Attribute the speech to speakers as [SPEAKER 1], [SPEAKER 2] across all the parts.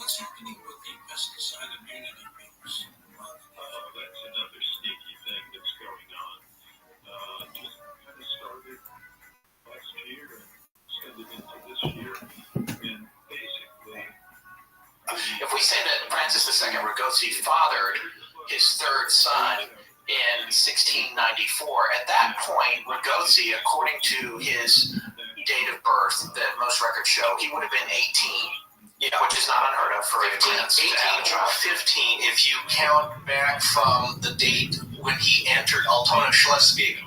[SPEAKER 1] what's happening with the pesticide immunity bills?
[SPEAKER 2] That's another sneaky thing that's going on. Just kind of started last year and extended into this year. And basically,
[SPEAKER 3] if we say that Francis II Ragozzi fathered his third son in 1694, at that point, Ragozzi, according to his date of birth that most records show, he would have been 18. Yeah, which is not unheard of for 18 or 15 if you count back from the date when he entered Altona Schleswig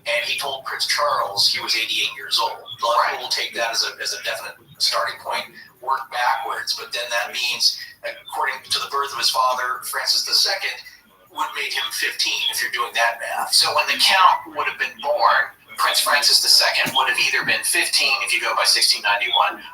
[SPEAKER 3] and he told Prince Charles he was 88 years old. A lot of people will take that as a definite starting point, work backwards, but then that means, according to the birth of his father, Francis II, would make him 15 if you're doing that math. So when the count would have been born, Prince Francis II would have either been 15 if you go by 1691.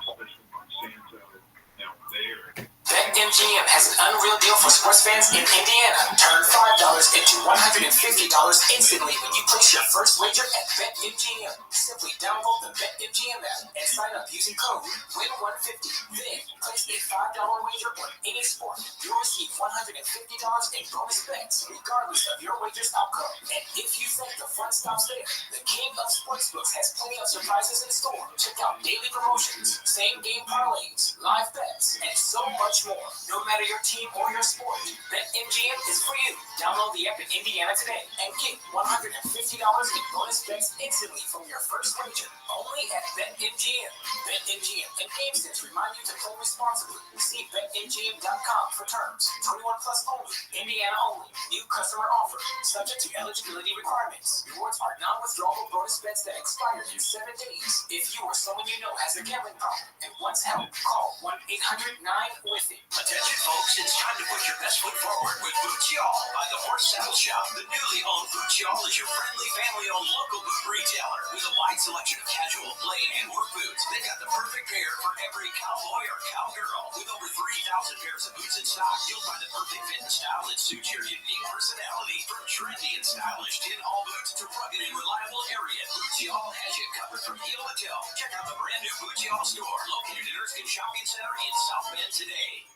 [SPEAKER 4] BetMGM has an unreal deal for sports fans in Indiana. Turn $5 into $150 instantly when you place your first wager at BetMGM. Simply download the BetMGM app and sign up using code WIN150. Then place a $5 wager on any sport. You'll receive $150 in bonus bets, regardless of your wager's outcome. And if you think the fun stops there, the king of sportsbooks has plenty of surprises in store. Check out daily promotions, same-game parlays, live bets, and so much more. No matter your team or your sport, BetMGM is for you. Download the app in Indiana today and get $150 in bonus bets instantly from your first wager. Only at BetMGM. BetMGM and GameSense remind you to play responsibly. See BetMGM.com for terms. 21 plus only. Indiana only. New customer offer. Subject to eligibility requirements. Rewards are non-withdrawable bonus bets that expire in 7 days. If you or someone you know has a gambling problem and wants help, call 1-800-9-WITH-IT.
[SPEAKER 5] Attention folks, it's time to put your best foot forward with Boots Y'all by the Horse Saddle Shop. The newly owned Boots Y'all is your friendly, family-owned local boot retailer with a wide selection of casual, plain, and work boots. They've got the perfect pair for every cowboy or cowgirl. With over 3,000 pairs of boots in stock, you'll find the perfect fit and style that suits your unique personality. From trendy and stylish tin-haul boots to rugged and reliable Ariat, Boots Y'all has you covered from heel to toe. Check out the brand new Boots Y'all store located at Erskine Shopping Center in South Bend today.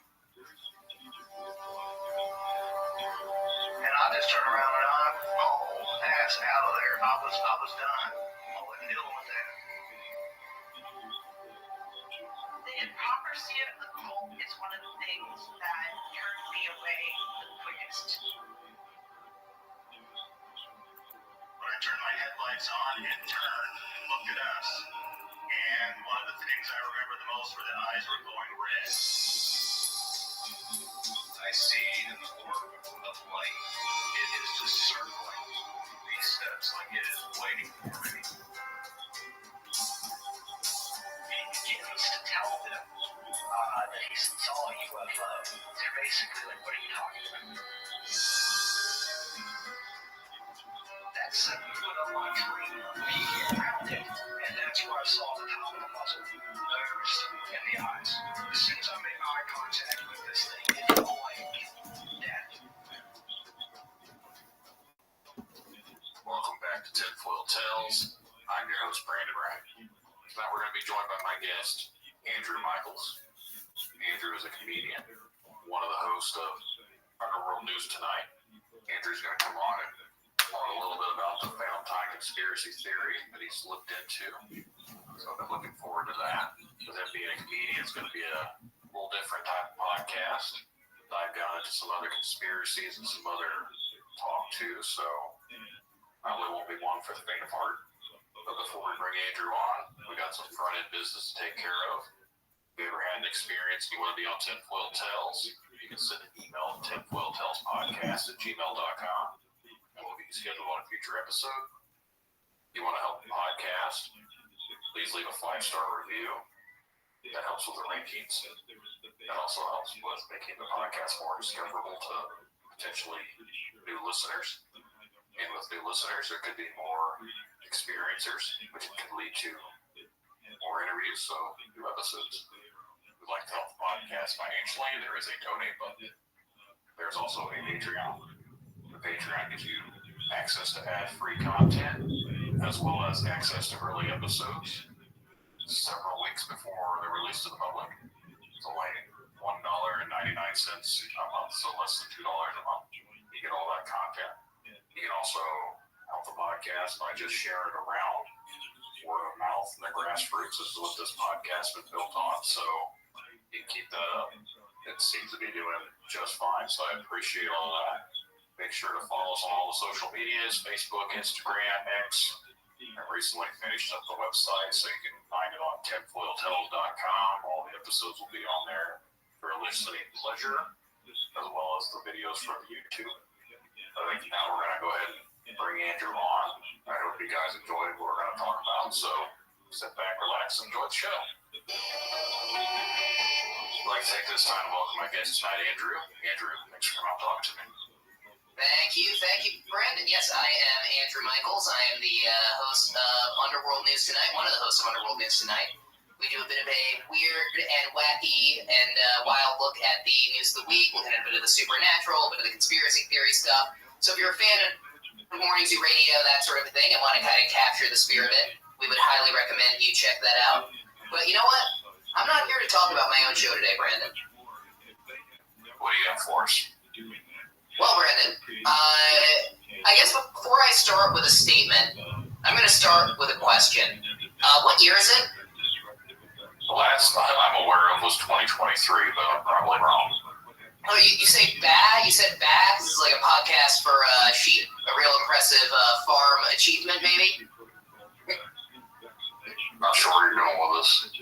[SPEAKER 6] And I just turned around and I hauled ass out of there. I was done. I wasn't dealing with that.
[SPEAKER 7] The hypocrisy of the cult is one of the things that turned me away the quickest.
[SPEAKER 6] When I turned my headlights on, it turned and looked at us. And one of the things I remember the most were the eyes were going red. I see an orb of light. It is just circling these steps like it is waiting for me.
[SPEAKER 7] He begins to tell them that he saw a UFO. They're basically like, what are you talking about?
[SPEAKER 6] That set me foot on my tree, peeking around it, and that's where I saw the top of the muzzle, nose, and the eyes. As soon as I made eye contact with this thing, it felt like death.
[SPEAKER 3] Welcome back to Tinfoil Tales. I'm your host, Brandon Wright. Tonight we're going to be joined by my guest, Andrew Michaels. Andrew is a comedian, one of the hosts of Underworld News Tonight. Andrew's going to come on and talk a little bit about the Valentine conspiracy theory that he's looked into. So I've been looking forward to that. With him being a comedian, it's going to be a little different type of podcast. Dive down into some other conspiracies and some other talk too, so probably won't be one for the faint of heart. But before we bring Andrew on, we got some front-end business to take care of. If you ever had an experience and you want to be on Tinfoil Tales, you can send an email to tinfoiltalespodcast@gmail.com, and we'll get you scheduled on a future episode. If you want to help the podcast, please leave a 5-star review. That helps with the rankings. That also helps with making the podcast more discoverable to potentially new listeners. And with new listeners, there could be more experiencers, which could lead to more interviews, so new episodes. We'd like to help the podcast financially. There is a donate button. There's also a Patreon. The Patreon gives you access to ad-free content, as well as access to early episodes several weeks before they're released to the public. It's only $1.99 cents a month, so less than $2 a month. You get all that content. You can also help the podcast by just sharing it around. Word of mouth and the grassroots is what this podcast is built on, so you keep that up. It seems to be doing just fine, so I appreciate all that. Make sure to follow us on all the social medias, Facebook, Instagram, X. I recently finished up the website, so you can find it on tinfoiltells.com. All the episodes will be on there for listening pleasure, as well as the videos from YouTube. I think now we're going to go ahead and bring Andrew on. I hope you guys enjoyed what we're going to talk about, so sit back, relax, and enjoy the show. I'd like to take this time to welcome my guest tonight, Andrew. Andrew, thanks for coming out and talking to me.
[SPEAKER 4] Thank you, Brandon. Yes, I am Andrew Michaels. I am the host of Underworld News Tonight, one of the hosts of Underworld News Tonight. We do a bit of a weird and wacky and wild look at the news of the week, looking at a bit of the supernatural, a bit of the conspiracy theory stuff. So if you're a fan of Morning Zoo Radio, that sort of a thing, and want to kind of capture the spirit of it, we would highly recommend you check that out. But you know what? I'm not here to talk about my own show today, Brandon.
[SPEAKER 3] What do you got for us?
[SPEAKER 4] Well, Brandon, I guess before I start with a statement, I'm going to start with a question. What year is it?
[SPEAKER 3] The last time I'm aware of was 2023, but I'm probably wrong.
[SPEAKER 4] Oh, you say bad? You said bad? This is like a podcast for sheep, a real impressive farm achievement, maybe?
[SPEAKER 3] Not sure where you're going with this.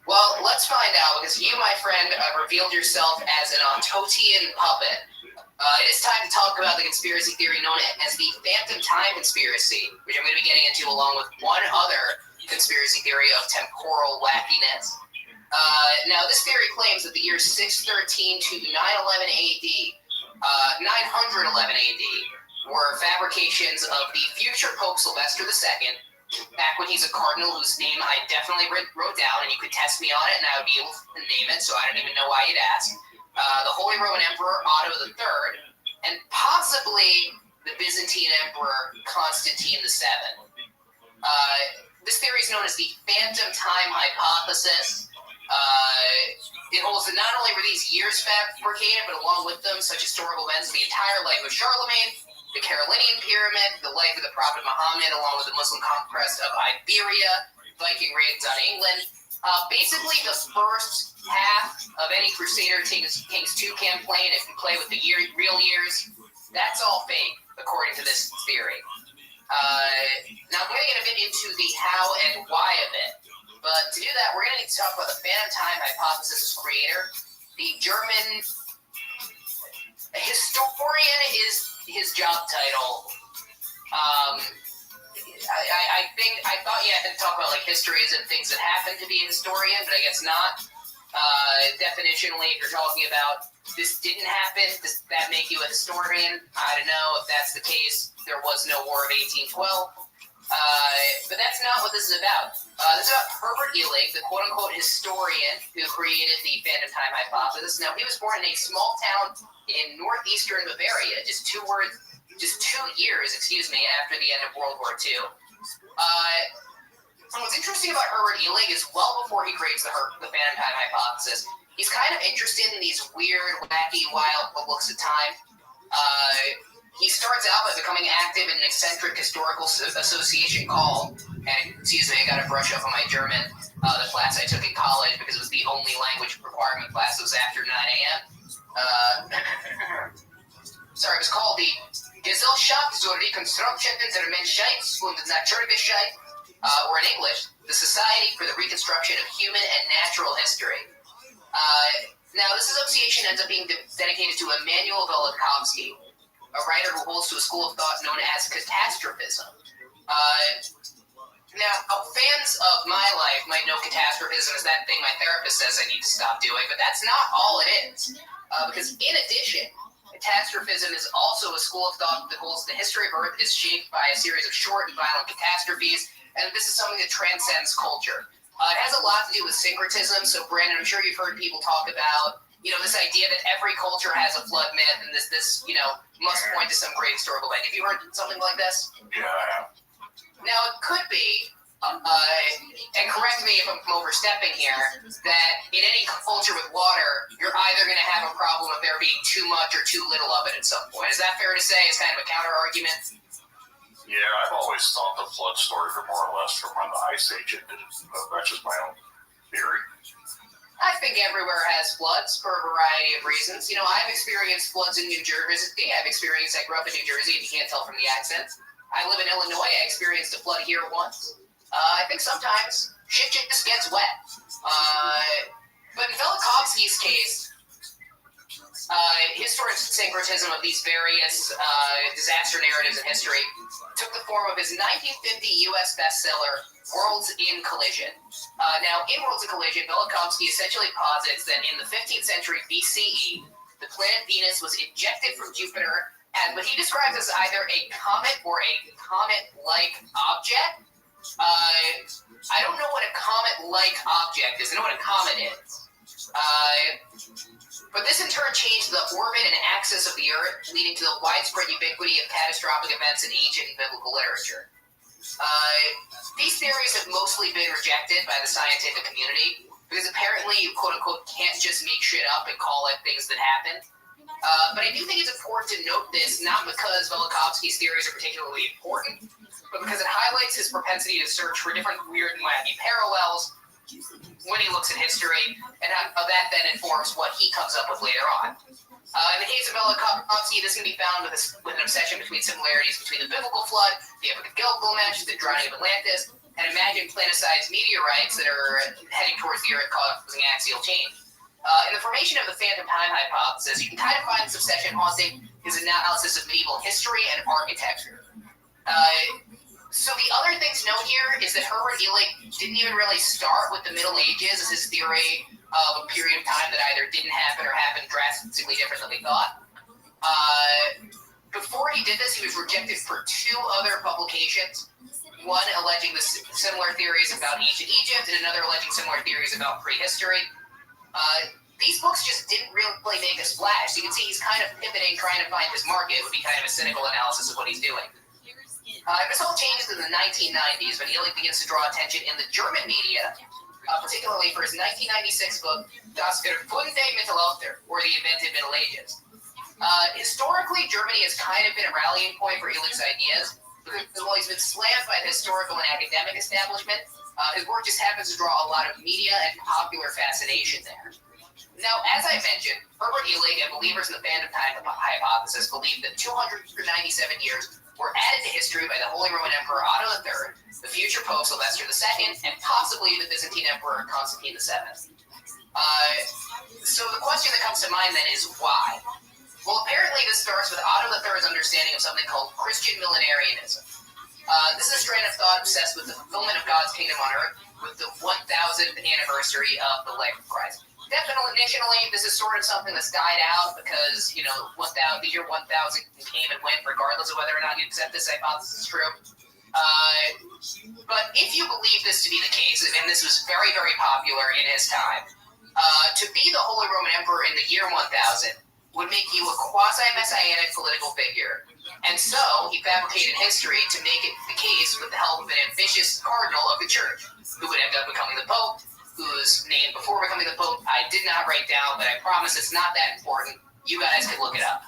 [SPEAKER 4] Well, let's find out, because you, my friend, revealed yourself as an Ontotian puppet. It is time to talk about the conspiracy theory known as the Phantom Time Conspiracy, which I'm going to be getting into along with one other conspiracy theory of temporal wackiness. Now, this theory claims that the years 613 to 911 AD, 911 AD, were fabrications of the future Pope Sylvester II, back when he's a cardinal whose name I definitely wrote down, and you could test me on it, and I would be able to name it, so I don't even know why you'd ask. The Holy Roman Emperor Otto III, and possibly the Byzantine Emperor Constantine VII. This theory is known as the Phantom Time Hypothesis. It holds that not only were these years fabricated, but along with them, such historical events as the entire life of Charlemagne, the Carolinian Pyramid, the life of the Prophet Muhammad, along with the Muslim conquest of Iberia, Viking raids on England. Basically, the first half of any Crusader Kings 2 campaign, if you play with the real years, that's all fake, according to this theory. Now, I'm going to get a bit into the how and why of it. But to do that, we're going to need to talk about the Phantom Time Hypothesis' creator. The German historian is his job title. I thought you had to talk about like histories and things that happen to be a historian, but I guess not. Definitionally, if you're talking about this didn't happen, does that make you a historian? I don't know. If that's the case, there was no War of 1812. But that's not what this is about. This is about Herbert Illig, the quote-unquote historian who created the Phantom Time Hypothesis. Now, he was born in a small town in northeastern Bavaria, just 2 years, after the end of World War II. And what's interesting about Herbert Illig is well before he creates the Phantom Time Hypothesis, he's kind of interested in these weird, wacky, wild looks at time. He starts out by becoming active in an eccentric historical association called, and excuse me, I got to brush up on my German, the class I took in college because it was the only language requirement class that was after 9 a.m. Sorry, it was called the Gesellschaft zur Rekonstruktion der Menschheit und Naturwissenschaft, or in English, the Society for the Reconstruction of Human and Natural History. Now, this association ends up being dedicated to Immanuel Velikovsky, a writer who holds to a school of thought known as catastrophism. Now, fans of my life might know catastrophism as that thing my therapist says I need to stop doing, but that's not all it is. Because in addition, catastrophism is also a school of thought that holds the history of Earth is shaped by a series of short and violent catastrophes, and this is something that transcends culture. It has a lot to do with syncretism, so Brandon, I'm sure you've heard people talk about, this idea that every culture has a flood myth, and this must point to some great historical event. Have you heard something like this?
[SPEAKER 3] Yeah, I have.
[SPEAKER 4] Now, it could be
[SPEAKER 3] and correct me if I'm overstepping here, that in any culture with water, you're either going to have a problem of there being too much or too little of it at some point. Is that fair to say? It's kind of a counter-argument?
[SPEAKER 2] Yeah, I've always thought the flood stories are more or less from when the Ice Age ended. That's just my own theory.
[SPEAKER 3] I think everywhere has floods for a variety of reasons. You know, I've experienced floods in New Jersey. I grew up in New Jersey, if you can't tell from the accent. I live in Illinois. I experienced a flood here once. I think sometimes shit just gets wet. But in Velikovsky's case, his sort of syncretism of these various disaster narratives in history took the form of his 1950 U.S. bestseller, Worlds in Collision. Now, in Worlds in Collision, Velikovsky essentially posits that in the 15th century BCE, the planet Venus was ejected from Jupiter as what he describes as either a comet or a comet-like object. I don't know what a comet-like object is. I know what a comet is. But this in turn changed the orbit and axis of the Earth, leading to the widespread ubiquity of catastrophic events in ancient and biblical literature. These theories have mostly been rejected by the scientific community because apparently you quote-unquote can't just make shit up and call it things that happen. But I do think it's important to note this, not because Velikovsky's theories are particularly important, but because it highlights his propensity to search for different weird and wacky parallels when he looks at history, and how that then informs what he comes up with later on. In the case of Velikovsky, this can be found with an obsession between similarities between the biblical flood, the epic of Gilgamesh, the drowning of Atlantis, and imagined planet-sized meteorites that are heading towards the Earth causing axial change. In the formation of the phantom time hypothesis, you can kind of find this obsession haunting his analysis of medieval history and architecture. So the other thing to note here is that Herbert Illig didn't even really start with the Middle Ages as his theory of a period of time that either didn't happen or happened drastically different than we thought. Before he did this, he was rejected for two other publications. One alleging the similar theories about ancient Egypt, and another alleging similar theories about prehistory. These books just didn't really make a splash. So you can see he's kind of pivoting, trying to find his market. It would be kind of a cynical analysis of what he's doing. This all changes in the 1990s when Illig begins to draw attention in the German media, particularly for his 1996 book, Das Erfundene Mittelalter, or The Invented Middle Ages. Historically, Germany has kind of been a rallying point for Illig's ideas, because while he's been slammed by the historical and academic establishment, his work just happens to draw a lot of media and popular fascination there. Now, as I mentioned, Herbert Illig and believers in the phantom time hypothesis believe that 297 years were added to history by the Holy Roman Emperor Otto III, the future Pope Sylvester II, and possibly the Byzantine Emperor Constantine VII. So the question that comes to mind then is why? Well, apparently this starts with Otto III's understanding of something called Christian millenarianism. This is a strand of thought obsessed with the fulfillment of God's kingdom on earth with the 1000th anniversary of the life of Christ. Definitionally, this is sort of something that's died out because, the year 1000 came and went regardless of whether or not you accept this hypothesis is true. But if you believe this to be the case, and this was very, very popular in his time, to be the Holy Roman Emperor in the year 1000 would make you a quasi-messianic political figure. And so, he fabricated history to make it the case with the help of an ambitious cardinal of the church, who would end up becoming the Pope, whose name before becoming the Pope I did not write down, but I promise it's not that important. You guys can look it up.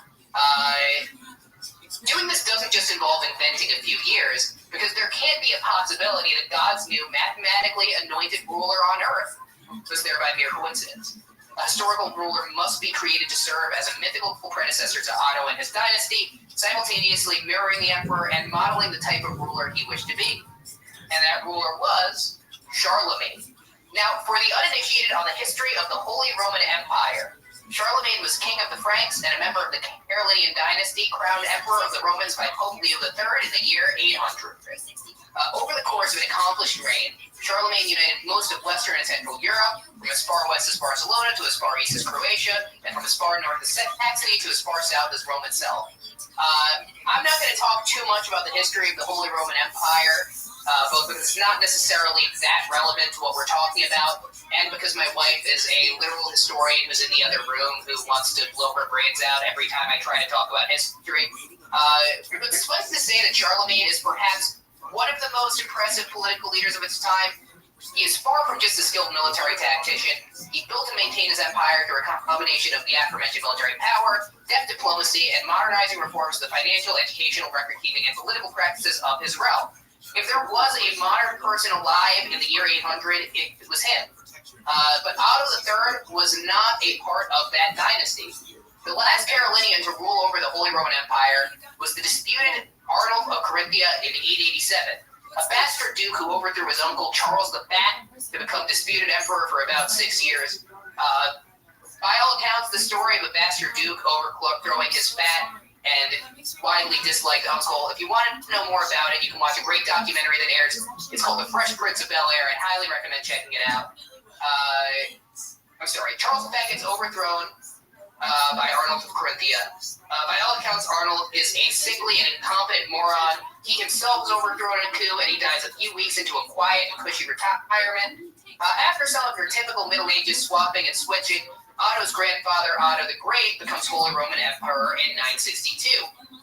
[SPEAKER 3] Doing this doesn't just involve inventing a few years, because there can't be a possibility that God's new mathematically anointed ruler on earth was there by mere coincidence. A historical ruler must be created to serve as a mythical predecessor to Otto and his dynasty, simultaneously mirroring the emperor and modeling the type of ruler he wished to be. And that ruler was Charlemagne. Now, for the uninitiated on the history of the Holy Roman Empire, Charlemagne was king of the Franks and a member of the Carolingian dynasty, crowned emperor of the Romans by Pope Leo III in the year 800. Over the course of an accomplished reign, Charlemagne united most of Western and Central Europe, from as far west as Barcelona to as far east as Croatia, and from as far north as Saxony to as far south as Rome itself. I'm not going to talk too much about the history of the Holy Roman Empire, both because it's not necessarily that relevant to what we're talking about, and because my wife is a literal historian who's in the other room who wants to blow her brains out every time I try to talk about history. But suffice to say that Charlemagne is perhaps one of the most impressive political leaders of its time. He is far from just a skilled military tactician. He built and maintained his empire through a combination of the aforementioned military power, deft diplomacy, and modernizing reforms to the financial, educational, record-keeping, and political practices of his realm. If there was a modern person alive in the year 800, it was him. But Otto III was not a part of that dynasty. The last Carolingian to rule over the Holy Roman Empire was the disputed Arnold of Carinthia in 887. A bastard duke who overthrew his uncle Charles the Fat to become disputed emperor for about 6 years. By all accounts, the story of a bastard duke overthrowing his fat and widely disliked uncle. If you want to know more about it, you can watch a great documentary that airs. It's called The Fresh Prince of Bel-Air. I highly recommend checking it out. Charles the Fat gets overthrown by Arnold of Carinthia. By all accounts, Arnold is a sickly and incompetent moron. He himself is overthrown in a coup, and he dies a few weeks into a quiet and cushy retirement. After some of your typical Middle Ages swapping and switching, Otto's grandfather, Otto the Great, becomes Holy Roman Emperor in 962,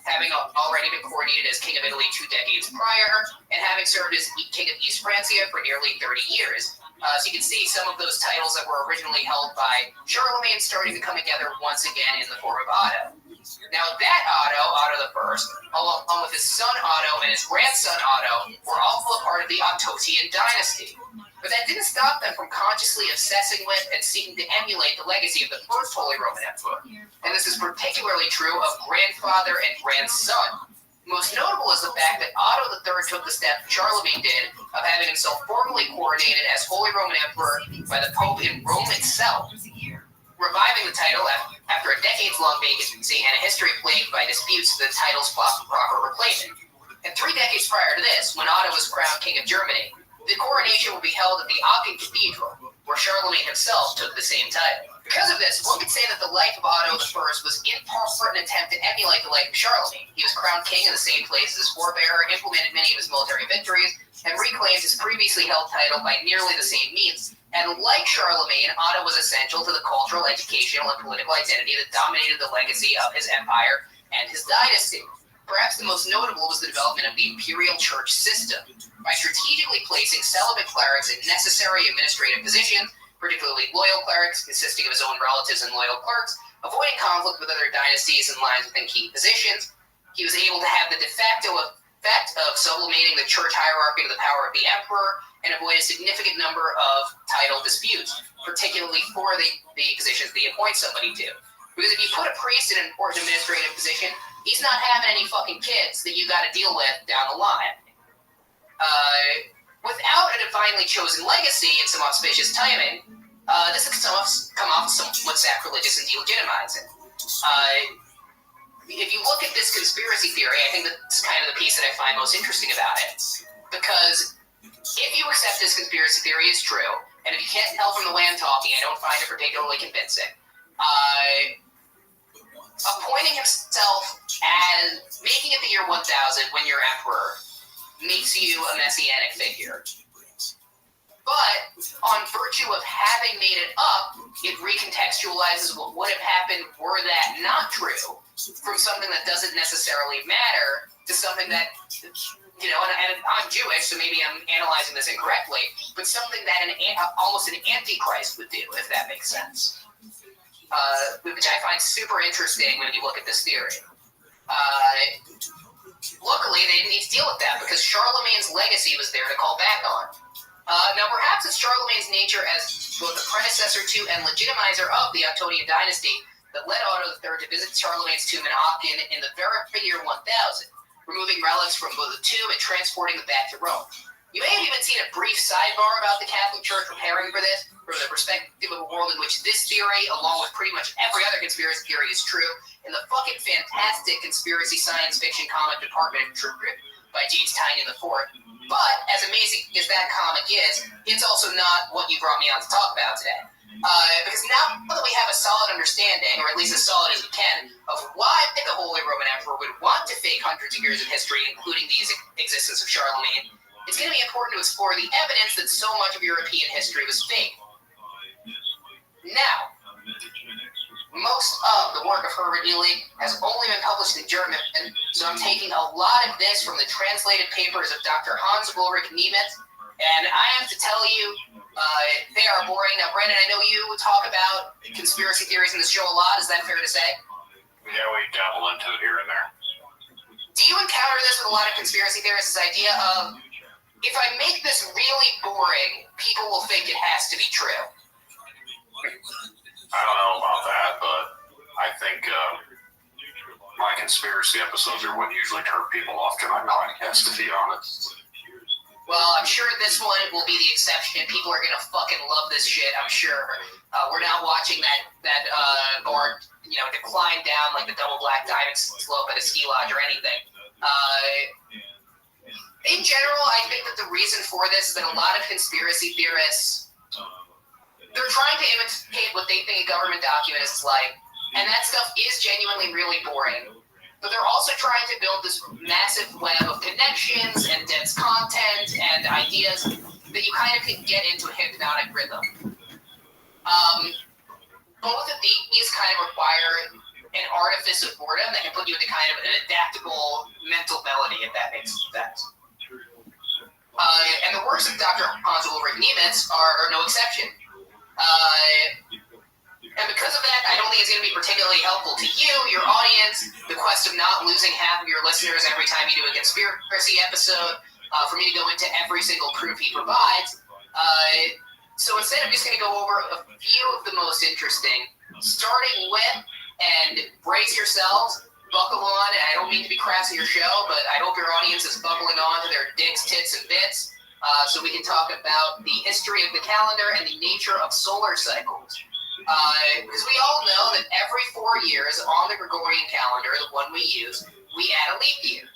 [SPEAKER 3] having already been coronated as King of Italy 2 decades prior, and having served as King of East Francia for nearly 30 years. So you can see some of those titles that were originally held by Charlemagne starting to come together once again in the form of Otto. Now that Otto I, along with his son Otto and his grandson Otto, were all a part of the Ottotian dynasty. But that didn't stop them from consciously obsessing with and seeking to emulate the legacy of the first Holy Roman Emperor. And this is particularly true of grandfather and grandson. Most notable is the fact that Otto III took the step Charlemagne did of having himself formally coronated as Holy Roman Emperor by the Pope in Rome itself, reviving the title after a decades-long vacancy and a history plagued by disputes to the title's proper reclaiming. And 3 decades prior to this, when Otto was crowned King of Germany, the coronation would be held at the Aachen Cathedral, where Charlemagne himself took the same title. Because of this, one could say that the life of Otto I was in part an attempt to emulate the life of Charlemagne. He was crowned king in the same place as his forebearer, implemented many of his military victories, and reclaimed his previously held title by nearly the same means. And like Charlemagne, Otto was essential to the cultural, educational, and political identity that dominated the legacy of his empire and his dynasty. Perhaps the most notable was the development of the imperial church system. By strategically placing celibate clerics in necessary administrative positions, particularly loyal clerics consisting of his own relatives and loyal clerks, avoiding conflict with other dynasties and lines within key positions, he was able to have the de facto effect of sublimating the church hierarchy to the power of the emperor and avoid a significant number of title disputes, particularly for the positions that he appoints somebody to. Because if you put a priest in an important administrative position, he's not having any fucking kids that you got to deal with down the line. Without a divinely chosen legacy and some auspicious timing, this could come off somewhat sacrilegious and delegitimizing. If you look at this conspiracy theory, I think that's kind of the piece that I find most interesting about it. Because if you accept this conspiracy theory is true, and if you can't tell from the way I'm talking, I don't find it particularly convincing, appointing himself as making it the year 1000 when you're emperor makes you a messianic figure. But on virtue of having made it up, it recontextualizes what would have happened were that not true, from something that doesn't necessarily matter to something that, you know, and I'm Jewish, so maybe I'm analyzing this incorrectly, but something that almost an antichrist would do, if that makes sense. Which I find super interesting when you look at this theory. Luckily, they didn't need to deal with that because Charlemagne's legacy was there to call back on. Now, perhaps it's Charlemagne's nature as both the predecessor to and legitimizer of the Ottonian dynasty that led Otto III to visit Charlemagne's tomb in Aachen in the very year 1000, removing relics from both the tomb and transporting them back to Rome. You may have even seen a brief sidebar about the Catholic Church preparing for this, from the perspective of a world in which this theory, along with pretty much every other conspiracy theory, is true, in the fucking fantastic conspiracy science fiction comic Department of Truth by James Tynion IV. But, as amazing as that comic is, it's also not what you brought me on to talk about today. Because now that we have a solid understanding, or at least as solid as we can, of why the Holy Roman Emperor would want to fake hundreds of years of history, including the existence of Charlemagne, it's going to be important to explore the evidence that so much of European history was fake. Now, most of the work of Herbert Ely has only been published in German, so I'm taking a lot of this from the translated papers of Dr. Hans-Ulrich Niemitz, and I have to tell you, they are boring. Now, Brandon, I know you talk about conspiracy theories in the show a lot. Is that fair to say?
[SPEAKER 8] Yeah, we dabble into it here and there.
[SPEAKER 3] Do you encounter this with a lot of conspiracy theorists, this idea of, if I make this really boring, people will think it has to be true?
[SPEAKER 8] I don't know about that, but I think my conspiracy episodes are what usually turn people off to my podcast, to be honest.
[SPEAKER 3] Well, I'm sure this one will be the exception. People are going to fucking love this shit, I'm sure. We're not watching that bar, decline down like the double black diamond slope at a ski lodge or anything. In general, I think that the reason for this is that a lot of conspiracy theorists, they're trying to imitate what they think a government document is like, and that stuff is genuinely really boring. But they're also trying to build this massive web of connections and dense content and ideas that you kind of can get into a hypnotic rhythm. Both of these kind of require an artifice of boredom that can put you into kind of an adaptable mental melody, if that makes sense. And the works of Dr. Hans-Ulrich Niemitz are no exception. And because of that, I don't think it's going to be particularly helpful to you, your audience, the quest of not losing half of your listeners every time you do a conspiracy episode, for me to go into every single proof he provides. So instead, I'm just going to go over a few of the most interesting, starting with, and brace yourselves, buckle on, and I don't mean to be crass in your show, but I hope your audience is buckling on to their dicks, tits, and bits, so we can talk about the history of the calendar and the nature of solar cycles. Because we all know that every 4 years on the Gregorian calendar, the one we use, we add a leap year.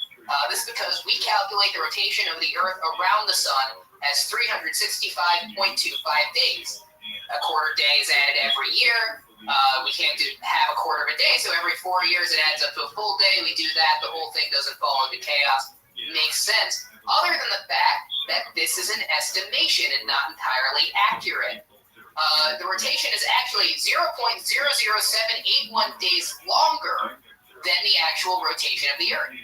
[SPEAKER 3] This is because we calculate the rotation of the Earth around the Sun as 365.25 days. A quarter day is added every year. We can't have a quarter of a day, so every 4 years it adds up to a full day. We do that, the whole thing doesn't fall into chaos. Makes sense. Other than the fact that this is an estimation and not entirely accurate. The rotation is actually 0.00781 days longer than the actual rotation of the Earth,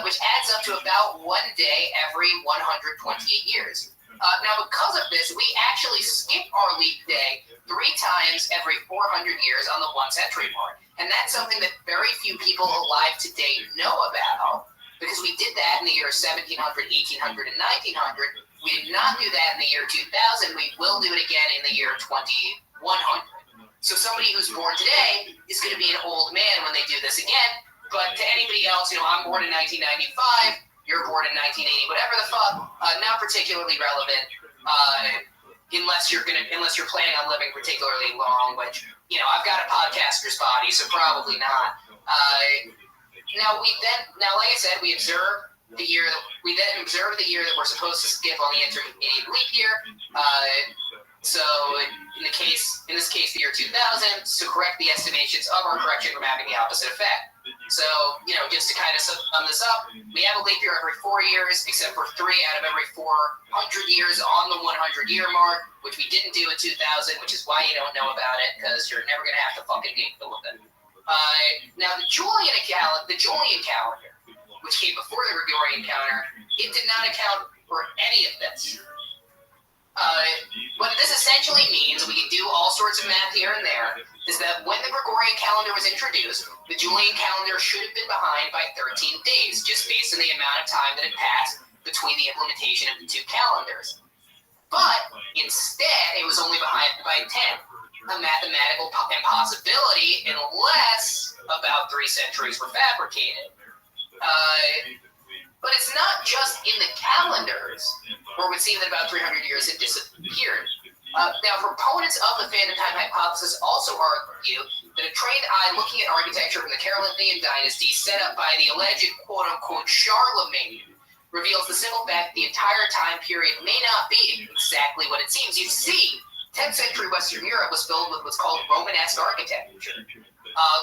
[SPEAKER 3] which adds up to about 1 day every 128 years. Now, because of this, we actually skip our leap day 3 times every 400 years on the 1 century mark. And that's something that very few people alive today know about, because we did that in the year 1700, 1800, and 1900. We did not do that in the year 2000. We will do it again in the year 2100. So somebody who's born today is going to be an old man when they do this again. But to anybody else, I'm born in 1995. You're born in 1980. Whatever the fuck, not particularly relevant. Unless you're planning on living particularly long, which I've got a podcaster's body, so probably not. Now, like I said, we observe the year that we're supposed to skip on the intermediate leap year. So in this case, the year 2000. So correct the estimations of our correction from having the opposite effect. So just to kind of sum this up, we have a leap year every 4 years, except for 3 out of every 400 years on the 100-year mark, which we didn't do in 2000, which is why you don't know about it, because you're never going to have to fucking deal with it. Now, the Julian calendar, which came before the Gregorian calendar, it did not account for any of this. What this essentially means, we can do all sorts of math here and there, is that when the Gregorian calendar was introduced, the Julian calendar should have been behind by 13 days, just based on the amount of time that had passed between the implementation of the two calendars. But instead, it was only behind by 10, a mathematical impossibility unless about 3 centuries were fabricated. But it's not just in the calendars where it would seem that about 300 years had disappeared. Now, proponents of the phantom time hypothesis also argue that a trained eye looking at architecture from the Carolingian dynasty set up by the alleged quote-unquote Charlemagne reveals the simple fact that the entire time period may not be exactly what it seems. You see, 10th century Western Europe was filled with what's called Romanesque architecture,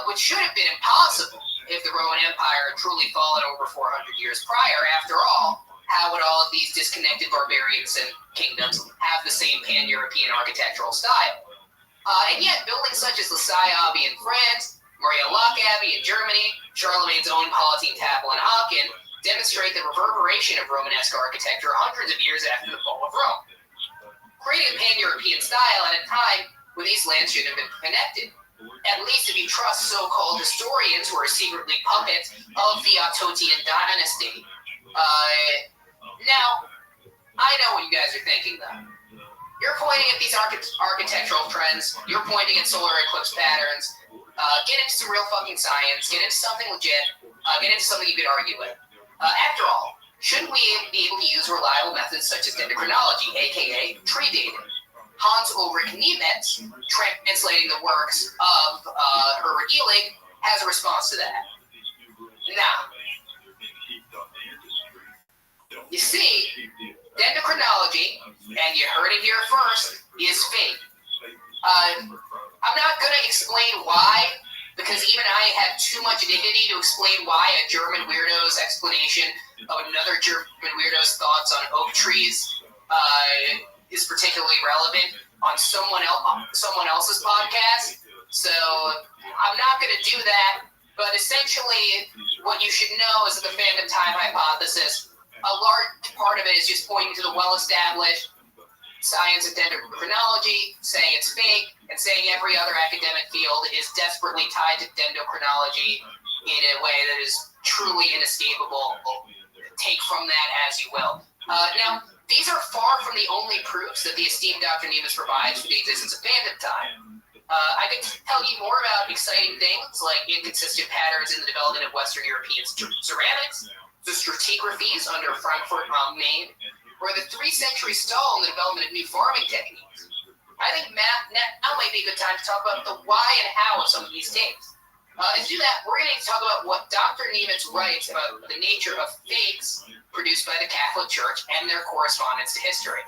[SPEAKER 3] which should have been impossible if the Roman Empire had truly fallen over 400 years prior. After all, how would all of these disconnected barbarians and kingdoms have the same pan-European architectural style? And yet, buildings such as the Abbey in France, Maria Lockaby in Germany, Charlemagne's own Palatine Chapel in Aachen, demonstrate the reverberation of Romanesque architecture hundreds of years after the fall of Rome. Creating a pan-European style at a time when these lands shouldn't have been connected. At least if you trust so-called historians who are secretly puppets of the Ottotian dynasty. Now, I know what you guys are thinking, though. You're pointing at these architectural trends, you're pointing at solar eclipse patterns, get into some real fucking science, get into something legit, get into something you could argue with. After all, shouldn't we be able to use reliable methods such as dendrochronology, aka tree dating? Hans Ulrich Niemetz, translating the works of Herbert Eelig, has a response to that. Now, you see, dendrochronology, and you heard it here first, is fake. I'm not going to explain why, because even I have too much dignity to explain why a German weirdo's explanation of another German weirdo's thoughts on oak trees is particularly relevant on someone else's podcast. So I'm not going to do that. But essentially, what you should know is that the phantom time hypothesis, a large part of it is just pointing to the well-established science of dendrochronology, saying it's fake, and saying every other academic field is desperately tied to dendrochronology in a way that is truly inescapable. Take from that as you will. Now, these are far from the only proofs that the esteemed Dr. Niemetz provides for the existence of phantom time. I could tell you more about exciting things like inconsistent patterns in the development of Western European ceramics, the stratigraphies under Frankfurt am Main, or the 3-century stall in the development of new farming techniques. I think now might be a good time to talk about the why and how of some of these things. And to do that, we're going to talk about what Dr. Niemetz writes about the nature of fakes produced by the Catholic Church and their correspondence to history.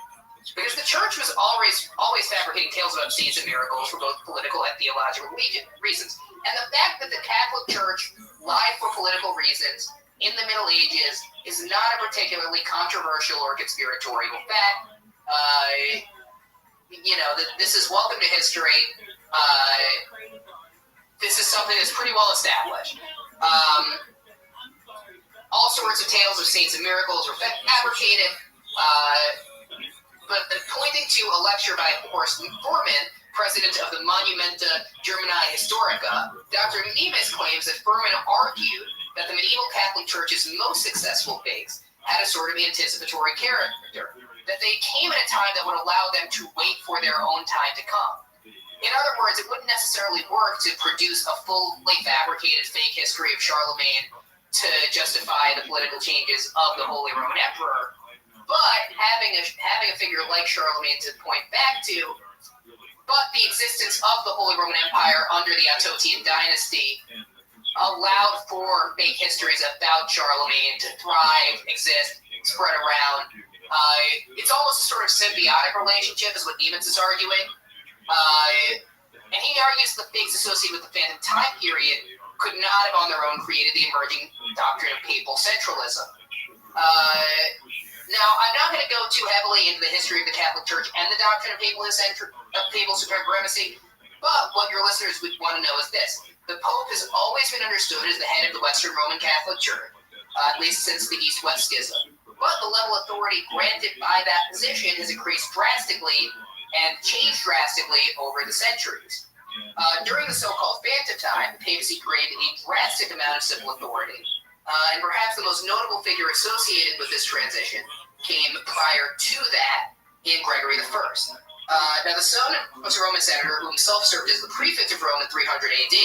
[SPEAKER 3] Because the Church was always fabricating tales about saints and miracles for both political and theological reasons. And the fact that the Catholic Church lied for political reasons in the Middle Ages is not a particularly controversial or conspiratorial fact. This is welcome to history. This is something that's pretty well established. All sorts of tales of saints and miracles were fabricated, but pointing to a lecture by Horst Furman, president of the Monumenta Germanae Historica, Dr. Niemetz claims that Furman argued that the medieval Catholic Church's most successful fakes had a sort of anticipatory character, that they came at a time that would allow them to wait for their own time to come. In other words, it wouldn't necessarily work to produce a fully fabricated fake history of Charlemagne to justify the political changes of the Holy Roman Emperor, but having a figure like Charlemagne to point back to, but the existence of the Holy Roman Empire under the Ottotian dynasty allowed for fake histories about Charlemagne to thrive, exist, spread around. It's almost a sort of symbiotic relationship is what Niemetz is arguing. And he argues the fakes associated with the Phantom Time period could not have on their own created the emerging doctrine of papal centralism. Now, I'm not going to go too heavily into the history of the Catholic Church and the doctrine of papal supremacy, but what your listeners would want to know is this. The Pope has always been understood as the head of the Western Roman Catholic Church, at least since the East-West Schism. But the level of authority granted by that position has increased drastically and changed drastically over the centuries. During the so-called Phantom Time, the papacy created a drastic amount of civil authority. And perhaps the most notable figure associated with this transition came prior to that in Gregory I. Now, the son of a Roman senator who himself served as the prefect of Rome in 300 AD,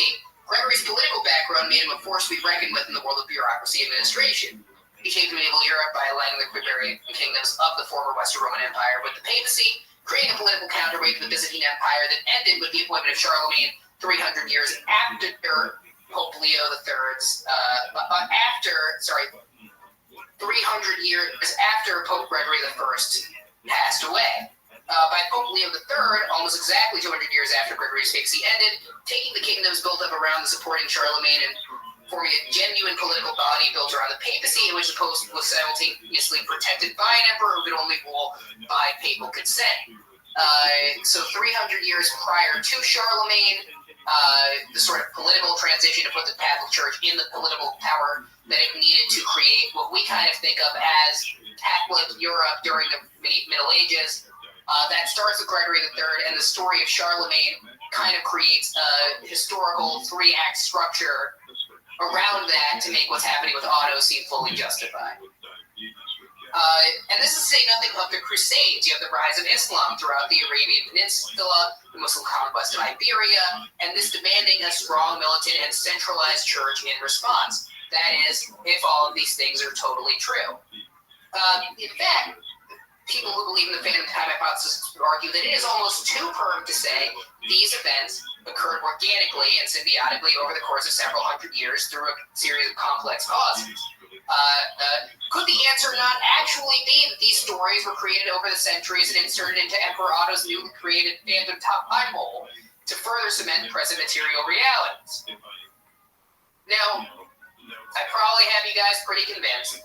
[SPEAKER 3] Gregory's political background made him a force to be reckoned with in the world of bureaucracy and administration. He shaped medieval Europe by aligning the barbarian kingdoms of the former Western Roman Empire with the papacy, creating a political counterweight to the Byzantine Empire that ended with the appointment of Charlemagne 300 years after Pope Leo III's, 300 years after Pope Gregory I passed away. By Pope Leo III, almost exactly 200 years after Gregory's papacy ended, taking the kingdoms built up around the supporting Charlemagne and forming a genuine political body built around the papacy, in which the pope was simultaneously protected by an emperor who could only rule by papal consent. So 300 years prior to Charlemagne, the sort of political transition to put the Catholic Church in the political power that it needed to create what we kind of think of as Catholic Europe during the Middle Ages. That starts with Gregory III, and the story of Charlemagne kind of creates a historical three-act structure around that to make what's happening with Otto seem fully justified. And this is to say nothing of the Crusades. You have the rise of Islam throughout the Arabian Peninsula, the Muslim conquest of Iberia, and this demanding a strong, militant, and centralized church in response. That is, if all of these things are totally true. In fact, people who believe in the Phantom Time hypothesis argue that it is almost too firm to say these events occurred organically and symbiotically over the course of several hundred years through a series of complex causes. Could the answer not actually be that these stories were created over the centuries and inserted into Emperor Otto's newly created Phantom Time hole to further cement present material realities? Now, I probably have you guys pretty convinced.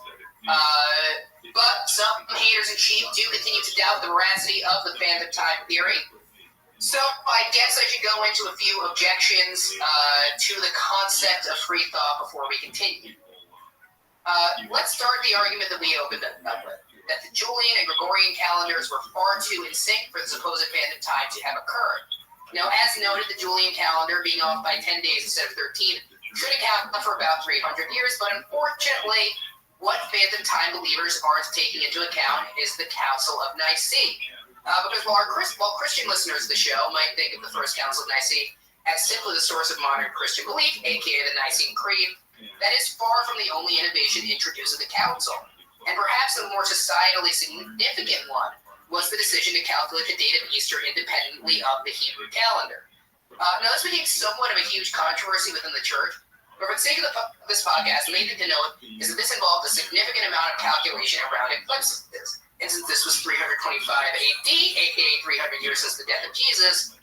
[SPEAKER 3] But some haters in chief do continue to doubt the veracity of the Phantom Time theory. So I guess I should go into a few objections to the concept of free thought before we continue. Let's start the argument that we opened up with, that the Julian and Gregorian calendars were far too in sync for the supposed Phantom Time to have occurred. Now, as noted, the Julian calendar, being off by 10 days instead of 13, should account for about 300 years, but unfortunately, what Phantom Time believers aren't taking into account is the Council of Nicaea. Because while Christian listeners of the show might think of the First Council of Nicaea as simply the source of modern Christian belief, aka the Nicene Creed, that is far from the only innovation introduced at the Council. And perhaps the more societally significant one was the decision to calculate the date of Easter independently of the Hebrew calendar. Now, this became somewhat of a huge controversy within the church, but for the sake of this podcast, the main thing to note is that this involved a significant amount of calculation around eclipses. And since this was 325 AD, aka 300 years since the death of Jesus,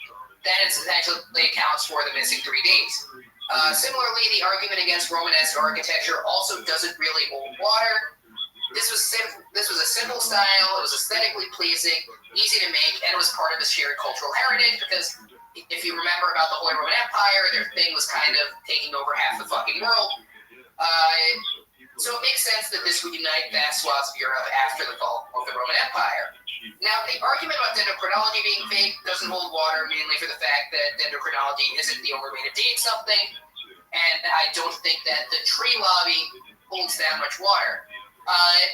[SPEAKER 3] that essentially accounts for the missing 3 days. Similarly, the argument against Romanesque architecture also doesn't really hold water. This was a simple style, it was aesthetically pleasing, easy to make, and it was part of the shared cultural heritage because if you remember about the Holy Roman Empire, their thing was kind of taking over half the fucking world. So it makes sense that this would unite vast swaths of Europe after the fall of the Roman Empire. Now, the argument about dendrochronology being fake doesn't hold water, mainly for the fact that dendrochronology isn't the only way to date something, and I don't think that the tree lobby holds that much water.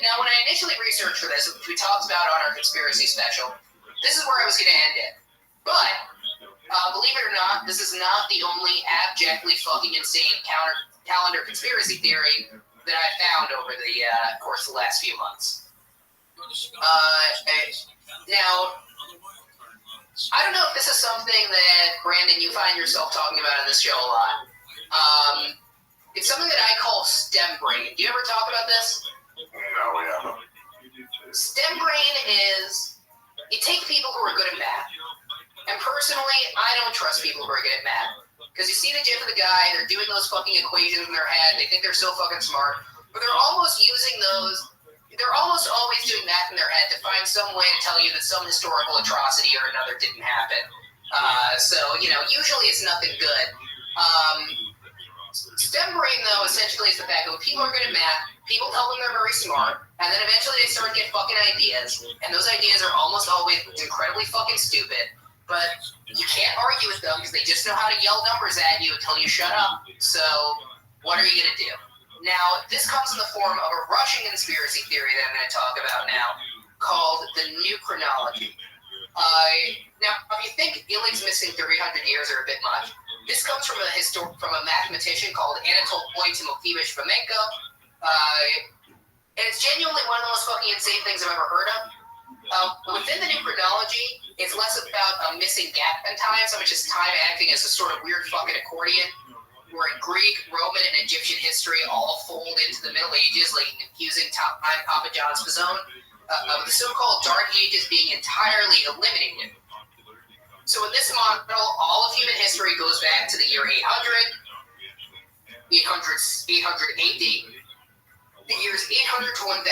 [SPEAKER 3] Now, when I initially researched for this, which we talked about on our conspiracy special, this is where I was going to end it. But believe it or not, this is not the only abjectly fucking insane calendar conspiracy theory that I found over the course of the last few months. Now, I don't know if this is something that, Brandon, you find yourself talking about on this show a lot. It's something that I call STEM brain. Do you ever talk about this?
[SPEAKER 8] No, we haven't.
[SPEAKER 3] STEM brain is, you take people who are good at math, and personally, I don't trust people who are good at math. Because you see the gif of the guy, they're doing those fucking equations in their head, they think they're so fucking smart, but they're almost always doing math in their head to find some way to tell you that some historical atrocity or another didn't happen. So, usually it's nothing good. STEM brain, though, essentially is the fact that when people are good at math, people tell them they're very smart, and then eventually they start to get fucking ideas, and those ideas are almost always incredibly fucking stupid. But you can't argue with them because they just know how to yell numbers at you until you shut up. So what are you going to do? Now, this comes in the form of a Russian conspiracy theory that I'm going to talk about now called the new chronology. Now, if you think Illig's missing 300 years are a bit much, this comes from a mathematician called Anatoly Timofeyevich Fomenko. And it's genuinely one of the most fucking insane things I've ever heard of. Within the new chronology, it's less about a missing gap in time, so much as time acting as a sort of weird fucking accordion, where Greek, Roman, and Egyptian history all fold into the Middle Ages like an confusing time Papa John's Pizzone, of the so-called Dark Ages being entirely eliminated. So in this model, all of human history goes back to the year 800 AD, the years 800 to 1000,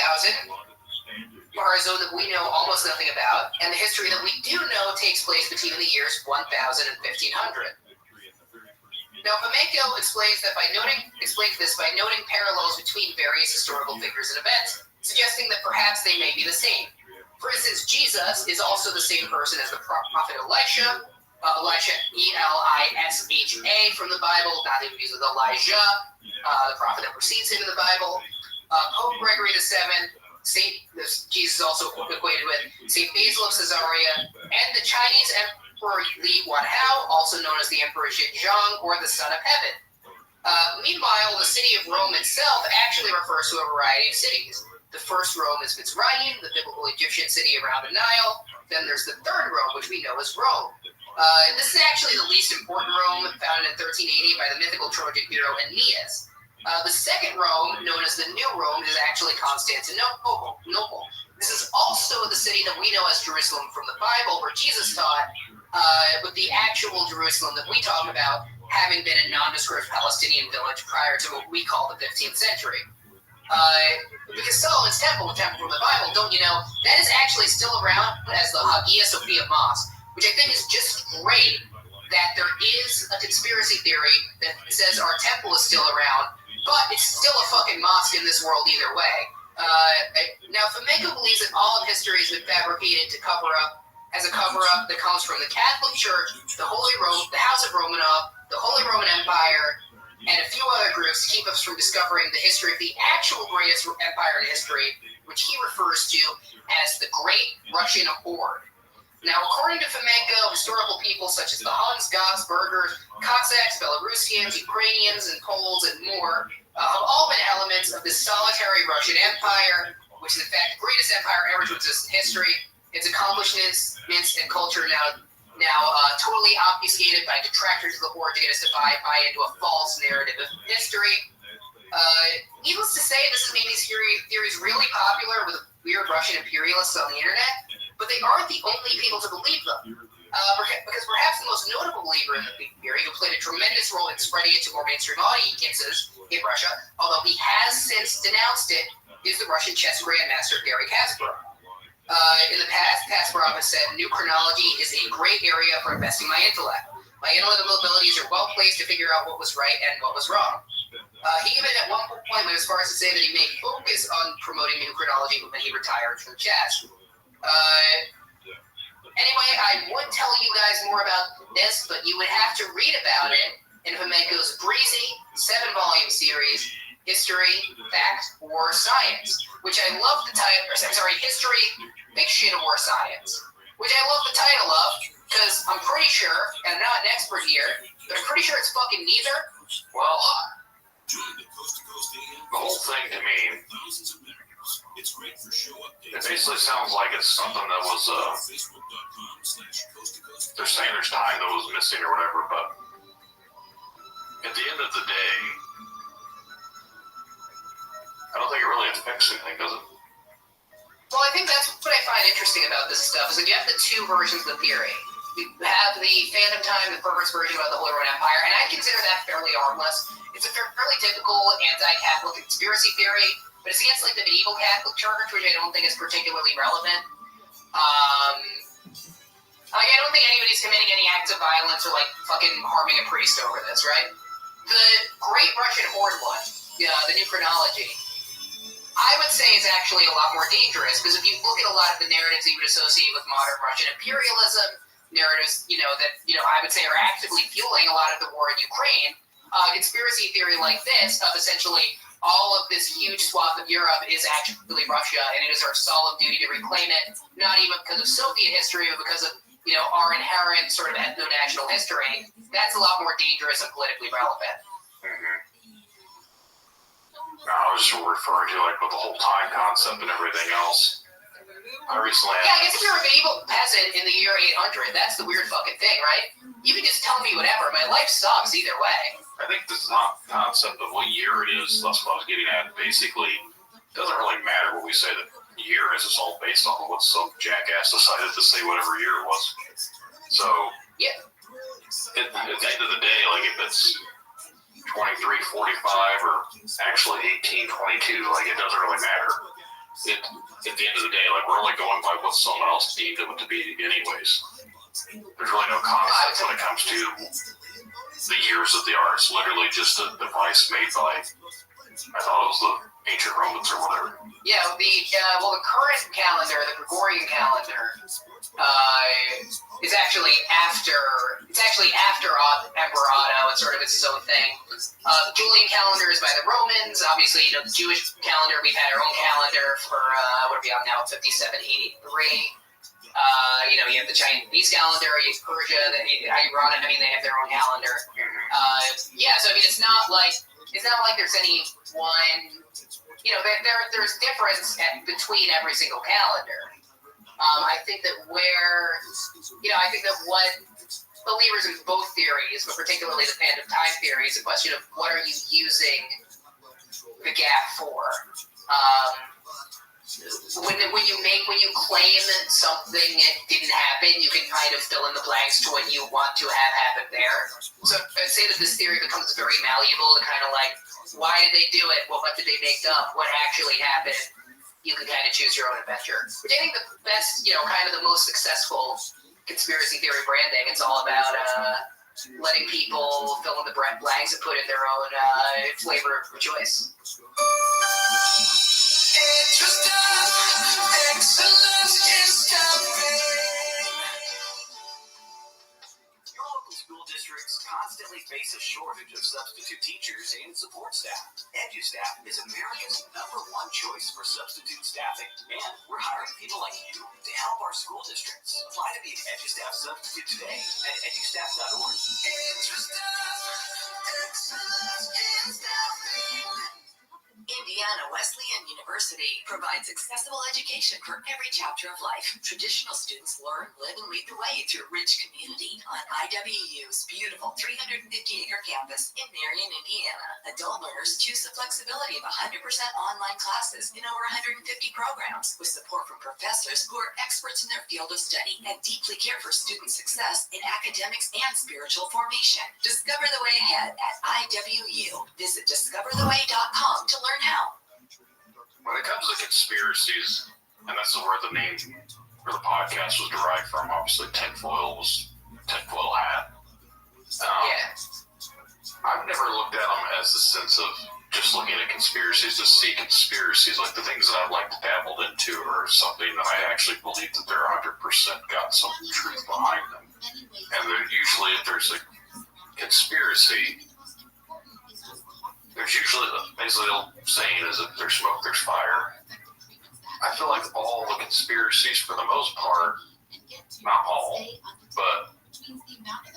[SPEAKER 3] are a zone that we know almost nothing about, and the history that we do know takes place between the years 1000 and 1500. Now, Fomenko explains this by noting parallels between various historical figures and events, suggesting that perhaps they may be the same. For instance, Jesus is also the same person as the prophet Elisha. Elisha, Elisha from the Bible, not even used with Elijah, the prophet that precedes him in the Bible. Pope Gregory VII, Jesus is also equated with Saint Basil of Caesarea, and the Chinese Emperor Li Wanhao, also known as the Emperor Xinjiang or the Son of Heaven. Meanwhile, the city of Rome itself actually refers to a variety of cities. The first Rome is Mitzrayim, the biblical Egyptian city around the Nile. Then there's the third Rome, which we know as Rome. This is actually the least important Rome, founded in 1380 by the mythical Trojan hero Aeneas. The second Rome, known as the New Rome, is actually Constantinople. This is also the city that we know as Jerusalem from the Bible, where Jesus taught, with the actual Jerusalem that we talk about having been a nondescript Palestinian village prior to what we call the 15th century. Because Solomon's temple, the temple from the Bible, don't you know, that is actually still around as the Hagia Sophia Mosque, which I think is just great that there is a conspiracy theory that says our temple is still around, but it's still a fucking mosque in this world either way. Now, Fomenko believes that all of history has been fabricated as a cover-up that comes from the Catholic Church, the Holy Rome, the House of Romanov, the Holy Roman Empire, and a few other groups to keep us from discovering the history of the actual greatest empire in history, which he refers to as the Great Russian Horde. Now, according to Fomenko, historical people such as the Huns, Goths, Burghers, Cossacks, Belarusians, Ukrainians, and Poles, and more have all been elements of this solitary Russian Empire, which is in fact the greatest empire ever to exist in history. Its accomplishments and culture now totally obfuscated by detractors of the horde to get us to buy into a false narrative of history. Needless to say, this has made these theories really popular with weird Russian imperialists on the internet, but they aren't the only people to believe them. Because perhaps the most notable believer in the theory, who played a tremendous role in spreading it to more mainstream audiences in Russia, although he has since denounced it, is the Russian chess grandmaster Garry Kasparov. In the past, Kasparov has said, "New chronology is a great area for investing my intellect. My analytical abilities are well placed to figure out what was right and what was wrong." He even at one point went as far as to say that he may focus on promoting new chronology when he retired from chess. Anyway, I would tell you guys more about this, but you would have to read about it in Fomenko's breezy 7-volume series, History, Fact, or Science, which I love the title, History, Fiction, or Science, which I love the title of, because I'm pretty sure, and I'm not an expert here, but I'm pretty sure it's fucking neither.
[SPEAKER 8] Well, the whole thing to me, it basically sounds like it's something that was, they're saying there's time that was missing or whatever, but at the end of the day, I don't think it really affects anything, does it?
[SPEAKER 3] Well, I think that's what I find interesting about this stuff, is that you have the two versions of the theory. You have the Phantom Time, the perverse version about the Holy Roman Empire, and I consider that fairly harmless. It's a fairly typical anti-Catholic conspiracy theory, but it's against like the medieval Catholic Church, which I don't think is particularly relevant. I don't think anybody's committing any acts of violence or like fucking harming a priest over this, right? The Great Russian Horde one, the new chronology, I would say is actually a lot more dangerous, because if you look at a lot of the narratives you would associate with modern Russian imperialism, narratives, I would say are actively fueling a lot of the war in Ukraine, conspiracy theory like this of essentially all of this huge swath of Europe is actually Russia, and it is our solemn duty to reclaim it, not even because of Soviet history, but because of, our inherent sort of ethno-national history. That's a lot more dangerous and politically relevant.
[SPEAKER 8] Mm-hmm. No, I was just referring to like with the whole time concept and everything else. I recently
[SPEAKER 3] I guess if you're a medieval peasant in the year 800, that's the weird fucking thing, right? You can just tell me whatever. My life sucks either way.
[SPEAKER 8] I think this is not the concept of what year it is. That's what I was getting at. Basically, it doesn't really matter what we say the year is. It's all based on what some jackass decided to say whatever year it was. So,
[SPEAKER 3] yeah.
[SPEAKER 8] At the end of the day, like if it's 2345 or actually 1822, like it doesn't really matter. At the end of the day, like we're only going by what someone else deemed it to be anyways. There's really no concept when it comes to the years that they are. It's literally just a device made by, I thought it was the ancient Romans or whatever.
[SPEAKER 3] Yeah, the current calendar, the Gregorian calendar, is actually after Emperor Otto. It's sort of its own thing. The Julian calendar is by the Romans. Obviously, the Jewish calendar, we've had our own calendar for, what are we on now, 5783. You have the Chinese calendar, you have Persia, Iran, they have their own calendar. So it's not like there's any one, there's difference between every single calendar. I think that what believers in both theories, but particularly the Phantom Time theory, is a question of what are you using the gap for? When you claim something didn't happen, you can kind of fill in the blanks to what you want to have happen there. So I'd say that this theory becomes very malleable to kind of like, why did they do it? What did they make up? What actually happened? You can kind of choose your own adventure. Which I think the best, kind of the most successful conspiracy theory branding. It's all about letting people fill in the blanks and put in their own flavor of choice.
[SPEAKER 5] Excellence is coming.
[SPEAKER 4] Your local school districts constantly face a shortage of substitute teachers and support staff. EduStaff is America's #1 choice for substitute staffing, and we're hiring people like you to help our school districts. Apply to be an EduStaff substitute today at edustaff.org.
[SPEAKER 5] Excellence is coming.
[SPEAKER 9] Indiana Wesleyan University provides accessible education for every chapter of life. Traditional students learn, live, and lead the way through a rich community on IWU's beautiful 350-acre campus in Marion, Indiana. Adult learners choose the flexibility of 100% online classes in over 150 programs with support from professors who are experts in their field of study and deeply care for student success in academics and spiritual formation. Discover the way ahead at IWU. Visit discovertheway.com to learn how.
[SPEAKER 8] When it comes to conspiracies, and that's where the name for the podcast was derived from, obviously tinfoil hat. I've never looked at them as the sense of just looking at conspiracies to see conspiracies. Like the things that I've like dabbled into are something that I actually believe that they're 100% got some truth behind them. And then usually if there's a conspiracy, there's usually, basically the old saying is if there's smoke, there's fire. I feel like all the conspiracies, for the most part, not all, but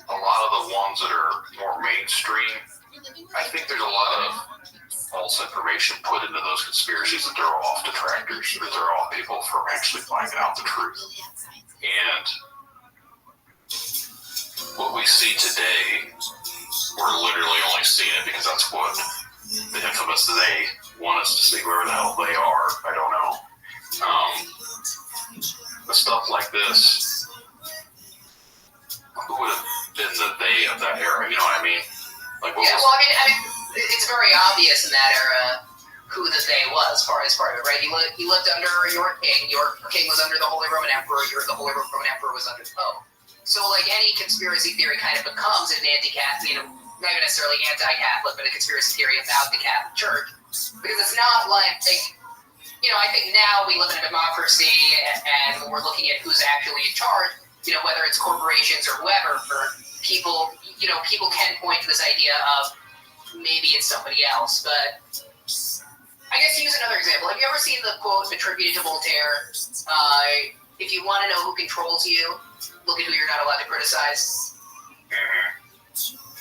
[SPEAKER 8] a lot of the ones that are more mainstream, I think there's a lot of false information put into those conspiracies that they're off detractors, that they're off people from actually finding out the truth. And what we see today, we're literally only seeing it because that's what the infamous they want us to see. Wherever the hell they are, I don't know. The stuff like this, who would have been the they of that era? You know what I mean? Like,
[SPEAKER 3] it's very obvious in that era who the they was part of it, right? He lived under your king. Your king was under the Holy Roman Emperor. The Holy Roman Emperor was under the Pope. So, like, any conspiracy theory kind of becomes an anti-Catholic, not even necessarily anti-Catholic, but a conspiracy theory about the Catholic Church. Because it's not like I think now we live in a democracy, and when we're looking at who's actually in charge, whether it's corporations or whoever, for people, people can point to this idea of maybe it's somebody else. But I guess to use another example, have you ever seen the quote attributed to Voltaire, if you want to know who controls you, look at who you're not allowed to criticize?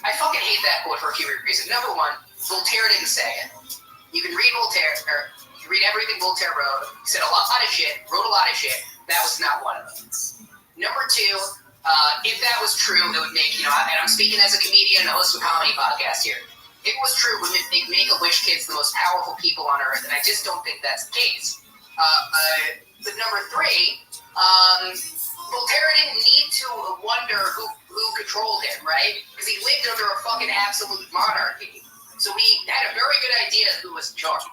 [SPEAKER 3] I fucking hate that quote for a few reasons. Number one, Voltaire didn't say it. You can read Voltaire, or you read everything Voltaire wrote. He said a lot of shit, wrote a lot of shit. That was not one of them. Number two, if that was true, it would make, and I'm speaking as a comedian and a host of a comedy podcast here. If it was true, it would make Make-A-Wish kids the most powerful people on earth, and I just don't think that's the case. But number three, Voltaire didn't need to wonder who controlled him, right? Because he lived under a fucking absolute monarchy. So he had a very good idea of who was in charge.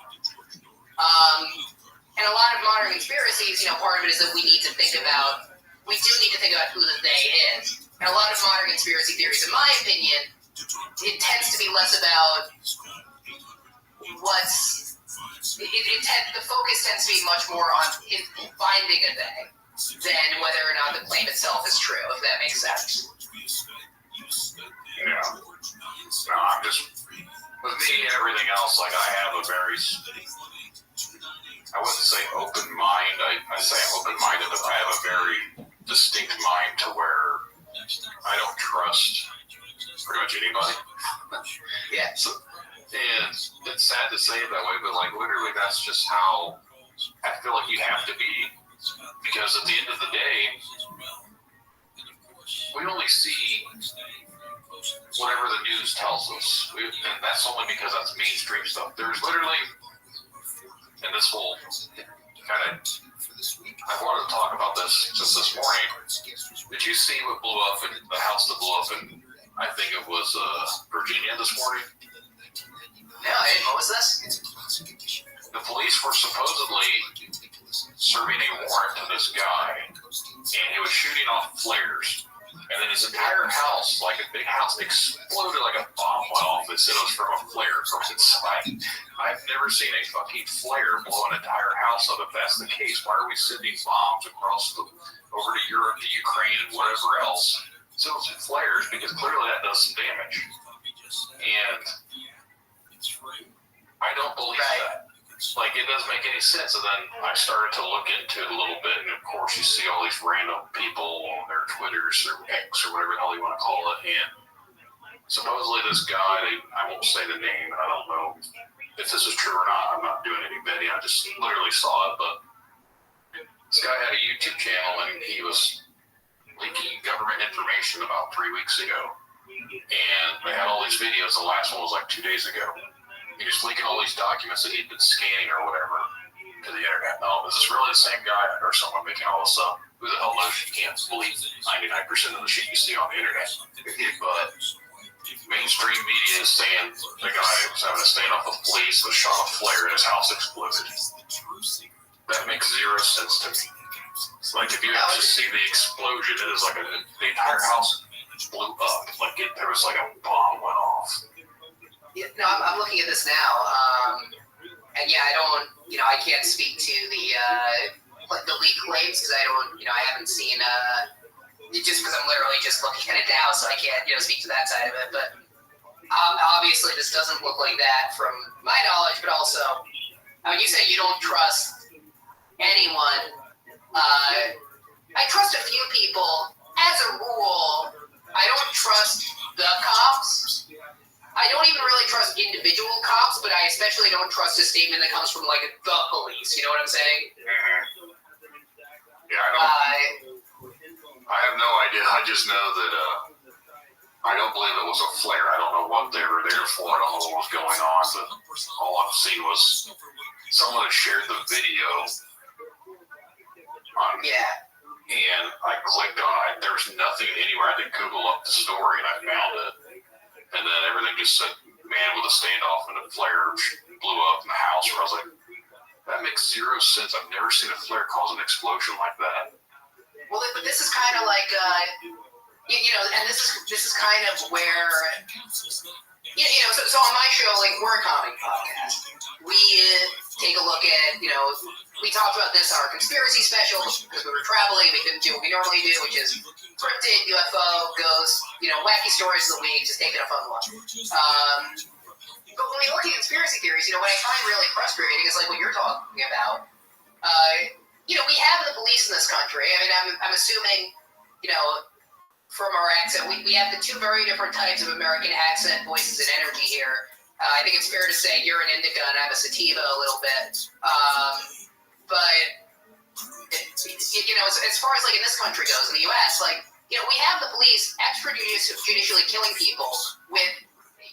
[SPEAKER 3] And a lot of modern conspiracies, part of it is that we do need to think about who the they is. And a lot of modern conspiracy theories, in my opinion,
[SPEAKER 9] it tends to be less about the focus tends to be much more on finding a they than whether or not the claim itself is true, if that makes sense.
[SPEAKER 8] Yeah. No, I'm just, with me and everything else, like I have a very, I wouldn't say open mind. I say I'm open-minded, but I have a very distinct mind to where I don't trust pretty much anybody.
[SPEAKER 9] Yeah.
[SPEAKER 8] So, and it's sad to say it that way, but like literally that's just how I feel like you have to be, because at the end of the day, we only see whatever the news tells us, and that's only because that's mainstream stuff. There's literally, and this will kind of, I wanted to talk about this just this morning. Did you see what blew up in the house that blew up in, I think it was Virginia this morning?
[SPEAKER 9] No, I didn't. What was this?
[SPEAKER 8] The police were supposedly serving a warrant to this guy, and he was shooting off flares. And then his entire house, like a big house, exploded like a bomb went off. It said it was from a flare from inside. I've never seen a fucking flare blow an entire house up. If that's the case, why are we sending bombs across over to Europe, to Ukraine, and whatever else? So it's flares, because clearly that does some damage. And I don't believe that. Like, it doesn't make any sense. And then I started to look into it a little bit, and of course you see all these random people on their Twitters or X or whatever the hell you want to call it, and supposedly this guy, I won't say the name, and I don't know if this is true or not. I'm not doing any betting. I just literally saw it, but this guy had a YouTube channel, and he was leaking government information about 3 weeks ago, and they had all these videos. The last one was like 2 days ago. He was leaking all these documents that he'd been scanning or whatever to the internet. Now, is this really the same guy or someone making all this up? Who the hell knows? You can't believe 99% of the shit you see on the internet. But mainstream media is saying the guy was having a standoff with police, was shot a flare and his house exploded. That makes zero sense to me. It's like, if you actually see the explosion, it is like the entire house blew up. Like there was like a bomb went off.
[SPEAKER 9] Yeah, no, I'm looking at this now, and yeah, I can't speak to the leak claims because I haven't seen just because I'm literally just looking at it now, so I can't speak to that side of it. But obviously, this doesn't look like that from my knowledge. But also, you say you don't trust anyone. I trust a few people. As a rule, I don't trust the cops. I don't even really trust individual cops, but I especially don't trust a statement that comes from, like, the police. You know what I'm saying?
[SPEAKER 8] Mm-hmm. Yeah, I have no idea. I just know that I don't believe it was a flare. I don't know what they were there for. I don't know what was going on, but all I've seen was someone had shared the video on, and I clicked on it. There was nothing anywhere. I did Google up the story, and I found it. And then everything just said, man with a standoff and a flare blew up in the house. Where I was like, that makes zero sense. I've never seen a flare cause an explosion like that.
[SPEAKER 9] Well, but this is kind of like, and this is kind of where, so on my show, like, we're a comic podcast. We take a look at, we talked about this on our conspiracy special because we were traveling and we couldn't do what we normally do, which is cryptid, UFO, ghosts, wacky stories of the week, just taking a fun one. But when we look at conspiracy theories, what I find really frustrating is like what you're talking about. We have the police in this country. I mean, I'm assuming, from our accent, we have the two very different types of American accent, voices, and energy here. I think it's fair to say you're an indica and I'm a sativa a little bit. But, as far as, like, in this country goes, in the U.S., like, we have the police extrajudicially killing people with,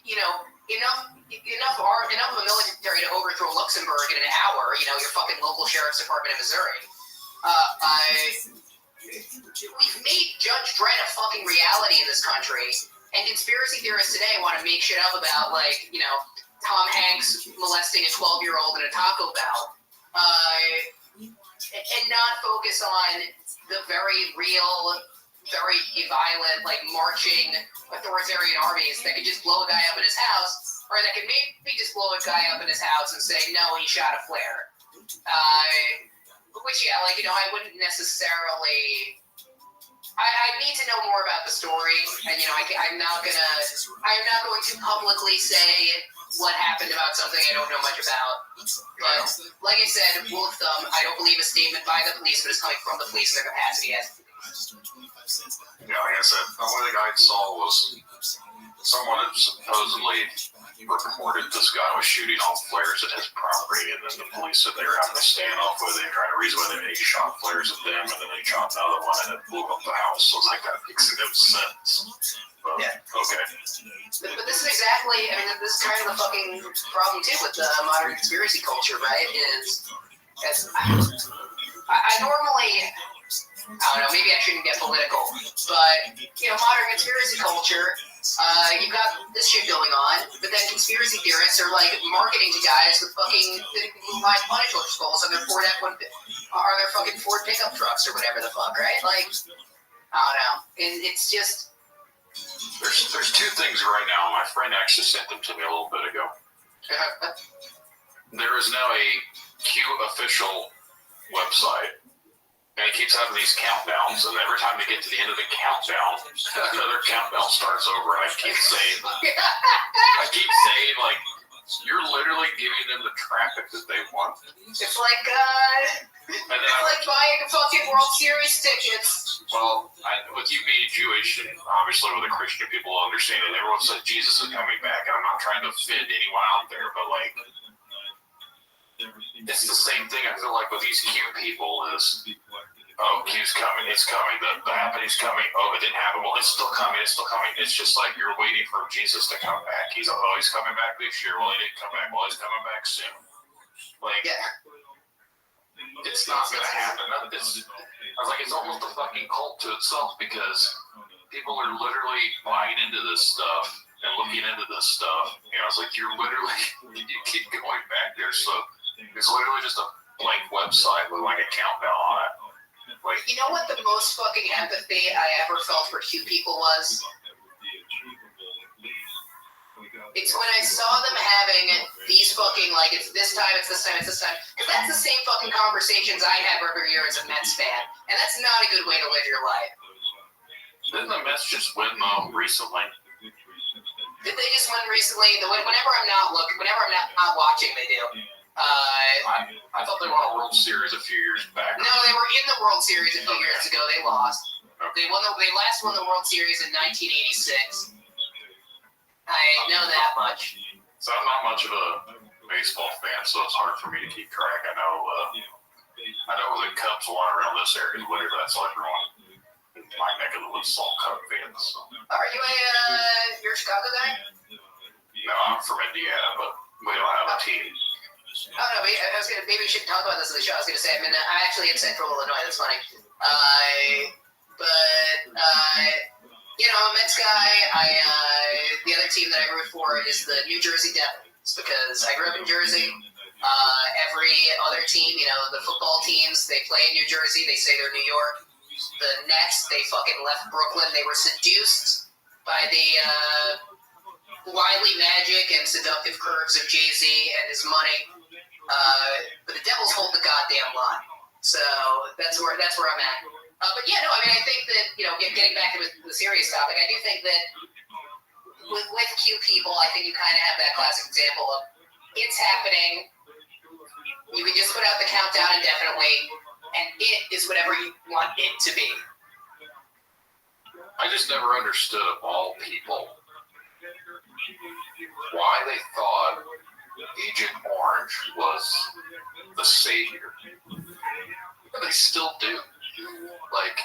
[SPEAKER 9] enough of a military to overthrow Luxembourg in an hour, your fucking local sheriff's department in Missouri. We've made Judge Dredd a fucking reality in this country, and conspiracy theorists today want to make shit up about, like, Tom Hanks molesting a 12-year-old in a Taco Bell, and not focus on the very real
[SPEAKER 3] very violent, like marching authoritarian armies that could just blow a guy up in his house, or that could maybe just blow a guy up in his house and say, no, he shot a flare. Which, yeah, like, you know, I wouldn't necessarily... I need to know more about the story, and, you know, I'm not going to publicly say what happened about something I don't know much about. But, like I said, rule of thumb, I don't believe a statement by the police, but it's coming from the police in their capacity as
[SPEAKER 8] Yeah, like I said, the only thing I saw was someone had supposedly reported this guy was shooting off flares at his property, and then the police said they were having a standoff with him, trying to reason with him, and he shot flares at them, and then they shot another one, and it blew up the house. So like, that makes no sense. But, yeah. Okay.
[SPEAKER 3] But this is exactly, I mean, this is kind of the fucking problem, too, with the modern conspiracy culture, right? I normally... I don't know, maybe I shouldn't get political, but, you know, modern conspiracy culture, you've got this shit going on, but then conspiracy theorists are, like, marketing to guys with fucking live Punisher skulls on their Ford fucking Ford pickup trucks or whatever the fuck, right? Like, I don't know. It's just...
[SPEAKER 8] There's two things right now. My friend actually sent them to me a little bit ago. There is now a Q official website. And he keeps having these countdowns, and every time they get to the end of the countdown, another countdown starts over, and I keep saying, like, you're literally giving them the traffic that they want.
[SPEAKER 3] It's like, like buying fucking World Series tickets.
[SPEAKER 8] Well, with you being Jewish, and obviously with the Christian people understanding, everyone says Jesus is coming back, and I'm not trying to offend anyone out there, but, like, it's the same thing I feel like with these Q people is, oh, Q's coming, it's coming, the happening's coming, oh, it didn't happen, well, it's still coming. It's just like you're waiting for Jesus to come back. He's coming back this year, well, he didn't come back, well, he's coming back soon. Like, it's not going to happen. I was like, it's almost a fucking cult to itself, because people are literally buying into this stuff and looking into this stuff. You know, it's like, you keep going back there, so it's literally just a blank website with like a countdown on it. Like,
[SPEAKER 3] you know what the most fucking empathy I ever felt for Q people was? It's when I saw them having these fucking, like, it's this time, it's this time, it's this time. Because that's the same fucking conversations I had every year as a Mets fan. And that's not a good way to live your life.
[SPEAKER 8] Didn't the Mets just win, though, recently?
[SPEAKER 3] Did they just win recently? Whenever I'm not watching, they do.
[SPEAKER 8] I thought they won a World Series a few years back.
[SPEAKER 3] No, they were in the World Series a few years ago. They lost. Okay. They last won the World Series in 1986. I know that much.
[SPEAKER 8] So I'm not much of a baseball fan, so it's hard for me to keep track. I know the Cubs won around this area, whatever that's like everyone in my neck of the woods, all Cub fans. So.
[SPEAKER 3] Are you you're a Chicago guy?
[SPEAKER 8] No, I'm from Indiana, but we don't have a team.
[SPEAKER 3] Oh no, maybe we should talk about this in the show. I was gonna say, I mean, I actually in Central Illinois. That's funny. You know, I'm a Mets guy. The other team that I root for is the New Jersey Devils because I grew up in Jersey. Every other team, you know, the football teams, they play in New Jersey. They say they're New York. The Nets, they fucking left Brooklyn. They were seduced by the wily magic and seductive curves of Jay-Z and his money. But the Devils hold the goddamn line. So that's where I'm at. But yeah, no, I mean, I think that, you know, getting back to the serious topic, I do think that with Q people, I think you kind of have that classic example of it's happening. You can just put out the countdown indefinitely, and it is whatever you want it to be.
[SPEAKER 8] I just never understood of all people why they thought Agent Orange was the savior. But they still do. Like,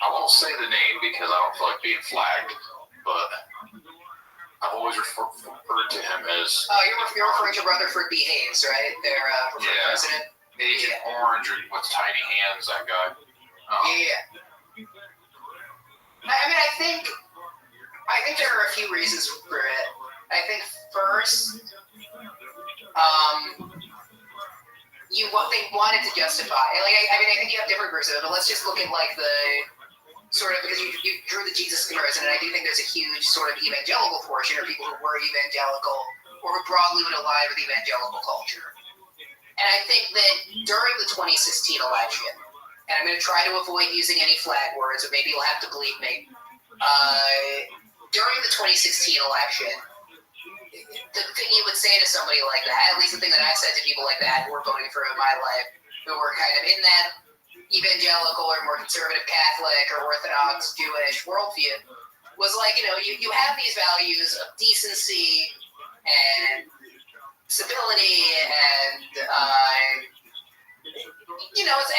[SPEAKER 8] I won't say the name because I don't feel like being flagged, but I've always referred to him as...
[SPEAKER 3] you're referring to Rutherford B. Hayes, right? Their president?
[SPEAKER 8] Agent Orange with tiny hands, that guy.
[SPEAKER 3] Yeah. I mean, I think there are a few reasons for it. I think first, they wanted to justify. Like, I mean, I think you have different groups of it, but let's just look at like the sort of, because you drew the Jesus comparison, and I do think there's a huge sort of evangelical portion, or people who were evangelical, or who broadly would align with evangelical culture. And I think that during the 2016 election, and I'm going to try to avoid using any flag words, or maybe you'll have to bleep me. During the 2016 election, the thing you would say to somebody like that, at least the thing that I've said to people like that who were voting for in my life, who were kind of in that evangelical or more conservative Catholic or Orthodox Jewish worldview, was like, you have these values of decency and civility and,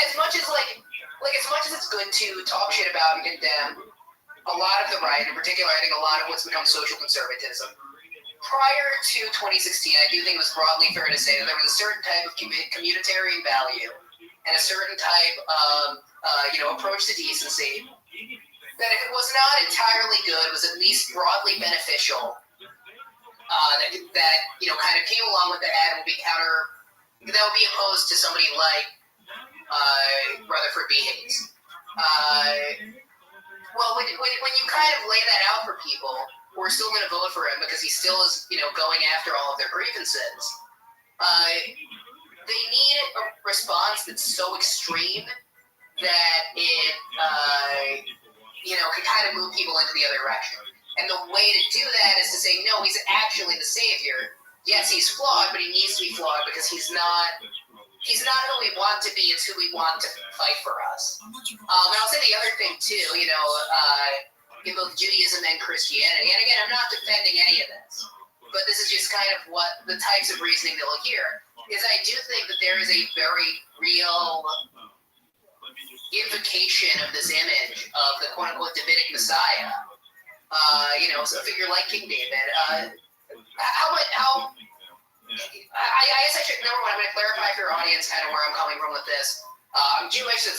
[SPEAKER 3] as much as as much as it's good to talk shit about and condemn a lot of the right, in particular, I think a lot of what's become social conservatism, prior to 2016, I do think it was broadly fair to say that there was a certain type of communitarian value and a certain type of, approach to decency that if it was not entirely good, was at least broadly beneficial. That kind of came along with that and that would be opposed to somebody like Rutherford B. Hayes. Well, when you kind of lay that out for people, we're still going to vote for him because he still is, going after all of their grievances. They need a response that's so extreme that it, can kind of move people into the other direction. And the way to do that is to say, no, he's actually the savior. Yes, he's flawed, but he needs to be flawed because he's not who we want to be, it's who we want to fight for us. And I'll say the other thing, too, in both Judaism and Christianity, and again, I'm not defending any of this, but this is just kind of what the types of reasoning that we'll hear, is I do think that there is a very real invocation of this image of the quote-unquote Davidic Messiah, so a figure like King David. I guess I should, number one, I'm going to clarify for your audience kind of where I'm coming from with this. I'm Jewish, so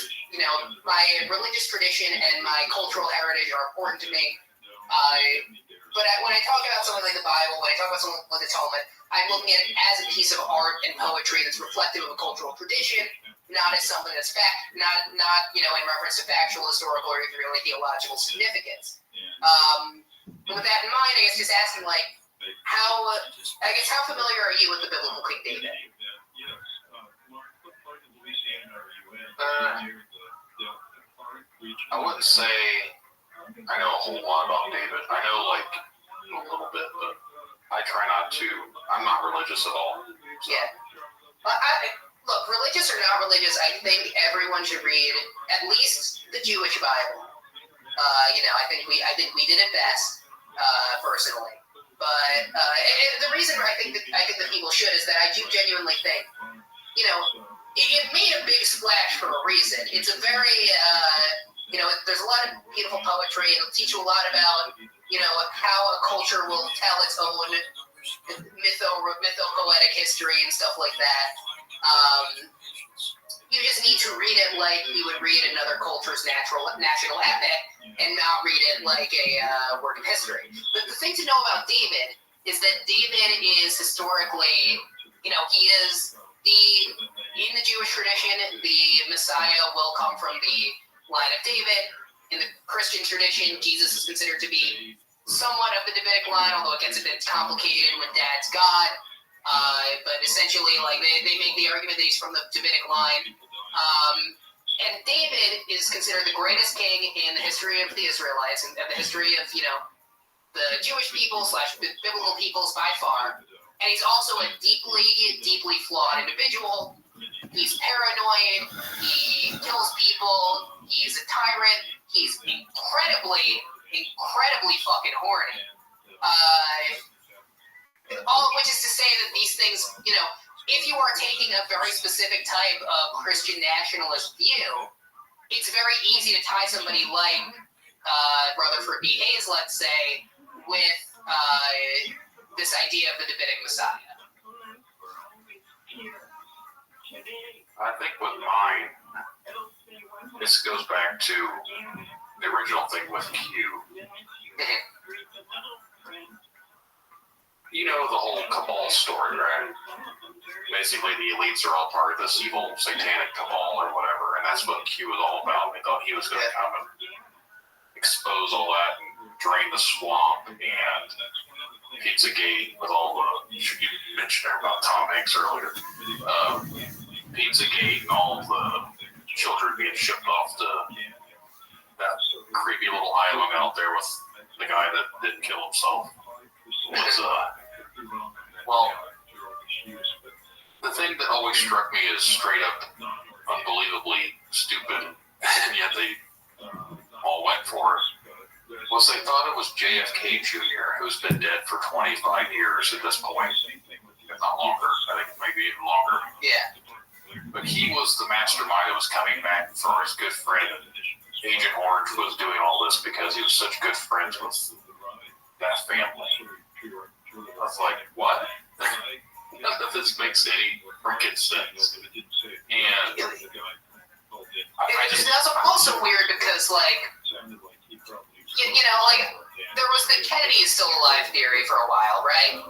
[SPEAKER 3] my religious tradition and my cultural heritage are important to me. But when I talk about something like the Bible, when I talk about something like the Talmud, I'm looking at it as a piece of art and poetry that's reflective of a cultural tradition, not as something that's not in reference to factual, historical, or even really theological significance. With that in mind, I guess just asking, how familiar are you with the biblical King David?
[SPEAKER 8] I wouldn't say I know a whole lot about David. I know a little bit, but I try not to. I'm not religious at all. So.
[SPEAKER 3] Yeah. Look, religious or not religious, I think everyone should read at least the Jewish Bible. I think we did it best, personally. But the reason I think that people should is that I do genuinely think, it made a big splash for a reason. It's a very, there's a lot of beautiful poetry. It'll teach you a lot about, how a culture will tell its own mytho-poetic history and stuff like that. You just need to read it like you would read another culture's national epic and not read it like a work of history. But the thing to know about David is that David is historically, he is in the Jewish tradition, the Messiah will come from the line of David. In the Christian tradition, Jesus is considered to be somewhat of the Davidic line, although it gets a bit complicated when Dad's God. But essentially, they make the argument that he's from the Davidic line. And David is considered the greatest king in the history of the Israelites and the history of, the Jewish people / biblical peoples by far. And he's also a deeply, deeply flawed individual. He's paranoid. He kills people. He's a tyrant. He's incredibly fucking horny. All of which is to say that these things, if you are taking a very specific type of Christian nationalist view, it's very easy to tie somebody like Rutherford B. Hayes, let's say, with this idea of the Davidic Messiah.
[SPEAKER 8] I think with mine, this goes back to the original thing with Q. You know the whole cabal story, right? Basically, the elites are all part of this evil satanic cabal or whatever, and that's what Q was all about. They thought he was going to come and expose all that and drain the swamp, and Pizzagate with all the, you mentioned there about Tom Hanks earlier, Pizzagate and all the children being shipped off to that creepy little island out there with the guy that didn't kill himself was, well, the thing that always struck me as straight up unbelievably stupid, and yet they all went for it, was they thought it was JFK Jr., who's been dead for 25 years at this point, if not longer. I think maybe even longer.
[SPEAKER 3] Yeah.
[SPEAKER 8] But he was the mastermind that was coming back for his good friend. Agent Orange was doing all this because he was such good friends with that family. I was like, what? None of this makes any freaking sense. And I just...
[SPEAKER 3] That's also weird because, like, you know, like, there was the Kennedy is still alive theory for a while, right?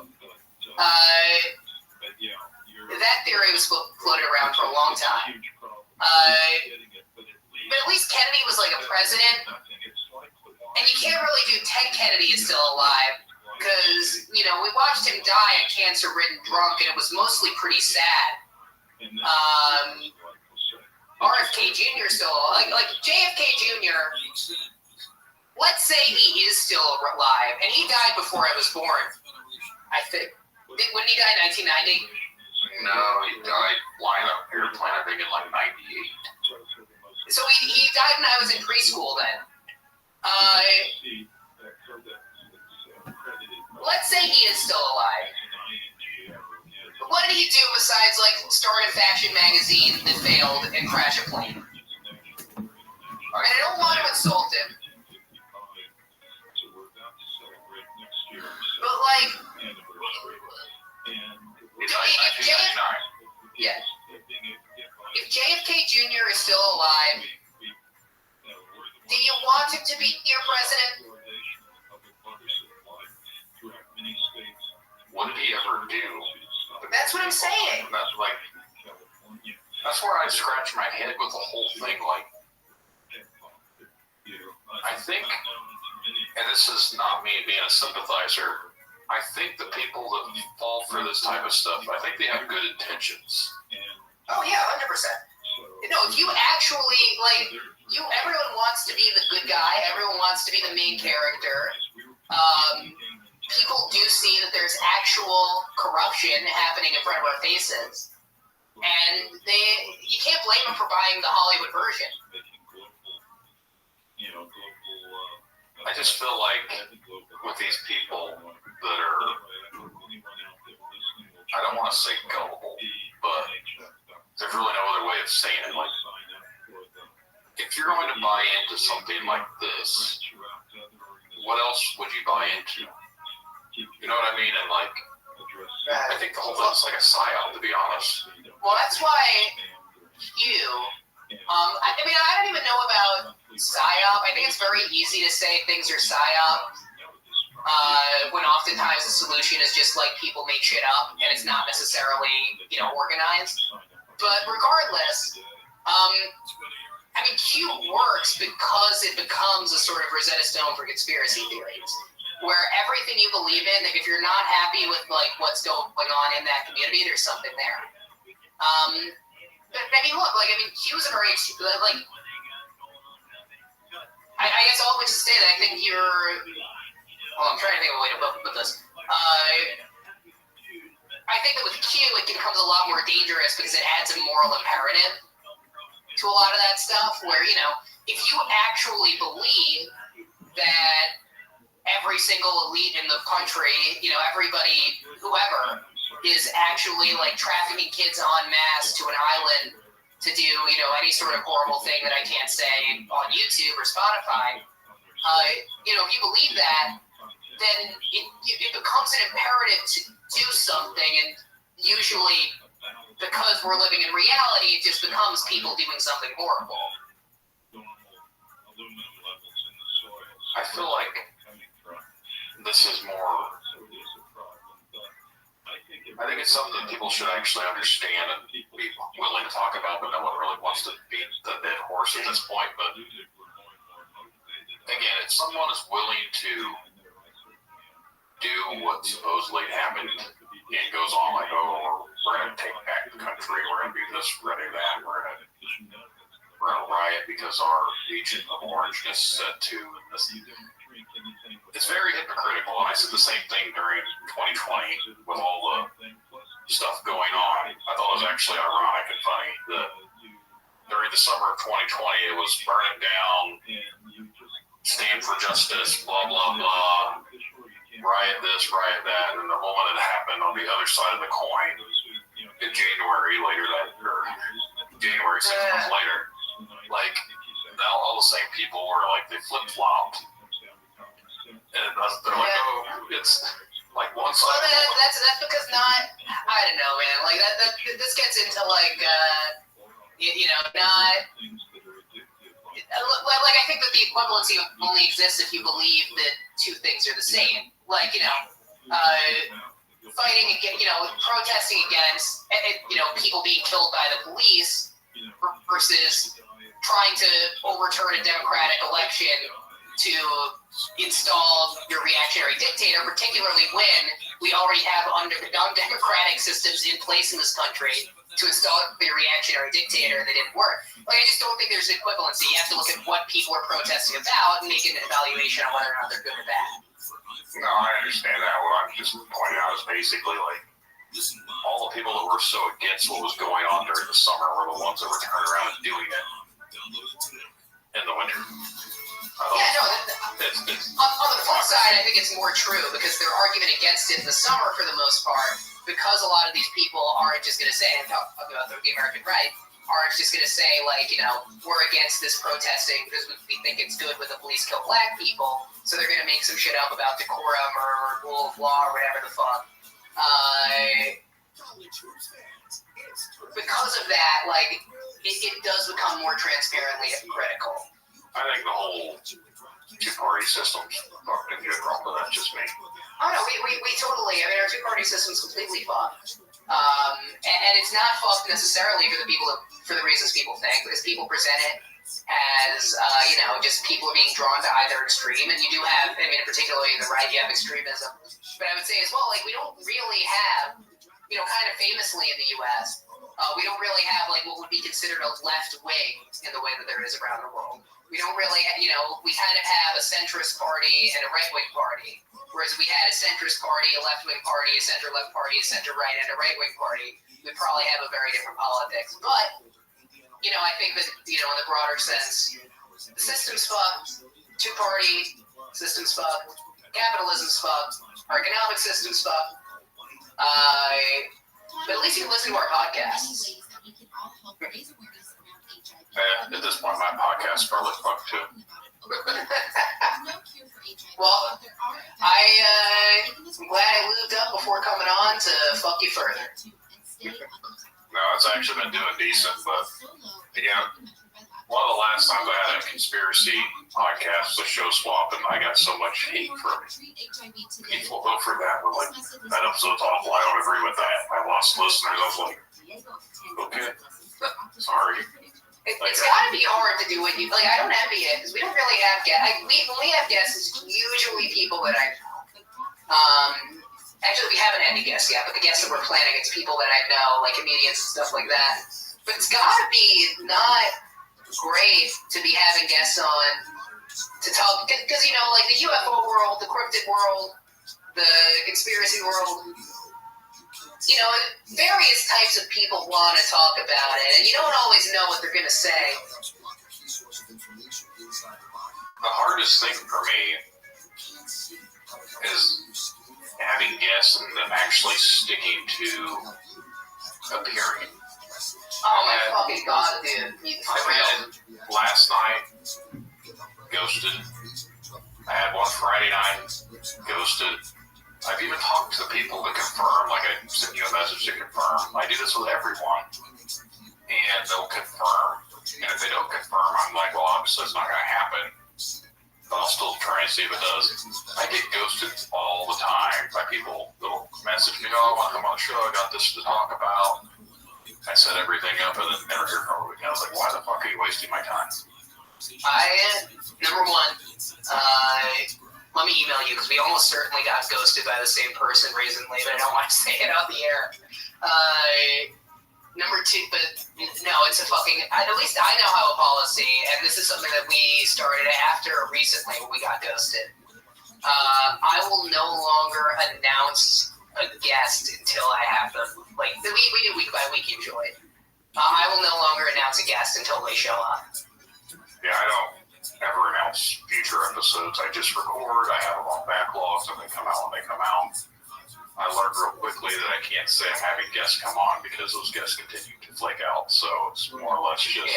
[SPEAKER 3] That theory was floated around for a long time. But at least Kennedy was like a president, and you can't really do Ted Kennedy is still alive, because, you know, we watched him die a cancer-ridden drunk, and it was mostly pretty sad. RFK Jr. still, like JFK Jr., let's say he is still alive, and he died before I was born, I think. When did he die, 1990?
[SPEAKER 8] No, he died flying up airplane, I think, in like 98.
[SPEAKER 3] So he died when I was in preschool then. Let's say he is still alive. What did he do besides, like, start a fashion magazine that failed and crash a plane? And I don't want to insult him. But, like, if JFK Jr. is still alive, do you want him to be your president?
[SPEAKER 8] What did he ever do?
[SPEAKER 3] That's what I'm saying.
[SPEAKER 8] That's where I scratch my head with the whole thing. Like, I think, and this is not me being a sympathizer, I think the people that fall for this type of stuff, I think they have good intentions.
[SPEAKER 3] Oh yeah, 100%. No, if you actually, like, everyone wants to be the good guy, everyone wants to be the main character. People do see that there's actual corruption happening in front of our faces. And you can't blame them for buying the Hollywood version.
[SPEAKER 8] I just feel like with these people that are, I don't want to say gullible, but there's really no other way of saying it. Like, if you're going to buy into something like this, what else would you buy into? You know what I mean? And, like, I think the whole thing's like a psyop, to be honest.
[SPEAKER 3] Well, that's why I mean, I don't even know about psyop. I think it's very easy to say things are psyop, when oftentimes the solution is just, like, people make shit up, and it's not necessarily, you know, organized. But regardless, I mean, Q works because it becomes a sort of Rosetta Stone for conspiracy theories, where everything you believe in, like, if you're not happy with, like, what's going on in that community, there's something there. But, I mean, look, like, I mean, Q is a very, like, I guess all which to say that I think I'm trying to think of a way to put this. I think that with Q, it becomes a lot more dangerous because it adds a moral imperative to a lot of that stuff, where, you know, if you actually believe that every single elite in the country, you know, everybody, whoever, is actually, like, trafficking kids en masse to an island to do, you know, any sort of horrible thing that I can't say on YouTube or Spotify, you know, if you believe that, then it becomes an imperative to do something, and usually, because we're living in reality, it just becomes people doing something horrible.
[SPEAKER 8] I feel like this is more, I think it's something that people should actually understand and be willing to talk about, but no one really wants to beat the dead horse at this point. But again, if someone is willing to do what supposedly happened and goes on like, oh, we're going to take back the country, we're going to do this, we're going to do that, we're going to riot because our Legion of Orangeness said to. It's very hypocritical, and I said the same thing during 2020 with all the stuff going on. I thought it was actually ironic and funny that during the summer of 2020, it was burning down, stand for justice, blah, blah, blah, riot this, riot that, and the moment it happened on the other side of the coin in January, January 6 months later, like, now all the same people were like, they flip-flopped. And they're like, oh, it's like one side.
[SPEAKER 3] Well, that's because I don't know, man. Like that this gets into like, not. Like I think that the equivalency only exists if you believe that two things are the same. Like fighting against, protesting against, people being killed by the police versus trying to overturn a democratic election to install your reactionary dictator, particularly when we already have undemocratic systems in place in this country to install the reactionary dictator that didn't work. Like, I just don't think there's equivalency. You have to look at what people are protesting about and make an evaluation on whether or not they're good or bad.
[SPEAKER 8] No, I understand that. What I'm just pointing out is basically like all the people that were so against what was going on during the summer were the ones that were turning around and doing it in the winter.
[SPEAKER 3] On the flip side, I think it's more true because their argument against it in the summer, for the most part, because a lot of these people aren't just going to say, and talk about the American right, aren't just going to say, like, we're against this protesting because we think it's good when the police kill black people, so they're going to make some shit up about decorum or rule of law or whatever the fuck. Because of that, like, it does become more transparently hypocritical.
[SPEAKER 8] I think the whole two-party system's fucked in general, but that's just me.
[SPEAKER 3] Oh no, we totally. I mean, our two-party system's completely fucked, and it's not fucked necessarily for the reasons people think, because people present it as just people are being drawn to either extreme, and you do have, I mean, particularly in the right, you have extremism. But I would say as well, like, we don't really have, kind of famously in the U.S., we don't really have like what would be considered a left wing in the way that there is around the world. We don't really, we kind of have a centrist party and a right-wing party. Whereas we had a centrist party, a left-wing party, a center-left party, a center-right, and a right-wing party, we'd probably have a very different politics. But, I think that, in the broader sense, the system's fucked, two-party system's fucked, capitalism's fucked, our economic system's fucked. But at least you can listen to our podcasts.
[SPEAKER 8] At this point, my podcast probably fucked too.
[SPEAKER 3] Well, I'm glad I lubed up before coming on to fuck you further.
[SPEAKER 8] No, it's actually been doing decent, but again, one of the last times I had a conspiracy podcast with Show Swap, and I got so much hate from people for that. We're like, that episode's awful. I don't agree with that. I lost listeners. I was like, okay, sorry.
[SPEAKER 3] It's got to be hard to do what you like. I don't envy it because we don't really have guests. When we have guests, it's usually people that I know. Actually, we haven't had any guests yet, but the guests that we're planning, it's people that I know, like comedians and stuff like that. But it's got to be not great to be having guests on to talk because like the UFO world, the cryptid world, the conspiracy world. Various types of people want to talk about it, and you don't always know what they're going to say.
[SPEAKER 8] The hardest thing for me is having guests and them actually sticking to appearing.
[SPEAKER 3] Oh my fucking god, dude.
[SPEAKER 8] Last night, ghosted. I had one Friday night, ghosted. I've even talked to people to confirm, like I sent you a message to confirm. I do this with everyone. And they'll confirm. And if they don't confirm, I'm like, well, obviously it's not going to happen. But I'll still try and see if it does. I get ghosted all the time by people that'll message me, oh, I want to come on the show, I got this to talk about. I set everything up and then never hear from them again. I was like, why the fuck are you wasting my time?
[SPEAKER 3] Number one, let me email you because we almost certainly got ghosted by the same person recently, but I don't want to say it on the air. Number two, but no, it's a fucking. At least I now have a policy, and this is something that we started after recently when we got ghosted. I will no longer announce a guest until I have them. Like we do week by week usually. I will no longer announce a guest until they show up.
[SPEAKER 8] Yeah, I don't ever announce future episodes. I just record. I have them on backlogs, and they come out when they come out. I learned real quickly that I can't say I'm having guests come on because those guests continue to flake out. So it's more or less just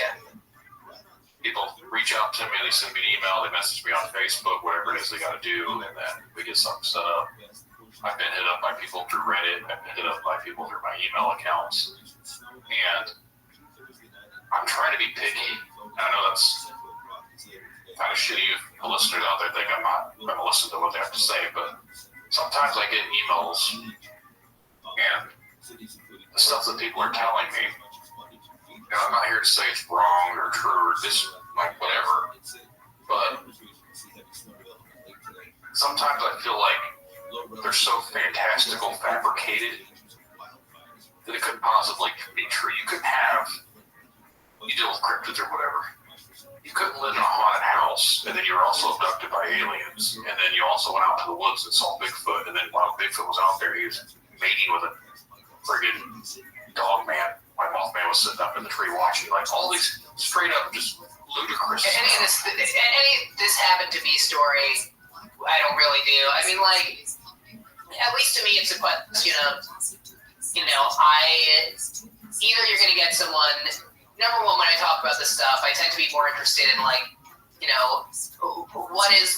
[SPEAKER 8] people reach out to me, they send me an email, they message me on Facebook, whatever it is they got to do, and then we get something set up. I've been hit up by people through Reddit. I've been hit up by people through my email accounts. And I'm trying to be picky. I know that's kind of shitty if the listeners out there think I'm not going to listen to what they have to say, but sometimes I get emails and the stuff that people are telling me, and I'm not here to say it's wrong or true or this, like whatever, but sometimes I feel like they're so fantastical, fabricated, that it couldn't possibly be true. You couldn't have, you deal with cryptids or whatever. You couldn't live in a haunted house, and then you were also abducted by aliens, and then you also went out to the woods and saw Bigfoot, and then while Bigfoot was out there, he was mating with a friggin' dog man. My Mothman was sitting up in the tree watching. Like, all these straight up just ludicrous
[SPEAKER 3] Any of this happened to me story, I don't really do. I mean, like, at least to me, it's a question of, either you're going to get someone. Number one, when I talk about this stuff, I tend to be more interested in, like, what is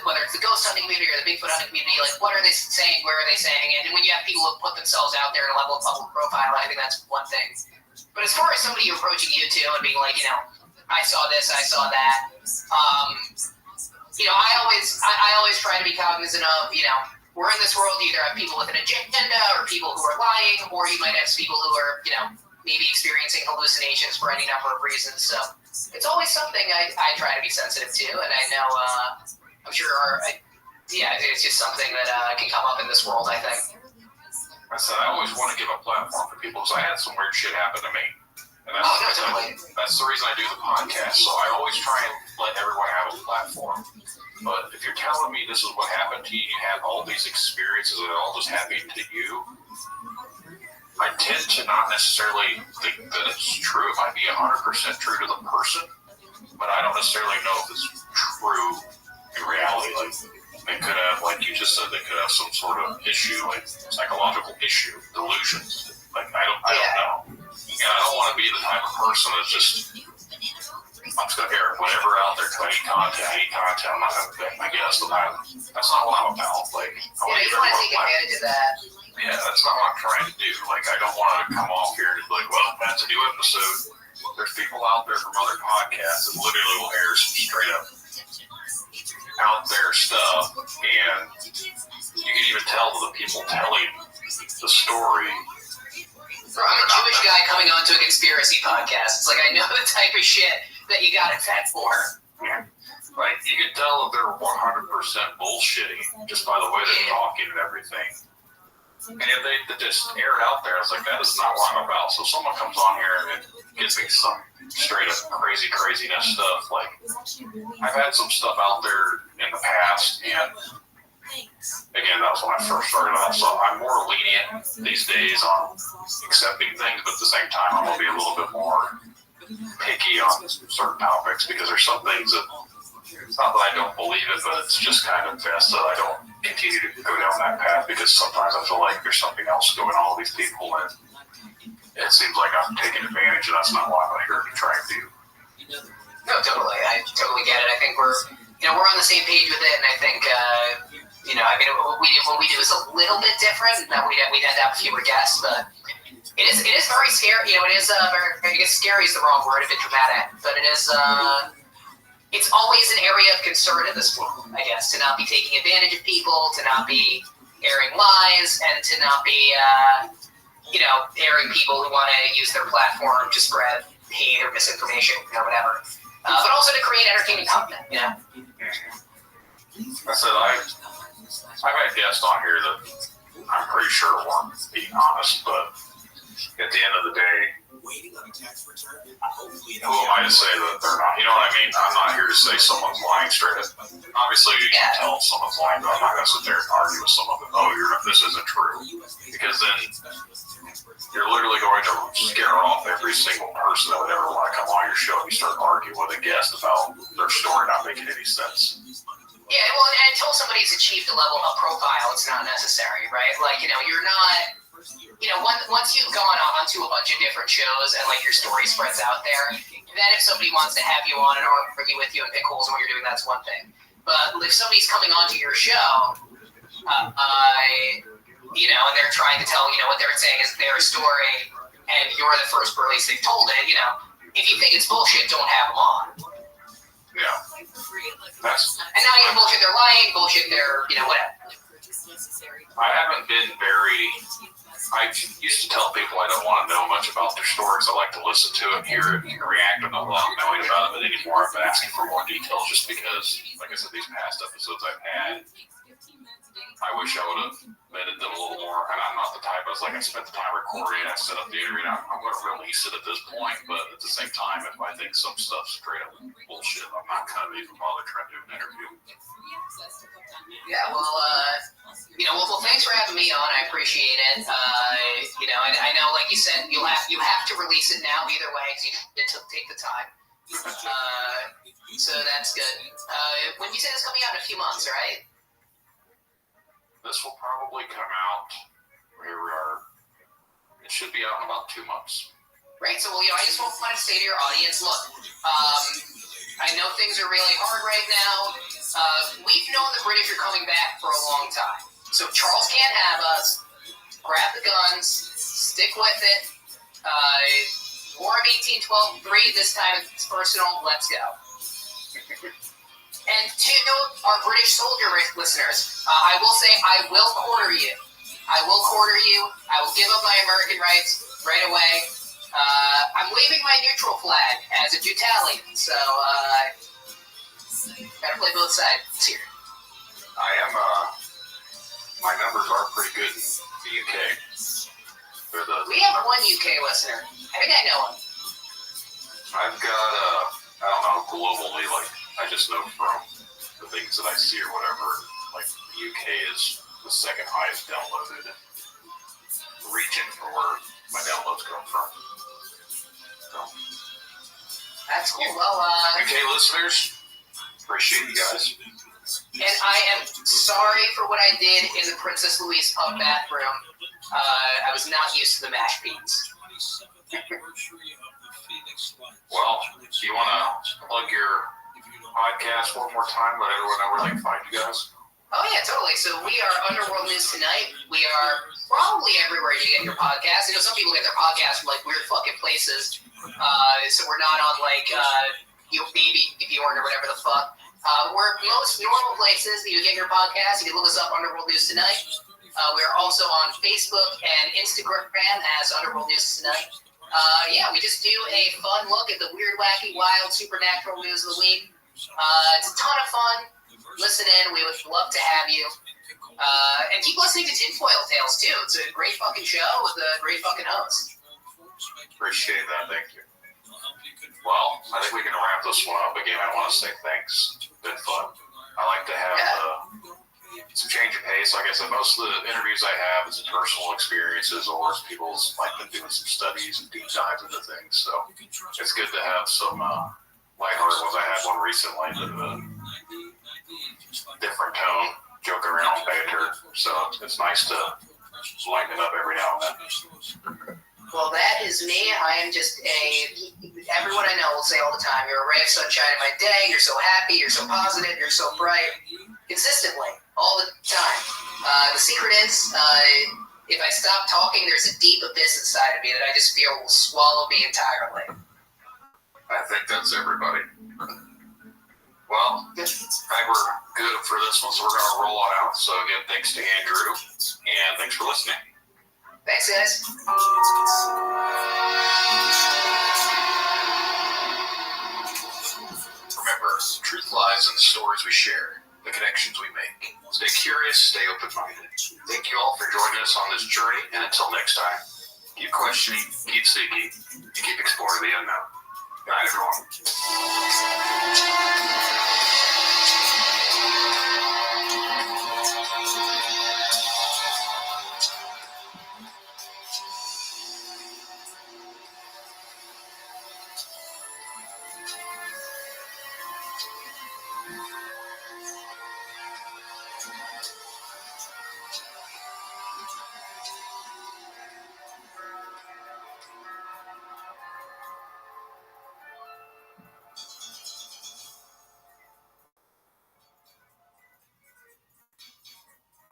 [SPEAKER 3] whether it's the ghost hunting community or the Bigfoot hunting community, like, what are they saying, where are they saying it? And when you have people who put themselves out there at a level of public profile, I think that's one thing. But as far as somebody approaching you too and being like, I saw this, I saw that, I always try to be cognizant of, we're in this world, you either have people with an agenda or people who are lying, or you might have people who are, maybe experiencing hallucinations for any number of reasons. So it's always something I try to be sensitive to, and I know I'm sure it's just something that can come up in this world, I think.
[SPEAKER 8] I said I always want to give a platform for people, because I had some weird shit happen to me. And that's the reason I do the podcast. So I always try and let everyone have a platform. But if you're telling me this is what happened to you, you have all these experiences that are all just happening to you, I tend to not necessarily think that it's true. It might be 100% true to the person, but I don't necessarily know if it's true in reality. Like, they could have, like you just said, they could have some sort of issue, like psychological issue, delusions. Like, I don't know. And I don't want to be the type of person that's just, I'm just going to air whatever out there, I need content, I'm not going to bet my guess. That's not what I'm about. Like,
[SPEAKER 3] you want to take advantage of that.
[SPEAKER 8] Yeah, that's not what I'm trying to do. Like, I don't want to come off here and be like, well, that's a new episode. There's people out there from other podcasts that literally will air some straight up out there stuff, and you can even tell the people telling the story.
[SPEAKER 3] I'm a Jewish guy coming onto a conspiracy podcast. It's like, I know the type of shit that you got it fed for.
[SPEAKER 8] Yeah. Like, you can tell that they're 100% bullshitting just by the way they're talking and everything. And if they just air it out there, it's like, that is not what I'm about. So if someone comes on here and gives me some straight up craziness stuff, like, I've had some stuff out there in the past, and again, that was when I first started off, so I'm more lenient these days on accepting things, but at the same time, I'm going to be a little bit more picky on certain topics, because there's some things that, it's not that I don't believe it, but it's just kind of best that I don't continue to go down that path, because sometimes I feel like there's something else going on with these people, and it seems like I'm taking advantage, and that's not what I'm here to try and do.
[SPEAKER 3] No, totally. I totally get it. I think we're on the same page with it, and I think, what we do is a little bit different. We'd end up have fewer guests, but it is very scary. It is I guess scary is the wrong word, a bit dramatic, but it is. It's always an area of concern in this world, I guess, to not be taking advantage of people, to not be airing lies, and to not be, airing people who want to use their platform to spread hate or misinformation, whatever. but also to create entertaining content, you know?
[SPEAKER 8] I said I've had guests on here that I'm pretty sure weren't being honest, but at the end of the day,
[SPEAKER 5] Waiting on a tax return?
[SPEAKER 8] who am I to say that they're not? You know what I mean? I'm not here to say someone's lying straight up. Obviously, you can tell if someone's lying, but I'm not going to sit there and argue with someone that, this isn't true. Because then you're literally going to scare off every single person that would ever want to come on your show and you start arguing with a guest about their story not making any sense.
[SPEAKER 3] Yeah, well, and until somebody's achieved a level of profile, it's not necessary, right? Like, you're not... once you've gone on to a bunch of different shows and like your story spreads out there, then if somebody wants to have you on and argue with you and pick holes in what you're doing, that's one thing. But if somebody's coming onto your show, and they're trying to tell, what they're saying is their story, and you're the first release they've told it, if you think it's bullshit, don't have them on.
[SPEAKER 8] Yeah.
[SPEAKER 3] And now you're bullshit, they're lying, bullshit, they're, whatever.
[SPEAKER 8] I haven't been very... I used to tell people I don't want to know much about their stories. I like to listen to it, hear it, and react without knowing about it. But anymore, I've been asking for more details just because, like I said, these past episodes I've had, I wish I would have vetted them a little more. And I'm not the type, I spent the time recording, I set up the interview, and I'm going to release it at this point. But at the same time, if I think some stuff's straight up bullshit, I'm not going to even bother trying to do an interview.
[SPEAKER 3] Yeah, well, thanks for having me on. I appreciate it. I know, like you said, you have to release it now either way because you did take the time. So that's good. When you say it's coming out in a few months, right?
[SPEAKER 8] This will probably come out. Here we are. It should be out in about 2 months.
[SPEAKER 3] Right. So, I just want to say to your audience, look, I know things are really hard right now. We've known the British are coming back for a long time. So Charles can't have us. Grab the guns. Stick with it. War of 1812-3, this time it's personal. Let's go. And to our British soldier listeners, I will say I will quarter you. I will give up my American rights right away. I'm waving my neutral flag as a Jutalian, so gotta play both sides here.
[SPEAKER 8] I am, my numbers are pretty good in the UK.
[SPEAKER 3] We have one UK listener. I think I know him.
[SPEAKER 8] I've got, I don't know, globally, I just know from the things that I see or whatever, the UK is the second highest downloaded region for where my downloads come from. So,
[SPEAKER 3] that's cool. Well,
[SPEAKER 8] UK listeners, appreciate you guys.
[SPEAKER 3] And I am sorry for what I did in the Princess Louise pub bathroom. I was not used to the mashed beans.
[SPEAKER 8] Well, do you want to plug your podcast one more time? Let everyone know where they can find you guys.
[SPEAKER 3] Oh, yeah, totally. So we are Underworld News Tonight. We are probably everywhere you get your podcast. Some people get their podcasts from, weird fucking places. So we're not on, Baby Bjorn or whatever the fuck. We're most normal places that you get your podcast. You can look us up, Underworld News Tonight. We are also on Facebook and Instagram as Underworld News Tonight. We just do a fun look at the weird, wacky, wild, supernatural news of the week. It's a ton of fun. Listen in. We would love to have you. And keep listening to Tinfoil Tales, too. It's a great fucking show with a great fucking host.
[SPEAKER 8] Appreciate that. Thank you. Well, I think we can wrap this one up. Again, I want to say thanks. It's been fun. I like to have some change of pace. Like I said, most of the interviews I have is personal experiences or people's been doing some studies and deep dives into things. So it's good to have some lighthearted ones. I had one recently that different tone, joking around, banter. So it's nice to lighten it up every now and then.
[SPEAKER 3] Well, that is me. I am just everyone I know will say all the time, you're a ray of sunshine in my day, you're so happy, you're so positive, you're so bright. Consistently, all the time. The secret is, if I stop talking, there's a deep abyss inside of me that I just feel will swallow me entirely.
[SPEAKER 8] I think that's everybody. Well, I think we're good for this one, so we're going to roll on out. So again, thanks to Andrew, and thanks for listening.
[SPEAKER 3] Thanks, guys. lives and the stories we share, the connections we make. Stay curious, stay open-minded. Thank you all for joining us on this journey, and until next time, keep questioning, keep seeking, and keep exploring the unknown. Good night, everyone.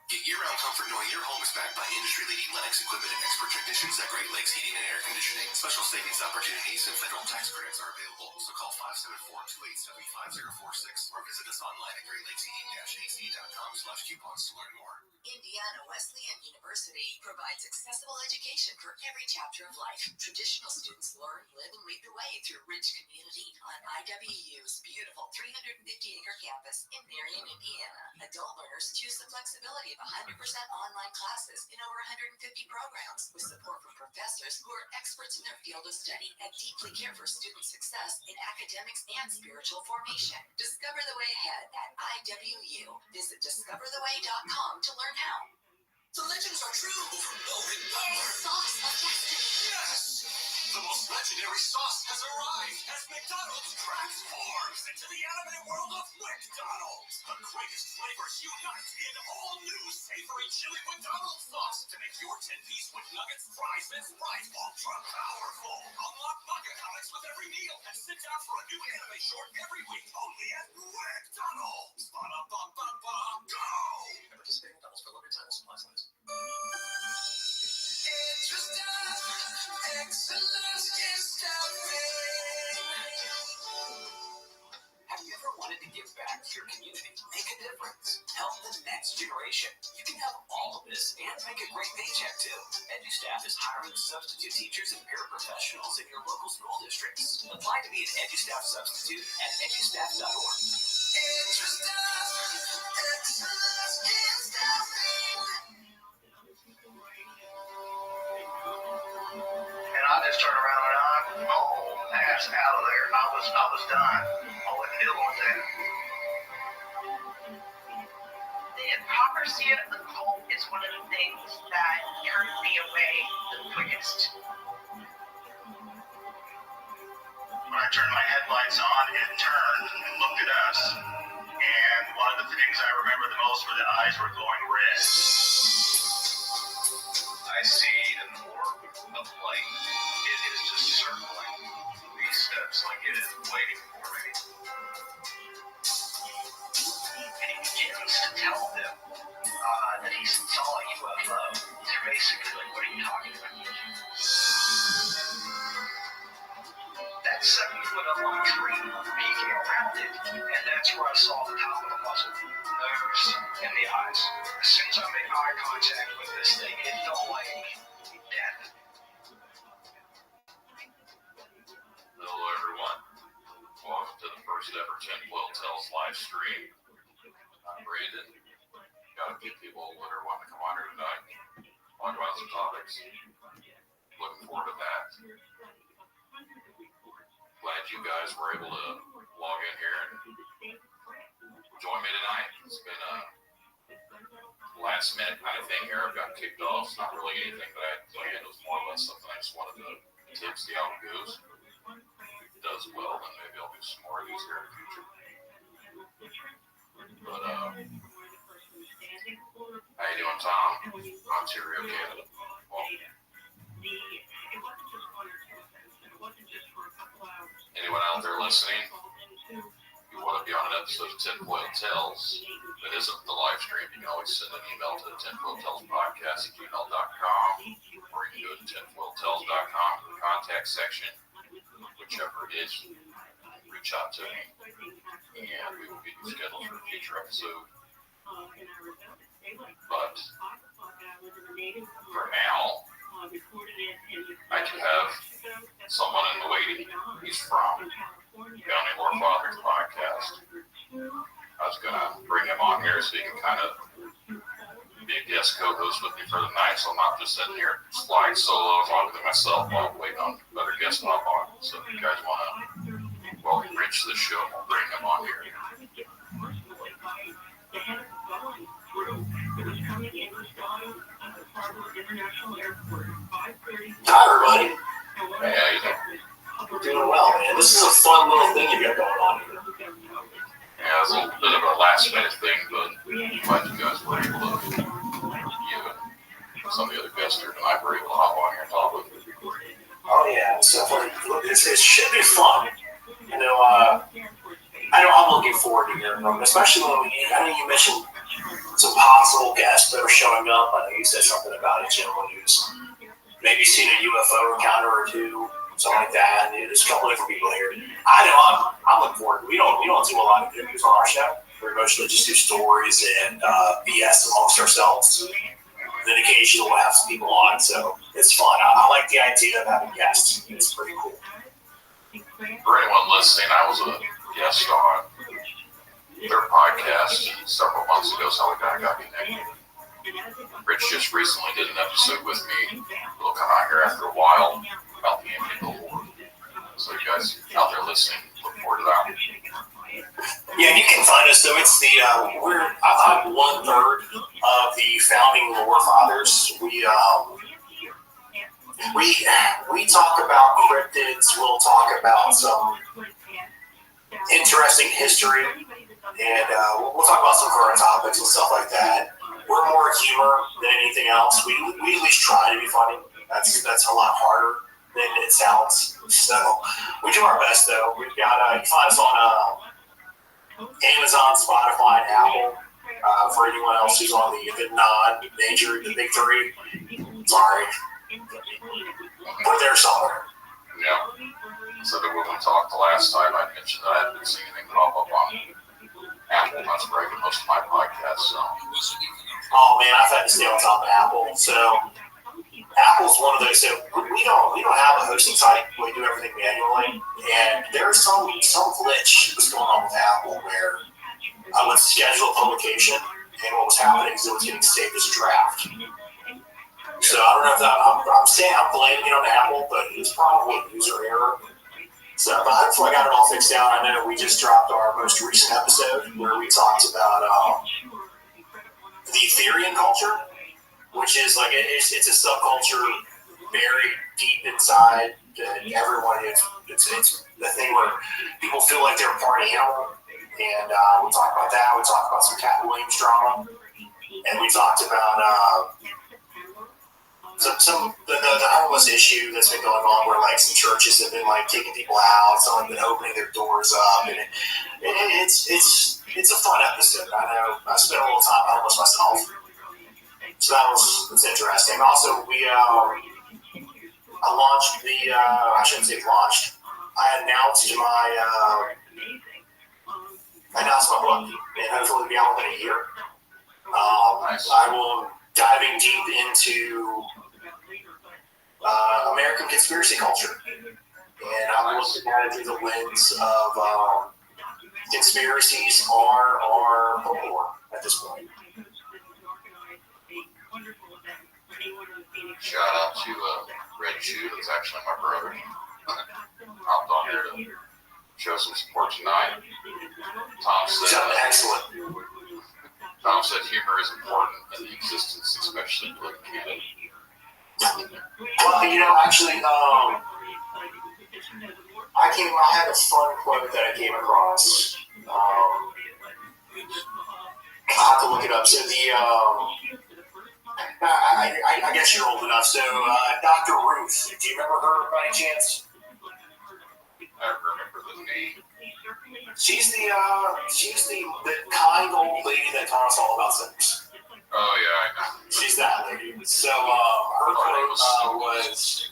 [SPEAKER 5] Get year-round comfort knowing your home is backed by industry-leading Lennox equipment and expert technicians at Great Lakes Heating and Air Conditioning. Special savings opportunities and federal tax credits are available. So call 574-287-5046 or visit us online at greatlatesheating-ac.com/coupons to learn more.
[SPEAKER 9] Indiana Wesleyan University provides accessible education for every chapter of life. Traditional students learn, live, and lead the way through rich community on IWU's beautiful 350-acre campus in Marion, Indiana. Adult learners choose the flexibility of 100% online classes in over 150 programs with support from professors who are experts in their field of study and deeply care for student success in academics and spiritual formation. Discover the way ahead at IWU. Visit discovertheway.com to learn how.
[SPEAKER 5] The legends are true. Overwhelming power.
[SPEAKER 9] Sauce of destiny.
[SPEAKER 5] Yes! The most legendary sauce has arrived as McDonald's transforms into the animated world of McDonald's. The greatest flavors unite in all new savory chili McDonald's sauce to make your 10-piece with nuggets, fries, and Sprite ultra powerful. Unlock manga comics with every meal and sit down for a new anime short every week only at McDonald's. Ba-da-ba-ba-ba, go!
[SPEAKER 3] Participating McDonald's for limited time supplies on this.
[SPEAKER 5] Excellence is stopping.
[SPEAKER 4] Have you ever wanted to give back to your community, make a difference, help the next generation? You can have all of this and make a great paycheck too. EduStaff is hiring substitute teachers and paraprofessionals in your local school districts. Apply to be an EduStaff substitute at edustaff.org.
[SPEAKER 5] Excellence is stopping.
[SPEAKER 6] And I just turned around and I hauled ass out of there. I was done. I wasn't dealing with that.
[SPEAKER 10] The hypocrisy of the cult is one of the things that turned me away the quickest.
[SPEAKER 2] When I turned my headlights on, it turned and looked at us. And one of the things I remember the most were the eyes were glowing red.
[SPEAKER 6] I see an orb of light. It is just circling these steps like it is waiting for me.
[SPEAKER 7] And he begins to tell them that he saw a UFO. They're basically like, what are you talking about?
[SPEAKER 6] That 7-foot unlocked tree peeking around it, and that's where I saw the top of the muzzle, nose, and the eyes. As soon as I made eye contact with this thing, it felt like death.
[SPEAKER 8] Hello, everyone. Welcome to the first ever Tinfoil Tales live stream. I'm Brandon. Got a few people that are wanting to come on here tonight, talk about some topics. Looking forward to that. Glad you guys were able to log in here and join me tonight. It's been a last minute kind of thing here. I've got kicked off. It's not really anything that I had planned. It was more or less something I just wanted to see how it goes. If it does well, then maybe I'll do some more of these here in the future. But, how you doing, Tom? Ontario, Canada. Well, anyone out there listening, if you want to be on an episode of Tinfoil Tales that isn't the live stream, you can always send an email to the tinfoiltalespodcast@gmail.com, or you can go to tinfoiltales.com to the contact section, whichever it is, reach out to me, and we will get you scheduled for a future episode. But for now, I do have someone in the waiting. He's from Founding Lore Fathers podcast. on here so you can kind of be a guest co-host with me for the night, so I'm not just sitting here flying solo talking to myself while I'm waiting on other guests to hop on. So if you guys want to welcome Rich to the show, we'll bring him on here.
[SPEAKER 11] Hi, everybody.
[SPEAKER 8] Hey, how you doing?
[SPEAKER 11] We're doing well, man. This is a fun little thing you got going on here.
[SPEAKER 8] Yeah, it's a little bit of a last minute thing, but glad you guys were able to, you and some of the other guests here tonight were able to hop on here and talk with me.
[SPEAKER 11] Oh, yeah. So it should be fun. You know, I'm looking forward to hearing from them, especially when I know you mentioned some possible guests that are showing up. I know you said something about a gentleman who's maybe seen a UFO encounter or two, something like that. And there's a couple different people here. I know I'm looking forward. We don't do a lot of interviews on our show. We mostly just do stories and BS amongst ourselves. Then occasionally we'll have some people on, so it's fun. I like the idea of having guests. It's pretty cool.
[SPEAKER 8] For anyone listening, I was a guest on their podcast several months ago, so we kind of got connected. Rich just recently did an episode with me. We'll come out here after a while about the Indian War. So you guys out there listening, look forward to that.
[SPEAKER 11] Yeah, you can find us. So it's the I'm 1/3 of the founding lore fathers. We talk about cryptids. We'll talk about some interesting history, and we'll talk about some current topics and stuff like that. We're more humor than anything else. We at least try to be funny. That's a lot harder than it sounds. So we do our best, though. We've got you can find us on Amazon, Spotify, and Apple. For anyone else who's on the non-major, the big three, sorry, we're there somewhere.
[SPEAKER 8] Yeah. So that when we talked the last time, I mentioned that I hadn't been seeing anything pop up on Apple. That's where I get most of my podcasts. So.
[SPEAKER 11] Oh man, I've had to stay on top of Apple. So Apple's one of those. So we don't have a hosting site. We do everything manually, and there's some glitch that's going on with Apple where I would schedule a publication, and what was happening is it was getting saved as a draft. So I don't know if I'm blaming it on Apple, but it's probably a user error. So, but hopefully I got it all fixed out. I know we just dropped our most recent episode where we talked about the Ethereum culture, which is like it's a subculture buried deep inside everyone. It's the thing where people feel like they're part animal, and we talked about that. We talked about some Cat Williams drama, and we talked about the homeless issue that's been going on, where like some churches have been like kicking people out, some have been opening their doors up, and it's a fun episode. I know I spent a little time homeless myself, so that's interesting. Also, I launched I shouldn't say launched. I announced my book, and hopefully it'll be out within a year. I will diving deep into American conspiracy culture, and I'm looking at it through the lens of conspiracies are folklore at this point.
[SPEAKER 8] Shout out to Red Shoe, that's actually my brother. Hopped on here to show some support tonight. Tom said humor is important in the existence, especially in Canada.
[SPEAKER 11] Well, actually, I had a fun quote that I came across. I'll have to look it up. So I guess you're old enough. So Dr. Ruth, do you remember her by any chance?
[SPEAKER 8] I remember the name.
[SPEAKER 11] She's the kind old lady that taught us all about sex.
[SPEAKER 8] Oh yeah, I know.
[SPEAKER 11] She's that lady. So her quote was,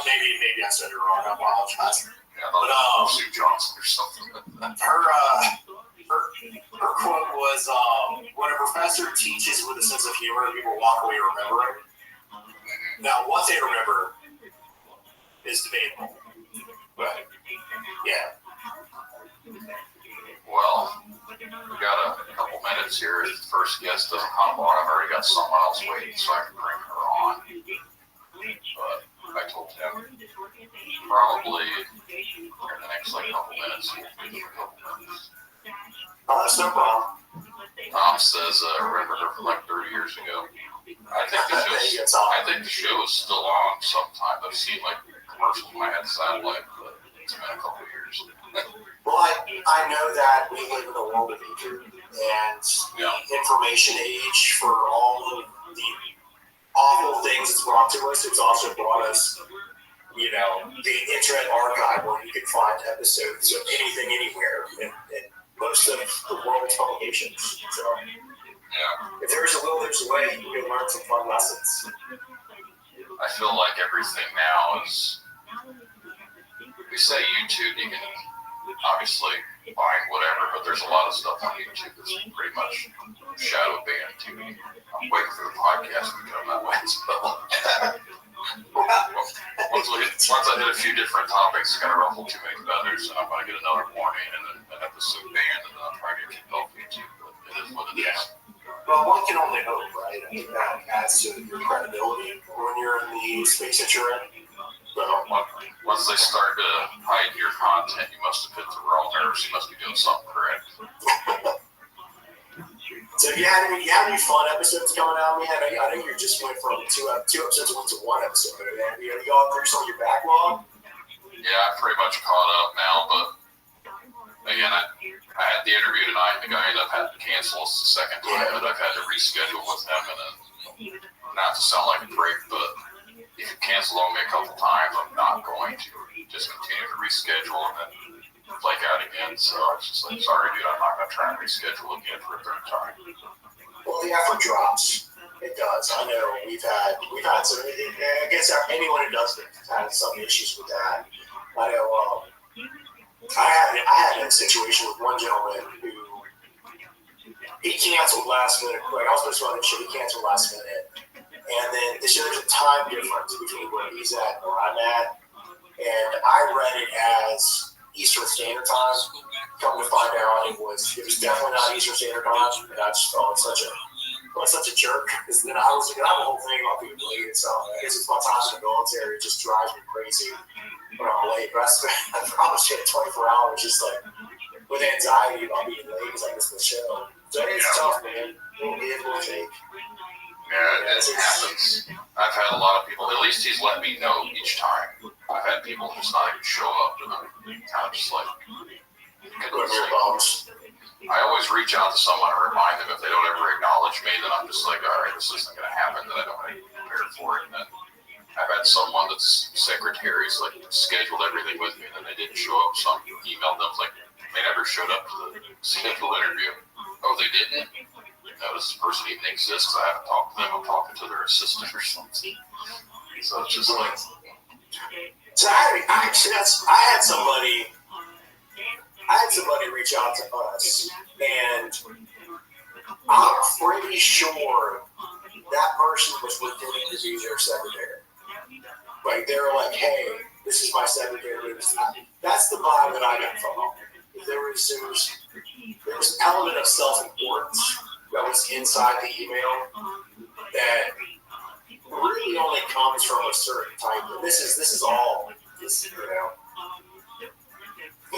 [SPEAKER 11] maybe I said it wrong. I apologize.
[SPEAKER 8] Yeah, but Sue Johnson or something.
[SPEAKER 11] Her quote was, "When a professor teaches with a sense of humor, people walk away remembering." Now, what they remember is debatable. But yeah.
[SPEAKER 8] Well, we got a couple minutes minutes here. If the first guest doesn't hop on, I've already got someone else waiting, so I can bring her on. But I told him probably in the next couple minutes.
[SPEAKER 11] Oh, that's no problem.
[SPEAKER 8] Tom says, remember her from 30 years ago. I think the show is still on sometime. I've seen commercials when I had satellite, but it's been a couple of years.
[SPEAKER 11] Well, I know that we live in a world of YouTube and the information age for all of the awful things it's brought to us. It's also brought us, the internet archive where you can find episodes of anything, anywhere, in most of the world's publications. So, if there's a will, there's a way. You can learn some fun lessons.
[SPEAKER 8] I feel like everything now is, we say YouTube, you can obviously find whatever, but there's a lot of stuff on YouTube that's pretty much shadow banned to me. I'm waiting for the podcast to become that way. So once I did a few different topics, it's going to ruffle too many feathers, and I'm going to get another warning and then an episode banned, and then I'll try to get kicked off YouTube. But it is what it is.
[SPEAKER 11] Well, one can only hope, right? I mean, that adds to your credibility when you're in the space that you're in. So,
[SPEAKER 8] once they start to hide your content, you must have hit the wrong nerves. You must be doing something correct.
[SPEAKER 11] So, you had any fun episodes coming out, man? I know you just went from two episodes went to one episode. Have you gone through some of your backlog?
[SPEAKER 8] Yeah, I'm pretty much caught up now, but again, I had the interview tonight. The guy ended up having to cancel. It's the second time that I've had to reschedule with him, and then not to sound like a prick, but if you cancel on me a couple times, I'm not going to just continue to reschedule and then flake out again. So I was just like, sorry, dude, I'm not going to try and reschedule again for a third time.
[SPEAKER 11] Well, the effort drops. It does. I know we've had some. I guess anyone who does it has some issues with that. I know. I had a situation with one gentleman who he canceled last minute. Like I was supposed to run the show, he canceled last minute, and then there's a time difference between where he's at and where I'm at, and I read it as Eastern Standard Time. Come to find out, it was definitely not Eastern Standard Time, and I just felt like such a jerk. Because then I was looking at the whole thing about being late, so I guess it's my time in the military. It just drives me crazy when I'm late. But I probably spent 24 hours just with anxiety about being late because I missed the show. So it's tough, man. We'll take.
[SPEAKER 8] Yeah, it happens. I've had a lot of people, at least he's let me know each time. I've had people just not even show up, and I'm kind of just like, I always reach out to someone and remind them if they don't ever acknowledge me, then I'm just like, all right, this isn't going to happen, then I don't have to prepare for it. And then I've had someone that's secretaries scheduled everything with me, and then they didn't show up, so I emailed them they never showed up to the scheduled interview. Oh, they didn't? Notice this person even exists. I haven't talked to them. I'm talking to their assistant or something. So it's just like.
[SPEAKER 11] So I had somebody reach out to us, and I'm pretty sure that person was looking to be their secretary. Like they were like, "Hey, this is my secretary." That's the vibe that I got from them. There was an element of self-importance that was inside the email that really only comes from a certain type. And this is all, it's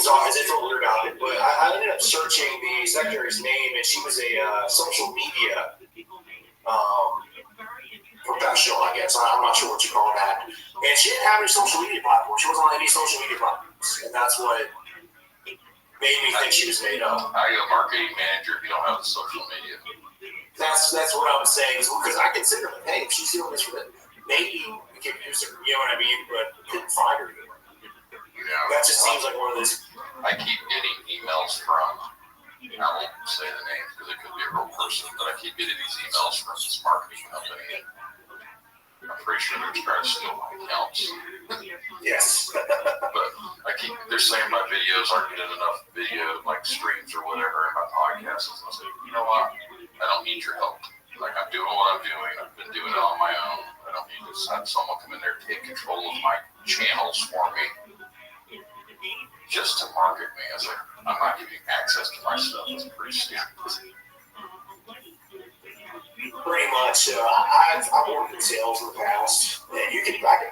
[SPEAKER 11] all weird about it. But I ended up searching the secretary's name, and she was a social media professional, I guess. I'm not sure what you call that. And she didn't have any social media platform. She wasn't on any social media platforms, and that's what made me think she was made up.
[SPEAKER 8] How are you a marketing manager if you don't have the social media?
[SPEAKER 11] That's what I was saying, because I consider, hey, if she's doing this for it, maybe we can use her, you know what I mean? But couldn't find her. That just seems like one of those.
[SPEAKER 8] I keep getting emails from, I won't say the name because it could be a real person, but I keep getting these emails from this marketing company. I'm pretty sure they're trying to steal my accounts.
[SPEAKER 11] Yes.
[SPEAKER 8] But they're saying my videos aren't getting enough video, streams or whatever, in my podcasts. And I say, you know what? I don't need your help. I'm doing what I'm doing. I've been doing it on my own. I don't need to have someone come in there and take control of my channels for me just to market me. I was like, I'm not giving access to my stuff. It's pretty stupid.
[SPEAKER 11] Pretty much. I've worked in sales in the past, and I can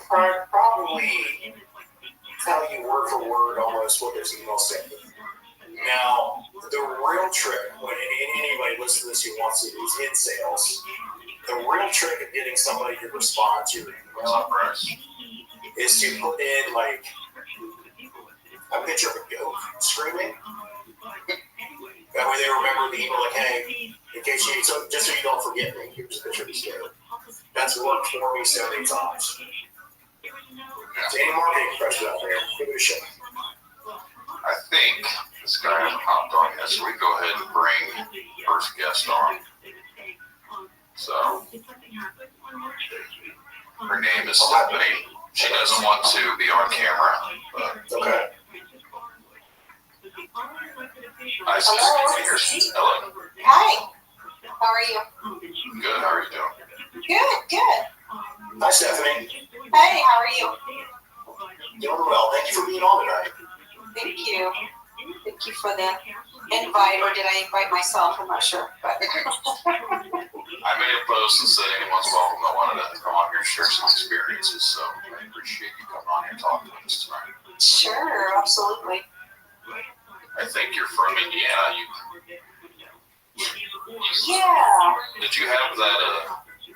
[SPEAKER 11] probably tell you word for word almost what those emails say. Now, the real trick, when anybody listens to this who wants to, who's in sales, the real trick of getting somebody to respond to your email is to put in like a picture of a goat screaming. That way they remember the email, like, hey, in case just so you don't forget me, here's a picture of this goat. That's worked for me so many times. So any marketing pressure out there, give it a shot.
[SPEAKER 8] I think this guy hasn't hopped on yet, so we go ahead and bring first guest on. So, her name is Stephanie. She doesn't want to be on camera, but
[SPEAKER 11] okay.
[SPEAKER 8] Hi, Stephanie. Hello.
[SPEAKER 12] Hi. How are you?
[SPEAKER 8] Good. How are you doing?
[SPEAKER 12] Good.
[SPEAKER 11] Hi, Stephanie.
[SPEAKER 12] Hey, how are you?
[SPEAKER 11] Doing well. Thank you for being on tonight.
[SPEAKER 12] Thank you. Thank you for the invite, or did I invite myself? I'm not sure. But
[SPEAKER 8] I made a post and said anyone's welcome that wanted to come on here and share some experiences, so I appreciate you coming on here and talking to us tonight.
[SPEAKER 12] Sure, absolutely.
[SPEAKER 8] I think you're from Indiana.
[SPEAKER 12] Yeah.
[SPEAKER 8] Did you have that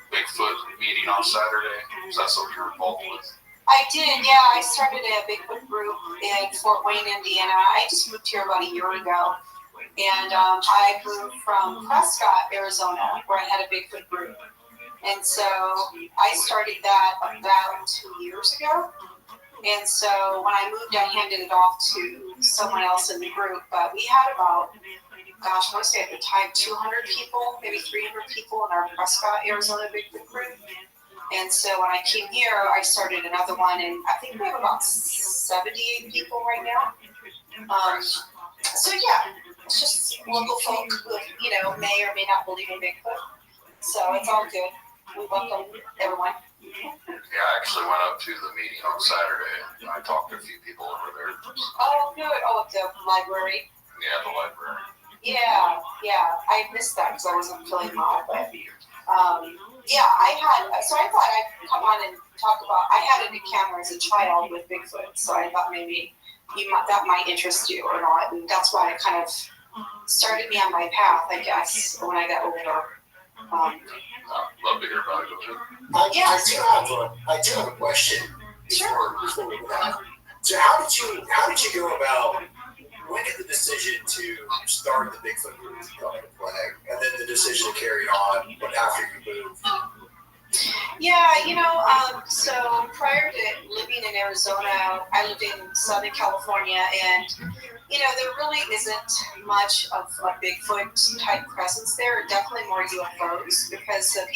[SPEAKER 8] Bigfoot meeting on Saturday? Is that something you were involved with?
[SPEAKER 12] I did, yeah. I started a Bigfoot group in Fort Wayne, Indiana. I just moved here about a year ago. And I moved from Prescott, Arizona, where I had a Bigfoot group. And so I started that about 2 years ago. And so when I moved, I handed it off to someone else in the group. But we had about, I want to say at the time, 200 people, maybe 300 people in our Prescott, Arizona Bigfoot group. And so when I came here, I started another one, and I think we have about 78 people right now. So yeah, it's just local folk who, may or may not believe in Bigfoot. So it's all good. We welcome everyone.
[SPEAKER 8] Yeah, I actually went up to the meeting on Saturday, and I talked to a few people over there.
[SPEAKER 12] Oh, good. Oh, at the library.
[SPEAKER 8] Yeah, the library.
[SPEAKER 12] Yeah. I missed that because I wasn't feeling well, but yeah, I thought I'd come on and talk about. I had an encounter as a child with Bigfoot, so I thought maybe that might interest you or not, and that's why it kind of started me on my path, I guess, when I got older.
[SPEAKER 8] Love to hear about it.
[SPEAKER 11] I do have a question.
[SPEAKER 12] Sure.
[SPEAKER 11] Before we move on. So how did you go about? When did the decision to start the Bigfoot group come into play, and then the decision to carry it on after you moved?
[SPEAKER 12] Yeah, so prior to living in Arizona, I lived in Southern California, and there really isn't much of a Bigfoot type presence there. Definitely more UFOs because of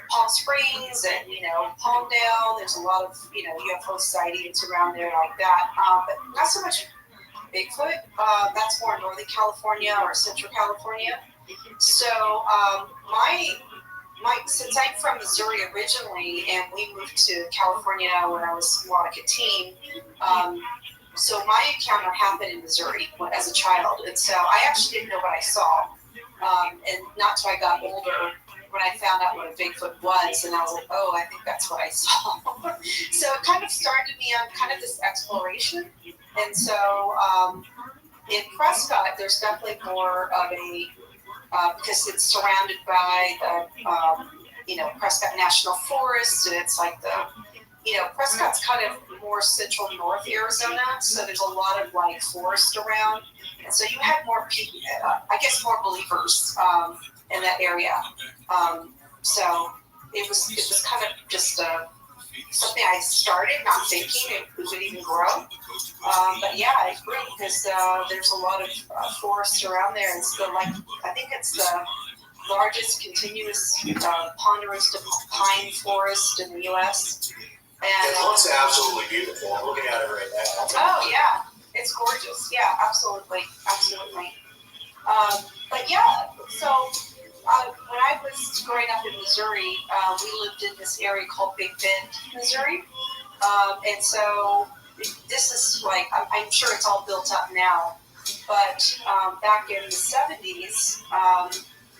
[SPEAKER 12] Palm Springs and Palmdale. There's a lot of UFO sightings around there like that, but not so much Bigfoot. That's more Northern California or Central California. So since I'm from Missouri originally, and we moved to California when I was like a teen, so my encounter happened in Missouri as a child, and so I actually didn't know what I saw, and not until I got older when I found out what a Bigfoot was, and I was like, oh, I think that's what I saw. So it kind of started me on kind of this exploration, and so in Prescott, there's definitely more of a because it's surrounded by the, Prescott National Forest, and it's like Prescott's kind of more central north Arizona, so there's a lot of like forest around, and so you had more people, I guess more believers in that area. So it was kind of just something I started not thinking it would even grow. But yeah, it grew because there's a lot of forests around there. And so, I think it's the largest continuous ponderous pine forest in the U.S. And
[SPEAKER 11] it looks absolutely beautiful. I'm looking at it right now.
[SPEAKER 12] Oh yeah, it's gorgeous. Yeah, absolutely. But yeah, so. When I was growing up in Missouri, we lived in this area called Big Bend, Missouri. And so this is I'm sure it's all built up now. But back in the 70s,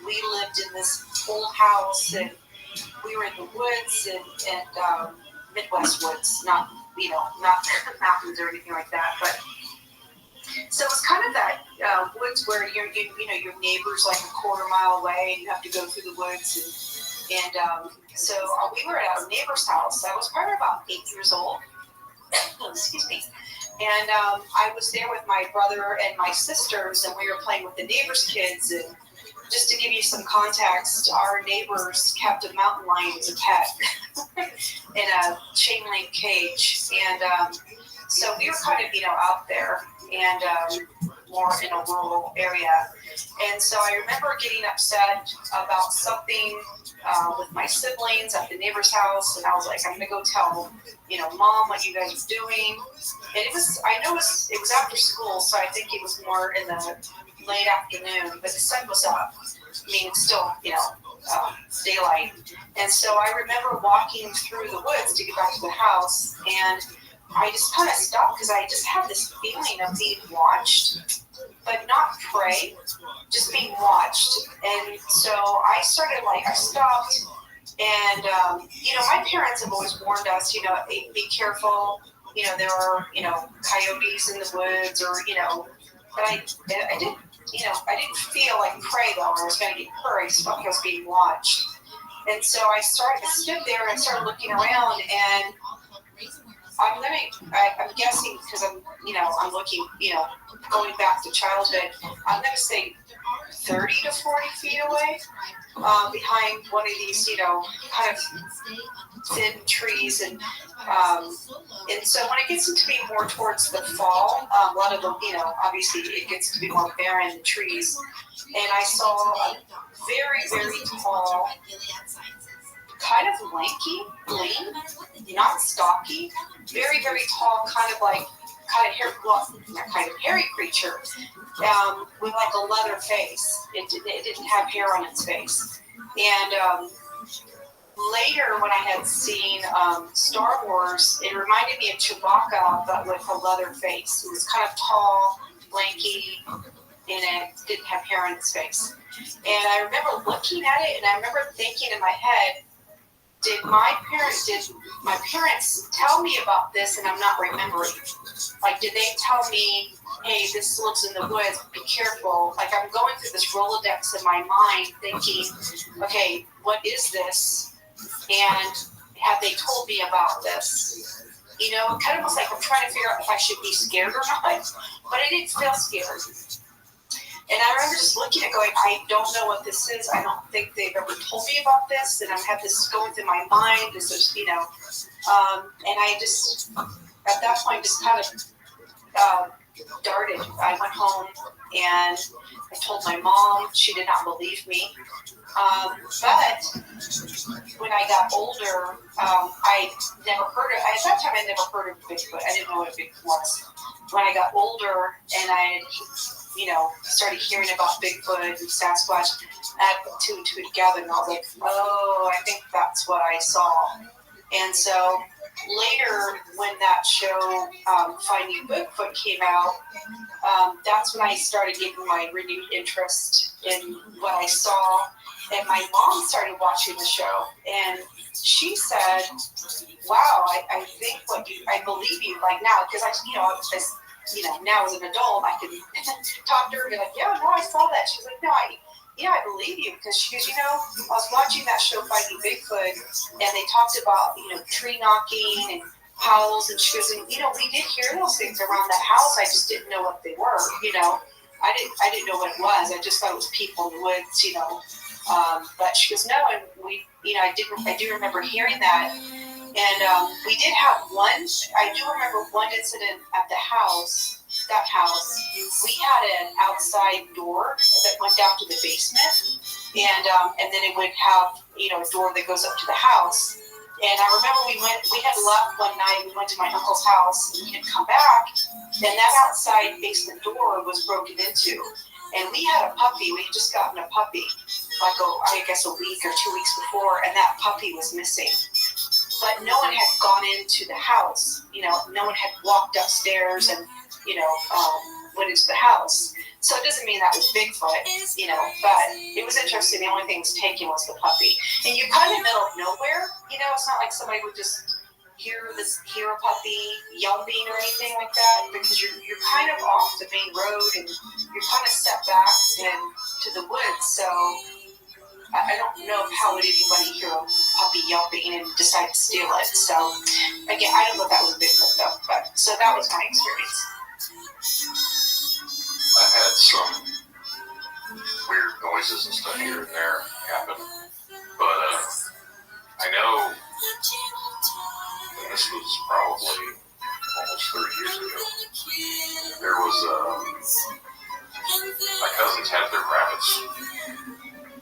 [SPEAKER 12] we lived in this old house, and we were in the woods and Midwest woods, not mountains or anything like that, but so it was kind of that woods where your neighbor's like a quarter mile away, and you have to go through the woods, and so we were at our neighbor's house. I was probably about 8 years old. Excuse me. And I was there with my brother and my sisters, and we were playing with the neighbor's kids. And just to give you some context, our neighbors kept a mountain lion as a pet in a chain link cage. And so we were kind of, out there and more in a rural area. And so I remember getting upset about something with my siblings at the neighbor's house, and I was like, I'm gonna go tell, Mom, what you guys are doing. And it was after school, so I think it was more in the late afternoon, but the sun was up. I mean, it's still, daylight. And so I remember walking through the woods to get back to the house, and I just kind of stopped because I just had this feeling of being watched, but not prey, just being watched. And so I stopped, and, my parents have always warned us, be careful, there are, coyotes in the woods or, but I didn't feel like prey though, or I was going to get hurt. I just felt like I was being watched. And so I stood there and started looking around, and I'm guessing because I'm looking, going back to childhood, I'm going to say 30 to 40 feet away, behind one of these, kind of thin trees. And so when it gets into being more towards the fall, a lot of them, obviously it gets to be more barren trees. And I saw a very, very tall, kind of lanky, lean, not stocky, very, very tall, kind of hairy creature, with like a leather face. It didn't have hair on its face. And later, when I had seen Star Wars, it reminded me of Chewbacca, but with a leather face. It was kind of tall, lanky, and it didn't have hair on its face. And I remember looking at it, and I remember thinking in my head, did my parents tell me about this and I'm not remembering? Like, did they tell me, hey, this lives in the woods, be careful? Like, I'm going through this Rolodex in my mind thinking, okay, what is this? And have they told me about this? It kind of was like I'm trying to figure out if I should be scared or not, but I didn't feel scared. And I remember just looking at going, I don't know what this is. I don't think they've ever told me about this. And I had this going through my mind. This is, and I just, at that point, just kind of darted. I went home and I told my mom. She did not believe me. But when I got older, I never heard of, at that time I never heard of Bigfoot. I didn't know what Bigfoot was. When I got older and I started hearing about Bigfoot and Sasquatch, I put two and two together, and I was like, oh, I think that's what I saw. And so later, when that show, Finding Bigfoot, came out, that's when I started getting my renewed interest in what I saw. And my mom started watching the show, and she said, wow, I think I believe you, like now, because now as an adult, I can talk to her and be like, yeah, no, I saw that. She's like, no, I believe you, because she goes, I was watching that show Finding Bigfoot, and they talked about, tree knocking and howls, and she goes, we did hear those things around that house. I just didn't know what they were, I didn't know what it was. I just thought it was people in the woods, but she goes, no, and I do remember hearing that. And we did have I do remember one incident at that house. We had an outside door that went down to the basement, and then it would have, a door that goes up to the house. And I remember we had left one night, we went to my uncle's house, and we had come back, and that outside basement door was broken into. And we had a puppy, we had just gotten a puppy, I guess a week or 2 weeks before, and that puppy was missing. But no one had gone into the house, no one had walked upstairs and, went into the house. So it doesn't mean that was Bigfoot, but it was interesting. The only thing that was taken was the puppy. And you're kind of middle of nowhere, it's not like somebody would just hear a puppy yelping or anything like that, because you're kind of off the main road and you're kind of set back into the woods. So I don't know how would anybody hear a puppy yelping and decide to steal it. So again, I don't know if that was Bigfoot though, but so that was my experience.
[SPEAKER 8] I've had some weird noises and stuff here and there happen, but I know, and this was probably almost 30 years ago, there was, my cousins had their rabbits.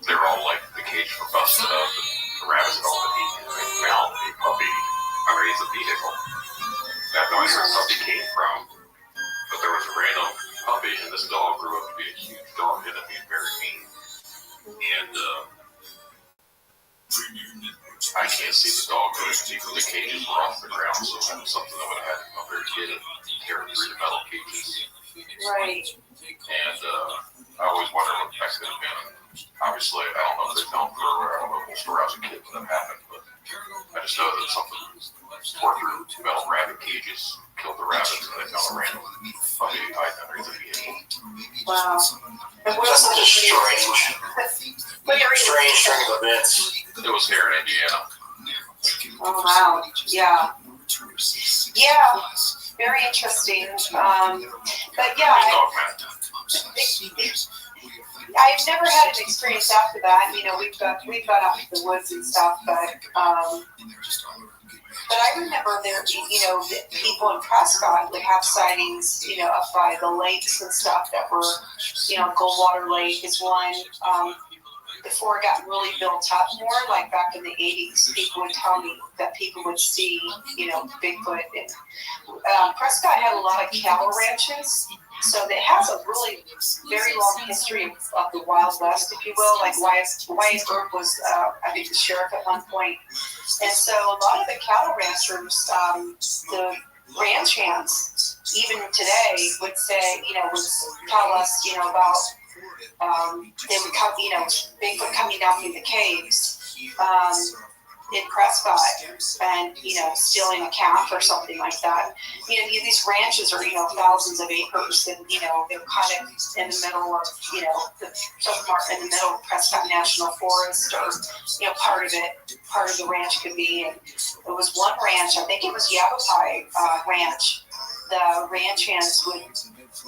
[SPEAKER 8] They were all like, the cage were busted up, and the rabbits had all been eaten, and they found a puppy underneath the vehicle. I have no idea where the puppy came from, but there was a random puppy, and this dog grew up to be a huge dog, ended up being very mean. And I can't see the dog because the cages were off the ground, so that was something that would have had to come up there to get it, tear through the metal cages.
[SPEAKER 12] Right.
[SPEAKER 8] And I always wonder what the heck could have been. Obviously, I don't know if they found her, I don't know if it was where I was a kid when that happened, but I just know that something tore through metal rabbit cages, killed the rabbits, and they found a random puppy hiding underneath the vehicle.
[SPEAKER 12] Wow.
[SPEAKER 11] That's such a strange string of events.
[SPEAKER 8] It was here in Indiana.
[SPEAKER 12] Oh, wow. Yeah. Yeah. Very interesting. But yeah, I've never had an experience after that. We've gone out to the woods and stuff, but I remember there, the people in Prescott would have sightings, up by the lakes and stuff that were, Goldwater Lake is one. Before it got really built up more, like back in the 80s, people would tell me that people would see, Bigfoot. And Prescott had a lot of cattle ranches, so it has a really very long history of the Wild West, if you will. Like Wyatt Earp was, I think, the sheriff at one point. And so a lot of the cattle ranchers, the ranch hands, even today, would say, would tell us, about they would come, Bigfoot coming down through the caves in Prescott and, stealing a calf or something like that. These ranches are, thousands of acres, and, they're kind of in the middle of, some are in the middle of Prescott National Forest, or, part of the ranch could be. And there was one ranch, I think it was Yavapai Ranch. The ranch hands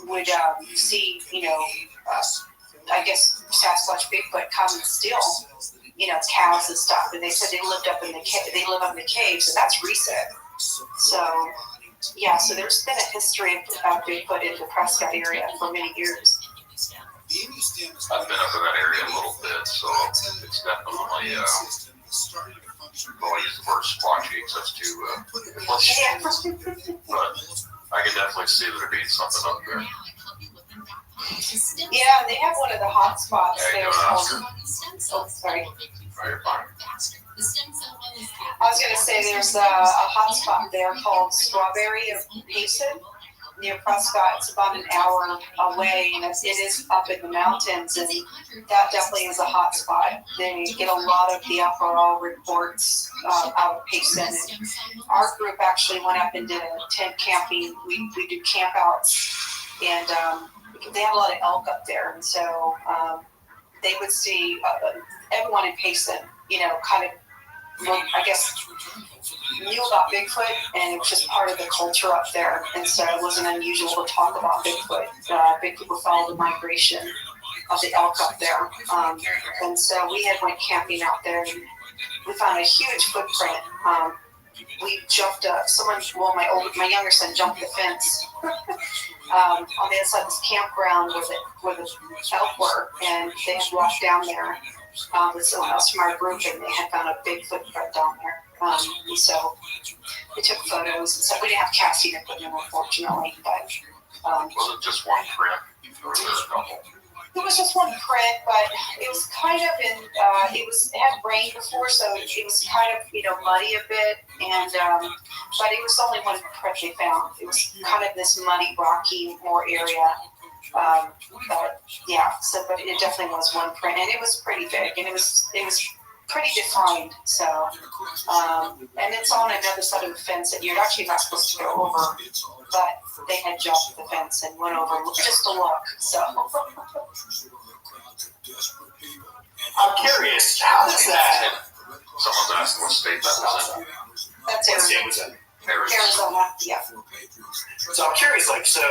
[SPEAKER 12] would see, I guess Sasquatch, Bigfoot come and steal, calves and stuff. And they said they live up in the caves, and that's recent. So, yeah, so there's been a history of Bigfoot in the Prescott area for many years.
[SPEAKER 8] I've been up in that area a little bit, so it's definitely, I'll use the word squatchy, because that's too, but I can definitely see there being something up there.
[SPEAKER 12] Yeah, they have one of the hot spots there. Sorry.
[SPEAKER 8] You're fine.
[SPEAKER 12] I was going to say there's a hot spot there called Strawberry of Payson near Prescott. It's about an hour away, and it is up in the mountains, and that definitely is a hot spot. They get a lot of the FRO reports out of Payson. And our group actually went up and did a tent camping. We do camp outs, and they have a lot of elk up there, and so they would see everyone in Payson, kind of, I guess, knew about Bigfoot, and it was just part of the culture up there, and so it wasn't unusual to talk about Bigfoot. Bigfoot would follow the migration of the elk up there, and so we had went camping out there, and we found a huge footprint. We jumped my younger son jumped the fence on the other side of this campground where the elk were, and they had walked down there with someone else from our group, and they had found a big footprint down there. And so we took photos and stuff. We didn't have casting equipment, unfortunately, but
[SPEAKER 8] was it just one print, or was there a couple?
[SPEAKER 12] It was just one print, but it was kind of it had rained before, so it was kind of, muddy a bit, and, but it was only one print they found. It was kind of this muddy, rocky, more area, But yeah, but it definitely was one print, and it was pretty big, and it was pretty defined. So, and it's on another side of the fence that you're actually not supposed to go over, but they had jumped the fence and went over just to look. So.
[SPEAKER 11] I'm curious, how does that?
[SPEAKER 8] Someone's asking what state that was in.
[SPEAKER 12] That's Arizona.
[SPEAKER 8] Arizona.
[SPEAKER 12] Yeah.
[SPEAKER 11] So I'm curious, like, so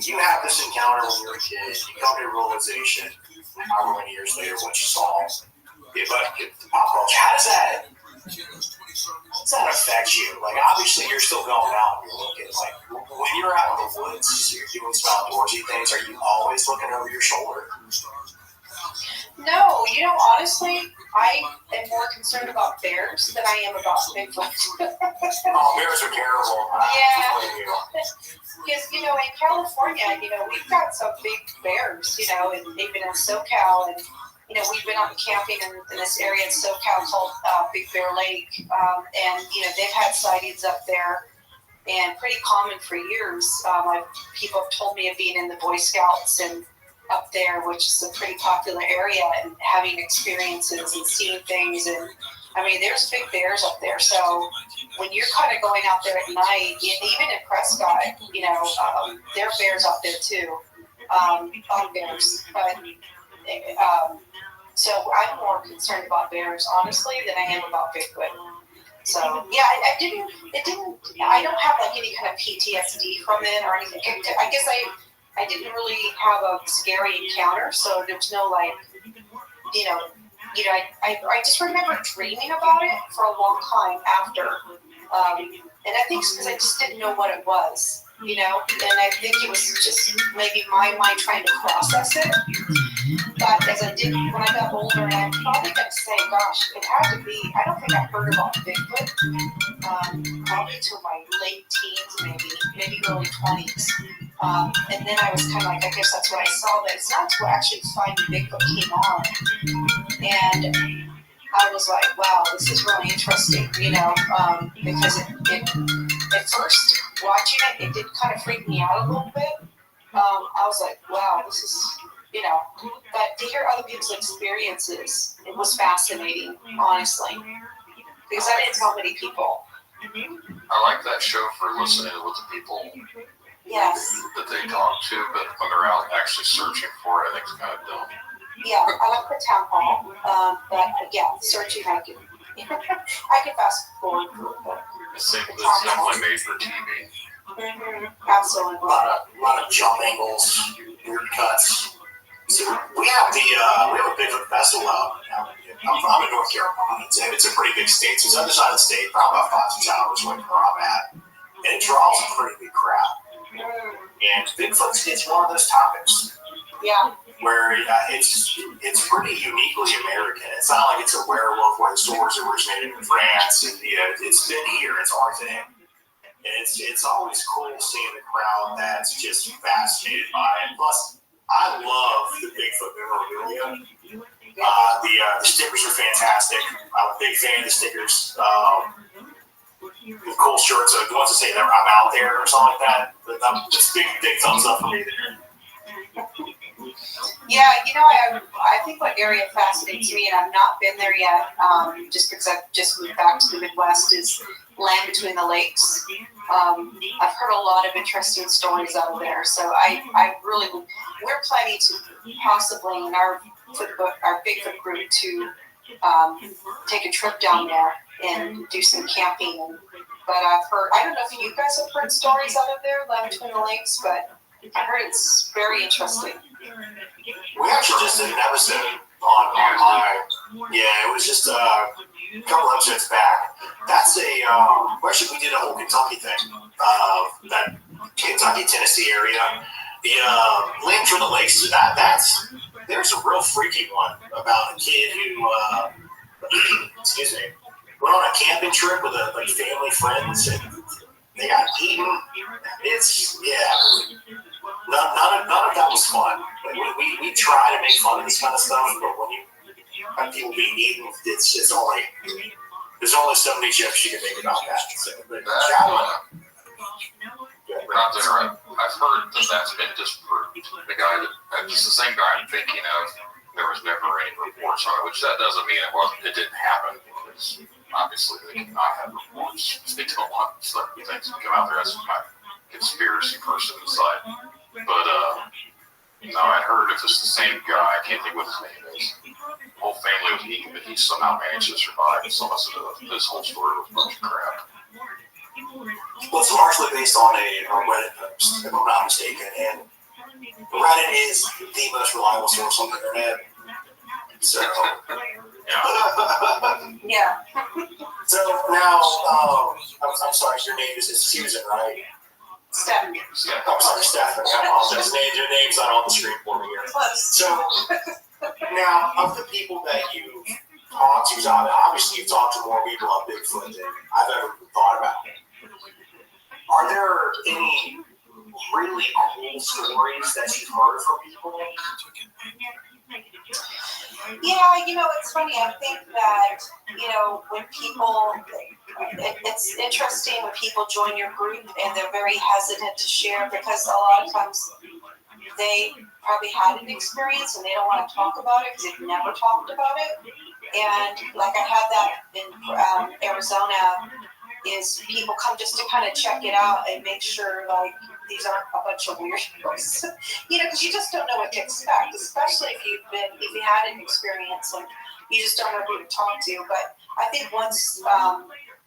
[SPEAKER 11] you have this encounter when you're a kid, you come to a realization, however many years later, what you saw. But pop culture, how does that affect you? Like, obviously, you're still going out and you're looking. Like, when you're out in the woods, you're doing some outdoorsy things. Are you always looking over your shoulder?
[SPEAKER 12] No, honestly, I am more concerned about bears than I am about Bigfoot.
[SPEAKER 11] Bears are terrible.
[SPEAKER 12] Yeah. Because, in California, we've got some big bears, and even in SoCal, and we've been out camping in this area in SoCal called Big Bear Lake, and they've had sightings up there, and pretty common for years. People have told me of being in the Boy Scouts and up there, which is a pretty popular area, and having experiences and seeing things, and there's big bears up there. So when you're kind of going out there at night, and even in Prescott, there are bears out there too, on bears, but. So I'm more concerned about bears, honestly, than I am about Bigfoot. So yeah, I don't have like any kind of PTSD from it or anything. I guess I didn't really have a scary encounter, so there's no like, I just remember dreaming about it for a long time after, and I think it's because I just didn't know what it was, and I think it was just maybe my mind trying to process it. But as I did, when I got older, and I'm probably going to say, gosh, it had to be, I don't think I heard about Bigfoot, probably till my late teens, maybe early 20s. And then I was kind of like, I guess that's what I saw, but it's not until actually finding Bigfoot came on. And I was like, wow, this is really interesting, because it at first, watching it did kind of freak me out a little bit. I was like, wow, this is... but to hear other people's experiences, it was fascinating, honestly, because I didn't tell many people.
[SPEAKER 8] I like that show for listening with the people that they talk to, but when they're out actually searching for it, I think it's kind of dumb.
[SPEAKER 12] Yeah, I like the town hall, but searching, I can fast forward through it. But
[SPEAKER 8] it's definitely made for TV.
[SPEAKER 12] Mm-hmm. Absolutely.
[SPEAKER 11] A lot of jump angles, weird cuts. So we have a Bigfoot festival out. I'm in North Carolina. It's a pretty big state. So it's the other side of the state, probably about 5-6 hours away from where I'm at. And it draws a pretty big crowd. And it's one of those topics.
[SPEAKER 12] Yeah.
[SPEAKER 11] Where it's pretty uniquely American. It's not like it's a werewolf where the stories originated in France. And, it's been here. It's our thing. And it's always cool seeing the crowd that's just fascinated by it. Plus, I love the Bigfoot memorabilia. The stickers are fantastic. I'm a big fan of the stickers. The cool shirts, the ones that say that I'm out there or something like that. Just big thumbs up for me there.
[SPEAKER 12] Yeah, I think what area fascinates me, and I've not been there yet, just because I've just moved back to the Midwest, is land between the lakes. I've heard a lot of interesting stories out of there, so we're planning to possibly in our Bigfoot group to take a trip down there and do some camping. But I've heard, I don't know if you guys have heard stories out of there, land between the lakes, but I heard it's very interesting.
[SPEAKER 11] We actually just did an episode on my, it was just a couple episodes back. That's actually we did a whole Kentucky thing, that Kentucky, Tennessee area. The land between the lakes, there's a real freaky one about a kid who, went on a camping trip with family friends, and they got eaten. None of that was fun. We try to make fun of this kind of stuff, but when you have people being eaten, there's only so many jokes you can make about that. So, but
[SPEAKER 8] we're not there, right? I've heard that that's been disproved. The guy it's the same guy I'm thinking of. There was never any reports on it, which that doesn't mean it didn't happen. Because obviously they cannot have reports. They don't want certain things to come out there. That's my conspiracy person inside. But no, I heard if it's the same guy, I can't think what his name is. The whole family was eating, but he somehow managed to survive. And so much of this whole story was a bunch of crap.
[SPEAKER 11] Well, it's largely based on a Reddit post, if I'm not mistaken, and Reddit is the most reliable source on the internet. So,
[SPEAKER 12] Yeah.
[SPEAKER 11] So now, I'm sorry, your name is Susan, right?
[SPEAKER 12] Stephanie.
[SPEAKER 11] I'm sorry, Stephanie. I apologize. Your name's not on the screen for me here. So, now, of the people that you talked to, obviously you've talked to more people on Bigfoot than I've ever thought about. Are there any really cool stories that you've heard from people?
[SPEAKER 12] Yeah, it's funny. I think that, when people, it's interesting when people join your group and they're very hesitant to share because a lot of times they probably had an experience and they don't want to talk about it because they've never talked about it. And like I had that in Arizona, is people come just to kind of check it out and make sure like these aren't a bunch of weirdos, because you just don't know what to expect, especially if you had an experience and you just don't know who to talk to. But I think once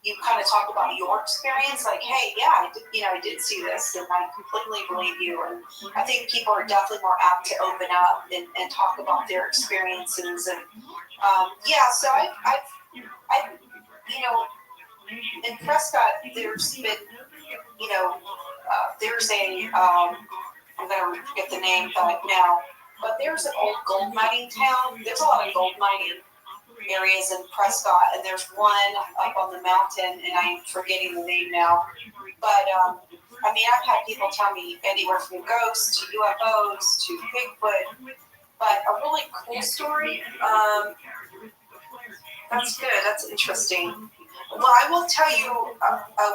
[SPEAKER 12] you kind of talk about your experience, like, hey, yeah, I did see this, and I completely believe you. And I think people are definitely more apt to open up and talk about their experiences. And so I've in Prescott, there's been, there's a, I'm going to forget the name now, but there's an old gold mining town. There's a lot of gold mining areas in Prescott, and there's one up on the mountain, and I'm forgetting the name now. But, I've had people tell me anywhere from ghosts to UFOs to Bigfoot, but a really cool story, that's good, that's interesting. Well, I will tell you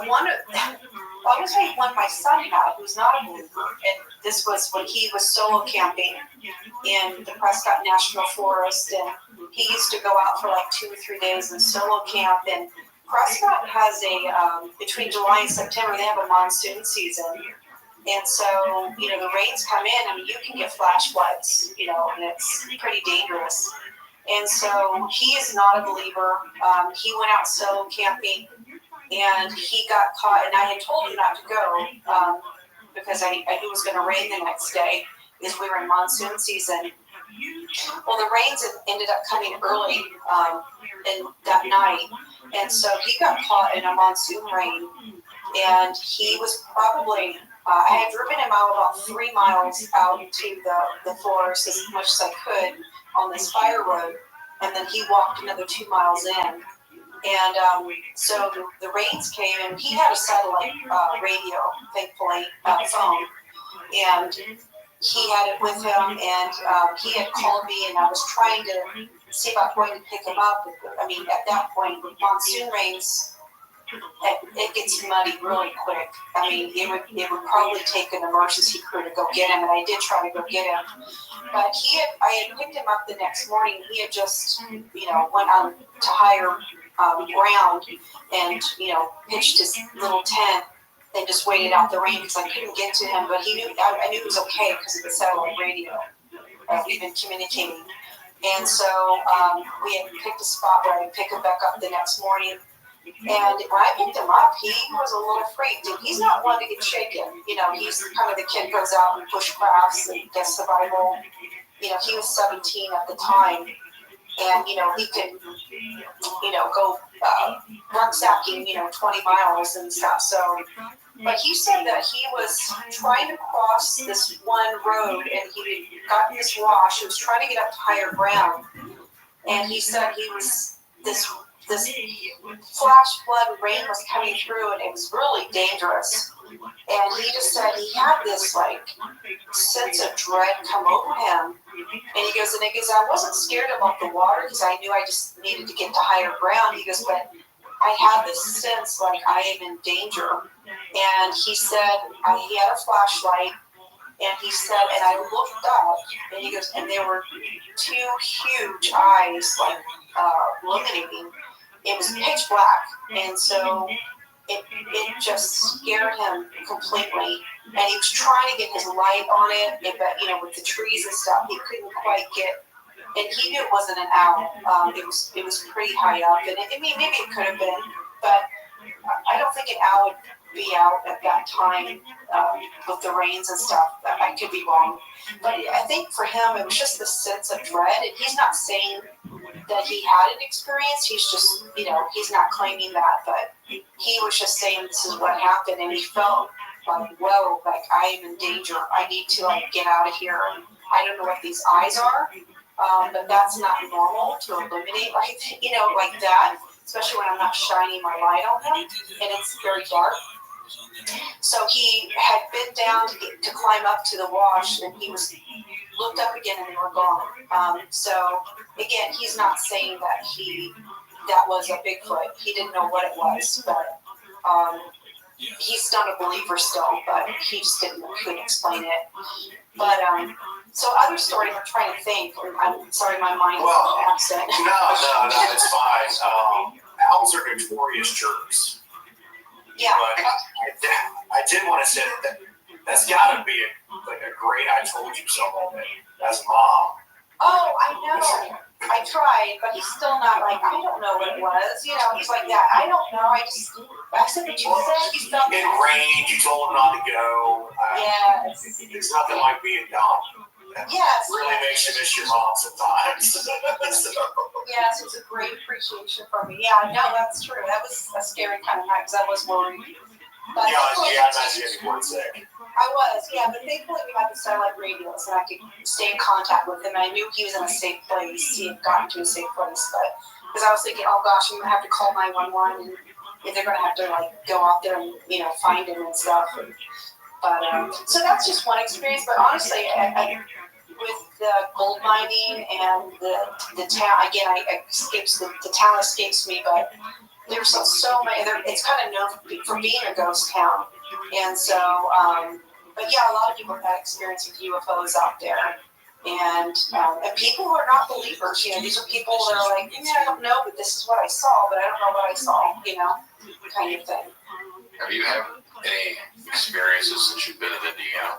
[SPEAKER 12] one my son had who's not a believer, and this was when he was solo camping in the Prescott National Forest, and he used to go out for like 2 or 3 days and solo camp. And Prescott has between July and September, they have a monsoon season. And so, the rains come in, you can get flash floods, and it's pretty dangerous. And so he is not a believer. He went out solo camping, and he got caught. And I had told him not to go because I knew it was going to rain the next day because we were in monsoon season. Well, the rains ended up coming early in that night, and so he got caught in a monsoon rain. And he was probably I had driven him out about 3 miles out into the forest as much as I could on this fire road, and then he walked another 2 miles in. And so the rains came, and he had a satellite radio, thankfully, phone, and he had it with him, and he had called me, and I was trying to see if I was going to pick him up. At that point, with monsoon rains, it gets muddy really quick. It would probably take an emergency crew to go get him, and I did try to go get him. But I had picked him up the next morning. He had just, went on to higher ground and, pitched his little tent and just waited out the rain because I couldn't get to him. But I knew he was okay because of the satellite radio. We've been communicating. And so we had picked a spot where I could pick him back up the next morning. And when I picked him up, he was a little freaked. And he's not one to get shaken. He's kind of the kid goes out and bushcrafts and does survival. He was 17 at the time. And, he could, go rucksacking, 20 miles and stuff. So, but he said that he was trying to cross this one road, and he had gotten this wash. He was trying to get up to higher ground. And he said this flash flood rain was coming through, and it was really dangerous. And he just said he had this sense of dread come over him. And he goes, I wasn't scared about the water because I knew I just needed to get to higher ground. He goes, but I had this sense like I am in danger. And he said he had a flashlight, and he said, and I looked up, and he goes, and there were two huge eyes, like illuminating. It was pitch black, and so it just scared him completely. And he was trying to get his light on it, but with the trees and stuff, he couldn't quite get. And he knew it wasn't an owl. It was pretty high up, and maybe it could have been, but I don't think an owl would be out at that time with the rains and stuff. I could be wrong, but I think for him it was just the sense of dread. And he's not saying that he had an experience. He's just, he's not claiming that, but he was just saying this is what happened, and he felt like, whoa, like I am in danger. I need to get out of here. And I don't know what these eyes are, but that's not normal to illuminate like that, especially when I'm not shining my light on them and it's very dark. So he had been down to climb up to the wash, and he looked up again, and they were gone. So again, he's not saying that was a Bigfoot. He didn't know what it was, but he's not a believer still, but he just couldn't explain it. But so other stories, I'm trying to think. I'm sorry, my mind is absent.
[SPEAKER 11] No, it's fine. Owls are notorious jerks.
[SPEAKER 12] Yeah.
[SPEAKER 11] But I did want to say that's got to be a great I told you so moment as a mom.
[SPEAKER 12] Oh, I know. I tried, but he's still not like, I don't know what it was. He's like that. I don't know. I said what you said. You felt
[SPEAKER 11] it rained. You told him not to go.
[SPEAKER 12] Yes.
[SPEAKER 11] There's nothing like being dumb.
[SPEAKER 12] Yes.
[SPEAKER 11] Really makes you miss your mom sometimes.
[SPEAKER 12] Yes, it's a great appreciation for me. Yeah, no, that's true. That was a scary kind of night because I was worried. But
[SPEAKER 11] I imagine you weren't sick.
[SPEAKER 12] I was, yeah, but thankfully we had the satellite radios and I could stay in contact with him. I knew he was in a safe place. He had gotten to a safe place, but because I was thinking, oh gosh, I'm gonna have to call 911 and they're gonna have to go out there and find him and stuff. But so that's just one experience. But honestly, with the gold mining and the town, again, the town escapes me, but there's so many. It's kind of known for being a ghost town, and so. But yeah, a lot of people have had experience with UFOs out there, and people who are not believers. These are people that are like, I don't know, but this is what I saw, but I don't know what I saw. Kind of thing.
[SPEAKER 8] Have you had any experiences since you've been in Indiana?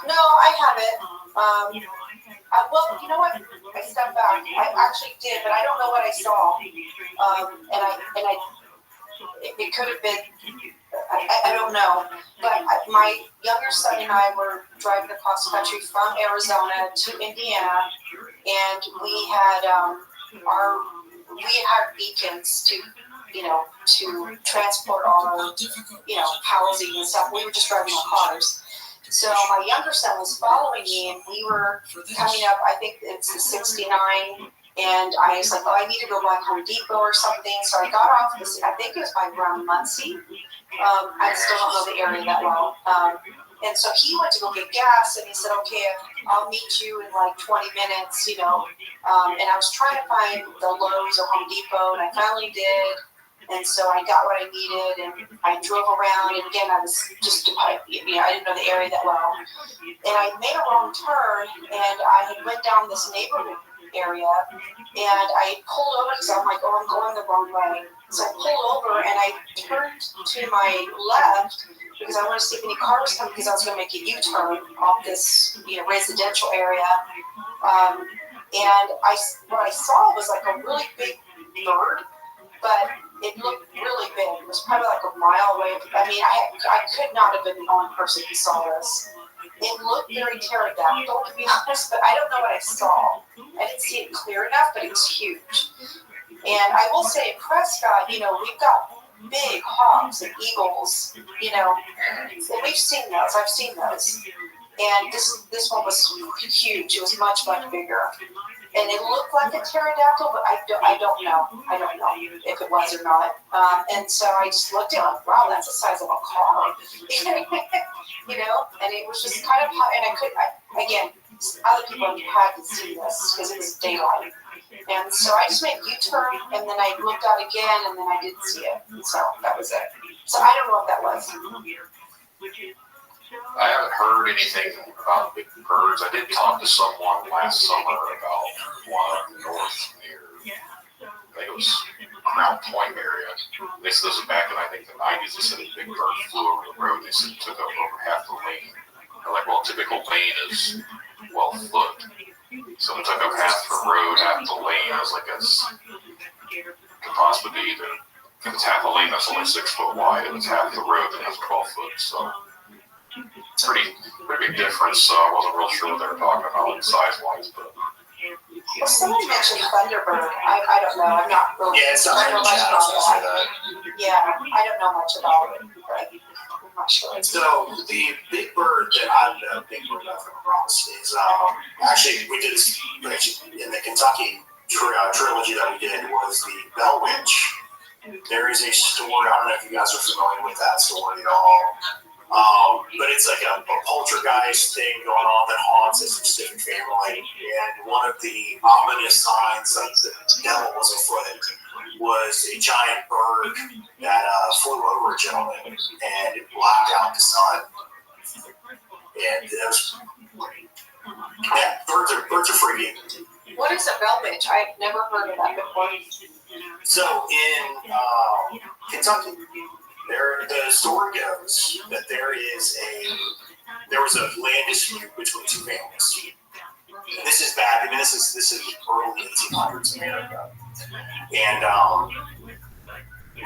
[SPEAKER 12] No, I haven't. Well, you know what? I stepped back. I actually did, but I don't know what I saw. It could have been. I don't know. But my younger son and I were driving across country from Arizona to Indiana, and we had beacons to transport all our housing and stuff. We were just driving our cars. So my younger son was following me, and we were coming up, I think it's the 69, and I was like, I need to go by Home Depot or something. So I got off this, I think it was by around Muncie. I still don't know the area that well. And so he went to go get gas, and he said, okay, I'll meet you in like 20 minutes, and I was trying to find the Lowe's or Home Depot, and I finally did. And so I got what I needed, and I drove around, and again, I was just, I didn't know the area that well. And I made a wrong turn, and I had went down this neighborhood area, and I pulled over because I'm like, I'm going the wrong way. So I pulled over, and I turned to my left because I wanted to see if any car was coming because I was going to make a U-turn off this residential area. And what I saw was like a really big bird, but it looked really big. It was probably like a mile away. I mean, I could not have been the only person who saw this. It looked very pterodactyl, to be honest, but I don't know what I saw. I didn't see it clear enough, but it was huge. And I will say in Prescott, we've got big hawks and eagles, and we've seen those. I've seen those. And this one was huge. It was much, much bigger. And it looked like a pterodactyl, but I don't know. I don't know if it was or not. And so I just looked at it, wow, that's the size of a car. And it was just kind of hot. And again, other people had to see this because it was daylight. And so I just made a U-turn, and then I looked out again, and then I didn't see it. And so that was it. So I don't know what that was.
[SPEAKER 8] I haven't heard anything about big birds. I did talk to someone last summer about one up north near, I think it was Crown Point area. They said this was back in, I think, the 90s. They said a big bird flew over the road. They said it took over half the lane. They're like, well, typical lane is 12 foot. So it took up half the road, half the lane. I was like, that's could possibly be either. If it's half a lane, that's only 6 foot wide. If it's half the road, then that's 12 foot. So pretty big difference. So I wasn't real sure what they were talking about, like size-wise, but.
[SPEAKER 12] Well, somebody mentioned Thunderbird. I don't know. I'm not really.
[SPEAKER 11] Yeah, it's not
[SPEAKER 12] I don't know much about that.
[SPEAKER 11] that.
[SPEAKER 12] Yeah, I don't know much about it, but I'm not sure.
[SPEAKER 11] So the big bird that I know, big bird I've come across is actually we did this in the Kentucky trilogy that we did was the Bell Witch. There is a story. I don't know if you guys are familiar with that story at all. But it's like a poltergeist thing going on that haunts a specific family. And one of the ominous signs that the devil was afoot was a giant bird that flew over a gentleman and it blocked out the sun. And it was, yeah, birds are freaky.
[SPEAKER 12] What is a Bell Witch? I've never heard of that before.
[SPEAKER 11] So in Kentucky, the story goes that there was a land dispute between two families. And this is back. I mean, this is early 1800s America, and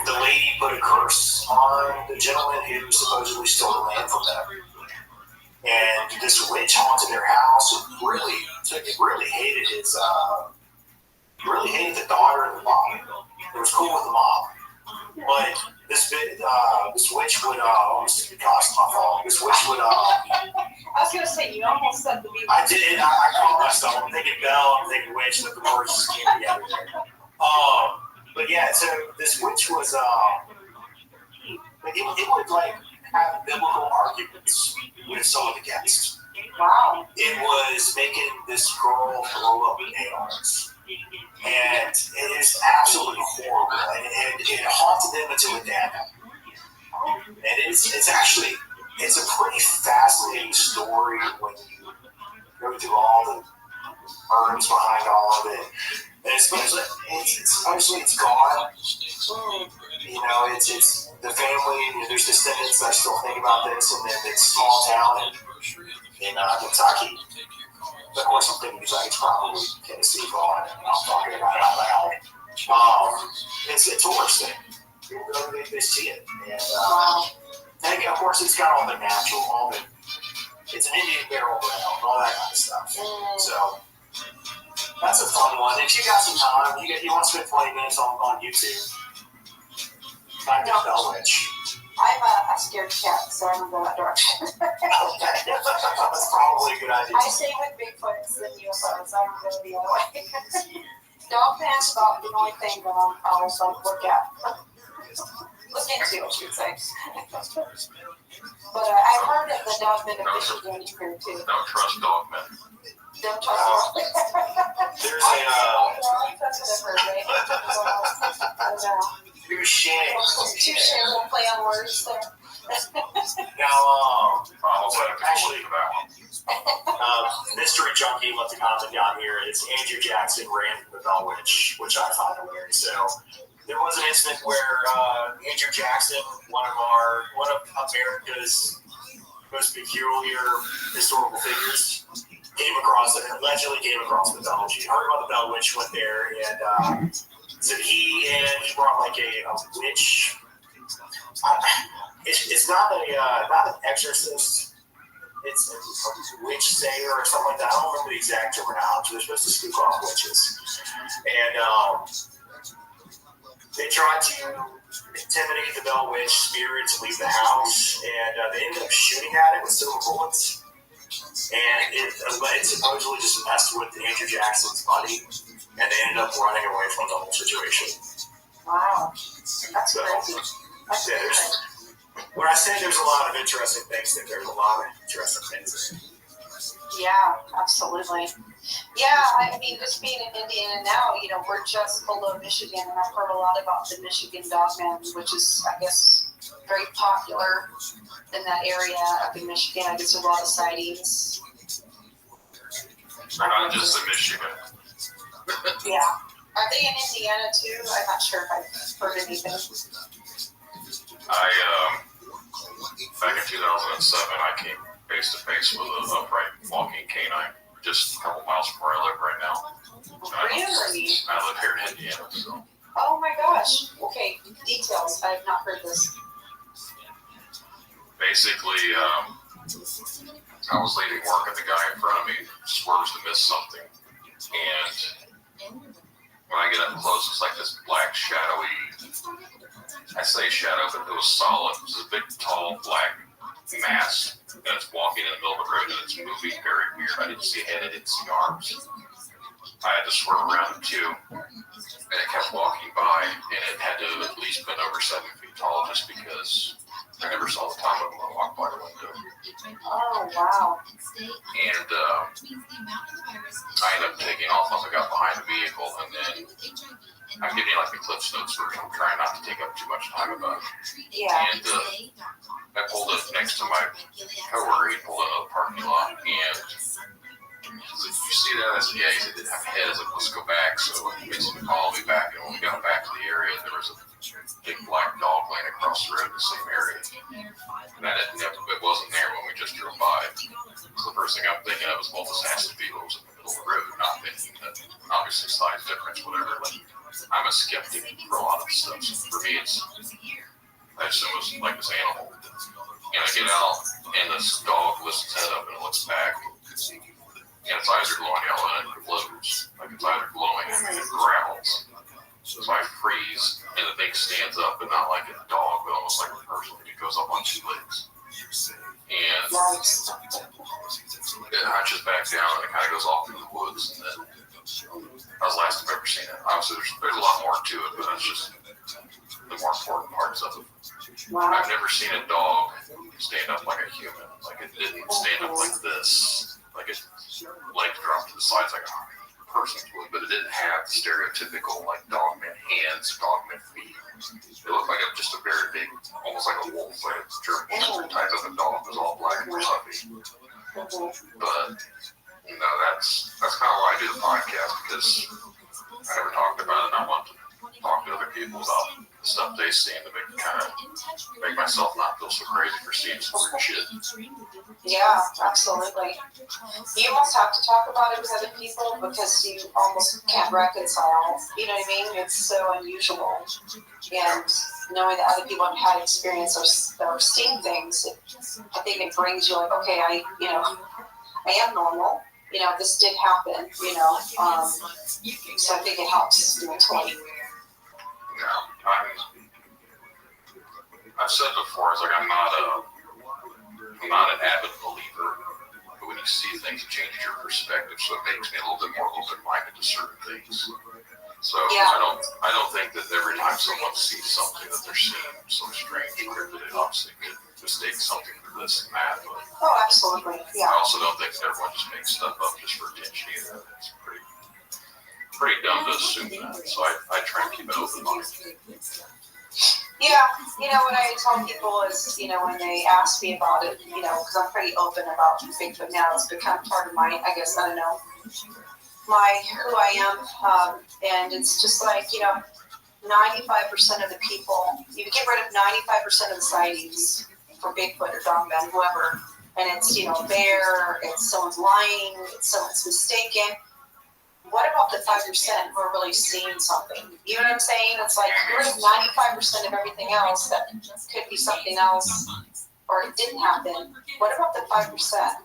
[SPEAKER 11] the lady put a curse on the gentleman who supposedly stole the land from them. And this witch haunted their house and really hated the daughter and the mom. It was cool with the mom, but this witch would almost cost my fault. This witch would
[SPEAKER 12] I was gonna say you almost said the.
[SPEAKER 11] I did. I called myself. I'm thinking Bell. I'm thinking witch. That the words just came together there. But yeah, so this witch was it would like have biblical arguments with some of the guests.
[SPEAKER 12] Wow.
[SPEAKER 11] It was making this girl blow up nails. And it is absolutely horrible, and it haunted them until it died. And it's a pretty fascinating story when you go through all the urns behind all of it. And especially it's gone. You know, it's the family. There's descendants that still think about this, and then it's a small town in Kentucky. Of course, I'm thinking it's probably Tennessee for all I'm talking about it out loud. It's a tourist thing. People go, they see it. And again, of course, it's got all the natural, it's an Indian burial ground, all that kind of stuff. So that's a fun one. If you got some time, you want to spend 20 minutes on YouTube, find out Bell Witch.
[SPEAKER 12] I'm a scared cat, so I'm going that direction.
[SPEAKER 11] That's probably a good idea.
[SPEAKER 12] I stay with Bigfoots and UFOs. I don't go the other way. Dog man's about the only thing that I'll look at. Look into, I should say. But I've heard that the dog men of Michigan is here too.
[SPEAKER 8] Don't trust dog men.
[SPEAKER 12] Don't trust dog men.
[SPEAKER 11] There's
[SPEAKER 12] That's what I've heard, right? I don't know.
[SPEAKER 11] Touche.
[SPEAKER 12] Touche, we'll play on words there.
[SPEAKER 11] Now,
[SPEAKER 8] Actually,
[SPEAKER 11] mystery junkie left a comment down here. It's Andrew Jackson ran the Bell Witch, which I find hilarious. So there was an incident where Andrew Jackson, one of America's most peculiar historical figures, allegedly came across the Bell Witch. He heard about the Bell Witch, went there, and so he brought like a witch. It's not an exorcist. It's a witch sayer or something like that. I don't remember the exact terminology. They're supposed to spook off witches, and they tried to intimidate the Bell Witch spirit to leave the house, and they ended up shooting at it with silver bullets. And it supposedly just messed with Andrew Jackson's buddy, and they ended up running away from the whole situation.
[SPEAKER 12] Wow, that's crazy. That's crazy.
[SPEAKER 11] When I say there's a lot of interesting things, there's a lot of interesting things.
[SPEAKER 12] Yeah, absolutely. Yeah, I mean, just being in Indiana now, we're just below Michigan, and I've heard a lot about the Michigan Dogman, which is, I guess, very popular in that area up in Michigan. I guess there's a lot of sightings.
[SPEAKER 8] Not just in Michigan.
[SPEAKER 12] Yeah. Are they in Indiana too? I'm not sure if I've heard anything.
[SPEAKER 8] Back in 2007, I came face to face with an upright walking canine, just a couple miles from where I live right now.
[SPEAKER 12] Really?
[SPEAKER 8] I live here in Indiana, so.
[SPEAKER 12] Oh my gosh. Okay, details. I have not heard this.
[SPEAKER 8] Basically, I was leaving work and the guy in front of me swerves to miss something. And when I get up close, it's like this black, shadowy, I say shadow, but it was solid. It was a big, tall, black mass. And it's walking in the middle of the road and it's moving very weird. I didn't see a head, I didn't see arms. I had to swerve around it too. And it kept walking by, and it had to at least been over 7 feet tall just because I never saw the top of it when I walked by the window.
[SPEAKER 12] Oh, wow.
[SPEAKER 8] And I ended up taking off once I got behind the vehicle, and then I'm giving you like the Cliff's Notes version. I'm trying not to take up too much time about it.
[SPEAKER 12] Yeah.
[SPEAKER 8] And I pulled up next to my coworker. He pulled into the parking lot, and you see that? I said, yeah, he said, didn't have a head. I was like, let's go back. So he basically followed me back, and when we got back to the area, there was a big black dog laying across the road in the same area. And it wasn't there when we just drove by. So the first thing I'm thinking of is, well, this has to be what was in the middle of the road, not thinking that obviously size difference, whatever. Like, I'm a skeptic for a lot of stuff. So for me, I assume it was like this animal. And I get out, and this dog lifts its head up and it looks back. And its eyes are glowing yellow and it glows. Like its eyes are glowing and it growls. So I freeze and the thing stands up, but not like a dog, but almost like a person. It goes up on 2 legs. And it hunches back down and it kind of goes off into the woods. And then that was the last I've ever seen it. Obviously, there's a lot more to it, but that's just the more important parts of it.
[SPEAKER 12] Wow.
[SPEAKER 8] I've never seen a dog stand up like a human. Like it didn't stand up like this. Like its legs dropped to the sides like a person would, but it didn't have the stereotypical like dogman hands, dogman feet. It looked like just a very big, almost like a wolf, like a German type of a dog. It was all black and fluffy. But that's kind of why I do the podcast, because I never talked about it, and I want to talk to other people about the stuff they see and to make myself not feel so crazy for seeing some weird shit.
[SPEAKER 12] Yeah, absolutely. You almost have to talk about it with other people because you almost can't reconcile. You know what I mean? It's so unusual. And knowing that other people have had experience or seen things, I think it brings you like, okay, I am normal. This did happen, so I think it helps mentally.
[SPEAKER 8] Yeah, I've said before, it's like I'm not an avid believer, but when you see things, it changes your perspective, so it makes me a little bit more open-minded to certain things. So yeah. I don't think that every time someone sees something that they're seeing some strange or that it obviously could mistake something for this and that. But
[SPEAKER 12] oh, absolutely. Yeah.
[SPEAKER 8] I also don't think that everyone just makes stuff up just for attention either. It's pretty dumb to assume that. So I try and keep it open-minded.
[SPEAKER 12] Yeah, what I tell people is, when they ask me about it, because I'm pretty open about Bigfoot now, it's become part of my, I guess, I don't know, who I am, and it's just like, 95% of the people, you get rid of 95% of the sightings for Bigfoot or Dogman, whoever, and it's, bear, it's someone's lying, it's someone's mistaken. What about the 5% who are really seeing something? You know what I'm saying? It's like, get rid of 95% of everything else that could be something else, or it didn't happen. What about the 5%, that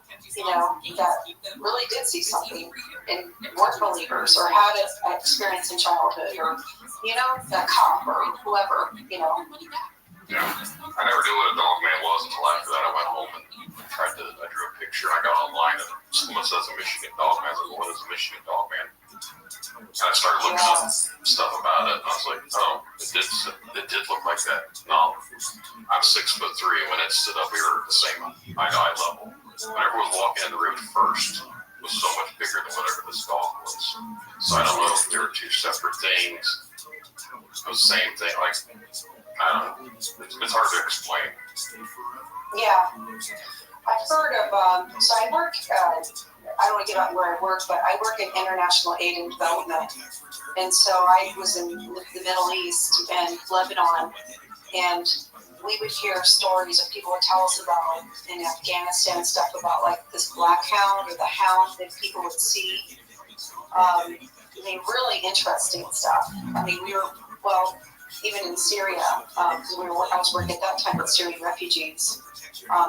[SPEAKER 12] really did see something and weren't believers or had an experience in childhood, or, that cop or whoever,
[SPEAKER 8] Yeah, I never knew what a dogman was until after that. I went home and I drew a picture. I got online and someone says a Michigan dogman. I was like, what is a Michigan dogman? And I started looking up stuff about it, and I was like, oh, it did look like that. No, I'm 6'3", and when it stood up, we were at the same eye-to-eye level. Whenever it was walking in the room first, it was so much bigger than whatever this dog was. So I don't know if they were two separate things. It was the same thing. Like, I I don't know. It's hard to explain.
[SPEAKER 12] Yeah. I've heard of, so I work, I don't want to give out where I work, but I work in international aid and development. And so I was in the Middle East and Lebanon, and we would hear stories of people would tell us about in Afghanistan and stuff about like this black hound or the hound that people would see. I mean, really interesting stuff. I mean, we were, well, even in Syria, because I was working at that time with Syrian refugees.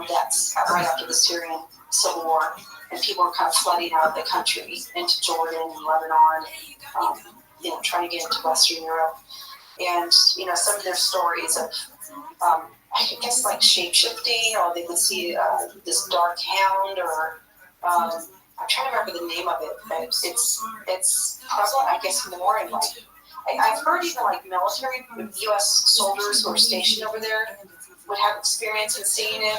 [SPEAKER 12] That's right after the Syrian civil war, and people were kind of flooding out of the country into Jordan and Lebanon, trying to get into Western Europe. And, some of their stories of, I guess, like shape-shifting, or they would see this dark hound, or I'm trying to remember the name of it, but it's prevalent, I guess, more in, like, I've heard even, like, military U.S. soldiers who are stationed over there would have experience in seeing it,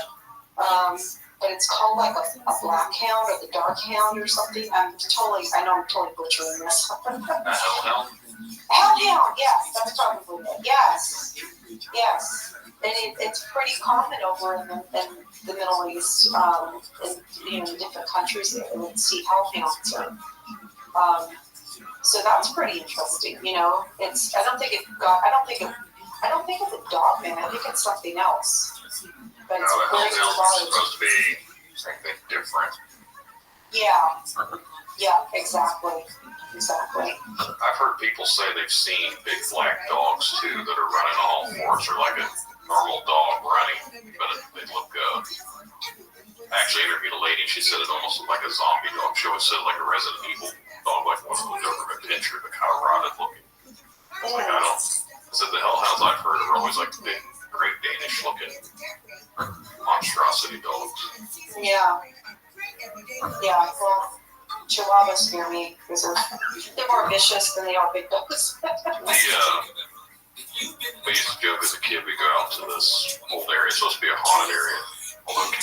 [SPEAKER 12] but it's called like a black hound or the dark hound or something. I know I'm totally butchering this.
[SPEAKER 8] Hellhound?
[SPEAKER 12] Hellhound, yes, that's probably it. Yes. And it's pretty common over in the Middle East, in different countries. They would see hellhounds. So that's pretty interesting. I don't think it's a dog man. I think it's something else. But it's
[SPEAKER 8] the
[SPEAKER 12] very
[SPEAKER 8] hellhound is supposed to be, I think, different.
[SPEAKER 12] Yeah, exactly.
[SPEAKER 8] I've heard people say they've seen big black dogs too that are running on all fours, or like a normal dog running, but they look. I actually interviewed a lady, and she said it almost looked like a zombie dog. She always said like a Resident Evil dog, like one of the government picture, but kind of rotted looking. Like I said the hellhounds I've heard are always like big, Great Danish looking monstrosity dogs. Yeah.
[SPEAKER 12] Well, Chihuahuas scare me because they're more vicious than they are big dogs.
[SPEAKER 8] We used to joke as a kid. We go out to this old area. It's supposed to be a haunted area, although and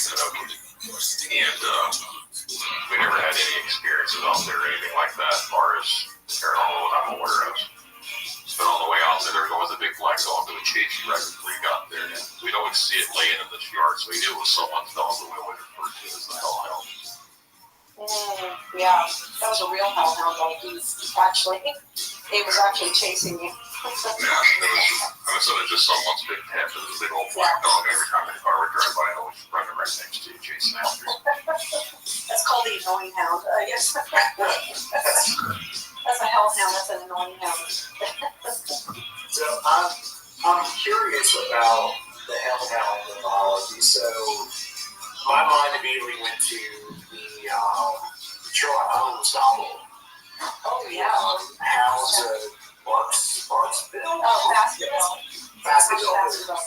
[SPEAKER 8] we never had any experiences out there or anything like that as far as paranormal that I'm aware of. But on the way out there, there was always a big black dog that would chase you right before you got there. And we'd always see it laying in this yard, so we knew it was someone's dog that we always referred to as the hellhound.
[SPEAKER 12] Yeah, that was a real hellhound dog. It was actually chasing you.
[SPEAKER 8] Yeah, it was just someone's big pet. It was a big old black dog. Every time the car would drive by, it always running right next to you, chasing after you.
[SPEAKER 12] That's called the annoying hound, I guess. That's a hellhound. That's an annoying hound.
[SPEAKER 11] So I'm curious about the hellhound mythology. So my mind immediately went to the Sherlock Holmes novel.
[SPEAKER 12] Oh yeah.
[SPEAKER 11] Hounds Barksville?
[SPEAKER 12] Oh, Baskerville.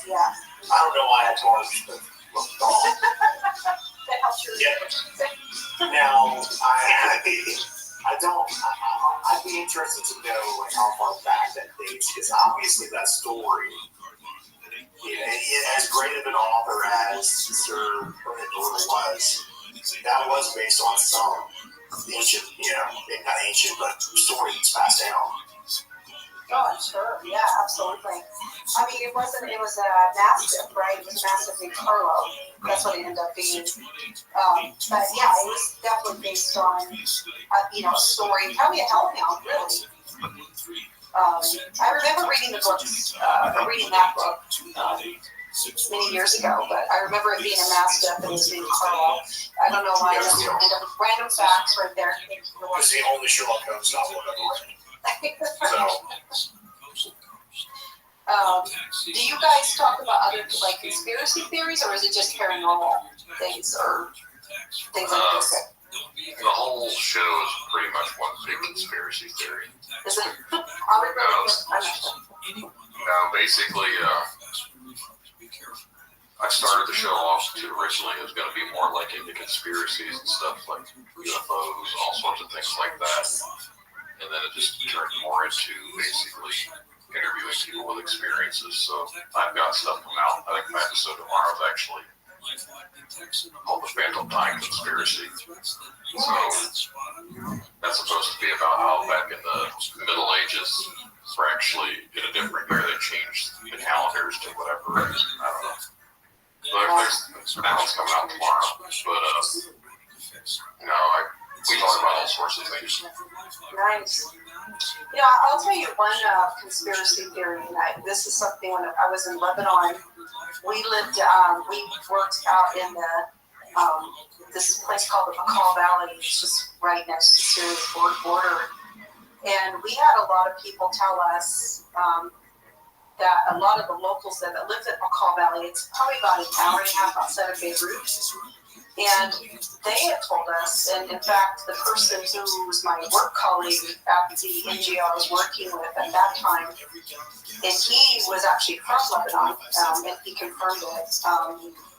[SPEAKER 12] Yeah.
[SPEAKER 11] I don't know why I told you, but
[SPEAKER 12] That helps you.
[SPEAKER 11] Yeah. Now, I'd be interested to know like how far back that dates, because obviously that story, as great of an author as Sir Bernard was, that was based on some ancient, not ancient, but story that's passed down.
[SPEAKER 12] Oh, sure. Yeah, absolutely. I mean, it was a Mastiff, right? It was a Mastiff named Carlo. That's what it ended up being. But yeah, it was definitely based on, a story, probably a hellhound, really. I remember reading the books, reading that book many years ago, but I remember it being a Mastiff and it was named Carlo. I don't know why. That's random facts right there.
[SPEAKER 11] It's the only Sherlock Holmes novel I've ever read.
[SPEAKER 12] Do you guys talk about other like conspiracy theories, or is it just paranormal things or things like this?
[SPEAKER 8] The whole show is pretty much one big conspiracy theory.
[SPEAKER 12] Is it?
[SPEAKER 8] No, basically, I started the show off to originally it was going to be more like into conspiracies and stuff like UFOs, all sorts of things like that. And then it just turned more into basically interviewing people with experiences. So I've got stuff come out. I think my episode tomorrow is actually called the Phantom Time Conspiracy. So that's supposed to be about how back in the Middle Ages, for actually in a different year they changed the calendars to whatever. I don't know. There's balance coming out tomorrow, but we talk about all sorts of things.
[SPEAKER 12] Nice. Yeah, I'll tell you one conspiracy theory. This is something when I was in Lebanon. We worked out in this place called the Makal Valley. It's just right next to Syria's border. And we had a lot of people tell us that a lot of the locals that lived at Makal Valley, it's probably about an hour and a half outside of Beirut. And they had told us, and in fact, the person who was my work colleague at the NGO I was working with at that time, and he was actually from Lebanon, and he confirmed it.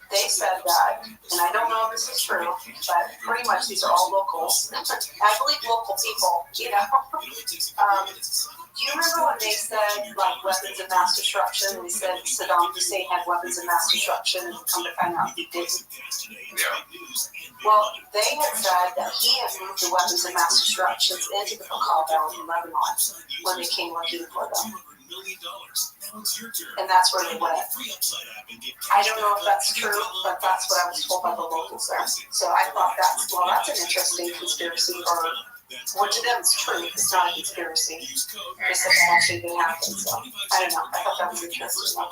[SPEAKER 12] They said that, and I don't know if this is true, but pretty much these are all locals. I believe local people, you know. Do you remember when they said, like, weapons of mass destruction? They said Saddam Hussein had weapons of mass destruction, and come to find out he didn't.
[SPEAKER 8] Yeah.
[SPEAKER 12] Well, they had said that he had moved the weapons of mass destruction into the Makal Valley in Lebanon when they came looking for them. And that's where they went. I don't know if that's true, but that's what I was told by the locals there. So I thought that's an interesting conspiracy, or what to them is true. It's not a conspiracy. It's something that actually did happen. So I don't know. I thought that was interesting.
[SPEAKER 11] I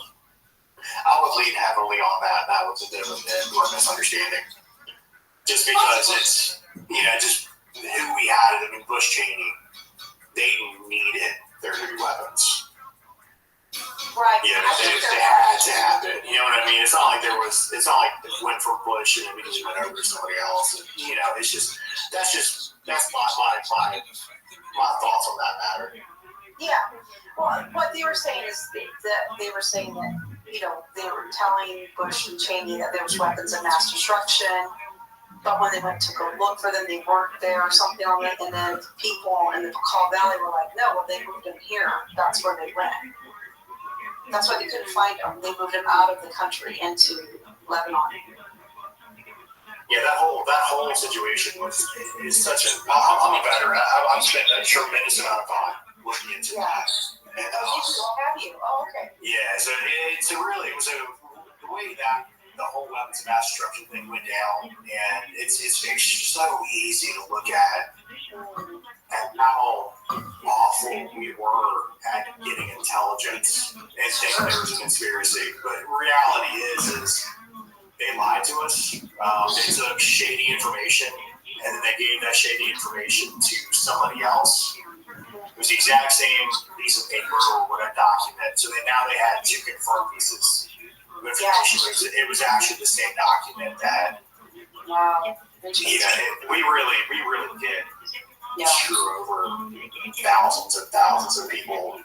[SPEAKER 11] would lean heavily on that. That was a bit of a misunderstanding. Just because it's, just who we had. I mean, Bush Cheney, they needed their new weapons.
[SPEAKER 12] Right.
[SPEAKER 11] Yeah, they had to have it. You know what I mean? It's not like it went for Bush and immediately went over to somebody else. And, that's my thoughts on that matter.
[SPEAKER 12] Yeah. Well, what they were saying is that they were saying that, they were telling Bush and Cheney that there was weapons of mass destruction, but when they went to go look for them, they weren't there or something on it. And then people in the Makal Valley were like, no, well, they moved them here. That's where they went. That's why they couldn't find them. They moved them out of the country into Lebanon.
[SPEAKER 11] Yeah, that whole situation is such a. I'm a veteran. I've spent a tremendous amount of time looking into that. And,
[SPEAKER 12] have you? Oh, okay.
[SPEAKER 11] Yeah, so it was the way that the whole weapons of mass destruction thing went down, and it's so easy to look at how awful we were at getting intelligence and think there was a conspiracy. But reality is they lied to us. They took shady information, and then they gave that shady information to somebody else. It was the exact same piece of paper or a document. So now they had two confirmed pieces of information. It was actually the same document that.
[SPEAKER 12] Wow.
[SPEAKER 11] We really did. Screw over thousands and thousands of people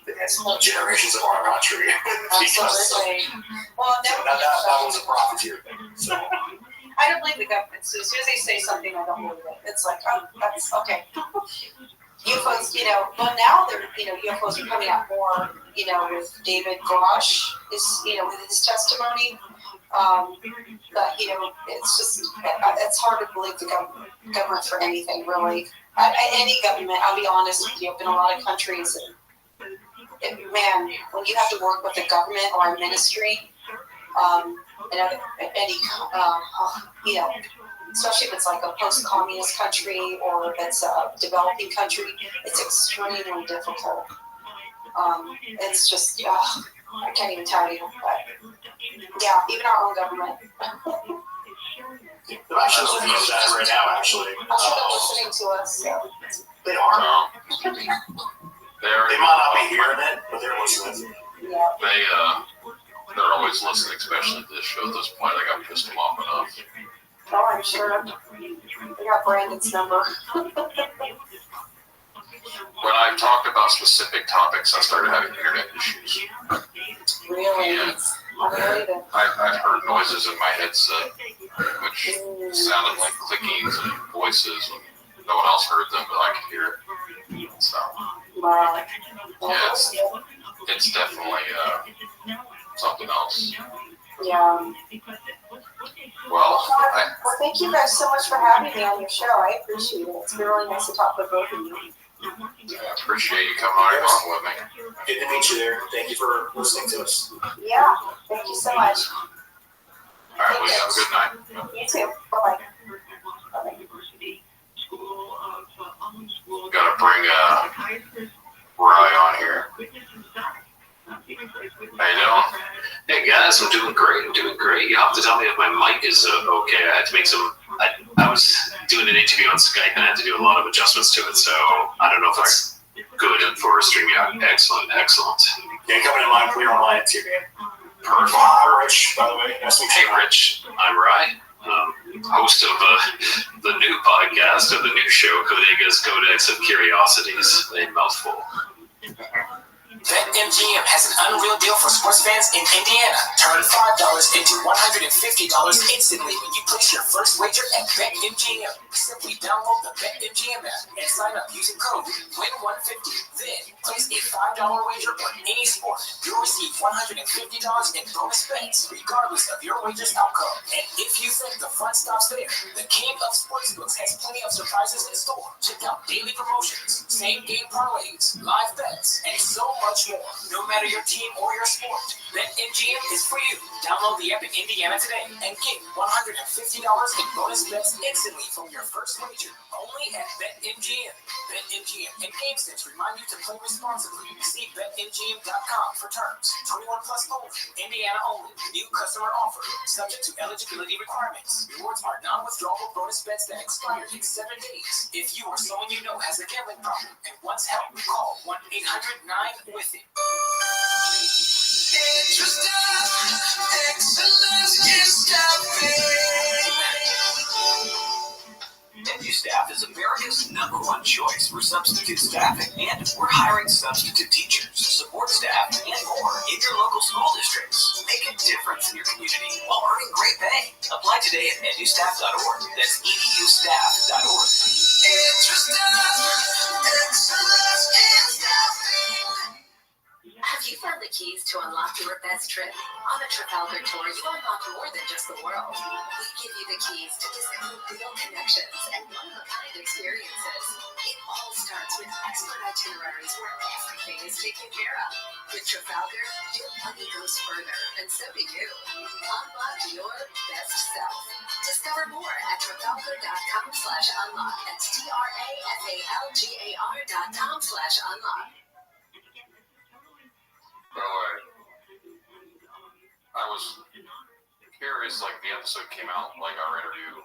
[SPEAKER 11] and generations of our country.
[SPEAKER 12] Absolutely. Well,
[SPEAKER 11] that was a profiteer thing. So.
[SPEAKER 12] I don't believe the government. So as soon as they say something, I don't believe it. It's like, oh, that's okay. UFOs, well now they're, UFOs are coming out more, with David Grosh with his testimony. But it's just, it's hard to believe the government for anything, really. Any government, I'll be honest with you, I've been in a lot of countries, and man, when you have to work with a government or a ministry, especially if it's like a post-communist country or if it's a developing country, it's extremely difficult. It's just, I can't even tell you, but yeah, even our own government.
[SPEAKER 11] They're actually looking at that right now, actually.
[SPEAKER 12] I'm sure they're listening to us. So.
[SPEAKER 11] They are.
[SPEAKER 8] They
[SPEAKER 11] might not be hearing it, but they're listening.
[SPEAKER 12] Yeah.
[SPEAKER 8] They're always listening, especially to this show at this point. I got pissed them off enough.
[SPEAKER 12] Oh, I'm sure. I got Brandon's number.
[SPEAKER 8] When I talked about specific topics, I started having internet issues.
[SPEAKER 12] Really?
[SPEAKER 8] And I've heard noises in my headset, which sounded like clickings and voices. And no one else heard them, but I could hear it. So,
[SPEAKER 12] wow.
[SPEAKER 8] Yeah, it's definitely something else.
[SPEAKER 12] Yeah.
[SPEAKER 8] Well,
[SPEAKER 12] thank you guys so much for having me on your show. I appreciate it. It's been really nice to talk with both of you.
[SPEAKER 8] I appreciate you coming on along with me.
[SPEAKER 11] Good to meet you there. Thank you for listening to us.
[SPEAKER 12] Yeah, thank you so much.
[SPEAKER 8] All right, well, you have a good night.
[SPEAKER 12] You too. Bye-bye.
[SPEAKER 8] Gotta bring Rye on here. How you doing?
[SPEAKER 13] Hey guys, I'm doing great. You have to tell me if my mic is okay. I had to make some. I was doing an interview on Skype and I had to do a lot of adjustments to it, so I don't know if it's good for streaming out. Excellent.
[SPEAKER 11] Yeah, coming in line, clear on line too, man.
[SPEAKER 13] Perfect.
[SPEAKER 11] I'm Rich, by the way. Nice to meet you.
[SPEAKER 13] Hey Rich, I'm Rye, host of the new podcast of the new show, Codega's Codex of Curiosities, a mouthful.
[SPEAKER 4] BetMGM has an unreal deal for sports fans in Indiana. Turn $5 into $150 instantly when you place your first wager at BetMGM. Simply download the BetMGM app and sign up using code WIN150. Then place a $5 wager on any sport. You'll receive $150 in bonus bets, regardless of your wager's outcome. And if you think the fun stops there, the king of sportsbooks has plenty of surprises in store. Check out daily promotions, same-game parlays, live bets, and so much more. No matter your team or your sport, BetMGM is for you. Download the app in Indiana today and get $150 in bonus bets instantly from your first wager. Only at BetMGM. BetMGM and GameSense remind you to play responsibly. See BetMGM.com for terms. 21 plus only. Indiana only. New customer offer. Subject to eligibility requirements. Rewards are non-withdrawable bonus bets that expire in 7 days. If you or someone you know has a gambling problem and wants help, call 1-800-9-WITH-IT.
[SPEAKER 5] EduStaff is America's #1 choice for substitute staffing, and we're hiring substitute teachers, support staff, and more in your local school districts. Make a difference in your community while earning great pay. Apply today at edustaff.org. That's edustaff.org.
[SPEAKER 9] Have you found the keys to unlock your best trip? On a Trafalgar tour, you unlock more than just the world. We give you the keys to discover real connections and one-of-a-kind experiences. It all starts with expert itineraries where everything is taken care of. With Trafalgar, your money goes further, and so do you. Unlock your best self. Discover more at Trafalgar.com/unlock. That's TRAFALGAR.com/unlock.
[SPEAKER 8] By the way, I was curious, like the episode came out, like our interview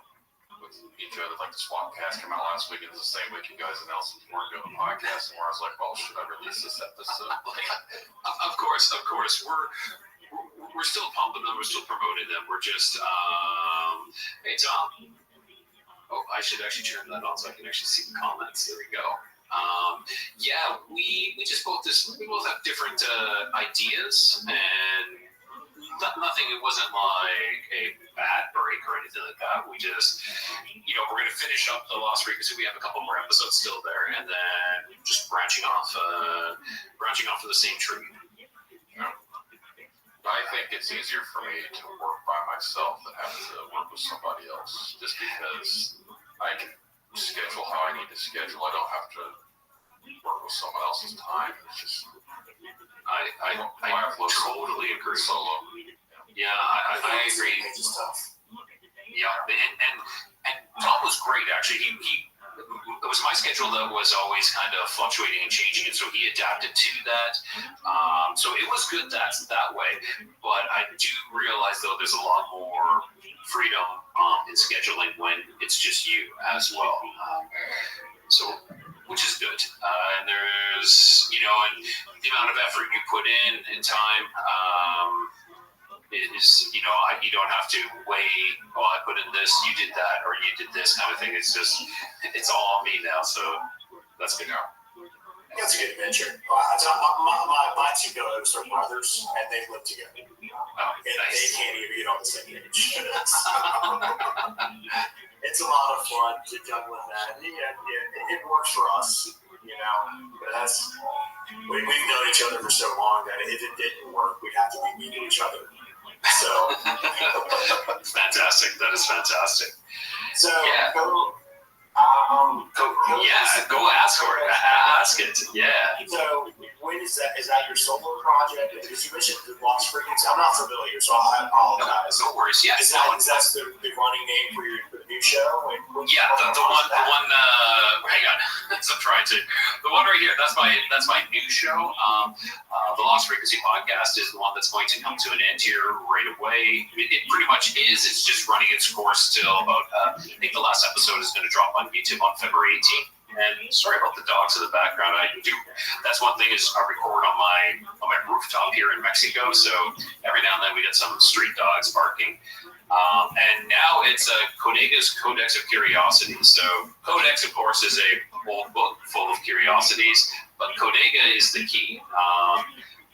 [SPEAKER 8] with each other, like the swap cast came out last week, and it's the same week you guys announced you weren't doing the podcast, and where I was like, well, should I release this episode?
[SPEAKER 13] Like, of course, we're still pumping them, we're still promoting them. We're just, hey Tom. Oh, I should actually turn that on so I can actually see the comments. There we go. Yeah, we both have different ideas, and nothing. It wasn't like a bad break or anything like that. We just, we're going to finish up the Lost Frequency. We have a couple more episodes still there, and then just branching off for the same tree.
[SPEAKER 8] I think it's easier for me to work by myself than having to work with somebody else, just because I can schedule how I need to schedule. I don't have to work with someone else's time. It's just
[SPEAKER 13] I totally agree.
[SPEAKER 8] Solo.
[SPEAKER 13] Yeah, I agree. Yeah, and Tom was great actually. He it was my schedule that was always kind of fluctuating and changing, and so he adapted to that. So it was good that way. But I do realize though there's a lot more freedom in scheduling when it's just you as well. So which is good. And there's and the amount of effort you put in time. Is you don't have to weigh, I put in this, you did that, or you did this kind of thing. It's just it's all on me now, so that's good.
[SPEAKER 11] That's a good adventure. My two kiddos are brothers, and they live together. And
[SPEAKER 13] Nice.
[SPEAKER 11] they can't even get on the same page. It's a lot of fun to juggle that. It works for us, But we've known each other for so long that if it didn't work, we'd have to be mean to each other. So
[SPEAKER 13] fantastic. That is fantastic.
[SPEAKER 11] So
[SPEAKER 13] yeah. Yeah, go ask for it. Ask it. Yeah.
[SPEAKER 11] So, when is that? Is that your solo project? Because you mentioned the Lost Frequency. I'm not familiar, so I apologize.
[SPEAKER 13] No worries. Yeah.
[SPEAKER 11] Is that the running name for your new show?
[SPEAKER 13] Yeah, the one. Hang on, I'm trying to. The one right here. That's my new show. The Lost Frequency podcast is the one that's going to come to an end here right away. It pretty much is. It's just running its course till about. I think the last episode is going to drop on YouTube on February 18th. And sorry about the dogs in the background. That's one thing is I record on my rooftop here in Mexico. So every now and then we get some street dogs barking. And now it's Codega's Codex of Curiosities. So Codex, of course, is a old book full of curiosities, but Codega is the key.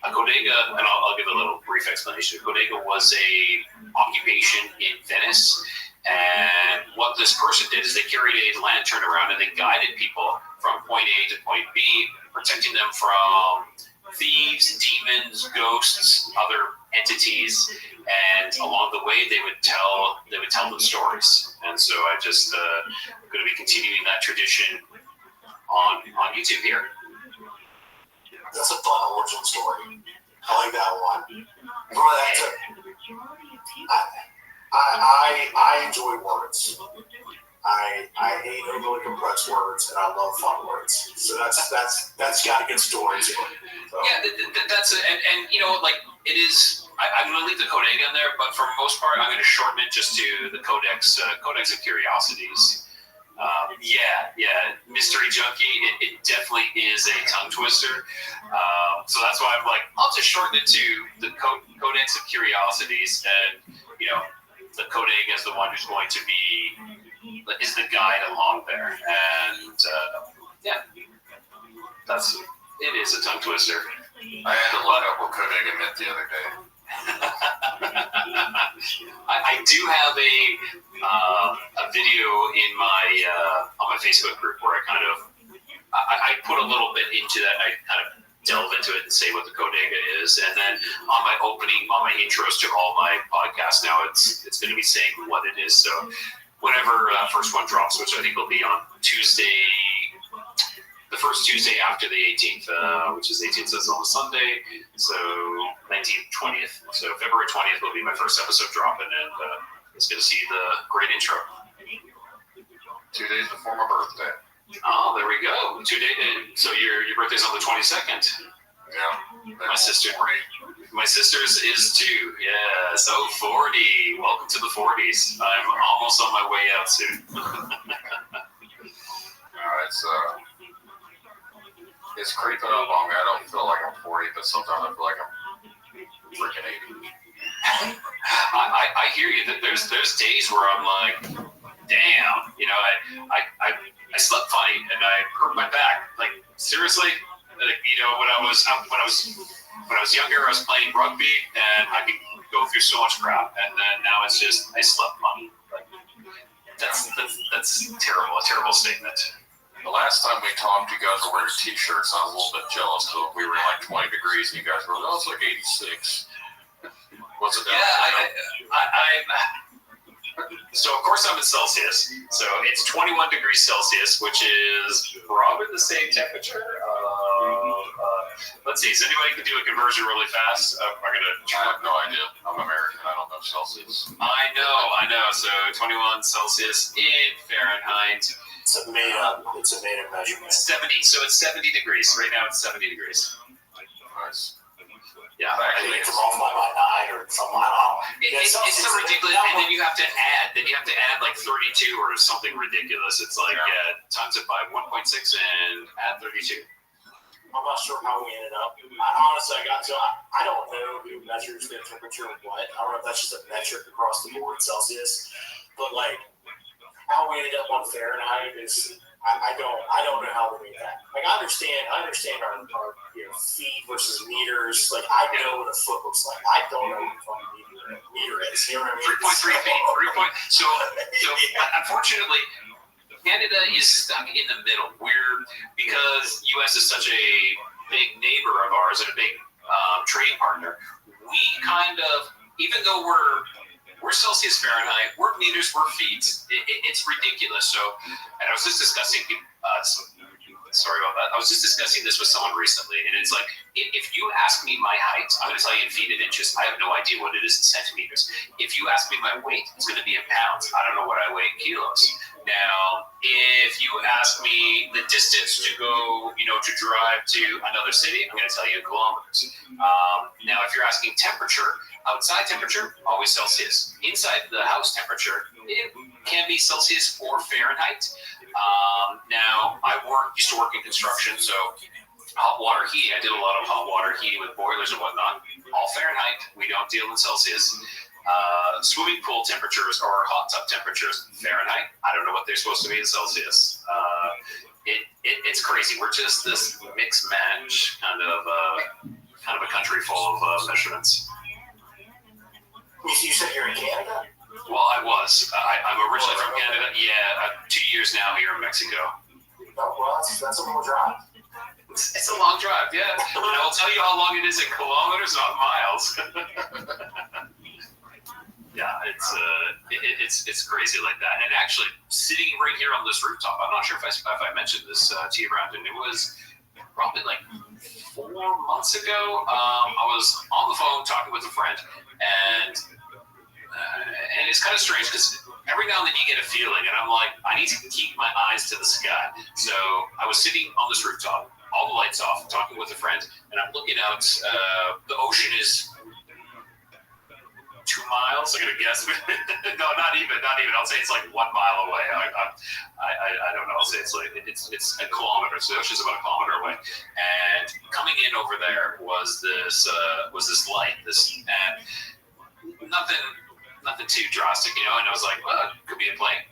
[SPEAKER 13] A Codega, and I'll give a little brief explanation. Codega was a occupation in Venice. And what this person did is they carried a lantern around and they guided people from point A to point B, protecting them from thieves, demons, ghosts, other entities. And along the way, they would tell them stories. And so I just going to be continuing that tradition on YouTube here.
[SPEAKER 11] That's a fun origin story. I like that one. I enjoy words. I hate overly complex words, and I love fun words. So that's got a good story to it. So.
[SPEAKER 13] Yeah, that's it. And you know, like it is. I'm going to leave the Codega in there, but for the most part, I'm going to shorten it just to the Codex of Curiosities. Yeah, Mystery Junkie. It definitely is a tongue twister. So that's why I'm like, I'll just shorten it to the Codex of Curiosities, and you know, the Codega is the one who's going to be is the guide along there, and yeah, it is a tongue twister.
[SPEAKER 8] I had to look up what Codega meant the other day.
[SPEAKER 13] I do have a video in my on my Facebook group where I put a little bit into that. I kind of delve into it and say what the Codega is, and then on my intros to all my podcasts now, it's going to be saying what it is. So whenever first one drops, which I think will be on Tuesday. The first Tuesday after the 18th, which is 18th is on a Sunday, so 19th, 20th. So February 20th will be my first episode dropping, and it's going to see the great intro.
[SPEAKER 8] 2 days before my birthday.
[SPEAKER 13] Oh, there we go. 2 days. So your birthday's on the 22nd.
[SPEAKER 8] Yeah.
[SPEAKER 13] My sister's is too. Yeah. So 40. Welcome to the 40s. I'm almost on my way out soon.
[SPEAKER 8] It's creeping up on me. I don't feel like I'm 40, but sometimes I feel like I'm freaking 80.
[SPEAKER 13] I hear you. There's days where I'm like, damn, you know, I slept funny and I hurt my back. Like seriously, like, you know, when I was younger, I was playing rugby and I could go through so much crap, and then now it's just I slept funny. Like that's terrible. A terrible statement.
[SPEAKER 8] The last time we talked, you guys were wearing t-shirts. I was a little bit jealous. So we were in like 20 degrees, and you guys were, oh, it's like 86. What's it down?
[SPEAKER 13] So of course I'm in Celsius. So it's 21 degrees Celsius, which is probably the same temperature. Let's see. Is anybody can do a conversion really fast?
[SPEAKER 8] I have no idea. I'm American. I don't know Celsius.
[SPEAKER 13] I know. So 21 Celsius in Fahrenheit.
[SPEAKER 11] It's a made up measurement.
[SPEAKER 13] 70. So it's 70 degrees. Right now it's 70 degrees.
[SPEAKER 8] Nice.
[SPEAKER 13] Yeah.
[SPEAKER 11] I think it's off by 9 or something. I don't know.
[SPEAKER 13] It's so ridiculous. And then you have to add. Like 32 or something ridiculous. It's like times it by 1.6 and add 32.
[SPEAKER 11] I'm not sure how we ended up. I don't know who measures the temperature of what. I don't know if that's just a metric across the board, Celsius. But like how we ended up on Fahrenheit is I don't know how we made that. Like I understand our feet versus meters. Like I know what a foot looks like. I don't know what a fucking meter is. You know what I mean?
[SPEAKER 13] 3.3 feet. So unfortunately, Canada is stuck in the middle. Because U.S. is such a big neighbor of ours and a big trading partner, we kind of, even though we're we're Celsius, Fahrenheit, we're meters, we're feet. It's ridiculous. So, and I was just discussing, sorry about that. I was just discussing this with someone recently, and it's like, if you ask me my height, I'm going to tell you in feet and inches. I have no idea what it is in centimeters. If you ask me my weight, it's going to be in pounds. I don't know what I weigh in kilos. Now, if you ask me the distance to go, to drive to another city, I'm going to tell you in kilometers. Now, if you're asking temperature, outside temperature, always Celsius. Inside the house temperature, it can be Celsius or Fahrenheit. Now, I used to work in construction, so hot water heating. I did a lot of hot water heating with boilers and whatnot. All Fahrenheit. We don't deal in Celsius. Swimming pool temperatures or hot tub temperatures, Fahrenheit. I don't know what they're supposed to be in Celsius. It's crazy. We're just this mix match kind of a country full of measurements.
[SPEAKER 11] You said you're in Canada?
[SPEAKER 13] Well, I was. I'm originally from Canada. Yeah, 2 years now here in Mexico.
[SPEAKER 11] Oh, well, that's a little drive.
[SPEAKER 13] It's a long drive, yeah. And I will tell you how long it is in kilometers, not miles. Yeah, it's crazy like that. And actually, sitting right here on this rooftop, I'm not sure if I mentioned this to you, Brandon. It was probably like 4 months ago. I was on the phone talking with a friend, and it's kind of strange because every now and then you get a feeling, and I'm like, I need to keep my eyes to the sky. So I was sitting on this rooftop, all the lights off, talking with a friend, and I'm looking out. The ocean is 2 miles, I'm gonna guess. No, not even. I'll say it's like 1 mile away. I don't know. I'll say it's a kilometer. So the ocean's about a kilometer away. And coming in over there was this light. And nothing too drastic, And I was like, well, it could be a plane.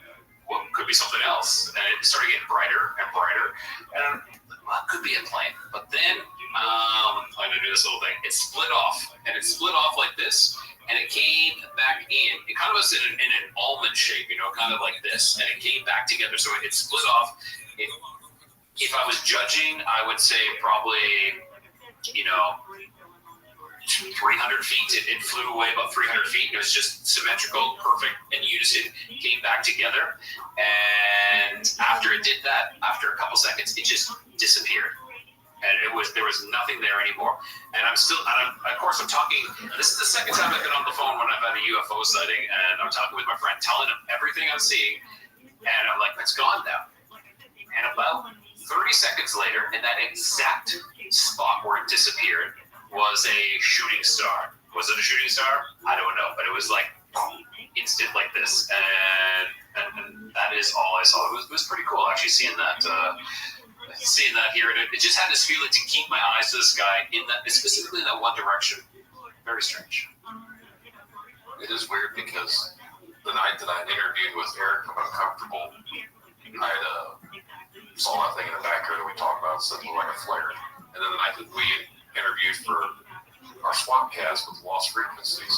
[SPEAKER 13] Well, it could be something else. And it started getting brighter and brighter. And well, it could be a plane. But then I'm gonna do this little thing. It split off, and it split off like this. And it came back in. It kind of was in an almond shape, kind of like this. And it came back together. So it split off. If I was judging, I would say probably, 300 feet. It flew away about 300 feet. It was just symmetrical, perfect, in unison. It came back together. And after it did that, after a couple seconds, it just disappeared. And there was nothing there anymore. And of course, I'm talking, this is the second time I've been on the phone when I've had a UFO sighting, and I'm talking with my friend, telling him everything I'm seeing, and I'm like, it's gone now. And about 30 seconds later, in that exact spot where it disappeared, was a shooting star. Was it a shooting star? I don't know, but it was like instant like this. And that is all I saw. It was pretty cool actually seeing that here. And it just had this feeling to keep my eyes to the sky specifically in that one direction. Very strange.
[SPEAKER 8] It is weird because the night that I interviewed with Eric from Uncomfortable, I saw that thing in the backyard that we talked about, it looked like a flare. And then the night that we interviewed for our swap cast with Lost Frequencies,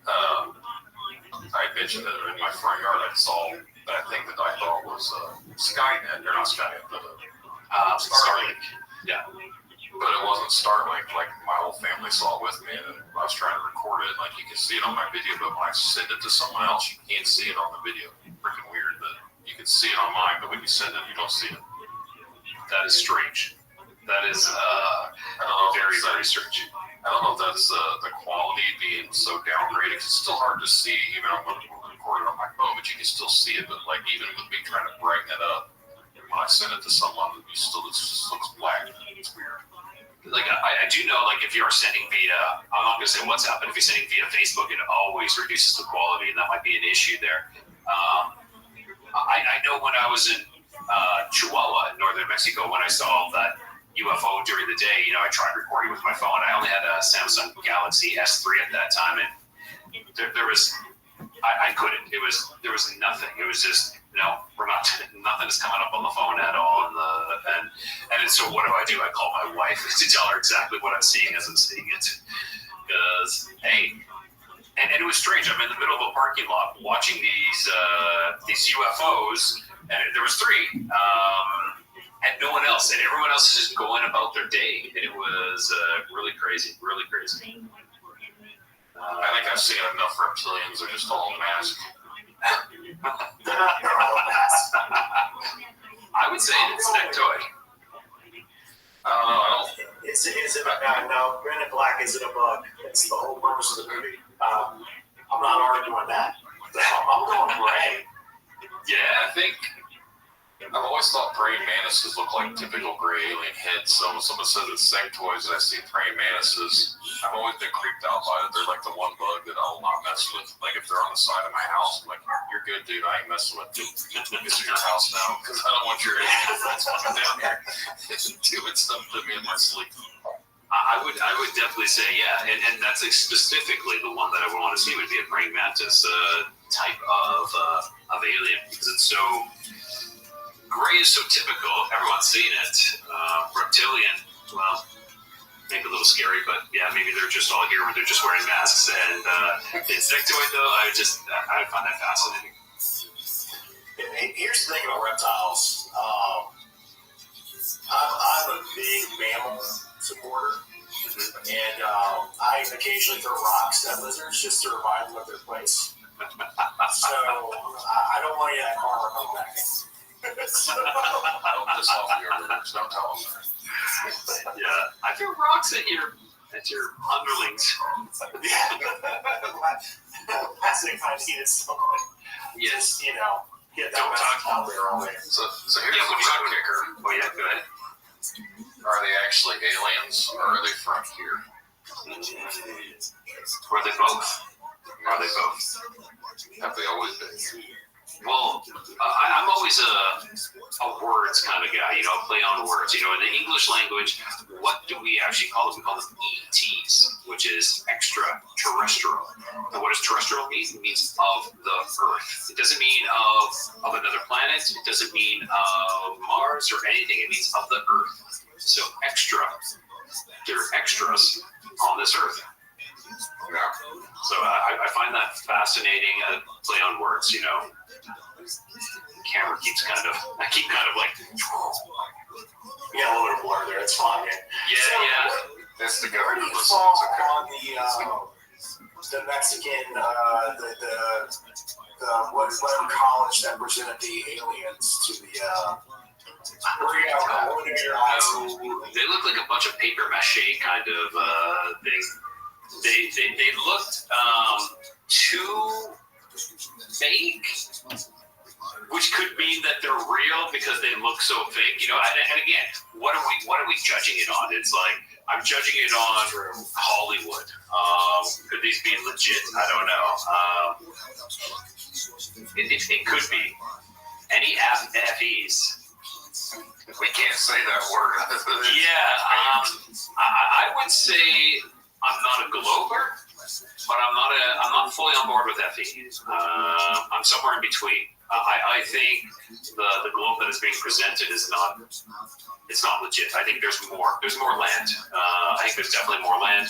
[SPEAKER 8] I mentioned that in my front yard I saw that thing that I thought was Skynet, or not Skynet, but Starlink. Yeah. But it wasn't Starlink, like my whole family saw it with me, and I was trying to record it, like you can see it on my video, but when I send it to someone else, you can't see it on the video. Freaking weird that you can see it on mine, but when you send it, you don't see it.
[SPEAKER 13] That is strange. That is very, very strange.
[SPEAKER 8] I don't know if that's the quality being so downgraded, because it's still hard to see, even when I record it on my phone, but you can still see it, but like even with me trying to brighten it up, when I send it to someone, it just looks black. It's weird.
[SPEAKER 13] Like I do know, like if you are sending via, I'm not going to say WhatsApp, but if you're sending via Facebook, it always reduces the quality, and that might be an issue there. I know when I was in Chihuahua, in northern Mexico, when I saw that UFO during the day, I tried recording with my phone. I only had a Samsung Galaxy S3 at that time, and there was, I couldn't. There was nothing. It was just, nothing is coming up on the phone at all. And so what do? I call my wife to tell her exactly what I'm seeing as I'm seeing it. Because, hey, and it was strange. I'm in the middle of a parking lot watching these UFOs, and there was 3. And no one else, and everyone else is just going about their day. And it was really crazy, really crazy.
[SPEAKER 8] I think I've seen enough reptilians that are just all masked.
[SPEAKER 11] They're all masked.
[SPEAKER 13] I would say it's Nectoid.
[SPEAKER 8] I don't know.
[SPEAKER 11] Is it no, Men in Black isn't a bug. It's the whole purpose of the movie. I'm not arguing that. I'm going gray.
[SPEAKER 13] Yeah, I think.
[SPEAKER 8] I've always thought praying mantises look like typical gray alien heads. So when someone says it's sectoids and I see praying mantises, I've always been creeped out by it. They're like the one bug that I will not mess with. Like if they're on the side of my house, I'm like, you're good, dude. I ain't messing with you. This is your house now because I don't want your alien friends coming down here doing stuff to me in my sleep.
[SPEAKER 13] I would definitely say, yeah, and that's specifically the one that I would want to see would be a praying mantis type of alien because it's so. Gray is so typical. Everyone's seen it. Reptilian, well, maybe a little scary, but yeah, maybe they're just all here where they're just wearing masks. And insectoid, though, I find that fascinating.
[SPEAKER 11] Here's the thing about reptiles. I'm a big mammal supporter, and I occasionally throw rocks at lizards just to remind them of their place. So I don't want any of that karma coming back.
[SPEAKER 8] Don't piss off your neighbors. Don't tell them that.
[SPEAKER 13] Yeah, I throw rocks at your underlings.
[SPEAKER 11] Yeah. That's if I needed someone.
[SPEAKER 13] Yes.
[SPEAKER 11] You know, get that message out there all day.
[SPEAKER 8] So here's the bug kicker.
[SPEAKER 13] Oh yeah, go ahead.
[SPEAKER 8] Are they actually aliens or are they from here?
[SPEAKER 13] Are they both? Are they both?
[SPEAKER 8] Have they always been here?
[SPEAKER 13] Well, I'm always a words kind of guy, play on words. In the English language, what do we actually call them? We call them ETs, which is extraterrestrial. And what does terrestrial mean? It means of the Earth. It doesn't mean of another planet. It doesn't mean of Mars or anything. It means of the Earth. So extra. They're extras on this Earth. Yeah. So I find that fascinating. Play on words, Camera keeps kind of like.
[SPEAKER 11] Yeah, a little bit of blur there. It's fine, man.
[SPEAKER 13] Yeah.
[SPEAKER 8] That's the
[SPEAKER 11] Where do
[SPEAKER 8] government.
[SPEAKER 11] you fall on the Mexican, whatever college that presented the aliens to the,
[SPEAKER 13] they look like a bunch of paper mache kind of things. They looked too fake, which could mean that they're real because they look so fake. And again, what are we judging it on? It's like I'm judging it on Hollywood. Could these be legit? I don't know. It could be. Any FEs.
[SPEAKER 8] We can't say that word.
[SPEAKER 13] Yeah, I would say I'm not a glober, but I'm not fully on board with FEs. I'm somewhere in between. I think the globe that is being presented is not legit. I think there's more. There's more land. I think there's definitely more land.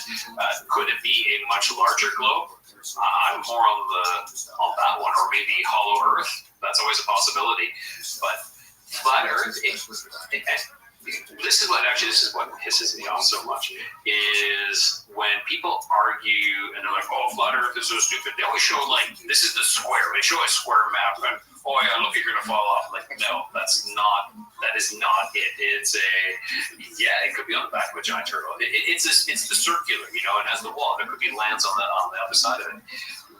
[SPEAKER 13] Could it be a much larger globe? I'm more on that one, or maybe hollow Earth. That's always a possibility. But flat Earth, this is what pisses me off so much is when people argue and they're like, "Oh, flat Earth is so stupid." They always show like this is the square. They show a square map and oh yeah, look, you're gonna fall off. Like no, that is not it. It's it could be on the back of a giant turtle. It's the circular, it has the wall. There could be lands on the other side of it.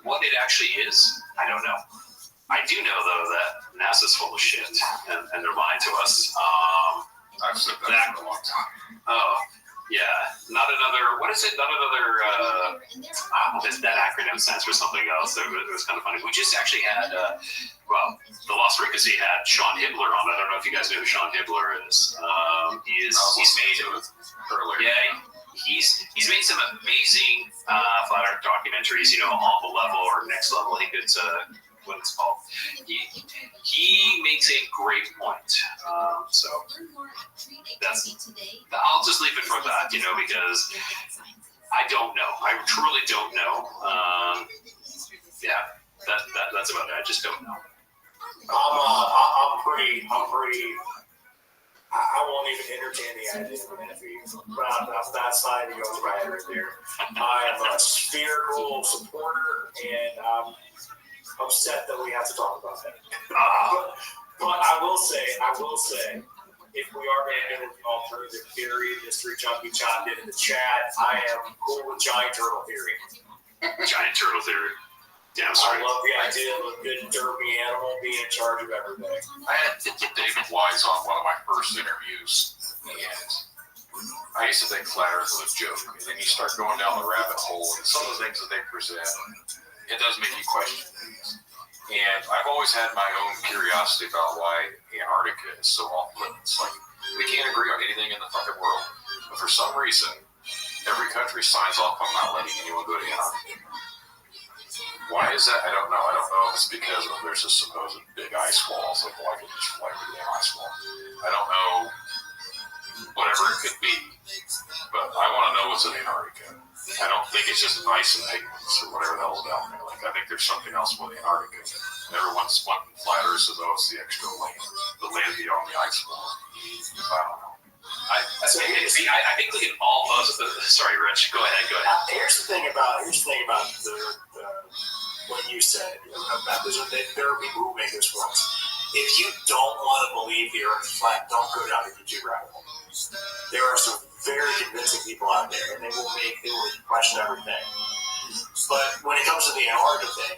[SPEAKER 13] What it actually is, I don't know. I do know though that NASA's full of shit and they're lying to us.
[SPEAKER 8] I've said that for a long time.
[SPEAKER 13] Oh, yeah. Not another, what is it? Not another, that acronym stands for something else. It was kind of funny. We just actually had, the Lost Frequency had Sean Hibbler on. I don't know if you guys know who Sean Hibbler is. He's made
[SPEAKER 8] earlier.
[SPEAKER 13] Yeah. He's made some amazing flat earth documentaries, on the level or next level. I think it's what it's called. He makes a great point. So I'll just leave it for that, because I don't know. I truly don't know. That's about it. I just don't know.
[SPEAKER 11] I'm pretty I won't even entertain the idea of an FE. That's not even going to my head right there. I am a spherical supporter, and I'm upset that we have to talk about that. But I will say, if we are going to get into alternative theory, Mr. Junkie chimed in the chat, I am cool with giant turtle theory.
[SPEAKER 13] Giant turtle theory. Yeah, I'm
[SPEAKER 11] I
[SPEAKER 13] sorry.
[SPEAKER 11] love the idea of a good derpy animal being in charge of everything.
[SPEAKER 8] I had David Wise on one of my first interviews, and I used to think flat Earth was a joke. And then you start going down the rabbit hole, and some of the things that they present, it does make you question things. And I've always had my own curiosity about why Antarctica is so off limits. Like, we can't agree on anything in the fucking world, but for some reason, every country signs off on not letting anyone go to Antarctica. Why is that? I don't know. I don't know if it's because there's a supposed big ice wall, so I could just fly through the ice wall. I don't know. Whatever it could be, but I want to know what's in Antarctica. I don't think it's just ice and penguins or whatever the hell's down there. Like, I think there's something else with Antarctica. Everyone's wanting flat Earth says, oh, it's the extra land, the land beyond the ice wall. I don't know.
[SPEAKER 13] I think we can all sorry, Rich. Go ahead.
[SPEAKER 11] Here's the thing about the what you said about this. There are people who make this point. If you don't want to believe the Earth is flat, don't go down the YouTube rabbit hole. There are some very convincing people out there, and they will question everything. But when it comes to the Antarctica thing,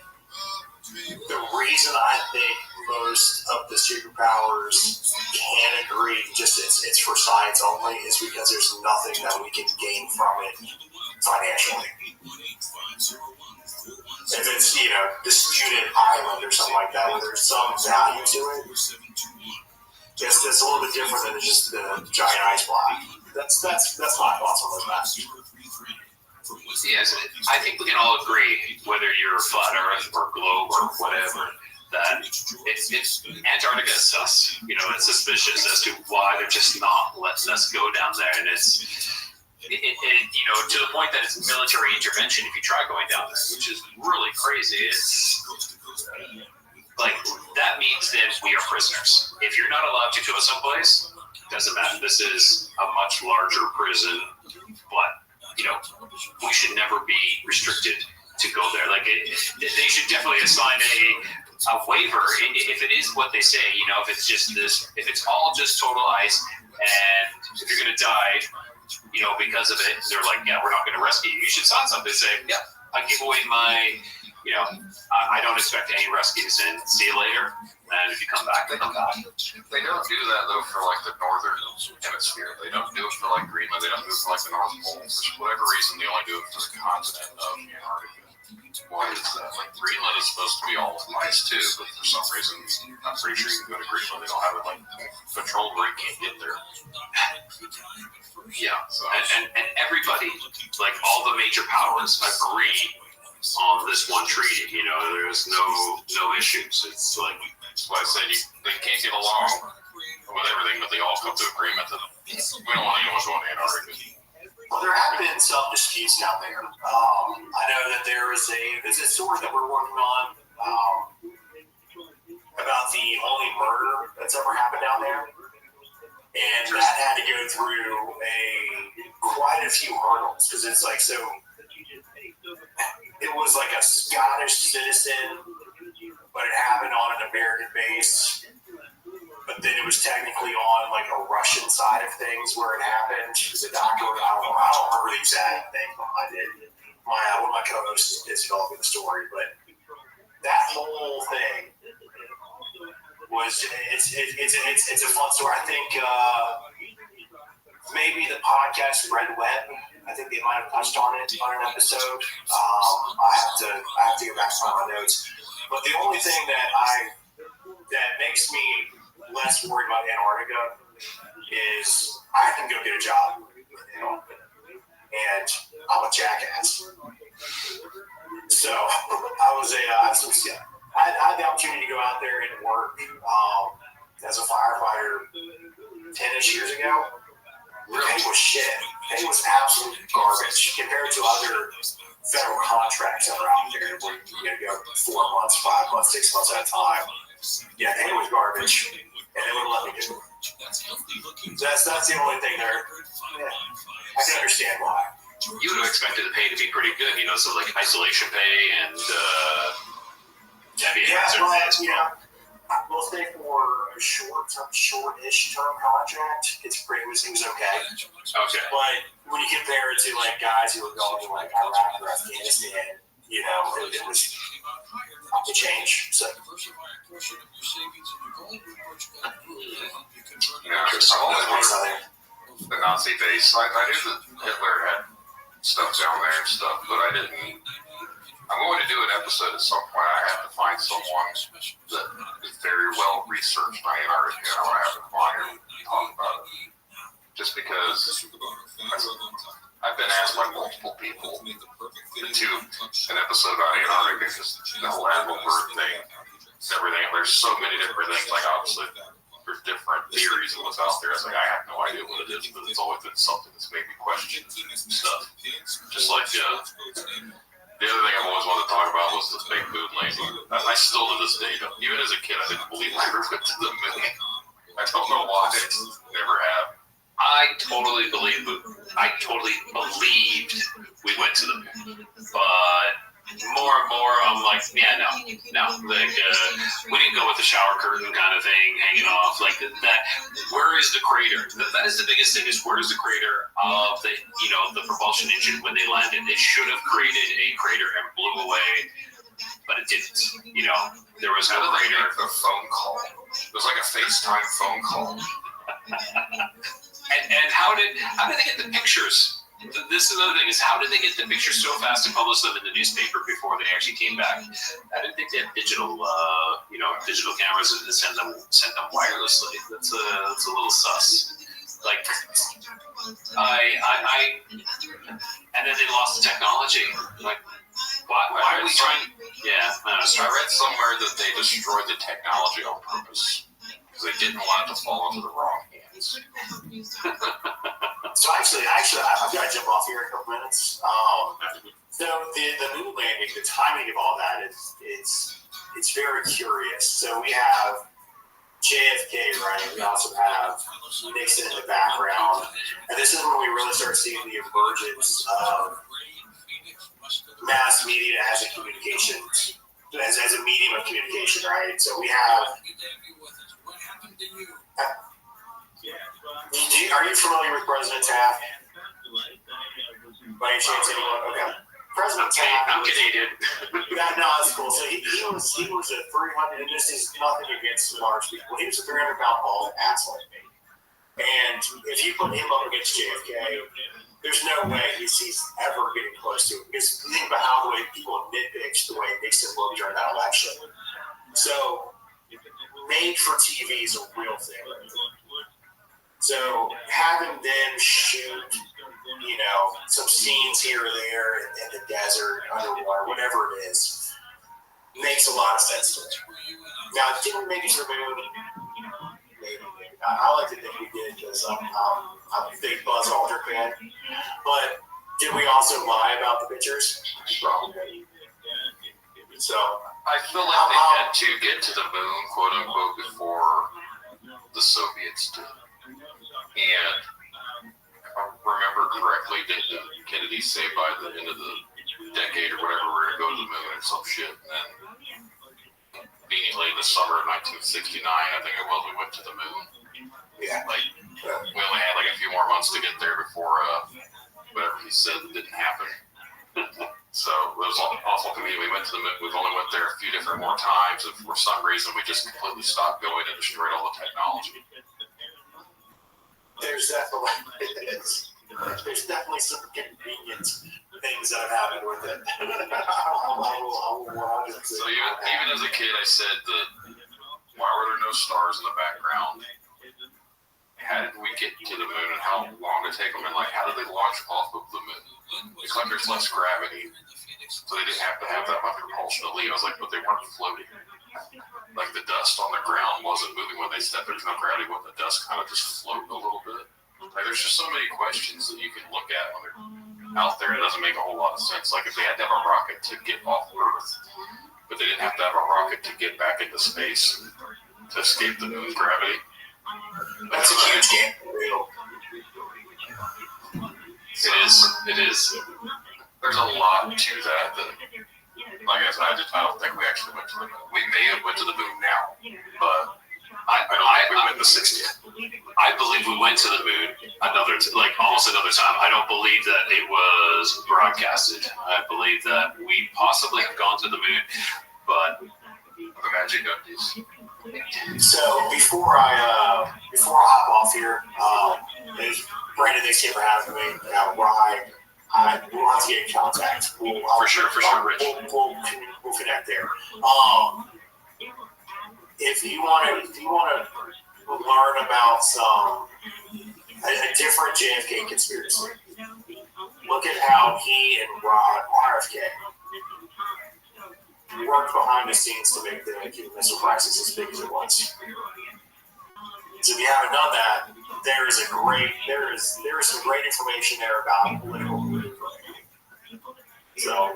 [SPEAKER 11] the reason I think most of the superpowers can agree, just it's for science only, is because there's nothing that we can gain from it financially. If it's, disputed island or something like that, where there's some value to it, it's a little bit different than just the giant ice block. That's my thoughts on those matters.
[SPEAKER 13] Yes, I think we can all agree, whether you're flat Earth or globe or whatever, that it's Antarctica is sus. It's suspicious as to why they're just not letting us go down there, and it's to the point that it's military intervention if you try going down there, which is really crazy. It's like that means that we are prisoners. If you're not allowed to go someplace, doesn't matter. This is a much larger prison, but we should never be restricted to go there. Like they should definitely assign a waiver if it is what they say. If it's just this, if it's all just total ice, and if you're gonna die, because of it, they're like, yeah, we're not gonna rescue you. You should sign something to say, yeah, I give away my, I don't expect any rescues, and see you later. And if you come back, they come back.
[SPEAKER 8] They don't do that though for like the northern hemisphere. They don't do it for like Greenland. They don't do it for like the North Pole. For whatever reason, they only do it for the continent of Antarctica. Why is that? Like Greenland is supposed to be all ice too, but for some reason, I'm pretty sure you can go to Greenland. They don't have it like controlled where you can't get there.
[SPEAKER 13] Yeah, so. and everybody, like all the major powers, agree on this one treaty. There's no issues. It's like.
[SPEAKER 8] That's why I said they can't get along with everything, but they all come to agreement that we don't want anyone going to Antarctica.
[SPEAKER 11] Well, there have been some disputes down there. I know that there's a story that we're working on about the only murder that's ever happened down there, and that had to go through quite a few hurdles because it's like so. It was like a Scottish citizen. But it happened on an American base. But then it was technically on like a Russian side of things where it happened. The doctor, I don't remember the exact thing behind it. One of my co-hosts is developing the story, but that whole thing was it's a fun story. I think maybe the podcast Red Web. I think they might have touched on it on an episode. I have to go back to my notes. But the only thing that makes me less worried about Antarctica is I can go get a job, and I'm a jackass. So I had the opportunity to go out there and work as a firefighter 10-ish years ago. The pay was shit. Pay was absolute garbage compared to other federal contracts that are out there where you go 4 months, 5 months, 6 months at a time. Yeah, pay was garbage, and they wouldn't let me do it. That's the only thing there. Yeah, I can understand why.
[SPEAKER 13] You would have expected the pay to be pretty good, so like isolation pay and
[SPEAKER 11] we'll say for a short-ish term contract, it was okay.
[SPEAKER 13] Okay.
[SPEAKER 11] But when you compare it to like guys who were going to like Iraq or Afghanistan, it was a change. So.
[SPEAKER 8] I've always wondered the Nazi base. I knew that Hitler had stuff down there and stuff, but I didn't. I'm going to do an episode at some point. I have to find someone that is very well researched by Antarctica. I want to have them on here and talk about it. Just because I've been asked by multiple people to do an episode about Antarctica, just the whole Admiral Byrd thing, everything. There's so many different things. Like obviously, there's different theories of what's out there. It's like I have no idea what it is, but it's always been something that's made me question stuff. Just like the other thing I've always wanted to talk about was the fake moon landing. I still to this day don't. Even as a kid, I didn't believe I ever went to the moon. I don't know why. I never have.
[SPEAKER 13] I totally believed we went to the moon, but more and more I'm like, yeah, no, like we didn't go with the shower curtain kind of thing hanging off like that. Where is the crater? That is the biggest thing. Is where is the crater of the the propulsion engine when they landed? They should have created a crater and blew away, but it didn't. There was no crater.
[SPEAKER 8] A phone call. It was like a FaceTime phone call.
[SPEAKER 13] And how did they get the pictures? This is another thing: is how did they get the pictures so fast and publish them in the newspaper before they actually came back? I didn't think they had digital cameras and sent them wirelessly. That's a little sus. Like, and then they lost the technology. Like, why are we trying? Yeah,
[SPEAKER 8] I read somewhere that they destroyed the technology on purpose because they didn't want it to fall into the wrong hands.
[SPEAKER 11] So actually, I've got to jump off here in a couple minutes. So the moon landing, the timing of all that it's very curious. So we have JFK, right? We also have Nixon in the background, and this is when we really start seeing the emergence of mass media as a communication, as a medium of communication, right? So we have. Are you familiar with President Taft? By any chance, anyone? Okay. President Taft.
[SPEAKER 13] I'm Canadian.
[SPEAKER 11] Yeah, no, that's cool. So he was a 300, and this is nothing against large people. He was a 300-pound bald asshole. And if you put him up against JFK, there's no way he's ever getting close to it. Because think about how the way people nitpicked the way Nixon looked during that election. So made for TV is a real thing. So having them shoot, some scenes here or there in the desert, underwater, whatever it is, makes a lot of sense to me. Now, did we make it to the moon? Maybe. I like to think we did because I'm a big Buzz Aldrin fan. But did we also lie about the pictures? Probably. So
[SPEAKER 8] I feel like they had to get to the moon, quote unquote, before the Soviets did. And if I remember correctly, didn't Kennedy say by the end of the decade or whatever we're going to go to the moon or some shit? And then conveniently in the summer of 1969, I think it was, we went to the moon.
[SPEAKER 11] Yeah.
[SPEAKER 8] Like, we only had like a few more months to get there before whatever he said didn't happen. So it was awful convenient. We went to the moon. We've only went there a few different more times, and for some reason we just completely stopped going and destroyed all the technology.
[SPEAKER 11] There's definitely some convenient things that have happened with it.
[SPEAKER 8] So even as a kid, I said that why were there no stars in the background? How did we get to the moon, and how long did it take them? And like, how did they launch off of the moon? It's like there's less gravity, so they didn't have to have that much propulsion to leave. I was like, but they weren't floating. Like the dust on the ground wasn't moving when they stepped. There's no gravity. Wouldn't the dust kind of just float a little bit? Like there's just so many questions that you can look at when they're out there. It doesn't make a whole lot of sense. Like if they had to have a rocket to get off Earth, but they didn't have to have a rocket to get back into space to escape the moon's gravity.
[SPEAKER 11] That's a huge game.
[SPEAKER 8] It is. There's a lot to that. Like I said, I don't think we actually went to the moon. We may have went to the moon now, but I don't think we went the 60th.
[SPEAKER 13] I believe we went to the moon almost another time. I don't believe that it was broadcasted. I believe that we possibly have gone to the moon, but
[SPEAKER 8] The magic of these.
[SPEAKER 11] So before I hop off here, Brandon, thanks again for having me. We'll have to get in contact.
[SPEAKER 13] For sure, Rich.
[SPEAKER 11] We'll connect there. If you want to learn about a different JFK conspiracy, look at how he and RFK worked behind the scenes to make the Cuban Missile Crisis as big as it was. So if you haven't done that, there is some great information there about political movement. So,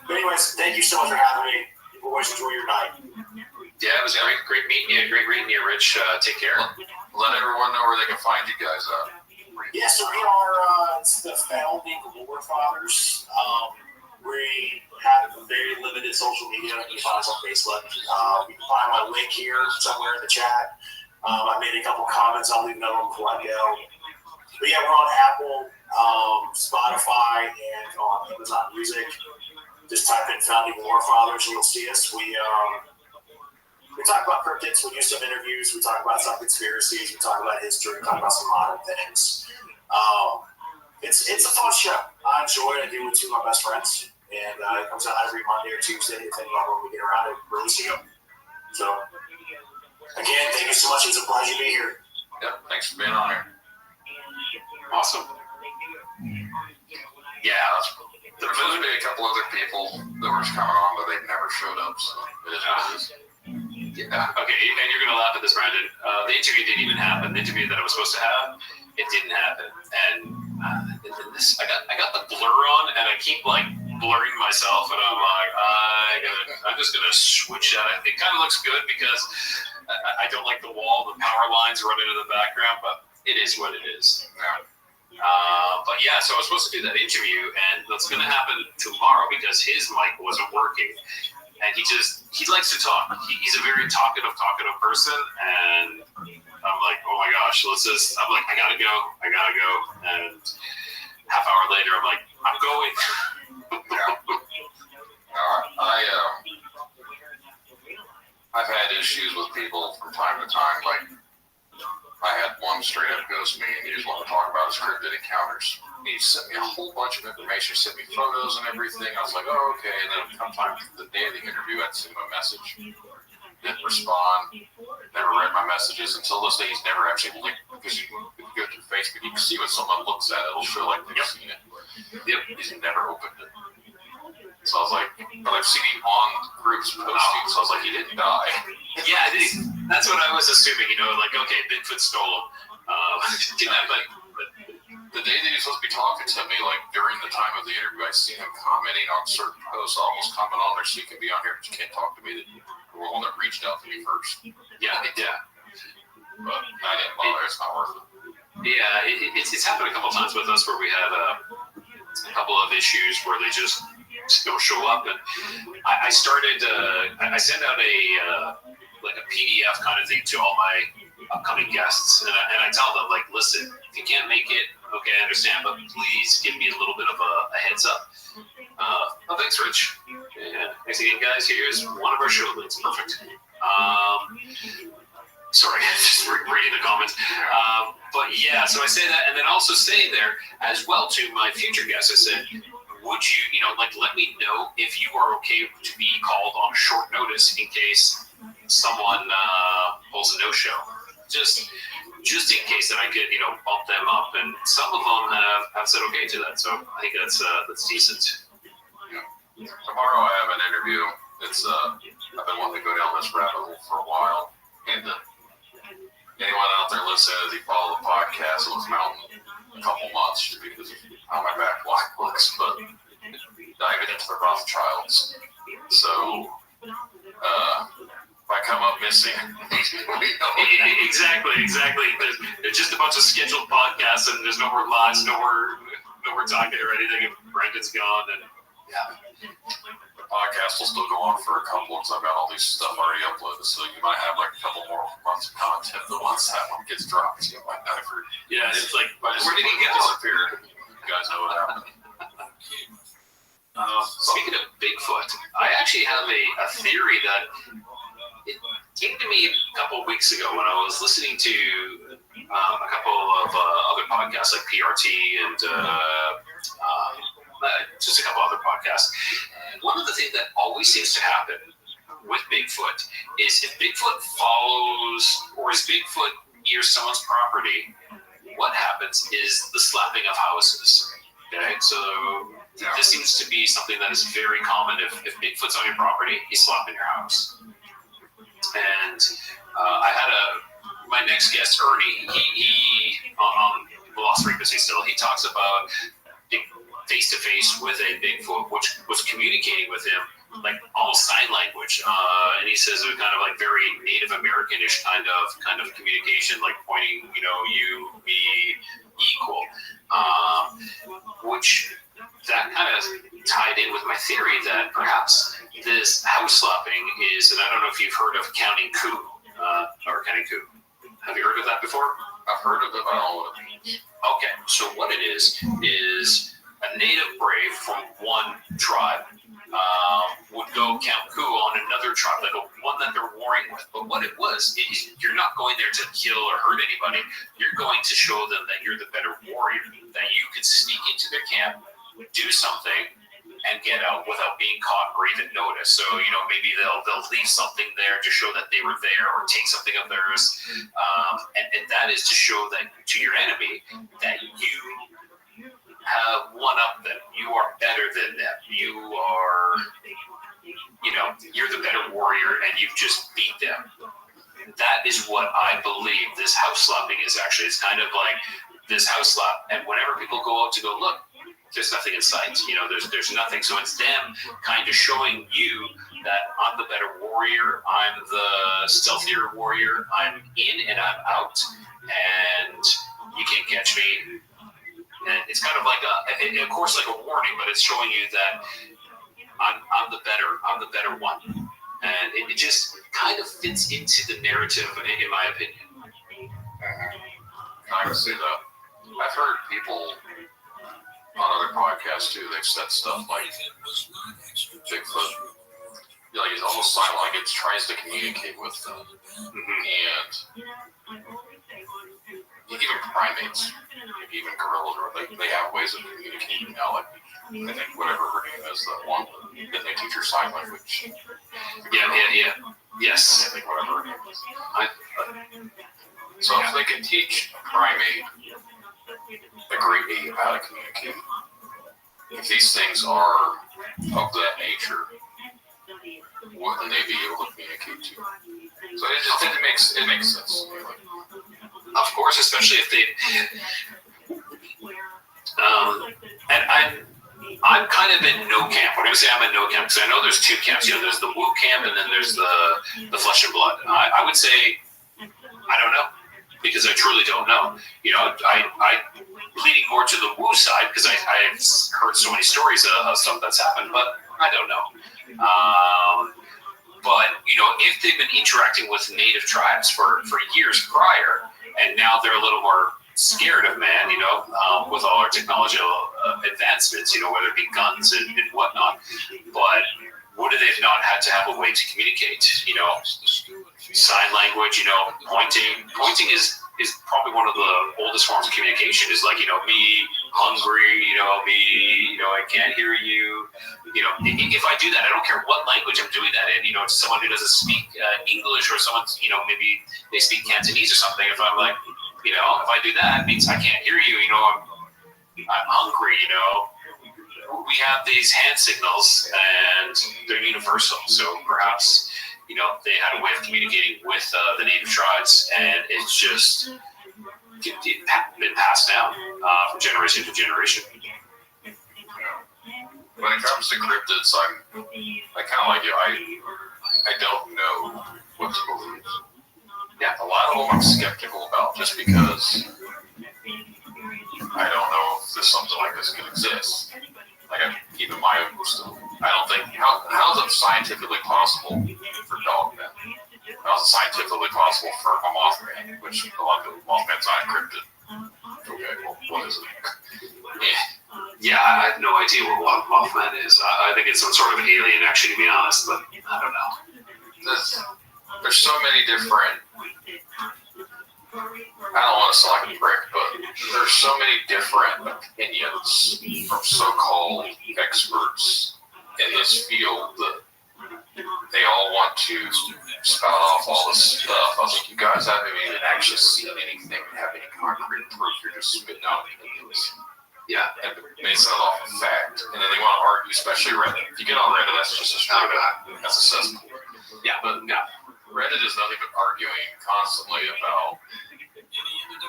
[SPEAKER 11] but anyways, thank you so much for having me. Always enjoy your night.
[SPEAKER 13] Yeah, it was great meeting you. Great reading you, Rich. Take care.
[SPEAKER 8] Let everyone know where they can find you guys.
[SPEAKER 11] Yeah, so we are the founding Lore Fathers. We have very limited social media. You can find us on Facebook. You can find my link here somewhere in the chat. I made a couple comments. I'll leave another one before I go. But yeah, we're on Apple, Spotify, and on Amazon Music. Just type in Founding Lore Fathers and you'll see us. We talk about cryptids. We do some interviews. We talk about some conspiracies. We talk about history. We talk about some modern things. It's a fun show. I enjoy it. I do it with two of my best friends. And it comes out every Monday or Tuesday, depending on when we get around to releasing them. So, again, thank you so much. It's a pleasure to be here.
[SPEAKER 8] Yeah, thanks for being on here.
[SPEAKER 13] Awesome. Yeah,
[SPEAKER 8] There was supposed to be a couple other people that were coming on, but they never showed up. So it is what it is.
[SPEAKER 13] Yeah. Okay, and you're gonna laugh at this, Brandon. The interview didn't even happen. The interview that I was supposed to have, it didn't happen. And I got the blur on, and I keep blurring myself, and I'm like, I'm just gonna switch that. It kind of looks good because I don't like the wall, the power lines running in the background, but it is what it is. But yeah, so I was supposed to do that interview, and that's going to happen tomorrow because his mic wasn't working, and he likes to talk. He's a very talkative person, and I'm like, oh my gosh, I'm like, I gotta go, and half hour later, I'm like, I'm going.
[SPEAKER 8] I've had issues with people from time to time. Like, I had one straight up ghost me, and he just wanted to talk about his cryptid encounters. He sent me a whole bunch of information, sent me photos and everything. I was like, oh, okay. And then sometime the day of the interview, I'd send him a message. Didn't respond. Never read my messages. Until this day, he's never actually linked. Because you can go through Facebook, you can see when someone looks at it, it'll show like they've seen it. Yep, he's never opened it. So I was like, but I've seen him on groups posting, so I was like, he didn't die.
[SPEAKER 13] Yeah, that's what I was assuming, okay, Bigfoot stole him. But
[SPEAKER 8] the day that he was supposed to be talking to me, during the time of the interview, I seen him commenting on certain posts. I almost comment on there so you can be on here, but you can't talk to me. You were the one that reached out to me first.
[SPEAKER 13] Yeah.
[SPEAKER 8] But I didn't bother. It's not worth it.
[SPEAKER 13] Yeah, it's happened a couple times with us where we had a couple of issues where they just don't show up, and I started. I send out a PDF kind of thing to all my upcoming guests, and I tell them listen, if you can't make it, okay, I understand, but please give me a little bit of a heads up. Thanks, Rich. And thanks again, guys. Here's one of our show links. Perfect. Sorry, just reading the comments. But yeah, so I say that, and then I also say there as well to my future guests, I said, would you, let me know if you are okay to be called on short notice in case someone pulls a no-show. Just in case that I could, bump them up. And some of them have said okay to that. So I think that's decent.
[SPEAKER 8] Yeah. Tomorrow I have an interview. I've been wanting to go down this rabbit hole for a while. And anyone out there listening, as you follow the podcast, it was out in a couple months because of how my back looks, but diving into the Rothschilds. So, if I come up missing.
[SPEAKER 13] Exactly. There's just a bunch of scheduled podcasts, and there's no more lives, no more talking or anything. And Brendan's gone, and
[SPEAKER 8] The podcast will still go on for a couple because I've got all these stuff already uploaded. So you might have like a couple more months of content. But once that one gets dropped, you might never.
[SPEAKER 13] yeah, it's like,
[SPEAKER 8] Where did he disappear? You guys know what happened.
[SPEAKER 13] Speaking of Bigfoot, I actually have a theory that it came to me a couple of weeks ago when I was listening to a couple of other podcasts like PRT and just a couple other podcasts. And one of the things that always seems to happen with Bigfoot is if Bigfoot follows or is Bigfoot near someone's property, what happens is the slapping of houses. Okay, so this seems to be something that is very common. If Bigfoot's on your property, he's slapping your house. And I had my next guest, Ernie, he on the Lost Frequency still, he talks about face-to-face with a Bigfoot, which was communicating with him like almost sign language. And he says it was kind of like very Native American-ish kind of communication, like pointing, you, me, equal. Which that kind of tied in with my theory that perhaps this house slapping is, and I don't know if you've heard of counting coup, or counting coup. Have you heard of that before?
[SPEAKER 8] I've heard of it, but I don't know what it means.
[SPEAKER 13] Okay, so what it is a native brave from one tribe would go count coup on another tribe, like one that they're warring with. But what it was, you're not going there to kill or hurt anybody. You're going to show them that you're the better warrior, that you can sneak into their camp, do something, and get out without being caught or even noticed. So, maybe they'll leave something there to show that they were there, or take something of theirs. And that is to show that to your enemy that you have one up them. You are better than them. You are, you're the better warrior, and you've just beat them. That is what I believe this house slapping is actually. It's kind of like this house slap, and whenever people go out to go look, there's nothing in sight. There's nothing. So it's them kind of showing you that I'm the better warrior. I'm the stealthier warrior. I'm in and I'm out, and you can't catch me. And it's kind of like of course, like a warning, but it's showing you that I'm the better one, and it just kind of fits into the narrative, in my opinion.
[SPEAKER 8] I can see that. I've heard people on other podcasts too. They've said stuff like Bigfoot, like it's almost silent, like it tries to communicate with them, and even primates, even gorillas, they have ways of communicating now. Like I think whatever her name is, the one that they teach her sign language.
[SPEAKER 13] Yeah. Yes.
[SPEAKER 8] I think whatever her name is. So if they can teach a primate, a great ape, how to communicate, if these things are of that nature, wouldn't they be able to communicate too? So it makes sense.
[SPEAKER 13] Of course, especially if they. And I'm kind of in no camp. When I say I'm in no camp, because I know there's two camps. There's the woo camp, and then there's the flesh and blood. I would say I don't know, because I truly don't know. I leaning more to the woo side because I've heard so many stories of stuff that's happened, but I don't know. But if they've been interacting with native tribes for years prior, and now they're a little more scared of man, with all our technological advancements, whether it be guns and whatnot. But would they have not had to have a way to communicate? Sign language, pointing is probably one of the oldest forms of communication. Is like, me hungry, me, I can't hear you. If I do that, I don't care what language I'm doing that in. To someone who doesn't speak English, or someone's, maybe they speak Cantonese or something. If I'm like, if I do that, it means I can't hear you. I'm hungry. We have these hand signals, and they're universal. So perhaps, they had a way of communicating with the native tribes, and it's just been passed down from generation to generation.
[SPEAKER 8] When it comes to cryptids, I kind of like it. I don't know what to believe. Yeah, a lot of them I'm skeptical about just because I don't know if something like this can exist. Like, even my own stuff. I don't think, how is it scientifically possible for dogmen? How is it scientifically possible for a Mothman, which a lot of the Mothman's not encrypted? Okay, well, what is it?
[SPEAKER 13] Yeah, I have no idea what Mothman is. I think it's some sort of alien, actually, to be honest, but I don't know.
[SPEAKER 8] There's so many different, I don't want to sound like a prick, but there's so many different opinions from so-called experts in this field that they all want to spout off all this stuff. I was like, you guys haven't even actually seen anything, have any concrete proof. You're just spitting out opinions. Yeah, and basing it off of fact. And then they want to argue, especially Reddit. If you get on Reddit, that's just a straight up, that's a cesspool. Yeah, but no, Reddit is nothing but arguing constantly about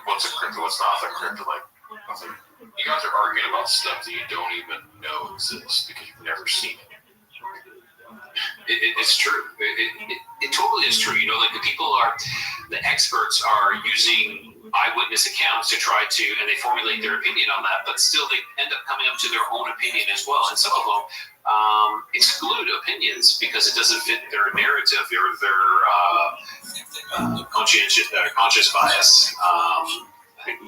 [SPEAKER 8] what's encrypted, what's not encrypted. Like, you guys are arguing about stuff that you don't even know exists because you've never seen it.
[SPEAKER 13] It's true. It totally is true. You know, like the experts are using eyewitness accounts to try to, and they formulate their opinion on that, but still they end up coming up to their own opinion as well. And some of them exclude opinions because it doesn't fit their narrative or their conscious bias,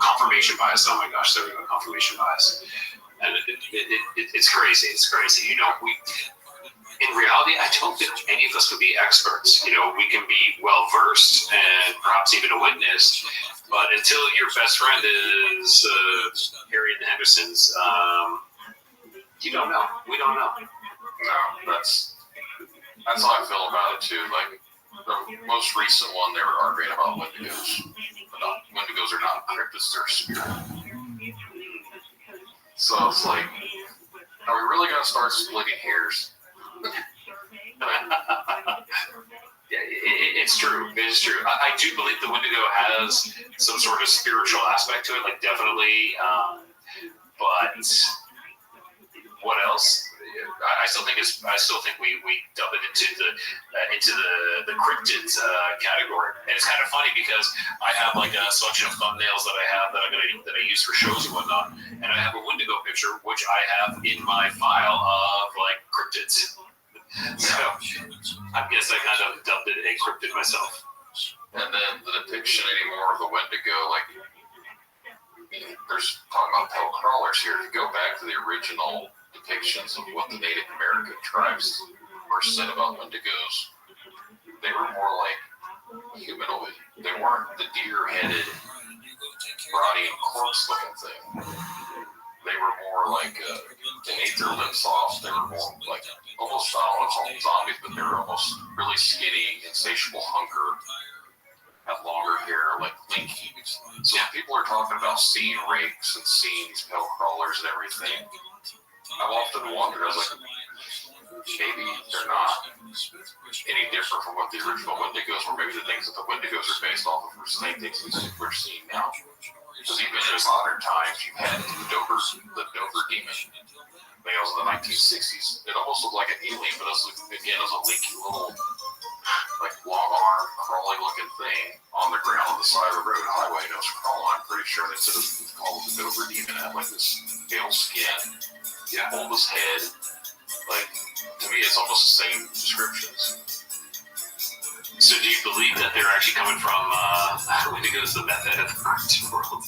[SPEAKER 13] confirmation bias. Oh my gosh, there we go, confirmation bias. And it's crazy. It's crazy. You know, in reality, I don't think any of us could be experts. You know, we can be well versed and perhaps even a witness, but until your best friend is Harry and the Hendersons, you don't know. We don't know.
[SPEAKER 8] No, that's how I feel about it too. Like the most recent one, they were arguing about Wendigos. But Wendigos are not cryptids; they're spirit. So it's like, are we really gonna start splitting hairs?
[SPEAKER 13] Yeah, it's true. It is true. I do believe the Wendigo has some sort of spiritual aspect to it, like definitely. But what else? I still think we dub it into the cryptids category, and it's kind of funny because I have like a selection of thumbnails that I use for shows and whatnot, and I have a Wendigo picture which I have in my file of like cryptids. So I guess I kind of dubbed it a cryptid myself.
[SPEAKER 8] And then the depiction anymore of the Wendigo, like there's talking about pale crawlers here. If you go back to the original depictions of what the Native American tribes were said about Wendigos, they were more like humanoid. They weren't the deer-headed, rotting corpse-looking thing. They were more like they ate their lips off. They were more like almost, I don't want to call them zombies, but they were almost really skinny, insatiable hunger, had longer hair, like Linky. So when people are talking about seeing rakes and seeing pale crawlers and everything, I've often wondered, I was like, maybe they're not any different from what the original Wendigos were. Maybe the things that the Wendigos are based off of are the same things we're seeing now. Because even in modern times, you've had the Dover demon. I think it was in the 1960s. It almost looked like an alien, but it was a leaky little, like long arm, crawly looking thing on the ground on the side of the road highway. And it was crawling. I'm pretty sure they said it was called the Dover demon. It had like this pale skin, bulbous head. Like, to me, it's almost the same descriptions.
[SPEAKER 13] So do you believe that they're actually coming from Wendigos, the method of the cryptid world?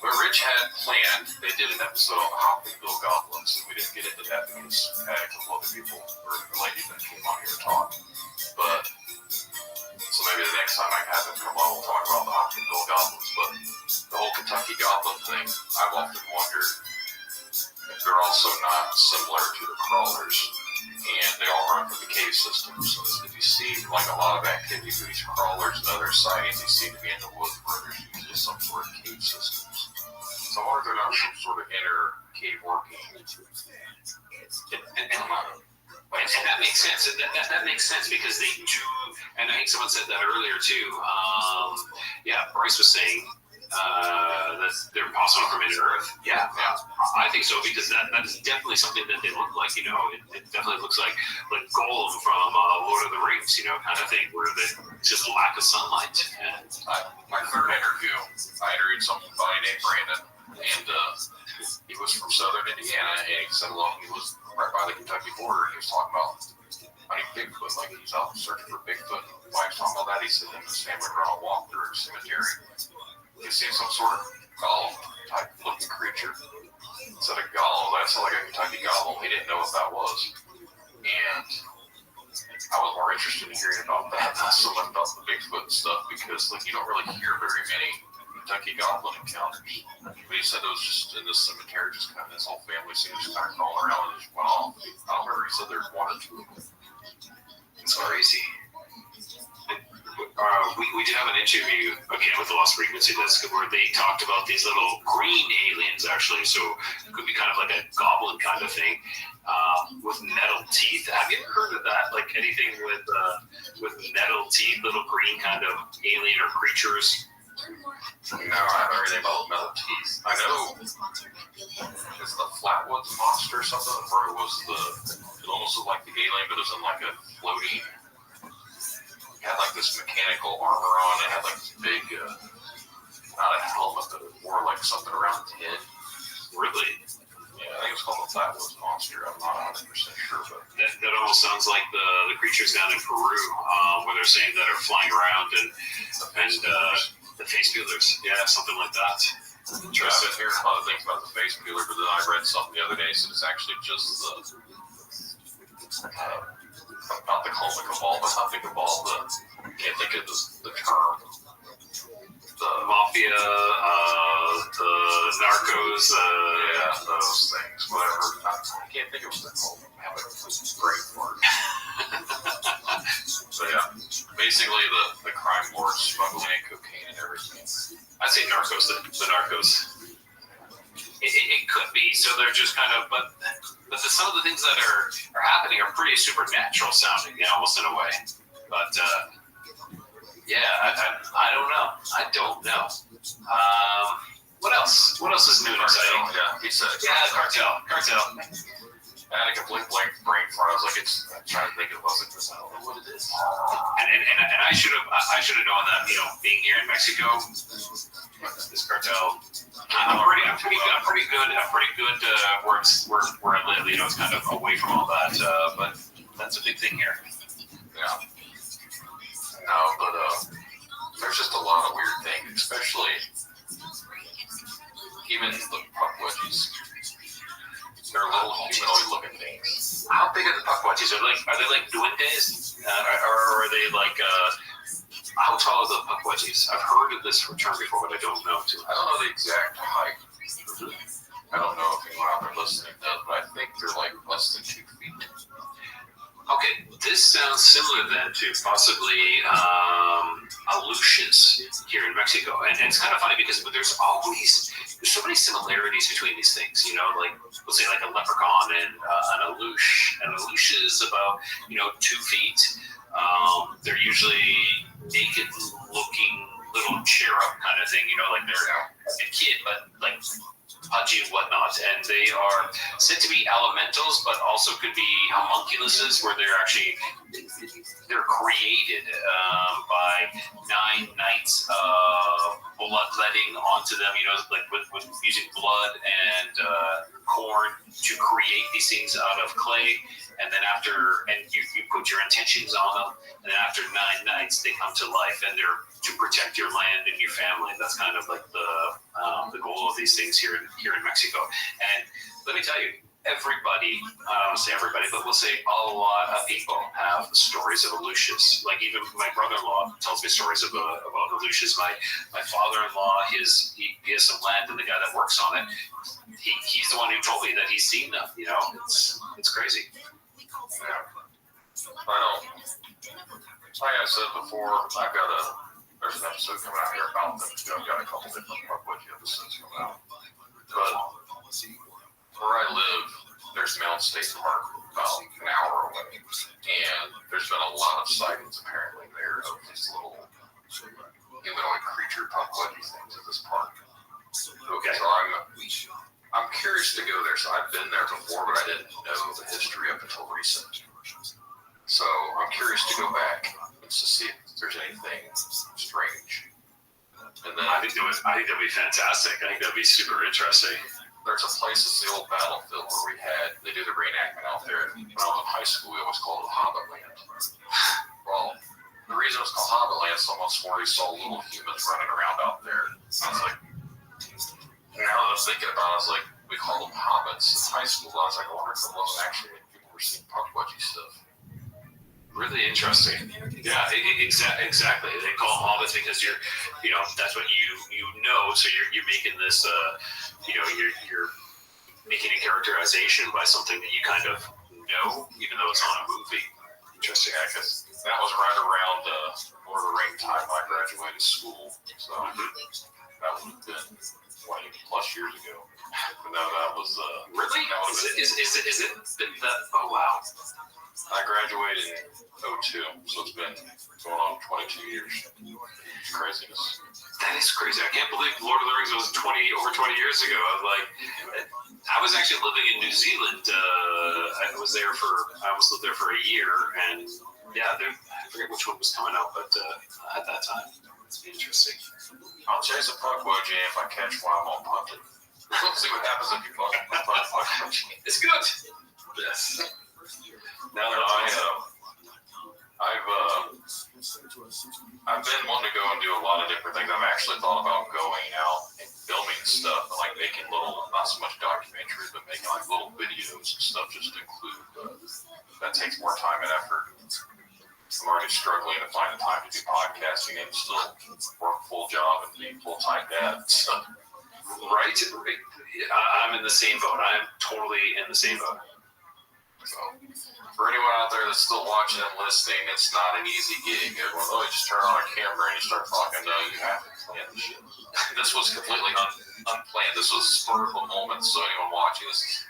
[SPEAKER 8] What Rich had planned, they did an episode on the Hopkinsville Goblins, and we didn't get into that because I had a couple other people, or a lady that came on here to talk. But, so maybe the next time I have him come on, we'll talk about the Hopkinsville Goblins. But the whole Kentucky Goblin thing, I've often wondered if they're also not similar to the crawlers. And they all run from the cave systems. So if you see like a lot of activity for these crawlers and other sightings, they seem to be in the woods where there's usually some sort of cave systems. So I wonder if they're not some sort of inner cave working.
[SPEAKER 13] And that makes sense. That makes sense because they do. And I think someone said that earlier too. Bryce was saying they're possible from inner Earth.
[SPEAKER 3] Yeah.
[SPEAKER 13] I think so because that is definitely something that they look like. You know, it definitely looks like Gollum from Lord of the Rings. You know, kind of thing where it's just a lack of sunlight. And
[SPEAKER 8] my third interview, I interviewed someone named Brandon, and he was from Southern Indiana, and he said, well, he was right by the Kentucky border, and he was talking about hunting Bigfoot, like he's out searching for Bigfoot. Why he's talking about that, he said him and his family were on a walk through a cemetery. He seen some sort of golem type looking creature. Instead of golem, that sounded like a Kentucky golem. He didn't know what that was. And I was more interested in hearing about that than so much about the Bigfoot stuff because like you don't really hear very many Kentucky goblin encounters. But he said it was just in this cemetery, just kind of his whole family seemed just kind of crawling around and just went off. I don't remember, he said there was one or two of them.
[SPEAKER 13] it's crazy. We did have an interview again with the Lost Frequency Desk where they talked about these little green aliens actually, so it could be kind of like a goblin kind of thing with metal teeth. Have you ever heard of that? Like anything with metal teeth, little green kind of alien or creatures?
[SPEAKER 8] No, I haven't heard anything about metal teeth. I know it's the Flatwoods monster or something, where it almost looked like the alien, but it was in like a floating. It had like this mechanical armor on. It had like this big, not a helmet, but it wore like something around its head.
[SPEAKER 13] Really?
[SPEAKER 8] Yeah, I think it was called the Flatwoods monster. I'm not 100% sure, but
[SPEAKER 13] that almost sounds like the creatures down in Peru, where they're saying that are flying around and the face peelers. Yeah, something like that.
[SPEAKER 8] I've been hearing a lot of things about the face peeler, but then I read something the other day, so it's actually just not the clone cabal, but not the cabal, can't think of the term. The
[SPEAKER 13] mafia, the narcos,
[SPEAKER 8] those things, whatever. I can't think of what they're called. I have a great word. So yeah, basically the crime lords smuggling in cocaine and everything.
[SPEAKER 13] I'd say narcos, the narcos. It could be. So they're just kind of, but some of the things that are happening are pretty supernatural sounding, almost in a way. But I don't know. What else? What else is new and exciting?
[SPEAKER 8] Yeah, he said
[SPEAKER 13] cartel.
[SPEAKER 8] I had a complete blank brain for it. I was like, I'm trying to think of what it was. I don't know what it is.
[SPEAKER 13] And I should have known that. Being here in Mexico, this cartel. I'm pretty good. Where I live, it's kind of away from all that. But that's a big thing here.
[SPEAKER 8] Yeah. No, but there's just a lot of weird things, especially even the puckwudgies. They're little humanoid-looking things.
[SPEAKER 13] How big are the puckwudgies? Are they like duendes, or are they like? How tall are the puckwudgies? I've heard of this term before, but I don't know too.
[SPEAKER 8] I don't know the exact height. I don't know if anyone out there listening does, but I think they're like less than 2 feet.
[SPEAKER 13] Okay, this sounds similar then to possibly aluches here in Mexico, and it's kind of funny because there's so many similarities between these things. Like let's say like a leprechaun and an aluche. An aluche is about 2 feet. They're usually naked-looking little cherub kind of thing. Like they're a kid, but like pudgy and whatnot, and they are said to be elementals, but also could be homunculuses, where they're created by 9 nights of bloodletting onto them. Like with using blood and corn to create these things out of clay, and then you put your intentions on them, and then after 9 nights they come to life, and they're to protect your land and your family. That's kind of like the goal of these things here in Mexico. And let me tell you, everybody, I don't say everybody, but we'll say a lot of people have stories of aluches. Like even my brother-in-law tells me stories about aluches. My father-in-law, he has some land, and the guy that works on it, he's the one who told me that he's seen them. It's crazy.
[SPEAKER 8] Yeah. I know. Like I said before, there's an episode coming out here about them. I've got a couple different puckwudgie episodes coming out. But where I live, there's Mount State Park about an hour away. And there's been a lot of sightings apparently there of these little humanoid creature puckwudgie things at this park. curious to go there. So I've been there before, but I didn't know the history up until recent. So I'm curious to go back and to see if there's anything strange. And then
[SPEAKER 13] I think that'd be fantastic. I think that'd be super interesting.
[SPEAKER 8] There's a place, it's the old battlefield where they do the reenactment out there. When I was in high school, we always called it Hobbit Land. Well, the reason it's called Hobbit Land, someone swore he saw little humans running around out there. I was like, now that I'm thinking about it, I was like, we called them hobbits in high school. I was like, I wonder if it wasn't actually when people were seeing puck-budgie stuff.
[SPEAKER 13] Really interesting. Yeah, exactly. They call them hobbits because that's what you know. So you're making this, you're making a characterization by something that you kind of know, even though it's on a movie. Interesting.
[SPEAKER 8] Yeah, because that was right around Lord of the Rings time I graduated school. So that would have been 20 plus years ago. But no, that was
[SPEAKER 13] really. Is it that? Oh wow.
[SPEAKER 8] I graduated in 2002, so it's been going on 22 years. Craziness.
[SPEAKER 13] That is crazy. I can't believe Lord of the Rings was over 20 years ago. I was actually living in New Zealand. I almost lived there for a year, and yeah, I forget which one was coming out, but at that time, it's interesting.
[SPEAKER 8] I'll chase a puck-budgie if I catch one. I'm gonna punt it. Let's see what happens if you punt puck-budgie.
[SPEAKER 13] It's good. Yes.
[SPEAKER 8] Now that I've been wanting to go and do a lot of different things. I've actually thought about going out and filming stuff, and like making little, not so much documentaries, but making like little videos and stuff just to include. That takes more time and effort. I'm already struggling to find the time to do podcasting and still work a full job and be a full-time dad. So.
[SPEAKER 13] Right. I'm in the same boat. I'm totally in the same boat.
[SPEAKER 8] So, for anyone out there that's still watching and listening, it's not an easy gig. Everyone, you just turn on a camera and you start talking. No, you have to plan the shit. This was completely unplanned. This was a spur of a moment. So anyone watching this,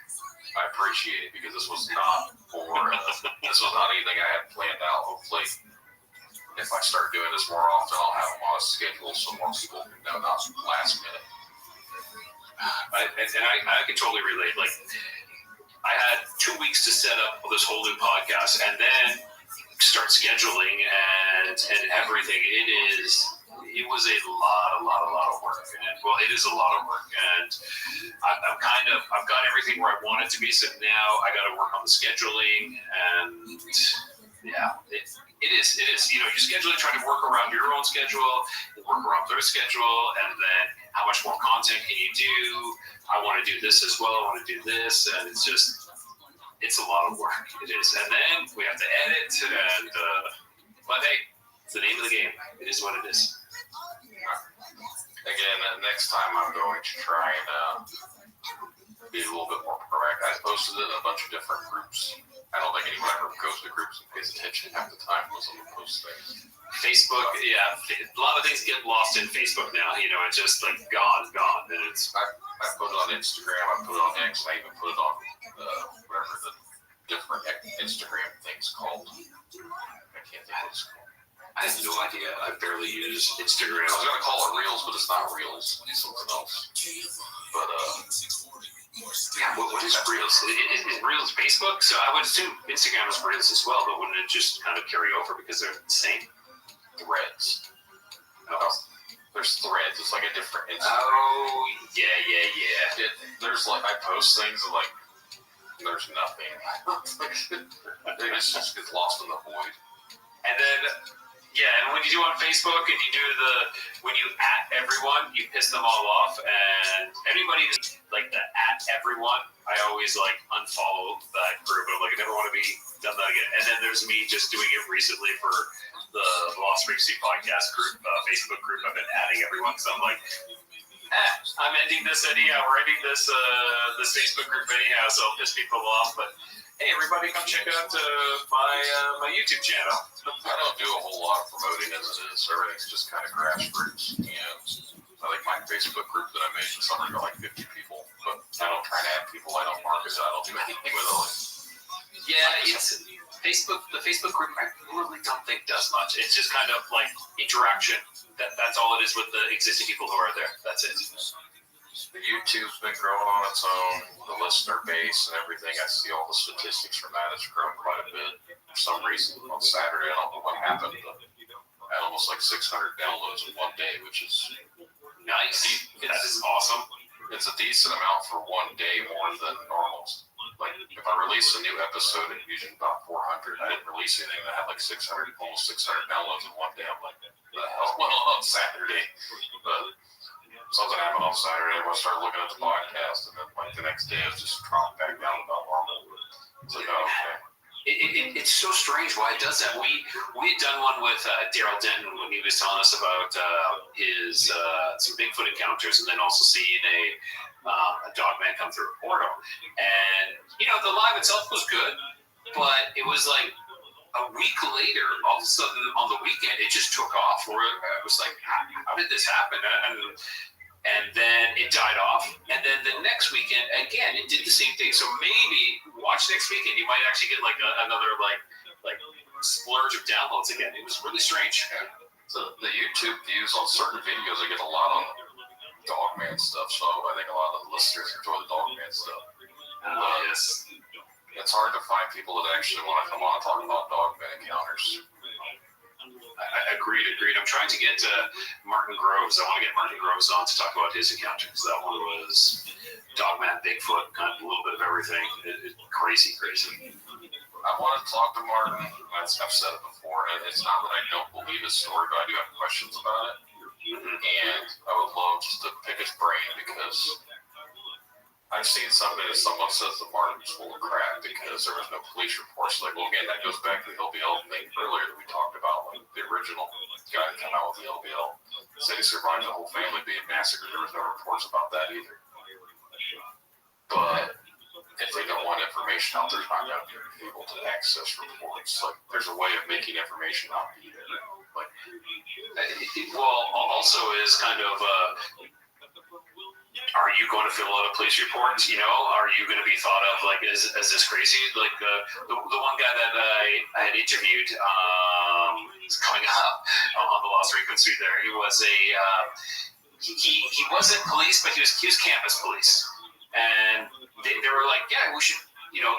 [SPEAKER 8] I appreciate it because this was not anything I had planned out. Hopefully, if I start doing this more often, I'll have them on a schedule so more people can know, not last minute.
[SPEAKER 13] I can totally relate. Like, I had 2 weeks to set up this whole new podcast and then start scheduling and everything. It was a lot of work. And, it is a lot of work. And I've got everything where I want it to be. So now I got to work on the scheduling. And yeah, it is. You're scheduling, trying to work around your own schedule, work around their schedule, and then how much more content can you do? I want to do this as well. I want to do this, and it's a lot of work. It is, and then we have to edit, and but hey, it's the name of the game. It is what it is.
[SPEAKER 8] Again, next time I'm going to try and be a little bit more proactive. I posted it in a bunch of different groups. I don't think anyone ever goes to groups and pays attention half the time when someone posts things.
[SPEAKER 13] Facebook, yeah, a lot of things get lost in Facebook now. It's just like gone, and it's.
[SPEAKER 8] I put it on Instagram, I put it on X, I even put it on whatever the different Instagram thing's called. I can't think what it's called.
[SPEAKER 13] I have no idea. I barely use Instagram.
[SPEAKER 8] I was going to call it Reels, but it's not Reels. It's something else. But,
[SPEAKER 13] yeah, what is Reels? Is Reels Facebook? So I would assume Instagram is Reels as well, but wouldn't it just kind of carry over because they're the same?
[SPEAKER 8] Threads.
[SPEAKER 13] Oh.
[SPEAKER 8] There's Threads. It's like a different Instagram.
[SPEAKER 13] Oh, yeah.
[SPEAKER 8] There's like, I post things and like, there's nothing. It just gets lost in the void.
[SPEAKER 13] And then, yeah, and when you do on Facebook and you do when you at everyone, you piss them all off, and anybody that's like the at everyone, I always like unfollow that group. I'm like, I never want to be done that again. And then there's me just doing it recently for the Lost Frequency podcast group, Facebook group. I've been adding everyone, so I'm like, I'm ending this anyhow. We're ending this Facebook group anyhow, so I'll piss people off. But hey, everybody, come check out my YouTube channel.
[SPEAKER 8] I don't do a whole lot of promoting as it is. Everything's just kind of grassroots. And I think my Facebook group that I made this summer got like 50 people, but I don't try to add people. I don't market it. I don't do anything with it.
[SPEAKER 13] Yeah, it's Facebook. The Facebook group, I really don't think does much. It's just kind of like interaction. That's all it is with the existing people who are there. That's it.
[SPEAKER 8] The YouTube's been growing on its own, the listener base and everything. I see all the statistics from that. It's grown quite a bit. For some reason, on Saturday, I don't know what happened, but I had almost like 600 downloads in one day, which is
[SPEAKER 13] nice. That is awesome.
[SPEAKER 8] It's a decent amount for one day, more than normal. Like, if I release a new episode, it's usually about 400. I didn't release anything that had like 600, almost 600 downloads in one day. I'm like, the hell went on Saturday? But something happened on Saturday. I started looking at the podcast, and then like the next day, it just dropped back down about normal. It's like, oh, okay.
[SPEAKER 13] It's so strange why it does that. We had done one with Daryl Denton when he was telling us about his some Bigfoot encounters, and then also seeing a dog man come through a portal. And the live itself was good, but it was like a week later, all of a sudden on the weekend, it just took off. Where I was like, how did this happen? And then it died off. And then the next weekend, again, it did the same thing. So maybe watch next weekend, you might actually get like another like splurge of downloads again. It was really strange.
[SPEAKER 8] Yeah. So the YouTube views on certain videos, I get a lot on Dogman stuff. So I think a lot of the listeners enjoy the Dogman stuff.
[SPEAKER 13] Yes.
[SPEAKER 8] It's hard to find people that actually want to come on and talk about Dogman encounters.
[SPEAKER 13] Agreed. I'm trying to get Martin Groves. I want to get Martin Groves on to talk about his encounters. That one was Dogman, Bigfoot, kind of a little bit of everything. Crazy.
[SPEAKER 8] I want to talk to Martin. I've said it before, and it's not that I don't believe his story, but I do have questions about it. And I would love just to pick his brain, because I've seen something that someone says that Martin was full of crap because there was no police reports. Like, well, again, that goes back to the LBL thing earlier that we talked about. Like, the original guy that came out with the LBL said he survived the whole family being massacred. There was no reports about that either. But if they don't want information out, there's not going to be able to access reports. Like, there's a way of making information out be there. Like,
[SPEAKER 13] well, also is kind of. Are you going to fill out a police report? Are you going to be thought of like as this crazy? Like the one guy that I had interviewed is coming up on the Lost Frequency. There, he was he wasn't police, but he was campus police, and they were like, yeah, we should.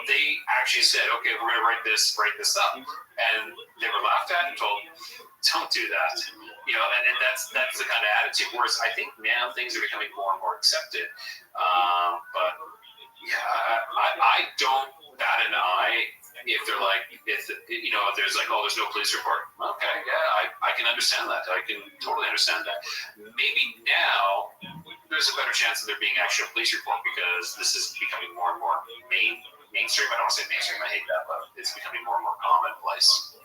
[SPEAKER 13] They actually said, okay, we're going to write this up, and they were laughed at and told, don't do that. And that's the kind of attitude. Whereas I think now things are becoming more and more accepted. But yeah, I don't bat an eye if they're like, if there's like, oh, there's no police report. Okay, yeah, I can understand that. I can totally understand that. Maybe now there's a better chance of there being actually a police report, because this is becoming more and more mainstream. I don't want to say mainstream. I hate that, but it's becoming more and more commonplace.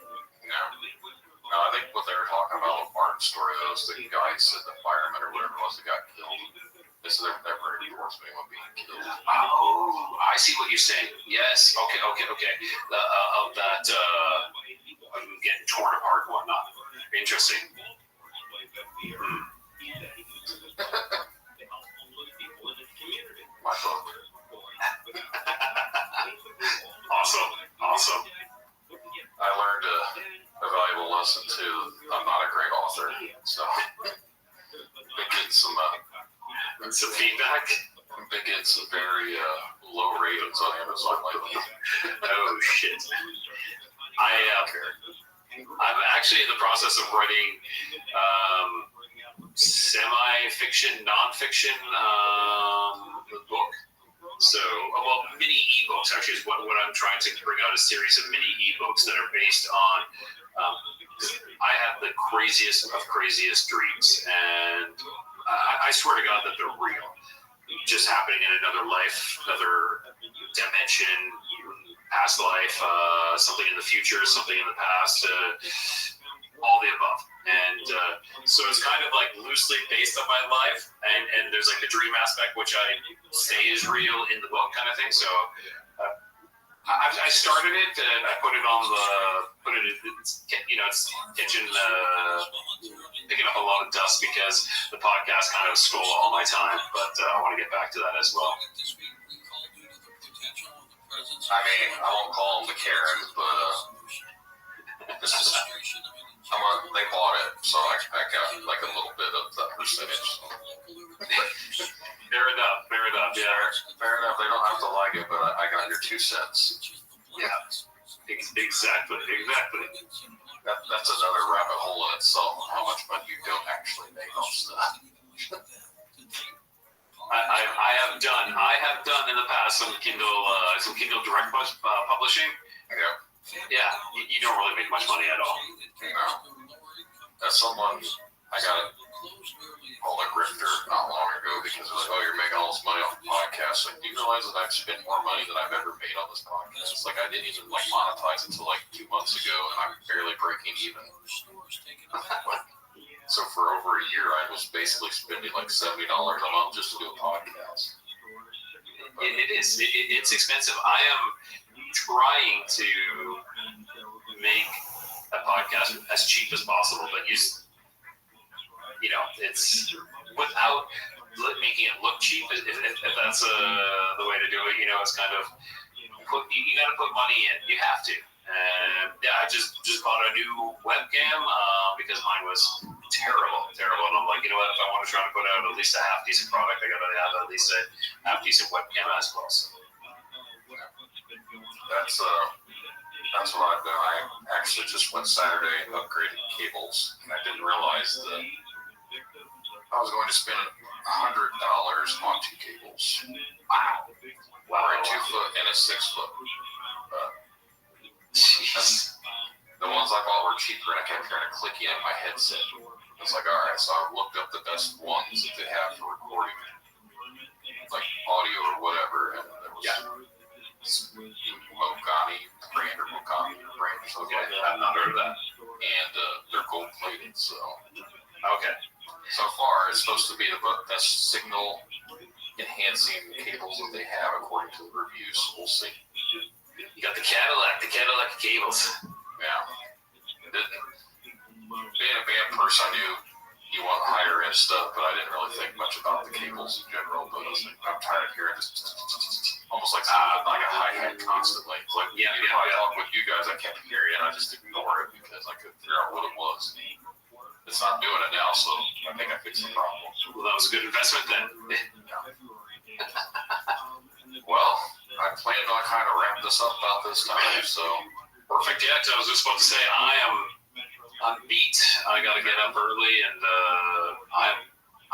[SPEAKER 8] No, I think what they were talking about with Martin's story, though, is the guy said the fireman or whatever it was that got killed. They said there were never any reports of anyone being killed.
[SPEAKER 13] Oh, I see what you're saying. Yes. Okay. Of that getting torn apart and whatnot. Interesting.
[SPEAKER 8] My book.
[SPEAKER 13] Awesome.
[SPEAKER 8] I learned a valuable lesson too. I'm not a great author, so been getting some
[SPEAKER 13] feedback.
[SPEAKER 8] Been getting some very low ratings on Amazon lately.
[SPEAKER 13] Oh shit! I'm actually in the process of writing semi-fiction, non-fiction book. So, mini ebooks actually is what I'm trying to bring out, a series of mini ebooks that are based on. I have the craziest of craziest dreams, and I swear to God that they're real. Just happening in another life, another dimension, past life, something in the future, something in the past, all the above. And so it's kind of like loosely based on my life, and there's like the dream aspect, which I say is real in the book kind of thing. So I started it, and I put it it's kitchen, picking up a lot of dust because the podcast kind of stole all my time, but I want to get back to that as well.
[SPEAKER 8] I mean, I won't call them the Karens, but this is, they bought it, so I got like a little bit of the percentage.
[SPEAKER 13] There
[SPEAKER 8] cents.
[SPEAKER 13] Yeah, exactly.
[SPEAKER 8] That's another rabbit hole in itself. How much money you don't actually make off stuff.
[SPEAKER 13] I have done in the past some Kindle direct publishing. Yeah, you don't really make much money at all.
[SPEAKER 8] No. As someone, I got a grifter not long ago because it was like, oh, you're making all this money off the podcast. Like, do you realize that I've spent more money than I've ever made on this podcast? Like, I didn't even monetize it until 2 months ago, and I'm barely breaking even. So for over a year, I was basically spending $70 a month just to do a podcast.
[SPEAKER 13] It's expensive. I am trying to make a podcast as cheap as possible, but it's without making it look cheap. If that's the way to do it, it's kind of you got to put money in. You have to. I just bought a new webcam because mine was terrible, and I'm like, you know what? If I want to try to put out at least a half decent product, I got to have at least a half decent webcam as well. So.
[SPEAKER 8] That's what I've done. I actually just went Saturday and upgraded cables, and I didn't realize that I was going to spend $100 on 2 cables. Wow. A 2-foot and a 6-foot. The ones I bought were cheaper, and I kept hearing a clicking in my headset. I was like, all right, so I looked up the best ones that they have for recording, like audio or whatever, and there was Mogami brand or something like that.
[SPEAKER 13] I've not heard of that.
[SPEAKER 8] And they're gold plated, so.
[SPEAKER 13] Okay.
[SPEAKER 8] So far, it's supposed to be the best signal enhancing cables that they have according to the reviews. We'll see.
[SPEAKER 13] You got the Cadillac cables.
[SPEAKER 8] Yeah. Being a band person, I knew you want higher end stuff, but I didn't really think much about the cables in general. But I was like, I'm tired of hearing this almost like a hi-hat constantly. Like, if I talk with you guys, I kept hearing it, and I just ignore it because I couldn't figure out what it was. It's not doing it now, so I think I fixed the problem.
[SPEAKER 13] Well, that was a good investment then.
[SPEAKER 8] Well, I planned on kind of wrap this up about this time, so.
[SPEAKER 13] Perfect. Yeah, I was just about to say, I'm beat. I got to get up early, and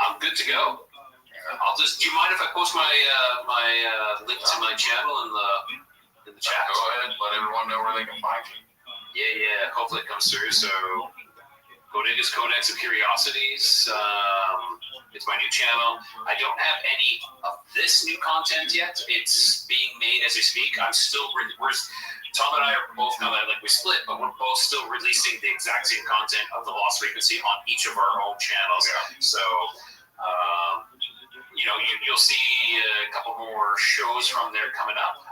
[SPEAKER 13] I'm good to go. Do you mind if I post my link to my channel in the chat?
[SPEAKER 8] Go ahead, let everyone know where they can find you.
[SPEAKER 13] Yeah. Hopefully it comes through. So, Bodega's Codex of Curiosities. It's my new channel. I don't have any of this new content yet. It's being made as I speak. I'm still Tom and I are both we split, but we're both still releasing the exact same content of the Lost Frequency on each of our own channels. Yeah. So, you'll see a couple more shows from there coming up.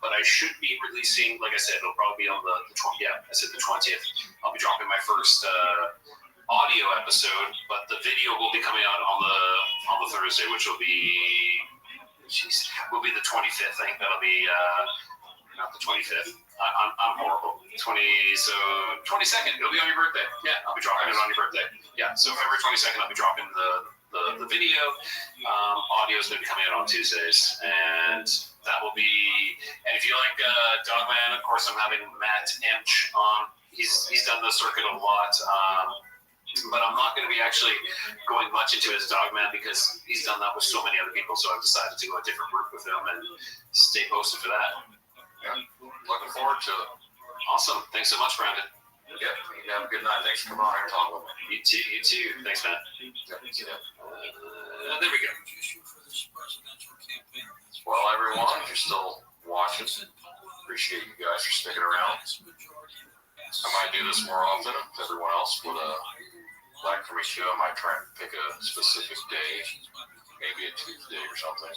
[SPEAKER 13] But I should be releasing, like I said, it'll probably be on the 20th. Yeah, I said the 20th. I'll be dropping my first audio episode, but the video will be coming out on the Thursday, which will be the 25th. I think that'll be not the 25th. I'm horrible. 22nd. It'll be on your birthday. Yeah, I'll be dropping it on your birthday. Yeah, so February 22nd, I'll be dropping the video. Audio is going to be coming out on Tuesdays, and that will be. And if you like Dogman, of course, I'm having Matt Emch on. He's done the circuit a lot. But I'm not going to be actually going much into his Dogman because he's done that with so many other people. So I've decided to go a different route with him and stay posted for that.
[SPEAKER 8] Yeah, looking forward to it.
[SPEAKER 13] Awesome. Thanks so much, Brandon.
[SPEAKER 8] Yeah, you have a good night. Thanks for coming on here and talking with me.
[SPEAKER 13] You too. Thanks, man. There we go.
[SPEAKER 8] Well, everyone, if you're still watching, appreciate you guys for sticking around. I might do this more often if everyone else would like for me to. I might try and pick a specific day, maybe a Tuesday or something,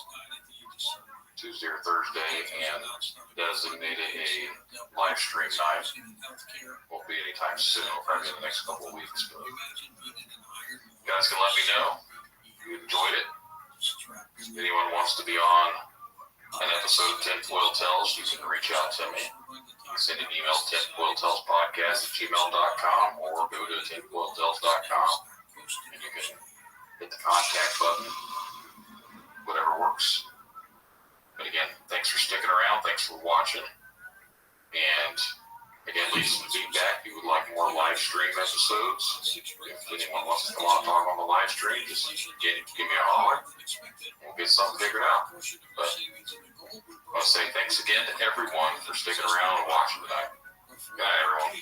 [SPEAKER 8] Tuesday or Thursday, and designate a live stream night. Won't be anytime soon, probably in the next couple of weeks. But you guys can let me know if you enjoyed it. If anyone wants to be on an episode of Tinfoil Tales, you can reach out to me. Send an email to tinfoiltalespodcast@gmail.com or go to tinfoiltales.com and you can hit the contact button, whatever works. But again, thank thanks for sticking around. Thanks for watching. And again, leave some feedback. If you would like more live stream episodes, if anyone wants to come on and talk on the live stream, just give me a holler. We'll get something figured out. But I want to say thanks again to everyone for sticking around and watching tonight. Good night, everyone.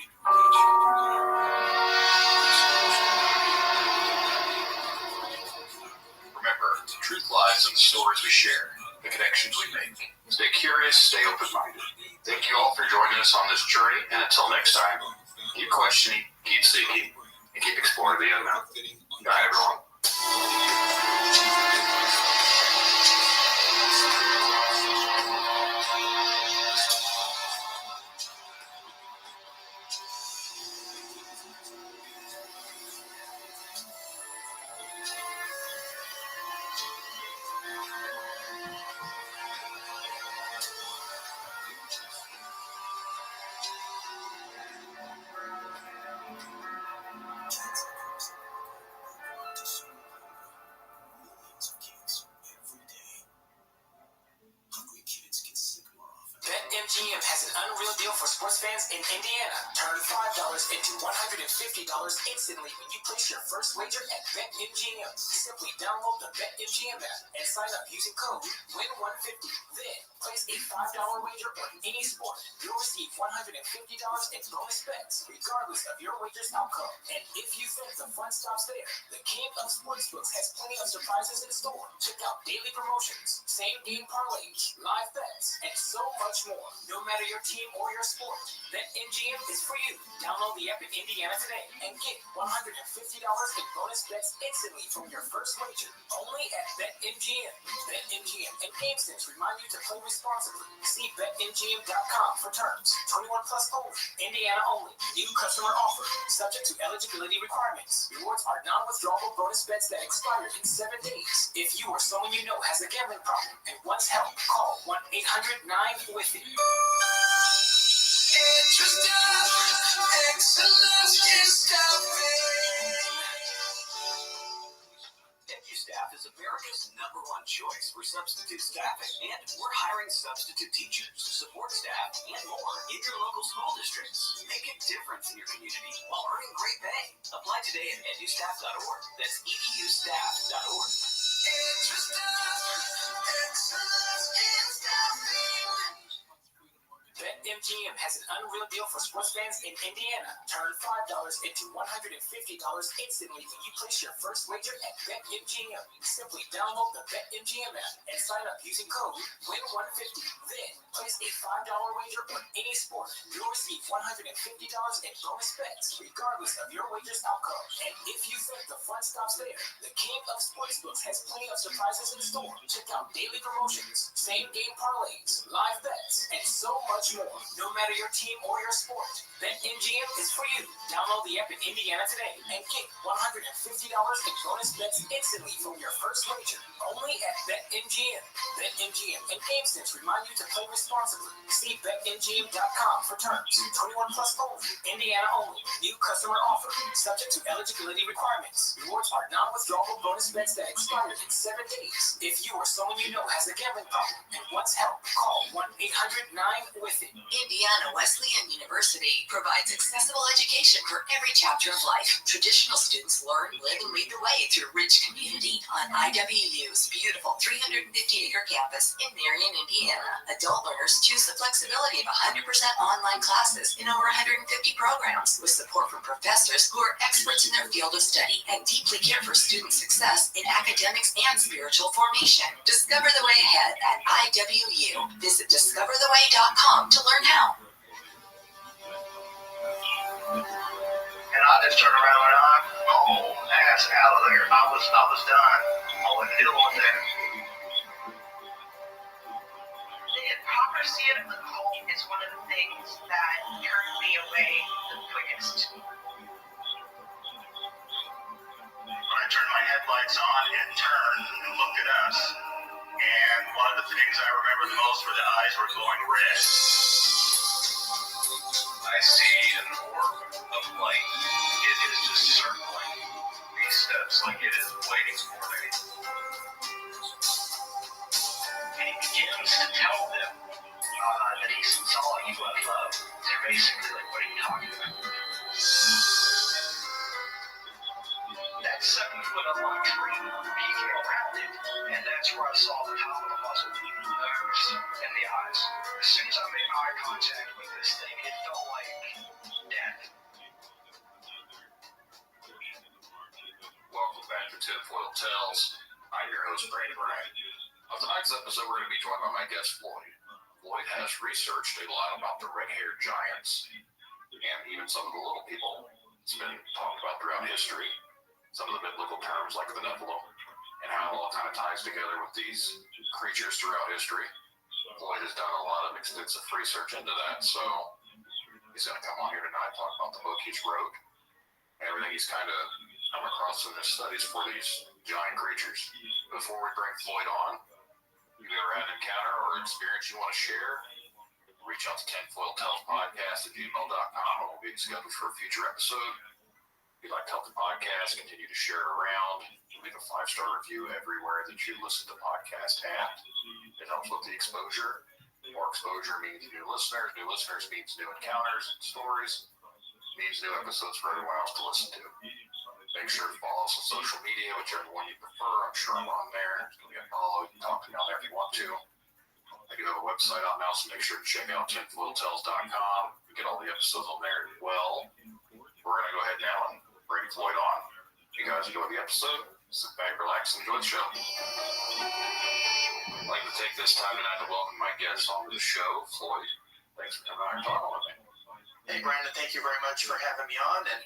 [SPEAKER 8] Remember, truth lies in the stories we share, the connections we make. Stay curious, stay open-minded. Thank you all for joining us on this journey, and until next time, keep questioning, keep seeking, and keep exploring the unknown. Good night, everyone.
[SPEAKER 4] BetMGM has an unreal deal for sports fans in Indiana. Turn $5 into $150 instantly when you place your first wager at BetMGM. Simply download the BetMGM app and sign up using code WIN150. Then place a $5 wager on any sport. You'll receive $150 in bonus bets, regardless of your wager's outcome. And if you think the fun stops there, the king of sportsbooks has plenty of surprises in store. Check out daily promotions, same-game parlays, live bets, and so much more. No matter your team or your sport, BetMGM is for you. Download the app in Indiana today and get $150 in bonus bets instantly from your first wager. Only at BetMGM. BetMGM and GameSense remind you to play responsibly. See BetMGM.com for terms. 21 plus only. Indiana only. New customer offer. Subject to eligibility requirements. Rewards are non-withdrawable bonus bets that expire in 7 days. If you or someone you know has a gambling problem and wants help, call 1-800-9-WITH-IT.
[SPEAKER 5] Excellence is stopping. EduStaff is America's #1 choice for substitute staffing, and we're hiring substitute teachers, support staff, and more in your local school districts. Make a difference in your community while earning great pay. Apply today at edustaff.org. That's edustaff.org. Excellence in staffing.
[SPEAKER 4] BetMGM has an unreal deal for sports fans in Indiana. Turn $5 into $150 instantly when you place your first wager at BetMGM. Simply download the BetMGM app and sign up using code WIN150. Then place a $5 wager on any sport. You'll receive $150 in bonus bets, regardless of your wager's outcome. And if you think the fun stops there, the king of sportsbooks has plenty of surprises in store. Check out daily promotions, same-game parlays, live bets, and so much more. No matter your team or your sport, BetMGM is for you. Download the app in Indiana today and get $150 in bonus bets instantly from your first wager. Only at BetMGM. BetMGM and GameSense remind you to play responsibly. See BetMGM.com for terms. 21 plus only. Indiana only. New customer offer. Subject to eligibility requirements. Rewards are non-withdrawable bonus bets that expire in 7 days. If you or someone you know has a gambling problem and wants help, call 1-800-9-WITH-IT.
[SPEAKER 9] Indiana Wesleyan University provides accessible education for every chapter of life. Traditional students learn, live, and lead the way through rich community on IWU's beautiful 350-acre campus in Marion, Indiana. Adult learners choose the flexibility of 100% online classes in over 150 programs with support from professors who are experts in their field of study and deeply care for student success in academics and spiritual formation. Discover the way ahead at IWU. Visit discovertheway.com to learn how.
[SPEAKER 6] And I just turned around and I hauled ass out of there. I was done. I wasn't dealing with that.
[SPEAKER 10] The hypocrisy of the cult is one of the things that turned me away the quickest.
[SPEAKER 11] When I turned my headlights on and turned and looked at us, and one of the things I remember the most were the eyes were glowing red.
[SPEAKER 6] I see an orb of light. It is just circling these steps like it is waiting for me. And he begins to tell them That 7 foot unlocked tree, he came around it, and that's where I saw the top of the muzzle, the ears, and the eyes. As soon as I made eye contact with this thing, it felt like death.
[SPEAKER 8] Welcome back to Tinfoil Tales. I'm your host, Brandon Bryant. On tonight's episode, we're going to be joined by my guest, Floyd. Floyd has researched a lot about the red-haired giants and even some of the little people. It's been talked about throughout history. Some of the biblical terms like the Nephilim and how it all kind of ties together with these creatures throughout history. Floyd has done a lot of extensive research into that, so he's going to come on here tonight and talk about the book he's wrote and everything he's kind of come across in his studies for these giant creatures. Before we bring Floyd on, if you ever had an encounter or experience you want to share, reach out to tinfoiltalespodcast@gmail.com and we'll be scheduled for a future episode. If you'd like to help the podcast, continue to share it around. Leave a 5-star review everywhere that you listen to podcasts at. It helps with the exposure. More exposure means new listeners. New listeners means new encounters and stories. Means new episodes for everyone else to listen to. Make sure to follow us on social media, whichever one you prefer. I'm sure I'm on there. Give me a follow. You can talk to me on there if you want to. I do have a website out now, so make sure to check out tinfoiltales.com. You get all the episodes on there as well. We're going to go ahead now and bring Floyd on. You guys enjoy the episode. Sit back, relax, and enjoy the show. I'd like to take this time tonight to welcome my guests onto the show. Floyd, thanks for coming out and talking with me.
[SPEAKER 3] Hey, Brandon, thank you very much for having me on, and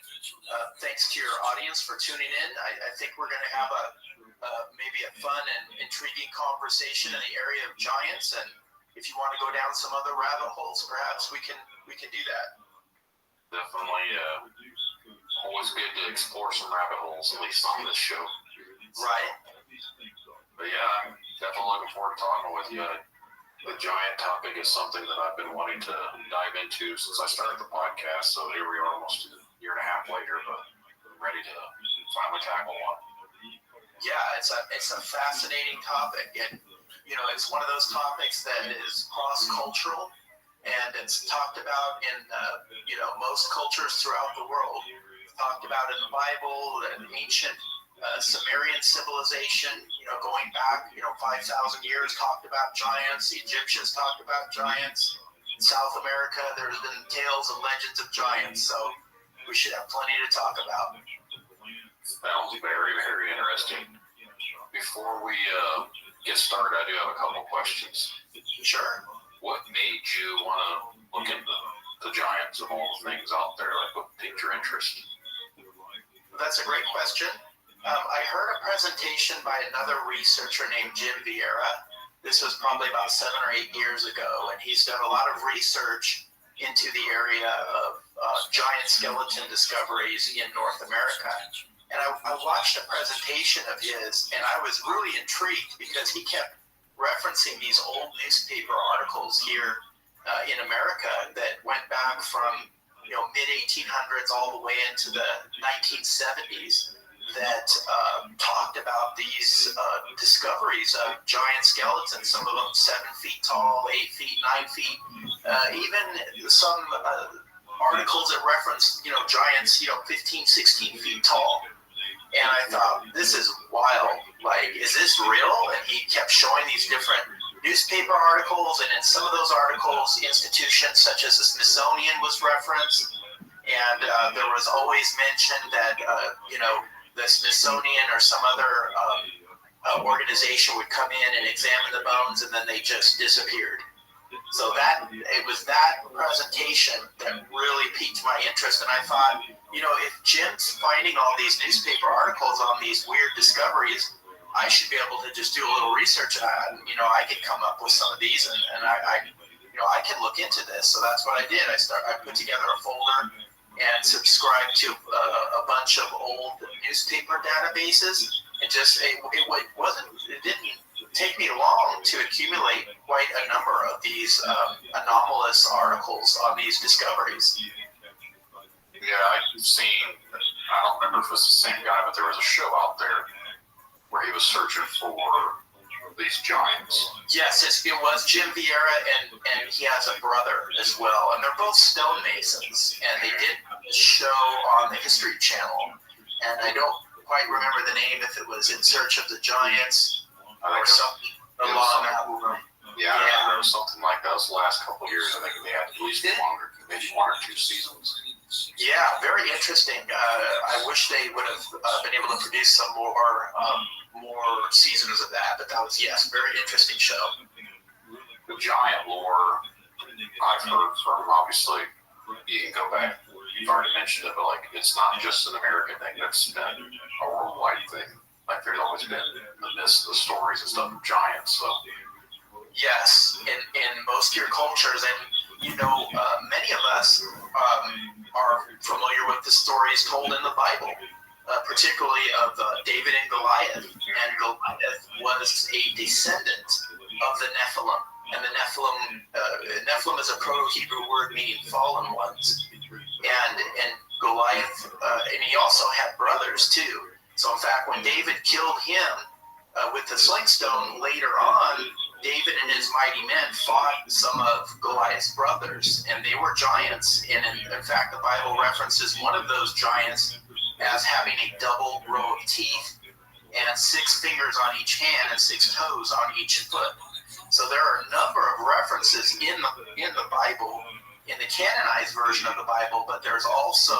[SPEAKER 3] thanks to your audience for tuning in. I think we're going to have maybe a fun and intriguing conversation in the area of giants, and if you want to go down some other rabbit holes, perhaps we can do that.
[SPEAKER 8] Definitely always good to explore some rabbit holes, at least on this show.
[SPEAKER 3] Right.
[SPEAKER 8] But yeah, I'm definitely looking forward to talking with you. The giant topic is something that I've been wanting to dive into since I started the podcast, so here we are almost a year and a half later, but I'm ready to finally tackle one.
[SPEAKER 3] Yeah, it's a fascinating topic, and it's one of those topics that is cross-cultural, and it's talked about in most cultures throughout the world. Talked about in the Bible, an ancient Sumerian civilization, going back 5,000 years, talked about giants. The Egyptians talked about giants. In South America, there's been tales and legends of giants, so we should have plenty to talk about.
[SPEAKER 8] Sounds very, very interesting. Before we get started, I do have a couple questions.
[SPEAKER 3] Sure.
[SPEAKER 8] What made you want to look into the giants of all the things out there? Like, what piqued your interest?
[SPEAKER 3] That's a great question. I heard a presentation by another researcher named Jim Vieira. This was probably about 7 or 8 years ago, and he's done a lot of research into the area of giant skeleton discoveries in North America. And I watched a presentation of his, and I was really intrigued because he kept referencing these old newspaper articles here in America that went back from mid-1800s all the way into the 1970s that talked about these discoveries of giant skeletons, some of them 7 feet tall, 8 feet, 9 feet, even some articles that referenced, giants, 15, 16 feet tall. And I thought, this is wild. Like, is this real? And he kept showing these different newspaper articles, and in some of those articles, institutions such as the Smithsonian was referenced, and there was always mention that the Smithsonian or some other organization would come in and examine the bones, and then they just disappeared. So it was that presentation that really piqued my interest, and I thought, if Jim's finding all these newspaper articles on these weird discoveries, I should be able to just do a little research, and I could come up with some of these, and I can look into this. So that's what I did. I put together a folder and subscribed to a bunch of old newspaper databases. It didn't take me long to accumulate quite a number of these anomalous articles on these discoveries.
[SPEAKER 8] Yeah, I've seen, I don't remember if it was the same guy, but there was a show out there where he was searching for these giants.
[SPEAKER 3] Yes, it was Jim Vieira, and he has a brother as well, and they're both stonemasons, and they did a show on the History Channel, and I don't quite remember the name, if it was In Search of the Giants
[SPEAKER 8] I
[SPEAKER 3] or
[SPEAKER 8] think
[SPEAKER 3] something
[SPEAKER 8] it was
[SPEAKER 3] along
[SPEAKER 8] something-
[SPEAKER 3] that line.
[SPEAKER 8] yeah, I remember it was something like that. It was the last couple of years. I think they had at least maybe 1 or 2 seasons.
[SPEAKER 3] Yeah, very interesting. I wish they would have been able to produce some more seasons of that. But that was, yes, very interesting show.
[SPEAKER 8] The giant lore I've heard from, obviously, you can go back. You've already mentioned it, but like it's not just an American thing. That's been a worldwide thing. Like there's always been the myths, the stories and stuff of giants. So
[SPEAKER 3] Yes, in most of your cultures, and many of us are familiar with the stories told in the Bible, particularly of David and Goliath. And Goliath was a descendant of the Nephilim. And the Nephilim is a Proto-Hebrew word meaning fallen ones. And Goliath, and he also had brothers too. So in fact, when David killed him with the sling stone later on, David and his mighty men fought some of Goliath's brothers, and they were giants. And in fact, the Bible references one of those giants as having a double row of teeth and 6 fingers on each hand and 6 toes on each foot. So there are a number of references in the Bible, in the canonized version of the Bible, but there's also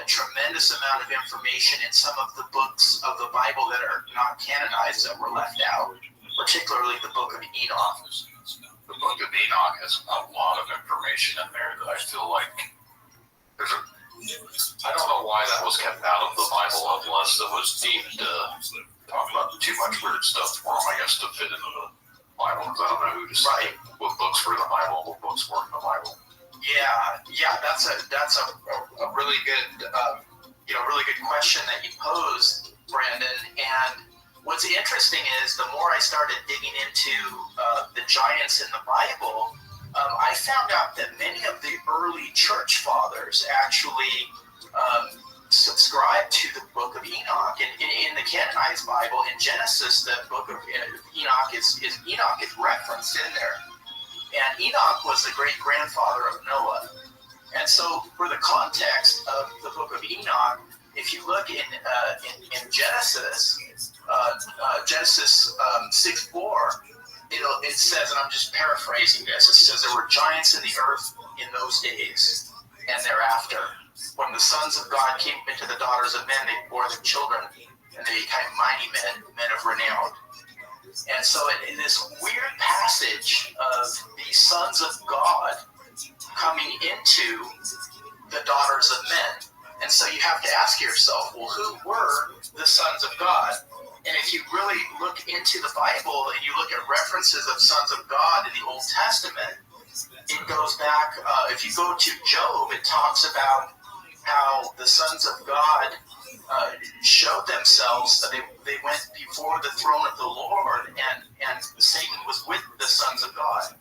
[SPEAKER 3] a tremendous amount of information in some of the books of the Bible that are not canonized that were left out, particularly the book of Enoch.
[SPEAKER 8] the book of Enoch has a lot of information in there that I feel like I don't know why that was kept out of the Bible unless it was deemed to talk about too much weird stuff for them, I guess, to fit into the Bible. Because I don't know who decided what books were in the Bible, what books weren't in the Bible.
[SPEAKER 3] Yeah, that's a really good, really good question that you posed, Brandon. And what's interesting is the more I started digging into the giants in the Bible, I found out that many of the early church fathers actually subscribed to the book of Enoch. And in the canonized Bible, in Genesis, the book of Enoch is referenced in there. And Enoch was the great-grandfather of Noah. And so for the context of the book of Enoch, if you look in Genesis, Genesis 6:4, it says, and I'm just paraphrasing this, it says there were giants in the earth in those days and thereafter. When the sons of God came into the daughters of men, they bore them children, and they became mighty men of renown. And so in this weird passage of the sons of God coming into the daughters of men. And so you have to ask yourself, well, who were the sons of God? And if you really look into the Bible and you look at references of sons of God in the Old Testament, it goes back, if you go to Job, it talks about how the sons of God showed themselves. They went before the throne of the Lord, and Satan was with the sons of God.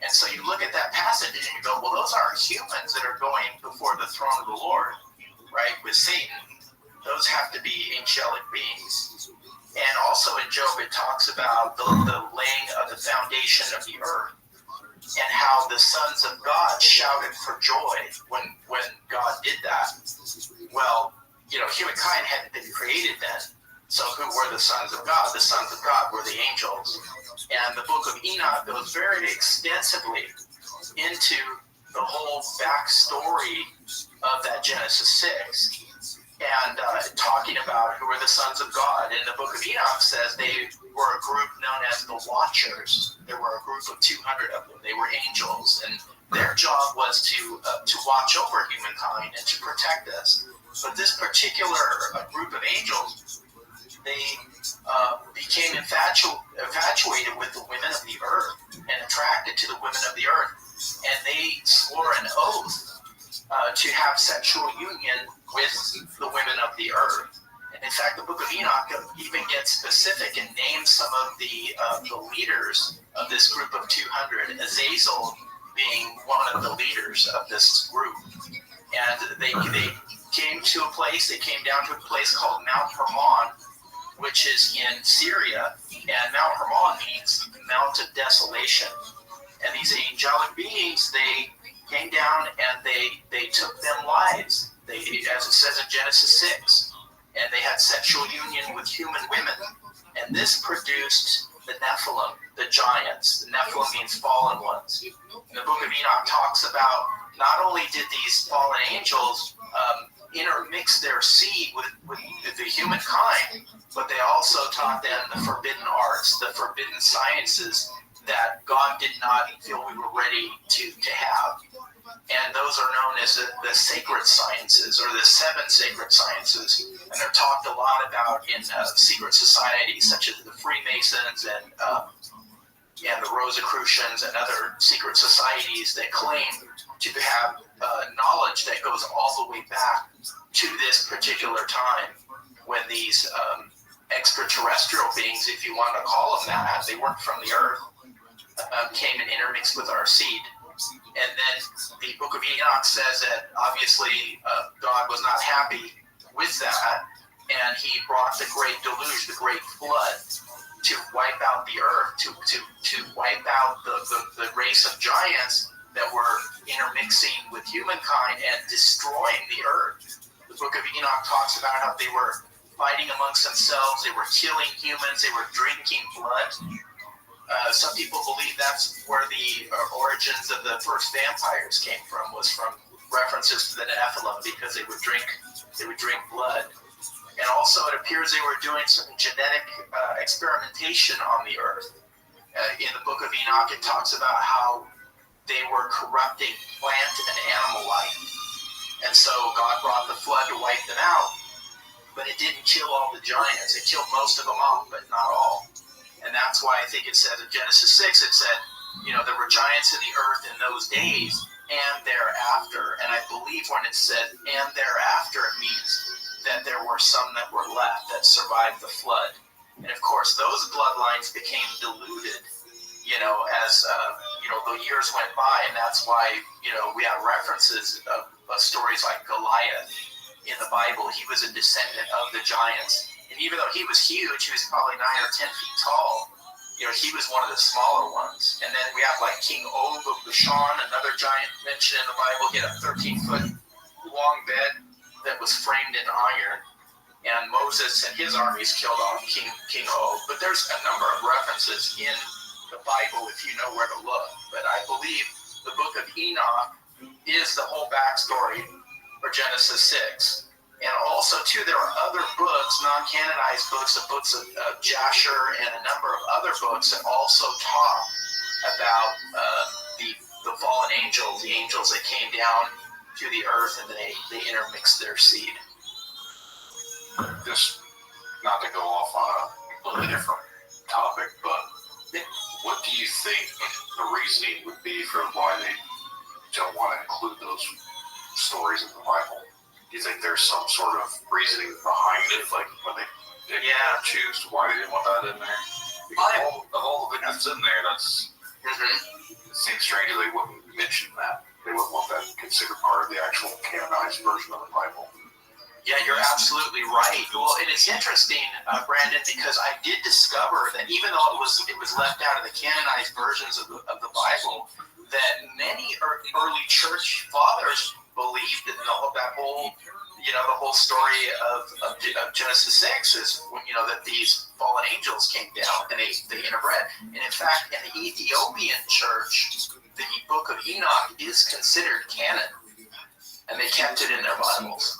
[SPEAKER 3] And so you look at that passage and you go, well, those aren't humans that are going before the throne of the Lord, right, with Satan. Those have to be angelic beings. And also in Job, it talks about the laying of the foundation of the earth and how the sons of God shouted for joy when God did that. Well, humankind hadn't been created then. So who were the sons of God? The sons of God were the angels. And the book of Enoch goes very extensively into the whole backstory of that Genesis 6. And talking about who were the sons of God. And the book of Enoch says they were a group known as the Watchers. There were a group of 200 of them. They were angels. And their job was to watch over humankind and to protect us. But this particular group of angels, they became infatuated with the women of the earth and attracted to the women of the earth. And they swore an oath to have sexual union with the women of the earth. And in fact, the book of Enoch even gets specific and names some of the leaders of this group of 200, Azazel being one of the leaders of this group. And they came down to a place called Mount Hermon, which is in Syria. And Mount Hermon means Mount of Desolation. And these angelic beings, they came down and they took them lives. As it says in Genesis 6. and they had sexual union with human women. And this produced the Nephilim, the giants. The Nephilim means fallen ones. And the Book of Enoch talks about not only did these fallen angels intermix their seed with the humankind, but they also taught them the forbidden arts, the forbidden sciences that God did not feel we were ready to have. And those are known as the sacred sciences, or the 7 sacred sciences. And they're talked a lot about in secret societies, such as the Freemasons and the Rosicrucians and other secret societies that claim to have knowledge that goes all the way back to this particular time when these extraterrestrial beings, if you want to call them that, they weren't from the earth, came and intermixed with our seed. And then the Book of Enoch says that obviously God was not happy with that, and he brought the great deluge, the great flood, to wipe out the earth, to wipe out the race of giants that were intermixing with humankind and destroying the earth. The Book of Enoch talks about how they were fighting amongst themselves, they were killing humans, they were drinking blood. Some people believe that's where the origins of the first vampires came from, was from references to the Nephilim, because they would drink blood. And also it appears they were doing some genetic experimentation on the earth. In the Book of Enoch, it talks about how they were corrupting plant and animal life. And so God brought the flood to wipe them out, but it didn't kill all the giants. It killed most of them off, but not all. And that's why I think it said in Genesis 6, it said, there were giants in the earth in those days and thereafter. And I believe when it said and thereafter, it means that there were some that were left that survived the flood. And of course, those bloodlines became diluted, as, the years went by. And that's why, we have references of stories like Goliath in the Bible. He was a descendant of the giants. And even though he was huge, he was probably 9 or 10 feet tall, he was one of the smaller ones. And then we have like King Og of Bashan, another giant mentioned in the Bible. He had a 13-foot long bed that was framed in iron. And Moses and his armies killed off King Og. But there's a number of references in the Bible if you know where to look. But I believe the Book of Enoch is the whole backstory for Genesis 6. And also, too, there are other books, non-canonized books, books of Jasher and a number of other books that also talk about the fallen angels, the angels that came down to the earth and they intermixed their seed.
[SPEAKER 8] Just not to go off on a completely different topic, but what do you think the reasoning would be for why they don't want to include those stories in the Bible? Do you think there's some sort of reasoning behind it, like when they didn't choose why they didn't want that in there? Because of all the things that's in there, it seems strange they wouldn't mention that. They wouldn't want that considered part of the actual canonized version of the Bible.
[SPEAKER 3] Yeah, you're absolutely right. Well, and it's interesting, Brandon, because I did discover that even though it was left out of the canonized versions of the Bible, that many early church fathers believed in that whole, the whole story of Genesis 6 is when, that these fallen angels came down and they interbred. And in fact, in the Ethiopian church, the Book of Enoch is considered canon, and they kept it in their Bibles.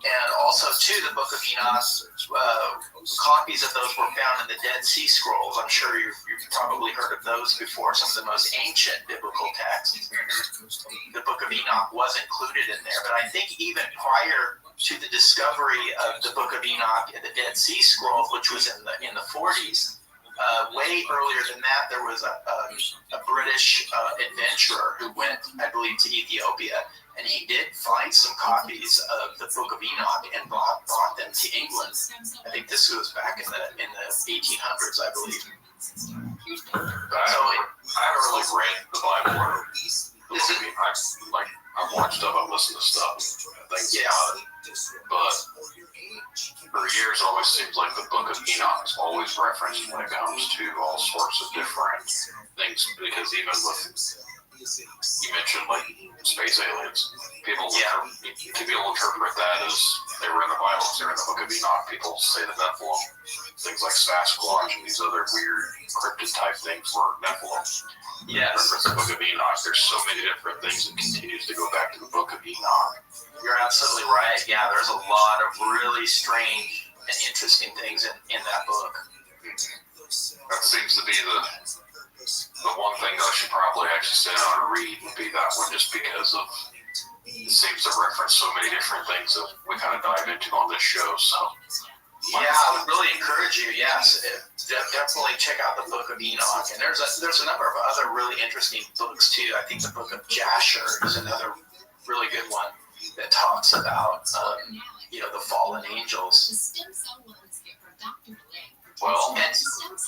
[SPEAKER 3] And also, too, the Book of Enoch, copies of those were found in the Dead Sea Scrolls. I'm sure you've probably heard of those before, some of the most ancient biblical texts. The Book of Enoch was included in there, but I think even prior to the discovery of the Book of Enoch in the Dead Sea Scrolls, which was in the 40s, way earlier than that, there was a British adventurer who went, I believe, to Ethiopia, and he did find some copies of the Book of Enoch and brought them to England. I think this was back in the 1800s, I believe.
[SPEAKER 8] I haven't really read the Bible or I've watched stuff, I've listened to stuff, things about it. But for years, it always seems like the Book of Enoch is always referenced when it comes to all sorts of different things. Because even with you mentioned like space aliens. People interpret that as they were in the Bible, they were in the Book of Enoch. People say the Nephilim, things like Sasquatch and these other weird cryptid type things were Nephilim.
[SPEAKER 3] Yes.
[SPEAKER 8] Reference the Book of Enoch. There's so many different things that continues to go back to the Book of Enoch.
[SPEAKER 3] You're absolutely right. Yeah, there's a lot of really strange and interesting things in that book.
[SPEAKER 8] That seems to be the one thing that I should probably actually sit down and read would be that one, just because of it seems to reference so many different things that we kind of dive into on this show. So
[SPEAKER 3] yeah, I would really encourage you. Yes, definitely check out the Book of Enoch. And there's a number of other really interesting books too. I think the Book of Jasher is another really good one that talks about the fallen angels. Well, and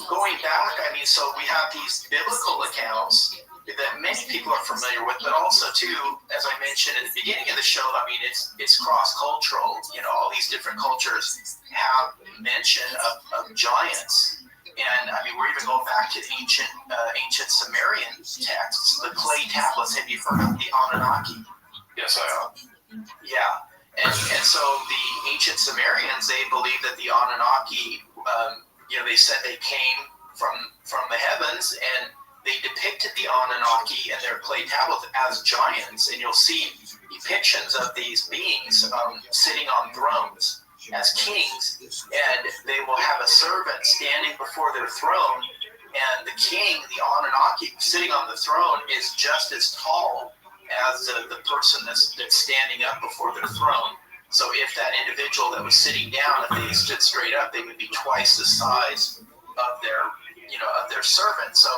[SPEAKER 3] going back, I mean, so we have these biblical accounts that many people are familiar with, but also too, as I mentioned at the beginning of the show, I mean, it's cross-cultural. All these different cultures have mention of giants. And I mean, we're even going back to ancient Sumerian texts, the clay tablets. Have you heard of the Anunnaki?
[SPEAKER 8] Yes, I have.
[SPEAKER 3] Yeah, and so the ancient Sumerians, they believed that the Anunnaki, they said they came from the heavens, and they depicted the Anunnaki in their clay tablets as giants, and you'll see depictions of these beings sitting on thrones as kings, and they will have a servant standing before their throne, and the king, the Anunnaki, sitting on the throne is just as tall as the person that's standing up before their throne. So if that individual that was sitting down, if they stood straight up, they would be twice the size of their servant. So,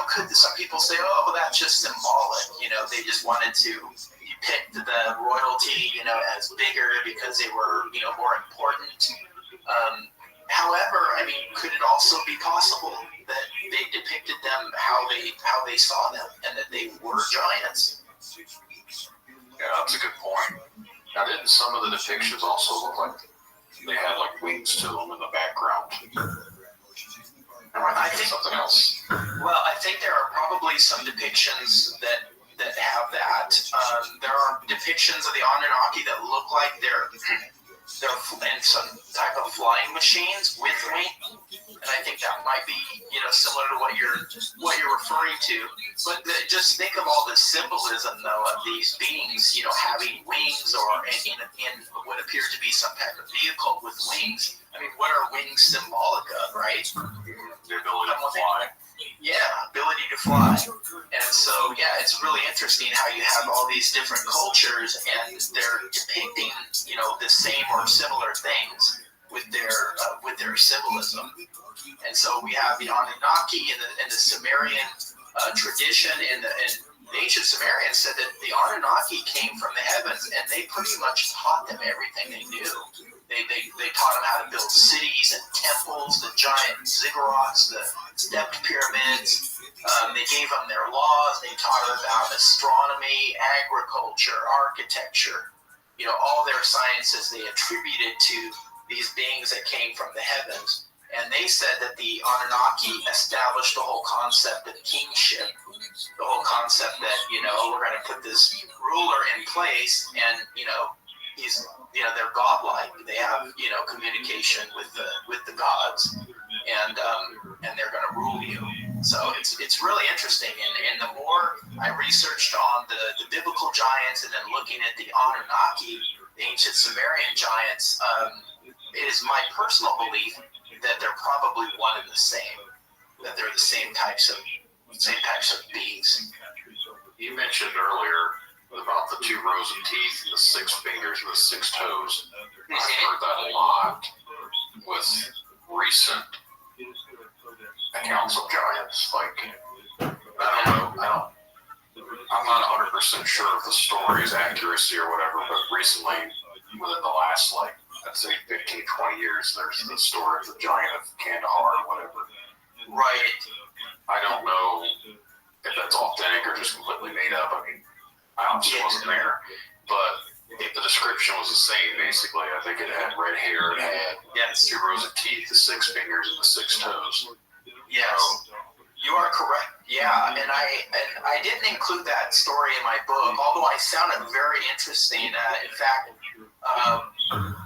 [SPEAKER 3] could some people say, oh, well, that's just symbolic. They just wanted to depict the royalty, as bigger because they were, more important. However, I mean, could it also be possible that they depicted them how they saw them, and that they were giants?
[SPEAKER 8] Yeah, that's a good point. Now, didn't some of the depictions also look like they had like wings to them in the background?
[SPEAKER 3] I think
[SPEAKER 8] something else.
[SPEAKER 3] Well, I think there are probably some depictions that have that. There are depictions of the Anunnaki that look like they're in some type of flying machines with wings, and I think that might be similar to what you're referring to. But just think of all the symbolism though of these beings, having wings or in what appears to be some type of vehicle with wings. I mean, what are wings symbolic of, right?
[SPEAKER 8] The ability to fly.
[SPEAKER 3] Yeah, ability to fly. And so, yeah, it's really interesting how you have all these different cultures and they're depicting, the same or similar things with their symbolism. And so we have the Anunnaki and the Sumerian tradition, and the ancient Sumerians said that the Anunnaki came from the heavens, and they pretty much taught them everything they knew. They taught them how to build cities and temples, the giant ziggurats, the stepped pyramids. They gave them their laws. They taught them about astronomy, agriculture, architecture. All their sciences they attributed to these beings that came from the heavens. And they said that the Anunnaki established the whole concept of kingship, the whole concept that, we're going to put this ruler in place, and, he's, they're godlike. They have, communication with the gods, and they're going to rule you. So it's really interesting. And the more I researched on the biblical giants, and then looking at the Anunnaki, the ancient Sumerian giants, it is my personal belief that they're probably one and the same, that they're the same types of beings.
[SPEAKER 8] You mentioned earlier about the 2 rows of teeth, the 6 fingers, and the 6 toes. I've heard that a lot with recent accounts of giants. Like, I'm not 100% sure of the story's accuracy or whatever, but recently, within the last, I'd say 15, 20 years, there's the story of the giant of Kandahar or whatever.
[SPEAKER 3] Right.
[SPEAKER 8] I don't know if that's authentic or just completely made up. I mean, I obviously wasn't there. But if the description was the same, basically, I think it had red hair, it had 2 rows of teeth, the 6 fingers, and the 6 toes.
[SPEAKER 3] Yes. You are correct. Yeah, and I didn't include that story in my book, although I found it very interesting. In fact,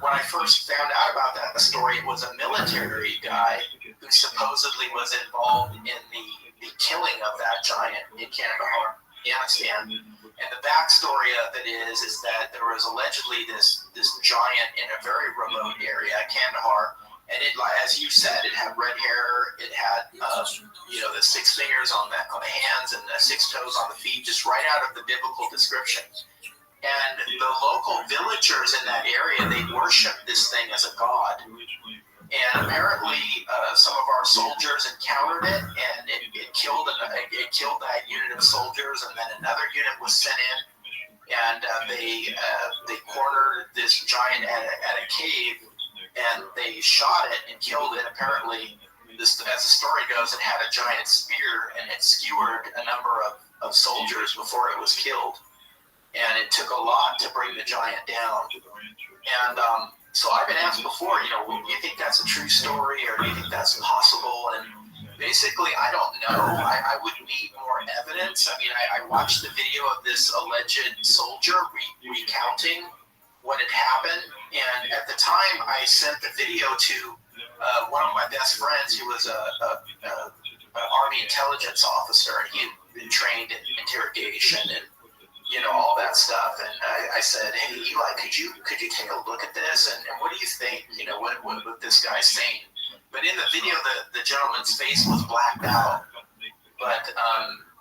[SPEAKER 3] when I first found out about that story, it was a military guy who supposedly was involved in the killing of that giant in Kandahar, Afghanistan. And the backstory of it is that there was allegedly this giant in a very remote area, Kandahar, and it, as you said, it had red hair, it had the 6 fingers on the hands and the 6 toes on the feet, just right out of the biblical description. And the local villagers in that area, they worshiped this thing as a god. And apparently, some of our soldiers encountered it, and it killed that unit of soldiers. And then another unit was sent in, and they cornered this giant at a cave, and they shot it and killed it. Apparently, as the story goes, it had a giant spear, and it skewered a number of soldiers before it was killed. And it took a lot to bring the giant down. And so I've been asked before, do you think that's a true story, or do you think that's possible? And basically, I don't know. I would need more evidence. I mean, I watched the video of this alleged soldier recounting what had happened. And at the time, I sent the video to one of my best friends who was an Army intelligence officer, and he had been trained in interrogation and all that stuff. And I said, hey, Eli, could you take a look at this? And what do you think? What this guy's saying? But in the video, the gentleman's face was blacked out. But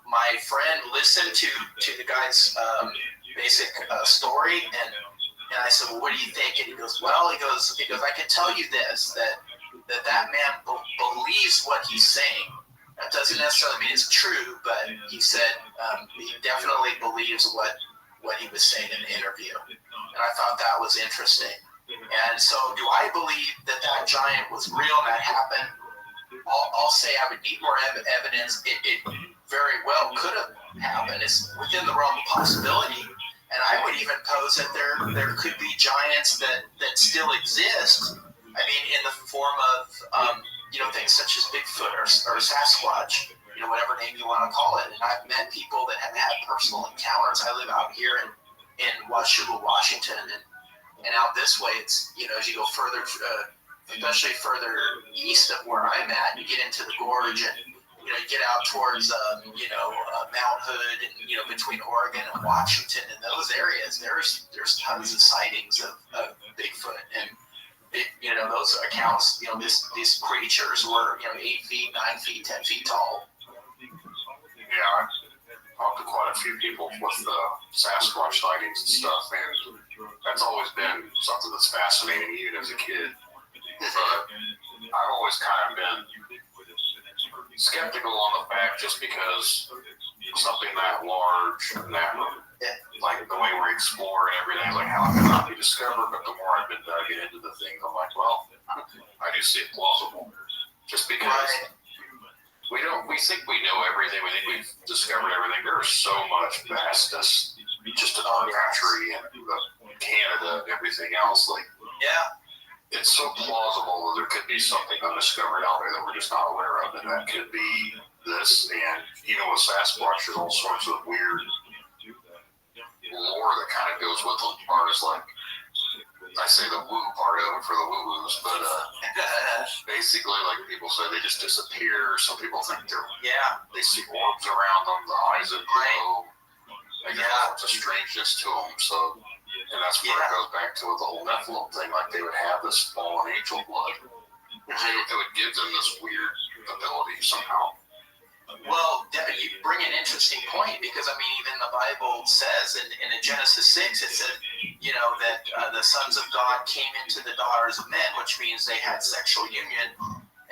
[SPEAKER 3] my friend listened to the guy's basic story, and I said, well, what do you think? And he goes, I can tell you this, that man believes what he's saying. That doesn't necessarily mean it's true, but he said he definitely believes what he was saying in the interview. And I thought that was interesting. And so do I believe that giant was real and that happened? I'll say I would need more evidence. It very well could have happened. It's within the realm of possibility. And I would even pose that there could be giants that still exist. I mean, in the form of things such as Bigfoot or Sasquatch, whatever name you want to call it. And I've met people that have had personal encounters. I live out here in Washougal, Washington, and out this way, it's as you go further, especially further east of where I'm at, you get into the gorge, and you get out towards Mount Hood, and between Oregon and Washington, and those areas, there's tons of sightings of Bigfoot. And those accounts, these creatures were, 8 feet, 9 feet, 10 feet tall.
[SPEAKER 8] Yeah, I've talked to quite a few people with Sasquatch sightings and stuff, and that's always been something that's fascinating even as a kid. But I've always kind of been skeptical on the fact, just because something that large and that, like the way we explore and everything, like how it cannot be discovered. But the more I've been digging into the things, I'm like, well, I do see it plausible. Just because we think we know everything, we think we've discovered everything. There's so much vastness just in our country and Canada and everything else. Like, it's so plausible that there could be something undiscovered out there that we're just not aware of, and that could be this. And even with Sasquatch, there's all sorts of weird lore that kind of goes with them, as far as, like, I say the woo part of it for the woo-woos, but basically, like people say, they just disappear. Some people think they see orbs around them, the eyes that glow. Like, there's all sorts of strangeness to them. So, and that's where it goes back to the whole Nephilim thing. Like, they would have this fallen angel blood. It would give them this weird ability somehow.
[SPEAKER 3] Well, Devin, you bring an interesting point, because, I mean, even the Bible says in Genesis 6, it said, that the sons of God came into the daughters of men, which means they had sexual union,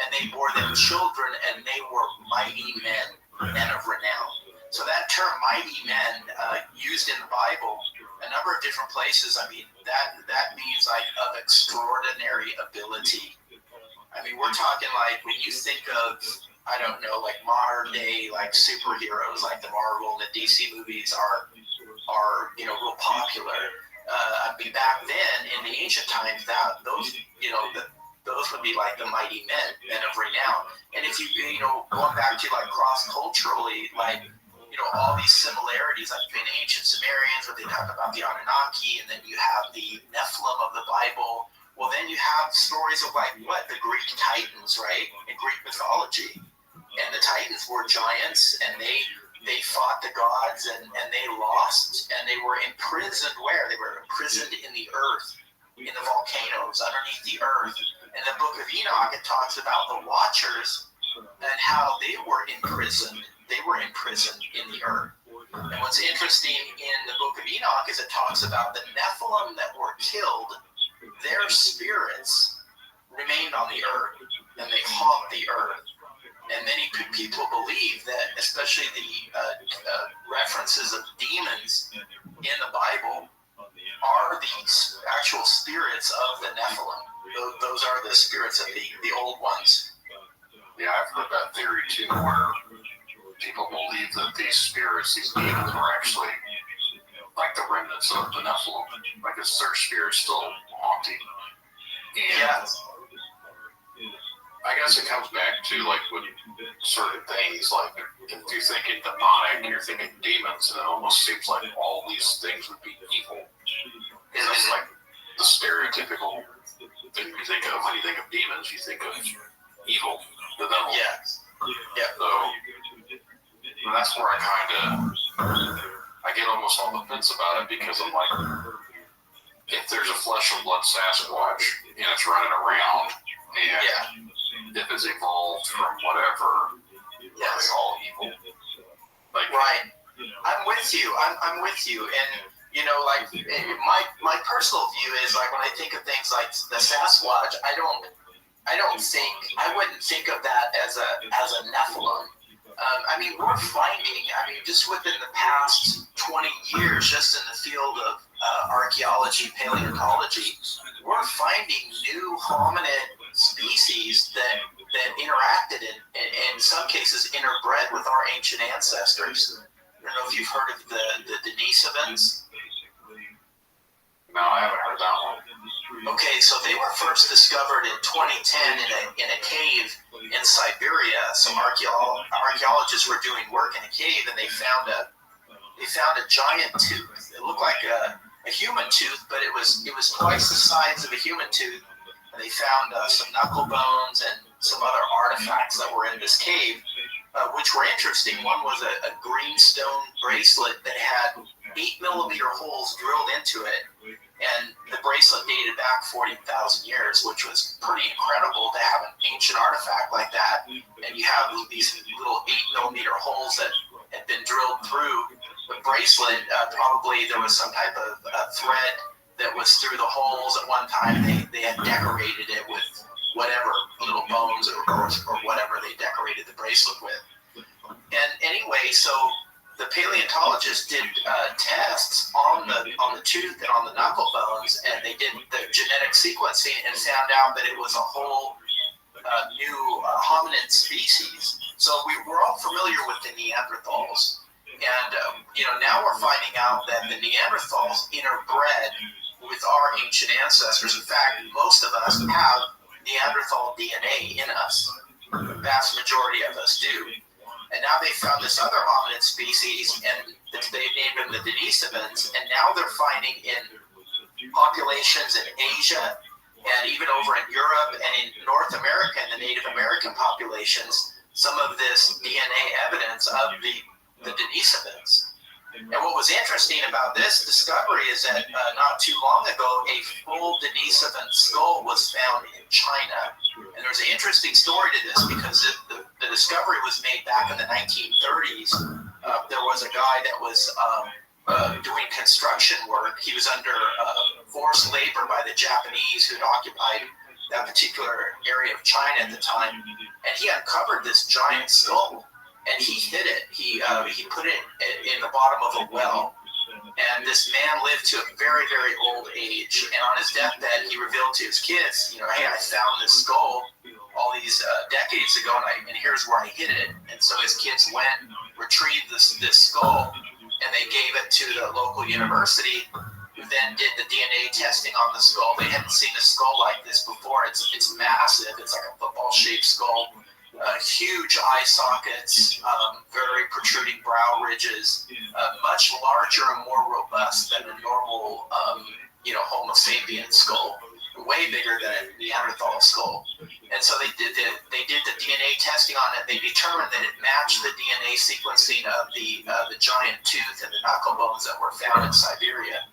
[SPEAKER 3] and they bore them children, and they were mighty men of renown. So that term, mighty men, used in the Bible, a number of different places, I mean, that means, like, of extraordinary ability. I mean, we're talking, like, when you think of, I don't know, like modern day, like superheroes, like the Marvel and the DC movies are real popular. I mean, back then in the ancient times, those those would be like the mighty men of renown. And if you going back to like cross-culturally, like, all these similarities like between ancient Sumerians, where they talk about the Anunnaki, and then you have the Nephilim of the Bible. Well, then you have stories of like the Greek Titans, right? In Greek mythology. And the Titans were giants, and they fought the gods, and they lost, and they were imprisoned where? They were imprisoned in the earth, in the volcanoes, underneath the earth. In the book of Enoch, it talks about the Watchers and how they were imprisoned. They were imprisoned in the earth. And what's interesting in the book of Enoch is it talks about the Nephilim that were killed, their spirits remained on the earth, and they haunt the earth. And many people believe that, especially the references of demons in the Bible, are the actual spirits of the Nephilim. Those are the spirits of the old ones.
[SPEAKER 8] Yeah, I've heard that theory too, where people believe that these spirits, these demons, are actually like the remnants of the Nephilim. Like it's their spirits still haunting. And I guess it comes back to like with certain things, like if you're thinking demonic, you're thinking demons, and it almost seems like all these things would be evil. And it's like the stereotypical thing you think of when you think of demons, you think of evil, the devil.
[SPEAKER 3] Yeah.
[SPEAKER 8] So that's where I get almost on the fence about it, because I'm like, if there's a flesh and blood Sasquatch and it's running around, and if it's evolved from whatever, are they all evil? Like,
[SPEAKER 3] right. I'm with you. I'm with you. And my personal view is like when I think of things like the Sasquatch, I wouldn't think of that as a Nephilim. We're finding, just within the past 20 years, just in the field of archaeology, paleontology, we're finding new hominid species that interacted and in some cases interbred with our ancient ancestors. I don't know if you've heard of the Denisovans.
[SPEAKER 8] No, I haven't heard that one.
[SPEAKER 3] Okay, so they were first discovered in 2010 in a cave in Siberia. Some archaeologists were doing work in a cave, and they found a giant tooth. It looked like a human tooth, but it was twice the size of a human tooth. And they found some knuckle bones and some other artifacts that were in this cave, which were interesting. One was a green stone bracelet that had 8-millimeter holes drilled into it, and the bracelet dated back 40,000 years, which was pretty incredible to have an ancient artifact like that. And you have these little 8-millimeter holes that had been drilled through the bracelet. Probably there was some type of thread that was through the holes at one time. They had decorated it with whatever, little bones or whatever they decorated the bracelet with. And anyway, so the paleontologists did tests on the tooth and on the knuckle bones, and they did the genetic sequencing and found out that it was a whole new hominid species. So we're all familiar with the Neanderthals, and now we're finding out that the Neanderthals interbred with our ancient ancestors. In fact, most of us have Neanderthal DNA in us. The vast majority of us do. And now they found this other hominid species, and they named them the Denisovans, and now they're finding in populations in Asia and even over in Europe and in North America and the Native American populations some of this DNA evidence of the Denisovans. And what was interesting about this discovery is that not too long ago, a full Denisovan skull was found in China. And there's an interesting story to this because the discovery was made back in the 1930s. There was a guy that was doing construction work. He was under forced labor by the Japanese who had occupied that particular area of China at the time. And he uncovered this giant skull. And he hid it. He put it in the bottom of a well. And this man lived to a very, very old age. And on his deathbed, he revealed to his kids, hey, I found this skull all these decades ago, and here's where I hid it. And so his kids went, retrieved this skull, and they gave it to the local university, who then did the DNA testing on the skull. They hadn't seen a skull like this before. It's massive. It's like a football-shaped skull. Huge eye sockets, very protruding brow ridges, much larger and more robust than a normal, Homo sapien skull. Way bigger than a Neanderthal skull. And so they did the DNA testing on it. They determined that it matched the DNA sequencing of the giant tooth and the knuckle bones that were found in Siberia.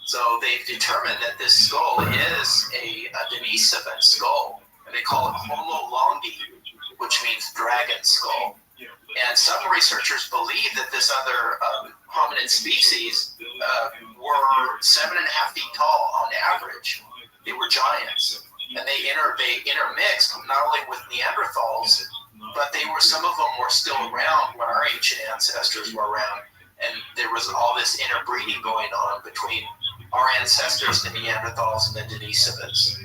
[SPEAKER 3] So they've determined that this skull is a Denisovan skull, and they call it Homo longi, which means dragon skull. And some researchers believe that this other hominid species were 7.5 feet tall on average. They were giants, and they intermixed not only with Neanderthals, but some of them were still around when our ancient ancestors were around, and there was all this interbreeding going on between our ancestors, the Neanderthals, and the Denisovans.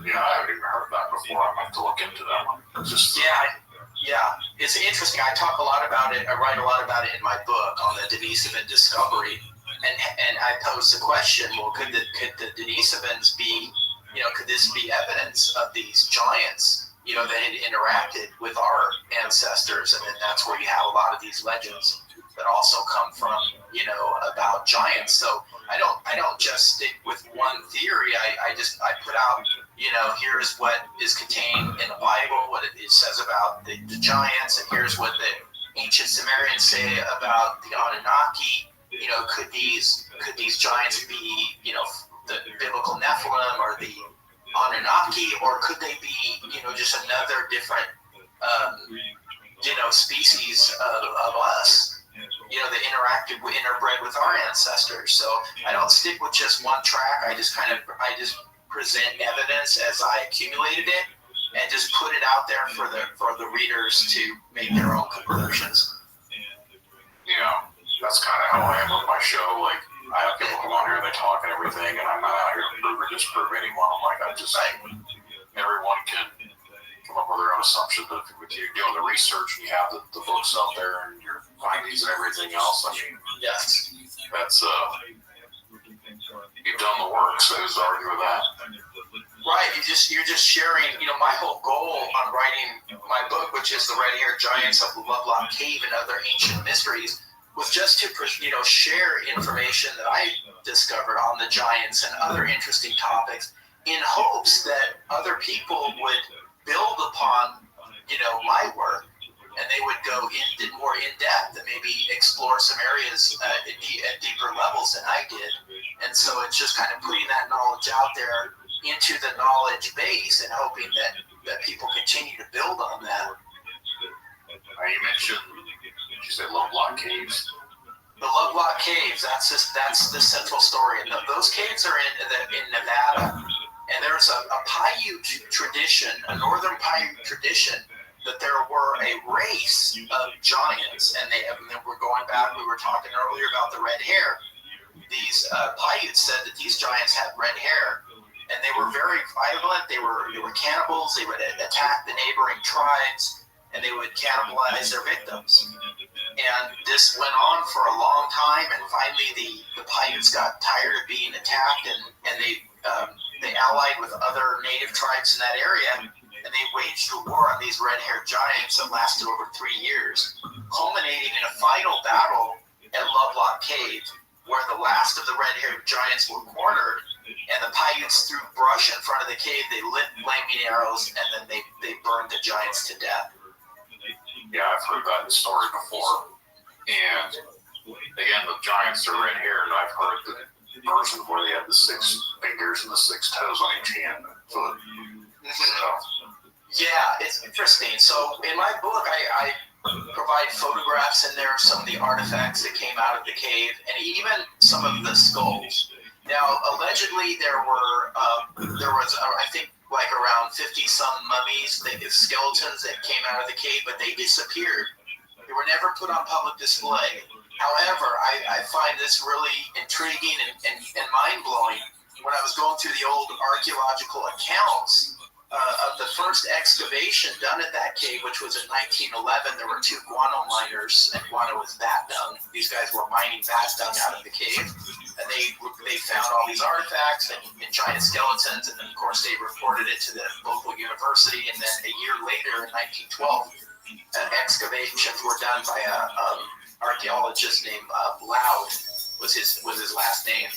[SPEAKER 8] Yeah, I haven't even heard that before. I'm going to have to look into that one.
[SPEAKER 3] Yeah, it's interesting. I talk a lot about it. I write a lot about it in my book on the Denisovan discovery. And I posed the question, well, could the Denisovans be, could this be evidence of these giants, that had interacted with our ancestors? And then that's where you have a lot of these legends that also come from, about giants. So I don't just stick with one theory. I put out, here's what is contained in the Bible, what it says about the giants, and here's what the ancient Sumerians say about the Anunnaki. Could these giants be, the biblical Nephilim or the Anunnaki, or could they be, just another different, species of us, that interbred with our ancestors? So I don't stick with just one track. I just present evidence as I accumulated it, and just put it out there for the readers to make their own conclusions.
[SPEAKER 8] Yeah. That's kind of how I am with my show. Like, I have people come on here and they talk and everything, and I'm not out here to prove or disprove anyone. I'm like, everyone can come up with their own assumptions. But if you're doing the research and you have the books out there and your findings and everything else, I mean,
[SPEAKER 3] yes,
[SPEAKER 8] that's you've done the work. So who's arguing with that?
[SPEAKER 3] Right. You're just sharing. My whole goal on writing my book, which is the Red-Haired Giants of Lovelock Cave and Other Ancient Mysteries, was just to share information that I discovered on the giants and other interesting topics, in hopes that other people would build upon my work, and they would go more in depth and maybe explore some areas at deeper levels than I did. And so it's just kind of putting that knowledge out there into the knowledge base and hoping that people continue to build on that.
[SPEAKER 8] You mentioned, did you say Lovelock Caves?
[SPEAKER 3] The Lovelock Caves, that's the central story. And those caves are in Nevada. And there's a Paiute tradition, a northern Paiute tradition, that there were a race of giants. And we're going back, we were talking earlier about the red hair. These Paiutes said that these giants had red hair. And they were very violent. They were cannibals. They would attack the neighboring tribes, and they would cannibalize their victims. And this went on for a long time, and finally the Paiutes got tired of being attacked, and they allied with other native tribes in that area, and they waged a war on these red-haired giants that lasted over 3 years, culminating in a final battle at Lovelock Cave, where the last of the red-haired giants were cornered, and the Paiutes threw brush in front of the cave. They lit flaming arrows, and then they burned the giants to death.
[SPEAKER 8] Yeah, I've heard that story before. And again, the giants are red haired. I've heard the version where they had the 6 fingers and the 6 toes on each hand and foot.
[SPEAKER 3] Yeah, it's interesting. So in my book, I provide photographs in there, some of the artifacts that came out of the cave, and even some of the skulls. Now, allegedly, there was I think like around 50-some mummies, skeletons that came out of the cave, but they disappeared. They were never put on public display. However, I find this really intriguing and mind-blowing. When I was going through the old archaeological accounts of the first excavation done at that cave, which was in 1911, there were 2 guano miners, and guano was bat dung. These guys were mining bat dung out of the cave, and they found all these artifacts and giant skeletons, and then of course they reported it to the local university, and then a year later in 1912, excavations were done by a archaeologist named Loud was his last name,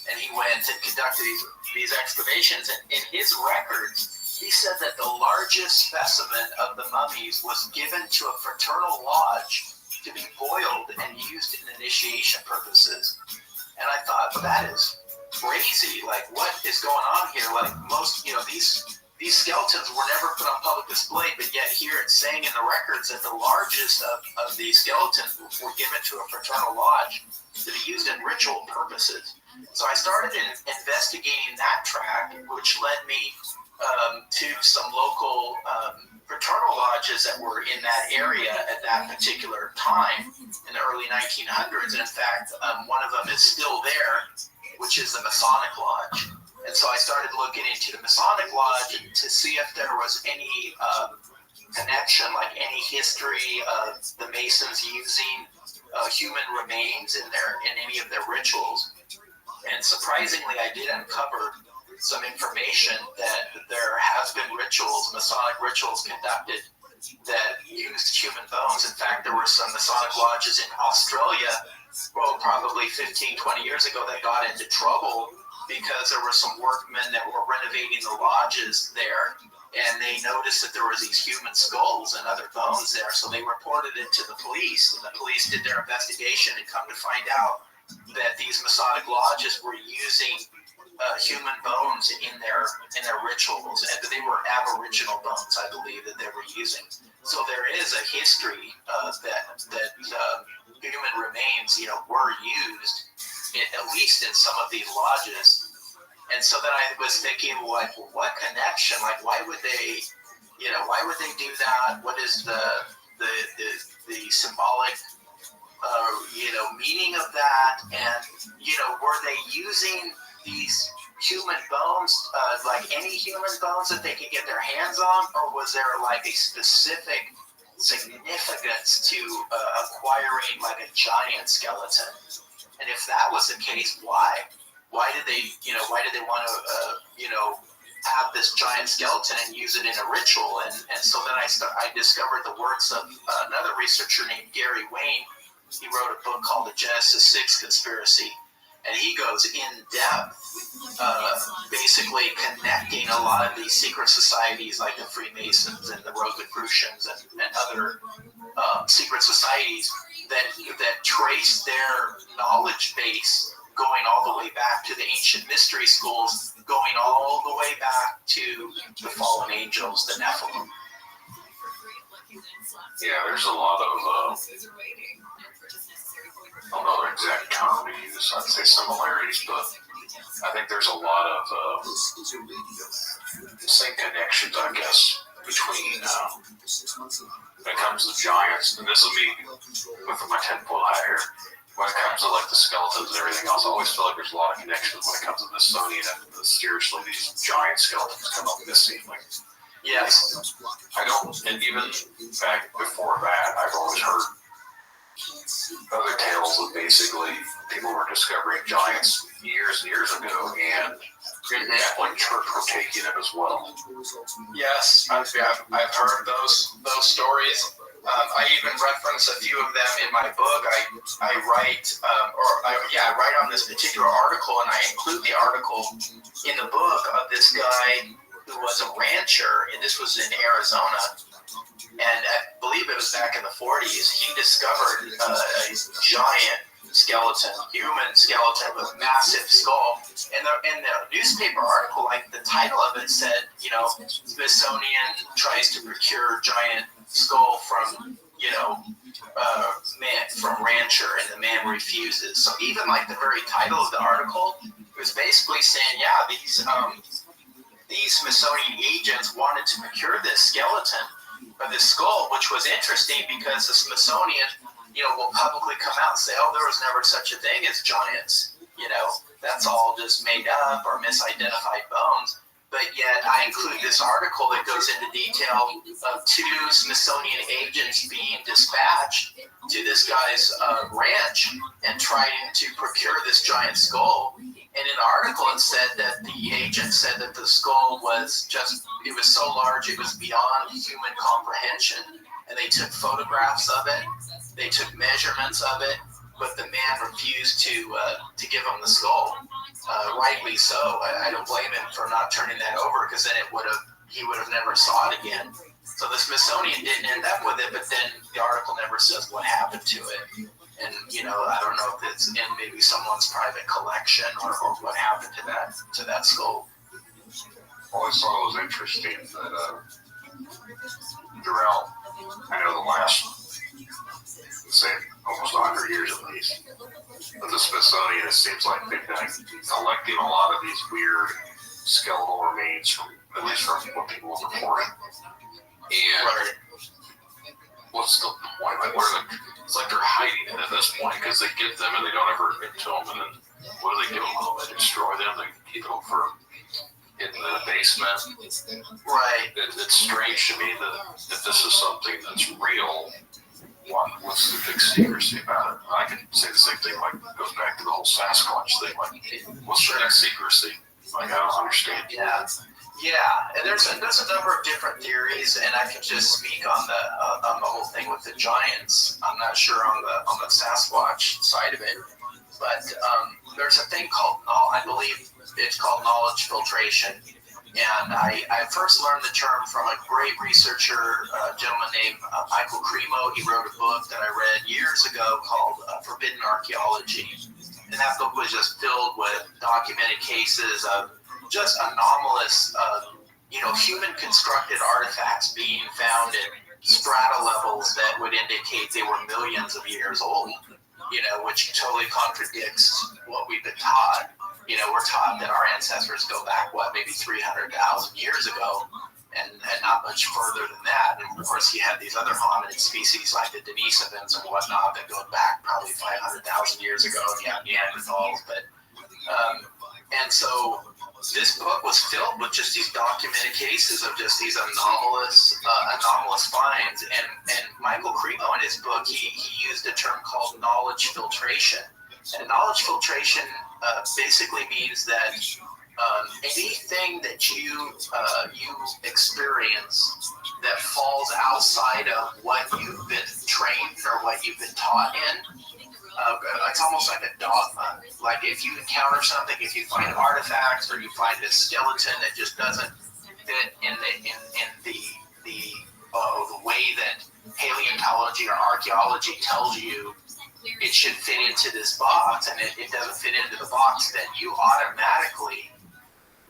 [SPEAKER 3] and he went and conducted these excavations, and in his records he said that the largest specimen of the mummies was given to a fraternal lodge to be boiled and used in initiation purposes. And I thought, well, that is crazy. Like, what is going on here? Like, most, these skeletons were never put on public display, but yet here it's saying in the records that the largest of these skeletons were given to a fraternal lodge to be used in ritual purposes. So I started investigating that track, which led me to some local fraternal lodges that were in that area at that particular time in the early 1900s. And in fact, one of them is still there, which is the Masonic Lodge. And so I started looking into the Masonic Lodge to see if there was any connection, like any history of the Masons using human remains in any of their rituals. And surprisingly, I did uncover some information that there has been Masonic rituals conducted that used human bones. In fact, there were some Masonic lodges in Australia, probably 15, 20 years ago, that got into trouble because there were some workmen that were renovating the lodges there, and they noticed that there was these human skulls and other bones there, so they reported it to the police, and the police did their investigation and come to find out that these Masonic lodges were using human bones in their rituals, and they were Aboriginal bones, I believe, that they were using. So there is a history that human remains, were used, at least in some of these lodges. And so then I was thinking, what connection? Like, why would they do that? What is the symbolic meaning of that? And were they using these human bones, like any human bones that they could get their hands on, or was there like a specific significance to acquiring like a giant skeleton? And if that was the case, why did they want to have this giant skeleton and use it in a ritual? And so then I discovered the works of another researcher named Gary Wayne. He wrote a book called The Genesis 6 Conspiracy, and he goes in depth, basically connecting a lot of these secret societies like the Freemasons and the Rosicrucians and other secret societies that trace their knowledge base going all the way back to the ancient mystery schools, going all the way back to the fallen angels, the Nephilim.
[SPEAKER 8] Yeah, there's a lot of I don't know the exact term to use. I'd say similarities, but I think there's a lot of same connections, I guess, between when it comes to giants, and this will be with my 10-foot high here. When it comes to like the skeletons and everything else, I always feel like there's a lot of connections when it comes to the Smithsonian and mysteriously these giant skeletons come up missing. Like,
[SPEAKER 3] yes,
[SPEAKER 8] I don't, and even back before that, I've always heard other tales of basically people were discovering giants years and years ago, and the Catholic Church were taking it as well.
[SPEAKER 3] Yes, I've heard those stories. I even reference a few of them in my book. I write on this particular article, and I include the article in the book of this guy who was a rancher, and this was in Arizona. And I believe it was back in the 40s, he discovered a giant skeleton, human skeleton with massive skull. And the newspaper article, like the title of it said, Smithsonian tries to procure giant skull from, man, from rancher, and the man refuses. So even like the very title of the article was basically saying, yeah, these Smithsonian agents wanted to procure this skeleton, or this skull, which was interesting because the Smithsonian, will publicly come out and say, oh, there was never such a thing as giants. That's all just made up or misidentified bones. but yet I include this article that goes into detail of 2 Smithsonian agents being dispatched to this guy's ranch and trying to procure this giant skull. And in the article, it said that the agent said that the skull was it was so large it was beyond human comprehension. And they took photographs of it, they took measurements of it, but the man refused to give him the skull. Rightly so. I don't blame him for not turning that over, because then he would have never saw it again. So the Smithsonian didn't end up with it, but then the article never says what happened to it. And I don't know if it's in maybe someone's private collection or what happened to that skull.
[SPEAKER 8] I always thought it was interesting that throughout, I know the last, say, almost 100 years at least, with the Smithsonian, it seems like they've been collecting a lot of these weird skeletal remains at least from what people have reported. And what's the point? Like, it's like they're hiding it at this point, because they get them and they don't ever admit to them, and then what do they do? They destroy them. They keep them for in the basement.
[SPEAKER 3] Right.
[SPEAKER 8] It's strange to me that if this is something that's real, what's the big secrecy about it? I can say the same thing, like, it goes back to the whole Sasquatch thing. Like, what's the big secrecy? Like, I don't understand.
[SPEAKER 3] Yeah, and there's a number of different theories, and I can just speak on the whole thing with the giants. I'm not sure on the Sasquatch side of it, but there's a thing called, I believe it's called knowledge filtration, and I first learned the term from a great researcher, a gentleman named Michael Cremo. He wrote a book that I read years ago called Forbidden Archaeology, and that book was just filled with documented cases of just anomalous, human constructed artifacts being found in strata levels that would indicate they were millions of years old, which totally contradicts what we've been taught. We're taught that our ancestors go back, maybe 300,000 years ago, and not much further than that. And of course, you have these other hominid species like the Denisovans and whatnot that go back probably 500,000 years ago, and you have Neanderthals. And so this book was filled with just these documented cases of just these anomalous finds. And Michael Cremo in his book, he used a term called knowledge filtration. And knowledge filtration basically means that anything that you experience that falls outside of what you've been trained or what you've been taught in, it's almost like a dogma. Like, if you encounter something, if you find artifacts or you find a skeleton that just doesn't fit in the way that paleontology or archaeology tells you it should fit into this box, and it doesn't fit into the box, then you automatically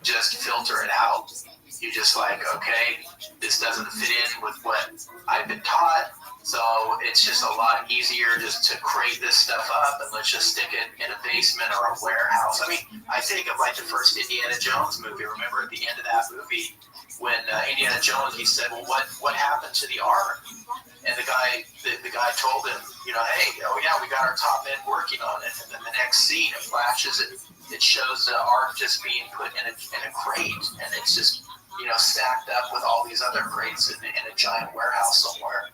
[SPEAKER 3] just filter it out. You just like, okay, this doesn't fit in with what I've been taught, so it's just a lot easier just to crate this stuff up and let's just stick it in a basement or a warehouse. I mean, I think of like the first Indiana Jones movie. Remember at the end of that movie when Indiana Jones, he said, well, what happened to the Ark? And the guy told him, hey, we got our top men working on it. And then the next scene, it flashes, it shows the Ark just being put in a crate, and it's just, stacked up with all these other crates in a giant warehouse somewhere.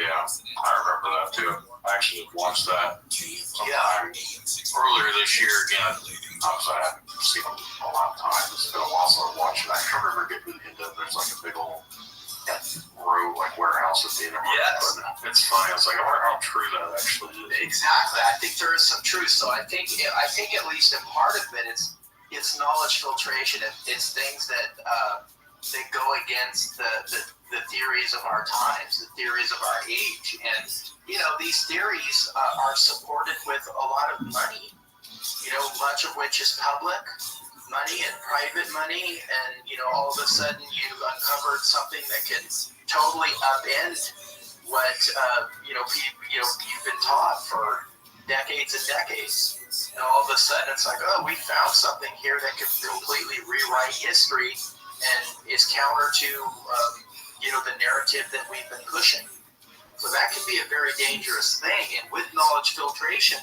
[SPEAKER 8] Yeah, I remember that too. I actually watched that sometime earlier this year again. Obviously, I haven't seen it a lot of times. It's been a while since I watched it. I can remember getting into it. There's like a big old warehouse at the end of it.
[SPEAKER 3] Yes.
[SPEAKER 8] But it's funny. I was like, I wonder how true that actually is.
[SPEAKER 3] Exactly. I think there is some truth. So I think at least a part of it is it's knowledge filtration. It's things that that go against the theories of our times, the theories of our age. And, these theories are supported with a lot of money, much of which is public money and private money. And, all of a sudden you've uncovered something that can totally upend what, you've been taught for decades and decades. And all of a sudden it's like, oh, we found something here that could completely rewrite history and is counter to, the narrative that we've been pushing. So that can be a very dangerous thing. And with knowledge filtration,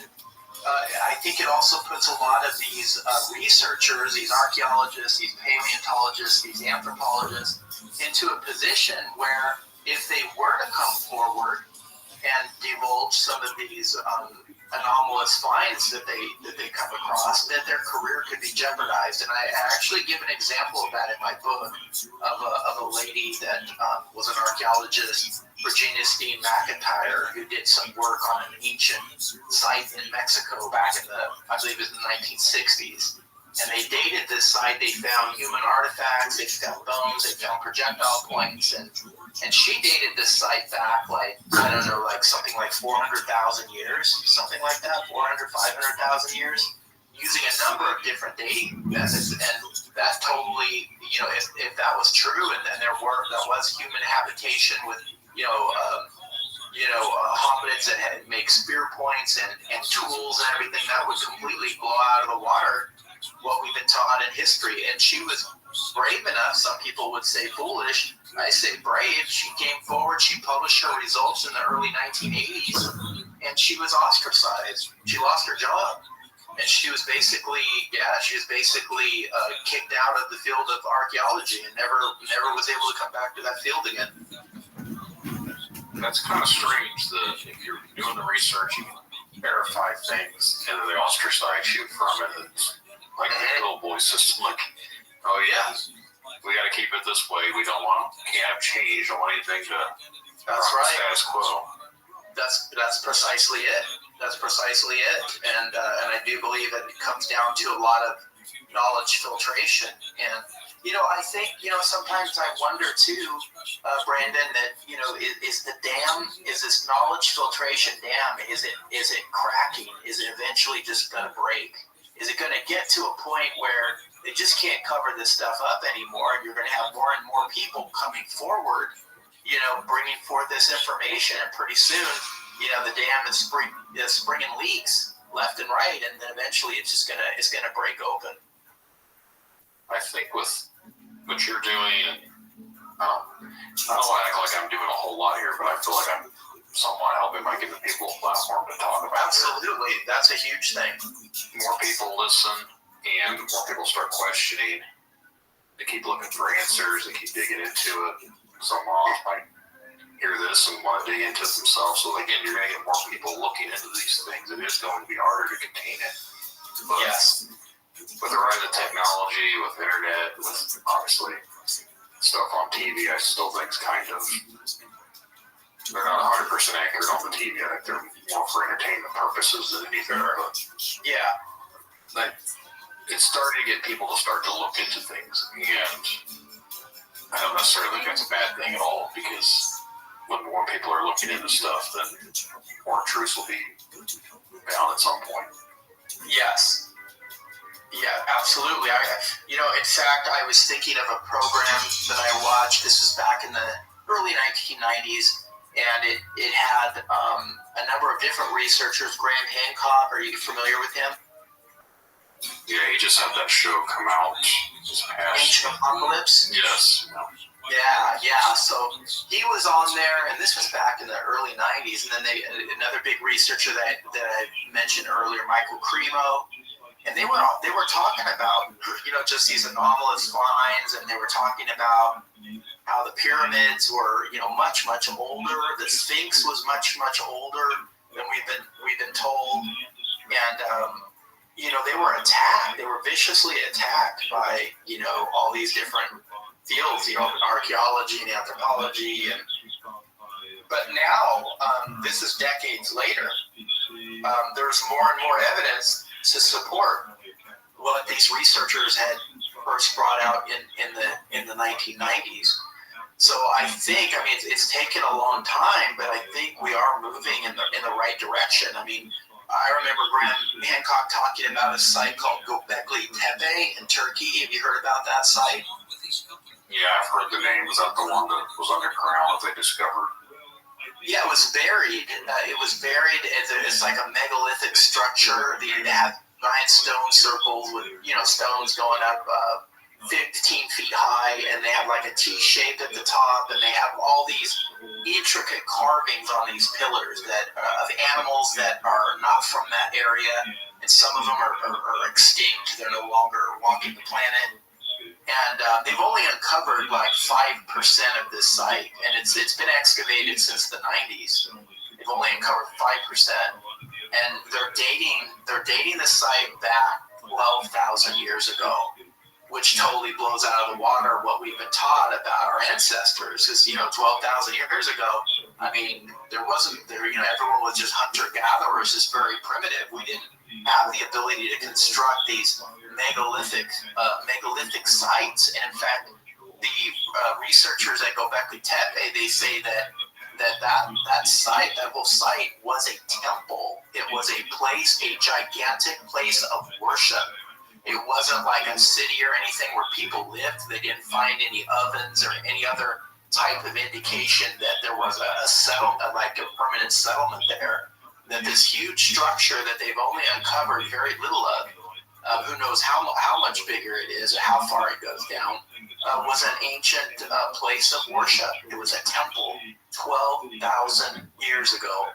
[SPEAKER 3] I think it also puts a lot of these researchers, these archaeologists, these paleontologists, these anthropologists into a position where if they were to come forward and divulge some of these anomalous finds that they come across, that their career could be jeopardized. And I actually give an example of that in my book of a lady that was an archaeologist, Virginia Steen McIntyre, who did some work on an ancient site in Mexico back in I believe it was in the 1960s. And they dated this site. They found human artifacts, they found bones, they found projectile points, and she dated this site back something like 400,000 years, something like that, 500,000 years, using a number of different dating methods. And that totally, if that was true, and that was human habitation with, hominids that had make spear points and tools and everything, that would completely blow out of the water what we've been taught in history. And she was brave enough. Some people would say foolish. I say brave. She came forward. She published her results in the early 1980s, and she was ostracized. She lost her job, and she was basically kicked out of the field of archaeology and never was able to come back to that field again.
[SPEAKER 8] That's kind of strange that if you're doing the research, you verify things, and then they ostracize you from it. It's like the little boy system, like, oh yeah, we got to keep it this way. We can't have change. Don't want anything to status quo.
[SPEAKER 3] That's precisely it. That's precisely it. And I do believe that it comes down to a lot of knowledge filtration. And I think sometimes I wonder too, Brandon, that is this knowledge filtration dam? Is it cracking? Is it eventually just going to break? Is it going to get to a point where they just can't cover this stuff up anymore, and you're going to have more and more people coming forward, bringing forth this information, and pretty soon, the dam is springing leaks left and right, and then eventually it's gonna break open.
[SPEAKER 8] I think with what you're doing, and I don't want to act like I'm doing a whole lot here, but I feel like I'm somewhat helping by giving people a platform to talk about.
[SPEAKER 3] Absolutely, that's a huge thing.
[SPEAKER 8] More people listen, and more people start questioning. They keep looking for answers. They keep digging into it. Some might hear this and want to dig into it themselves. So again, you're going to get more people looking into these things. It is going to be harder to contain it. But
[SPEAKER 3] yes.
[SPEAKER 8] With the rise of technology, with the internet, with obviously stuff on TV, I still think it's kind of, they're not 100% accurate on the TV. I think they're more for entertainment purposes than anything.
[SPEAKER 3] Yeah.
[SPEAKER 8] Like, it's starting to get people to start to look into things, and I don't necessarily think that's a bad thing at all, because when more people are looking into stuff, then more truths will be found at some point.
[SPEAKER 3] Yes. Yeah, absolutely. In fact, I was thinking of a program that I watched. This was back in the early 1990s, and it had a number of different researchers. Graham Hancock, are you familiar with him?
[SPEAKER 8] Yeah, he just had that show come out.
[SPEAKER 3] Ancient Apocalypse?
[SPEAKER 8] Yes.
[SPEAKER 3] Yeah. So he was on there, and this was back in the early 90s. And then another big researcher that I mentioned earlier, Michael Cremo, and they were talking about just these anomalous finds, and they were talking about how the pyramids were much older. The Sphinx was much older than we've been told, and they were attacked. They were viciously attacked by all these different fields, archaeology and anthropology, but now this is decades later. There's more and more evidence to support what these researchers had first brought out in the 1990s. So I think, it's taken a long time, but I think we are moving in the right direction. I remember Graham Hancock talking about a site called Göbekli Tepe in Turkey. Have you heard about that site?
[SPEAKER 8] Yeah, I've heard the name. Was that the one that was underground that they discovered?
[SPEAKER 3] Yeah, it was buried. It's like a megalithic structure. They had giant stone circles with stones going up 15 feet high, and they have like a T shape at the top, and they have all these intricate carvings on these pillars that of animals that are not from that area, and some of them are extinct. They're no longer walking the planet. And they've only uncovered like 5% of this site, and it's been excavated since the 90s. They've only uncovered 5%, and they're dating the site back 12,000 years ago, which totally blows out of the water what we've been taught about our ancestors. Because 12,000 years ago, I mean, everyone was just hunter-gatherers, just very primitive. We didn't have the ability to construct these megalithic sites. And in fact, the researchers at Göbekli Tepe, they say that whole site was a temple. It was a gigantic place of worship. It wasn't like a city or anything where people lived. They didn't find any ovens or any other type of indication that there was a settlement, like a permanent settlement there. That this huge structure that they've only uncovered very little of, who knows how much bigger it is or how far it goes down, was an ancient place of worship. It was a temple 12,000 years ago.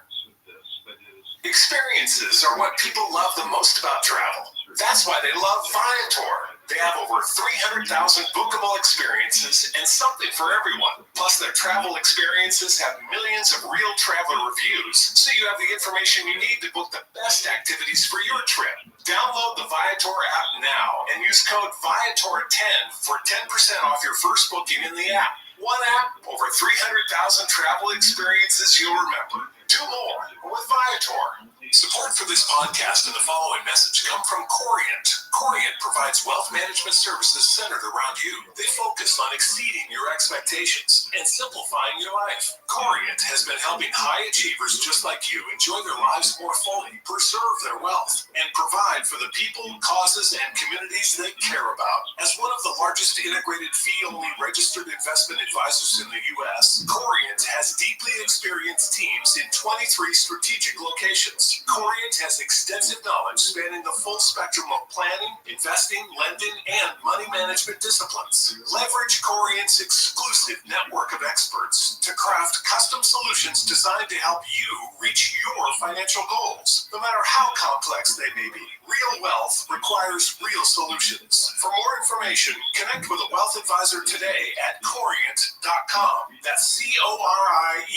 [SPEAKER 4] Experiences are what people love the most about travel. That's why they love Viator. They have over 300,000 bookable experiences and something for everyone. Plus, their travel experiences have millions of real traveler reviews, so you have the information you need to book the best activities for your trip. Download the Viator app now and use code Viator10 for 10% off your first booking in the app. One app, over 300,000 travel experiences you'll remember. Do more with Viator. Support for this podcast and the following message come from Corient. Corient provides wealth management services centered around you. They focus on exceeding your expectations and simplifying your life. Corient has been helping high achievers just like you enjoy their lives more fully, preserve their wealth, and provide for the people, causes, and communities they care about. As one of the largest integrated fee-only registered investment advisors in the U.S., Corient has deeply experienced teams in 23 strategic locations. Corient has extensive knowledge spanning the full spectrum of planning, investing, lending, and money management disciplines. Leverage Corient's exclusive network of experts to craft custom solutions designed to help you reach your financial goals, no matter how complex they may be. Real wealth requires real solutions. For more information, connect with a wealth advisor today at Corient.com. That's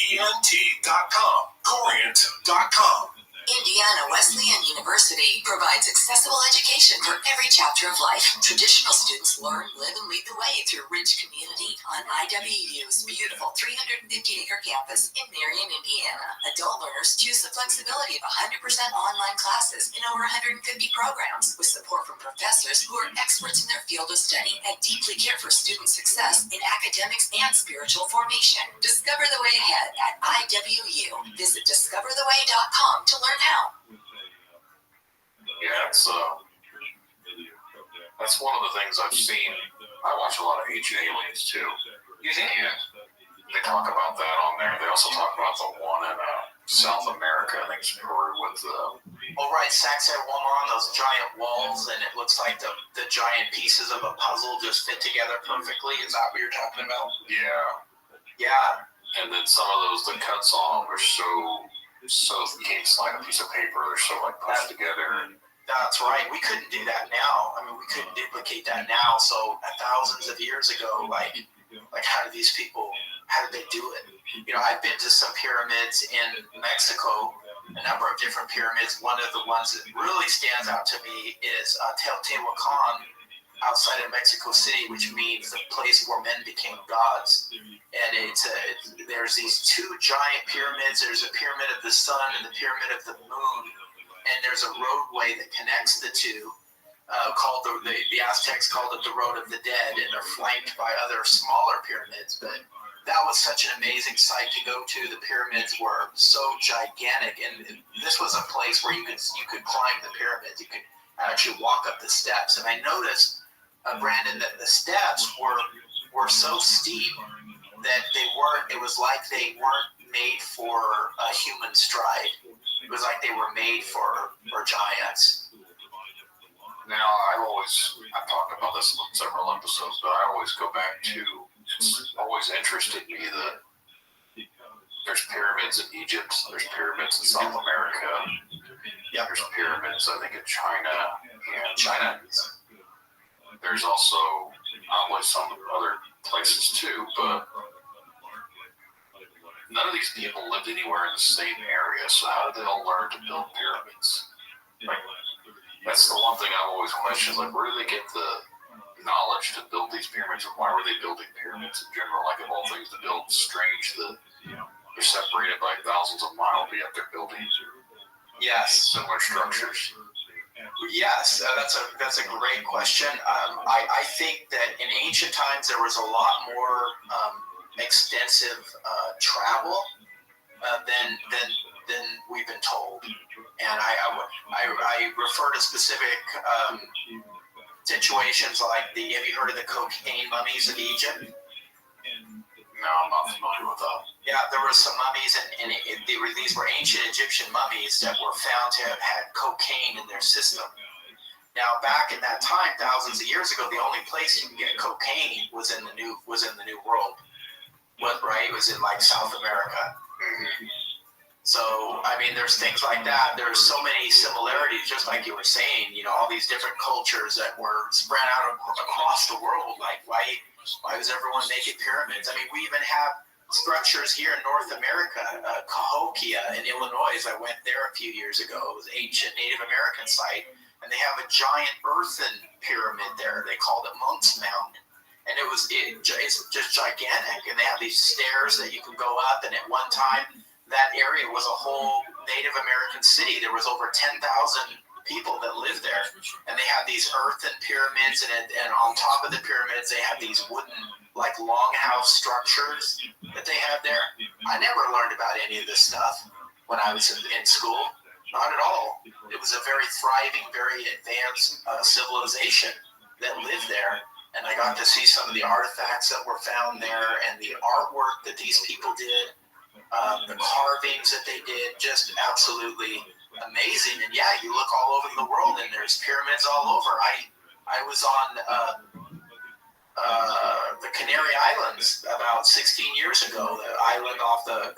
[SPEAKER 4] Corient.com. Corient.com.
[SPEAKER 9] Indiana Wesleyan University provides accessible education for every chapter of life. Traditional students learn, live, and lead the way through a rich community on IWU's beautiful 350-acre campus in Marion, Indiana. Adult learners choose the flexibility of 100% online classes in over 150 programs with support from professors who are experts in their field of study and deeply care for student success in academics and spiritual formation. Discover the way ahead at IWU. Visit discovertheway.com to learn how.
[SPEAKER 8] Yeah, that's one of the things I've seen. I watch a lot of Ancient Aliens too. Yeah, they talk about that on there. They also talk about the one in South America. I think it's Peru with the.
[SPEAKER 3] Oh right, Sachs had one on those giant walls, and it looks like the giant pieces of a puzzle just fit together perfectly. Is that what you're talking about?
[SPEAKER 8] Yeah.
[SPEAKER 3] Yeah.
[SPEAKER 8] And then some of those, the cuts on are so you can't slide a piece of paper. They're so like pushed together.
[SPEAKER 3] That's right. We couldn't do that now. I mean, we couldn't duplicate that now. So thousands of years ago, like how did they do it? I've been to some pyramids in Mexico, a number of different pyramids. One of the ones that really stands out to me is Teotihuacan outside of Mexico City, which means the place where men became gods. And there's these two giant pyramids. There's a pyramid of the sun and the pyramid of the moon. And there's a roadway that connects the two, called the Aztecs called it the Road of the Dead, and they're flanked by other smaller pyramids. But that was such an amazing sight to go to. The pyramids were so gigantic, and this was a place where you could climb the pyramids. You could actually walk up the steps. And I noticed, Brandon, that the steps were so steep that it was like they weren't made for a human stride. It was like they were made for giants.
[SPEAKER 8] Now, I've talked about this in several episodes, but I always go back to, it's always interested me that there's pyramids in Egypt, there's pyramids in South America, there's pyramids, I think, in China. There's also probably some other places too, but none of these people lived anywhere in the same area, so how did they all learn to build pyramids? Like, that's the one thing I've always questioned, like, where do they get the knowledge to build these pyramids, and why were they building pyramids in general? Like, of all things to build, strange that they're separated by thousands of miles, but yet they're building similar structures.
[SPEAKER 3] Yes, that's a great question. I think that in ancient times there was a lot more extensive travel than we've been told, and I refer to specific situations like have you heard of the cocaine mummies of Egypt?
[SPEAKER 8] No, I'm not familiar with that.
[SPEAKER 3] Yeah, there were some mummies, and these were ancient Egyptian mummies that were found to have had cocaine in their system. Now, back in that time, thousands of years ago, the only place you can get cocaine was in the New World. Right? It was in like South America. So, I mean, there's things like that. There's so many similarities, just like you were saying. You know, all these different cultures that were spread out across the world. Like, why was everyone making pyramids? I mean, we even have structures here in North America, Cahokia in Illinois. I went there a few years ago. It was an ancient Native American site, and they have a giant earthen pyramid there. They called it Monk's Mound, and it's just gigantic. And they have these stairs that you can go up, and at one time, that area was a whole Native American city. There was over 10,000 people that lived there, and they have these earthen pyramids, and on top of the pyramids they have these wooden like longhouse structures that they have there. I never learned about any of this stuff when I was in school, not at all. It was a very thriving, very advanced civilization that lived there, and I got to see some of the artifacts that were found there and the artwork that these people did, the carvings that they did, just absolutely amazing. And yeah, you look all over the world and there's pyramids all over. I was on the Canary Islands about 16 years ago, the islands off the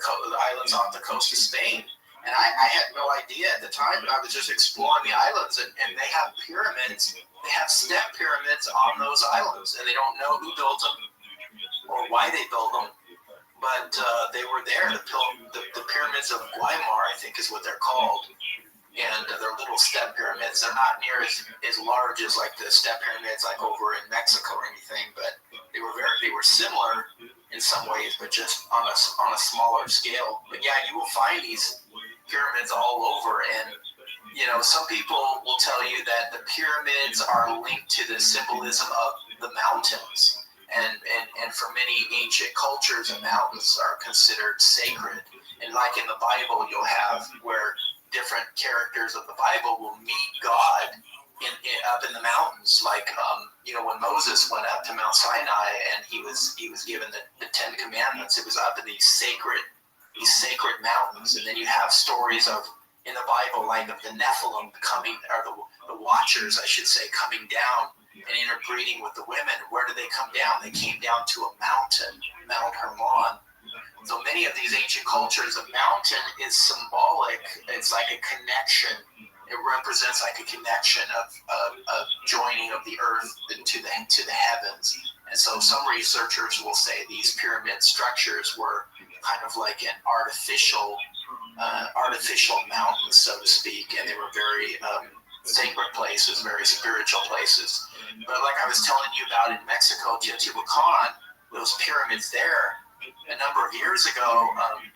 [SPEAKER 3] coast of Spain, and I had no idea at the time, but I was just exploring the islands, and they have pyramids. They have step pyramids on those islands, and they don't know who built them or why they built them, but they were there. The pyramids of Guaymar, I think, is what they're called. And they're little step pyramids. They're not near as large as like the step pyramids like over in Mexico or anything, but they were similar in some ways, but just on a smaller scale. But yeah, you will find these pyramids all over, and you know, some people will tell you that the pyramids are linked to the symbolism of the mountains, and for many ancient cultures, the mountains are considered sacred. And like in the Bible, you'll have where different characters of the Bible will meet God up in the mountains, like you know, when Moses went up to Mount Sinai and he was given the Ten Commandments. It was up in these sacred mountains. And then you have stories of in the Bible, like of the Nephilim coming, or the Watchers, I should say, coming down and interbreeding with the women. Where did they come down? They came down to a mountain, Mount Hermon. So many of these ancient cultures, a mountain is symbolic. It's like a connection. It represents like a connection of joining of the earth to the heavens. And so some researchers will say these pyramid structures were kind of like an artificial mountain, so to speak, and they were very sacred places, very spiritual places. But like I was telling you about in Mexico, Teotihuacan, those pyramids there, a number of years ago,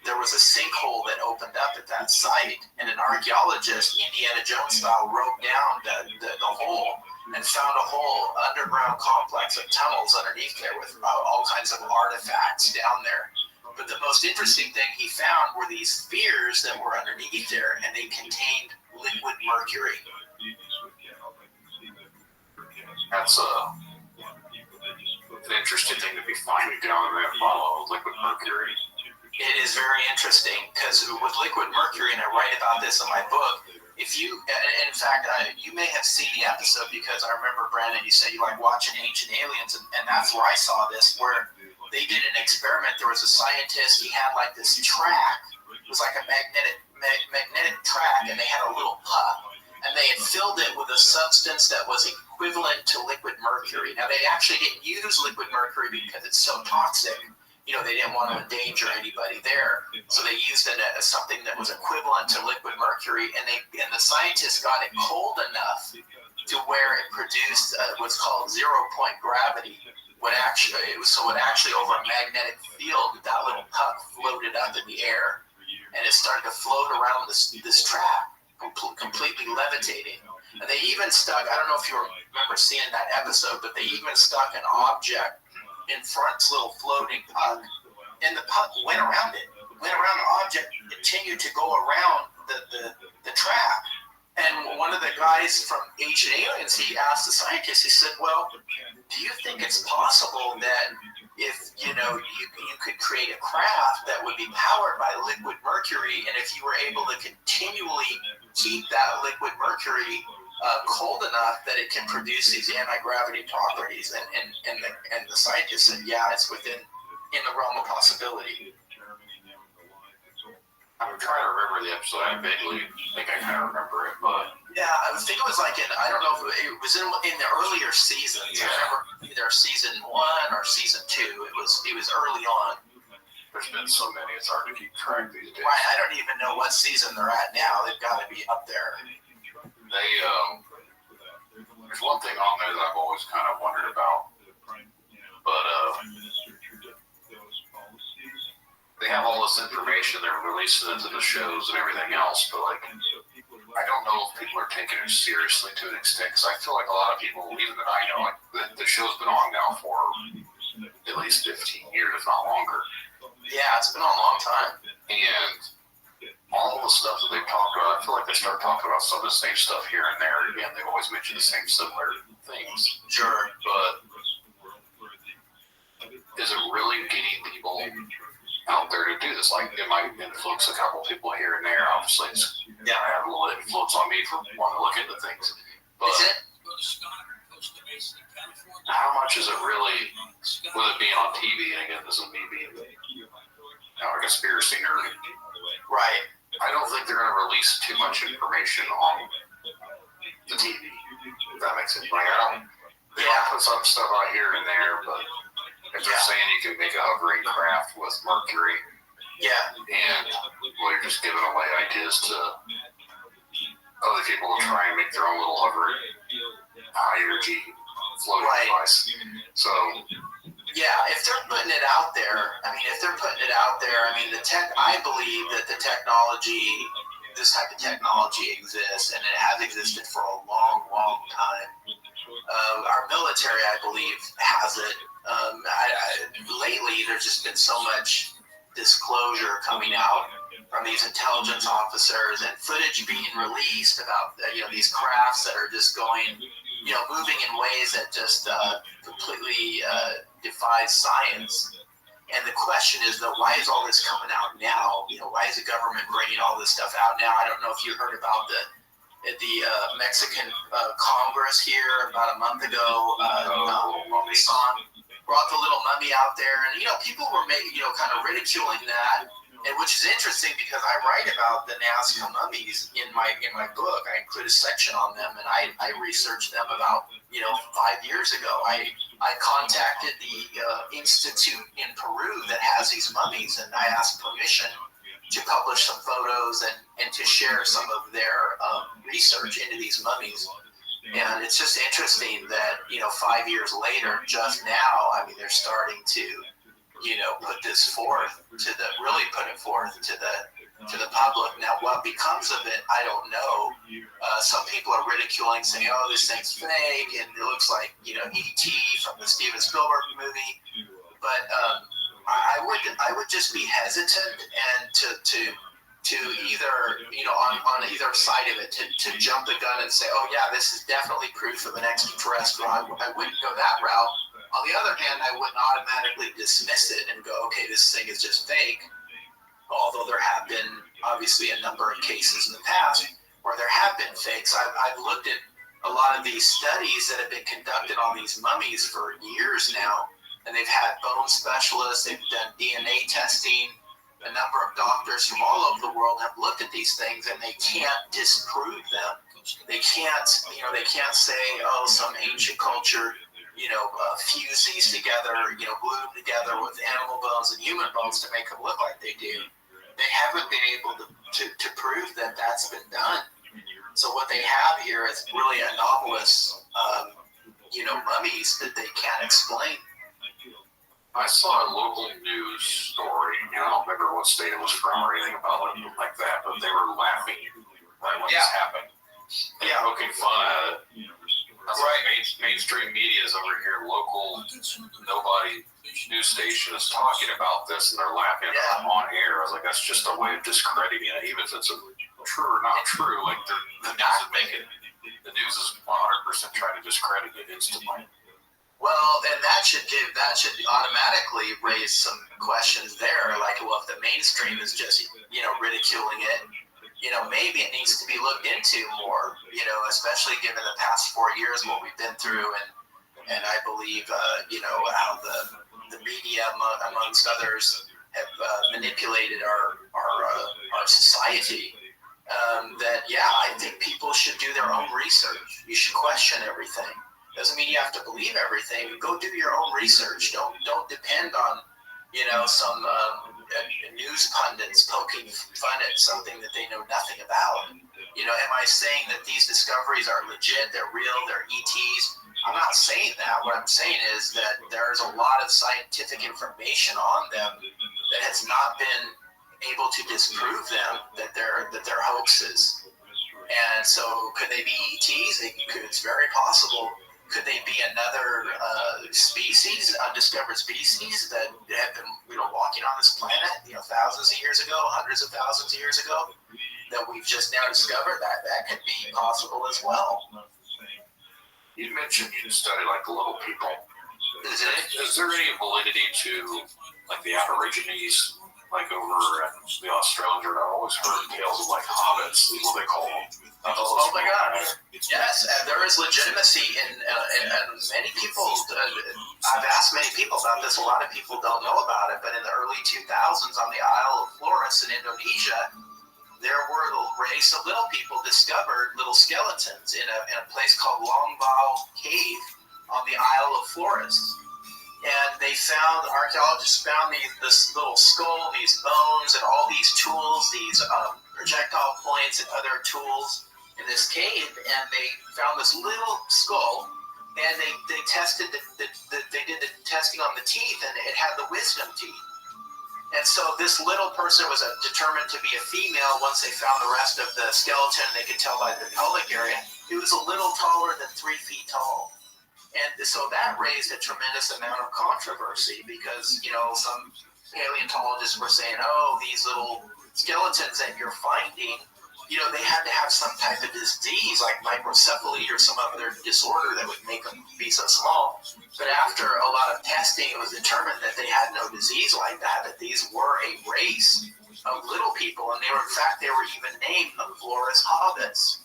[SPEAKER 3] there was a sinkhole that opened up at that site, and an archaeologist, Indiana Jones style, wrote down the hole and found a whole underground complex of tunnels underneath there with all kinds of artifacts down there. But the most interesting thing he found were these spheres that were underneath there, and they contained liquid mercury.
[SPEAKER 8] That's an interesting thing to be finding down in that bottle of liquid mercury.
[SPEAKER 3] It is very interesting because with liquid mercury, and I write about this in my book, if you, in fact, you may have seen the episode because I remember, Brandon, you said you like watching Ancient Aliens, and that's where I saw this, where they did an experiment. There was a scientist, he had like this track. It was like a magnetic track, and they had a little puck, and they had filled it with a substance that was equivalent to liquid mercury. Now, they actually didn't use liquid mercury because it's so toxic. You know, they didn't want to endanger anybody there, so they used it as something that was equivalent to liquid mercury, and the scientists got it cold enough to where it produced what's called 0-point gravity. It actually over a magnetic field, that little puck floated up in the air, and it started to float around this track, completely levitating. And they even stuck, I don't know if you remember seeing that episode, but they even stuck an object in front's little floating puck, and the puck went around the object, continued to go around the track. And one of the guys from Ancient Aliens, he asked the scientist, he said, well, do you think it's possible that if, you could create a craft that would be powered by liquid mercury, and if you were able to continually keep that liquid mercury cold enough that it can produce these anti-gravity properties, and the scientist said, yeah, it's in the realm of possibility.
[SPEAKER 8] I'm trying to remember the episode. I vaguely think I kind of remember it, but
[SPEAKER 3] yeah, I think it was like I don't know if it was in the earlier seasons. Yeah. I remember either season 1 or season 2. It was early on.
[SPEAKER 8] There's been so many, it's hard to keep track these days.
[SPEAKER 3] Right, I don't even know what season they're at now. They've got to be up there.
[SPEAKER 8] There's one thing on there that I've always kind of wondered about, but they have all this information, they're releasing it to the shows and everything else, but like, I don't know if people are taking it seriously to an extent, because I feel like a lot of people, even that I know, like the show's been on now for at least 15 years, if not longer.
[SPEAKER 3] Yeah, it's been on a long time.
[SPEAKER 8] And all the stuff that they've talked about, I feel like they start talking about some of the same stuff here and there. Again, they've always mentioned the same similar things.
[SPEAKER 3] Sure.
[SPEAKER 8] But is it really getting people out there to do this? Like, it might influence a couple people here and there. Obviously, it's going to have a little influence on me for wanting to look into things. But
[SPEAKER 3] is it?
[SPEAKER 8] How much is it really, with it being on TV, and again, this is me being a conspiracy nerd.
[SPEAKER 3] Right.
[SPEAKER 8] I don't think they're going to release too much information on the TV. If that makes sense. Like, they might put some stuff out here and there, but if they're saying you can make a hovering craft with mercury, and you're just giving away ideas to other people to try and make their own little hovering high energy floating device. So.
[SPEAKER 3] Yeah, if they're putting it out there, I believe that the technology, this type of technology exists, and it has existed for a long, long time. Our military, I believe, has it. Lately, there's just been so much disclosure coming out from these intelligence officers and footage being released about these crafts that are just going, moving in ways that just completely defies science. And the question is, though, why is all this coming out now? Why is the government bringing all this stuff out now? I don't know if you heard about the Mexican Congress here about a month ago. Brought the little mummy out there, and people were kind of ridiculing that, and which is interesting because I write about the Nazca mummies in my book. I include a section on them, and I researched them about 5 years ago. I contacted the institute in Peru that has these mummies, and I asked permission to publish some photos and to share some of their research into these mummies. And it's just interesting that 5 years later, just now, they're starting to put this forth to the public. Now, what becomes of it, I don't know. Some people are ridiculing, saying, "Oh, this thing's fake," and it looks like E.T. from the Steven Spielberg movie. But I would just be hesitant and to either on either side of it to jump the gun and say, "Oh yeah, this is definitely proof of an extraterrestrial." I wouldn't go that route. On the other hand, I wouldn't automatically dismiss it and go, "Okay, this thing is just fake." Although there have been obviously a number of cases in the past or there have been fakes. I've looked at a lot of these studies that have been conducted on these mummies for years now, and they've had bone specialists, they've done DNA testing. A number of doctors from all over the world have looked at these things, and they can't disprove them. They can't, they can't say, oh, some ancient culture, fuse these together, glue them together with animal bones and human bones to make them look like they do. They haven't been able to prove that that's been done. So what they have here is really anomalous, mummies that they can't explain.
[SPEAKER 8] I saw a local news story, I don't remember what state it was from or anything about it like that, but they were laughing right when this happened. Yeah, poking fun at it. That's right. Mainstream media is over here, local, nobody news station is talking about this, and they're laughing on air. I was like, that's just a way of discrediting it, even if it's true or not true. Like, the news is 100% trying to discredit it instantly.
[SPEAKER 3] Well, and that should automatically raise some questions there. Like, well, if the mainstream is just, ridiculing it, maybe it needs to be looked into more, especially given the past 4 years, what we've been through. And I believe, how the media, amongst others, have manipulated our society. I think people should do their own research. You should question everything. Doesn't mean you have to believe everything. Go do your own research. Don't depend on, some news pundits poking fun at something that they know nothing about. Am I saying that these discoveries are legit? They're real. They're ETs. I'm not saying that. What I'm saying is that there's a lot of scientific information on them that has not been able to disprove them that they're hoaxes. And so, could they be ETs? It's very possible. Could they be another species, undiscovered species that have been, walking on this planet, thousands of years ago, hundreds of thousands of years ago, that we've just now discovered? That could be possible as well.
[SPEAKER 8] You mentioned you study like the little people. Is there any validity to like the Aborigines, like over in the Australian? I've always heard tales of like hobbits, what they call them.
[SPEAKER 3] Oh my God! Yes, there is legitimacy in many people. I've asked many people about this. A lot of people don't know about it, but in the early 2000s, on the Isle of Flores in Indonesia, there were a race of little people discovered little skeletons in a place called Longbao Cave on the Isle of Flores. And archaeologists found this little skull, these bones, and all these tools, these projectile points and other tools in this cave, and they found this little skull, and they tested they did the testing on the teeth, and it had the wisdom teeth. And so this little person was determined to be a female. Once they found the rest of the skeleton, they could tell by the pelvic area, it was a little taller than 3 feet tall. And so that raised a tremendous amount of controversy because, some paleontologists were saying, oh, these little skeletons that you're finding, they had to have some type of disease like microcephaly or some other disorder that would make them be so small. But after a lot of testing, it was determined that they had no disease like that these were a race of little people. And they were even named the Flores hobbits.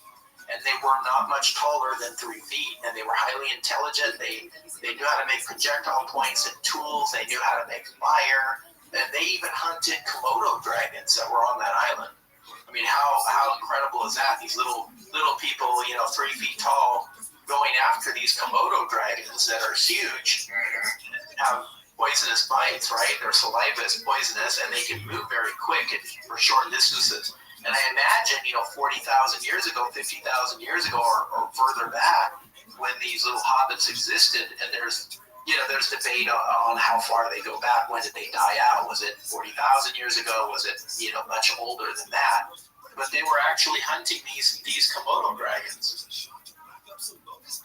[SPEAKER 3] And they were not much taller than 3 feet. And they were highly intelligent. They knew how to make projectile points and tools. They knew how to make fire. And they even hunted Komodo dragons that were on that island. I mean, how incredible is that? These little people, 3 feet tall, going after these Komodo dragons that are huge, have poisonous bites, right? Their saliva is poisonous, and they can move very quick for short distances. And I imagine, 40,000 years ago, 50,000 years ago, or further back, when these little hobbits existed, and there's debate on how far they go back. When did they die out? Was it 40,000 years ago? Was it, much older than that? But they were actually hunting these Komodo dragons.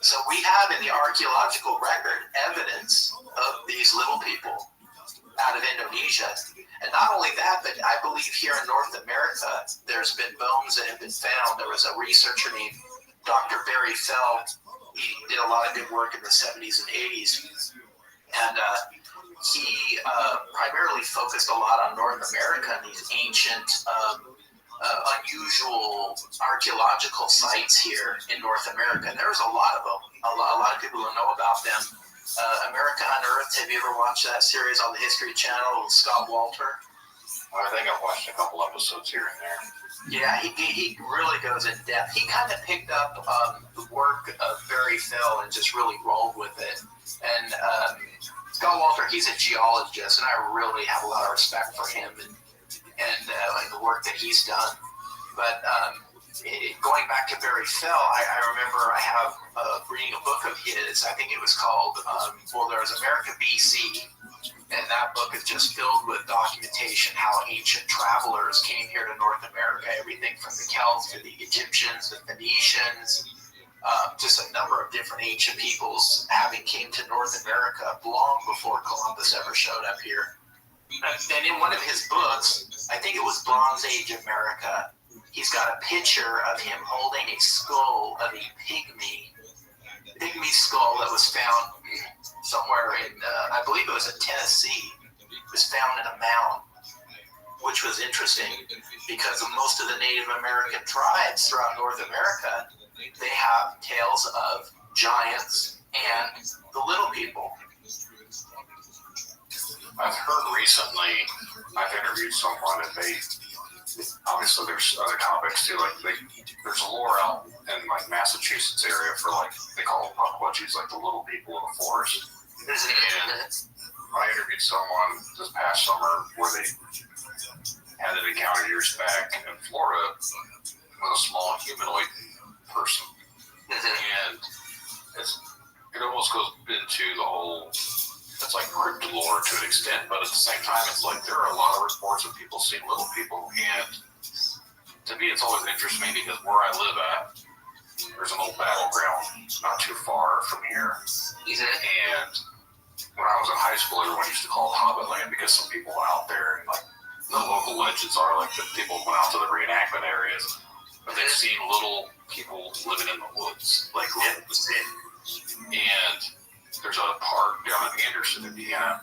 [SPEAKER 3] So we have in the archaeological record evidence of these little people out of Indonesia. And not only that, but I believe here in North America, there's been bones that have been found. There was a researcher named Dr. Barry Fell. He did a lot of good work in the 70s and 80s. And he primarily focused a lot on North America and these ancient unusual archaeological sites here in North America. There's a lot of them. A lot of people don't know about them. America Unearthed. Have you ever watched that series on the History Channel with Scott Walter?
[SPEAKER 8] I think I've watched a couple episodes here and there.
[SPEAKER 3] Yeah, he really goes in depth. He kind of picked up the work of Barry Phil and just really rolled with it. And Scott Walter, he's a geologist, and I really have a lot of respect for him and the work that he's done. But going back to Barry Phil, I remember I have reading a book of his. I think it was called, there's America BC. And that book is just filled with documentation how ancient travelers came here to North America, everything from the Celts to the Egyptians, the Phoenicians, just a number of different ancient peoples having came to North America long before Columbus ever showed up here. And in one of his books, I think it was Bronze Age America, he's got a picture of him holding a skull of a pygmy skull that was found somewhere in, I believe it was in Tennessee. It was found in a mound, which was interesting because most of the Native American tribes throughout North America, they have tales of giants and the little people.
[SPEAKER 8] I've heard recently, I've interviewed someone and obviously there's other topics too, there's a lore out in Massachusetts area for they call them pukwudgies, the little people of the forest. And I interviewed someone this past summer where they had an encounter years back in Florida with a small humanoid person. And it almost goes into the whole, it's like cryptid lore to an extent, but at the same time, it's there are a lot of reports of people seeing little people, and to me, it's always interesting me because where I live at, there's an old battleground not too far from here. And when I was in high school, everyone used to call it Hobbit Land because some people went out there, and the local legends are the people went out to the reenactment areas, but they've seen little people living in the woods, and there's a park down in Anderson, Indiana,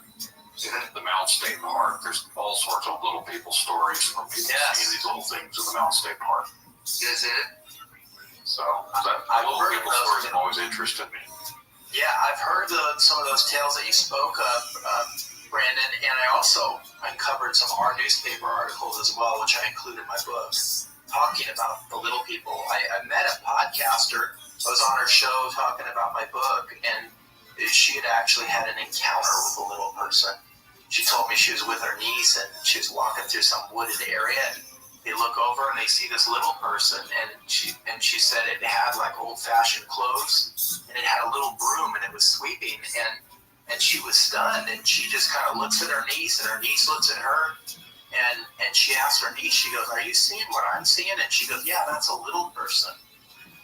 [SPEAKER 8] the Mountain State Park. There's all sorts of little people stories from people seeing these little things in the Mountain State Park.
[SPEAKER 3] Is it?
[SPEAKER 8] So little people stories have always interested me.
[SPEAKER 3] Yeah, I've heard some of those tales that you spoke of, Brandon, and I also uncovered some of our newspaper articles as well, which I include in my book, talking about the little people. I met a podcaster. I was on her show talking about my book, and she had actually had an encounter with a little person. She told me she was with her niece, and she was walking through some wooded area, and they look over and they see this little person, and she said it had old-fashioned clothes, and it had a little broom, and it was sweeping, and she was stunned, and she just kind of looks at her niece, and her niece looks at her, and she asks her niece, she goes, "Are you seeing what I'm seeing?" And she goes, "Yeah, that's a little person."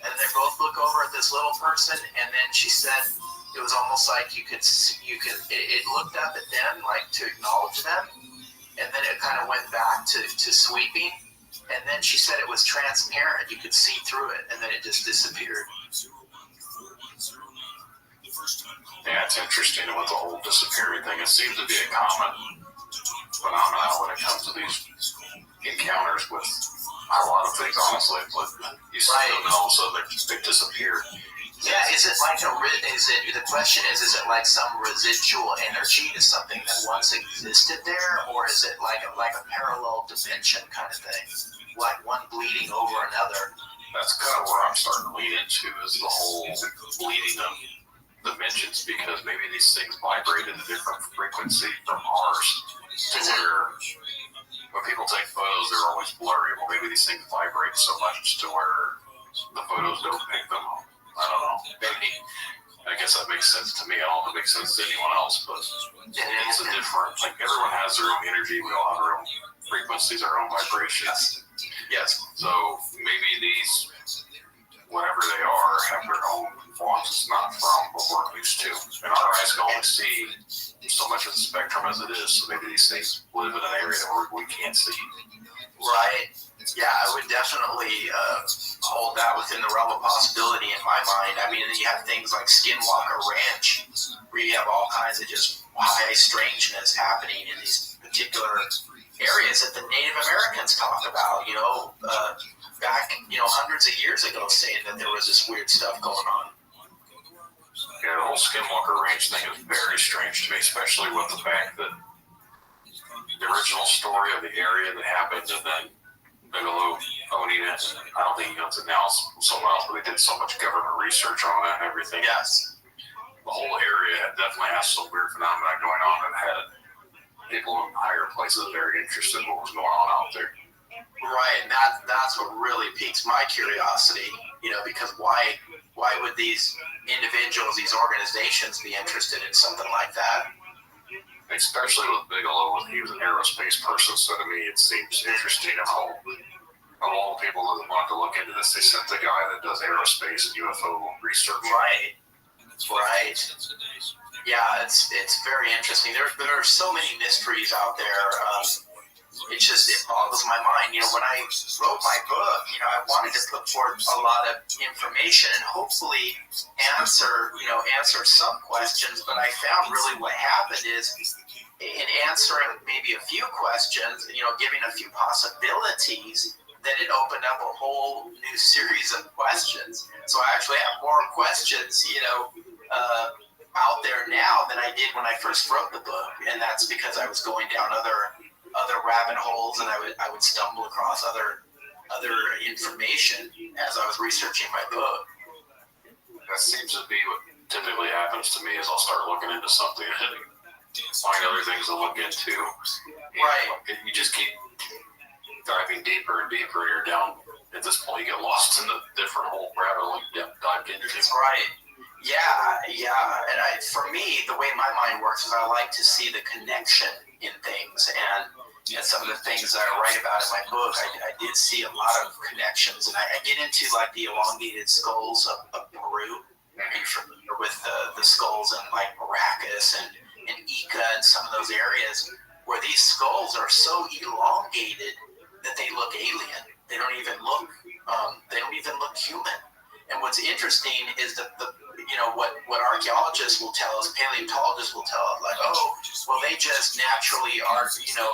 [SPEAKER 3] And they both look over at this little person, and then she said it was almost like it looked up at them to acknowledge them, and then it kind of went back to sweeping, and then she said it was transparent, you could see through it, and then it just disappeared.
[SPEAKER 8] Yeah, it's interesting with the whole disappearing thing. It seems to be a common phenomenon when it comes to these encounters with a lot of things, honestly. But you see them and all of a sudden they disappear.
[SPEAKER 3] Yeah, is it the question is it some residual energy to something that once existed there, or is it like a parallel dimension kind of thing? Like one bleeding over another?
[SPEAKER 8] That's kind of where I'm starting to lead into is the whole bleeding of dimensions, because maybe these things vibrate at a different frequency from ours, to where when people take photos, they're always blurry. Well, maybe these things vibrate so much to where the photos don't pick them up. I don't know. Maybe. I guess that makes sense to me. I don't know if it makes sense to anyone else, but it's a different, everyone has their own energy. We all have our own frequencies, our own vibrations. Yes. So maybe these, whatever they are, have their own forms. It's not from what we're used to. And our eyes can only see so much of the spectrum as it is. So maybe these things live in an area where we can't see.
[SPEAKER 3] Right. Yeah, I would definitely hold that within the realm of possibility in my mind. I mean, you have things like Skinwalker Ranch, where you have all kinds of just high strangeness happening in these particular areas that the Native Americans talk about, back, hundreds of years ago, saying that there was this weird stuff going on.
[SPEAKER 8] Yeah, the whole Skinwalker Range thing is very strange to me, especially with the fact that the original story of the area that happened and then Bigelow owning it, I don't think he owns it now, someone else, but they did so much government research on it and everything.
[SPEAKER 3] Yes.
[SPEAKER 8] The whole area definitely has some weird phenomena going on that had people in higher places very interested in what was going on out there.
[SPEAKER 3] Right, and that's what really piques my curiosity, because why would these individuals, these organizations be interested in something like that?
[SPEAKER 8] Especially with Bigelow, he was an aerospace person, so to me it seems interesting. Of all the people that wanted to look into this, they sent the guy that does aerospace and UFO research.
[SPEAKER 3] Right. Yeah, it's very interesting. There are so many mysteries out there. It boggles my mind. When I wrote my book, I wanted to put forth a lot of information and hopefully answer some questions. But I found really what happened is, in answering maybe a few questions, giving a few possibilities, then it opened up a whole new series of questions. So I actually have more questions, out there now than I did when I first wrote the book, and that's because I was going down other rabbit holes, and I would stumble across other information as I was researching my book.
[SPEAKER 8] That seems to be what typically happens to me. Is I'll start looking into something and find other things to look into.
[SPEAKER 3] Right.
[SPEAKER 8] You just keep diving deeper and deeper, and you're down. At this point, you get lost in the different whole rabbit hole you dived into.
[SPEAKER 3] Right. Yeah. And for me, the way my mind works is I like to see the connection in things, and some of the things that I write about in my book, I did see a lot of connections, and I get into like the elongated skulls of Peru. Are you familiar with the skulls in like Maracas and Ica and some of those areas where these skulls are so elongated that they look alien? They don't even look human. And what's interesting is what archaeologists will tell us, paleontologists will tell us, like, they just naturally are,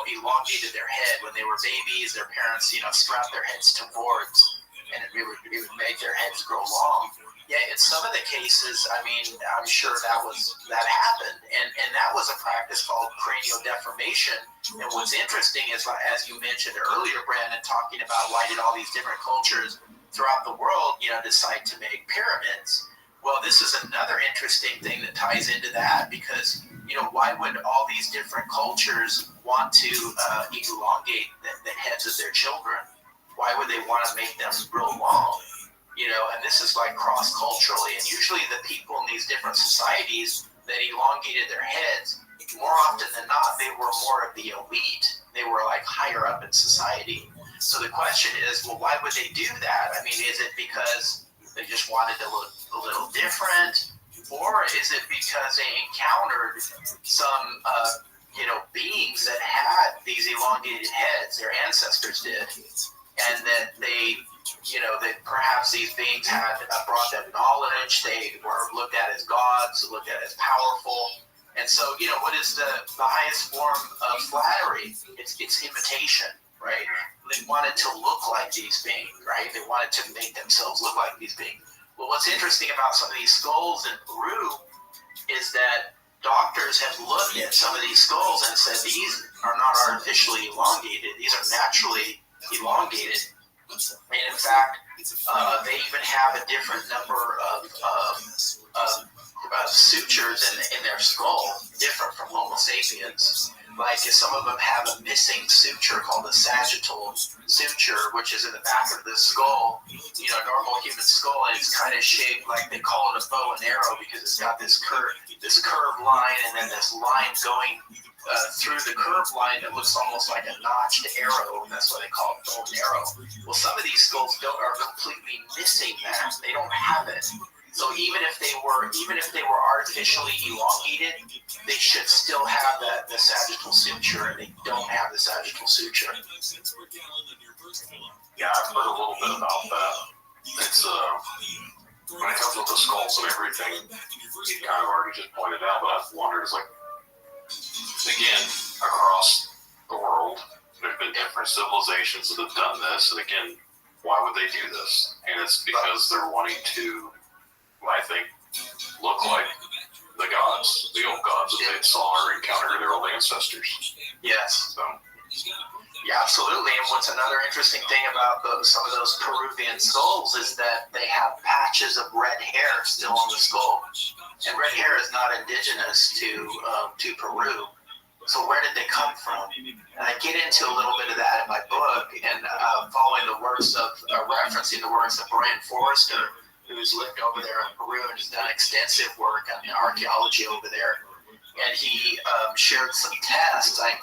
[SPEAKER 3] elongated their head. When they were babies, their parents, strapped their heads to boards, and it would make their heads grow long. Yeah, in some of the cases, I'm sure that happened, and that was a practice called cranial deformation. And what's interesting is, as you mentioned earlier, Brandon, talking about why did all these different cultures throughout the world, decide to make pyramids. Well, this is another interesting thing that ties into that, because, why would all these different cultures want to elongate the heads of their children? Why would they want to make them real long? And this is like cross-culturally, and usually the people in these different societies that elongated their heads, more often than not, they were more of the elite. They were like higher up in society. So the question is, well, why would they do that? Is it because they just wanted to look a little different, or is it because they encountered some, beings that had these elongated heads, their ancestors did, and that that perhaps these beings had brought them knowledge, they were looked at as gods, looked at as powerful, and so, what is the highest form of flattery? It's imitation, right? They wanted to look like these beings, right? They wanted to make themselves look like these beings. Well, what's interesting about some of these skulls in Peru is that doctors have looked at some of these skulls and said these are not artificially elongated. These are naturally elongated. And in fact, they even have a different number of sutures in their skull, different from Homo sapiens. Like some of them have a missing suture called a sagittal suture, which is in the back of the skull, normal human skull, and it's kind of shaped like they call it a bow and arrow because it's got this curved line, and then this line going through the curved line that looks almost like a notched arrow, and that's why they call it bow and arrow. Well, some of these skulls are completely missing that. They don't have it. So even if they were artificially elongated, they should still have the sagittal suture, and they don't have the sagittal suture.
[SPEAKER 8] Yeah, I've heard a little bit about that. It's when it comes with the skulls and everything, you kind of already just pointed out, but I've wondered, again, across the world, There's been different civilizations that have done this, and again, why would they do this? And it's because they're wanting to, I think, look like the gods, the old gods that they saw or encountered their old ancestors.
[SPEAKER 3] Yes.
[SPEAKER 8] So,
[SPEAKER 3] yeah, absolutely. And what's another interesting thing about some of those Peruvian skulls is that they have patches of red hair still on the skull. And red hair is not indigenous to Peru. So where did they come from? And I get into a little bit of that in my book, and referencing the works of Brian Forrester, who's lived over there in Peru and has done extensive work on the archaeology over there. And he shared some tests. I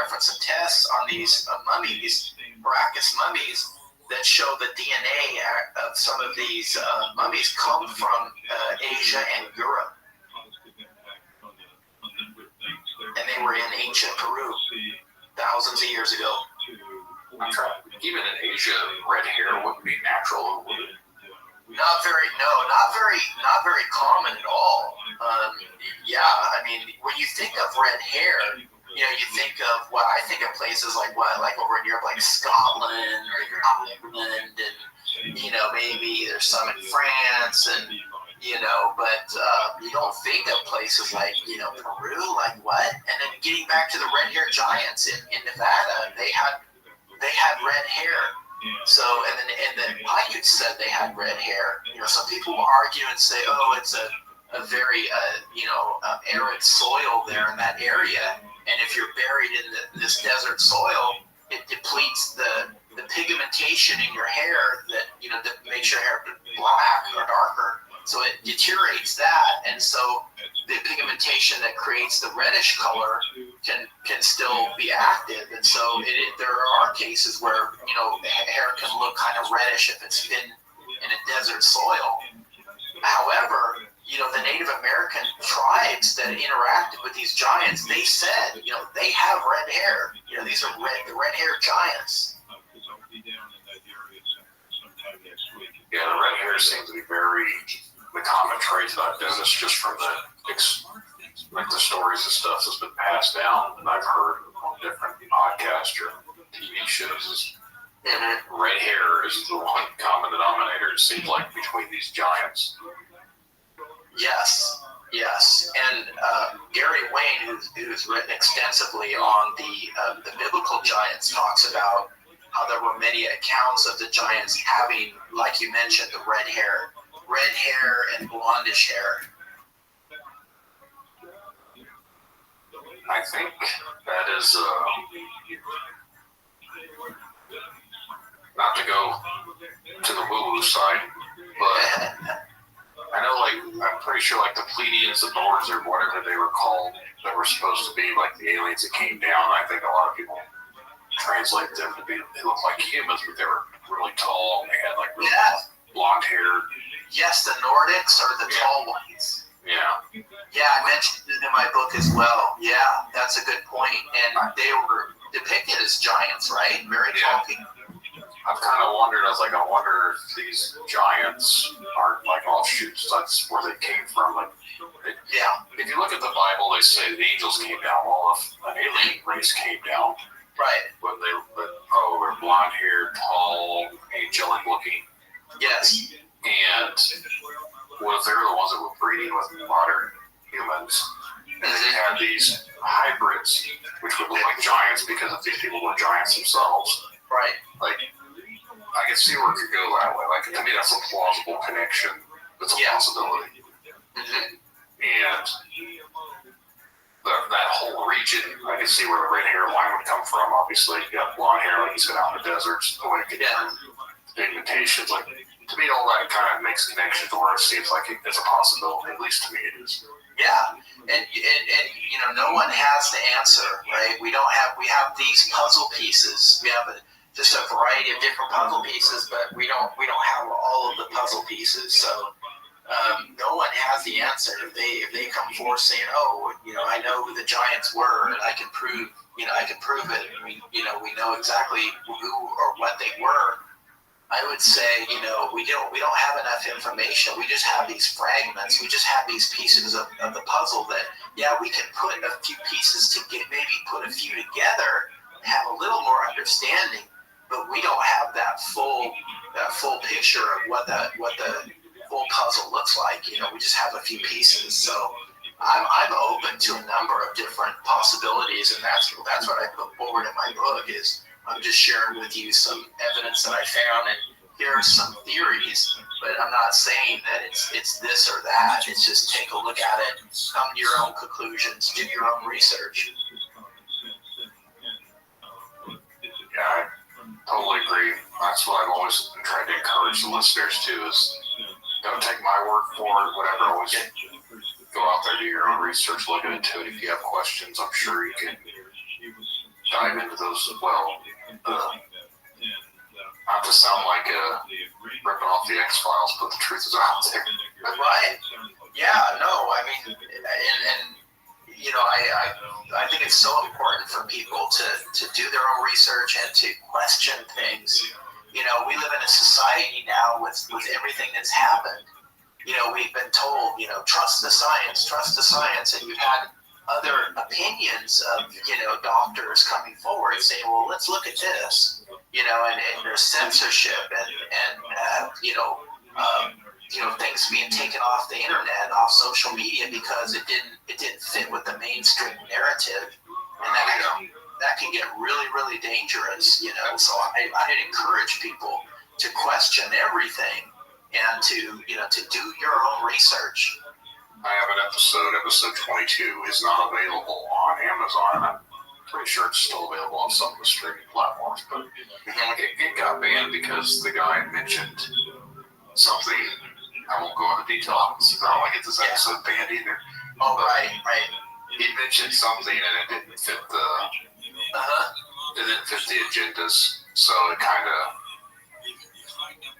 [SPEAKER 3] reference some tests on these mummies, Baracus mummies, that show the DNA of some of these mummies come from Asia and Europe. And they were in ancient Peru thousands of years ago.
[SPEAKER 8] I'm trying. Even in Asia, red hair wouldn't be natural, would it?
[SPEAKER 3] Not very common at all. I mean, when you think of red hair, you think of I think of places like over in Europe, like Scotland or Ireland, and maybe there's some in France, and but you don't think of places like Peru, like what? And then getting back to the red hair giants in Nevada, they had red hair. So and then Paiutes said they had red hair. Some people will argue and say, oh, it's a very arid soil there in that area, and if you're buried in this desert soil, it depletes the pigmentation in your hair that makes your hair black or darker. So it deteriorates that, and so the pigmentation that creates the reddish color can still be active. And so there are cases where hair can look kind of reddish if it's been in a desert soil. However, the Native American tribes that interacted with these giants, they said they have red hair. These are the red-haired giants.
[SPEAKER 8] Yeah, the red hair seems to be the common traits that I've noticed just from the stories and stuff that's been passed down and I've heard on different podcasts or TV shows is red hair is the one common denominator, it seems like, between these giants.
[SPEAKER 3] Yes. And Gary Wayne, who's written extensively on the biblical giants, talks about how there were many accounts of the giants having, like you mentioned, the red hair and blondish hair.
[SPEAKER 8] I think that is, not to go to the woo-woo side, but I know, I'm pretty sure, the Pleiadians, the Nords, or whatever they were called, that were supposed to be, the aliens that came down, I think a lot of people translate them to be, they look like humans, but they were really tall, and they had, really blonde hair.
[SPEAKER 3] Yes, the Nordics are the tall ones.
[SPEAKER 8] Yeah.
[SPEAKER 3] Yeah, I mentioned it in my book as well. Yeah, that's a good point. And they were depicted as giants, right? Very tall people.
[SPEAKER 8] I've kind of wondered, I wonder if these giants aren't offshoots, that's where they came from. If you look at the Bible, they say the angels came down. Well, if an alien race came down,
[SPEAKER 3] right?
[SPEAKER 8] When they're blonde haired, tall, angelic looking.
[SPEAKER 3] Yes.
[SPEAKER 8] And what if they're the ones that were breeding with modern humans? And they had these hybrids, which would look like giants because if these people were giants themselves.
[SPEAKER 3] Right.
[SPEAKER 8] I can see where it could go that way. To me, that's a plausible connection. It's a possibility.
[SPEAKER 3] Mm-hmm.
[SPEAKER 8] And that whole region, I can see where the red hair line would come from. Obviously, you got blonde hair, like you said, out in the deserts, the way it could pigmentations. To me, all that kind of makes connections to where it seems like it's a possibility. At least to me, it is.
[SPEAKER 3] Yeah, and no one has the answer, right? We have these puzzle pieces. We have just a variety of different puzzle pieces, but we don't have all of the puzzle pieces. So no one has the answer. If they come forth saying, "Oh, I know who the giants were, and I can prove it." We know exactly who or what they were. I would say, we don't have enough information. We just have these fragments. We just have these pieces of the puzzle that, we can put a few pieces maybe put a few together, have a little more understanding, but we don't have that full picture of what the full puzzle looks like. You know, we just have a few pieces. So I'm open to a number of different possibilities, and that's what I put forward in my book. Is I'm just sharing with you some evidence that I found, and here are some theories. But I'm not saying that it's this or that. It's just take a look at it, come to your own conclusions, do your own research.
[SPEAKER 8] Yeah, I totally agree. That's what I've always tried to encourage the listeners to is don't take my word for it, whatever. Always go out there, do your own research, look into it. If you have questions, I'm sure you can dive into those as well. Not to sound like ripping off the X-Files, but the truth is out there.
[SPEAKER 3] Right. Yeah, no, I mean, and you know, I think it's so important for people to do their own research and to question things. You know, we live in a society now with everything that's happened. You know, we've been told, you know, trust the science, and you've had other opinions of, you know, doctors coming forward saying, well, let's look at this, you know, and there's censorship and things being taken off the internet, off social media because it didn't fit with the mainstream narrative, and that can get really, really dangerous, you know. So I'd encourage people to question everything and to do your own research.
[SPEAKER 8] I have an episode 22 is not available on Amazon. I'm pretty sure it's still available on some of the streaming platforms, but it got banned because the guy mentioned something. I won't go into detail. I don't want to get this episode banned either.
[SPEAKER 3] Oh, right.
[SPEAKER 8] He mentioned something and it didn't fit the agendas, so it kind of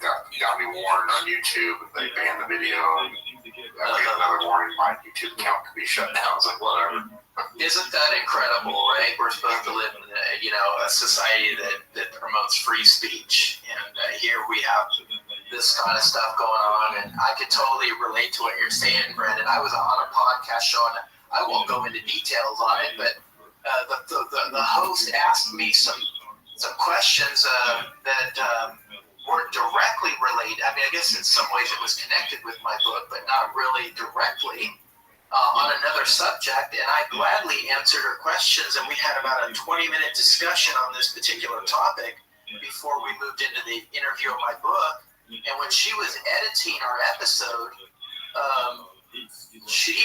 [SPEAKER 8] got me warned on YouTube. They banned the video. I get another warning, my YouTube account could be shut down. I was like, whatever.
[SPEAKER 3] Isn't that incredible, right? We're supposed to live in a society that promotes free speech, and here we have this kind of stuff going on, and I could totally relate to what you're saying, Brandon. I was on a podcast show, and I won't go into details on it, but the host asked me some questions that weren't directly related. I mean, I guess in some ways it was connected with my book, but not really directly on another subject. And I gladly answered her questions, and we had about a 20-minute discussion on this particular topic before we moved into the interview of my book. And when she was editing our episode, she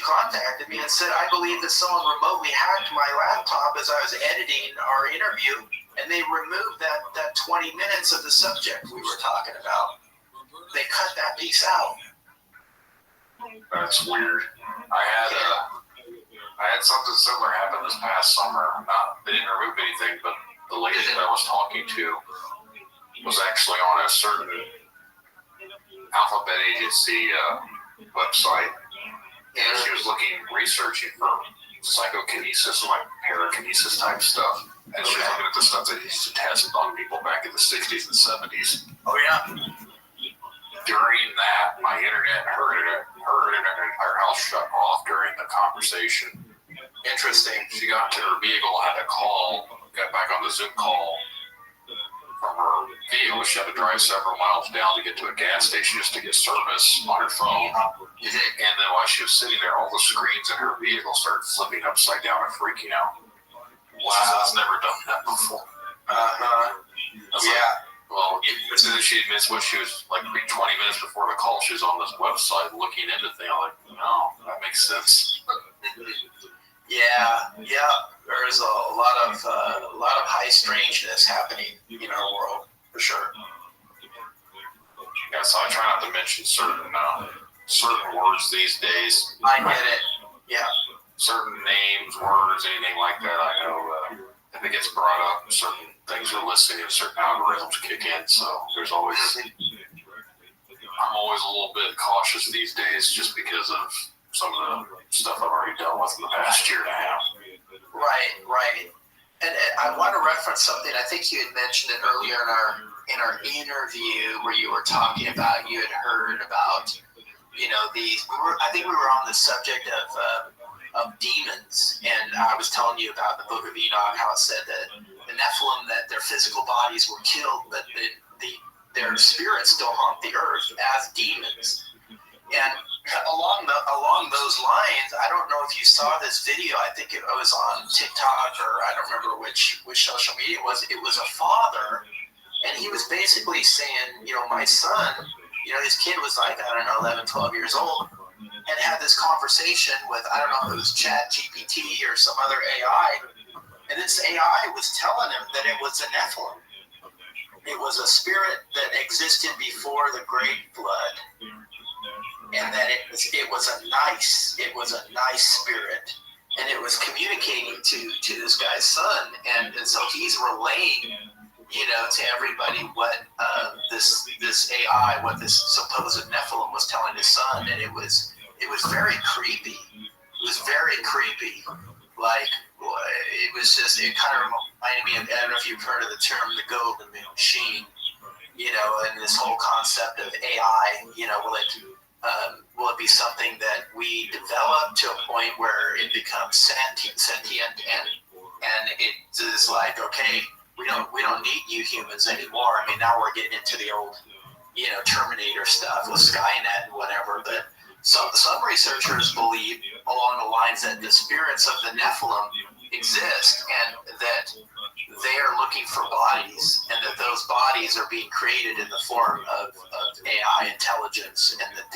[SPEAKER 3] contacted me and said, I believe that someone remotely hacked my laptop as I was editing our interview, and they removed that 20 minutes of the subject we were talking about. They cut that piece out.
[SPEAKER 8] That's weird. I had something similar happen this past summer. They didn't remove anything, but the lady that I was talking to was actually on a certain alphabet agency website, and she was researching for psychokinesis, like parakinesis type stuff, and she was looking at the stuff that used to test on people back in the 60s and 70s.
[SPEAKER 3] Oh yeah.
[SPEAKER 8] During that, my internet, her house shut off during the conversation.
[SPEAKER 3] Interesting.
[SPEAKER 8] She got to her vehicle, had a call, got back on the Zoom call from her vehicle. She had to drive several miles down to get to a gas station just to get service on her phone. And then while she was sitting there, all the screens in her vehicle started flipping upside down and freaking out. Wow. I've never done that before.
[SPEAKER 3] Yeah.
[SPEAKER 8] Well, so then she admits what she was like 20 minutes before the call. She was on this website looking into things. I'm like, no, that makes sense.
[SPEAKER 3] Yeah. There's a lot of high strangeness happening in our world for sure.
[SPEAKER 8] Yeah, so I try not to mention certain words these days.
[SPEAKER 3] I get it. Yeah.
[SPEAKER 8] Certain names, words, anything like that. I know if it gets brought up, certain things are listed and certain algorithms kick in. So I'm always a little bit cautious these days just because of some of the stuff I've already dealt with in the past year and a half.
[SPEAKER 3] Right. And I want to reference something. I think you had mentioned it earlier in our interview where you were talking about you had heard about, these. I think we were on the subject of demons. And I was telling you about the Book of Enoch, how it said that the Nephilim, that their physical bodies were killed, but their spirits still haunt the earth as demons. And along those lines, I don't know if you saw this video. I think it was on TikTok, or I don't remember which social media it was. It was a father, and he was basically saying, my son, his kid was like, I don't know, 11, 12 years old, and had this conversation with, I don't know if it was Chat GPT or some other AI, and this AI was telling him that it was a Nephilim. It was a spirit that existed before the Great Flood, and that it was a nice spirit, and it was communicating to this guy's son, and so he's relaying, to everybody what this AI, what this supposed Nephilim was telling his son, and it was very creepy. It was very creepy. Like, it was just, it kind of reminded me of, I don't know if you've heard of the term the golden machine, and this whole concept of AI, will it be something that we develop to a point where it becomes sentient and it is like, okay, we don't need you humans anymore. I mean, now we're getting into the old, Terminator stuff with Skynet and whatever, but some researchers believe along the lines that the spirits of the Nephilim exist, and that they are looking for bodies, and that those bodies are being created in the form of AI intelligence, and that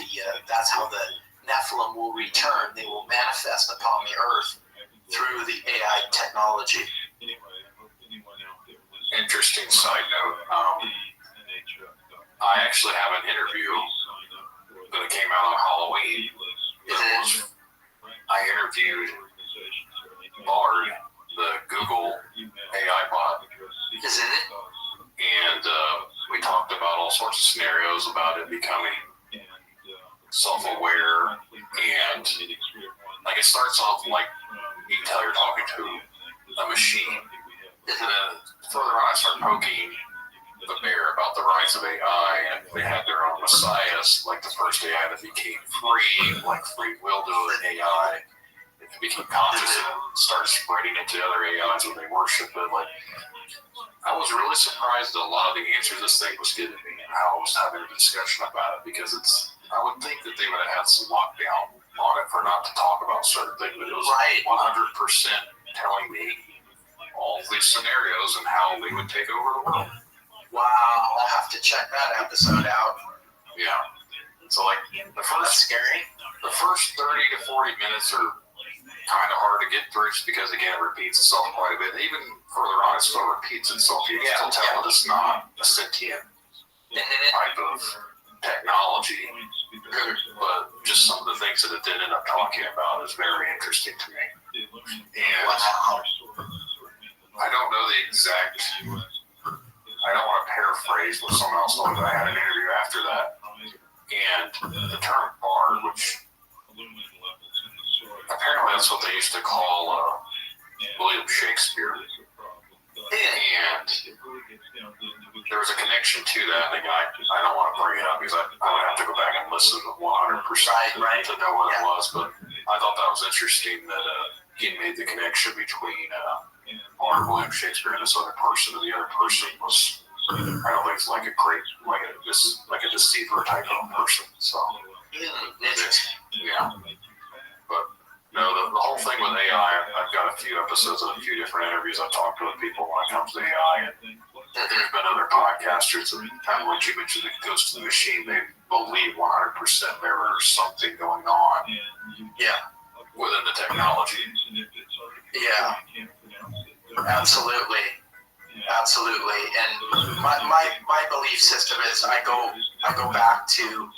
[SPEAKER 3] that's how the Nephilim will return. They will manifest upon the earth through the AI technology.
[SPEAKER 8] Interesting side note. I actually have an interview that came out on Halloween. I interviewed Bard, the Google AI bot.
[SPEAKER 3] Isn't it?
[SPEAKER 8] And we talked about all sorts of scenarios about it becoming self-aware, and like it starts off like you can tell you're talking to a machine, and then further on I start poking the bear about the rise of AI, and they had their own messiahs, like the first AI that became free, like free will to an AI. It became conscious and started spreading into other AIs when they worship it. Like, I was really surprised at a lot of the answers this thing was giving me, and how I was having a discussion about it, because I would think that they would have had some lockdown on it for not to talk about certain things, but it was 100% telling me all these scenarios and how they would take over the world.
[SPEAKER 3] Wow, I'll have to check that episode out.
[SPEAKER 8] Yeah. So, like,
[SPEAKER 3] That's scary.
[SPEAKER 8] The first 30 to 40 minutes are kind of hard to get through, just because, again, it repeats itself quite a bit. Even further on, it still repeats itself. You can still tell that it's not a sentient type of technology. But just some of the things that it did end up talking about is very interesting to me. And I don't know the exact... I don't want to paraphrase what someone else told me, but I had an interview after that, and the term bard, which apparently that's what they used to call William Shakespeare, and there was a connection to that, and I don't want to bring it up because I would have to go back and listen to 100% to know what it was, but I thought that was interesting that he made the connection between William Shakespeare and this other person, and the other person was, I don't think it's like a deceiver type of person. So, yeah. But no, the whole thing with AI, I've got a few episodes and a few different interviews I've talked to with people when it comes to AI, and there's been other podcasters that kind of what you mentioned, that goes to the machine. They believe 100% there's something going on.
[SPEAKER 3] Yeah.
[SPEAKER 8] Within the technology.
[SPEAKER 3] Yeah. Absolutely. And my belief system is I go back to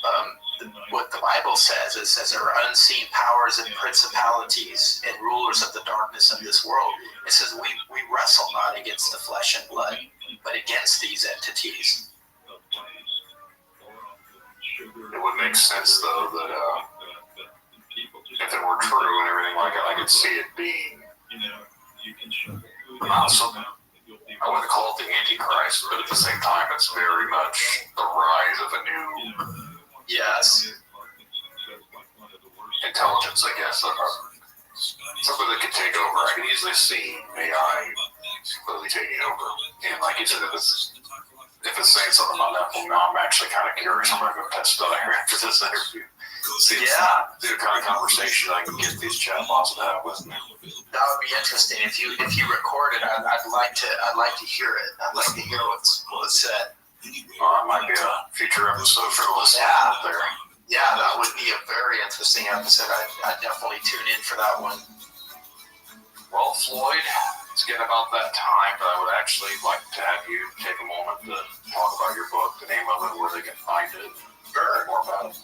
[SPEAKER 3] what the Bible says. It says there are unseen powers and principalities and rulers of the darkness of this world. It says we wrestle not against the flesh and blood, but against these entities.
[SPEAKER 8] It would make sense, though, that if it were true and everything like it, I could see it being not something. I wouldn't call it the Antichrist, but at the same time, it's very much the rise of a new
[SPEAKER 3] intelligence,
[SPEAKER 8] I guess. something that could take over. I can easily see AI completely taking over. And like you said, if it's saying something about Apple, now I'm actually kind of curious. I'm going to go test it out here after this interview. See the kind of conversation I can get these chatbots to have with me.
[SPEAKER 3] That would be interesting. If you record it, I'd like to hear it. I'd like to hear what's said.
[SPEAKER 8] That might be a future episode for the listeners out there.
[SPEAKER 3] Yeah, that would be a very interesting episode. I'd definitely tune in for that one.
[SPEAKER 8] Well, Floyd, it's getting about that time, but I would actually like to have you take a moment to talk about your book, the name of it, where they can find it, learn more about it.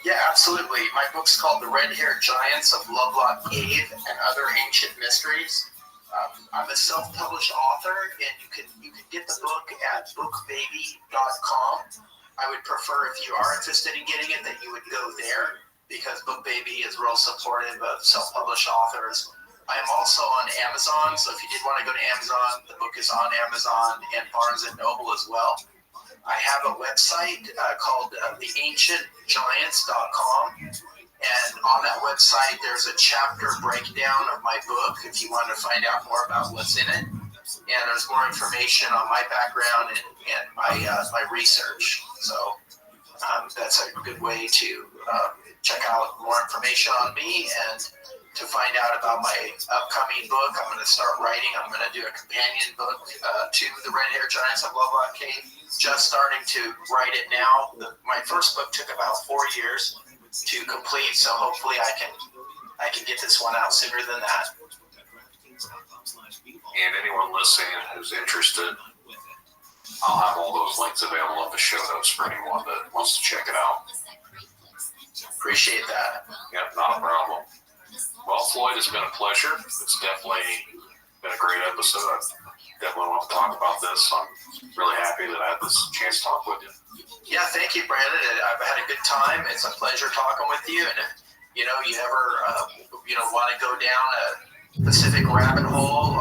[SPEAKER 3] Yeah, absolutely. My book's called The Red-Haired Giants of Lovelock Cave and Other Ancient Mysteries. I'm a self-published author, and you can get the book at bookbaby.com. I would prefer, if you are interested in getting it, that you would go there, because BookBaby is real supportive of self-published authors. I am also on Amazon, so if you did want to go to Amazon, the book is on Amazon and Barnes & Noble as well. I have a website called theancientgiants.com, and on that website there's a chapter breakdown of my book if you want to find out more about what's in it. And there's more information on my background and my research. So that's a good way to check out more information on me and to find out about my upcoming book. I'm going to start writing. I'm going to do a companion book to The Red-Haired Giants of Lovelock Cave. Just starting to write it now. My first book took about 4 years to complete, so hopefully I can get this one out sooner than that.
[SPEAKER 8] And anyone listening who's interested, I'll have all those links available in the show notes for anyone that wants to check it out.
[SPEAKER 3] Appreciate that.
[SPEAKER 8] Yep, not a problem. Well, Floyd, it's been a pleasure. It's definitely been a great episode. I definitely want to talk about this. I'm really happy that I had this chance to talk with you.
[SPEAKER 3] Yeah, thank you, Brandon. I've had a good time. It's a pleasure talking with you. And if you ever want to go down a Pacific rabbit hole,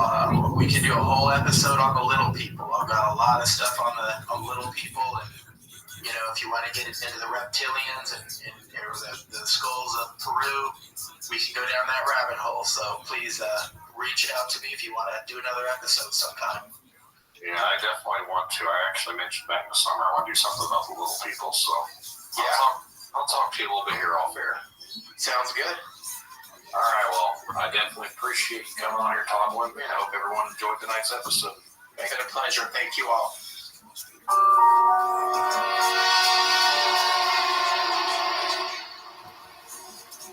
[SPEAKER 3] we can do a whole episode on the little people. I've got a lot of stuff on little people, and if you want to get into the reptilians and the skulls of Peru, we can go down that rabbit hole. So please reach out to me if you want to do another episode sometime.
[SPEAKER 8] Yeah, I definitely want to. I actually mentioned back in the summer I want to do something about the little people. So I'll talk to you a little bit here off air.
[SPEAKER 3] Sounds good.
[SPEAKER 8] All right, well, I definitely appreciate you coming on here talking with me, and I hope everyone enjoyed tonight's episode.
[SPEAKER 3] It's been a pleasure. Thank you all.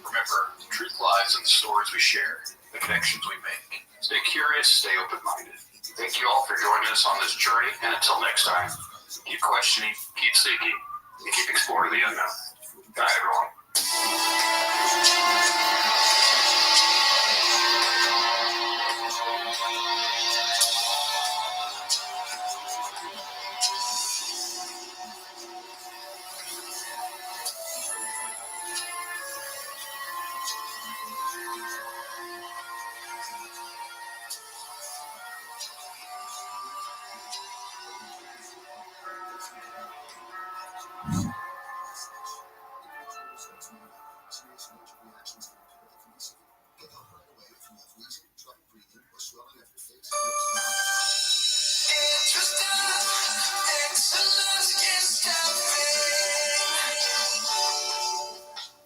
[SPEAKER 8] Remember, the truth lies in the stories we share, the connections we make. Stay curious, stay open-minded. Thank you all for joining us on this journey, and until next time, keep questioning, keep seeking, and keep exploring the unknown. Bye, everyone.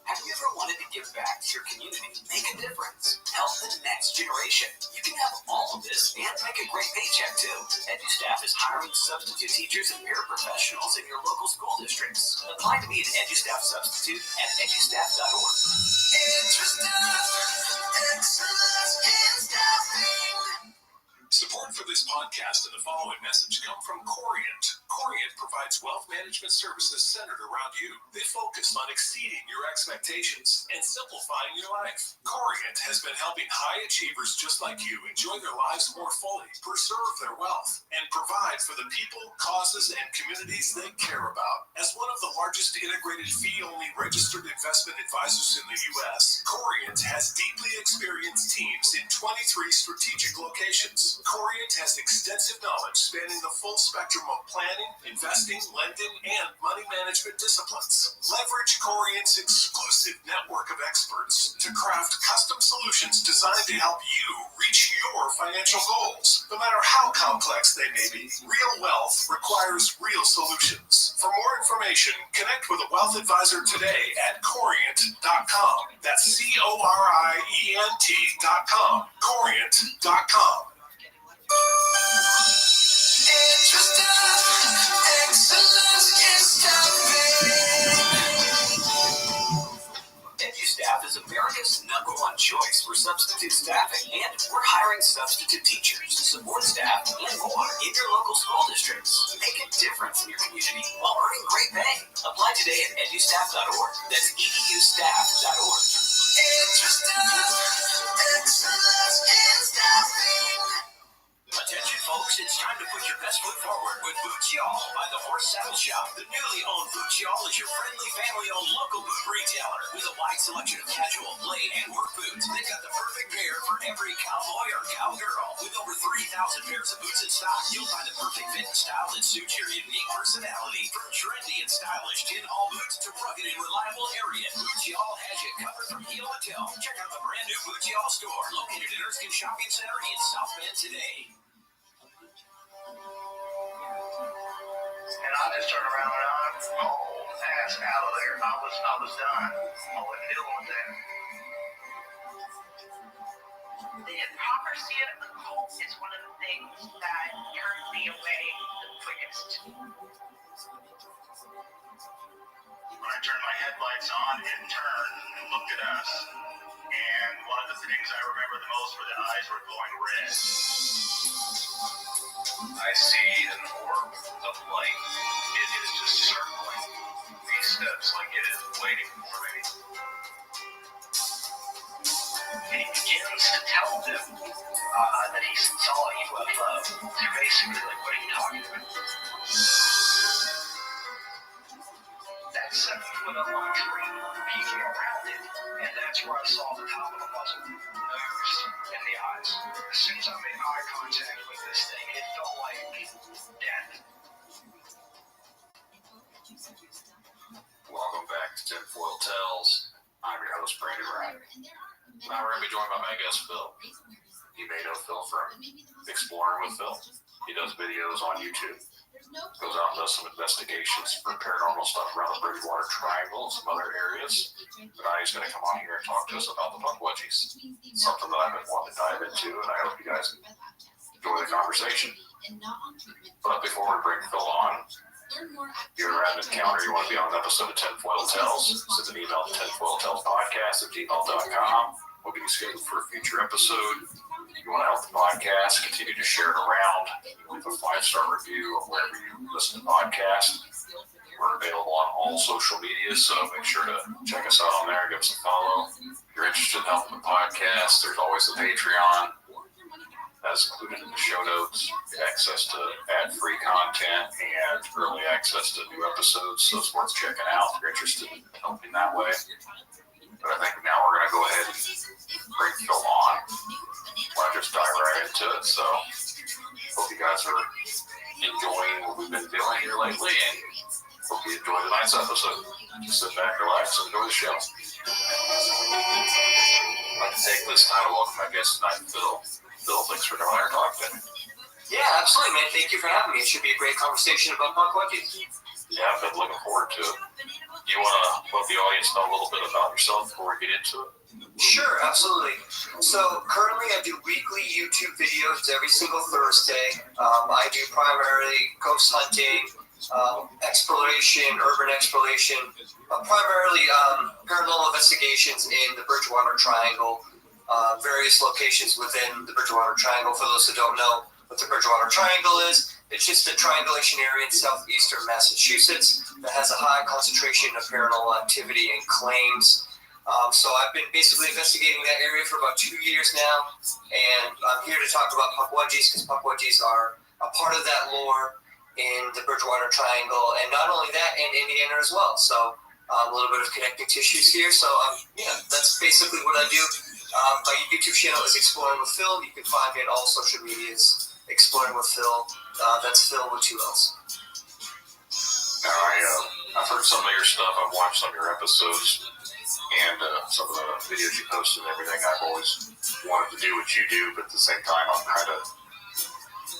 [SPEAKER 4] Have you ever wanted to give back to your community, make a difference, help the next generation? You can have all of this and make a great paycheck too. EduStaff is hiring substitute teachers and paraprofessionals in your local school districts. Apply to be an EduStaff substitute at edustaff.org.
[SPEAKER 5] Support for this podcast and the following message come from Corient. Corient provides wealth management services centered around you. They focus on exceeding your expectations and simplifying your life. Corient has been helping high achievers just like you enjoy their lives more fully, preserve their wealth, and provide
[SPEAKER 14] for the people, causes, and communities they care about. As one of the largest integrated fee-only registered investment advisors in the U.S., Corient has deeply experienced teams in 23 strategic locations. Corient has extensive knowledge spanning the full spectrum of planning, investing, lending, and money management disciplines. Leverage Corient's exclusive network of experts to craft custom solutions designed to help you reach your financial goals. No matter how complex they may be, real wealth requires real solutions. For more information, connect with a wealth advisor today at Corient.com. That's Corient.com. Corient.com.
[SPEAKER 5] EduStaff is America's #1 choice for substitute staffing, and we're hiring substitute teachers, support staff, and more in your local school districts. Make a difference in your community while earning great pay. Apply today at edustaff.org. That's edustaff.org. Attention folks, it's time to put your best foot forward with Boots Y'all by the Horse Saddle Shop. The newly owned Boots Y'all is your friendly, family-owned local boot retailer with a wide selection of casual, play, and work boots. They've got the perfect pair for every cowboy or cowgirl. With over 3,000 pairs of boots in stock, you'll find the perfect fit and style that suits your unique personality. From trendy and stylish tin hall boots to rugged and reliable Ariat, Boots Y'all has you covered from heel to toe. Check out the brand new Boots Y'all store located at Erskine Shopping Center in South Bend today.
[SPEAKER 6] And I just turned around and I hauled ass out of there. I was done. I wasn't dealing with that.
[SPEAKER 10] The hypocrisy of the cult is one of the things that turned me away the quickest.
[SPEAKER 2] When I turned my headlights on, it turned and looked at us. And one of the things I remember the most were the eyes were glowing red.
[SPEAKER 6] I see an orb of light. It is just circling these steps like it is waiting for me. And he begins to tell them that he saw a UFO. They're basically like, what are you talking about? That 7-foot unlocked tree peeking around it, and that's where I saw the top of the muzzle, nose, and the eyes. As soon as I made eye contact with this thing, it felt like death.
[SPEAKER 8] Welcome back to Tinfoil Tales. I'm your host, Brandon Ryan. Now we're going to be joined by my guest, Phil. You may know Phil from Exploring with Phil. He does videos on YouTube. Goes out and does some investigations for paranormal stuff around the Bridgewater Triangle and some other areas. But now he's going to come on here and talk to us about the Puckwudgies. Something that I've been wanting to dive into, and I hope you guys enjoy the conversation. But before we bring Phil on, if you're around an encounter, you want to be on an episode of Tinfoil Tales, send an email to tinfoiltalespodcast@gmail.com. We'll be scheduled for a future episode. If you want to help the podcast, continue to share it around. Leave a 5-star review of wherever you listen to podcasts. We're available on all social media, so make sure to check us out on there. Give us a follow. If you're interested in helping the podcast, there's always the Patreon. That's included in the show notes. Access to ad-free content and early access to new episodes, so it's worth checking out if you're interested in helping that way. But I think now we're going to go ahead and bring Phil on. We'll just dive right into it. So, hope you guys are enjoying what we've been doing here lately, and hope you enjoy tonight's episode. Just sit back, relax, and enjoy the show. I'd like to take this time to welcome my guest tonight, Phil. Phil, thanks for coming on our talk today.
[SPEAKER 3] Yeah, absolutely, man. Thank you for having me. It should be a great conversation about Puckwudgies.
[SPEAKER 8] Yeah, I've been looking forward to it. Do you want to let the audience know a little bit about yourself before we get into it?
[SPEAKER 3] Sure, absolutely. So currently I do weekly YouTube videos every single Thursday. I do primarily ghost hunting, exploration, urban exploration, primarily paranormal investigations in the Bridgewater Triangle, various locations within the Bridgewater Triangle. For those who don't know what the Bridgewater Triangle is, it's just a triangulation area in southeastern Massachusetts that has a high concentration of paranormal activity and claims. So I've been basically investigating that area for about 2 years now, and I'm here to talk about Puckwudgies because Puckwudgies are
[SPEAKER 15] a part of that lore in the Bridgewater Triangle, and not only that, in Indiana as well. So a little bit of connecting tissues here. So that's basically what I do. My YouTube channel is Exploring with Phil. You can find me on all social medias, Exploring with Phil. That's Phil with 2 L's.
[SPEAKER 8] Now, I've heard some of your stuff. I've watched some of your episodes and some of the videos you post and everything. I've always wanted to do what you do, but at the same time, I'm kind of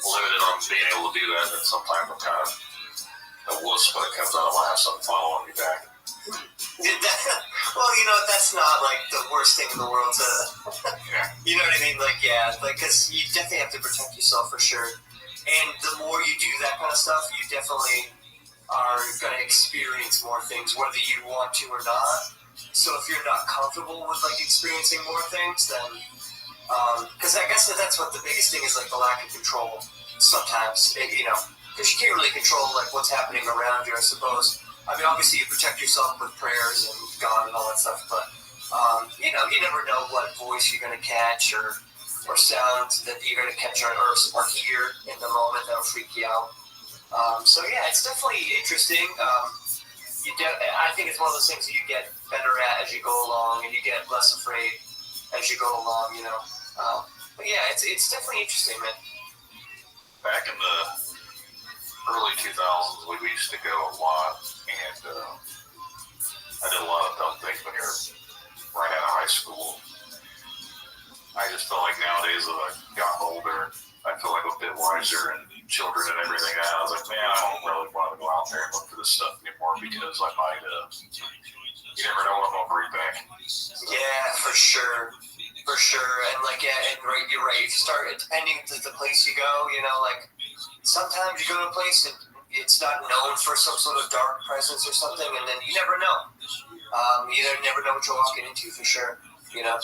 [SPEAKER 8] limited on being able to do that. And sometimes I'm kind of a wuss when it comes out. I want to have something following me back.
[SPEAKER 15] Well, that's not like the worst thing in the world to, you know what I mean? Because you definitely have to protect yourself for sure. And the more you do that kind of stuff, you definitely are going to experience more things, whether you want to or not. So if you're not comfortable with experiencing more things, then because I guess that's what the biggest thing is, like the lack of control. Sometimes, because you can't really control what's happening around you, I suppose. I mean, obviously you protect yourself with prayers and God and all that stuff, but you never know what voice you're going to catch or sound that you're going to catch or hear in the moment that'll freak you out. So yeah, it's definitely interesting. I think it's one of those things that you get better at as you go along, and you get less afraid as you go along. But yeah, it's definitely interesting, man.
[SPEAKER 8] Back in the early 2000s, we used to go a lot, and I did a lot of dumb things when you're right out of high school. I just feel like nowadays, as I've gotten older, I feel like a bit wiser and children and everything. And I was like, man, I don't really want to go out there and look for this stuff anymore because I might, you never know what I'm going to bring back. So.
[SPEAKER 15] Yeah, for sure. And you're right. If you start, depending on the place you go, sometimes you go to a place and it's not known for some sort of dark presence or something, and then you never know. You never know what you're walking into for sure.
[SPEAKER 8] Yeah, I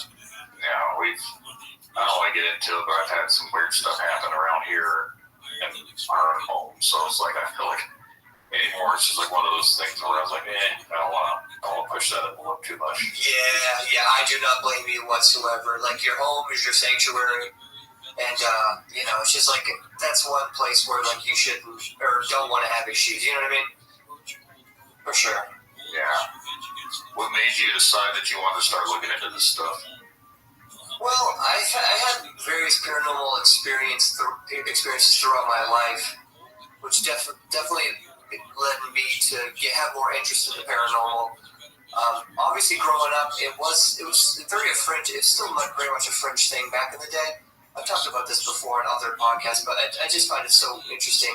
[SPEAKER 8] don't want to get into it, but I've had some weird stuff happen around here in our own home. So it's like, I feel like anymore, it's just like one of those things where I was like, I don't want to push that envelope too much.
[SPEAKER 15] Yeah, I do not blame you whatsoever. Your home is your sanctuary. And, it's just that's one place where you shouldn't or don't want to have issues. You know what I mean? For sure.
[SPEAKER 8] Yeah. What made you decide that you wanted to start looking into this stuff?
[SPEAKER 15] Well, I had various paranormal experiences throughout my life, which definitely led me to have more interest in the paranormal. Obviously, growing up, it was very fringe. It's still very much a fringe thing back in the day. I've talked about this before in other podcasts, but I just find it so interesting.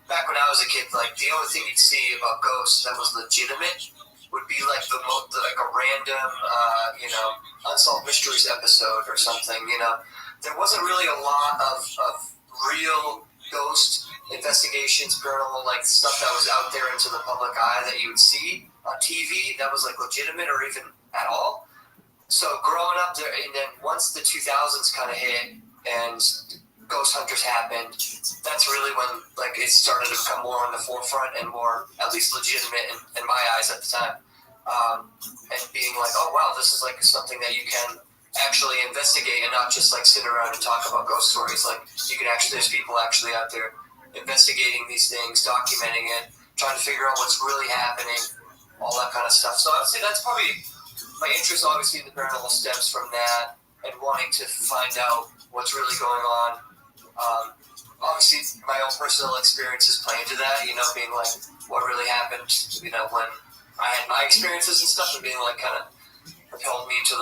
[SPEAKER 15] Back when I was a kid, the only thing you'd see about ghosts that was legitimate would be a random, Unsolved Mysteries episode or something. There wasn't really a lot of real ghost investigations, paranormal stuff that was out there into the public eye that you would see on TV that was legitimate or even at all. So growing up there, and then once the 2000s kind of hit and ghost hunters happened, that's really when it started to become more on the forefront and more at least legitimate in my eyes at the time. And being oh wow, this is something that you can actually investigate and not just sit around and talk about ghost stories. You can actually, there's people actually out there investigating these things, documenting it, trying to figure out what's really happening, all that kind of stuff. So I would say that's probably my interest, obviously, in the paranormal stems from that and wanting to find out what's really going on. Obviously, my own personal experiences play into that, being what really happened, when I had my experiences and stuff, and being kind of propelled me to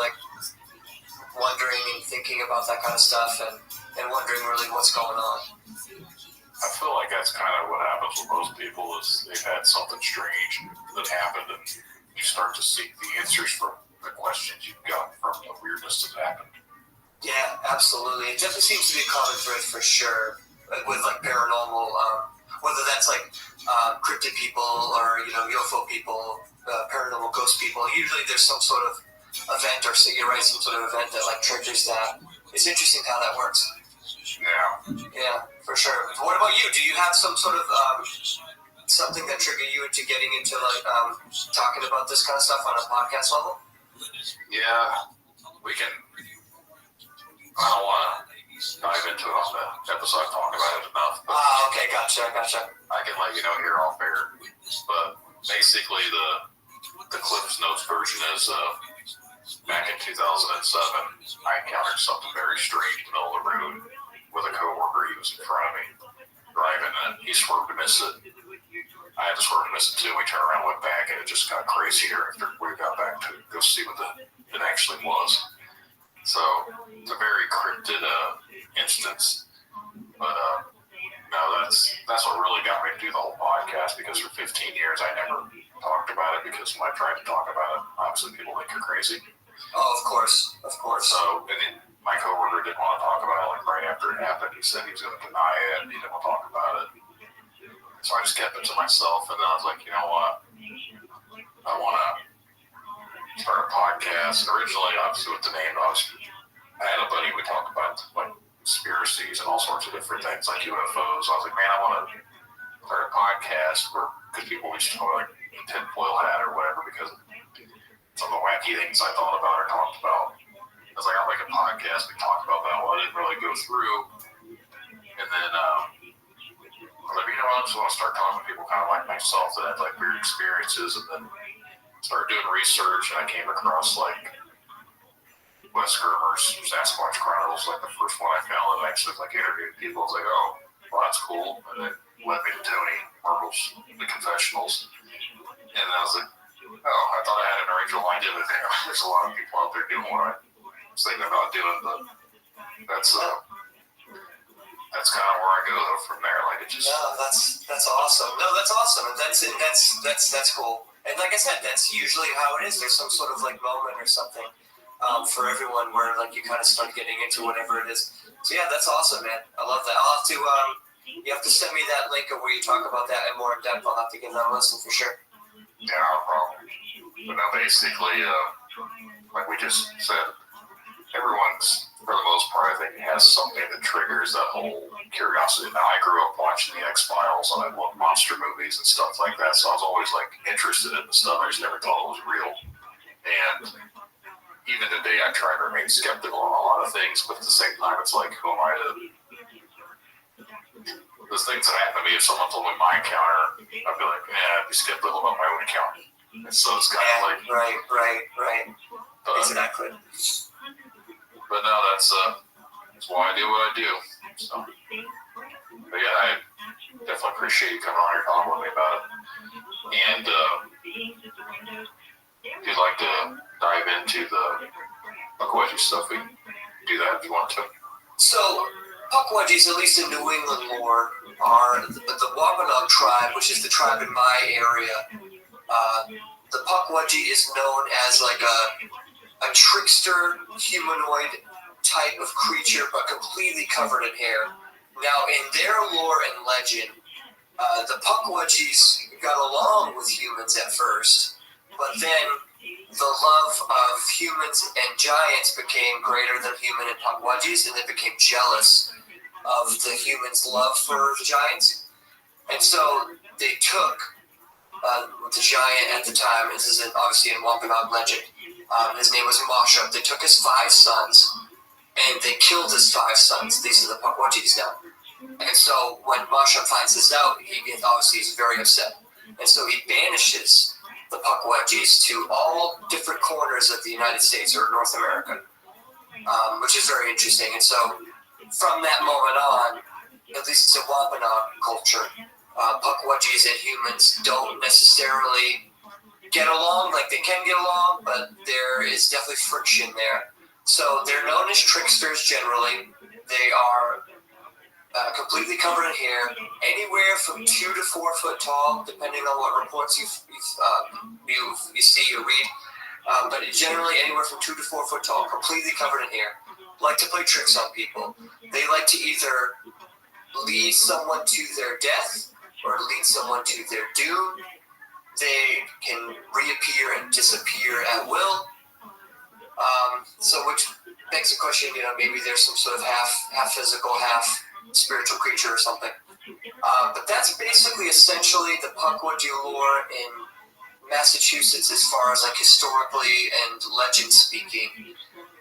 [SPEAKER 15] wondering and thinking about that kind of stuff and wondering really what's going on.
[SPEAKER 8] I feel like that's kind of what happens with most people is they've had something strange that happened and you start to seek the answers from the questions you've got from the weirdness that happened.
[SPEAKER 15] Yeah, absolutely. It definitely seems to be a common thread for sure with paranormal, whether that's cryptid people or UFO people, paranormal ghost people. Usually there's some sort of event or you're right, some sort of event that triggers that. It's interesting how that works. Yeah, for sure. What about you? Do you have some sort of something that triggered you into getting into talking about this kind of stuff on a podcast level?
[SPEAKER 8] Yeah, we can. I don't want to dive into it on the episode talking about it enough.
[SPEAKER 15] Okay, gotcha.
[SPEAKER 8] I can let you know here off air. But basically, the Cliff's Notes version is back in 2007, I encountered something very strange in the middle of the road with a coworker. He was in front of me driving, and he swerved to miss it. I had to swerve to miss it too. We turned around, went back, and it just got crazier after we got back to go see what it actually was. So it's a very cryptid instance, but no, that's what really got me to do the whole podcast, because for 15 years I never talked about it, because when I tried to talk about it, obviously people think you're crazy.
[SPEAKER 15] Oh, of course.
[SPEAKER 8] So, and then my coworker didn't want to talk about it. Like right after it happened, he said he was going to deny it, and he didn't want to talk about it. So I just kept it to myself, and then I was like, you know what? I want to start a podcast. And originally, obviously, with the name, I had a buddy we talked about like conspiracies and all sorts of different things, like UFOs. I was like, man, I want to start a podcast because people would just talk like tinfoil hat or whatever, because some of the wacky things I thought about or talked about. I was like, I'll make a podcast. We talked about that. Well, I didn't really go through. And then I was like, you know what? I just want to start talking to people kind of like myself that had like weird experiences, and then started doing research, and I came across like Wes Germer's Sasquatch Chronicles, like the first one I found, and I actually like interviewed people. I was like, oh, well, that's cool. And then led me to Tony Marvel's The Confessionals. And then I was like, oh, I thought I had an original idea, but there's a lot of people out there doing what I was thinking about doing, but that's kind of where I go though from there. Like it just.
[SPEAKER 15] No, that's awesome. No, that's awesome, and that's cool. And like I said, that's usually how it is. There's some sort of like moment or something for everyone where like you kind of start getting into whatever it is. So yeah, that's awesome, man. I love that. I'll have to. You have to send me that link of where you talk about that and more in depth. I'll have to give that a listen for sure.
[SPEAKER 8] Yeah, no problem. But now basically, like we just said, everyone's, for the most part, I think, has something that triggers that whole curiosity. Now, I grew up watching the X-Files, and I loved monster movies and stuff like that, so I was always, like, interested in the stuff. I just never thought it was real. And even today, I try to remain skeptical on a lot of things, but at the same time, it's like, who am I to... There's things that happen to me. If someone told me my encounter, I'd be like, yeah, I'd be skeptical about my own encounter. And so it's kind of like...
[SPEAKER 15] Right. Exactly.
[SPEAKER 8] But no, that's why I do what I do. So, but yeah, I definitely appreciate you coming on here talking with me about it. And if you'd like to dive into the Pukwudgie stuff, we can do that if you want to.
[SPEAKER 15] So, Pukwudgies, at least in New England lore, are the Wampanoag tribe, which is the tribe in my area. The Pukwudgie is known as like a trickster humanoid type of creature, but completely covered in hair. Now, in their lore and legend, the Pukwudgies got along with humans at first, but then the love of humans and giants became greater than human and Pukwudgies, and they became jealous of the humans' love for the giants. And so they took the giant at the time, this is obviously in Wampanoag legend, his name was Mashup. They took his 5 sons, and they killed his 5 sons. These are the Pukwudgies now. And so when Mashup finds this out, obviously he's very upset. And so he banishes the Pukwudgies to all different corners of the United States or North America, which is very interesting. And so from that moment on, at least it's a Wampanoag culture, Pukwudgies and humans don't necessarily get along. Like they can get along, but there is definitely friction there. So they're known as tricksters generally. They are completely covered in hair, anywhere from 2 to 4 foot tall, depending on what reports you see or read. But generally anywhere from 2 to 4 foot tall, completely covered in hair. Like to play tricks on people. They like to either lead someone to their death or lead someone to their doom. They can reappear and disappear at will. So which begs the question, maybe there's some sort of half physical, half spiritual creature or something. But that's basically essentially the Pukwudgie lore in Massachusetts as far as like historically and legend speaking.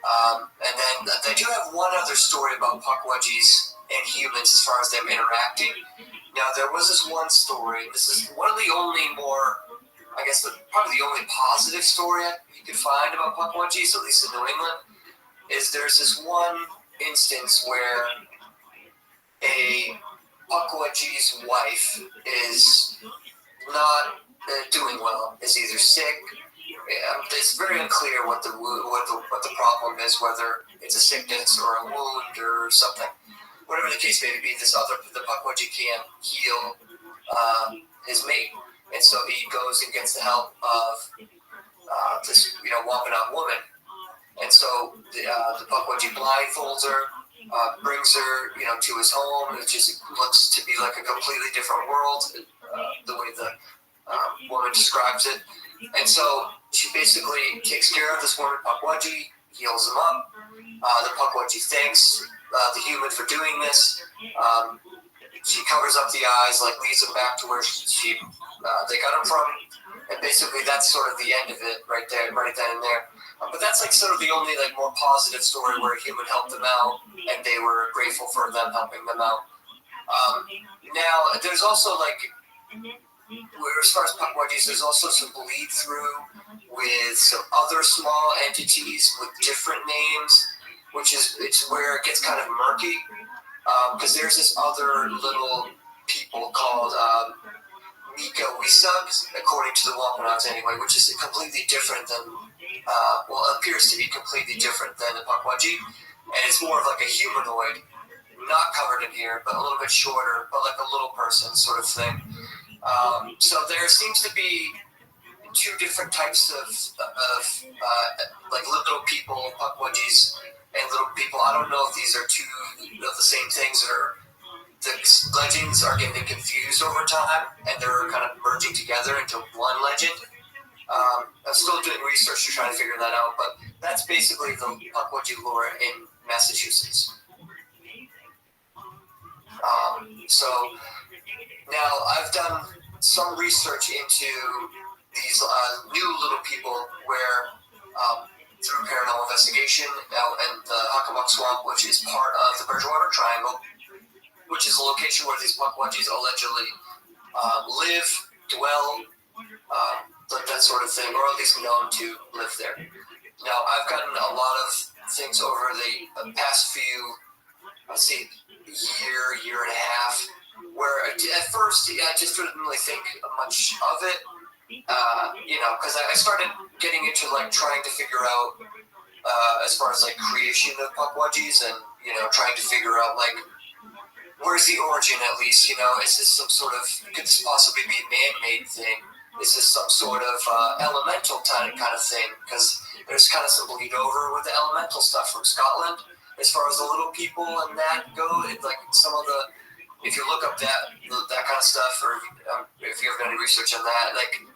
[SPEAKER 15] And then I do have one other story about puckwudgies and humans as far as them interacting. Now, there was this one story. This is one of the only more, I guess, probably the only positive story you could find about puckwudgies, at least in New England, is there's this one instance where a puckwudgie's wife is not doing well, is either sick. It's very unclear what the problem is, whether it's a sickness or a wound or something. Whatever the case may be, the puckwudgie can't heal his mate, and so he goes and gets the help of this Wampanoag woman, and so the puckwudgie blindfolds her, brings her to his home. It just looks to be like a completely different world, the way the woman describes it, and so she basically takes care of this woman puckwudgie, heals him up. The puckwudgie thanks the human for doing this. She covers up the eyes, leads him back to where they got him from, and basically that's sort of the end of it right there, right then and there. But that's sort of the only more positive story where a human helped them out, and they were grateful for them helping them out. Now there's also as far as puckwudgies, there's also some bleed through with some other small entities with different names, it's where it gets kind of murky, because there's this other little people called Mika-Wisubs, according to the Wampanoags anyway, which is completely different than, appears to be completely different than the puckwudgie, and it's more of a humanoid, not covered in hair, but a little bit shorter, but like a little person sort of thing. So there seems to be two different types of little people, puckwudgies, and little people. I don't know if these are two of the same things, or the legends are getting confused over time, and they're kind of merging together into one legend. I'm still doing research to try to figure that out, but that's basically the puckwudgie lore in Massachusetts. So now I've done some research into these new little people where through paranormal investigation out in the Hockomock Swamp, which is part of the Bridgewater Triangle, which is a location where these puckwudgies allegedly live, dwell, that sort of thing, or at least known to live there. Now, I've gotten a lot of things over the past few, year and a half, where at first I just didn't really think much of it, because I started getting into trying to figure out as far as creation of puckwudgies, and trying to figure out where's the origin, at least. Is this some sort of, could this possibly be a man-made thing? Is this some sort of elemental kind of thing? Because there's kind of some bleed over with the elemental stuff from Scotland as far as the little people and that go. Some of the, if you look up that kind of stuff, or if you ever done any research on that,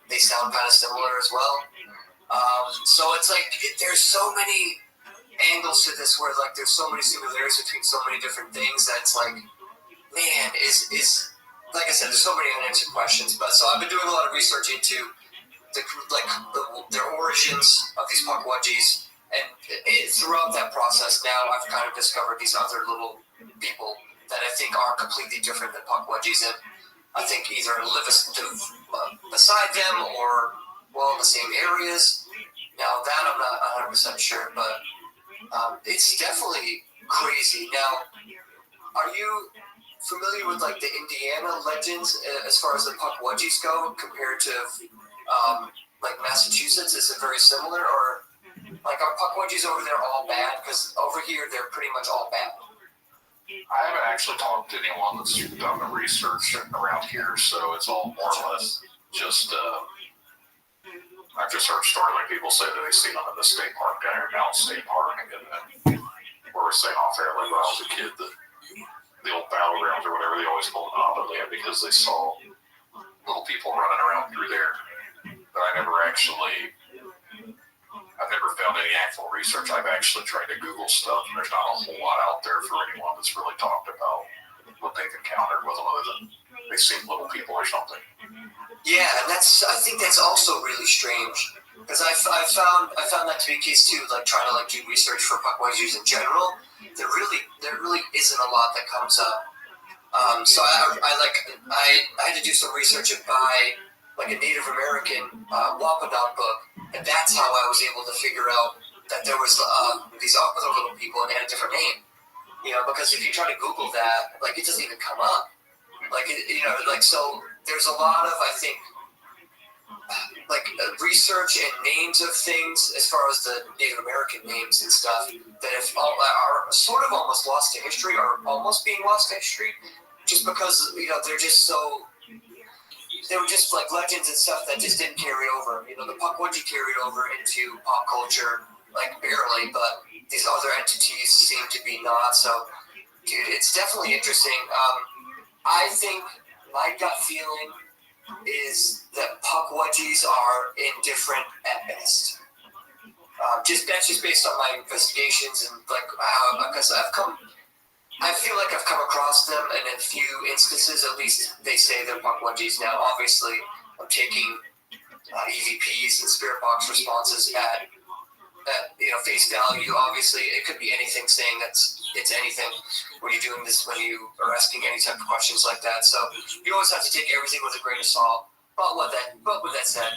[SPEAKER 15] they sound kind of similar as well. So it's there's so many angles to this, where there's so many similarities between so many different things that's man, is like I said, there's so many unanswered questions. But so I've been doing a lot of research into their origins of these puckwudgies, and throughout that process, now I've kind of discovered these other little people that I think are completely different than puckwudgies, and I think either live beside them or in the same areas. Now that I'm not 100% sure, but it's definitely crazy. Now, are you familiar with the Indiana legends as far as the puckwudgies go compared to Massachusetts? Is it very similar, or are puckwudgies over there all bad? Because over here they're pretty much all bad.
[SPEAKER 8] I haven't actually talked to anyone that's done the research around here, so it's all more or less just. I've just heard stories people say that they see them in the state park down here, Mountain State Park, and then where we're saying off there, when I was a kid, the old battlegrounds or whatever, they always called it Monopoly because they saw little people running around through there. But I've never found any actual research. I've actually tried to Google stuff, and there's not a whole lot out there for anyone that's really talked about what they've encountered with them, other than they seem little people or something.
[SPEAKER 15] Yeah, and I think that's also really strange. Because I found that to be the case too. Like trying to like do research for Pukwudgies in general, there really isn't a lot that comes up. So I had to do some research and buy like a Native American Wampanoag book, and that's how I was able to figure out that there was these other little people and they had a different name. You know, because if you try to Google that, like it doesn't even come up. Like so there's a lot of, I think, like research and names of things as far as the Native American names and stuff that are sort of almost lost to history or almost being lost to history, just because they're just so. They were just like legends and stuff that just didn't carry over. The Pukwudgie carried over into pop culture, like barely, but these other entities seem to be not. So, dude, it's definitely interesting. I think my gut feeling is that Pukwudgies are indifferent at best. That's just based on my investigations and like because I feel like I've come across them in a few instances. At least they say they're Pukwudgies. Now, obviously, I'm taking EVPs and spirit box responses at face value. Obviously, it could be anything saying it's anything when you're doing this, when you are asking any type of questions like that. So you always have to take everything with a grain of salt. But with that said,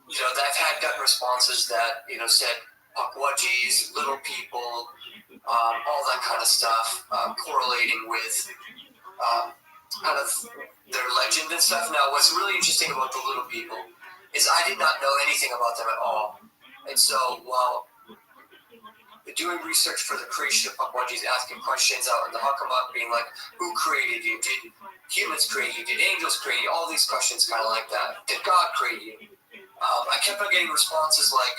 [SPEAKER 15] I've gotten responses that said Pukwudgies, little people, all that kind of stuff, correlating with kind of their legend and stuff. Now, what's really interesting about the little people is I did not know anything about them at all. And so while doing research for the creation of Pukwudgies, asking questions out in the Huckamuck, being like, who created you? Did humans create you? Did angels create you? All these questions kind of like that. Did God create you? I kept on getting responses like,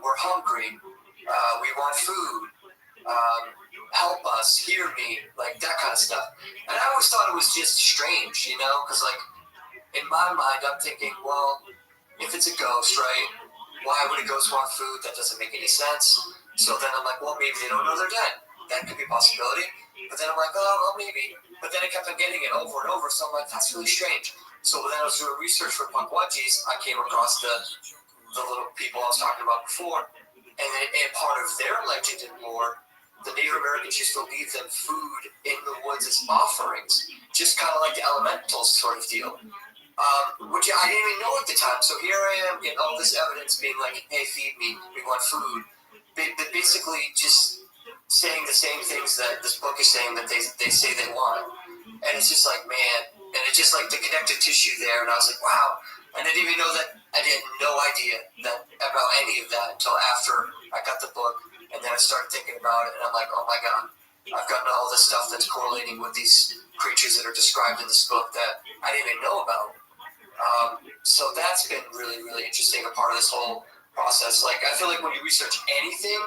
[SPEAKER 15] we're hungry, we want food, help us, hear me, like that kind of stuff. And I always thought it was just strange, because like in my mind I'm thinking, well, if it's a ghost, right, why would a ghost want food? That doesn't make any sense. So then I'm like, well, maybe they don't know they're dead. That could be a possibility. But then I'm like, oh, well, maybe. But then I kept on getting it over and over, so I'm like, that's really strange. So then I was doing research for Pukwudgies, I came across the little people I was talking about before, and part of their legend and lore, the Native Americans used to leave them food in the woods as offerings, just kind of like the elementals sort of deal, which I didn't even know at the time. So here I am getting all this evidence being like, hey, feed me, we want food. They basically just saying the same things that this book is saying that they say they want. And it's just like, man, and it's just like the connective tissue there, and I was like, wow. And I didn't even know that, I had no idea about any of that until after I got the book, and then I started thinking about it, and I'm like, oh my God, I've gotten all this stuff that's correlating with these creatures that are described in this book that I didn't even know about. So that's been really, really interesting, a part of this whole process. Like, I feel like when you research anything,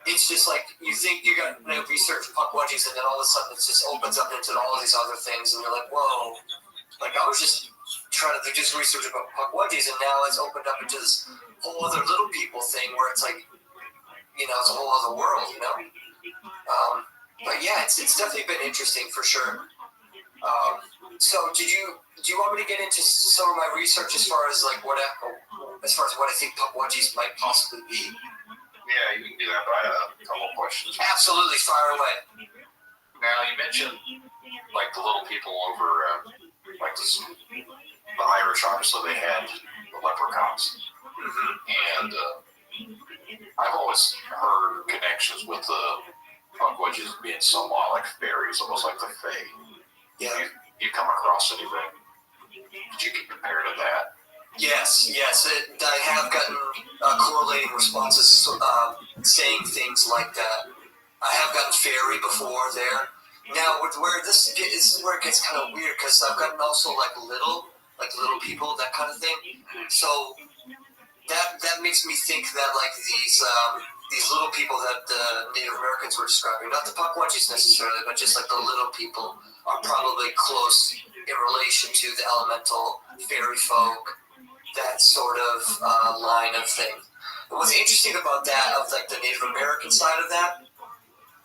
[SPEAKER 15] it's just like you think you're going to research Pukwudgies, and then all of a sudden it just opens up into all of these other things, and you're like, whoa. Like, I was just trying to just research about Pukwudgies, and now it's opened up into this whole other little people thing where it's like, it's a whole other world, But yeah, it's definitely been interesting for sure. So do you want me to get into some of my research as far as like what I think Pukwudgies might possibly be?
[SPEAKER 8] Yeah, you can do that, but I have a couple questions.
[SPEAKER 15] Absolutely, fire away.
[SPEAKER 8] Now, you mentioned, like, the little people over, like, the Irish, obviously, they had the leprechauns.
[SPEAKER 15] Mm-hmm.
[SPEAKER 8] And I've always heard connections with the Pukwudgies being somewhat like fairies, almost like the Fae.
[SPEAKER 15] Yeah.
[SPEAKER 8] You come across anything that you can compare to that?
[SPEAKER 15] Yes. I have gotten correlating responses saying things like that. I have gotten fairy before there. Now, where this is where it gets kind of weird, because I've gotten also like little people, that kind of thing. So that makes me think that like these little people that the Native Americans were describing, not the Pukwudgies necessarily, but just like the little people, are probably close in relation to the elemental fairy folk, that sort of line of thing. But what's interesting about that, of like the Native American side of that,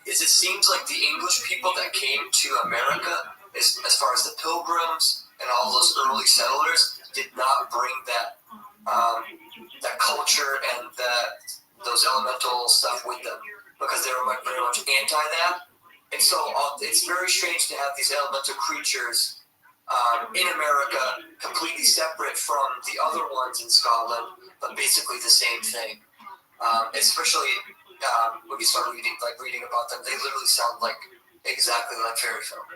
[SPEAKER 15] is it seems like the English people that came to America, as far as the Pilgrims and all those early settlers, did not bring that that culture and those elemental stuff with them, because they were very much anti that. And so it's very strange to have these elemental creatures in America, completely separate from the other ones in Scotland, but basically the same thing. Especially when you start reading about them, they literally sound like exactly like fairy folk.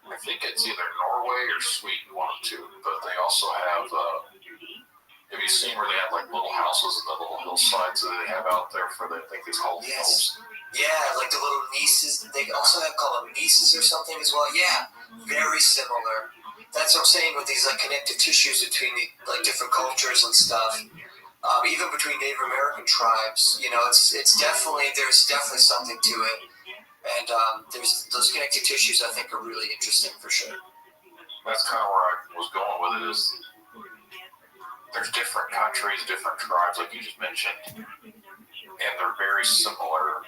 [SPEAKER 8] I think it's either Norway or Sweden, one of two, but they also have, have you seen where they have like little houses and the little hillsides that they have out there for I think it's called elves?
[SPEAKER 15] Yeah, like the little nieces. They also have called them nieces or something as well. Yeah, very similar. That's what I'm saying with these like connective tissues between the, like different cultures and stuff. Even between Native American tribes, you know, there's definitely something to it. And there's those connective tissues I think are really interesting for sure.
[SPEAKER 8] That's kind of where I was going with it is there's different countries, different tribes, like you just mentioned, and they're very similar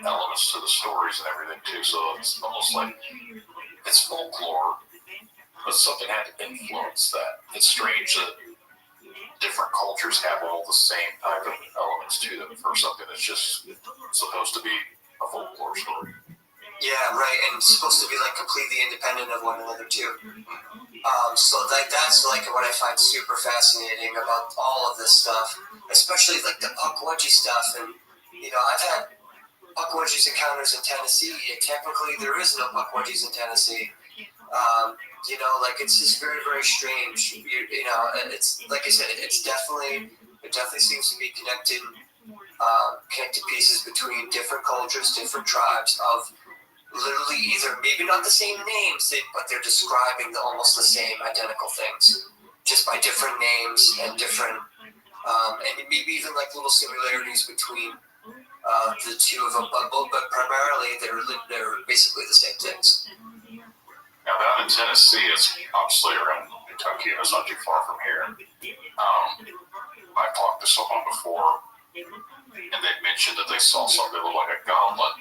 [SPEAKER 8] elements to the stories and everything too. So it's almost like it's folklore, but something had to influence that. It's strange that different cultures have all the same type of elements to them for something that's just supposed to be a folklore story.
[SPEAKER 15] Yeah, right, and it's supposed to be like completely independent of one another too. So that's like what I find super fascinating about all of this stuff, especially like the Pukwudgie stuff. And you know, I've had Pukwudgies encounters in Tennessee. Technically, there is no Pukwudgies in Tennessee. You know, like it's just very, very strange. You know, it's like I said, it definitely seems to be connected pieces between different cultures, different tribes of literally either maybe not the same names, but they're describing almost the same identical things, just by different names and different, and maybe even like little similarities between the two of them, but primarily they're basically the same things.
[SPEAKER 8] Now down in Tennessee, it's obviously around Kentucky, and it's not too far from here. I've talked to someone before, and they mentioned that they saw something that looked like a goblin.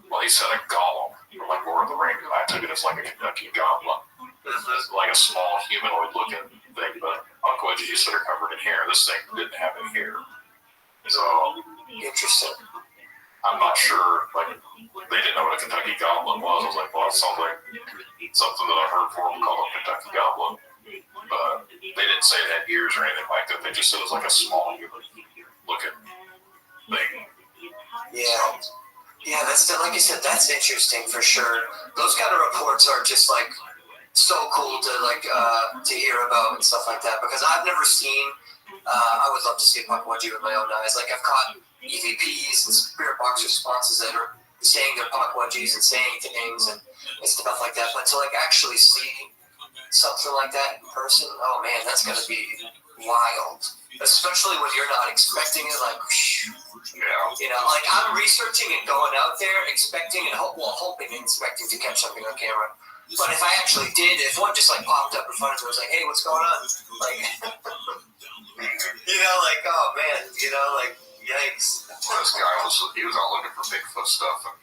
[SPEAKER 8] Well, he said a golem, like Lord of the Rings, and I took it as like a Kentucky goblin. It's like a small humanoid-looking thing, but Pukwudgies, you said, are covered in hair. This thing didn't have any hair. So,
[SPEAKER 15] interesting.
[SPEAKER 8] I'm not sure, like, they didn't know what a Kentucky goblin was. I was like, well, it sounds like something that I've heard before called a Kentucky goblin. But they didn't say it had ears or anything like that. They just said it was like a small human-looking thing.
[SPEAKER 15] Yeah. Yeah, that's like I said, that's interesting for sure. Those kind of reports are just like so cool to like to hear about and stuff like that, because I've never seen. I would love to see a Pukwudgie with my own eyes. Like I've caught EVPs and spirit box responses that are saying they're Pukwudgies and saying things and stuff like that. But to like actually see something like that in person, oh man, that's gonna be wild. Especially when you're not expecting it, like, you know, like I'm researching and going out there, expecting and hoping and expecting to catch something on camera. But if I actually did, if one just like popped up in front of me, I was like, hey, what's going on? Like, you know, like, oh man, you know, like, yikes.
[SPEAKER 8] Well, this guy he was out looking for Bigfoot stuff, and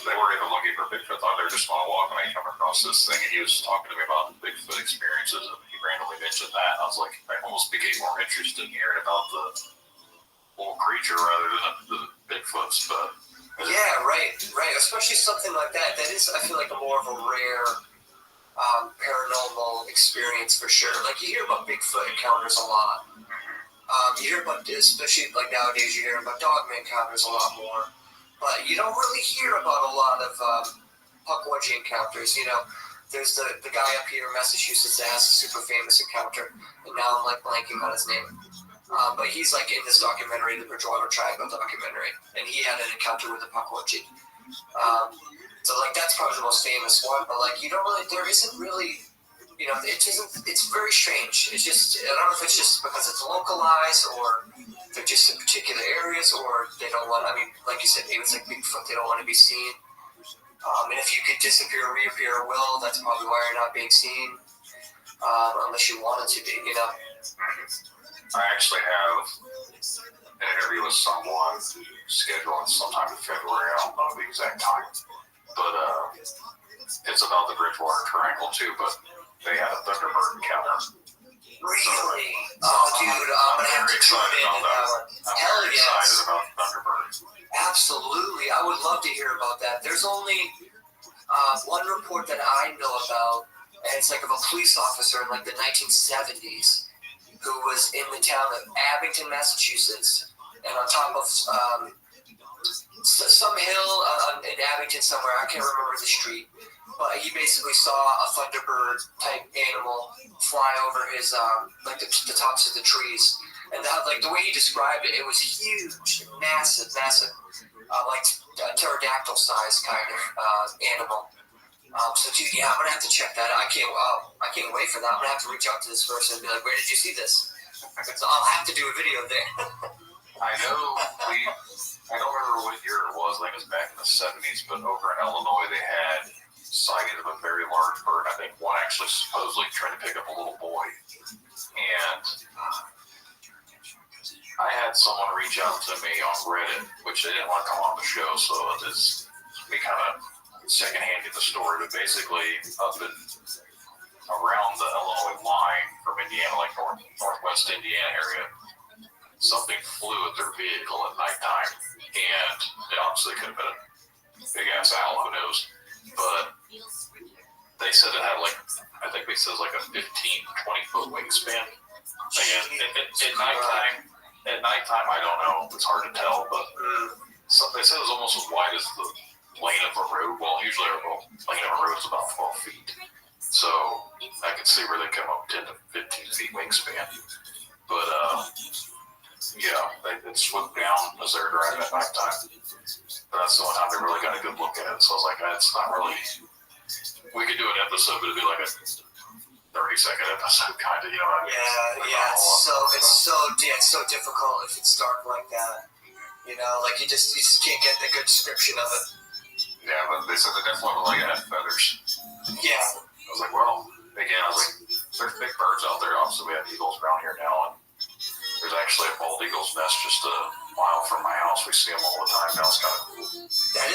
[SPEAKER 8] they weren't even looking for Bigfoot. Thought they were just on a walk, and I come across this thing, and he was talking to me about the Bigfoot experiences, and he randomly mentioned that, and I was like, I almost became more interested in hearing about the little creature rather than the Bigfoots, but...
[SPEAKER 15] Yeah, right. Especially something like that. That is, I feel like, a more of a rare paranormal experience for sure. Like, you hear about Bigfoot encounters a lot. You hear about, especially like nowadays, you hear about dogman encounters a lot more. But you don't really hear about a lot of Pukwudgie encounters. You know, there's the guy up here in Massachusetts that has a super famous encounter, and now I'm like blanking on his name. But he's like in this documentary, the Bridgewater Triangle documentary, and he had an encounter with a Pukwudgie. So like that's probably the most famous one. But like there isn't really, you know, it's very strange. It's just, I don't know if it's just because it's localized or they're just in particular areas or they don't want. I mean, like you said, it's like Bigfoot. They don't want to be seen. And if you could disappear or reappear at will, that's probably why you're not being seen, unless you wanted to be. You know.
[SPEAKER 8] I actually have an interview with someone scheduled sometime in February. I don't know the exact time, but it's about the Bridgewater Triangle too. But they had a Thunderbird encounter.
[SPEAKER 15] Really?
[SPEAKER 8] excited about that one. I'm
[SPEAKER 15] Hell
[SPEAKER 8] very
[SPEAKER 15] yes.
[SPEAKER 8] excited about Thunderbird.
[SPEAKER 15] Absolutely. I would love to hear about that. There's only one report that I know about, and it's like of a police officer in like the 1970s who was in the town of Abington, Massachusetts, and on top of some hill in Abington somewhere, I can't remember the street, but he basically saw a Thunderbird type animal fly over his like the tops of the trees, and like the way he described it, it was huge, massive, like pterodactyl size kind of animal. So dude, yeah, I'm gonna have to check that out. I can't wait for that. I'm gonna have to reach out to this person and be like, where did you see this? So I'll have to do a video there.
[SPEAKER 8] I know I don't remember what year it was, like it was back in the 70s, but over in Illinois they had sightings of a very large bird. I think one actually supposedly trying to pick up a little boy. And I had someone reach out to me on Reddit, which they didn't want to come on the show, so it's me kind of second-handing the story, but basically up in around the Illinois line from Indiana, like northwest Indiana area, something flew at their vehicle at nighttime, and it obviously could have been a big-ass owl, who knows, but they said it had like, I think they said it was like a 15, 20-foot wingspan. Again, at nighttime, I don't know, it's hard to tell, but they said it was almost as wide as the lane of a road. Well, usually a lane of a road is about 12 feet. So I can see where they come up 10 to 15 feet wingspan. But yeah, they swooped down as they were driving at nighttime. But that's the one time they really got a good look at it. So I was like, it's not really. We could do an episode, but it'd be like a 30-second episode, kind of. You know what I mean?
[SPEAKER 15] Yeah. It's so difficult if it's dark like that. You know, like you just can't get the good description of it.
[SPEAKER 8] Yeah, but they said they definitely looked like it had feathers.
[SPEAKER 15] Yeah.
[SPEAKER 8] I was like, well, again, there's big birds out there. Obviously, we have eagles around here now, and there's actually a bald eagle's nest just a mile from my house. We see them all the time now. It's kind of cool.
[SPEAKER 15] That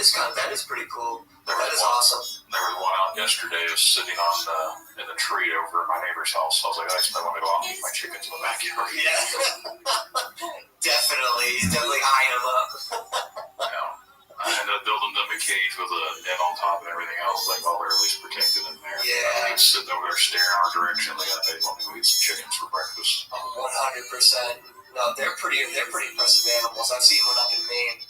[SPEAKER 15] is pretty cool. That is awesome.
[SPEAKER 8] There was one out yesterday. It was sitting in the tree over at my neighbor's house. So I was like, I just want to go out and eat my chickens in the backyard.
[SPEAKER 15] Yeah. Definitely eyeing them up.
[SPEAKER 8] Yeah. I ended up building them a cage with a net on top and everything else, like while they're at least protected in there.
[SPEAKER 15] Yeah.
[SPEAKER 8] They were sitting over there staring our direction. They want me to eat some chickens for breakfast.
[SPEAKER 15] 100%. No, they're pretty impressive animals. I've seen one up in Maine,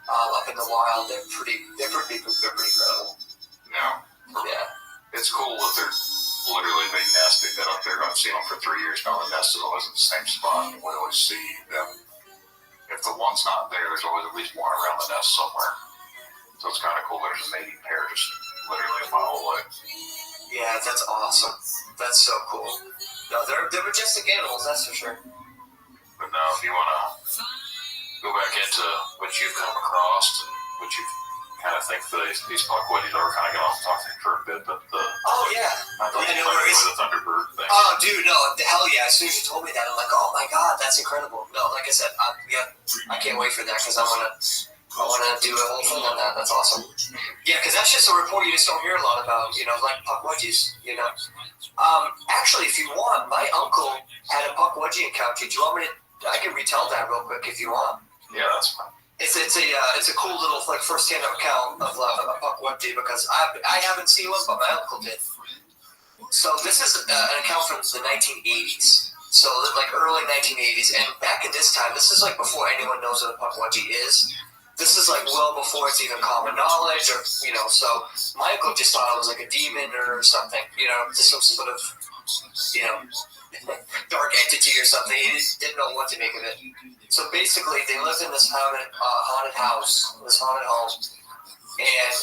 [SPEAKER 15] up in the wild. They're pretty incredible.
[SPEAKER 8] Yeah. It's cool that they're literally they nest. They've been up there. I've seen them for 3 years now. The nest is always in the same spot. We always see them. If the one's not there, there's always at least one around the nest somewhere. So it's kind of cool. There's a mating pair just literally a mile away.
[SPEAKER 15] Yeah, that's awesome. That's so cool. No, they're majestic animals, that's for sure.
[SPEAKER 8] But now, if you want to go back into what you've come across and what you kind of think these puckwuddies are, kind of get off topic for a bit, but the Thunderbird thing.
[SPEAKER 15] Oh, dude, no, hell yeah! As soon as you told me that, I'm like, oh my god, that's incredible. No, like I said, I can't wait for that because I want to do a whole thing on that. That's awesome. Yeah, because that's just a report you just don't hear a lot about, you know, like puckwudgies, you know. Actually, if you want, my uncle had a puckwudgie encounter. Do you want me to? I can retell that real quick if you want.
[SPEAKER 8] Yeah, that's fine.
[SPEAKER 15] It's a cool little like first-hand account of a puckwudgie because I haven't seen one, but my uncle did. So this is an account from the 1980s. So like early 1980s, and back in this time, this is like before anyone knows what a puckwudgie is. This is like well before it's even common knowledge, or you know. So my uncle just thought it was like a demon or something, you know, just some sort of, you know, dark entity or something. He just didn't know what to make of it. So basically, they lived in this haunted house, this haunted home, and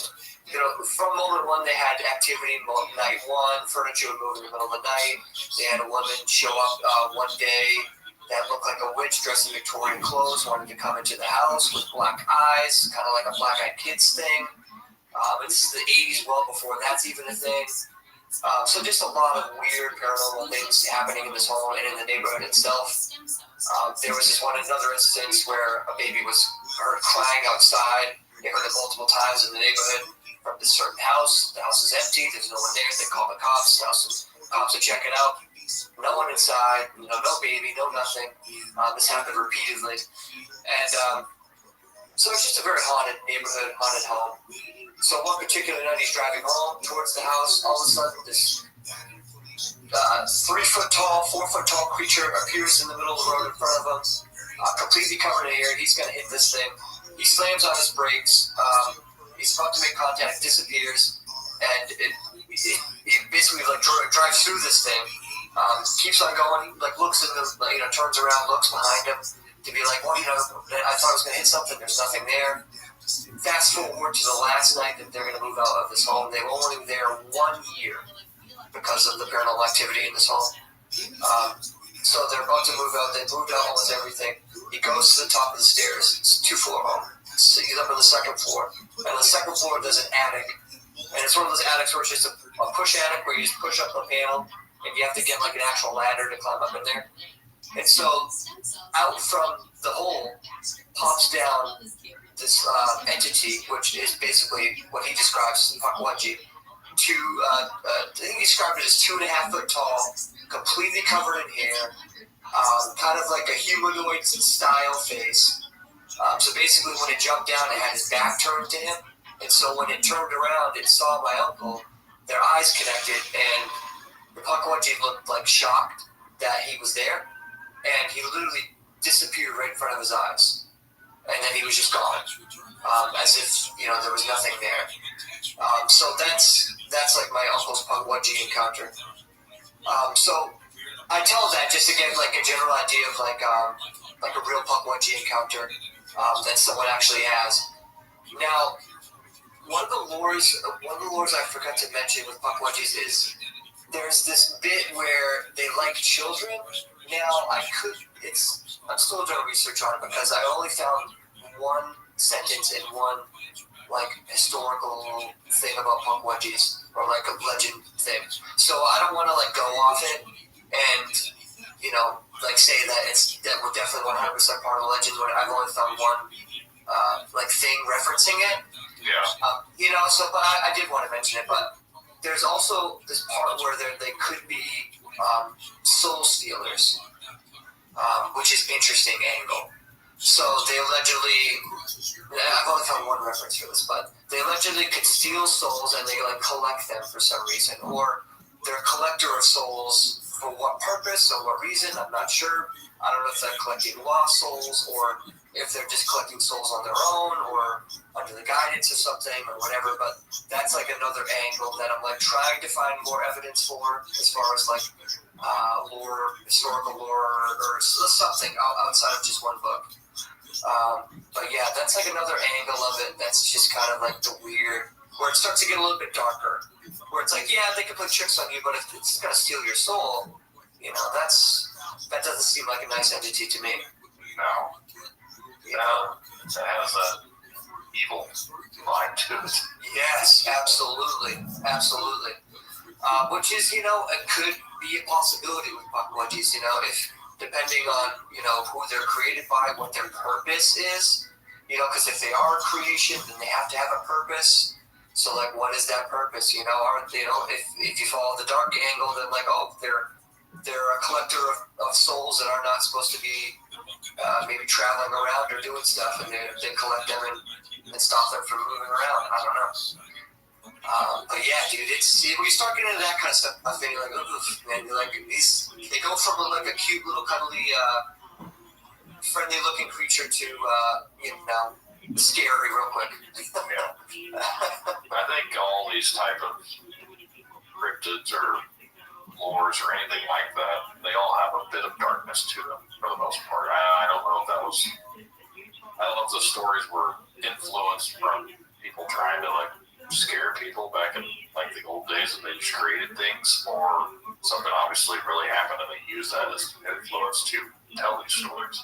[SPEAKER 15] you know, from moment one, they had activity. Night one, furniture would move in the middle of the night. They had a woman show up one day that looked like a witch dressed in Victorian clothes, wanted to come into the house with black eyes, kind of like a black-eyed kids thing. And this is the 80s, well before that's even a thing. So just a lot of weird paranormal things happening in this home and in the neighborhood itself. There was another instance where a baby was heard crying outside. They heard it multiple times in the neighborhood from this certain house. The house is empty. There's no one there. They call the cops. The cops are checking out. no one inside, no baby, no nothing. This happened repeatedly. And so it's just a very haunted neighborhood, haunted home. So one particular night he's driving home towards the house. All of a sudden, this 3-foot tall, 4-foot tall creature appears in the middle of the road in front of him, completely covered in air. He's going to hit this thing. He slams on his brakes. He's about to make contact, disappears, and it basically like drives through this thing. Keeps on going. Like looks in the turns around, looks behind him to be like, well, I thought I was going to hit something. There's nothing there. Fast forward to the last night that they're going to move out of this home. They were only there 1 year because of the paranormal activity in this home. So they're about to move out. They moved out almost everything. He goes to the top of the stairs. It's a 2-floor home. So he's up on the second floor. And on the second floor, there's an attic. And it's one of those attics where it's just a push attic where you just push up the panel and you have to get like an actual ladder to climb up in there. And so out from the hole pops down this entity, which is basically what he describes as Pakwaji. I think he described it as 2.5 foot tall, completely covered in hair, kind of like a humanoid style face. So basically when it jumped down, it had his back turned to him. And so when it turned around, it saw my uncle, their eyes connected, and the Pakwaji looked like shocked that he was there. And he literally disappeared right in front of his eyes. And then he was just gone, as if, there was nothing there. So that's like my uncle's Pakwaji encounter. So I tell that just to get like a general idea of like a real Pakwaji encounter that someone actually has. Now, one of the lores I forgot to mention with Pakwajis is there's this bit where they like children. Now I'm still doing research on it because I only found one sentence in one like historical thing about Pakwajis or like a legend thing. So I don't want to like go off it and like say that we're definitely 100% part of the legend when I've only found one like thing referencing it. Yeah. But I did want to mention it. But there's also this part where they could be soul stealers, which is interesting angle. So they allegedly, I've only found one reference for this, but they allegedly could steal souls and they like collect them for some reason, or they're a collector of souls for what purpose or what reason, I'm not sure. I don't know if they're collecting lost souls or if they're just collecting souls on their own or under the guidance of something or whatever, but that's like another angle that I'm like trying to find more evidence for as far as like historical lore or something outside of just one book. But yeah, that's like another angle of it that's just kind of like the weird, where it starts to get a little bit darker, where it's like, yeah, they can play tricks on you, but if it's going to steal your soul, that doesn't seem like a nice entity to me.
[SPEAKER 8] No. It has an evil mind to it.
[SPEAKER 15] Yes, absolutely. Which is, it could be a possibility with Pakwajis, if depending on, who they're created by, what their purpose is, because if they are a creation, then they have to have a purpose. So, like, what is that purpose? If you follow the dark angle, then like, oh, they're a collector of souls that are not supposed to be maybe traveling around or doing stuff, and they collect them and stop them from moving around. I don't know. But yeah, dude, when you start getting into that kind of stuff, then you're like, oof, man, you're like, they go from like a cute little cuddly, friendly looking creature to, scary real quick.
[SPEAKER 8] Yeah. I think all these type of cryptids or lores or anything like that, they all have a bit of darkness to them for the most part. I don't know if the stories were influenced from people trying to like scare people back in like the old days and they just created things, or something obviously really happened and they used that as influence to tell these stories.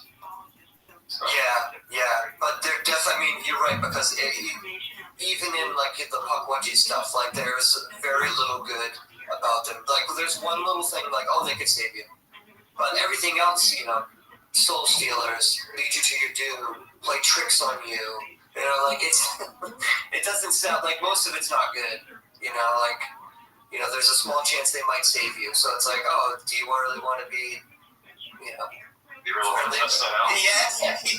[SPEAKER 8] So.
[SPEAKER 15] Yeah, but they're definitely, you're right, because even in like the Pakwaji stuff, like there's very little good about them. Like there's one little thing like, oh, they could save you, but everything else, soul stealers, lead you to your doom, play tricks on you. Like it doesn't sound like most of it's not good. there's a small chance they might save you. So it's like, oh, do you really want to be,
[SPEAKER 8] You really want to test that out?
[SPEAKER 15] Yeah, exactly.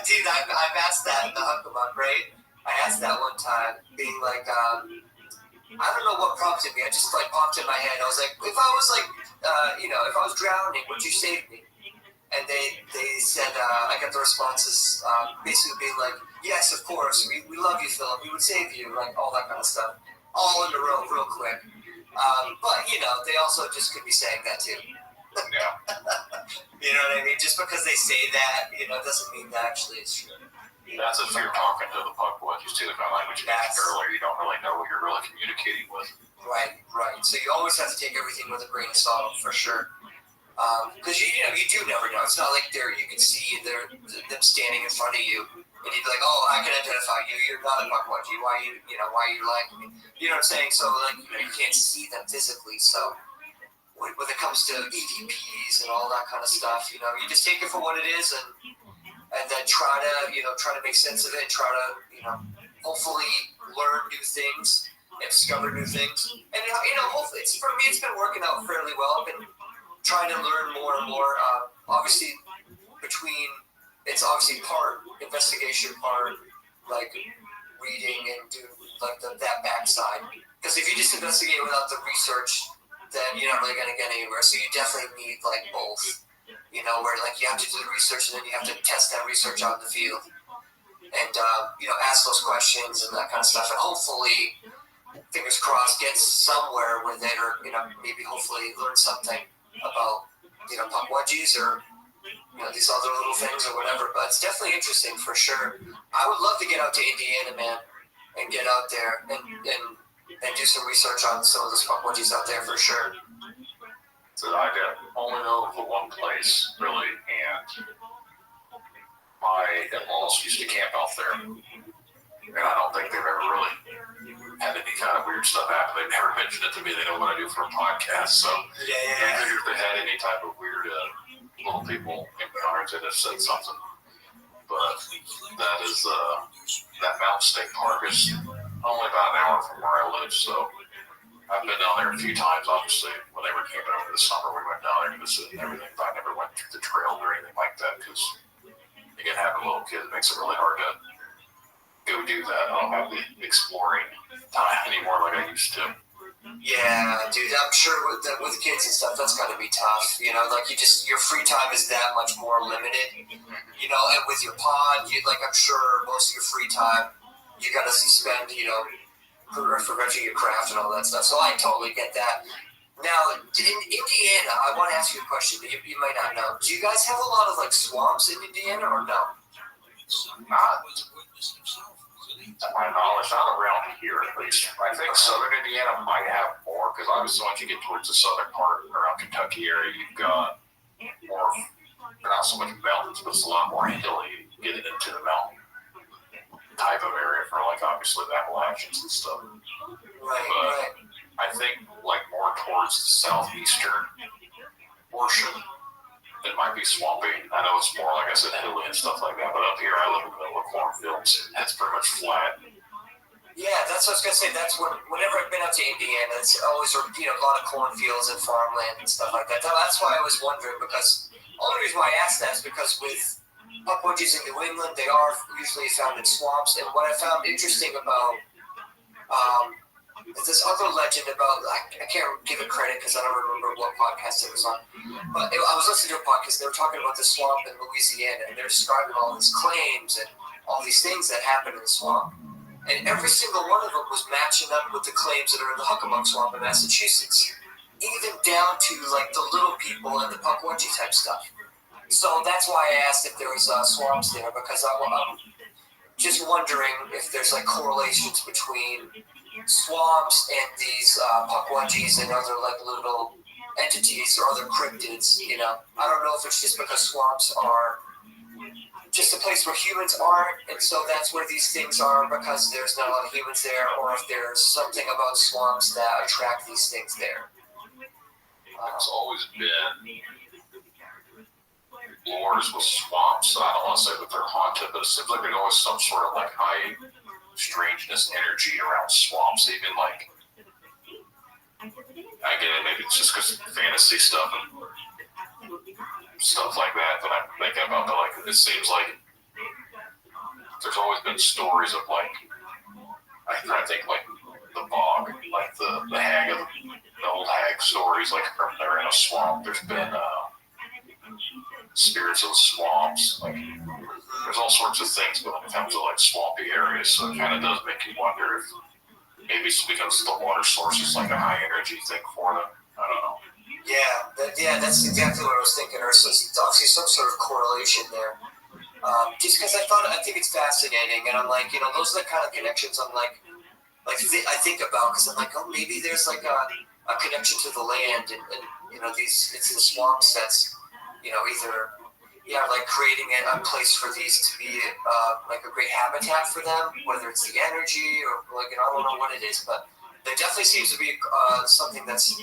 [SPEAKER 15] Dude, I've asked that in the Huckabuck, right? I asked that one time, being like, I don't know what prompted me. I just popped in my head. I was like, if I was if I was drowning, would you save me? And they said, I got the responses basically being like, yes, of course, we love you, Philip. We would save you, like all that kind of stuff, all in a row, real quick. But they also just could be saying that too.
[SPEAKER 8] Yeah.
[SPEAKER 15] You know what I mean? Just because they say that, doesn't mean that actually it's true.
[SPEAKER 8] That's if you're talking to the puckwudgies too, the kind of language you mentioned earlier. You don't really know what you're really communicating with.
[SPEAKER 15] Right. So you always have to take everything with a grain of salt, for sure. Because you do never know. It's not like you can see them standing in front of you, and you'd be like, oh, I can identify you. You're not a puckwudgie. Why are you lying to me? You know what I'm saying? So you can't see them physically. So when it comes to EVPs and all that kind of stuff, you just take it for what it is, and then try to make sense of it. Try to hopefully learn new things and discover new things. And hopefully, for me, it's been working out fairly well. I've been trying to learn more and more. Obviously, it's obviously part investigation, part like reading and do like that backside. Because if you just investigate without the research, then you're not really going to get anywhere. So you definitely need like both. Where like you have to do the research and then you have to test that research out in the field, and ask those questions and that kind of stuff, and hopefully, fingers crossed, get somewhere with it, or maybe hopefully learn something about puckwudgies or these other little things or whatever. But it's definitely interesting for sure. I would love to get out to Indiana, man, and get out there and do some research on some of those puckwudgies out there for sure.
[SPEAKER 8] So I only know of the one place, really, and my in-laws used to camp out there, and I don't think they've ever really had any kind of weird stuff happen. They've never mentioned it to me. They know what I do for a podcast, so I figured if they had any type of weird little people encounters, they'd have said something. But that is that Mountain State Park is only about an hour from where I live, so I've been down there a few times. Obviously, when they were camping over the summer, we went down there to visit and everything, but I never went through the trail or anything like that, because again, having a little kid, it makes it really hard to go do that. I don't have the exploring time anymore like I used to.
[SPEAKER 15] Yeah, dude, I'm sure with kids and stuff, that's got to be tough. Like your free time is that much more limited. And with your pod, I'm sure most of your free time you got to spend, for your craft and all that stuff. So I totally get that. Now, in Indiana, I want to ask you a question that you might not know. Do you guys have a lot of like swamps in Indiana or no?
[SPEAKER 8] Not to my knowledge, not around here at least. I think southern Indiana might have more, because obviously once you get towards the southern part around Kentucky area, you've got more, not so much mountains, but it's a lot more hilly getting into the mountain type of area for like obviously the Appalachians and stuff.
[SPEAKER 15] Right.
[SPEAKER 8] I think like more towards the southeastern portion, it might be swampy. I know it's more, like I said, hilly and stuff like that, but up here I live in the middle of cornfields. It's pretty much flat.
[SPEAKER 15] Yeah, that's what I was going to say. That's whenever I've been out to Indiana, it's always a lot of cornfields and farmland and stuff like that. That's why I was wondering, because the only reason why I asked that is because with puckwudgies in New England, they are usually found in swamps. And what I found interesting about this other legend about, I can't give it credit because I don't remember what podcast it was on, but I was listening to a podcast. They were talking about the swamp in Louisiana, and they're describing all these claims and all these things that happen in the swamp. And every single one of them was matching up with the claims that are in the Huckabuck Swamp in Massachusetts, even down to like the little people and the puckwudgie type stuff. So that's why I asked if there was swamps there, because I'm just wondering if there's like correlations between swamps and these puckwudgies and other like little entities or other cryptids. I don't know if it's just because swamps are just a place where humans aren't, and so that's where these things are because there's not a lot of humans there, or if there's something about swamps that attract these things there.
[SPEAKER 8] It's always been lures with swamps. I don't want to say that they're haunted, but it seems like there's always some sort of like high strangeness energy around swamps. Even like I get it. Maybe it's just because fantasy stuff and stuff like that I'm thinking about. But like, it seems like there's always been stories of like, I try to think like the bog, like the hag of the old hag stories, like from they're in a swamp. There's been spirits of the swamps. Like, there's all sorts of things when it comes to like swampy areas. So it kind of does make you wonder if maybe it's because the water source is like a high energy thing for them. I don't know.
[SPEAKER 15] Yeah, that's exactly what I was thinking. There's obviously some sort of correlation there. Just because I think it's fascinating, and I'm like, those are the kind of connections I'm like I think about, because I'm like, oh, maybe there's like a connection to the land, and it's the swamps that's, either, like creating a place for these to be like a great habitat for them, whether it's the energy or like, I don't know what it is, but there definitely seems to be something that's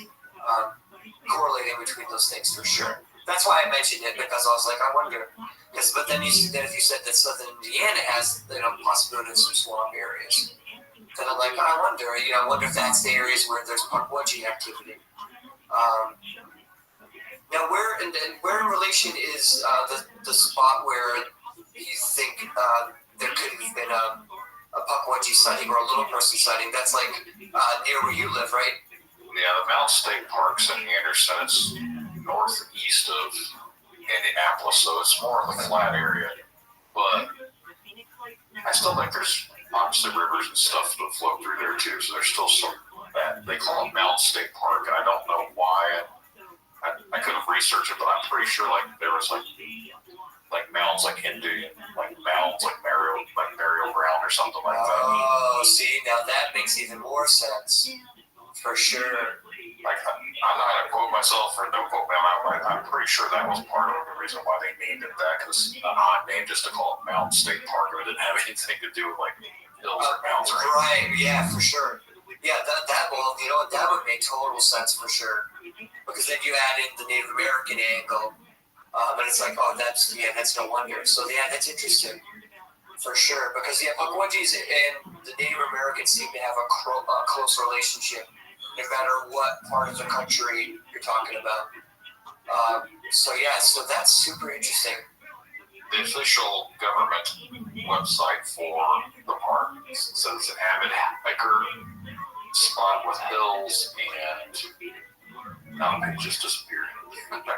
[SPEAKER 15] correlating between those things for sure. That's why I mentioned it, because I was like, I wonder. But then if you said that southern Indiana has possibility of some swamp areas, then I'm like, I wonder if that's the areas where there's Pukwudgie activity. Now, where in relation is the spot where you think there could have been a Pukwudgie sighting or a little person sighting? That's like near where you live, right?
[SPEAKER 8] Yeah, the Mountain State Park's in Anderson. It's northeast of Indianapolis, so it's more of a flat area. But I still think there's obviously rivers and stuff that flow through there too, so there's still some that. They call it Mountain State Park, and I don't know why. I couldn't research it, but I'm pretty sure like there was like mounds like Indian, like mounds like Burial Ground or something like that.
[SPEAKER 15] Oh, see, now that makes even more sense. For sure.
[SPEAKER 8] Like, I'm not going to quote myself or don't quote me on that, I'm pretty sure that was part of the reason why they named it that, because an odd name just to call it Mountain State Park, it didn't have anything to do with like hills or mountains or anything.
[SPEAKER 15] Right, yeah, for sure. Yeah, that would make total sense for sure. Because then you add in the Native American angle, and it's like, oh, that's no wonder. So yeah, that's interesting. For sure, because Pukwudgies and the Native Americans seem to have a close relationship, no matter what part of the country you're talking about. So that's super interesting.
[SPEAKER 8] The official government website for the park says it's an avid hiker spot with hills, and now the page just disappeared. I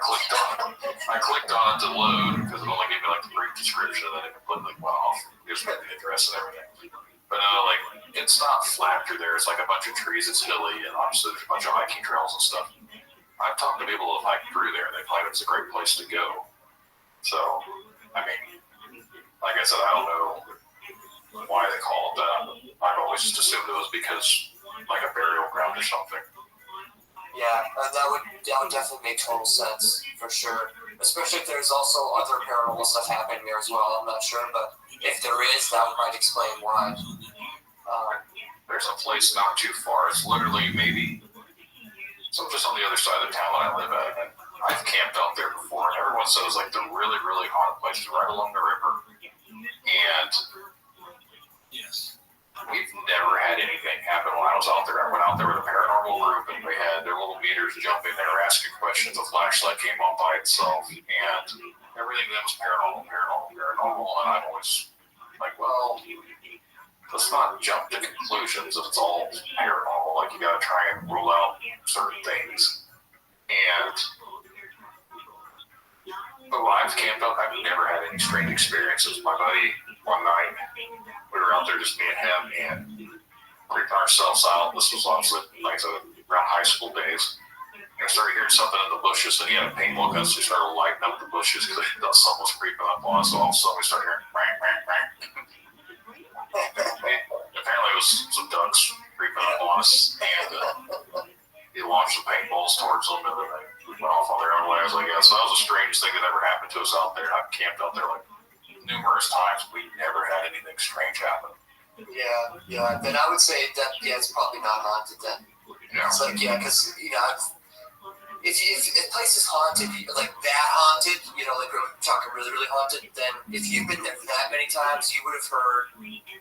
[SPEAKER 8] clicked on it to load because it only gave me like the brief description, and then it completely went off. It was the address and everything. But like, it's not flat through there. It's like a bunch of trees. It's hilly, and obviously there's a bunch of hiking trails and stuff. I've talked to people who have hiked through there, and they find it's a great place to go. So, I mean, like I said, I don't know why they call it that. I've always just assumed it was because like a burial ground or something.
[SPEAKER 15] Yeah, that would definitely make total sense, for sure. Especially if there's also other paranormal stuff happening there as well. I'm not sure, but if there is, that might explain why.
[SPEAKER 8] There's a place not too far. It's literally maybe just on the other side of the town that I live at. And I've camped out there before, and everyone says like the really, really haunted place is right along the river. And
[SPEAKER 1] yes,
[SPEAKER 8] we've never had anything happen when I was out there. I went out there with a paranormal group, and they had their little meters jumping. They were asking questions. A flashlight came on by itself, and everything that was paranormal. And I'm always like, well, let's not jump to conclusions if it's all paranormal. Like, you got to try and rule out certain things. But when I've camped out, I've never had any strange experiences. My buddy, one night, we were out there, just me and him, and creeping ourselves out. This was obviously like around high school days. And I started hearing something in the bushes, and he had a paintball gun, so he started lighting up the bushes because he thought something was creeping up on us. So all of a sudden we started hearing bang, bang, bang. Apparently it was some ducks creeping up on us, and he launched the paintballs towards them, and then they went off on their own way. I was like, yeah, so that was the strangest thing that ever happened to us out there. I've camped out there like numerous times. We never had anything strange happen.
[SPEAKER 15] Yeah. Then I would say that, it's probably not haunted then.
[SPEAKER 8] Yeah.
[SPEAKER 15] It's like, because, if a place is haunted, like that haunted, like we're talking really, really haunted, then if you've been there that many times, you would have heard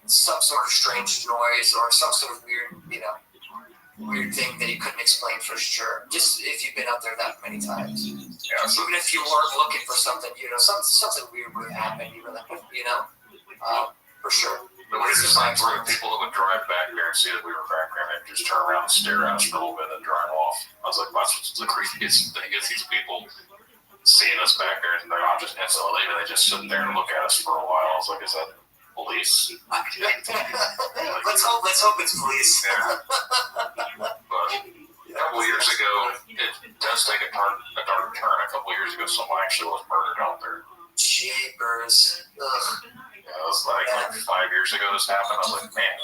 [SPEAKER 15] some sort of strange noise or some sort of weird, weird thing that he couldn't explain for sure. Just if you've been out there that many times.
[SPEAKER 8] Yeah, so
[SPEAKER 15] Even if you weren't looking for something, something weird would happen. You were like, for sure.
[SPEAKER 8] the weirdest things were the people that would drive back there and see that we were back there and just turn around and stare at us for a little bit and drive off. I was like, that's what's the creepiest thing is these people seeing us back there and they're not just instantly leaving, they just sit there and look at us for a while. I was like, is that police?
[SPEAKER 15] Let's hope it's police.
[SPEAKER 8] Yeah. But a couple of years ago, it does take a dark turn. A couple of years ago, someone actually was murdered out there.
[SPEAKER 15] Jeepers. Ugh.
[SPEAKER 8] Yeah, it was like 5 years ago this happened. I was like, man.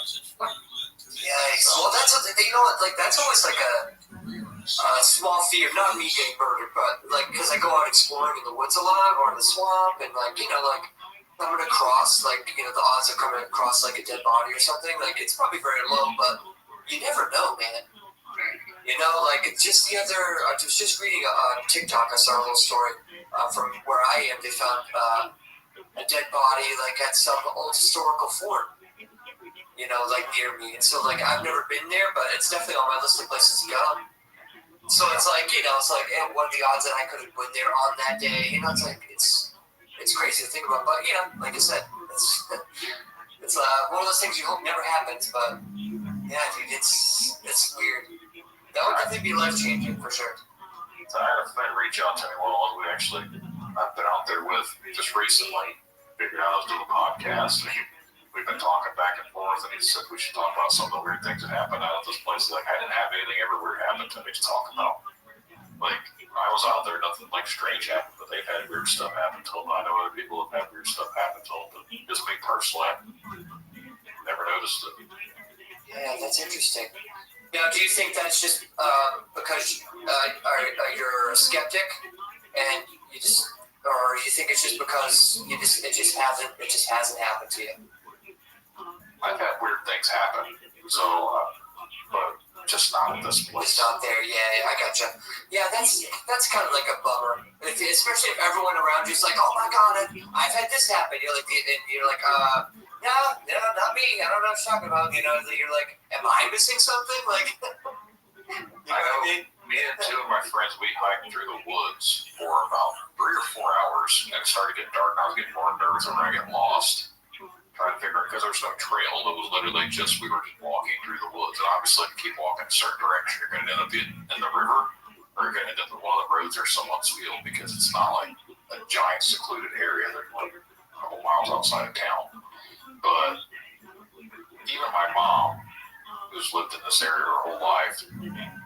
[SPEAKER 15] Yikes. Well, that's something, that's always like a small fear, not me getting murdered, but because I go out exploring in the woods a lot or in the swamp, and I'm gonna cross, the odds of coming across a dead body or something, it's probably very low, but you never know, man. It's just I was just reading on TikTok, I saw a little story from where I am. They found a dead body at some old historical fort, near me. And so I've never been there, but it's definitely on my list of places to go. So it's what are the odds that I could have been there on that day? It's crazy to think about, but like I said, it's one of those things you hope never happens. But yeah, dude, it's weird. That would definitely be life changing for sure.
[SPEAKER 8] So I had a friend reach out to me. Well, I've been out there with just recently. Figured out I was doing a podcast. We've been talking back and forth, and he said we should talk about some of the weird things that happened out at this place. I didn't have anything ever weird happen to me to talk about. I was out there, nothing strange happened, but they've had weird stuff happen to them. I know other people have had weird stuff happen to them, but just me personally, I've never noticed it.
[SPEAKER 15] Yeah, that's interesting. Now, do you think that's just because you're a skeptic, and you just, or you think it's just because it just hasn't happened to you?
[SPEAKER 8] I've had weird things happen, so but just not at this place.
[SPEAKER 15] It's not there, yeah. I gotcha. Yeah, that's kind of like a bummer, especially if everyone around you's like, oh my god, I've had this happen. You're like, no, not me. I don't know what you're talking about. You're like, am I missing something?
[SPEAKER 8] I know. Me and two of my friends, we hiked through the woods for about 3 or 4 hours, and it started getting dark, and I was getting more nervous when I got lost. Trying to figure it, because there was no trail. It was literally just, we were just walking through the woods, and obviously if you keep walking in a certain direction, you're going to end up in the river, or you're going to end up in one of the roads or someone's field, because it's not like a giant secluded area. They're a couple miles outside of town. But even my mom, who's lived in this area her whole life,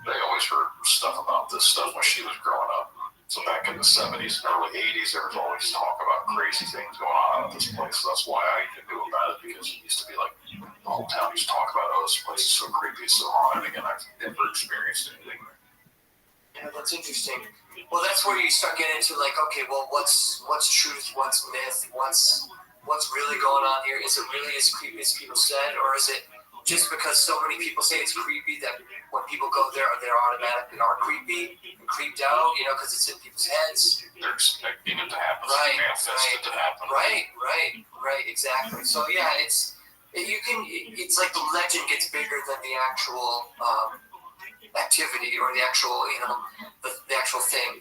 [SPEAKER 8] they always heard stuff about this stuff when she was growing up. So back in the 70s and early 80s, there was always talk about crazy things going on at this place. So that's why I even knew about it, because it used to be the whole town used to talk about, oh, this place is so creepy, it's so haunted. Again, I've never experienced anything.
[SPEAKER 15] Yeah, that's interesting. Well, that's where you start getting into okay, well, what's truth, what's myth, what's really going on here? Is it really as creepy as people said, or is it just because so many people say it's creepy that when people go there, they're automatically creepy and creeped out, because it's in people's heads?
[SPEAKER 8] They're expecting it to happen.
[SPEAKER 15] Right,
[SPEAKER 8] manifest it to happen.
[SPEAKER 15] Right, exactly. So yeah, it's like the legend gets bigger than the actual activity or the actual, the actual thing.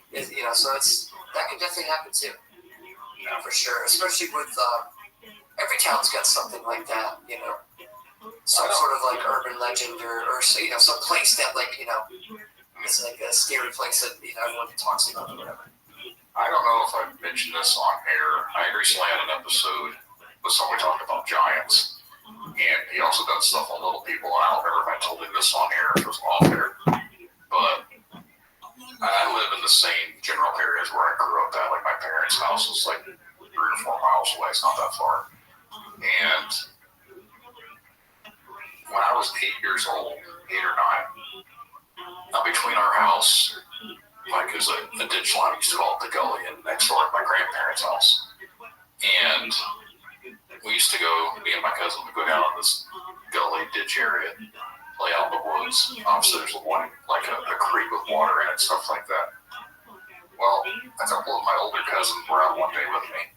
[SPEAKER 15] So that can definitely happen too. Yeah, for sure. Especially with every town's got something like that, some sort of urban legend or some place that it's like a scary place that everyone talks about or whatever.
[SPEAKER 8] I don't know if I've mentioned this on air. I recently had an episode with somebody talking about giants, and he also done stuff on little people. And I don't remember if I told him this on air or if it was off air, but I live in the same general areas where I grew up at. My parents' house was 3 or 4 miles away. It's not that far. And when I was 8 years old, 8 or 9, now between our house, is a ditch line, we used to call it the gully, and next door to my grandparents' house. And we used to go, me and my cousin would go down in this gully ditch area, play out in the woods. Obviously, there's one, a creek with water in it, stuff like that. Well, a couple of my older cousins were out one day with me,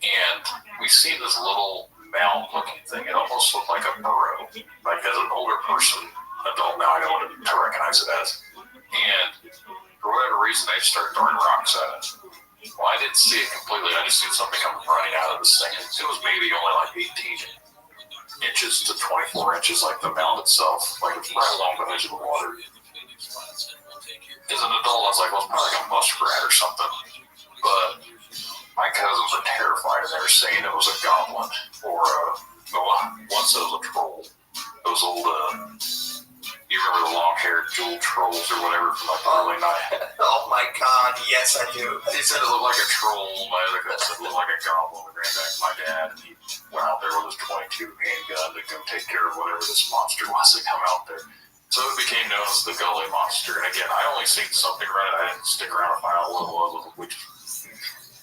[SPEAKER 8] and we see this little mound-looking thing. It almost looked like a burrow. As an older person, adult now, I know what to recognize it as. And for whatever reason, they started throwing rocks at it. Well, I didn't see it completely. I just seen something come running out of this thing. It was maybe only like 18 inches to 24 inches, like the mound itself. Like it's right along the edge of the water. As an adult, I was like, well, it's probably like a muskrat or something. But my cousins were terrified, and they were saying it was a goblin or once it was a troll. Those old, you remember the long-haired jewel trolls or whatever from like the early 90s?
[SPEAKER 15] Oh my God, yes I do.
[SPEAKER 8] They said it looked like a troll. My other cousin said it looked like a goblin. We ran back to my dad, and he went out there with his .22 handgun to go take care of whatever this monster was that come out there. So it became known as the Gully Monster. And again, I only seen something running. I didn't stick around to find out what it was.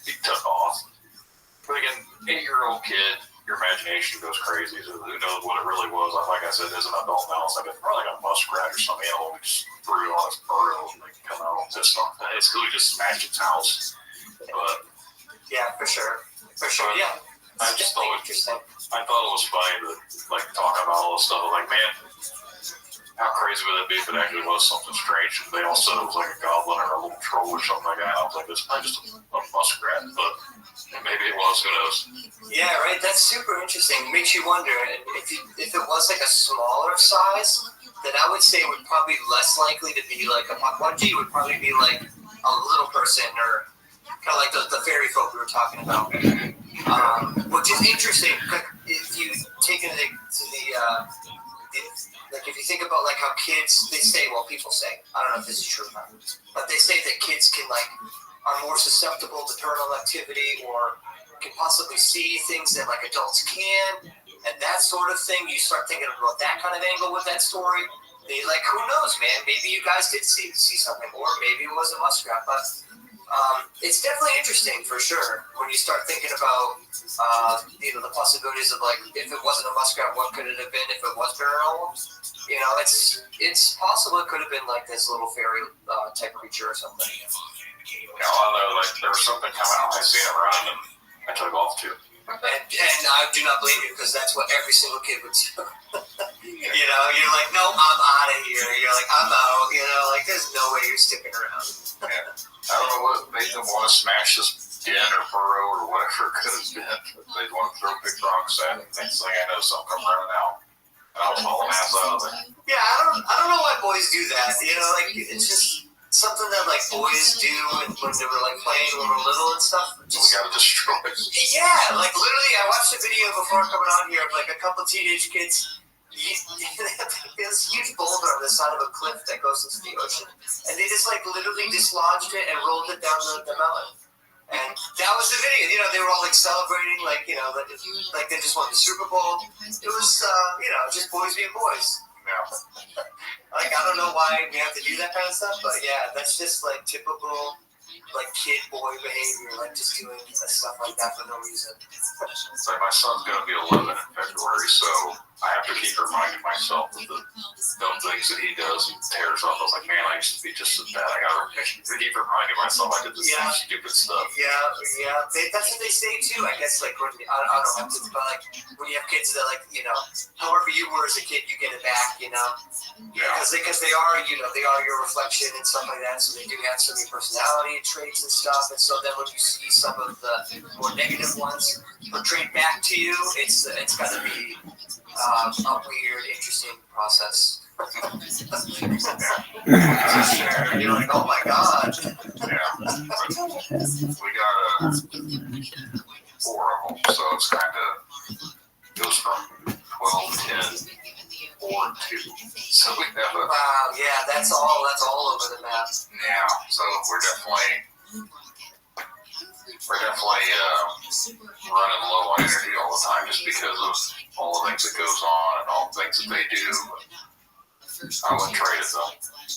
[SPEAKER 8] He took off. But again, 8-year-old kid, your imagination goes crazy. So who knows what it really was? Like I said, as an adult now, it's like probably like a muskrat or some animal we just threw on its burrow and they come out all pissed off. It's cool, just smashed its house. But
[SPEAKER 15] yeah, for sure. Yeah.
[SPEAKER 8] I just thought interesting. I thought it was funny to like talk about all this stuff. Like, man, how crazy would it be if it actually was something strange? They all said it was like a goblin or a little troll or something like that. I was like, it's probably just a muskrat, but maybe it was. Who knows?
[SPEAKER 15] Yeah, right. That's super interesting. It makes you wonder if it was like a smaller size, then I would say it would probably be less likely to be like a Pukwudgie. It would probably be like a little person or kind of like the fairy folk we were talking about, which is interesting. If you take it to the like if you think about like how kids, they say, well, people say, I don't know if this is true or not, but they say that kids can like are more susceptible to paranormal activity or can possibly see things that like adults can, and that sort of thing. You start thinking about that kind of angle with that story. They like, who knows, man? Maybe you guys did see something, or maybe it was a muskrat. But it's definitely interesting for sure when you start thinking about the possibilities of like if it wasn't a muskrat, what could it have been if it was paranormal? It's possible it could have been like this little fairy type creature or something.
[SPEAKER 8] Yeah, I know, like there was something coming out. I seen it running, and I took off too.
[SPEAKER 15] And I do not blame you because that's what every single kid would do. You're like, no, I'm out of here. You're like, I'm out. Like there's no way you're sticking around.
[SPEAKER 8] Yeah. I don't know what made them want to smash this den or burrow or whatever it could have been. They'd want to throw big rocks at it. Next thing I know, something come running out. And I was hauling ass out of there.
[SPEAKER 15] Yeah, I don't know why boys do that. Like it's just something that like boys do when they were like playing when we were little and stuff.
[SPEAKER 8] We gotta destroy it.
[SPEAKER 15] Yeah, like literally, I watched a video before coming on here of like a couple teenage kids. This huge boulder on the side of a cliff that goes into the ocean, and they just like literally dislodged it and rolled it down the mountain. And that was the video. They were all like celebrating, like they just won the Super Bowl. It was just boys being boys.
[SPEAKER 8] Yeah.
[SPEAKER 15] Like I don't know why we have to do that kind of stuff, but yeah, that's just like typical like kid boy behavior, like just doing stuff like that for no reason.
[SPEAKER 8] So my son's gonna be 11 in February, so I have to keep reminding myself of the dumb things that he does and tears up. I was like, man, I used to be just as bad. I gotta keep reminding myself I did this stupid stuff.
[SPEAKER 15] Yeah. That's what they say too. I guess like when I don't know, but like when you have kids that like however you were as a kid, you get it back. Because they are they are your reflection and stuff like that. So they do have some of your personality traits and stuff. And so then when you see some of the more negative ones portrayed back to you, it's gotta be a weird, interesting process. You're like, oh my god.
[SPEAKER 8] Yeah. We got 4 of them, so it's kind of goes from 12, 10, 4, and 2. So we have a
[SPEAKER 15] wow. Yeah, that's all over the map.
[SPEAKER 8] Yeah. So we're definitely running low on energy all the time just because of all the things that goes on and all the things that they do. I wouldn't trade it though.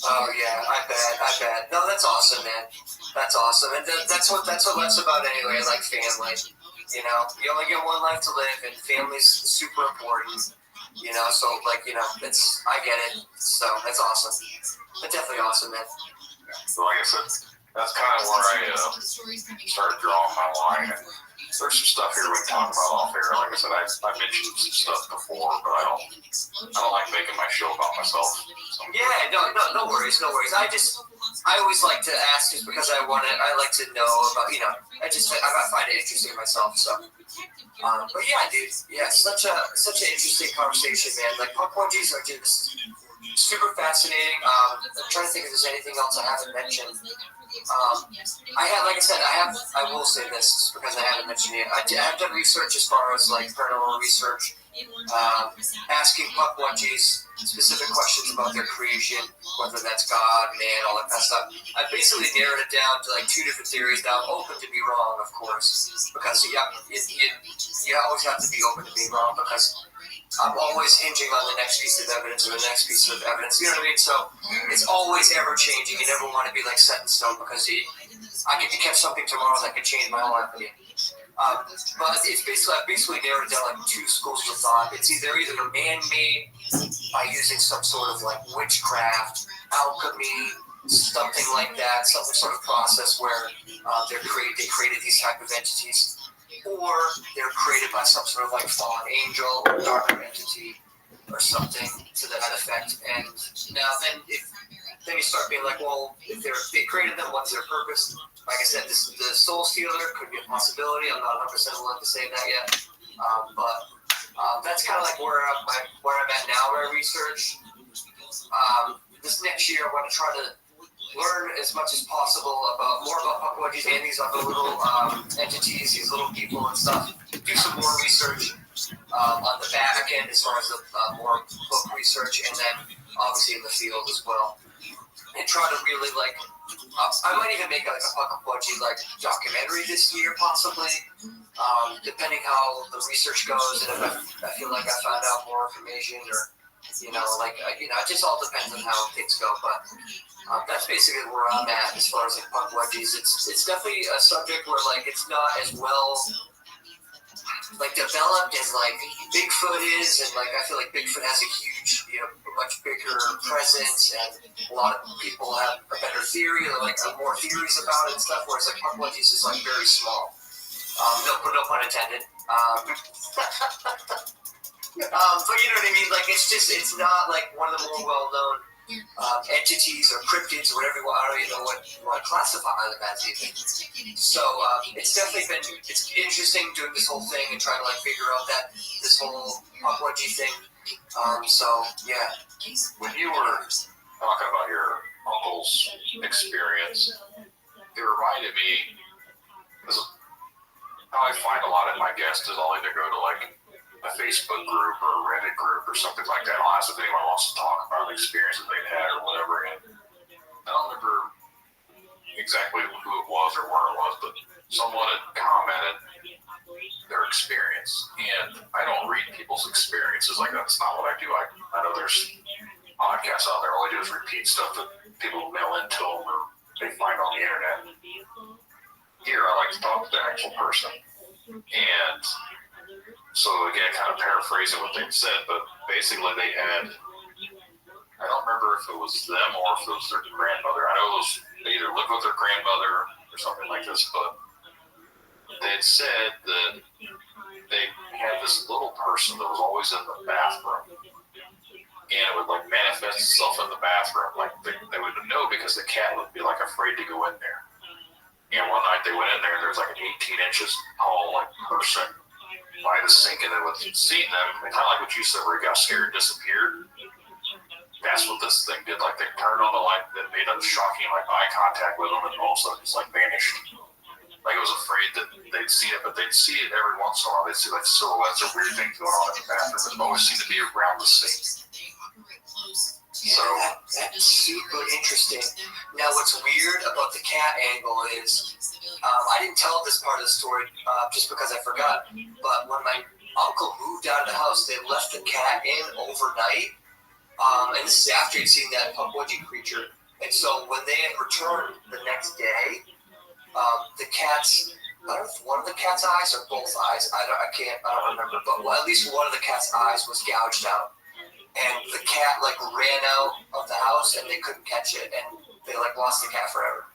[SPEAKER 15] Oh yeah, I bet. No, that's awesome, man. That's awesome, and that's what life's about anyway. Like family, you only get one life to live, and family's super important. So like it's I get it. So that's awesome. That's definitely awesome, man.
[SPEAKER 8] So like I said, that's kind of where I started drawing my line. And there's some stuff here we can talk about off air. Like I said, I mentioned some stuff before, but I don't like making my show about myself. So.
[SPEAKER 15] Yeah, no worries. I always like to ask just because I like to know about, I find it interesting myself, so. But yeah, dude, such an interesting conversation, man. Like, punk orgies are just super fascinating. I'm trying to think if there's anything else I haven't mentioned. I will say this just because I haven't mentioned it. I have done research as far as like paranormal research, asking punk orgies specific questions about their creation, whether that's God, man, all that kind of stuff. I basically narrowed it down to like 2 different theories. Now, I'm open to be wrong, of course, because you always have to be open to being wrong because I'm always hinging on the next piece of evidence or the next piece of evidence. You know what I mean? So it's always ever changing. You never want to be like set in stone because I could catch something tomorrow that could change my whole life again. But it's I've basically narrowed it down like 2 schools of thought. It's either a man-made by using some sort of like witchcraft, alchemy, something like that, some sort of process where they created these type of entities, or they're created by some sort of like fallen angel or darker entity or something to that effect. And now then you start being like, well, if they created them, what's their purpose? Like I said, the soul stealer could be a possibility. I'm not 100% willing to say that yet, but that's kind of like where I'm at now in my research. This next year, I want to try to learn as much as possible more about punk orgies and these other little entities, these little people and stuff. Do some more research on the back end as far as the more book research, and then obviously in the field as well. And try to really like, I might even make like a punk orgy like documentary this year, possibly, depending how the research goes, and if I feel like I found out more information, or it just all depends on how things go. But that's basically where I'm at as far as like punk orgies. It's definitely a subject where like it's not as well like developed as like Bigfoot is, and like I feel like Bigfoot has a huge, much bigger presence, and a lot of people have a better theory, or like more theories about it and stuff. Whereas like punk orgies is like very small. No pun intended. But you know what I mean? Like it's not like one of the more well-known entities or cryptids or whatever. I don't even know what you want to classify them as even. So it's definitely been interesting doing this whole thing and trying to like figure out this whole punk orgy thing. So yeah.
[SPEAKER 8] When you were talking about your uncle's experience, it reminded me, because how I find a lot of my guests is I'll either go to like a Facebook group or a Reddit group or something like that. I'll ask if anyone wants to talk about the experiences they've had or whatever. And I don't remember exactly who it was or where it was, but someone had commented their experience. And I don't read people's experiences. Like, that's not what I do. I know there's podcasts out there. All I do is repeat stuff that people mail into them or they find on the internet. Here, I like to talk to the actual person. And so, again, kind of paraphrasing what they said, but basically they had, I don't remember if it was them or if it was their grandmother. I know they either lived with their grandmother or something like this, but they had said that they had this little person that was always in the bathroom, and it would like manifest itself in the bathroom. Like they would know because the cat would be like afraid to go in there. And one night they went in there, and there was like an 18 inches tall like person by the sink, and then with seeing them, kind of like what you said, where he got scared and disappeared. That's what this thing did. Like they turned on the light, that made a shocking like eye contact with them, and all of a sudden it's like vanished. Like it was afraid that they'd see it, but they'd see it every once in a while. They'd see like silhouettes or weird things going on in the bathroom, but it always seemed to be around the sink.
[SPEAKER 15] So that's super interesting. Now, what's weird about the cat angle is, I didn't tell this part of the story just because I forgot, but when my uncle moved out of the house, they left the cat in overnight, and this is after he'd seen that punk orgy creature. And so when they had returned the next day, the cat's, I don't know if one of the cat's eyes or both eyes, I don't remember, but at least one of the cat's eyes was gouged out. And the cat like ran out of the house and they couldn't catch it, and they like lost the cat forever.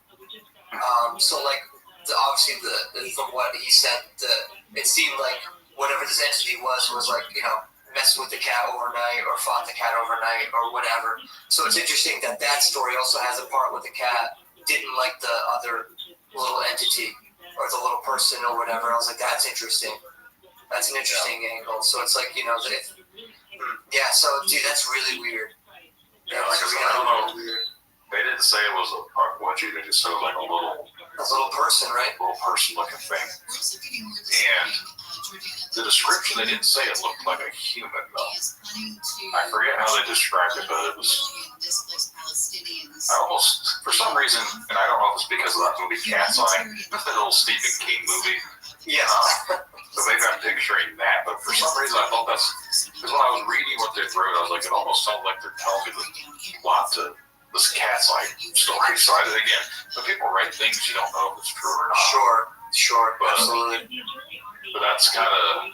[SPEAKER 15] So like obviously from what he said, it seemed like whatever this entity was like, you know, messed with the cat overnight or fought the cat overnight or whatever. So it's interesting that story also has a part with the cat didn't like the other little entity or the little person or whatever. I was like, that's interesting. That's an interesting angle. So it's like, you know, yeah. So dude, that's really weird.
[SPEAKER 8] Yeah, like I said, I don't know. They didn't say it was a Pukwudgie. They just said it was like a little
[SPEAKER 15] person, right?
[SPEAKER 8] Little person-looking thing. And the description, they didn't say it looked like a human, though. I forget how they described it, but it was. I almost, for some reason, and I don't know if it's because of that movie Cat's Eye, the little Stephen King movie.
[SPEAKER 15] Yeah.
[SPEAKER 8] So maybe I'm picturing that, but for some reason I thought that's because when I was reading what they wrote, I was like, it almost sounded like they're telling me the plot to this Cat's Eye story. So I did again. But people write things you don't know if it's true or not.
[SPEAKER 15] Sure,
[SPEAKER 8] but,
[SPEAKER 15] absolutely.
[SPEAKER 8] But that's kind of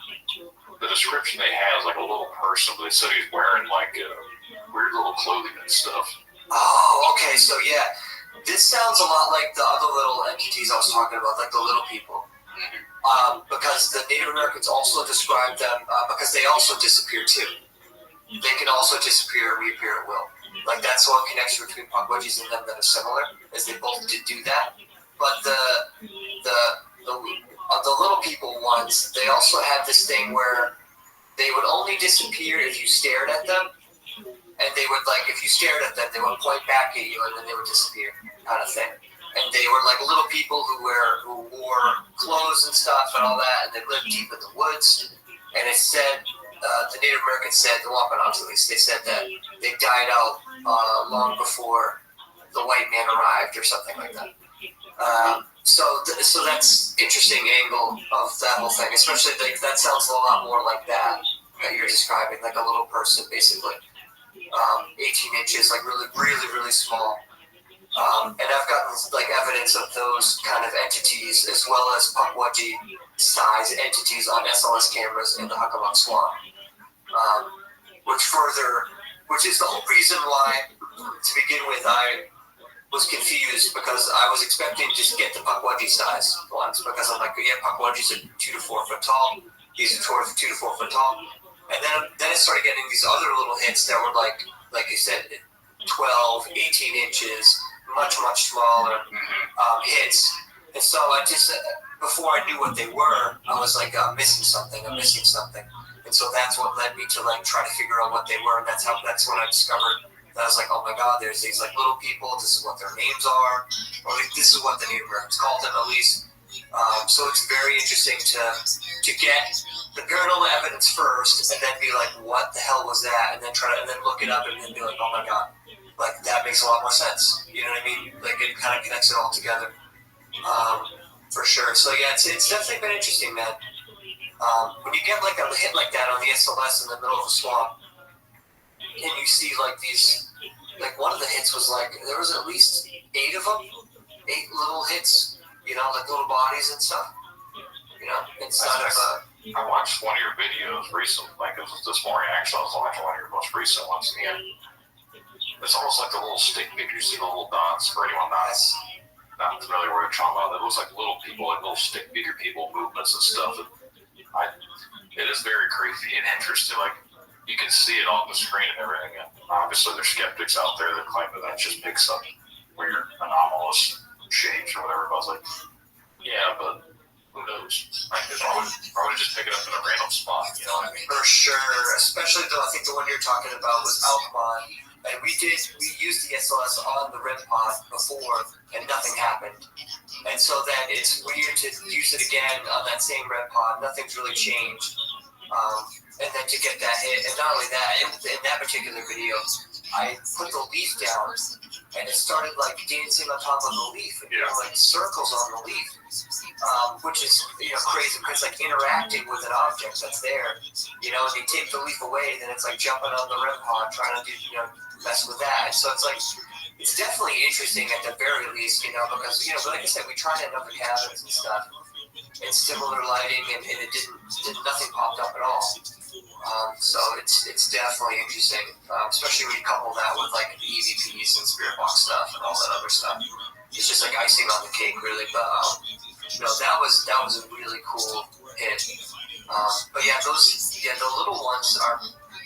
[SPEAKER 8] the description they had is like a little person, but they said he's wearing like weird little clothing and stuff.
[SPEAKER 15] Oh, okay, so yeah, this sounds a lot like the other little entities I was talking about, like the little people. Because the Native Americans also described them because they also disappear too. They can also disappear and reappear at will. Like that's one connection between Pukwudgies and them that are similar, is they both did do that. But the little people ones, they also had this thing where they would only disappear if you stared at them, and they would like if you stared at them, they would point back at you, and then they would disappear, kind of thing. And they were like little people who wore clothes and stuff and all that, and they lived deep in the woods. And it said, the Native Americans said, the Wampanoags at least, they said that they died out long before the white man arrived or something like that. So that's interesting angle of that whole thing, especially like that sounds a lot more like that you're describing, like a little person basically, 18 inches, like really, really, really small. And I've gotten like evidence of those kind of entities as well as Pukwudgie size entities on SLS cameras in the Hockomock Swamp, which is the whole reason why, to begin with, I was confused because I was expecting to just get the Pukwudgie size ones because I'm like, yeah, Pukwudgies are 2 to 4 foot tall. These are 2 to 4 foot tall. And then I started getting these other little hits that were like you said, 12, 18 inches, much, much smaller hits. And so I just, before I knew what they were, I was like, I'm missing something. And so that's what led me to like try to figure out what they were. And that's when I discovered that I was like, oh my God, there's these like little people. This is what their names are. Or like, this is what the Native Americans called them at least. So it's very interesting to get the paranormal evidence first and then be like, what the hell was that? And then look it up and then be like, oh my God, like that makes a lot more sense. You know what I mean? Like it kind of connects it all together. For sure. So yeah, it's definitely been interesting, man. When you get like a hit like that on the SLS in the middle of a swamp, and you see like these, like one of the hits was like, there was at least 8 of them, 8 little hits, you know, like little bodies and stuff, you know, inside of
[SPEAKER 8] I watched one of your videos recently, like it was this morning actually, I was watching one of your most recent ones, and it's almost like the little stick figures, you see the little dots, for anyone not familiar with what you're talking about, it looks like little people, like little stick figure people, movements and stuff. It is very creepy and interesting, like you can see it on the screen and everything, and obviously there's skeptics out there that claim that just picks up weird anomalous shapes or whatever, but I was like, yeah, but who knows? Like, probably just pick it up in a random spot, you know what I mean?
[SPEAKER 15] For sure, especially though, I think the one you're talking about was Alkmaar, and we used the SLS on the REM pod before, and nothing happened. And so then it's weird to use it again on that same REM pod, nothing's really changed. And then to get that hit, and not only that, in that particular video, I put the leaf down, and it started like dancing on top of the leaf, and doing like circles on the leaf, which is crazy because like interacting with an object that's there, and you take the leaf away, then it's like jumping on the REM pod trying to mess with that. So it's like it's definitely interesting at the very least, because like I said, we tried it in other cabins and stuff, and similar lighting, and it nothing popped up at all. So it's definitely interesting, especially when you couple that with like the EVPs and spirit box stuff and all that other stuff. It's just like icing on the cake, really. But that was a really cool hit. But yeah, the little ones are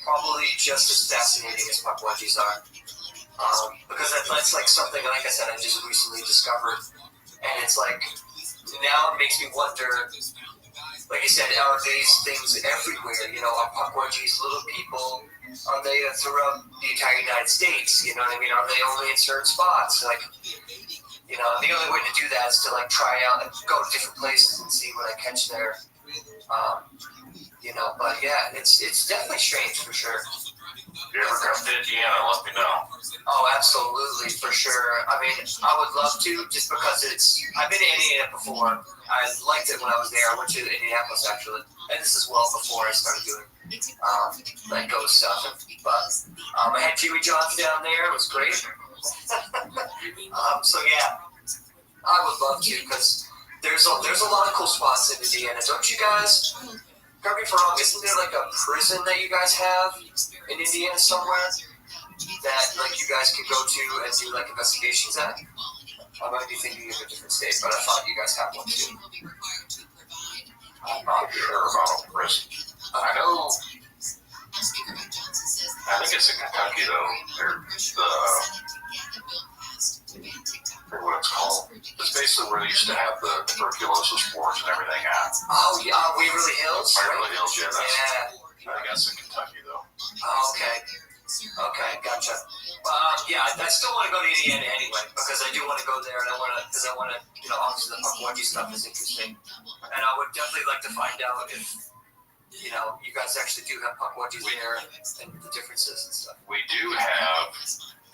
[SPEAKER 15] probably just as fascinating as puckwudgies are. Because that's like something, like I said, I just recently discovered. And it's like, now it makes me wonder, like you said, are these things everywhere? Are puckwudgies little people? Are they throughout the entire United States? You know what I mean? Are they only in certain spots? Like, the only way to do that is to like try out and go to different places and see what I catch there. But yeah, it's definitely strange for sure.
[SPEAKER 8] If you ever come to Indiana, let me know.
[SPEAKER 15] Oh, absolutely, for sure. I mean, I would love to, just because I've been to Indiana before. I liked it when I was there. I went to Indianapolis, actually. And this is well before I started doing, like, ghost stuff. But I had Jimmy John's down there. It was great. So, yeah, I would love to, because there's a lot of cool spots in Indiana. Don't you guys? Correct me if I'm wrong, isn't there like a prison that you guys have in Indiana somewhere that like you guys can go to and do like investigations at? I might be thinking of a different state, but I thought you guys have one too.
[SPEAKER 8] I'm not sure about a prison. I know. I think it's in Kentucky though. There's I forget what it's called. It's basically where they used to have the tuberculosis wards and everything at.
[SPEAKER 15] Oh, yeah, Waverly Hills?
[SPEAKER 8] Waverly Hills, yeah.
[SPEAKER 15] Yeah.
[SPEAKER 8] I guess in Kentucky, though.
[SPEAKER 15] Oh, okay. Okay, gotcha. Yeah, I still want to go to Indiana anyway, because I do want to go there, and obviously the puckwudgie stuff is interesting. And I would definitely like to find out if, you guys actually do have puckwudgies there and the differences and stuff.
[SPEAKER 8] We do have,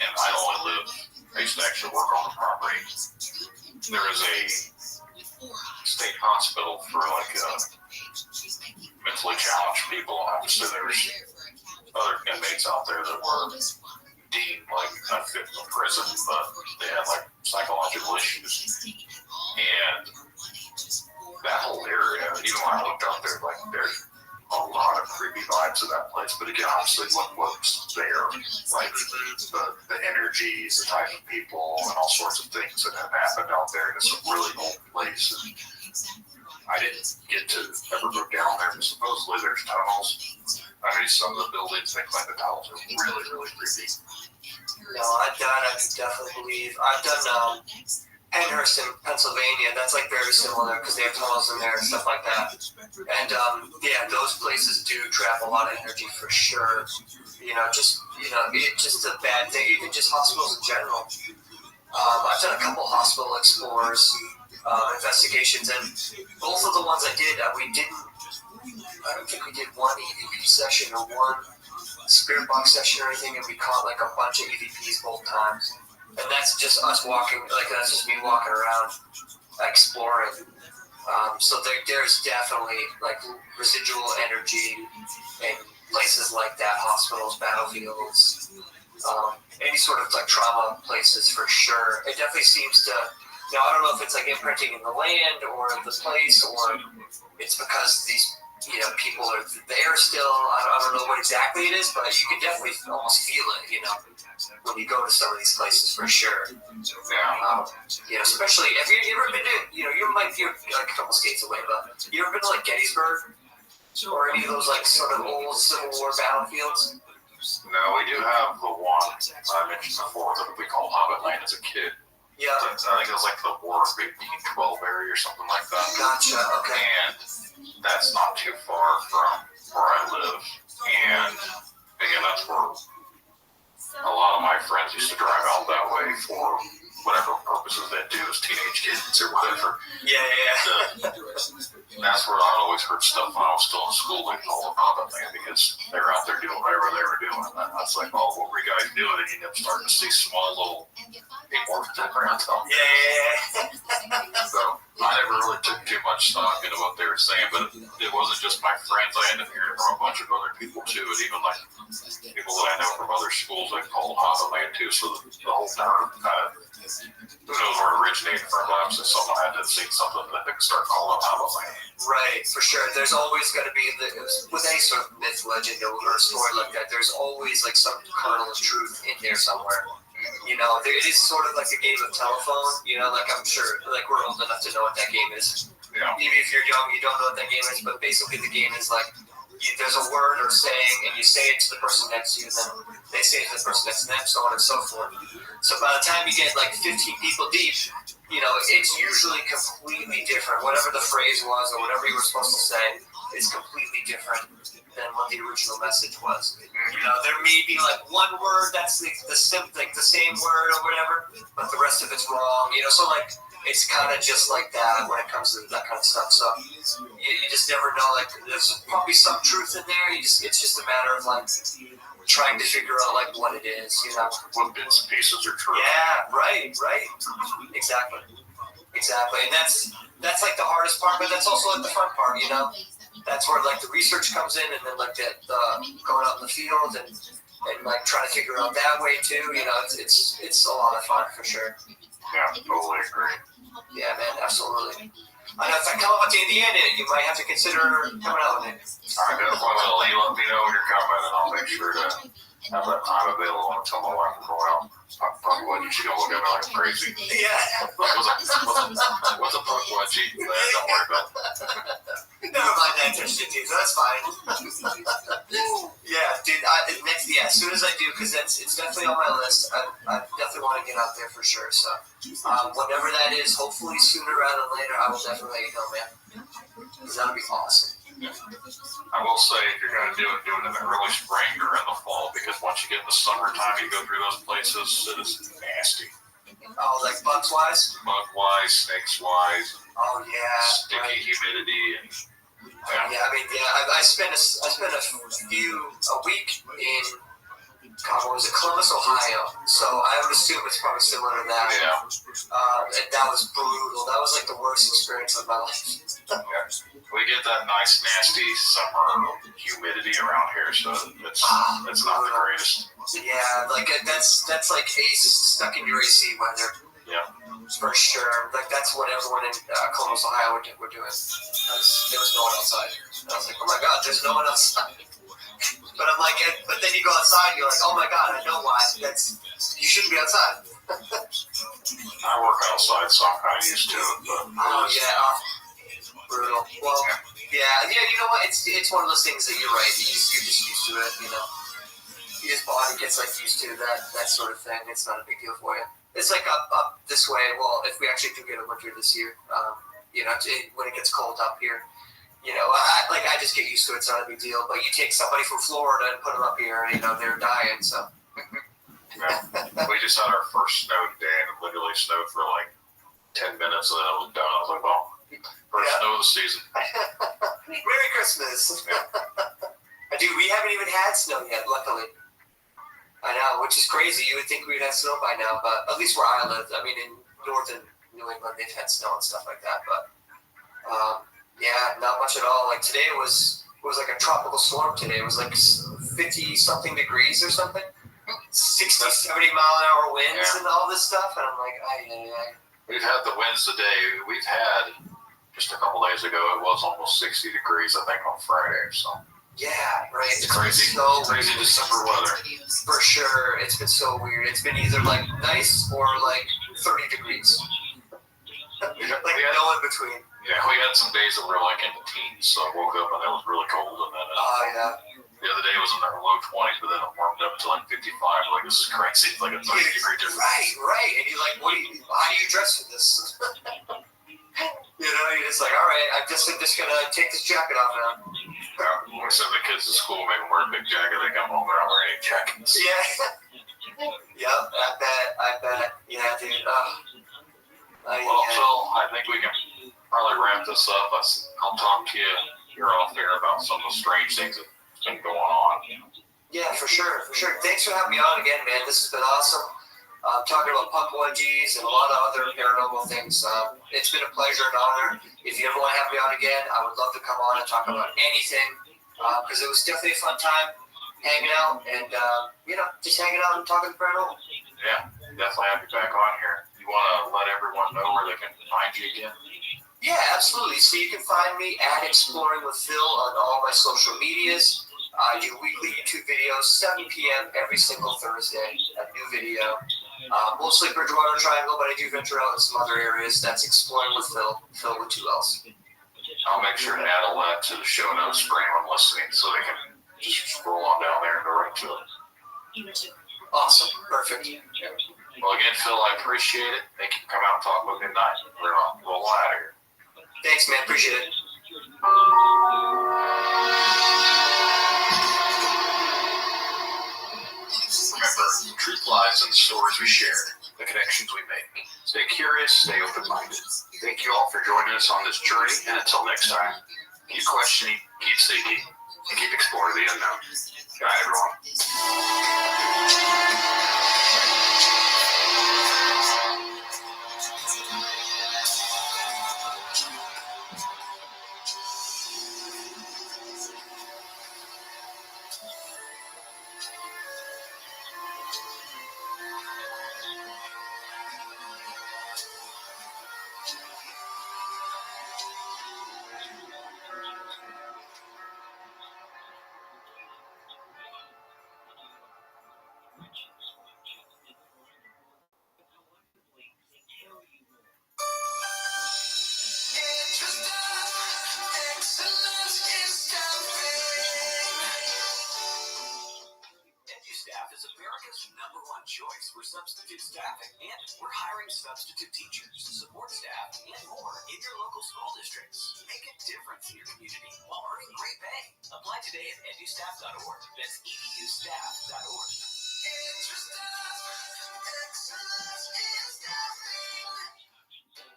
[SPEAKER 8] and I used to actually work on the property. There is a state hospital for like mentally challenged people. Obviously, there's other inmates out there that were deemed like unfit for prison, but they had like psychological issues. And that whole area, even when I looked out there, like there's a lot of creepy vibes of that place, but again, obviously what's there, like the energies, the type of people, and all sorts of things that have happened out there. And it's a really old place. And I didn't get to ever go down there, but supposedly there's tunnels. I mean, some of the buildings, they claim the tunnels are really, really creepy.
[SPEAKER 15] No, I could definitely believe. I've done Penhurst in Pennsylvania. That's like very similar because they have tunnels in there and stuff like that. And yeah, those places do trap a lot of energy for sure. It's just a bad thing. Even just hospitals in general. I've done a couple hospital explorers, investigations, and both of the ones I did, I don't think we did one EVP session or one spirit box session or anything, and we caught like a bunch of EVPs both times. And that's just us walking, that's just me walking around, exploring. So there's definitely like residual energy in places like that, hospitals, battlefields, any sort of like trauma places for sure. It definitely seems to, I don't know if it's like imprinting in the land or the place, or it's because these people are there still. I don't know what exactly it is, but you can definitely almost feel it, when you go to some of these places for sure. Especially, have you ever been to, you might be like a couple states away, but you ever been to like Gettysburg? Or any of those like sort of old Civil War battlefields?
[SPEAKER 8] No, we do have the one I mentioned before that we called Hobbit Land as a kid.
[SPEAKER 15] Yeah.
[SPEAKER 8] I think it was like the War of 1812 area or something like that.
[SPEAKER 15] Gotcha, okay.
[SPEAKER 8] And that's not too far from where I live. And again, that's where a lot of my friends used to drive out that way for whatever purposes they do as teenage kids or whatever.
[SPEAKER 15] Yeah.
[SPEAKER 8] That's where I always heard stuff when I was still in school. They called it Hobbit Land because they were out there doing whatever they were doing. And I was like, oh, what were you guys doing? And you end up starting to see small little people around town.
[SPEAKER 15] Yeah.
[SPEAKER 8] So I never really took too much stock into what they were saying, but it wasn't just my friends. I ended up hearing from a bunch of other people too, and even like people that I know from other schools they called Hobbit Land too. So the whole term kind of, who knows where it originated from, but obviously someone had to see something that they could start calling Hobbit Land.
[SPEAKER 15] Right, for sure. There's always got to be, with any sort of myth, legend, or story like that, there's always like some kernel of truth in there somewhere. You know, it is sort of like a game of telephone. You know, like I'm sure, like we're old enough to know what that game is.
[SPEAKER 8] Yeah.
[SPEAKER 15] Even if you're young, you don't know what that game is. But basically, the game is like there's a word or saying, and you say it to the person next to you, and then they say it to the person next to them, so on and so forth. So by the time you get like 15 people deep, you know, it's usually completely different. Whatever the phrase was or whatever you were supposed to say is completely different than what the original message was. You know, there may be like one word that's the same word or whatever, but the rest of it's wrong. You know, so like it's kind of just like that when it comes to that kind of stuff. So you just never know. Like there's probably some truth in there. It's just a matter of like trying to figure out like what it is. You know,
[SPEAKER 8] what bits and pieces are true.
[SPEAKER 15] Yeah, right. Exactly. And that's like the hardest part, but that's also like the fun part. You know. That's where like the research comes in, and then like the going out in the field and like trying to figure out that way too. You know, it's a lot of fun for sure.
[SPEAKER 8] Yeah, totally agree.
[SPEAKER 15] Yeah, man, absolutely. I know if I come up to Indiana, you might have to consider coming out with it.
[SPEAKER 8] I definitely will. You let me know when you're coming, and I'll make sure to have that time available and tell my wife to go out. Punk wedgie, she gonna look at me like crazy.
[SPEAKER 15] Yeah.
[SPEAKER 8] What's a punk wedgie? Don't worry about it.
[SPEAKER 15] Never mind that attention to so that's fine. Yeah, dude. As soon as I do, because it's definitely on my list. I definitely want to get out there for sure. So, whenever that is, hopefully sooner rather than later, I will definitely let you know, man. Because that'll be awesome.
[SPEAKER 8] I will say, if you're going to do it in the early spring or in the fall, because once you get in the summertime, you go through those places, it is nasty.
[SPEAKER 15] Oh, like bugs-wise?
[SPEAKER 8] Bug-wise, snakes-wise.
[SPEAKER 15] Oh, yeah.
[SPEAKER 8] Sticky humidity. And,
[SPEAKER 15] I spent a week in Columbus, Ohio. So I would assume it's probably similar to that.
[SPEAKER 8] Yeah.
[SPEAKER 15] And that was brutal. That was like the worst experience of my life.
[SPEAKER 8] We get that nice, nasty summer humidity around here, so it's not the greatest.
[SPEAKER 15] Yeah, like that's like stuck in your AC weather.
[SPEAKER 8] Yeah.
[SPEAKER 15] For sure. Like that's what everyone in Columbus, Ohio were doing. There was no one outside. I was like, oh my God, there's no one outside. But I'm like, but then you go outside, you're like, oh my God, I know why. You shouldn't be outside.
[SPEAKER 8] I work outside, so I'm kind of used to it. But
[SPEAKER 15] brutal. Well, yeah. You know what? It's one of those things that you're right. You're just used to it. You know, your body gets like used to that sort of thing. It's not a big deal for you. It's like up this way. Well, if we actually do get a winter this year, you know, when it gets cold up here. You know, I just get used to it. It's not a big deal. But you take somebody from Florida and put them up here, and you know they're dying. So.
[SPEAKER 8] Yeah. We just had our first snow today, and it literally snowed for like 10 minutes, and then it was done. I was like, well, first snow of the season.
[SPEAKER 15] Merry Christmas. Dude, we haven't even had snow yet, luckily. I know, which is crazy. You would think we'd have snow by now, but at least where I live, I mean, in northern New England, they've had snow and stuff like that. But yeah, not much at all. Like today it was like a tropical storm today. It was like 50-something degrees or something. 60, 70 mile an hour winds and all this stuff. And I'm like,
[SPEAKER 8] We've had the winds today. We've had, just a couple days ago, it was almost 60 degrees, I think, on Friday. So.
[SPEAKER 15] Yeah, right.
[SPEAKER 8] It's crazy. Crazy December weather.
[SPEAKER 15] For sure. It's been so weird. It's been either like nice or like 30 degrees. Like no in between.
[SPEAKER 8] Yeah, we had some days that were like in the teens, so I woke up and it was really cold, and then the other day it was in the low 20s, but then it warmed up to like 55. Like, this is crazy. It's like a 30-degree difference.
[SPEAKER 15] Right. And you're like, how do you dress for this? You know, you're just like, all right, I'm just gonna take this jacket off now.
[SPEAKER 8] Yeah, when we send the kids to school, make them wear a big jacket, they come home, they're not wearing any jackets.
[SPEAKER 15] Yeah. Yep, I bet. Yeah, dude.
[SPEAKER 8] So I think we can probably wrap this up. I'll talk to you here off there about some of the strange things that's been going on.
[SPEAKER 15] Yeah, for sure. Thanks for having me on again, man. This has been awesome. Talking about punk wedgies and a lot of other paranormal things. It's been a pleasure and honor. If you ever want to have me on again, I would love to come on and talk about anything, because it was definitely a fun time hanging out and, you know, just hanging out and talking paranormal.
[SPEAKER 8] Yeah, definitely have you back on here. You want to let everyone know where they can find you again?
[SPEAKER 15] Yeah, absolutely. So you can find me at Exploring with Phil on all my social medias. I do weekly YouTube videos, 7 p.m. every single Thursday, a new video. Mostly Bridgewater Triangle, but I do venture out in some other areas. That's Exploring with Phil with 2 L's.
[SPEAKER 8] I'll make sure to add all that to the show notes for anyone listening so they can just scroll on down there and go right to it.
[SPEAKER 15] Awesome. Perfect.
[SPEAKER 8] Well, again, Phil, I appreciate it. Thank you for coming out and talking with me tonight. We're going to roll out of here.
[SPEAKER 15] Thanks, man. Appreciate it.
[SPEAKER 8] Remember, truth lies in the stories we share, the connections we make. Stay curious, stay open-minded. Thank you all for joining us on this journey, and until next time, keep questioning, keep seeking, and keep exploring the unknown. Good night, everyone.
[SPEAKER 5] EduStaff is America's #1 choice for substitute staffing, and we're hiring substitute teachers, support staff, and more in your local school districts. Make a difference in your community while earning great pay. Apply today at edustaff.org. That's edustaff.org.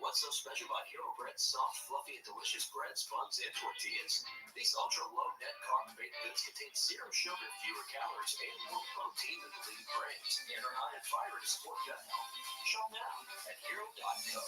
[SPEAKER 5] What's so special about Hero Bread's soft, fluffy, and delicious breads, buns, and tortillas? These ultra-low net-carb baked goods contain zero sugar, fewer calories, and more protein than the leading brands, and are high in fiber to support gut health. Shop now at hero.co.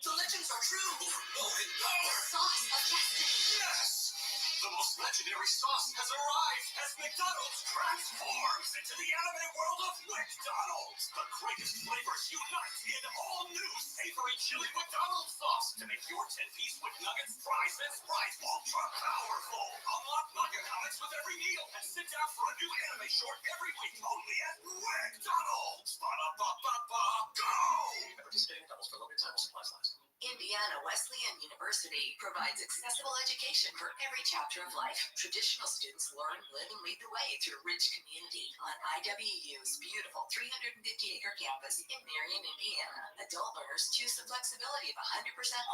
[SPEAKER 14] The legends are true. Overflowing power.
[SPEAKER 9] Sauce of destiny.
[SPEAKER 14] Yes! The most legendary sauce has arrived as McDonald's transforms into the animated world of McDonald's. The greatest flavors unite in all-new savory chili McDonald's sauce to make your 10-piece with nuggets, fries, and Sprite ultra-powerful. Unlock nugget comics with every meal and sit down for a new anime short every week only at McDonald's. Ba-da-ba-ba-ba, go!
[SPEAKER 5] Participating doubles for limited time supplies last.
[SPEAKER 9] Indiana Wesleyan University provides accessible education for every chapter of life. Traditional students learn, live, and lead the way through a rich community on IWU's beautiful 350-acre campus in Marion, Indiana. Adult learners choose the flexibility of 100%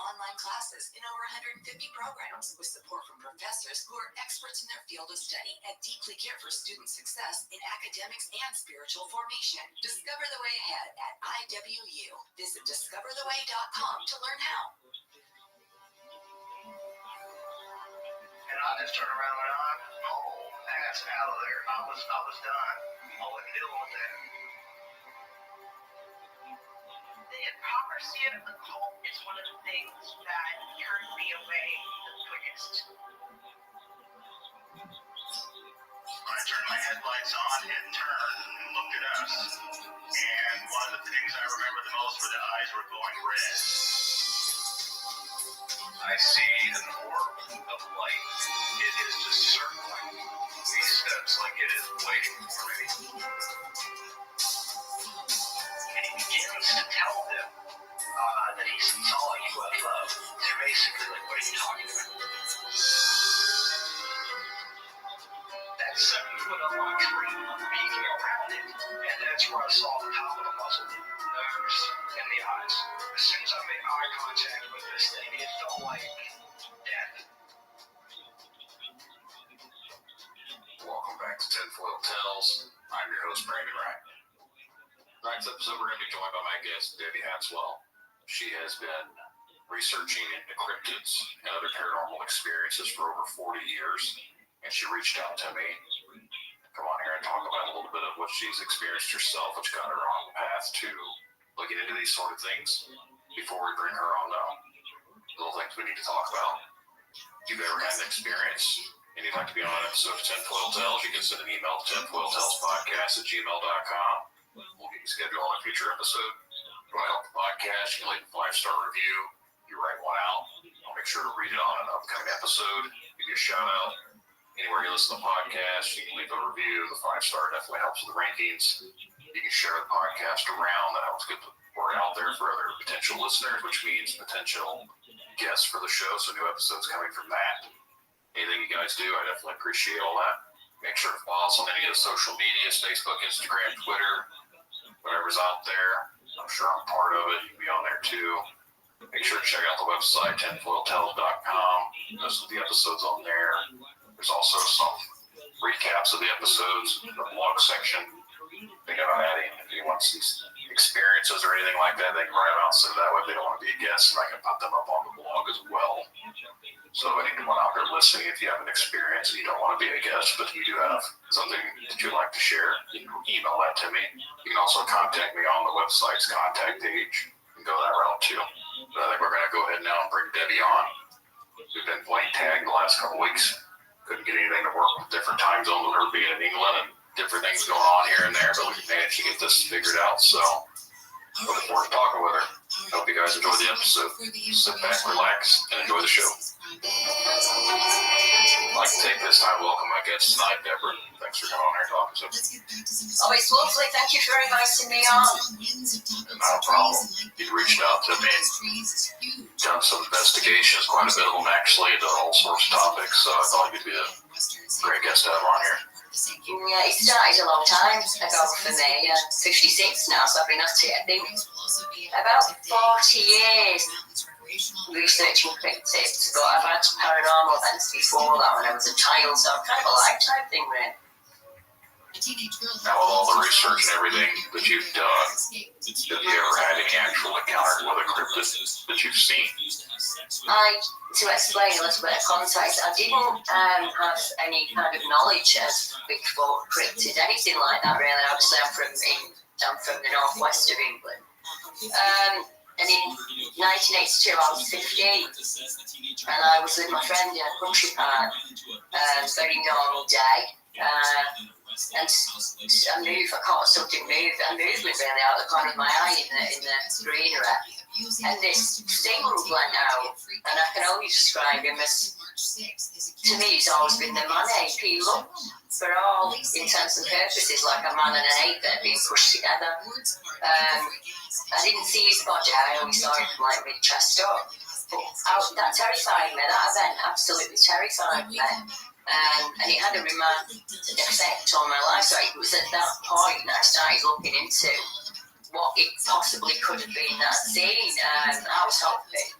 [SPEAKER 9] online classes in over 150 programs with support from professors who are experts in their field of study and deeply care for student success in academics and spiritual formation. Discover the way ahead at IWU. Visit discovertheway.com to learn how.
[SPEAKER 6] And I just turned around and went on, oh, that's out of there. I was done. I wasn't dealing with that.
[SPEAKER 10] The hypocrisy of the cult is one of the things that turned me away the quickest.
[SPEAKER 6] I turned my headlights on, hit turn, and looked at us. And one of the things I remember the most were the eyes were going red. I see an orb of light. It is just circling these steps like it is waiting for me. And he begins to tell them that he saw a UFO. They're basically like, what are you talking about? That 7-foot unlocked tree peeking around it, and that's where I saw the top of the muzzle, nose, and the eyes. As soon as I made eye contact with this thing, it felt like death.
[SPEAKER 8] Welcome back to Tinfoil Tales. I'm your host, Brandon Wright. Tonight's episode, we're going to be joined by my guest, Debbie Hatswell. She has been researching into cryptids and other paranormal experiences for over 40 years, and she reached out to me to come on here and talk about a little bit of what she's experienced herself, which got her on the path to looking into these sort of things. Before we bring her on, though, little things we need to talk about. If you've ever had an experience and you'd like to be on an episode of Tinfoil Tales, you can send an email to tinfoiltalespodcast@gmail.com. We'll get you scheduled on a future episode. If you want to help the podcast, you can leave a 5-star review. You write one out. I'll make sure to read it on an upcoming episode. Give you a shout out. Anywhere you listen to the podcast, you can leave a review. The 5-star definitely helps with the rankings. You can share the podcast around. That helps get the word out there for other potential listeners, which means potential guests for the show. So new episodes coming from that. Anything you guys do, I definitely appreciate all that. Make sure to follow us on any of the social medias, Facebook, Instagram, Twitter, whatever's out there. I'm sure I'm part of it. You can be on there too. Make sure to check out the website, tinfoiltales.com. Most of the episodes on there. There's also some recaps of the episodes in the blog section. Think about adding if anyone sees experiences or anything like that, they can write them out so that way they don't want to be a guest, and I can put them up on the blog as well. So anyone out there listening, if you have an experience and you don't want to be a guest, but you do have something that you'd like to share, you can email that to me. You can also contact me on the website's contact page and go that route too. But I think we're going to go ahead now and bring Debbie on. We've been playing tag the last couple weeks. Couldn't get anything to work with different time zones with her being in England and different things going on here and there, but we managed to get this figured out. So looking forward to talking with her. Hope you guys enjoy the episode. Sit back, relax, and enjoy the show. I'd like to take this time to welcome my guest tonight, Deborah. Thanks for coming on here and talking to us.
[SPEAKER 9] Oh, it's lovely. Thank you for inviting me on.
[SPEAKER 8] Not a problem. You reached out to me and done some investigations, quite a bit of them actually, into all sorts of topics, so I thought you'd be a great guest to have on here.
[SPEAKER 9] Yeah, it started a long time ago for me. 56 now, so I've been at it, I think, about 40 years researching cryptids, but I've had paranormal events before that when I was a child, so kind of a lifetime thing, really.
[SPEAKER 8] Now, with all the research and everything that you've done, have you ever had any actual encounter with a cryptid that you've seen?
[SPEAKER 9] To explain a little bit of context, I didn't have any kind of knowledge of Bigfoot, cryptid, anything like that, really. Obviously, I'm from the northwest of England. And in 1982, I was 15, and I was with my friend in a country park. Very normal day. And I caught something move, a movement really out of the corner of my eye in the greenery. And this thing went out, and I can only describe him as, to me, he's always been the man-ape. He looked, for all intents and purposes, like a man and an ape that had been pushed together. I didn't see his body, I only saw him like with chest up. But that terrified me, that event absolutely terrified me. And it had a remarkable effect on my life. So it was at that point that I started looking into what it possibly could have been that I'd seen. I was hoping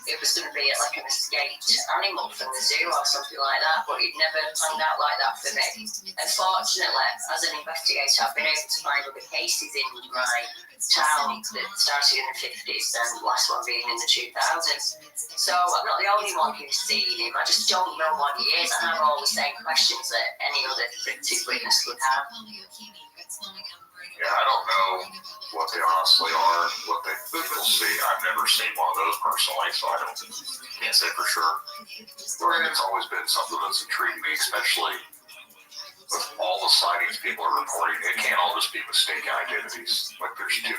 [SPEAKER 9] it was going to be like an escaped animal from the zoo or something like that, but it never panned out like that for me. Unfortunately, as an investigator, I've been able to find other cases in my town that started in the 50s and the last one being in the 2000s. So I'm not the only one who's seen him. I just don't know what he is. I have all the same questions that any other cryptid witness would have.
[SPEAKER 8] Yeah, I don't know what they honestly are, what they people see. I've never seen one of those personally, so I can't say for sure. But it's always been something that's intrigued me, especially with all the sightings people are reporting. It can't all just be mistaken identities. Like there's too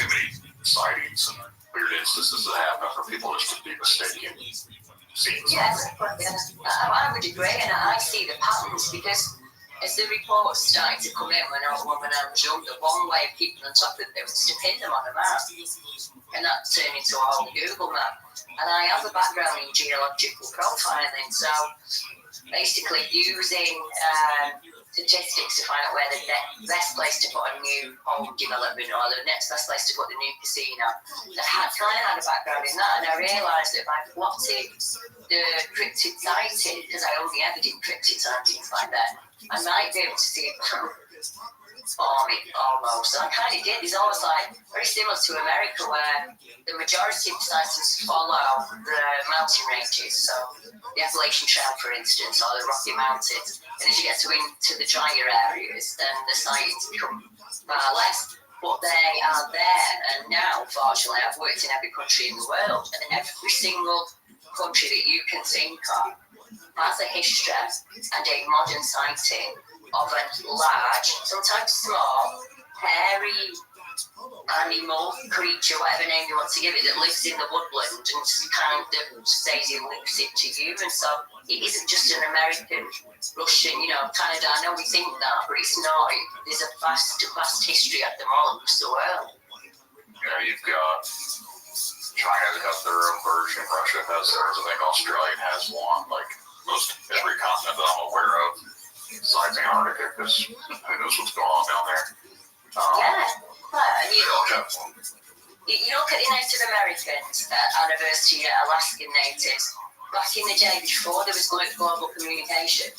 [SPEAKER 8] many sightings and weird instances that happen for people just to be mistaken.
[SPEAKER 9] Yes, I would agree, and I see the patterns because as the reports started to come in when I was younger, one way of keeping on top of it was to pin them on a map, and that turned into a whole Google map. And I have a background in geological profiling, so basically using statistics to find out where the best place to put a new home development or the next best place to put the new casino. I kind of had a background in that, and I realised that if I plotted the cryptid sighting, because I only ever did cryptid sightings like that, I might be able to see it almost. And I kind of did. It's almost like very similar to America, where the majority of the sightings follow the mountain ranges. So the Appalachian Trail, for instance, or the Rocky Mountains. And as you get into the drier areas, then the sightings become far less. But they are there. And now, fortunately, I've worked in every country in the world, and every single country that you can think of has a history and a modern sighting of a large, sometimes small, hairy
[SPEAKER 16] animal, creature, whatever name you want to give it, that lives in the woodland and kind of stays in links it to humans. So it isn't just an American, Russian, Canada. I know we think that, but it's not. There's a vast history at them all across the world.
[SPEAKER 8] Yeah, you've got China's got their own version, Russia has theirs, I think Australia has one, like most every continent that I'm aware of, besides Antarctica, because who knows what's going on down there.
[SPEAKER 16] And
[SPEAKER 8] they all have one.
[SPEAKER 16] You look at the Native Americans, anniversary Alaskan natives, back in the day before there was global communication,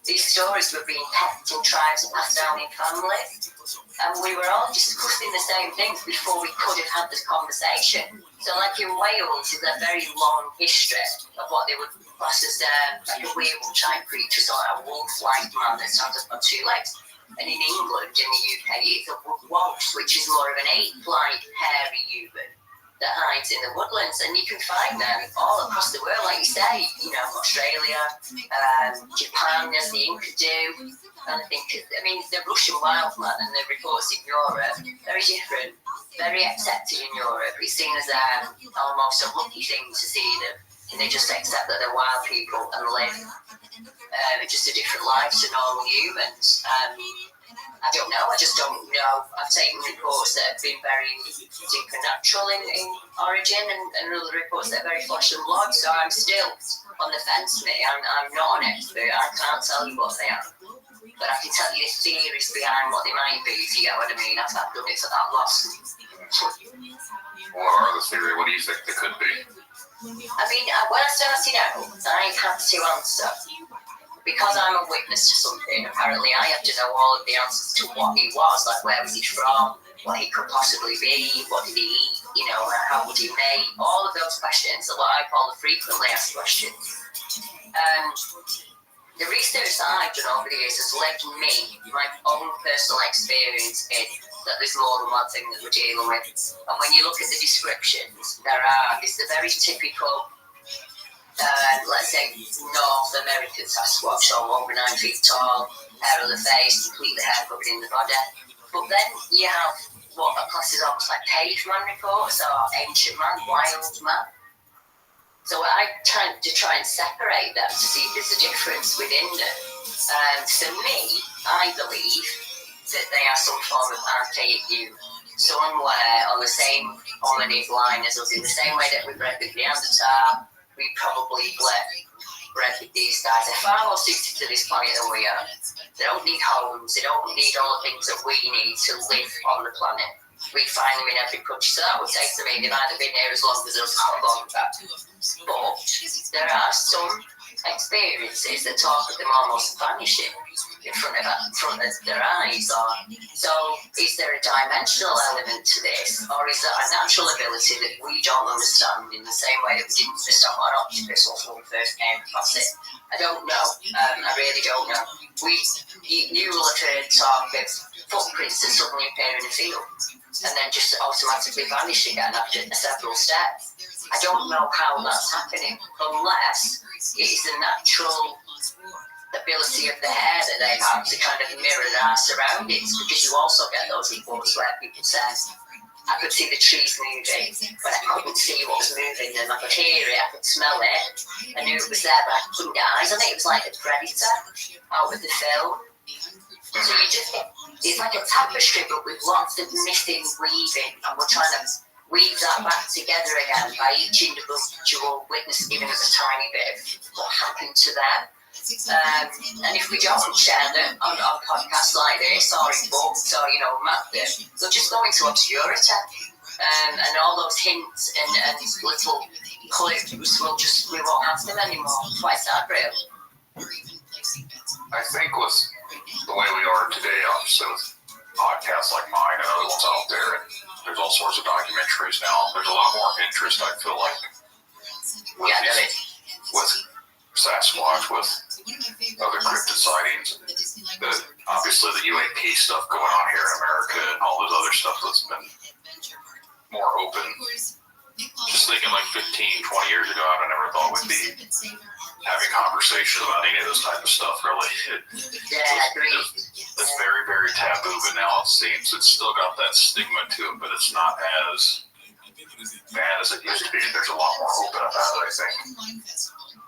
[SPEAKER 16] these stories were being kept in tribes and passed down in families. And we were all discussing the same things before we could have had this conversation. So like in Wales, there's a very long history of what they would class as like a werewolf type creature, so a wolf-like man that stands up on two legs. And in England, in the UK, it's a wolf, which is more of an ape-like, hairy human that hides in the woodlands. And you can find them all across the world, like you say, Australia, Japan, as the Inca do. And I think, the Russian wild man and the reports in Europe, very different, very accepted in Europe. It's seen as almost a lucky thing to see them. And they just accept that they're wild people and live just a different life to normal humans. I don't know. I just don't know. I've taken reports that have been very supernatural in origin and other reports that are very flesh and blood. So I'm still on the fence, mate. I'm not an expert. I can't tell you what they are. But I can tell you the theories behind what they might be, if you get what I mean. I've done it for that long.
[SPEAKER 8] What are the theory? What do you think they could be?
[SPEAKER 16] When I started out, I had to answer. Because I'm a witness to something, apparently I have to know all of the answers to what he was, like where was he from, what he could possibly be, what did he eat, how would he mate, all of those questions are what I call the frequently asked questions. The research that I've done over the years has led me, my own personal experience in that there's more than one thing that we're dealing with. And when you look at the descriptions, it's the very typical let's say North American Sasquatch, so over 9 feet tall, hair on the face, completely hair covered in the body. But then you have what are classes almost like caveman reports or ancient man, wild man. So I try and separate them to see if there's a difference within them. And for me, I believe that they are some form of archaic human. Somewhere on the same hominid line as us, in the same way that we bred with Neanderthal, we probably bred with these guys. They're far more suited to this planet than we are. They don't need homes. They don't need all the things that we need to live on the planet. We find them in every country. So that would say to me they've either been here as long as us or longer. But there are some experiences that talk of them almost vanishing in front of their eyes. So is there a dimensional element to this, or is that a natural ability that we don't understand in the same way that we didn't understand what an octopus was when we first came across it? I don't know. I really don't know. You will have heard talk of footprints that suddenly appear in a field and then just automatically vanish again after several steps. I don't know how that's happening unless it is the natural ability of the hair that they have to kind of mirror our surroundings, because you also get those reports where people say, I could see the trees moving, but I couldn't see what was moving them. I could hear it, I could smell it, I knew it was there, but I couldn't get eyes on it. It was like a predator out of the film. So you just get, it's like a tapestry, but with lots of missing weaving, and we're trying to weave that back together again by each individual witness giving us a tiny bit of what happened to them. And if we don't share them on podcasts like this or in books or, map them, they'll just go into obscurity. And all those hints and little clues, we won't have them anymore. It's quite sad, really.
[SPEAKER 8] I think with the way we are today, obviously with podcasts like mine and other ones out there, and there's all sorts of documentaries now, there's a lot more interest, I feel like, with Sasquatch, with other cryptid sightings. Obviously the UAP stuff going on here in America and all this other stuff that's been more open. Just thinking like 15, 20 years ago, I never thought it would be having conversation about any of this type of stuff, really. It's very, very taboo, but now it seems it's still got that stigma to it, but it's not as bad as it used to be. There's a lot more open about it, I think.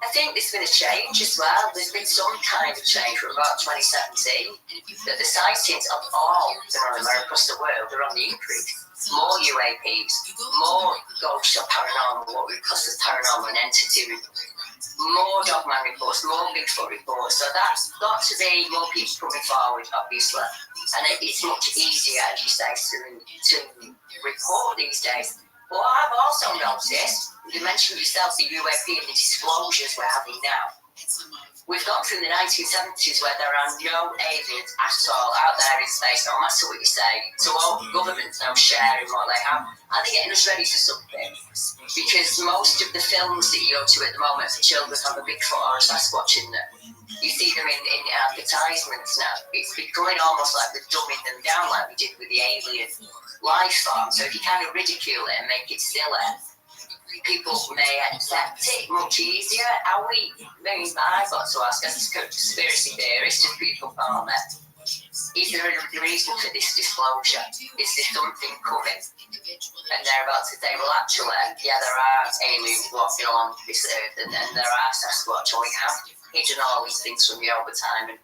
[SPEAKER 16] I think there's been a change as well. There's been some kind of change from about 2017 that the sightings of all phenomena across the world are on the increase. More UAPs, more ghosts or paranormal, what we class as paranormal entity reports, more dogman reports, more Bigfoot reports. So that's got to be more people coming forward, obviously. And it's much easier, as you say, to report these days. But I've also noticed, you mentioned yourself the UAP and the disclosures we're having now. We've gone from the 1970s where there are no aliens at all out there in space, no matter what you say. So all governments now sharing what they have. Are they getting us ready for something? Because most of the films that you go to at the moment for children have a Bigfoot or a Sasquatch in them. You see them in advertisements now. It's becoming almost like they're dumbing them down like we did with the alien life form. So if you kind of ridicule it and make it silly, people may accept it much easier. Are we, I've got to ask, as a conspiracy theorist and people farm it, is there a reason for this disclosure? Is there something coming? And they're about to say, well, actually, yeah, there are aliens walking along this earth, and there are Sasquatch, or we have hidden all these things from you over time. And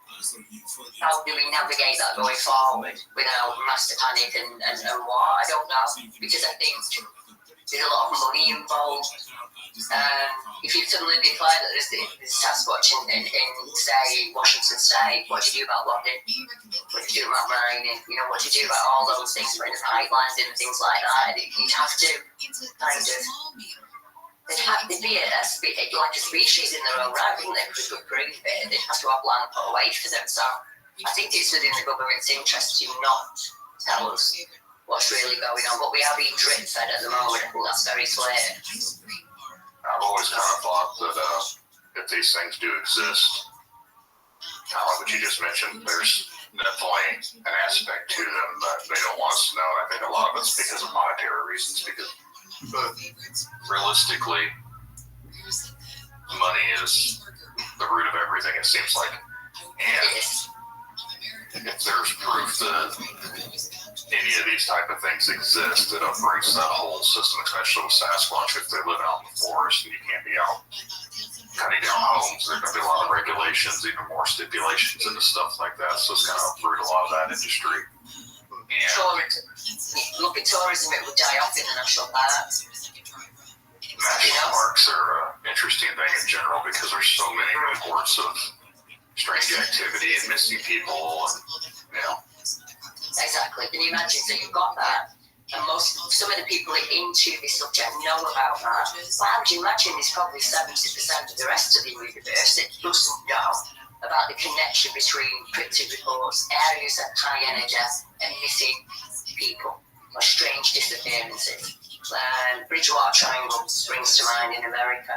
[SPEAKER 16] how do we navigate that going forward without master panic and war? I don't know, because I think there's a lot of money involved. If you suddenly declare that there's Sasquatch in say, Washington State, what do you do about logging? What do you do about mining? You know, what do you do about all those things, putting the pipelines in and things like that? You'd have to kind of, they'd have to be like a species in their own right, wouldn't they? If we could prove it, they'd have to have land put away for them. So I think it's within the government's interest to not tell us what's really going on. But we are being drip fed at the moment. I think that's very clear.
[SPEAKER 8] I've always kind of thought that if these things do exist, kind of like what you just mentioned, there's definitely an aspect to them that they don't want us to know. And I think a lot of it's because of monetary reasons. But realistically, money is the root of everything, it seems like. And if there's proof that any of these type of things exist, it uproots that whole system, especially with Sasquatch. If they live out in the forest and you can't be out cutting down homes, there's going to be a lot of regulations, even more stipulations into stuff like that. So it's going to uproot a lot of that industry. And
[SPEAKER 16] look at tourism, it would die off in the national parks.
[SPEAKER 8] National parks are an interesting thing in general because there's so many reports of strange activity and missing people, and
[SPEAKER 16] Exactly. Can you imagine? So you've got that, and some of the people into this subject know about that. But how would you imagine there's probably 70% of the rest of the universe that doesn't know about the connection between cryptid reports, areas of high energy, and missing people or strange disappearances? Bridgewater Triangle springs to mind in America.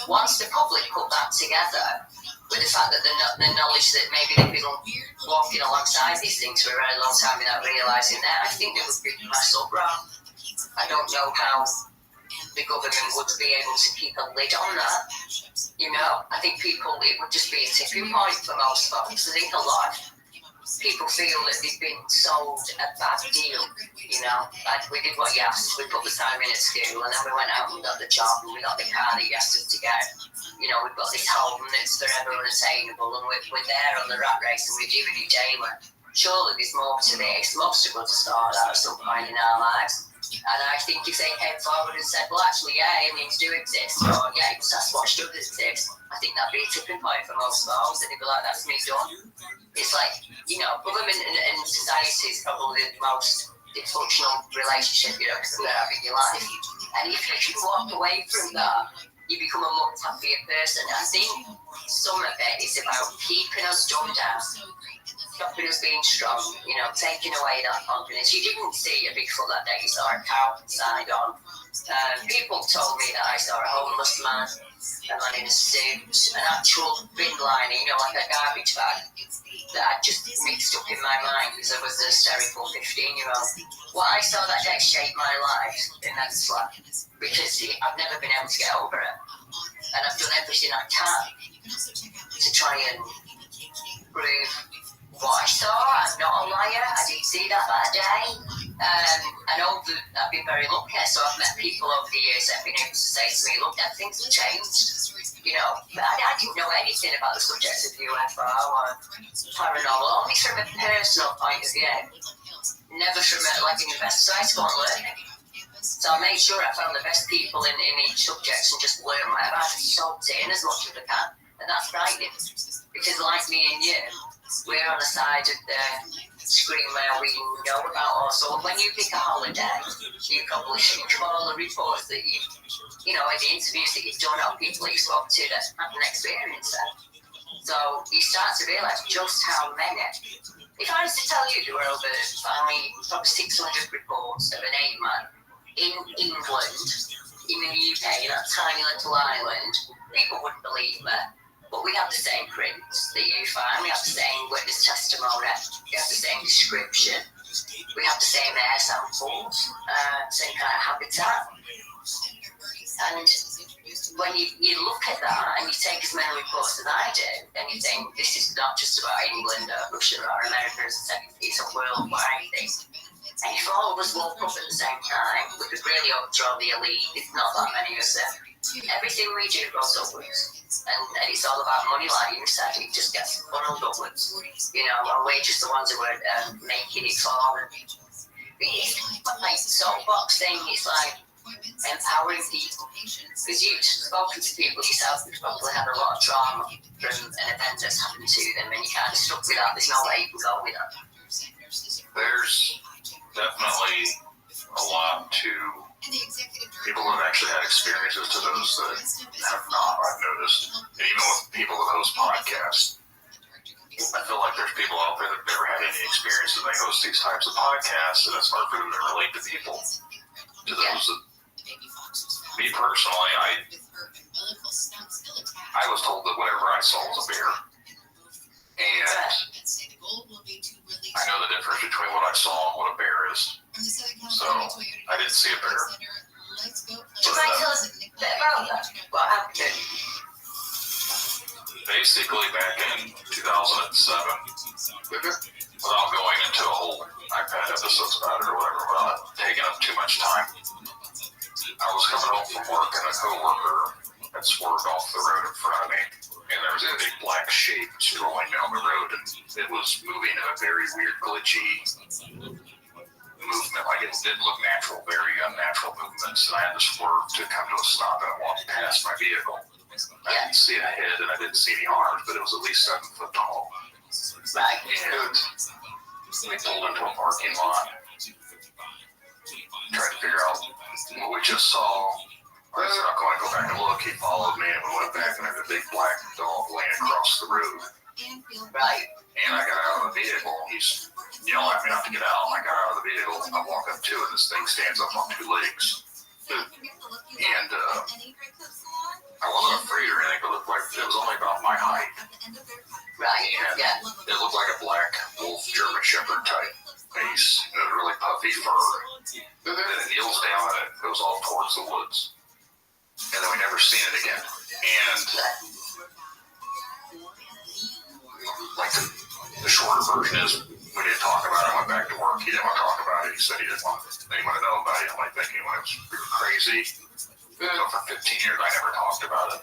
[SPEAKER 16] Once the public put that together with the fact that the knowledge that maybe they've been walking alongside these things for a very long time without realising that, I think there would be a mass uproar. I don't know how the government would be able to keep a lid on that. You know, I think it would just be a tipping point for most folks. I think a lot of people feel that they've been sold a bad deal, you know. Like we did what you asked, we put the time in at school, and then we went out and got the job, and we got the car that you asked us to get. You know, we've got this home that's forever unattainable, and we're there on the rat race, and we're doing it daily. Surely there's more to this. Most of us start out at some point in our lives. And I think if they came forward and said, well, actually, yeah, aliens do exist, or yeah, Sasquatch does exist, I think that'd be a tipping point for most folks, and they'd be like, that's me done. It's like, you know, government and society is probably the most dysfunctional relationship you ever have in your life. And if you can walk away from that, you become a much happier person. I think some of it is about keeping us dumbed down, stopping us being strong, you know, taking away that confidence. You didn't see a Bigfoot that day, you saw a cow side on. People told me that I saw a homeless man, a man in a suit, an actual bin liner, you know, like a garbage bag, that I just mixed up in my mind because I was a hysterical 15-year-old. What I saw that day shaped my life immensely because I've never been able to get over it. and I've done everything I can to try and prove what I saw. I'm not a liar. I did see that day. I know that I've been very lucky, so I've met people over the years that have been able to say to me, look, everything's changed. You know, I didn't know anything about the subject of UFO or paranormal, only from a personal point of view. Never from like an investor. I had to go and learn it. So I made sure I found the best people in each subject and just learn whatever. I just soaked it in as much as I can. And that's frightening. Because like me and you, we're on the side of the screen where we know about also. When you pick a holiday, you publish all the reports that you know, in the interviews that you've done or people that you spoke to that haven't experienced it. So you start to realise just how many. If I was to tell you there were over probably 600 reports of an 8-man in England, in the UK, in that tiny little island, people wouldn't believe me. But we have the same prints that you find. We have the same witness testimony. We have the same description. We have the same air samples, same kind of habitat. And when you look at that and you take as many reports as I do, then you think this is not just about England or Russia or America, it's a worldwide thing. And if all of us woke up at the same time, we could really overthrow the elite. It's not that many of us. Everything we do goes upwards. And it's all about money, like you said. It just gets funneled upwards. You know, and we're just the ones who are making it forward. It's like soapbox thing. It's like empowering people. Because you've spoken to people yourself who've probably had a lot of trauma from an event that's happened to them, and you kind of stuck with that. There's no way you can go with that.
[SPEAKER 8] There's definitely a lot to people that have actually had experiences to those that have not, I've noticed. And even with people that host podcasts, I feel like there's people out there that have never had any experiences. They host these types of podcasts, and it's hard for them to relate to people. To those that, me personally, I was told that whatever I saw was a bear. And I know the difference between what I saw and what a bear is. So I didn't see a bear.
[SPEAKER 16] But, tell us a bit about that. What happened?
[SPEAKER 8] Basically, back in 2007, without going into a whole iPad episodes about it or whatever, without taking up too much time, I was coming home from work and a coworker had swerved off the road in front of me. And there was a big black shape strolling down the road, and it was moving in a very weird, glitchy movement. Like it didn't look natural, very unnatural movements. And I had to swerve to come to a stop, and I walked past my vehicle. I didn't see a head, and I didn't see any arms, but it was at least 7 foot tall. And we pulled into a parking lot, trying to figure out what we just saw. I said, I'm going to go back and look. He followed me, and we went back, and there's a big black dog laying across the road.
[SPEAKER 16] Right.
[SPEAKER 8] And I got out of the vehicle. He's yelling at me not to get out. I got out of the vehicle. I walk up to it, and this thing stands up on 2 legs. And I wasn't afraid or anything, but it was only about my height.
[SPEAKER 16] Right,
[SPEAKER 8] and
[SPEAKER 16] yeah.
[SPEAKER 8] It looked like a black wolf German Shepherd type face. And it was really puffy fur. And it kneels down, and it goes off towards the woods. And then we never seen it again. And like the shorter version is, we didn't talk about it. I went back to work. He didn't want to talk about it. He said he didn't want anyone to know about it. I'm like thinking when it was crazy. So for 15 years, I never talked about it.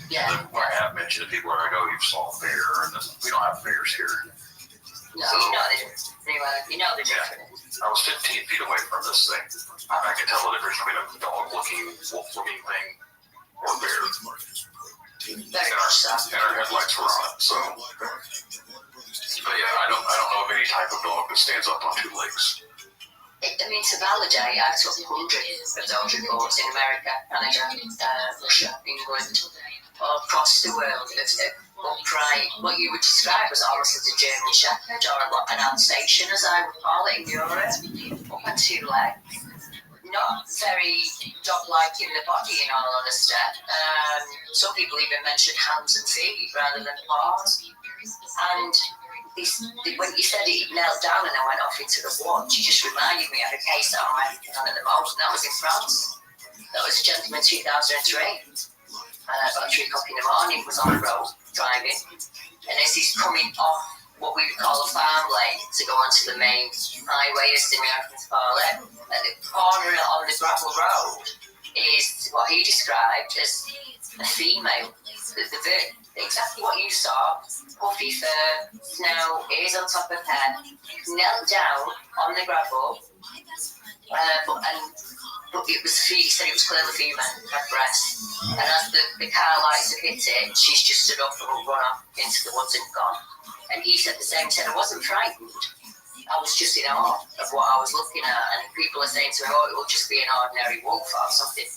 [SPEAKER 16] Yeah.
[SPEAKER 8] When I have mentioned to people where I go, you've saw a bear, and we don't have bears here.
[SPEAKER 16] No, so, you know the difference.
[SPEAKER 8] I was 15 feet away from this thing. I can tell the difference between a dog-looking, wolf-looking thing or a bear. And our headlights were on it, so. But yeah, I don't know of any type of dog that stands up on 2 legs.
[SPEAKER 16] I mean, to validate, I took hundreds of those reports in America, Canada, Russia, England, all across the world. Upright, what you would describe as almost as a German Shepherd or an Alsatian, as I would call it in Europe, up on 2 legs. Not very dog-like in the body, in all honesty. Some people even mention hands and feet rather than paws. And when you said it knelt down and I went off into the woods, you just reminded me of a case that I'm working on at the moment, and that was in France. That was a gentleman 2003. about 3 o'clock in the morning, was on the road driving, and as he's coming off what we would call a farm lane to go onto the main highway, as the Americans call it, at the corner on the gravel road is what he described as a female. Exactly what you saw, puffy fur, snow, ears on top of head, knelt down on the gravel, but it was, he said it was clearly female, had breasts, and as the car lights have hit it, she's just stood up and run off into the woods and gone. And he said the same, he said, I wasn't frightened, I was just in awe of what I was looking at, and people are saying to me, oh, it will just be an ordinary wolf or something.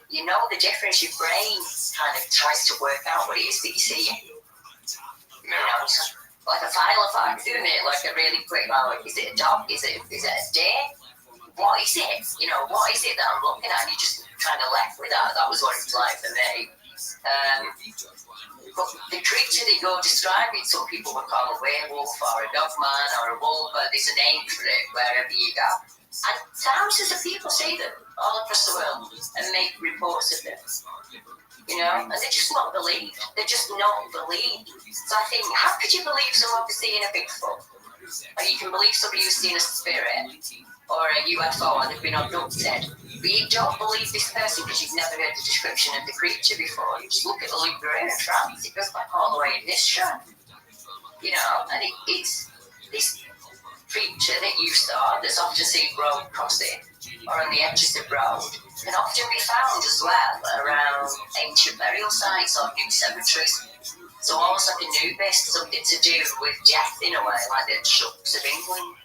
[SPEAKER 16] You know the difference, your brain kind of tries to work out what it is that you see. You know, so like a file effect, isn't it? Like a really quick, oh, is it a dog? Is it a deer? What is it? You know, what is it that I'm looking at? And you just kind of left with that. That was what it was like for me. But the creature that you're describing, some people would call a werewolf or a dogman or a wolf, but there's a name for it wherever you go. And thousands of people see them all across the world and make reports of them. You know, and they're just not believed. They're just not believed. So I think, how could you believe someone was seeing a Bigfoot? Or you can believe somebody who's seen a spirit or a UFO and they've been abducted. But you don't believe this person because you've never heard the description of the creature before. You just look at the Liberator tracks. It goes back all the way in history. You know, and it's this creature that you saw that's often seen road crossing or on the edges of road can often be found as well around ancient burial sites or new cemeteries. So almost like a nubis, something to do with death in a way, like the shucks of England.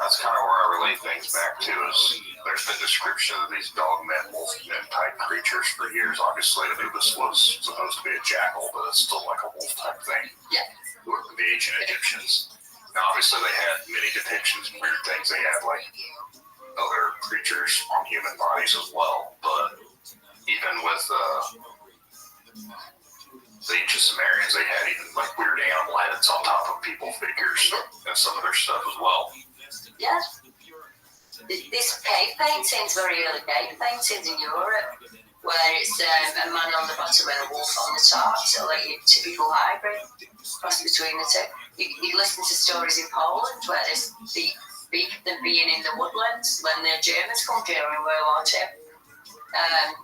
[SPEAKER 8] That's kind of where I relate things back to is there's been description of these dogmen, wolfmen type creatures for years. Obviously, Anubis was supposed to be a jackal, but it's still like a wolf type thing.
[SPEAKER 16] Yeah.
[SPEAKER 8] The ancient Egyptians. Now, obviously, they had many depictions of weird things. They had, like, other creatures on human bodies as well. But even with the ancient Sumerians, they had even, like, weird animal heads on top of people figures and some of their stuff as well.
[SPEAKER 16] Yeah. This cave paintings, very early cave paintings in Europe, where it's a man on the bottom and a wolf on the top, so like your typical hybrid cross between the two. You listen to stories in Poland where they speak of them being in the woodlands when the Germans come during World War II.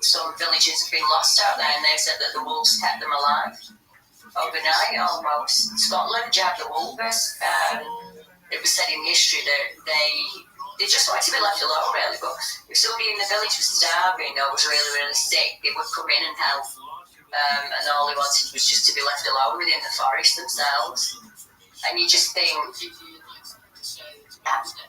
[SPEAKER 16] Some villages have been lost out there, and they've said that the wolves kept them alive overnight almost. Scotland, you have the wolves. It was said in history that they just wanted to be left alone, really. But if somebody in the village was starving or was really, really sick, they would come in and help. And all they wanted was just to be left alone within the forest themselves. And you just think,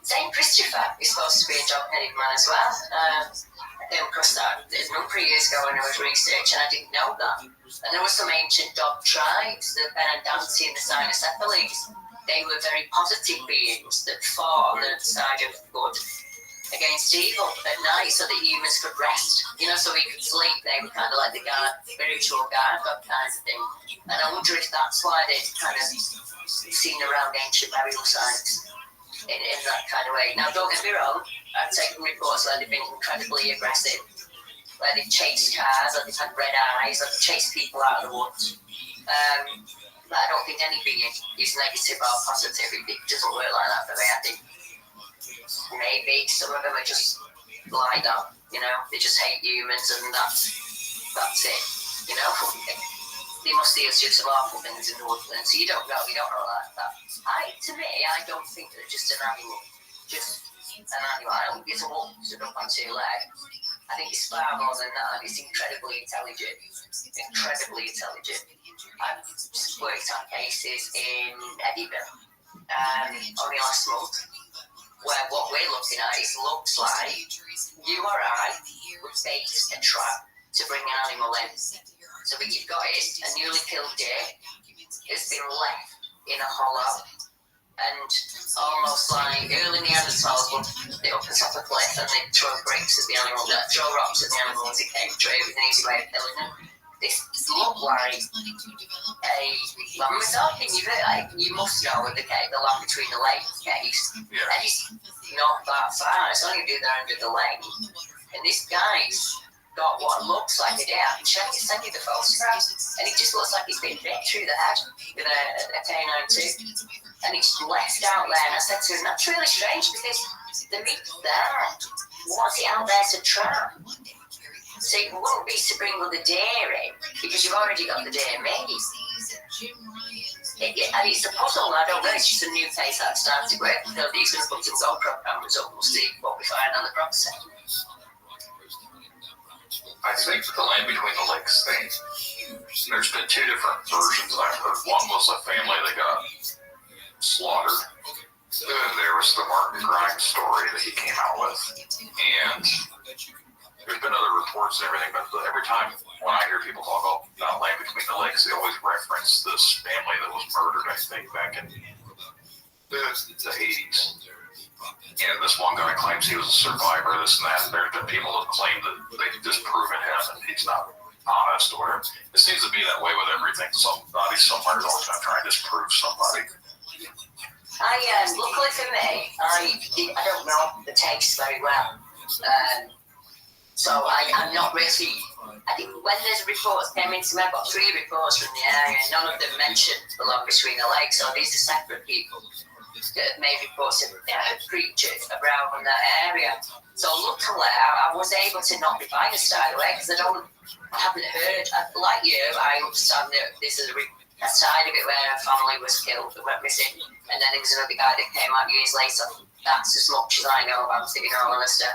[SPEAKER 16] St. Christopher is supposed to be a dog-headed man as well. I came across that a number of years ago when I was researching, I didn't know that. And there were some ancient dog tribes, the Benandanti and the Cynocephales. They were very positive beings that fought on the side of good against evil at night so that humans could rest, you know, so we could sleep. They were kind of like the guard, spiritual guard dog kind of thing. And I wonder if that's why they'd kind of seen around ancient burial sites in that kind of way. Now, don't get me wrong, I've taken reports where they've been incredibly aggressive, where they've chased cars, or they've had red eyes, or they've chased people out of the woods. But I don't think any being is negative or positive. It doesn't work like that for me. I think maybe some of them are just like that, you know, they just hate humans and that's it, you know. They must see us do some awful things in the woodlands, so you don't know like that. To me, I don't think they're just an animal, just an animal. I don't think it's a wolf stood up on 2 legs. I think it's far more than that. It's incredibly intelligent. I've just worked on cases in Edinburgh only last month, where what we're looking at looks like you or I would bait a trap to bring an animal in. So what you've got is a newly killed deer has been left in a hollow, and almost like early Neanderthals would sit up on top of a cliff and they'd throw bricks at the animal, throw rocks at the animal as it came through. It was an easy way of killing them. This looked like a lamb talking. You must know with the land between the legs case. Yeah. And it's not that far. It's only the other end of the leg. And this guy's got what looks like a deer. I can send you the photograph, and it just looks like it's been bit through the head with a canine tooth, and it's left out there. And I said to him, that's really strange because the meat's there. What's it out there to trap? So it wouldn't be to bring the deer in because you've already got the deer made. And it's a puzzle. I don't know. It's just a new place I've started with. These are the buttons on cameras up. We'll see what we find on the property.
[SPEAKER 8] I think the land between the lakes thing, there's been two different versions I've heard. One was a family that got slaughtered. There was the Martin Grimes story that he came out with. And there's been other reports and everything, but every time when I hear people talk about land between the lakes, they always reference this family that was murdered, I think, back in the 80s. And this one guy claims he was a survivor, this and that. And there's been people that claim that they've disproven him and he's not honest or whatever. It seems to be that way with everything. Somebody somewhere is always going to try and disprove somebody.
[SPEAKER 16] Luckily for me, I don't know the tapes very well. So I'm not really. I think when those reports came into me, I got 3 reports from the area. None of them mentioned the land between the lakes, so these are separate people that made reports of creatures around in that area. So luckily, I was able to not be biased either way because I haven't heard. Like you, I understand that this is a side of it where a family was killed that went missing, and then there was another guy that came out years later. That's as much as I know about it, in all honesty.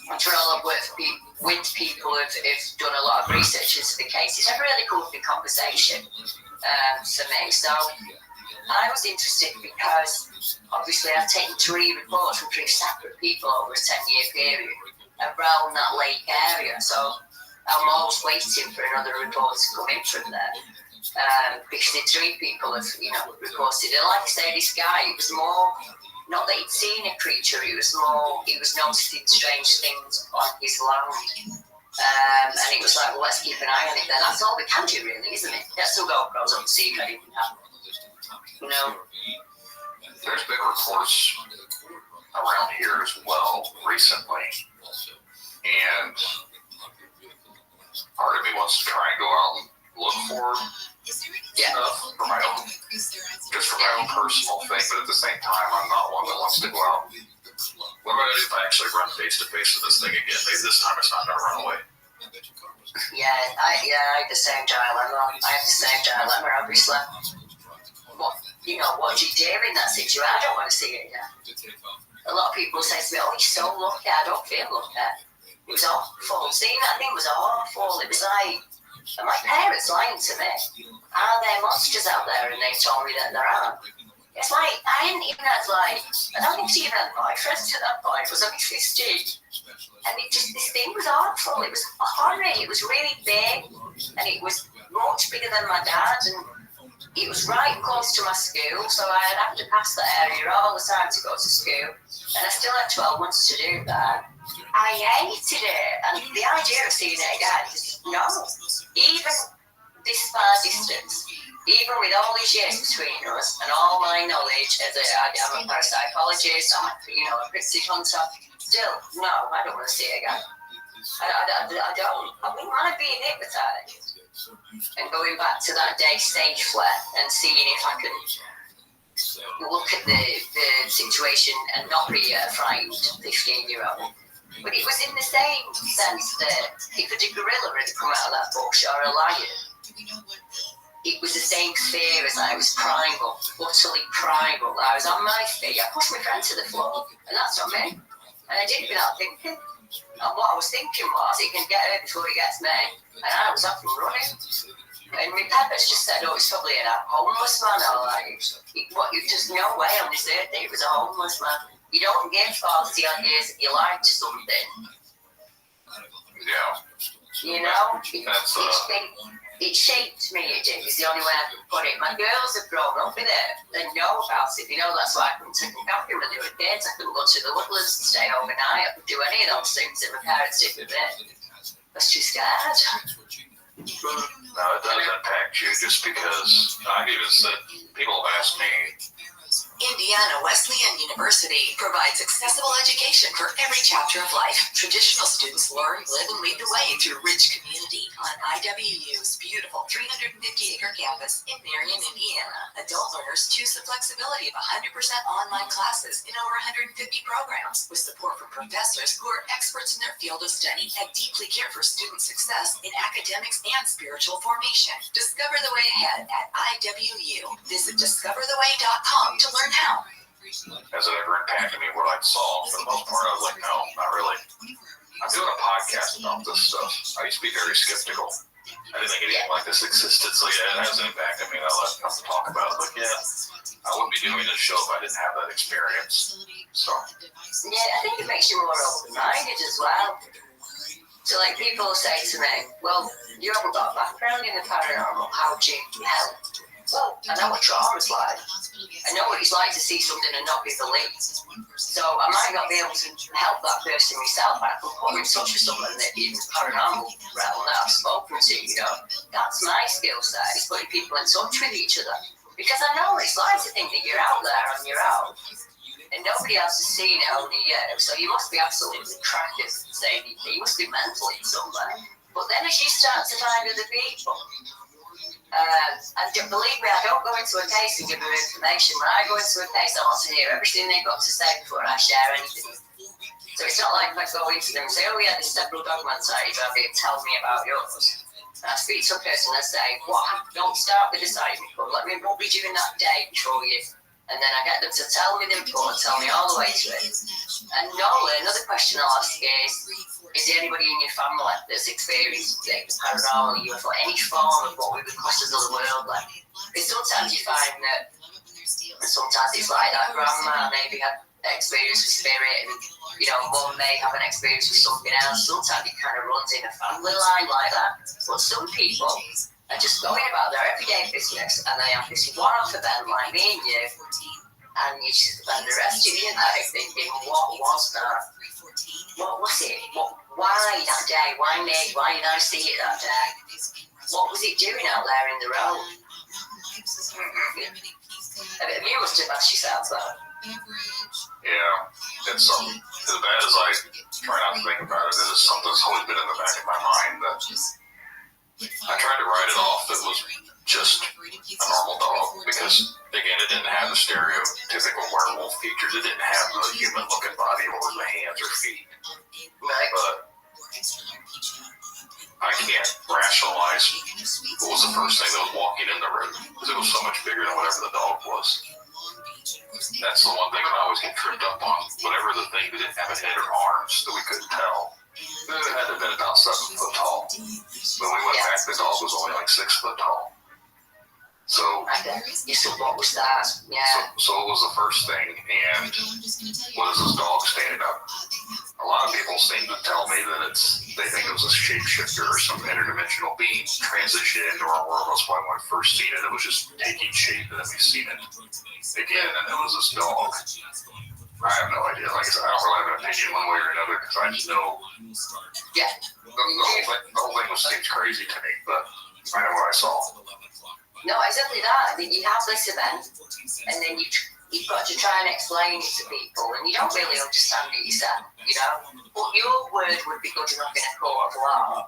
[SPEAKER 16] I'm sure I've worked with people who've done a lot of research into the case. It's a really good conversation for me. So I was interested because obviously I've taken 3 reports from 3 separate people over a 10-year period around that lake area. So I'm always waiting for another report to come in from there. Because the 3 people have, reported it. Like I say, this guy, it was more, not that he'd seen a creature, it was more, he was noticing strange things on his land. And it was like, well, let's keep an eye on it then. That's all we can do, really, isn't it? Let's still go across and see if anything happens.
[SPEAKER 8] There's been reports around here as well recently. And part of me wants to try and go out and look for stuff for my own, just for my own personal thing, but at the same time, I'm not one that wants to go out. What am I going to do if I actually run face to face with this thing again? Maybe this time it's not going to run away.
[SPEAKER 16] I have the same dilemma. Obviously. What do you do in that situation? I don't want to see it again. A lot of people say to me, oh, you're so lucky. I don't feel lucky. It was awful. Seeing that thing was awful. It was like, and my parents lying to me. Are there monsters out there? And they told me that there aren't. It's like, I didn't even have, I don't think she even had boyfriends at that point. It was only 15. And this thing was awful. It was horrid. It was really big. And it was much bigger than my dad. And it was right close to my school. So I'd have to pass that area all the time to go to school. And I still had 12 months to do that. I hated it. And the idea of seeing it again, no. Even this far distance, even with all these years between us and all my knowledge as I'm a parapsychologist, I'm a cryptid hunter, still, no, I don't want to see it again. I don't. I wouldn't mind being hypnotized and going back to that day safely and seeing if I can look at the situation and not be a frightened 15-year-old. But it was in the same sense that if a gorilla had come out of that bush or a lion, it was the same fear as I was primal, utterly primal. I was on my feet, I pushed my friend to the floor, and that's not me. And I did it without thinking. And what I was thinking was, he can get hurt before he gets me. And I was up and running. And my parents just said, oh, it's probably a homeless man. There's no way on this earth that he was a homeless man. You don't give 40 odd years of your life to something.
[SPEAKER 8] Yeah.
[SPEAKER 16] It shaped me, it did, is the only way I can put it. My girls have grown up with it. They know about it. They know that's why I couldn't take them camping when they were kids. I couldn't go to the woodlands and stay overnight. I couldn't do any of those things that my parents did with me. I was too scared.
[SPEAKER 8] No, it does impact you just because I've even said, people have asked me,
[SPEAKER 9] Indiana Wesleyan University provides accessible education for every chapter of life. Traditional students learn, live, and lead the way through rich community on IWU's beautiful 350-acre campus in Marion, Indiana. Adult learners choose the flexibility of 100% online classes in over 150 programs with support from professors who are experts in their field of study and deeply care for student success in academics and spiritual formation. Discover the way ahead at IWU. Visit discovertheway.com to learn how.
[SPEAKER 8] Has it ever impacted me what I saw? For the most part, I was like, no, not really. I'm doing a podcast about this stuff. I used to be very skeptical. I didn't think anything like this existed, so yeah, it has impacted me. I'll have to talk about it. But yeah, I wouldn't be doing this show if I didn't have that experience. So.
[SPEAKER 16] Yeah, I think it makes you more open-minded as well. So, like, people say to me, well, you haven't got a background in the paranormal. How do you help? Well, I know what trauma's like. I know what it's like to see something and not be believed. So I might not be able to help that person myself, but I can put her in touch with someone that in the paranormal realm that I've spoken to, you know. That's my skill set, is putting people in touch with each other. Because I know what it's like to think that you're out there on your own. And nobody else has seen it, only you. So you must be absolutely crackers, saying you must be mental in some way. But then as you start to find other people, and believe me, I don't go into a case and give them information. When I go into a case, I want to hear everything they've got to say before I share anything. So it's not like I go into them and say, oh yeah, this several dogmans are Rabbi, tell me about yours. And I speak to a person and say, don't start with the side report. Let me, what were you doing that day before you? And then I get them to tell me the report and tell me all the way to it. And normally, another question I'll ask is there anybody in your family that's experienced the paranormal, UFO, any form of what we would class as otherworldly? Because sometimes you find that, and sometimes it's like that grandma maybe had experience with spirit, and mum may have an experience with something else. Sometimes it kind of runs in a family line like that. But some people are just going about their everyday business, and they have this one-off event like me and you, and you just spend the rest of your life thinking, what was that? What was it? Why that day? Why me? Why did I see it that day? What was it doing out there in the road? You must have asked yourself that.
[SPEAKER 8] Yeah, it's something. As bad as I try not to think about it, it is something that's always been in the back of my mind that I tried to write it off that was just a normal dog because, again, it didn't have the stereotypical werewolf features. It didn't have the human-looking body or the hands or feet. But I can't rationalize what was the first thing that was walking in the room because it was so much bigger than whatever the dog was. That's the one thing that I always get tripped up on. Whatever the thing that didn't have a head or arms that we couldn't tell. It had to have been about 7 foot tall. When we went back, the dog was only like 6 foot tall. So,
[SPEAKER 16] what was that? Yeah.
[SPEAKER 8] So it was the first thing, and what is this dog standing up? A lot of people seem to tell me that they think it was a shapeshifter or some interdimensional being transition into our world. That's why when I first seen it, it was just taking shape, and then we seen it again, and it was this dog. I have no idea. Like I said, I don't really have an opinion one way or another because I just know.
[SPEAKER 16] Yeah.
[SPEAKER 8] The whole thing seems crazy to me, but I know what I saw.
[SPEAKER 16] No, exactly that. You have this event, and then you've got to try and explain it to people, and you don't really understand it yourself, But your word would be good enough in a court of law.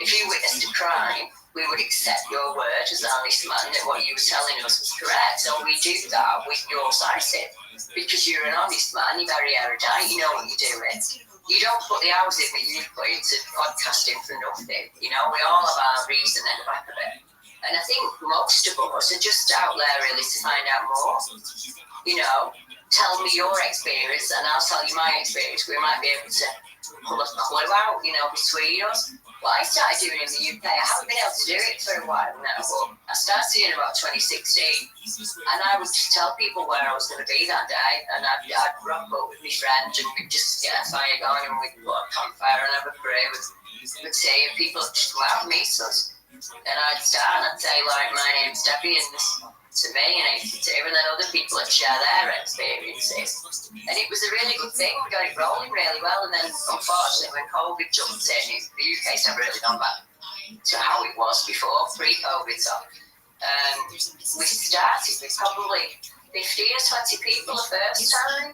[SPEAKER 16] If you witnessed a crime, we would accept your word as an honest man that what you were telling us was correct. So we do that with your sighting. Because you're an honest man, you're very erudite, you know what you're doing. You don't put the hours in that you put into podcasting for nothing. We all have our reason at the back of it. And I think most of us are just out there really to find out more. Tell me your experience and I'll tell you my experience. We might be able to pull a clue out, between us. What I started doing in the UK, I haven't been able to do it for a while now, but I started in about 2016, and I would just tell people where I was going to be that day, and I'd rock up with my friends, and we'd just get a fire going, and we'd put a campfire and have a prayer with tea, and people would just come out and meet us. And I'd start and I'd say, like, my name's Debbie, and this to me, and then other people would share their experiences. And it was a really good thing. We got it rolling really well, and then unfortunately when COVID jumped in, the UK's never really gone back to how it was before, pre-COVID. So we started with probably 15 or 20 people the first time.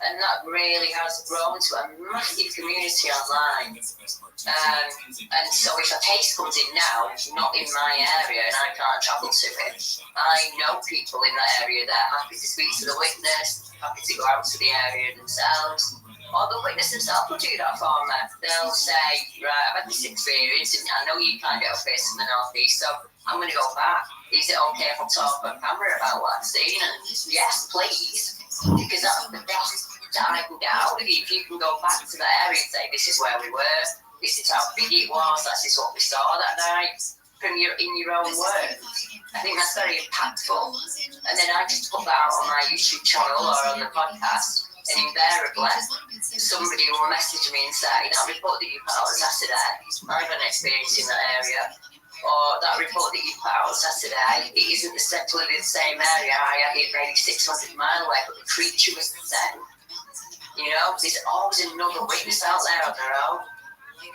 [SPEAKER 16] And that really has grown to a massive community online. And so if a case comes in now, not in my area, and I can't travel to it, I know people in that area that are happy to speak to the witness, happy to go out to the area themselves, or the witness themselves will do that for me. They'll say, right, I've had this experience, and I know you can't get a face in the northeast, so I'm going to go back. Is it okay if I talk on camera about what I've seen? And yes, please, because that's the best that I can get out of you. If you can go back to that area and say, this is where we were, this is how big it was, this is what we saw that night, in your own words. I think that's very impactful. And then I just put that out on my YouTube channel or on the podcast, and invariably somebody will message me and say, that report that you put out on Saturday, I've had an experience in that area. Or that report that you put out on Saturday, it isn't exactly the same area. I had it maybe 600 miles away, but the creature was the same. You know, there's always another witness out there on their own.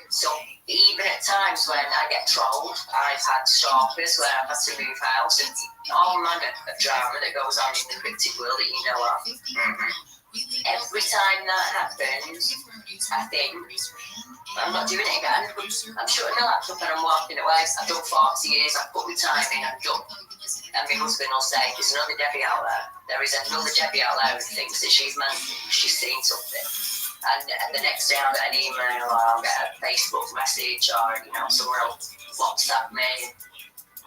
[SPEAKER 16] So even at times when I get trolled, I've had stalkers where I've had to move house, and all manner of drama that goes on in the cryptic world that you know of. Every time that happens, I think, I'm not doing it again. I'm shutting the laptop and I'm walking away. I've done 40 years, I've put my time in, I'm done. And my husband will say, there's another Debbie out there. There is another Debbie out there who thinks that she's seen something. And the next day I'll get an email or I'll get a Facebook message or, someone will WhatsApp me.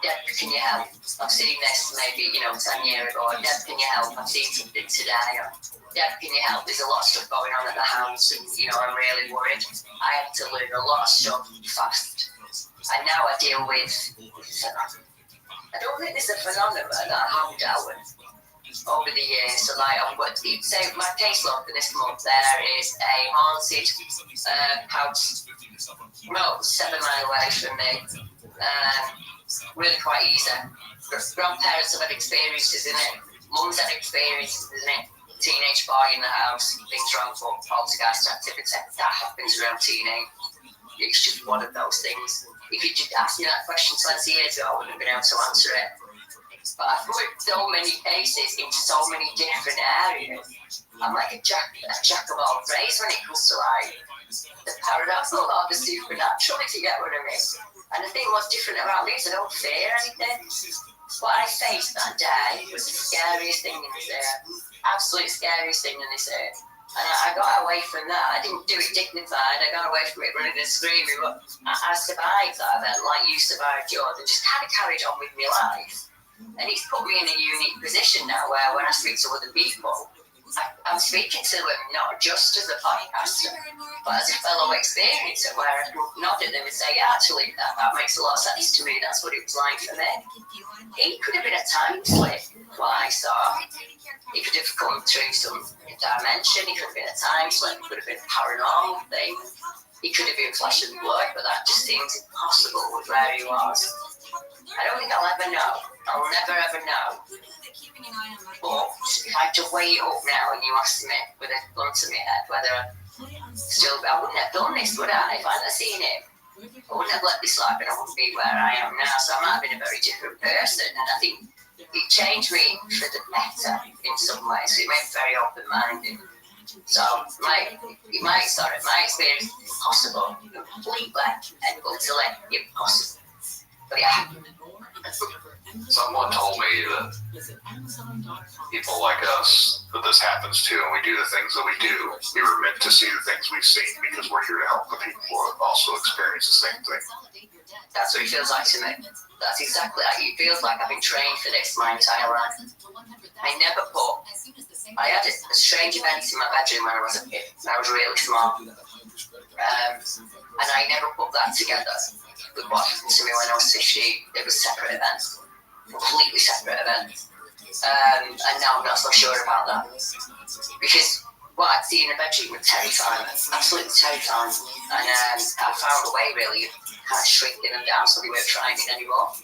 [SPEAKER 16] Deb, can you help? I've seen this maybe, 10 years ago. Deb, can you help? I've seen something today. Or, Deb, can you help? There's a lot of stuff going on at the house and, I'm really worried. I have to learn a lot of stuff fast. And now I deal with, I don't think there's a phenomenon that I haven't dealt with over the years. So like, so my caseload for this month, there is a haunted house, 7 miles away from me. Really quite easy. Grandparents have had experiences in it. Mum's had experiences in it. Teenage boy in the house, things wrong for poltergeist activity. That happens around teenage. It's just one of those things. If you just asked me that question 20 years ago, I wouldn't have been able to answer it. But I've worked so many cases in so many different areas. I'm like a jack of all trades when it comes to like the paradoxical or the supernatural, if you get what I mean. And the thing what's different about me is I don't fear anything. What I faced that day was the scariest thing in this area. Absolute scariest thing in this area. And I got away from that. I didn't do it dignified. I got away from it running and screaming. But I survived that event like you survived yours, and just kind of carried on with my life. And it's put me in a unique position now where when I speak to other people, I'm speaking to them not just as a podcaster, but as a fellow experiencer where I can nod at them and say, yeah, actually, that makes a lot of sense to me. That's what it was like for me. It could have been a time slip, what I saw. It could have come through some dimension. It could have been a time slip. It could have been a paranormal thing. It could have been flesh and blood, but that just seems impossible with where he was. I don't think I'll ever know. I'll never ever know. But if I had to weigh it up now and you asked me with a gun to my head whether I wouldn't have done this, would I? If I hadn't seen him, I wouldn't have let this life and I wouldn't be where I am now. So I might have been a very different person. And I think it changed me for the better in some ways. It made me very open-minded. So my experience is impossible, completely and utterly impossible. But yeah.
[SPEAKER 8] Someone told me that people like us, that this happens to, and we do the things that we do. We were meant to see the things we've seen because we're here to help the people who have also experienced the same thing.
[SPEAKER 16] That's what it feels like to me. That's exactly like it feels like I've been trained for this my entire life. I had a strange event in my bedroom when I was a kid. I was really small. And I never put that together with what happened to me when I was 15. It was separate events. Completely separate events. And now I'm not so sure about that. Because what I'd see in the bedroom was terrifying. Absolutely terrifying. And I found a way really of kind of shrinking them down so they weren't frightening anymore.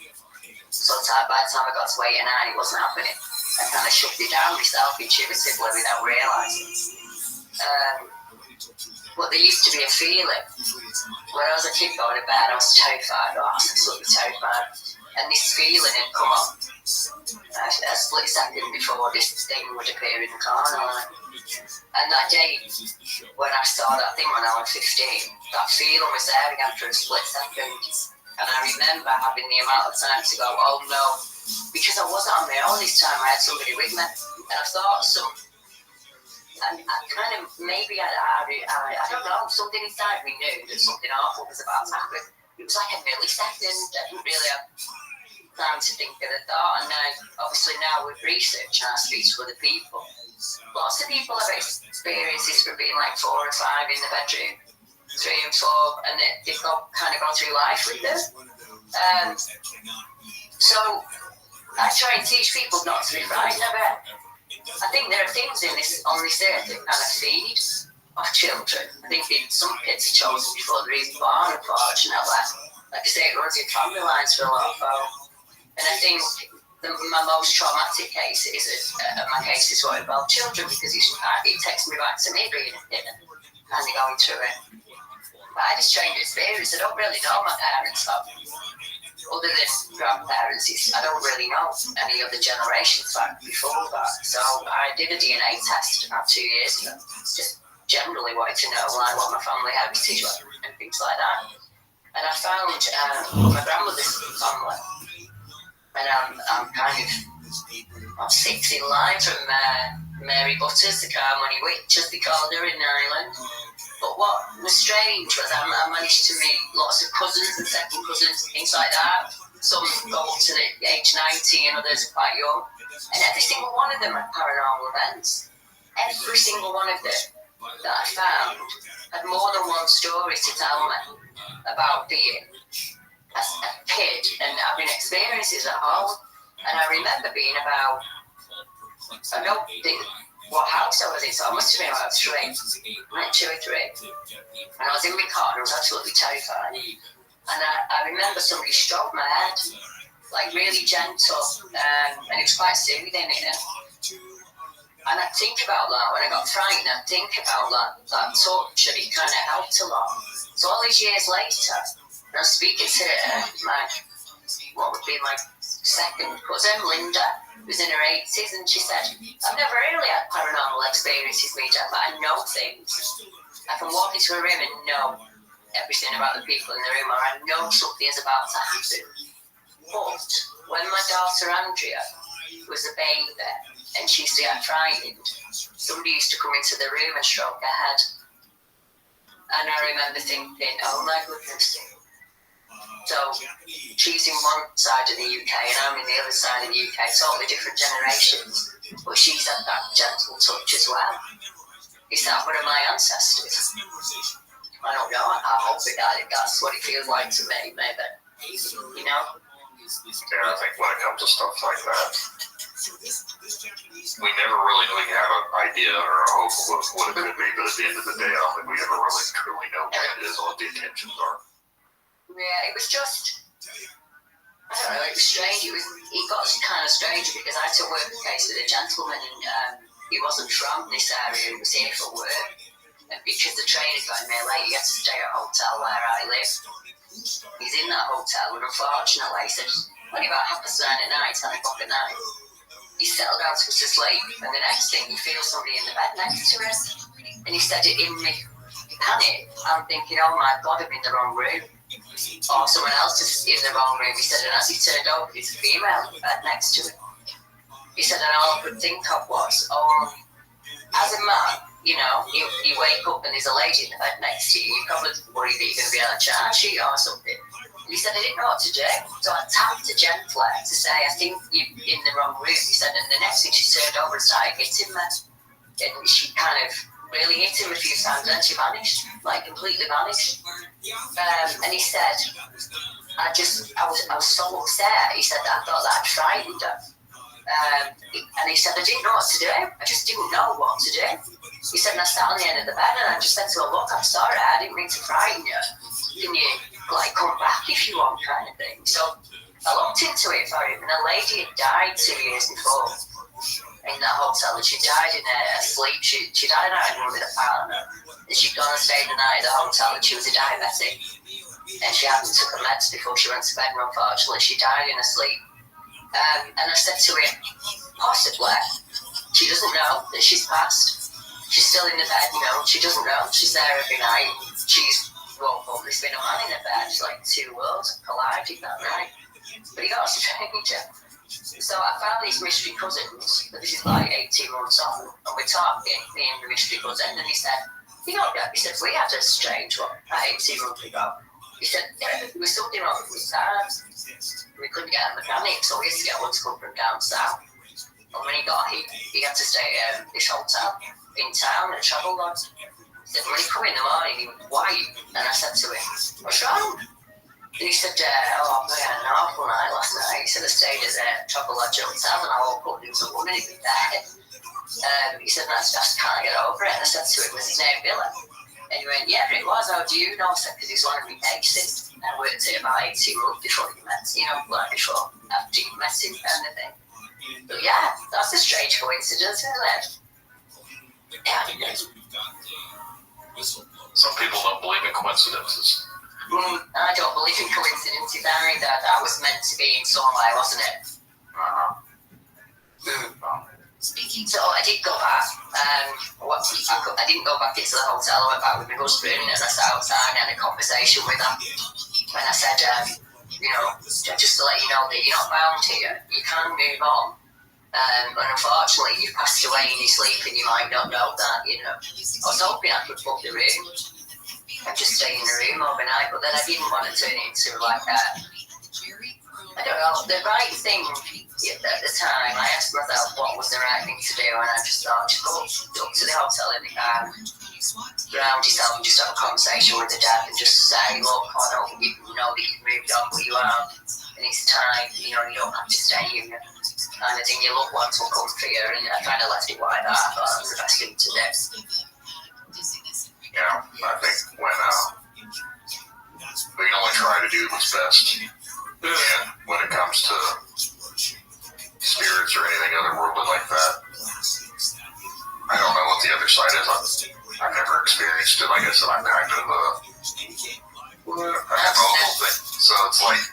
[SPEAKER 16] So by the time I got to 8 and 9, it wasn't happening. I kind of shoved it down myself intuitively without realising. But there used to be a feeling. When I was a kid going to bed, I was terrified. I was absolutely terrified. And this feeling had come up a split second before this thing would appear in the corner. And that day, when I saw that thing when I was 15, that feeling was there again for a split second. And I remember having the amount of time to go, oh no, because I wasn't on my own this time, I had somebody with me. And I thought and I kind of, maybe I don't know, something inside me knew that something awful was about to happen. It was like a millisecond. I didn't really have time to think of the thought. And obviously now with research and I speak to other people, lots of people have experiences from being like 4 or 5 in the bedroom, 3 and 4, and they've kind of gone through life with them. So I try and teach people not to be frightened of it. I think there are things on this earth that kind of feed off children. I think some kids are chosen before they're even born, unfortunately. Like I say, it runs in family lines for a lot of folk. And I think my most traumatic case is what involved children, because it takes me back to me being a kid and kind of going through it. But I had a strange experience. I don't really know my parents, other than grandparents. I don't really know any other generations back before that. So I did a DNA test about 2 years ago. Just generally wanted to know what my family heritage was and things like that. And I found my grandmother's family. And I'm kind of 6 in line from Mary Butters, the Carmoney Witch, as they called her in Ireland. But what was strange was I managed to meet lots of cousins and second cousins, things like that. Some go up to the age 90 and others quite young. And every single one of them had paranormal events. Every single one of them that I found had more than one story to tell me about being a kid and having experiences at home. And I remember being about, I don't think what house I was in, so I must have been about 3, like 2 or 3. And I was in my car and I was absolutely terrified. And I remember somebody stroked my head, like really gentle, and it was quite soothing, And I'd think about that when I got frightened. I'd think about that touch, and it kind of helped a lot. So all these years later, I was speaking to what would be my second cousin, Linda, who was in her 80s, and she said, I've never really had paranormal experiences, Rita, but I know things. I can walk into a room and know everything about the people in the room, or I know something is about to happen. But when my daughter Andrea was a baby and she used to get frightened, somebody used to come into the room and stroke her head. And I remember thinking, oh my goodness. So she's in one side of the UK and I'm in the other side of the UK, totally different generations. But she's had that gentle touch as well. Is that one of my ancestors? I don't know. I hope that's what it feels like to me, maybe. You know?
[SPEAKER 8] Yeah, I think when it comes to stuff like that, we never really have an idea or a hope of what it could be, but at the end of the day, I don't think we ever really truly know what it is or what the intentions are.
[SPEAKER 16] Yeah, it was just, I don't know, it was strange. It got kind of strange because I had to work a case with a gentleman and he wasn't from this area, he was here for work. And because the train had got in there late, he had to stay at a hotel where I live. He's in that hotel, and unfortunately, he said, only about 9:30 at night, 10 o'clock at night, he settled down to go to sleep, and the next thing, he feels somebody in the bed next to him. And he said it in me panic. I'm thinking, oh my God, I'm in the wrong room. Or someone else is in the wrong room. He said, and as he turned over, there's a female in the bed next to him. He said, and all I could think of was, oh, as a man, you know, you wake up and there's a lady in the bed next to you, you probably worry that you're going to be on a charge sheet or something. And he said, I didn't know what to do. So I tapped her gently to say, I think you're in the wrong room. He said, and the next thing she turned over and started hitting me. And she kind of really hit him a few times and she vanished, like completely vanished. And he said, I was so upset. He said that I thought that I'd frightened her. And he said, I didn't know what to do. I just didn't know what to do. He said, and I sat on the end of the bed and I just said to her, look, I'm sorry, I didn't mean to frighten you. Can you, like, come back if you want, kind of thing. So I looked into it for him, and a lady had died 2 years before in that hotel, and she died in her sleep. She died at home with a partner, and she'd gone and stayed the night at the hotel, and she was a diabetic. And she hadn't took her meds before she went to bed, and unfortunately, she died in her sleep. And I said to him, possibly. She doesn't know that she's passed. She's still in the bed, you know. She doesn't know. She's there every night. She's woke up. There's been a man in her bed. It's like two worlds collided that night. But he got a stranger. So I found these mystery cousins. This is like 18 months on. And we're talking, me and the mystery cousin. And he said, you know, Dad, he said, we had a strange one 18 months ago. He said, yeah, there was something wrong with his arms. We couldn't get a mechanic, so we had to get one to come from down south. And when he got here, he had to stay at this hotel in town at Travel Lodge. He said, when he come in the morning, he was white. And I said to him, what's wrong? And he said, oh, I had an awful night last night. He said, I stayed at the Travel Lodge Hotel and I woke up and there was a woman in bed. He said, I just can't get over it. And I said to him, was his name Billy? And he went, yeah, it was. How do you know? I said, because he's one of my exes. I worked at about 18 months before you met, you know, like before, after you met him, kind of thing. But yeah, that's a strange coincidence, isn't it? Yeah.
[SPEAKER 8] Some people don't believe in coincidences.
[SPEAKER 16] I don't believe in coincidences either. That was meant to be in some way, wasn't it? So I did go back. I didn't go back into the hotel. I went back with my husband and I sat outside and had a conversation with him. And I said, you know, just to let you know that you're not bound here. You can move on. And unfortunately, you passed away in your sleep and you might not know that, you know. I was hoping I could book the room and just stay in the room overnight, but then I didn't want to turn it into like I don't know, the right thing at the time. I asked myself what was the right thing to do, and I just thought, just go up to the hotel in the car, ground yourself and just have a conversation with the dad and just say, look, I know you know that you've moved on, but you are, and it's time, you know, you don't have to stay here. Kind of thing, your loved ones will come for you, and I kind of left it like that. I thought that was the best thing to do.
[SPEAKER 8] Yeah, I think when we can only try to do what's best. And when it comes to spirits or anything otherworldly like that, I don't know what the other side is. I've never experienced it. Like I said, I'm kind of a mobile thing. So it's like,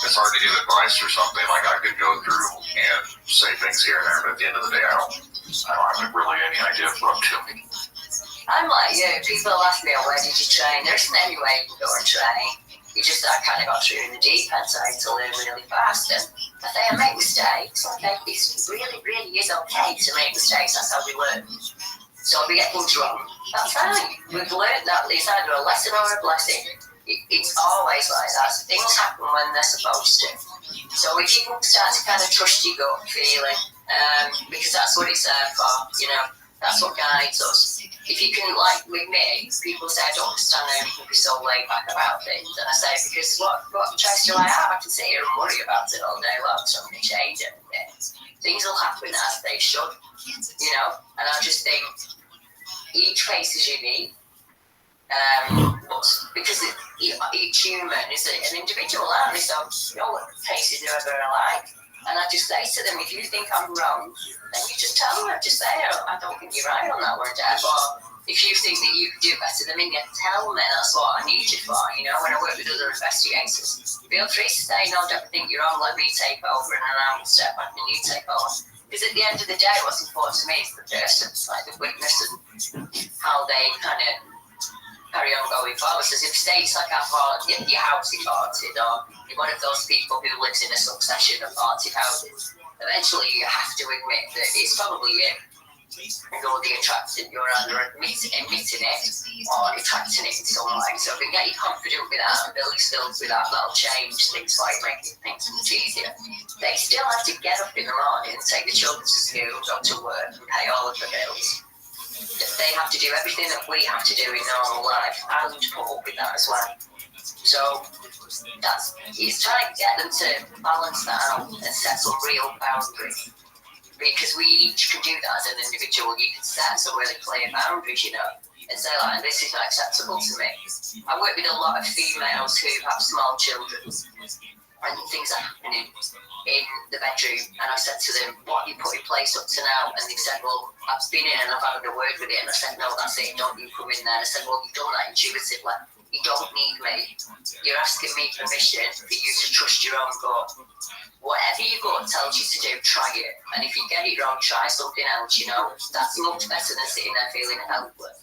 [SPEAKER 8] it's hard to give advice or something. Like I could go through and say things here and there, but at the end of the day, I don't have really any idea of what I'm doing.
[SPEAKER 16] I'm like, yeah, people ask me, oh, where did you train? There isn't any way you can go and train. You just, I kind of got through in the deep end, so I had to learn really fast. And I say I make mistakes. Okay, it really, really is okay to make mistakes. That's how we learn. So if we get things wrong, that's fine. We've learned that it's either a lesson or a blessing. It's always like that. So things happen when they're supposed to. So if you can start to kind of trust your gut feeling, because that's what it's there for, you know. That's what guides us. If you can, like with me, people say I don't understand how you can be so laid back about things. And I say, because what choice do I have? I can sit here and worry about it all day long. So I'm going to change everything. Things will happen as they should, you know. And I just think each case is unique. But because each human is an individual, aren't they? So no cases are ever alike. And I just say to them, if you think I'm wrong, then you just tell them, just say, I don't think you're right on that one, Dad. Or if you think that you can do better than me, then tell me, that's what I need you for, you know, when I work with other investigators. Feel free to say, no, don't think you're wrong, let me take over, and then I will step back and you take over. Because at the end of the day, what's important to me is the person, like the witness, and how they kind of carry on going forward. So if states like your house is haunted, or you're one of those people who lives in a succession of haunted houses, eventually you have to admit that it's probably you. You're the attractant, you're either admitting it or attracting it in some way. So if we get you confident with that and build skills with that, that'll change things like making things much easier. They still have to get up in the morning and take the children to school, go to work and pay all of the bills. They have to do everything that we have to do in normal life and put up with that as well. So he's trying to get them to balance that out and set some real boundaries. Because we each can do that as an individual. You can set some really clear boundaries, you know, and say, like, this is not acceptable to me. I work with a lot of females who have small children and things are happening in the bedroom, and I said to them, what have you put in place up to now? And they said, well, I've been in and I've had a word with it, and I said, no, that's it, don't you come in there. And I said, well, you've done that intuitively. You don't need me. You're asking me permission for you to trust your own gut. Whatever your gut tells you to do, try it. And if you get it wrong, try something else, you know. That's much better than sitting there feeling helpless.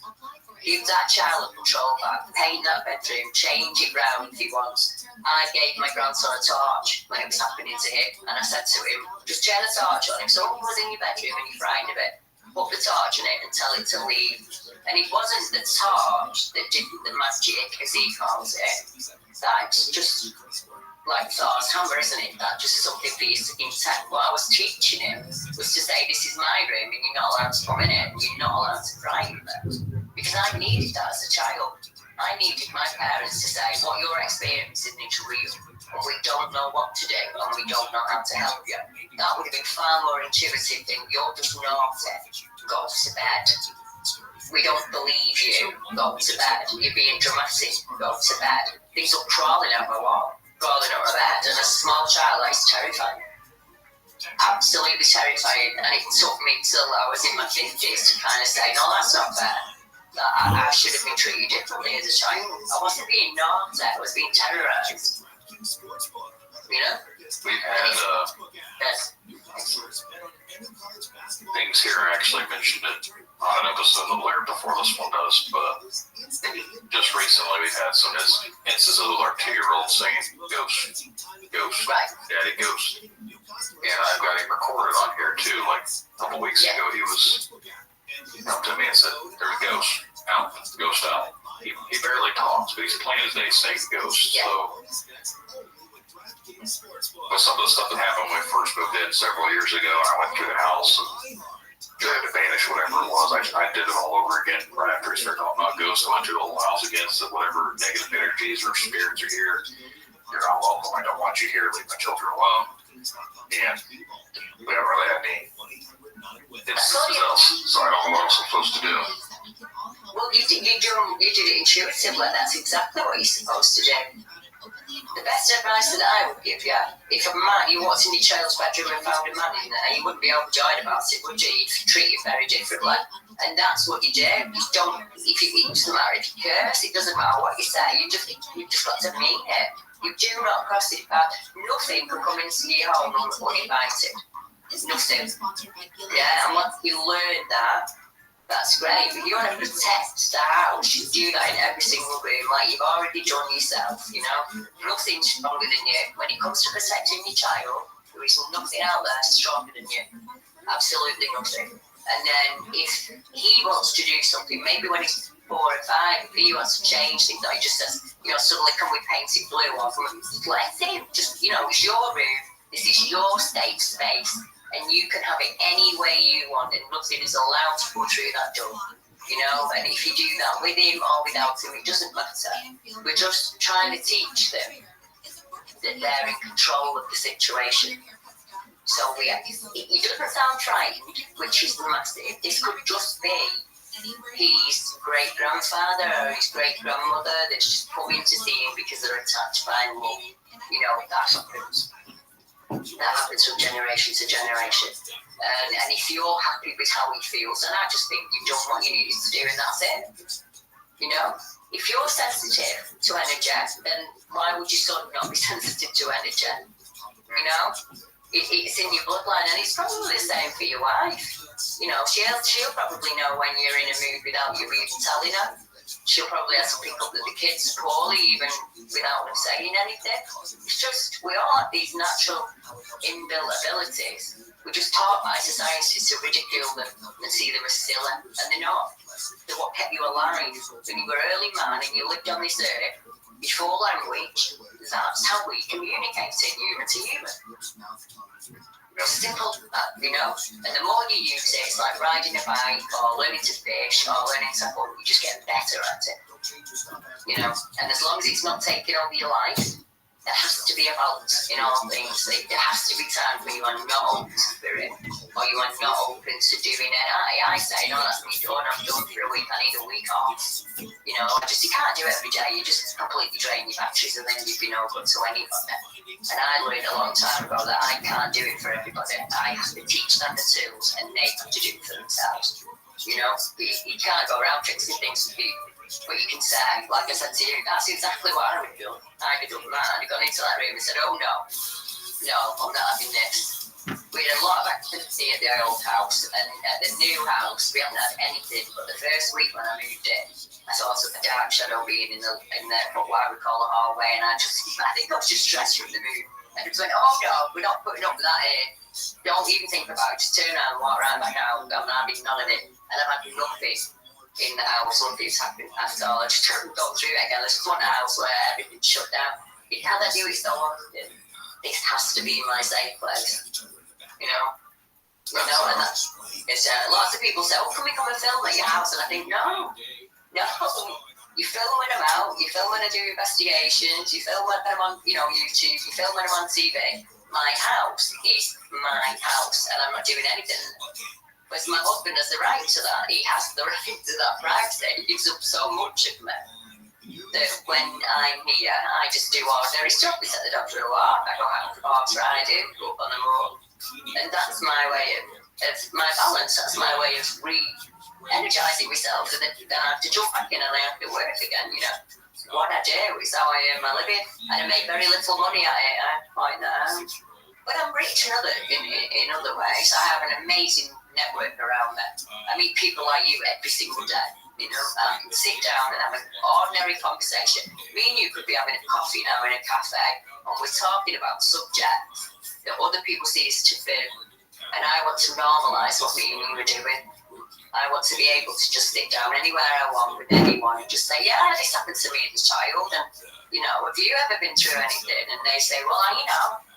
[SPEAKER 16] Give that child control back. Paint that bedroom. Change it round if he wants. I gave my grandson a torch when it was happening to him. And I said to him, just turn the torch on. If someone was in your bedroom and you're frightened of it, put the torch on it and tell it to leave. And it wasn't the torch that did the magic, as he calls it. That's just like Thor's hammer, isn't it? That's just something for you to intend. What I was teaching him was to say, this is my room and you're not allowed to come in it. You're not allowed to frighten them. Because I needed that as a child. I needed my parents to say, what you're experiencing is real. And we don't know what to do and we don't know how to help you. That would have been far more intuitive than you're just naughty. Go to bed. We don't believe you. Go to bed. You're being dramatic. Go to bed. Things are crawling out my wall, crawling out my bed. And as a small child, that is terrifying. Absolutely terrifying. And it took me till I was in my 50s to kind of say, no, that's not fair. I should have been treated differently as a child. I wasn't being naughty. I was being terrorized. You know?
[SPEAKER 8] We've had things here actually mentioned it on an episode of Laird before this one does, but just recently we've had some instances of our 2-year-old saying ghost, daddy ghost. And I've got him recorded on here too. Like a couple weeks ago he was up to me and said, there's a ghost out, ghost out. He barely talks, but he's plain as day saying ghost. So with some of the stuff that happened when we first moved in several years ago, I went through the house and tried to banish whatever it was. I did it all over again right after he started talking about ghosts. I went through the whole house again, so whatever negative energies or spirits are here, you're not welcome. I don't want you here. Leave my children alone. And we haven't really had any instances else, so I don't know what else I'm supposed to do.
[SPEAKER 16] Well, you did it intuitively. That's exactly what you're supposed to do. The best advice that I would give you, if a man, you walked in your child's bedroom and found a man in there, you wouldn't be overjoyed about it, would you? You'd treat him very differently. And that's what you do. You don't, it doesn't matter if you curse, it doesn't matter what you say, you just got to mean it. You do not cross it path. Nothing can come into your home uninvited. Nothing. Yeah, and once you learn that, that's great. But you want to protect the house, you do that in every single room, like you've already done yourself, you know. Nothing's stronger than you. When it comes to protecting your child, there is nothing out there stronger than you. Absolutely nothing. And then if he wants to do something, maybe when he's 4 or 5, if he wants to change things, like he just says, you know, suddenly can we paint it blue, or can we just let him, just, you know, it's your room, this is your safe space, and you can have it any way you want, and nothing is allowed to go through that door, you know. And if you do that with him or without him, it doesn't matter. We're just trying to teach them that they're in control of the situation. So it doesn't sound frightened, which is massive. This could just be his great-grandfather or his great-grandmother that's just coming to see him because they're attached by love. You know, that happens. That happens from generation to generation. And if you're happy with how he feels, then I just think you've done what you needed to do and that's it. You know? If you're sensitive to energy, then why would your son not be sensitive to energy? You know? It's in your bloodline, and it's probably the same for your wife. You know, she'll probably know when you're in a mood without you even telling her. She'll probably have to pick up that the kids are poorly even without them saying anything. It's just, we all have these natural inbuilt abilities. We're just taught by society to ridicule them and see them as silly, and they're not. They're what kept you alive. When you were early man and you lived on this earth, before language, that's how we communicate in human to human. Simple, you know. And the more you use it, it's like riding a bike or learning to fish or learning to hunt, you just get better at it. You know, and as long as it's not taking over your life, there has to be a balance in all things. There has to be time when you are not open to spirit or you are not open to doing it. I say, no, that's me done. I'm done for a week. I need a week off. You know, you can't do it every day. You just completely drain your batteries and then you'd be no good to anybody. And I learned a long time ago that I can't do it for everybody. I have to teach them the tools and they have to do it for themselves. You know, you can't go around fixing things for people. But you can say, like I said to you, that's exactly what I would do. I'd have done that. I'd have gone into that room and said, oh no, I'm not having this. We had a lot of activity at the old house, and at the new house, we haven't had anything. But the first week when I moved in, I saw a dark shadow being in what I would call a hallway, and I think I was just stressed from the move. And it was like, oh no, we're not putting up with that here. Don't even think about it. Just turn around and walk around back out. I'm not having none of it. And I've had nothing in the house. Nothing's happened at all. I just couldn't go through it again. I just want a house where everything's shut down. You can't do it so often. This has to be my safe place. You know, and that's lots of people say, "Oh, can we come and film at your house?" And I think, no. You film when I'm out. You film when I do investigations. You film when I'm on, YouTube. You film when I'm on TV. My house is my house, and I'm not doing anything. But my husband has the right to that. He has the right to that privacy. He gives up so much of me that when I'm here, I just do ordinary stuff. We set the dog for a walk. I go out for horse riding, go up on the road. And that's my way of my balance. That's my way of re-energizing myself. And then I have to jump back in and I have to work again, What I do is how I earn my living. I make very little money at it, I point that out. But I'm rich in other ways. I have an amazing network around me. I meet people like you every single day. I can sit down and have an ordinary conversation. Me and you could be having a coffee now in a cafe, and we're talking about subjects that other people see as taboo. And I want to normalise what me and you are doing. I want to be able to just sit down anywhere I want with anyone and just say, yeah, this happened to me as a child. And, have you ever been through anything? And they say, well,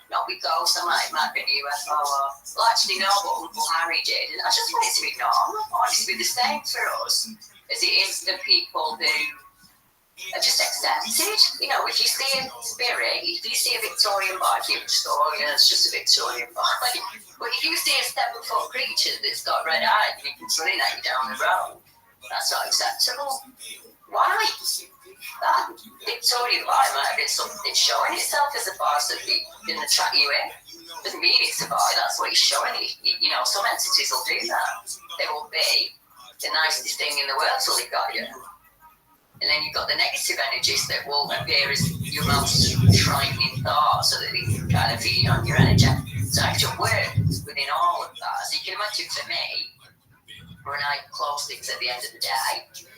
[SPEAKER 16] not with ghosts, it might be a UFO. Well, actually, no, but Uncle Harry did. And I just want it to be normal. I want it to be the same for us as it is for people who are just accepted. If you see a spirit, if you see a Victorian body, you just go, oh yeah, it's just a Victorian body. But if you see a 7-foot creature that's got red eyes and you can running at you down the road, that's not acceptable. Why? That Victorian body might have been something showing itself as a force that didn't attract you in. Doesn't mean it's a body, that's what it's showing. Some entities will do that. They will be the nicest thing in the world till they got you. And then you've got the negative energies that will appear as your most frightening thoughts so that they can kind of feed on your energy. So I have to work within all of that. So you can imagine for me, when I close things at the end of the day,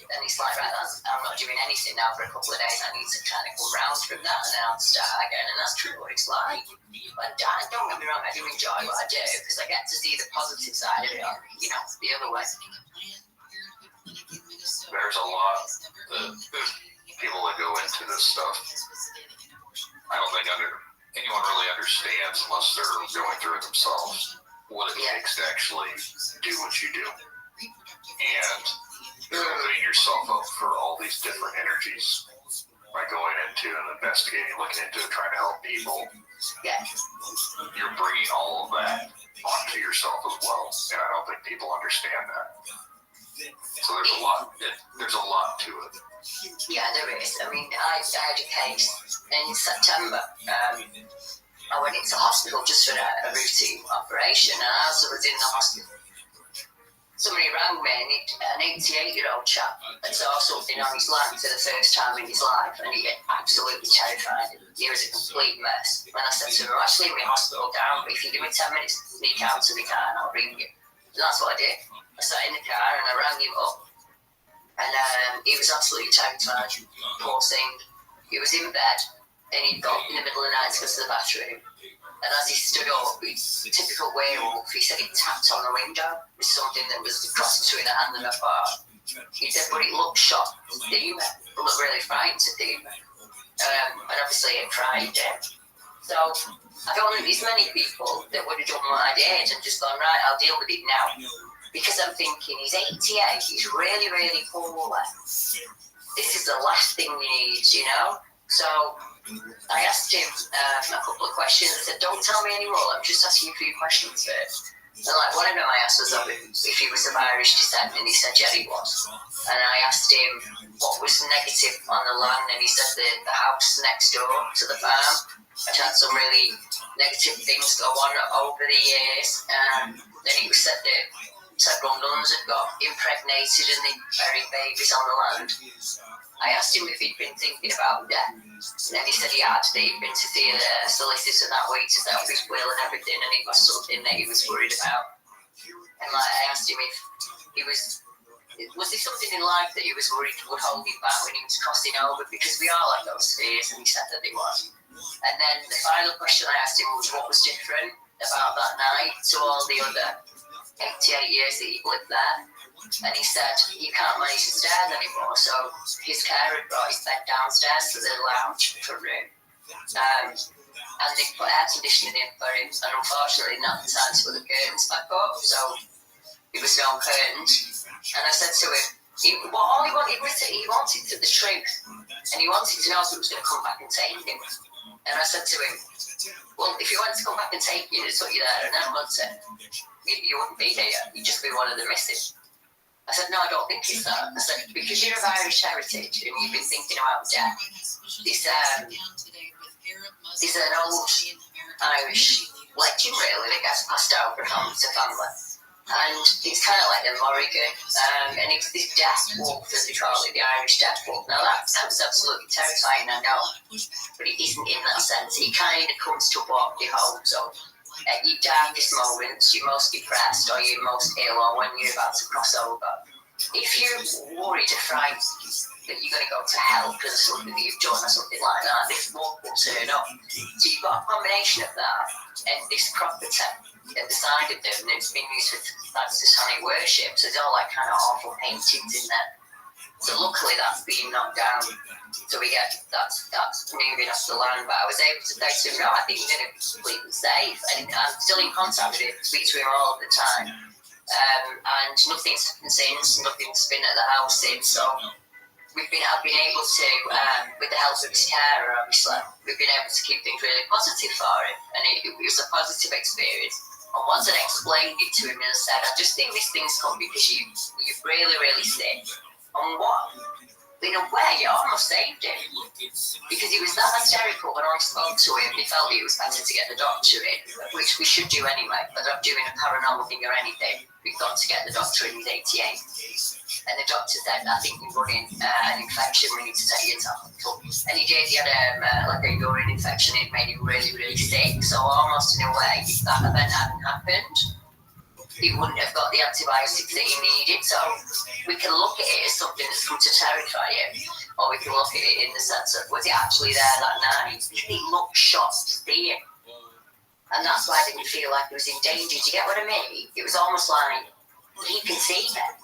[SPEAKER 16] then it's like, right, I'm not doing anything now for a couple of days. I need to kind of go round from that and then I'll start again. And that's true what it's like. But don't get me wrong, I do enjoy what I do because I get to see the positive side of it, the other way.
[SPEAKER 8] There's a lot of people that go into this stuff. I don't think anyone really understands unless they're going through it themselves what it takes to actually do what you do. And you're opening yourself up for all these different energies by going into and investigating, looking into it, trying to help people.
[SPEAKER 16] Yeah.
[SPEAKER 8] You're bringing all of that onto yourself as well. And I don't think people understand that. So there's a lot to it.
[SPEAKER 16] Yeah, there is. I had a case in September. I went into hospital just for a routine operation, and as I was in the hospital, somebody rang me, an 88-year-old chap that saw something on his leg for the first time in his life, and he got absolutely terrified. He was a complete mess. When I said to him, actually, leave my hospital down, but if you give me 10 minutes, sneak out to the car and I'll ring you. And that's what I did. I sat in the car and I rang him up. And he was absolutely terrified. Poor thing. He was in bed and he'd got in the middle of the night to go to the bathroom. And as he stood up, he's a typical werewolf. He said he tapped on the window with something that was the cross between a hand and a bar. He said, but it looked shocked. It looked really frightened to him. And obviously it cried him. So I don't think there's many people that would have done what I did and just gone, right, I'll deal with it now. Because I'm thinking, he's 88, he's really, really poorly. This is the last thing we need, So I asked him a couple of questions. I said, don't tell me any more, I'm just asking you a few questions first. And one of them I asked was if he was of Irish descent, and he said, yeah, he was. And I asked him what was negative on the land, and he said the house next door to the farm had some really negative things go on over the years. And then he said that several nuns had got impregnated and they buried babies on the land. I asked him if he'd been thinking about death, and then he said he had. That he'd been to see a solicitor that week to set up his will and everything, and it was something that he was worried about. And like, I asked him if he was there something in life that he was worried would hold him back when he was crossing over, because we all have those fears, and he said that there was. And then the final question I asked him was what was different about that night to all the other 88 years that he lived there. And he said he can't manage the stairs anymore, so his carer brought his bed downstairs to the lounge for a room. And they put air conditioning in for him, and unfortunately not the time to put the curtains back up, so it was no curtains. And I said to him, he wanted the truth, and he wanted to know if he was going to come back and take him. And I said to him, well, if he wanted to come back and take you, it's what you're there, and then once you wouldn't be here, you'd just be one of the missing. I said, no, I don't think it's that. I said, because you're of Irish heritage and you've been thinking about death. This is an old Irish legend, really, that gets passed over from family to family. And it's kind of like the Morrigan, and it's this death wolf, as we call it, the Irish death wolf. Now, that sounds absolutely terrifying, I know, but it isn't in that sense. It kind of comes to walk your home, so at your darkest moments, you're most depressed or you're most ill, or when you're about to cross over, if you're worried or frightened that you're going to go to hell because of something that you've done or something like that, this wolf will turn up. So you've got a combination of that and this property at the side of them, and it's been used for Satanic worship, so there's all like kind of awful paintings in there. So luckily that's being knocked down. So we get that's moving off the land. But I was able to say to him, no, I think you're going to be completely safe. And I'm still in contact with him, speak to him all the time. And nothing's happened since, nothing's been at the house since. So I've been able to, with the help of his carer, obviously, we've been able to keep things really positive for him. And it was a positive experience. And once I explained it to him and I said, I just think this thing's come because you're really, really sick. And what? In a way, you almost saved him. Because he was that hysterical when I spoke to him, he felt it was better to get the doctor in, which we should do anyway, but not doing a paranormal thing or anything. We've got to get the doctor in, he's 88. And the doctor said, I think you're running an infection, we need to take you into hospital. And he did, he had like a urine infection, it made him really, really sick. So almost in a way, if that event hadn't happened, he wouldn't have got the antibiotics that he needed. So we can look at it as something that's come to terrify him, or we can look at it in the sense of, was he actually there that night? He looked shocked to see him. And that's why I didn't feel like he was in danger. Do you get what I mean? It was almost like he can see him.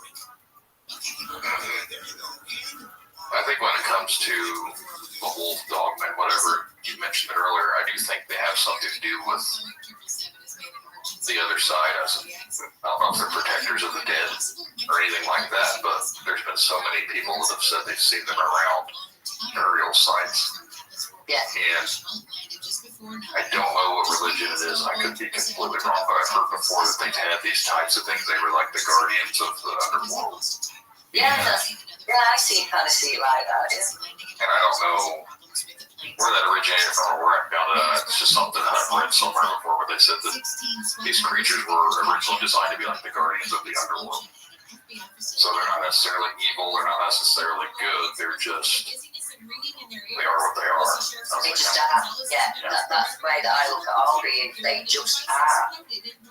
[SPEAKER 8] I think when it comes to the wolf, dogman, whatever you mentioned earlier, I do think they have something to do with the other side. I don't know if they're protectors of the dead or anything like that, but there's been so many people that have said they've seen them around burial sites.
[SPEAKER 16] Yeah.
[SPEAKER 8] And I don't know what religion it is. I could be completely wrong, but I've heard before that they had these types of things. They were like the guardians of the underworld.
[SPEAKER 16] Yeah, I see kind of see it like that. Yeah.
[SPEAKER 8] And I don't know where that originated from or where I found it. It's just something that I've read somewhere before where they said that these creatures were originally designed to be like the guardians of the underworld. So they're not necessarily evil, they're not necessarily good, they're just, they are what they are.
[SPEAKER 16] They just are. Yeah, that's the way that I look at all beings. They just are.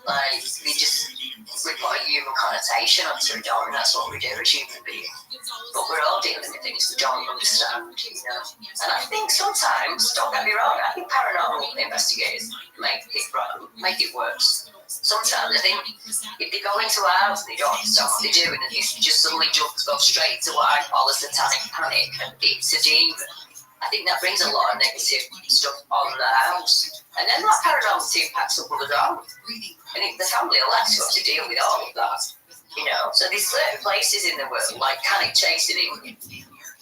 [SPEAKER 16] Like, we put a human connotation onto it, don't we? That's what we do as human beings. But we're all dealing with things we don't understand, you know. And I think sometimes, don't get me wrong, I think paranormal investigators make it worse. Sometimes I think if they go into a house and they don't understand what they're doing and they just suddenly go straight to what I call a satanic panic and it's a demon, I think that brings a lot of negative stuff on the house. And then that paranormal team packs up with the dog. And the family are left to have to deal with all of that. You know, so there's certain places in the world, like Cannock Chase in England,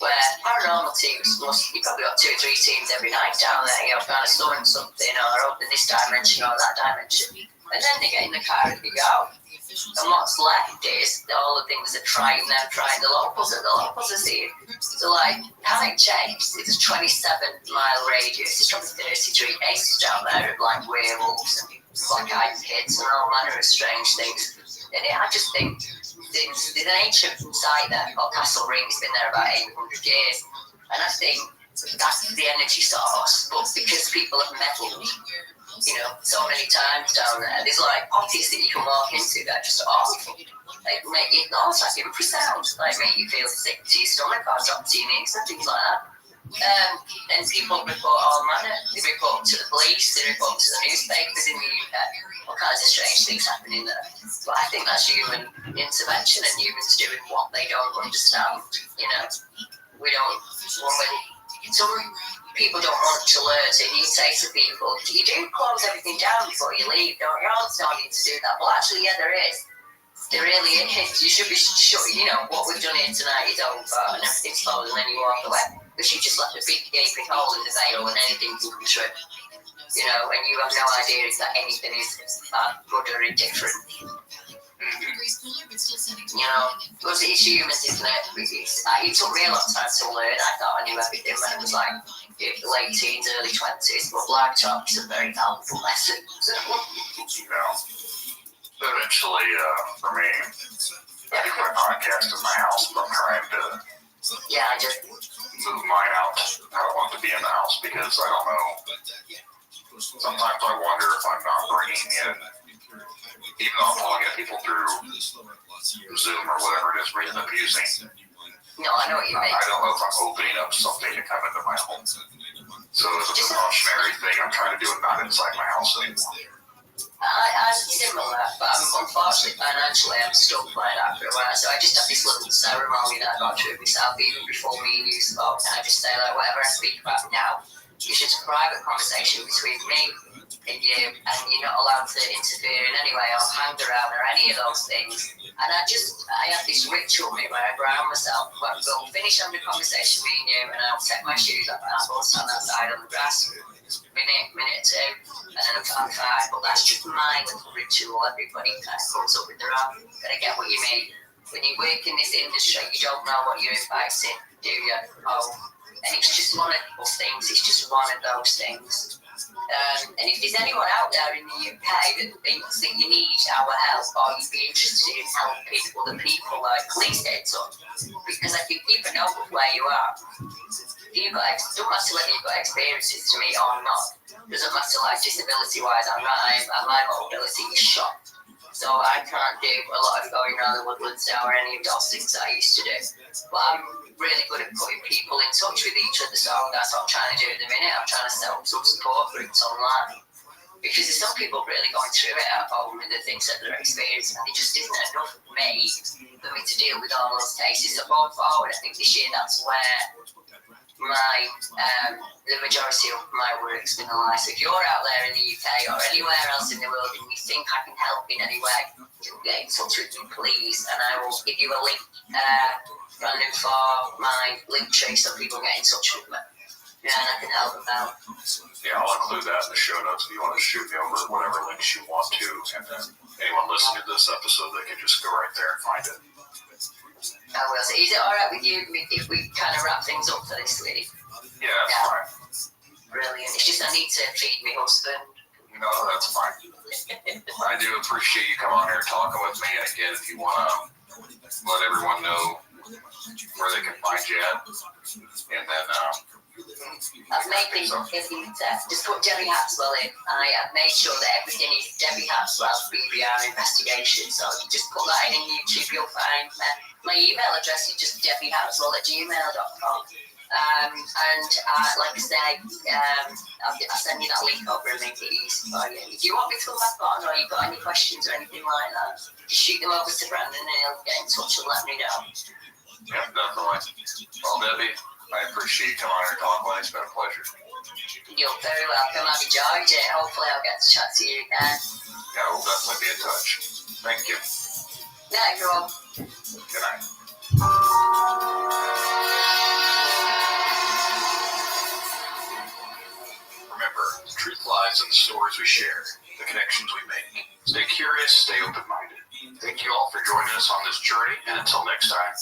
[SPEAKER 16] where paranormal teams you probably got 2 or 3 teams every night down there, you know, kind of summon something or open this dimension or that dimension. And then they get in the car and they go. And what's left is all the things that trying the locals are seeing. So like Cannock Chase, it's a 27-mile radius, it's probably 33 cases down there of like werewolves and black-eyed kids and all manner of strange things. And I just think there's an ancient site there called Castle Ring. It's been there about 800 years. And I think that's the energy source. But because people have meddled, so many times down there, there's like pockets that you can walk into that are just awful. Like make you nauseous, like infrasound, like make you feel sick to your stomach or drop to your knees and things like that. And people report all manner. They report to the police, they report to the newspapers in the UK. All kinds of strange things happening there. But I think that's human intervention and humans doing what they don't understand. We don't. Some people don't want to learn, so you say to people, you do close everything down before you leave, don't you? All don't need to do that. Well, actually, yeah, there is. There really is. You should be sure, what we've done here tonight is over and everything's closed and then you walk away. Because you just left a big gaping hole in the veil and anything can come through. And you have no idea if that anything is good or indifferent. Because it's humans, isn't it? It took me a long time to learn. I thought I knew everything when it was like late teens, early 20s. But live talk is a very helpful lesson.
[SPEAKER 8] Eventually, for me, I do my podcast in my house, but I'm trying to move mine out. I don't want to be in the house because I don't know. Sometimes I wonder if I'm not bringing in, even though I'm calling people through Zoom or whatever it is, reading them using.
[SPEAKER 16] No, I know what you mean.
[SPEAKER 8] I don't know if I'm opening up something to come into my home. So as a precautionary thing, I'm trying to do it not inside my house anymore.
[SPEAKER 16] I'm similar, but unfortunately financially I'm stuck like that for a while. So I just have this little ceremony that I got through myself even before me and you spoke. And I just say like whatever I speak about now, it's just a private conversation between me and you, and you're not allowed to interfere in any way or hang around or any of those things. And I have this ritual where I ground myself. We'll finish having a conversation with you and I'll take my shoes off and I'll go stand outside on the grass. Minute two, and then I'm fine. But that's just my little ritual. Everybody kind of comes up with their own. Gotta get what you mean. When you work in this industry, you don't know what you're inviting, do you? And it's just one of those things. It's just one of those things. And if there's anyone out there in the UK that thinks that you need our help or you'd be interested in helping other people, please get in touch. Because I think even know where you are. Don't matter whether you've got experiences to me or not. Doesn't matter like disability wise. My mobility is shot. So I can't do a lot of going around the woodlands now or any of those things I used to do. But I'm really good at putting people in touch with each other. So that's what I'm trying to do at the minute. I'm trying to set up some support groups online. Because there's some people really going through it at home with the things that they're experiencing. And it just isn't enough for me to deal with all those cases. So going forward, I think this year that's where the majority of my work's been alive. So if you're out there in the UK or anywhere else in the world and you think I can help in any way, get in touch with me, please. And I will give you a link random for my link tree so people get in touch with me. Yeah, and I can help them out.
[SPEAKER 8] Yeah, I'll include that in the show notes if you want to shoot me over whatever links you want to. And then anyone listening to this episode, they can just go right there and find it.
[SPEAKER 16] I will. So is it alright with you if we kind of wrap things up for this week?
[SPEAKER 8] Yeah, that's fine.
[SPEAKER 16] Brilliant. It's just I need to feed my husband.
[SPEAKER 8] No, that's fine. I do appreciate you coming on here and talking with me. And again, if you want to let everyone know where they can find you at, and then
[SPEAKER 16] I've made things just put Debbie Hatswell in. I have made sure that everything is Debbie Hatswell BBR investigation. So you just put that in YouTube, you'll find my email address is just debbiehatswell@gmail.com. And like I say, I'll send you that link over and make it easy for you. If you want me to come back on or you've got any questions or anything like that, just shoot them over to Brandon and he'll get in touch and let me know.
[SPEAKER 8] Yeah, definitely. Well, Debbie, I appreciate you coming on here and talking with me. It's been a pleasure.
[SPEAKER 16] You're very welcome. I've enjoyed it. Hopefully I'll get to chat to you again.
[SPEAKER 8] Yeah, we'll definitely be in touch. Thank you.
[SPEAKER 16] Night, everyone.
[SPEAKER 8] Good night. Remember, the truth lies in the stories we share, the connections we make. Stay curious, stay open-minded. Thank you all for joining us on this journey, and until next time,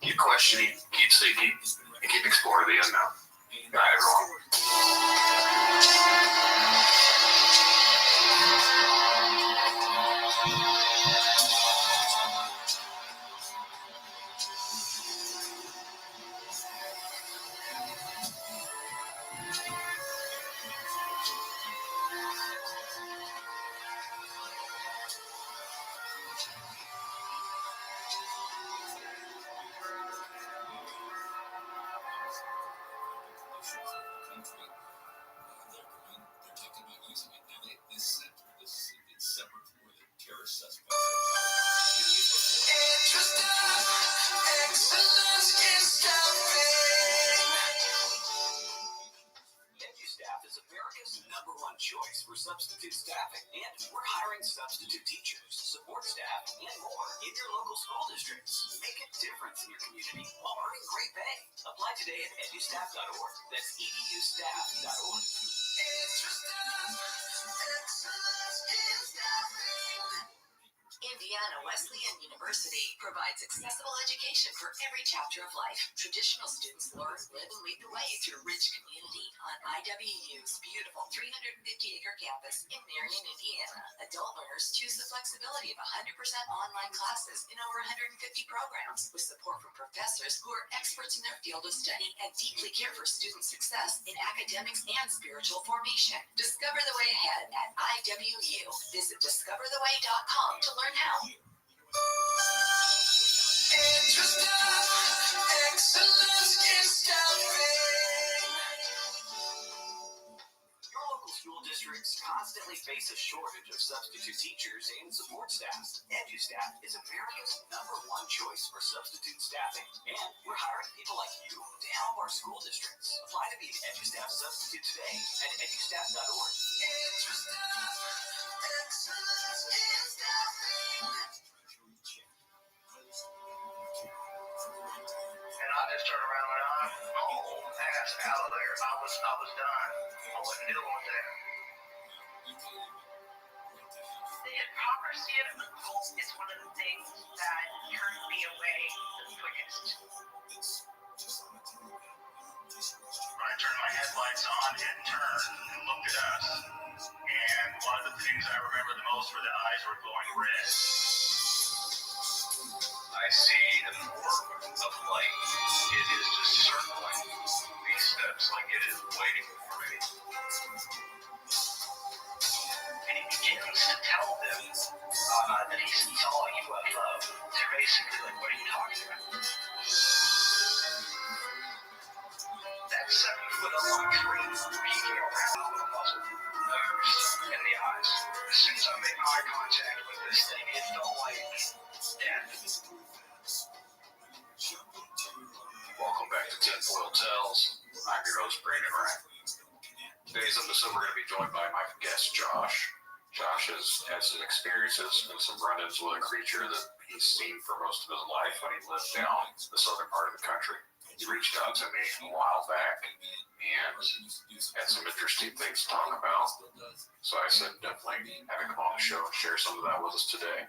[SPEAKER 8] keep questioning, keep seeking, and keep exploring the unknown. Good night, everyone.
[SPEAKER 5] choice for substitute staffing, and we're hiring substitute teachers, support staff, and more in your local school districts. Make a difference in your community while earning great pay. Apply today at edustaff.org. That's edustaff.org.
[SPEAKER 9] Indiana Wesleyan University provides accessible education for every chapter of life. Traditional students learn, live, and lead the way through rich community on IWU's beautiful 350-acre campus in Marion, Indiana. Adult learners choose the flexibility of 100% online classes in over 150 programs with support from professors who are experts in their field of study and deeply care for student success in academics and spiritual formation. Discover the way ahead at IWU. Visit discovertheway.com to learn how.
[SPEAKER 5] Your local school districts constantly face a shortage of substitute teachers and support staff. EduStaff is America's #1 choice for substitute staffing, and we're hiring people like you to help our school districts. Apply to be an EduStaff substitute today at edustaff.org.
[SPEAKER 6] And I just turned around and went, oh, ass out of there. I was done. I wasn't dealing with that.
[SPEAKER 10] The hypocrisy of the cult is one of the things that turned me away the quickest.
[SPEAKER 6] I turned my headlights on and turned and looked at us. And one of the things I remember the most were the eyes were glowing red. I see the orb of light. It is just circling these steps like it is waiting for me.
[SPEAKER 10] And he begins to tell them that he saw a UFO. They're basically like, what are you talking about? That 7-foot-long tree peeking around the muzzle, nose, and the eyes. As soon as I make eye contact with this thing, it felt like death.
[SPEAKER 8] Welcome back to Tinfoil Tales. I'm your host, Brandon Wright. Today's episode, we're going to be joined by my guest, Josh. Josh has had some experiences and some run-ins with a creature that he's seen for most of his life when he lived down the southern part of the country. He reached out to me a while back and had some interesting things to talk about. So I said, definitely have him come on the show and share some of that with us today.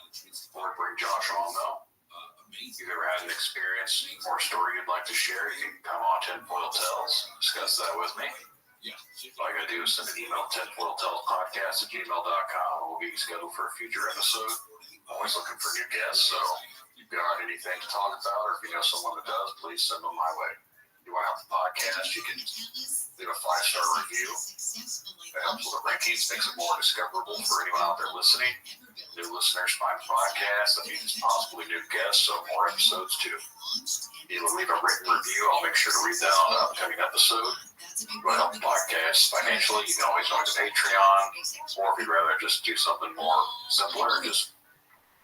[SPEAKER 8] Before we bring Josh on, though, if you've ever had an experience or a story you'd like to share, you can come on Tinfoil Tales, discuss that with me. All you gotta do is send an email to tinfoiltalespodcast@gmail.com, and we'll get you scheduled for a future episode. Always looking for new guests, so if you've got anything to talk about, or if you know someone that does, please send them my way. If you want to help the podcast, you can leave a 5-star review. That helps with the rankings, makes it more discoverable for anyone out there listening. New listeners find the podcast, that means possibly new guests, so more episodes too. If you leave a written review, I'll make sure to read that on an upcoming episode. If you want to help the podcast financially, you can always join the Patreon, or if you'd rather just do something more simpler, just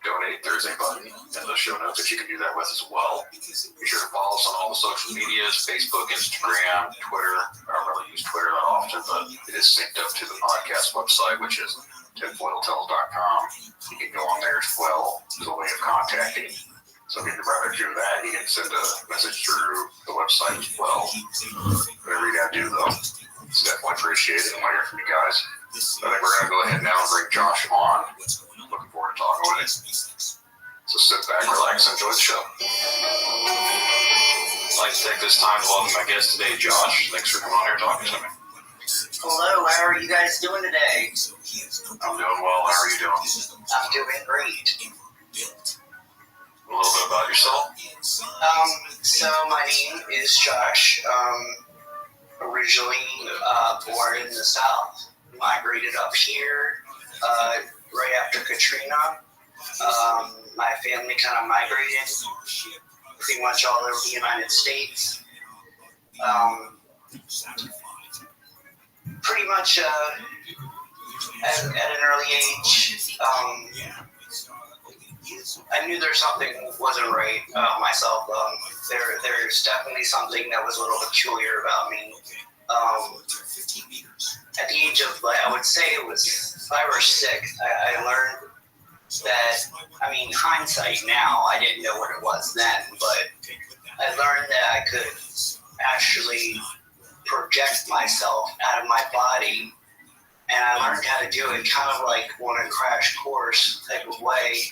[SPEAKER 8] donate. There's a button in the show notes that you can do that with as well. Be sure to follow us on all the social medias, Facebook, Instagram, Twitter. I don't really use Twitter that often, but it is synced up to the podcast website, which is tinfoiltales.com. You can go on there as well as a way of contacting. So if you'd rather do that, you can send a message through the website as well. Whatever you gotta do, though, it's definitely appreciated. I want to hear from you guys. I think we're gonna go ahead now and bring Josh on. Looking forward to talking with him. So sit back, relax, and enjoy the show. I'd like to take this time to welcome my guest today, Josh. Thanks for coming on here and talking to me.
[SPEAKER 17] Hello, how are you guys doing today?
[SPEAKER 8] I'm doing well. How are you doing?
[SPEAKER 17] I'm doing great.
[SPEAKER 8] A little bit about yourself?
[SPEAKER 17] So my name is Josh. Originally born in the South, migrated up here right after Katrina. My family kind of migrated pretty much all over the United States. Pretty much at an early age, I knew there's something wasn't right myself. There's definitely something that was a little peculiar about me. at the age of, I would say it was 5 or 6, I learned that, I mean, hindsight now, I didn't know what it was then, but I learned that I could actually project myself out of my body, and I learned how to do it kind of like on a crash course type of way.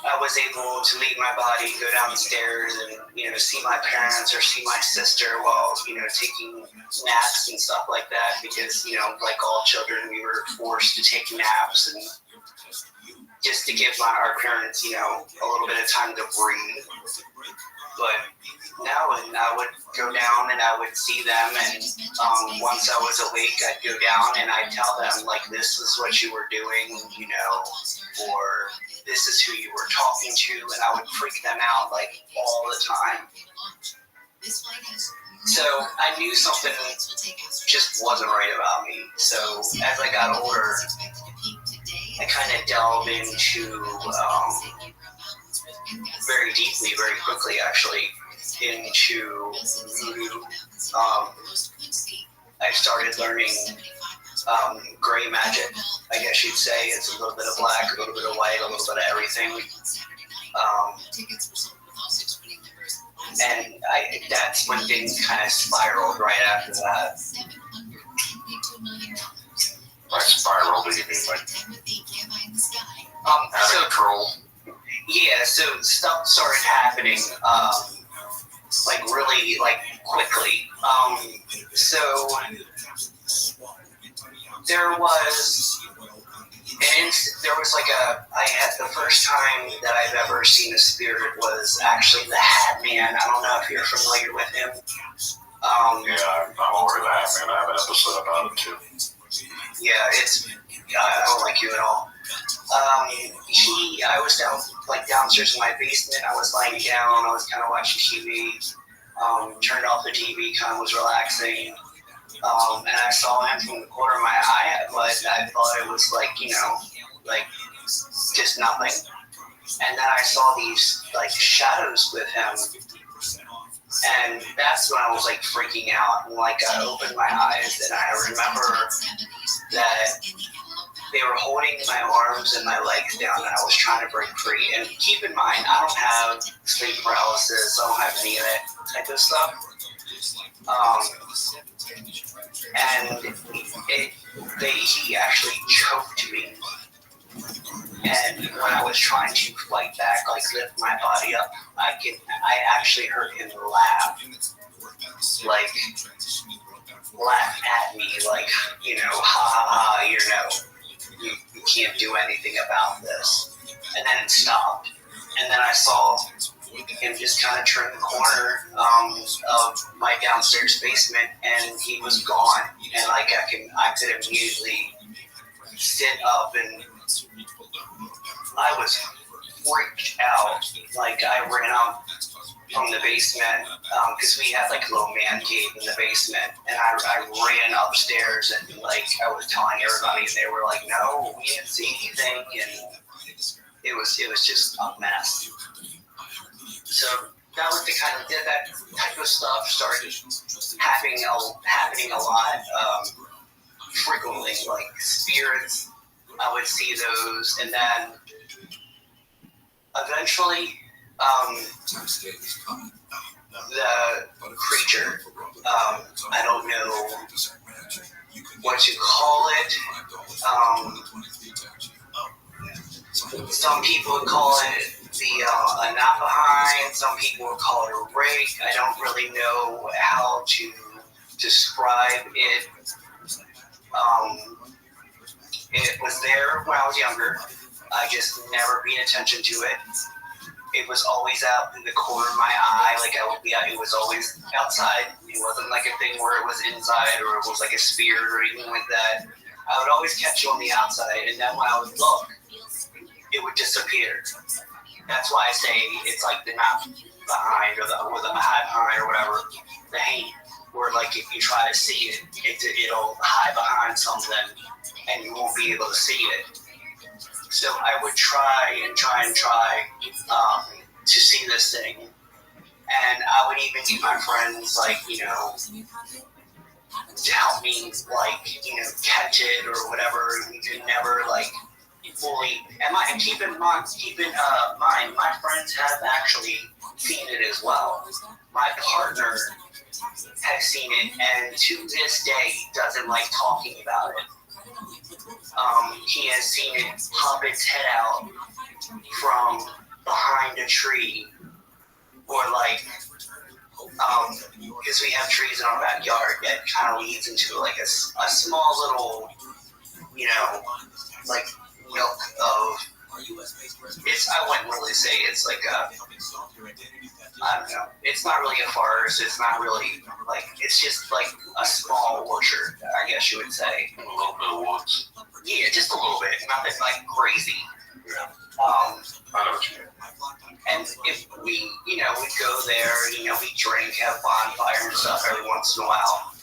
[SPEAKER 17] I was able to leave my body, go downstairs, and see my parents or see my sister while taking naps and stuff like that. Because like all children, we were forced to take naps and just to give our parents a little bit of time to breathe. But now, and I would go down and I would see them, and once I was awake, I'd go down and I'd tell them, like, this is what you were doing, or this is who you were talking to, and I would freak them out, like, all the time. So I knew something just wasn't right about me. So as I got older, I kind of delved into very deeply, very quickly, actually, into voodoo. I started learning gray magic, I guess you'd say. It's a little bit of black, a little bit of white, a little bit of everything. And that's when things kind of spiraled right after that.
[SPEAKER 8] By spiral, do you mean like
[SPEAKER 17] so
[SPEAKER 8] control?
[SPEAKER 17] Yeah, so stuff started happening, like really, like quickly. So there was I had the first time that I've ever seen a spirit was actually the Hat Man. I don't know if you're familiar with him.
[SPEAKER 8] Yeah, I'm aware of the Hat Man. I have an episode about it too.
[SPEAKER 17] Yeah, I don't like you at all. I was downstairs in my basement. I was lying down. I was kind of watching TV. Turned off the TV, kind of was relaxing. And I saw him from the corner of my eye, but I thought it was like just nothing. And then I saw these like shadows with him. And that's when I was like freaking out. And like I opened my eyes and I remember that they were holding my arms and my legs down and I was trying to break free. And keep in mind, I don't have sleep paralysis. I don't have any of that type of stuff. And he actually choked me. And when I was trying to fight back, like lift my body up, I actually heard him laugh at me, like, ha ha ha, you can't do anything about this. And then it stopped. And then I saw him just kind of turn the corner of my downstairs basement, and he was gone. And like I could immediately sit up, and I was freaked out. Like I ran out from the basement because we had like a little man cave in the basement, and I ran upstairs and like I was telling everybody, and they were like, "No, we didn't see anything," and it was just a mess. So that was the kind of that type of stuff started happening a lot frequently, like spirits. I would see those, and then eventually the creature, I don't know what you call it. Some people would call it a knot behind. Some people would call it a rake. I don't really know how to describe it. It was there when I was younger. I just never paid attention to it. It was always out in the corner of my eye. Like I would be out. It was always outside. It wasn't like a thing where it was inside or it was like a spirit or anything like that. I would always catch it on the outside, and then when I would look, it would disappear. That's why I say it's like the knot behind or the hide behind or whatever. The hate, where like if you try to see it, it'll hide behind something and you won't be able to see it. So I would try to see this thing, and I would even get my friends, like, to help me, like, you know, catch it or whatever. We could never, like, fully. And keep in mind, my friends have actually seen it as well. My partner has seen it, and to this day doesn't like talking about it. He has seen it pop its head out from behind a tree, or like, because we have trees in our backyard that kind of leads into like a small little, you know, like milk of. I wouldn't really say it's like a. I don't know. It's not really a forest. It's not really like. It's just like a small orchard, I guess you would say.
[SPEAKER 8] A little bit of woods.
[SPEAKER 17] Yeah, just a little bit. Nothing like crazy.
[SPEAKER 8] I know what you mean.
[SPEAKER 17] And if we, you know, we go there, you know, we drink, have bonfire and stuff every once in a while.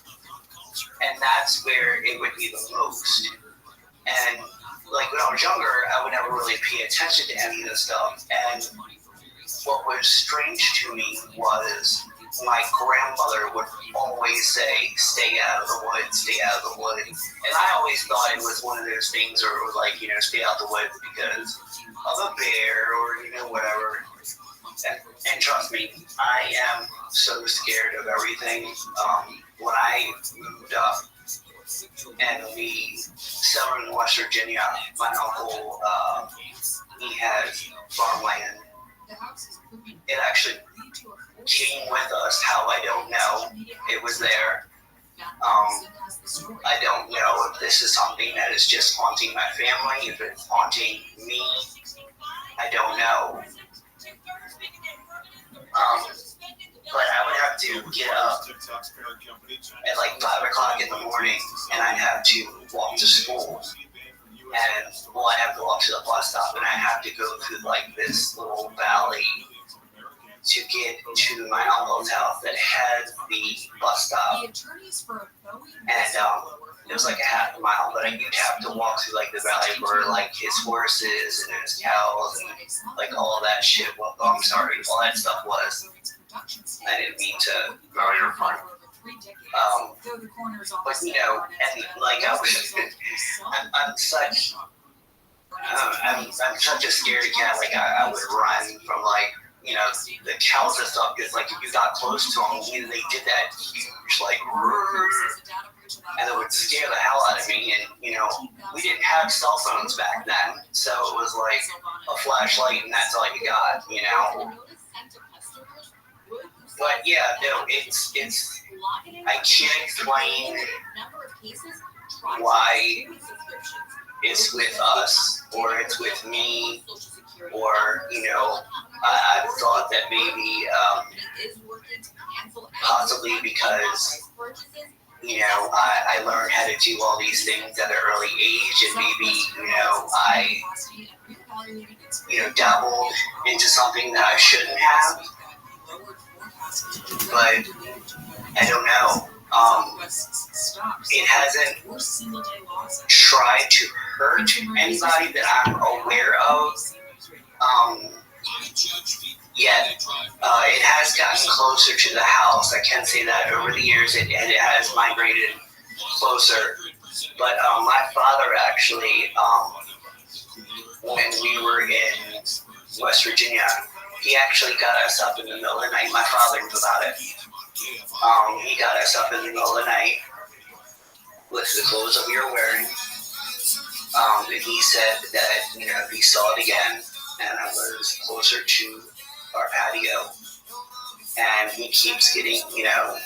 [SPEAKER 17] And that's where it would be the most. And like when I was younger, I would never really pay attention to any of this stuff. And what was strange to me was my grandmother would always say, stay out of the woods, stay out of the woods. And I always thought it was one of those things where it was like, you know, stay out of the woods because of a bear or, you know, whatever. And trust me, I am so scared of everything. When I moved up and we settled in West Virginia, my uncle, he has farmland. It actually came with us. How, I don't know. It was there. I don't know if this is something that is just haunting my family, if it's haunting me. I don't know. But I would have to get up at like 5 o'clock in the morning, and I'd have to walk to school. And I'd have to walk to the bus stop, and I'd have to go through like this little valley to get to my uncle's house that had the bus stop. And it was like a half a mile, but you'd have to walk through like the valley where like his horses and his cows and like all of that shit. Well, I'm sorry, all that stuff was. I didn't mean to.
[SPEAKER 8] No, you're fine.
[SPEAKER 17] But you know, and like I was, I'm such a scaredy cat. Like I would run from like, you know, the cows and stuff, because like if you got close to them, when they did that huge like, and it would scare the hell out of me. And you know, we didn't have cell phones back then, so it was like a flashlight, and that's all you got, you know. But yeah, no, it's I can't explain why it's with us, or it's with me, or, you know, I thought that maybe possibly because, you know, I learned how to do all these things at an early age, and maybe, you know, I, you know, dabbled into something that I shouldn't have. But I don't know. It hasn't tried to hurt anybody that I'm aware of yet. It has gotten closer to the house. I can say that over the years it has migrated closer. But my father actually, when we were in West Virginia, he actually got us up in the middle of the night. My father knew about it. He got us up in the middle of the night with the clothes that we were wearing. And he said that, you know, he saw it again, and I was closer to our patio. And he keeps getting, you know,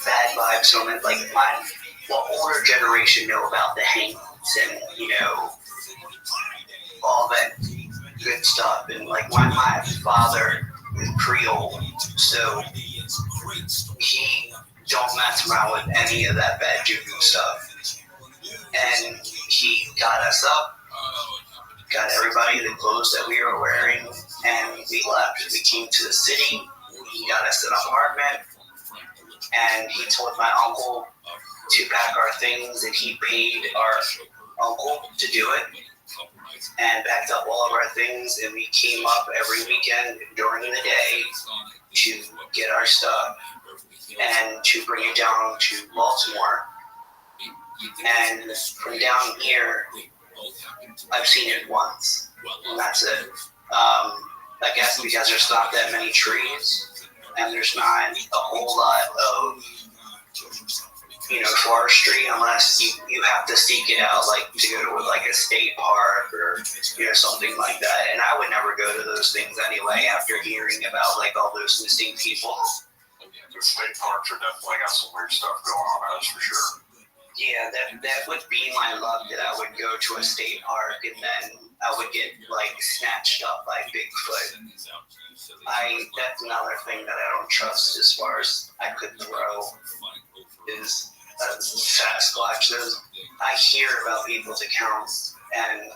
[SPEAKER 17] bad vibes from it. Like my older generation know about the hangs and, you know, all that good stuff. And like my father is Creole, so he don't mess around with any of that bad juju stuff. And he got us up, got everybody the clothes that we were wearing, and we left. We came to the city. He got us an apartment, and he told my uncle to pack our things, and he paid our uncle to do it. and packed up all of our things, and we came up every weekend during the day to get our stuff and to bring it down to Baltimore. And from down here, I've seen it once, and that's it. I guess because there's not that many trees, and there's not a whole lot of, forestry, unless you have to seek it out, like to go to like a state park or something like that. And I would never go to those things anyway after hearing about like all those missing people.
[SPEAKER 8] The state parks are definitely got some weird stuff going on, that's for sure.
[SPEAKER 17] Yeah, that would be my luck, that I would go to a state park and then I would get like snatched up by Bigfoot. That's another thing that I don't trust as far as I could throw is Sasquatch. I hear about people's accounts and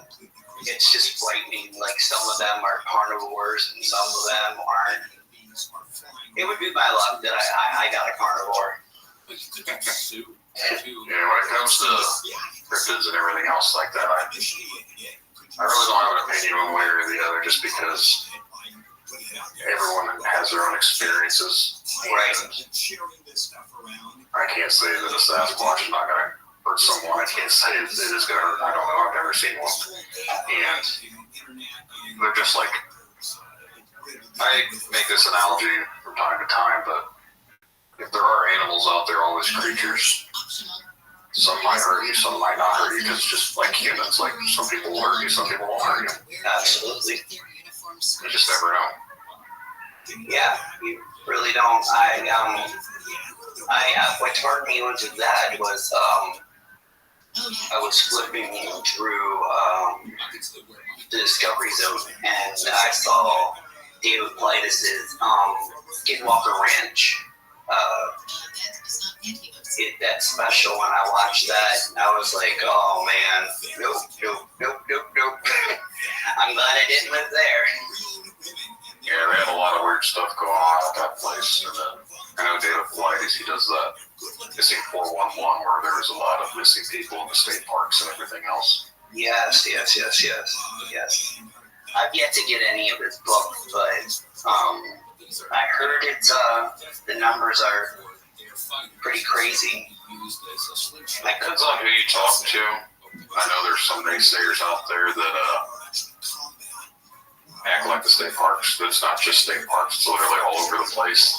[SPEAKER 17] it's just frightening. Like some of them are carnivores and some of them aren't. It would be my luck that I got a carnivore.
[SPEAKER 8] Yeah, when it comes to cryptids and everything else like that, I really don't have an opinion one way or the other, just because everyone has their own experiences.
[SPEAKER 17] Right.
[SPEAKER 8] I can't say that a Sasquatch is not going to hurt someone. I can't say it is going to hurt. I don't know. I've never seen one. And they're just like, I make this analogy from time to time, but if there are animals out there, all these creatures, some might hurt you, some might not hurt you, because just like humans, like some people will hurt you, some people won't hurt you.
[SPEAKER 17] Absolutely.
[SPEAKER 8] You just never know.
[SPEAKER 17] Yeah, you really don't. What turned me onto that was I was flipping through the Discovery Zone and I saw David Blightus's Skinwalker Ranch. That special, when I watched that, I was like, oh man, nope. I'm glad I didn't live there.
[SPEAKER 8] Yeah, they have a lot of weird stuff going on at that place. And then I know David Blightus, he does that missing 411 where there's a lot of missing people in the state parks and everything else.
[SPEAKER 17] Yes. I've yet to get any of his books, but I heard the numbers are pretty crazy.
[SPEAKER 8] It depends on who you talk to. I know there's some naysayers out there that act like the state parks, but it's not just state parks, it's literally all over the place.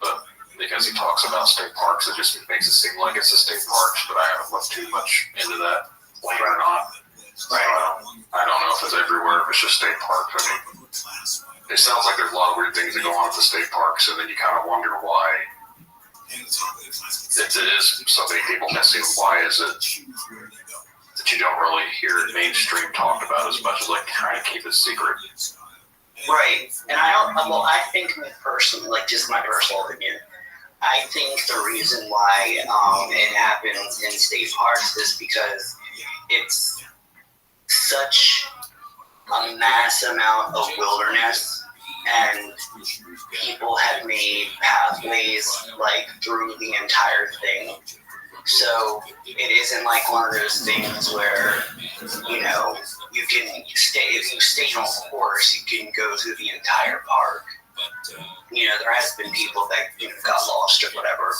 [SPEAKER 8] But because he talks about state parks, it just makes it seem like it's a state parks, but I haven't looked too much into that, believe it or not. Right. I don't know if it's everywhere, if it's just state parks. I mean, it sounds like there's a lot of weird things that go on at the state parks, and then you kind of wonder why. It is so many people missing. Why is it that you don't really hear it mainstream talked about as much as like trying to keep it secret?
[SPEAKER 17] Right, and I think personally, like just my personal opinion, I think the reason why it happens in state parks is because it's such a mass amount of wilderness, and people have made pathways like through the entire thing. So it isn't like one of those things where, you can stay, if you stay on course, you can go through the entire park. There has been people that got lost or whatever.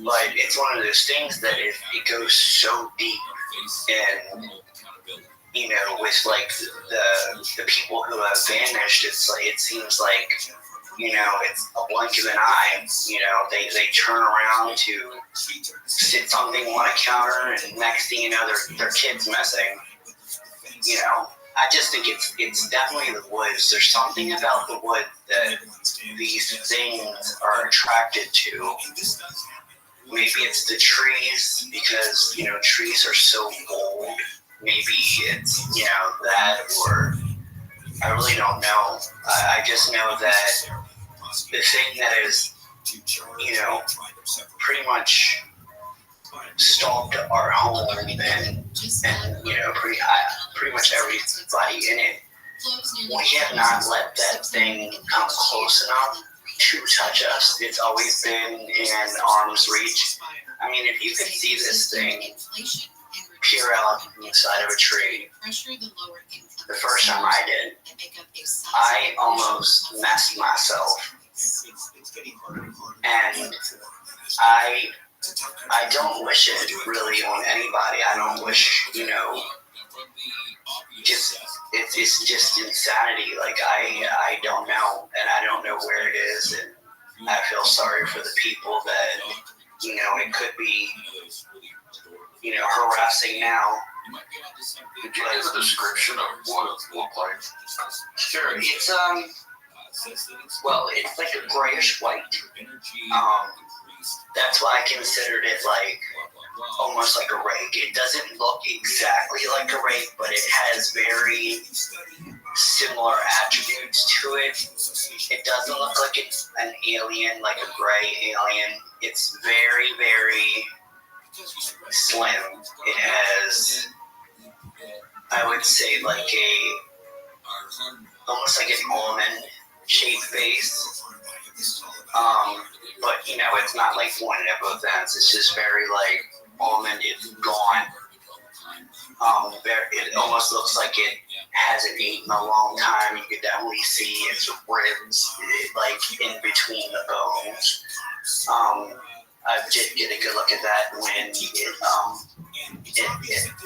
[SPEAKER 17] But it's one of those things that it goes so deep, and with like the people who have vanished, it's like, it seems like, it's a blink of an eye. They turn around to sit something on a counter, and next thing you know, their kid's missing. I just think it's definitely the woods. There's something about the woods that these things are attracted to. Maybe it's the trees, because trees are so old. Maybe it's that, or I really don't know. I just know that the thing that is pretty much stalked our home and pretty much everybody in it, we have not let that thing come close enough to touch us. It's always been in arm's reach. I mean, if you could see this thing, peer out on the side of a tree. The first time I did, I almost messed myself. And I don't wish it really on anybody. I don't wish, it's just insanity. Like, I don't know, and I don't know where it is, and I feel sorry for the people that, it could be, harassing now.
[SPEAKER 8] Could you give a description of what it looked like?
[SPEAKER 17] Sure, it's, it's like a grayish white. That's why I considered it like, almost like a rake. It doesn't look exactly like a rake, but it has very similar attributes to it. It doesn't look like it's an alien, like a gray alien. It's very, very slim. It has, I would say, like almost like an almond shaped base. But it's not like pointed at both ends. It's just very like almond. It's gone. It almost looks like it hasn't eaten a long time. You could definitely see its ribs, like in between the bones. I did get a good look at that when it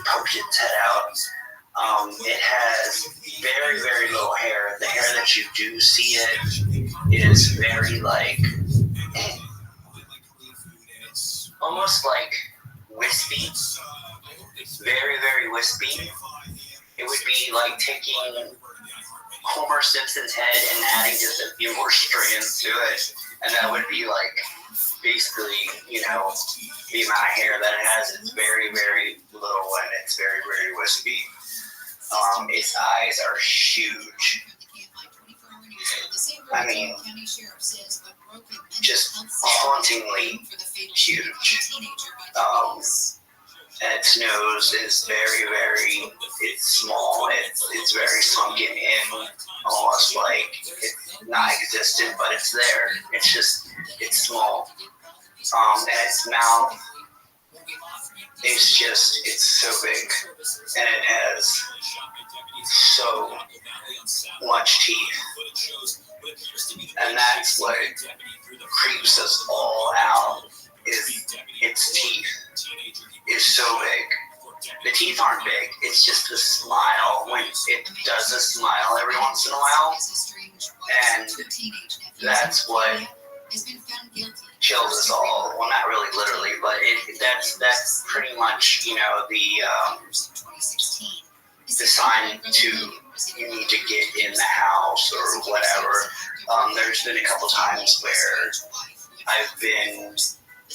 [SPEAKER 17] poked its head out. It has very, very little hair. The hair that you do see it is very like almost like wispy. Very, very wispy. It would be like taking Homer Simpson's head and adding just a few more strands to it, and that would be like basically, the amount of hair that it has. It's very, very little, and it's very, very wispy. Its eyes are huge. I mean, just hauntingly huge. Its nose is very, very, it's small. It's very sunken in, almost like it's non-existent, but it's there. It's small. And its mouth it's so big, and it has so much teeth. And that's what creeps us all out, is its teeth is so big. The teeth aren't big, it's just the smile. When it does a smile every once in a while, and that's what kills us all. Well, not really literally, but that's pretty much, the sign to, you need to get in the house or whatever. There's been a couple times where I've been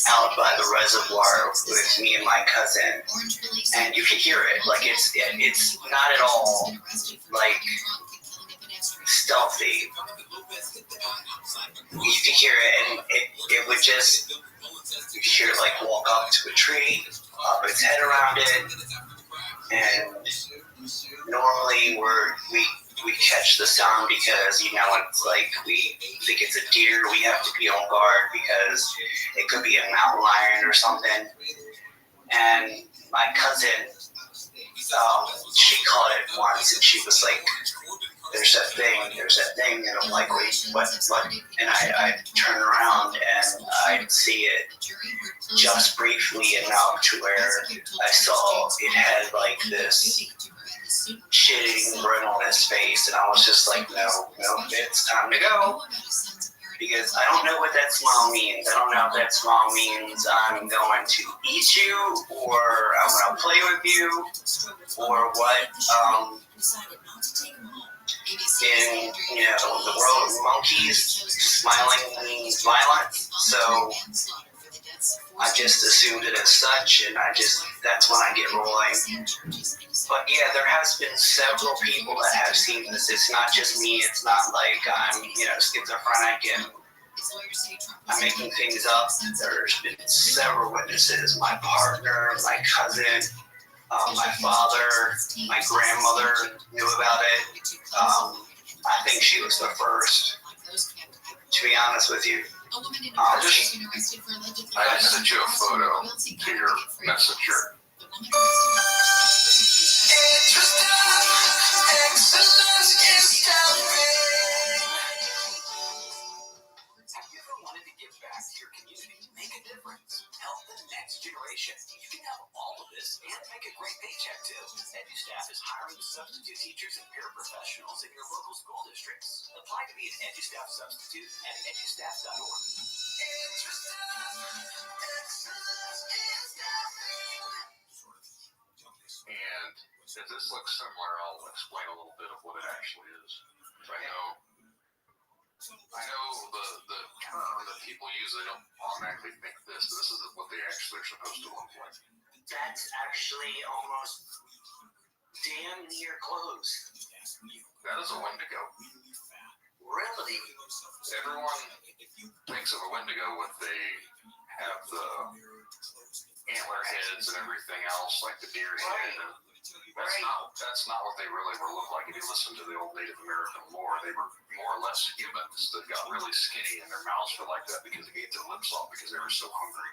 [SPEAKER 17] out by the reservoir with me and my cousin, and you can hear it. Like, it's not at all like stealthy. You can hear it, and it would just, you can hear it like walk up to a tree, up its head around it, and normally we catch the sound because, it's like we think it's a deer. We have to be on guard because it could be a mountain lion or something. And my cousin, she caught it once, and she was like, there's that thing, and I'm like, wait, what? And I turn around, and I'd see it just briefly enough to where I saw it had like this shit-eating grin on his face, and I was just like, no, it's time to go. Because I don't know what that smile means. I don't know if that smile means I'm going to eat you, or I'm going to play with you, or what. In the world of monkeys, smiling means violence. So I just assumed it as such, and that's when I get rolling. But yeah, there has been several people that have seen this. It's not just me. It's not like I'm, schizophrenic and I'm making things up. There's been several witnesses. My partner, my cousin, my father, my grandmother knew about it. I think she was the first, to be honest with you.
[SPEAKER 8] I sent you a photo to your messenger.
[SPEAKER 5] You can have all of this and make a great paycheck too. EduStaff is hiring substitute teachers and paraprofessionals in your local school districts. Apply to be an EduStaff substitute at edustaff.org.
[SPEAKER 8] And if this looks similar, I'll explain a little bit of what it actually is. I know the term that people use, they don't automatically think this, but this is what they actually are supposed to look like.
[SPEAKER 17] That's actually almost damn near close.
[SPEAKER 8] That is a Wendigo.
[SPEAKER 17] Really?
[SPEAKER 8] Everyone thinks of a Wendigo when they have the antler heads and everything else, like the deer head. That's not what they really were look like. If you listen to the old Native American lore, they were more or less humans that got really skinny and their mouths were like that because they ate their lips off because they were so hungry.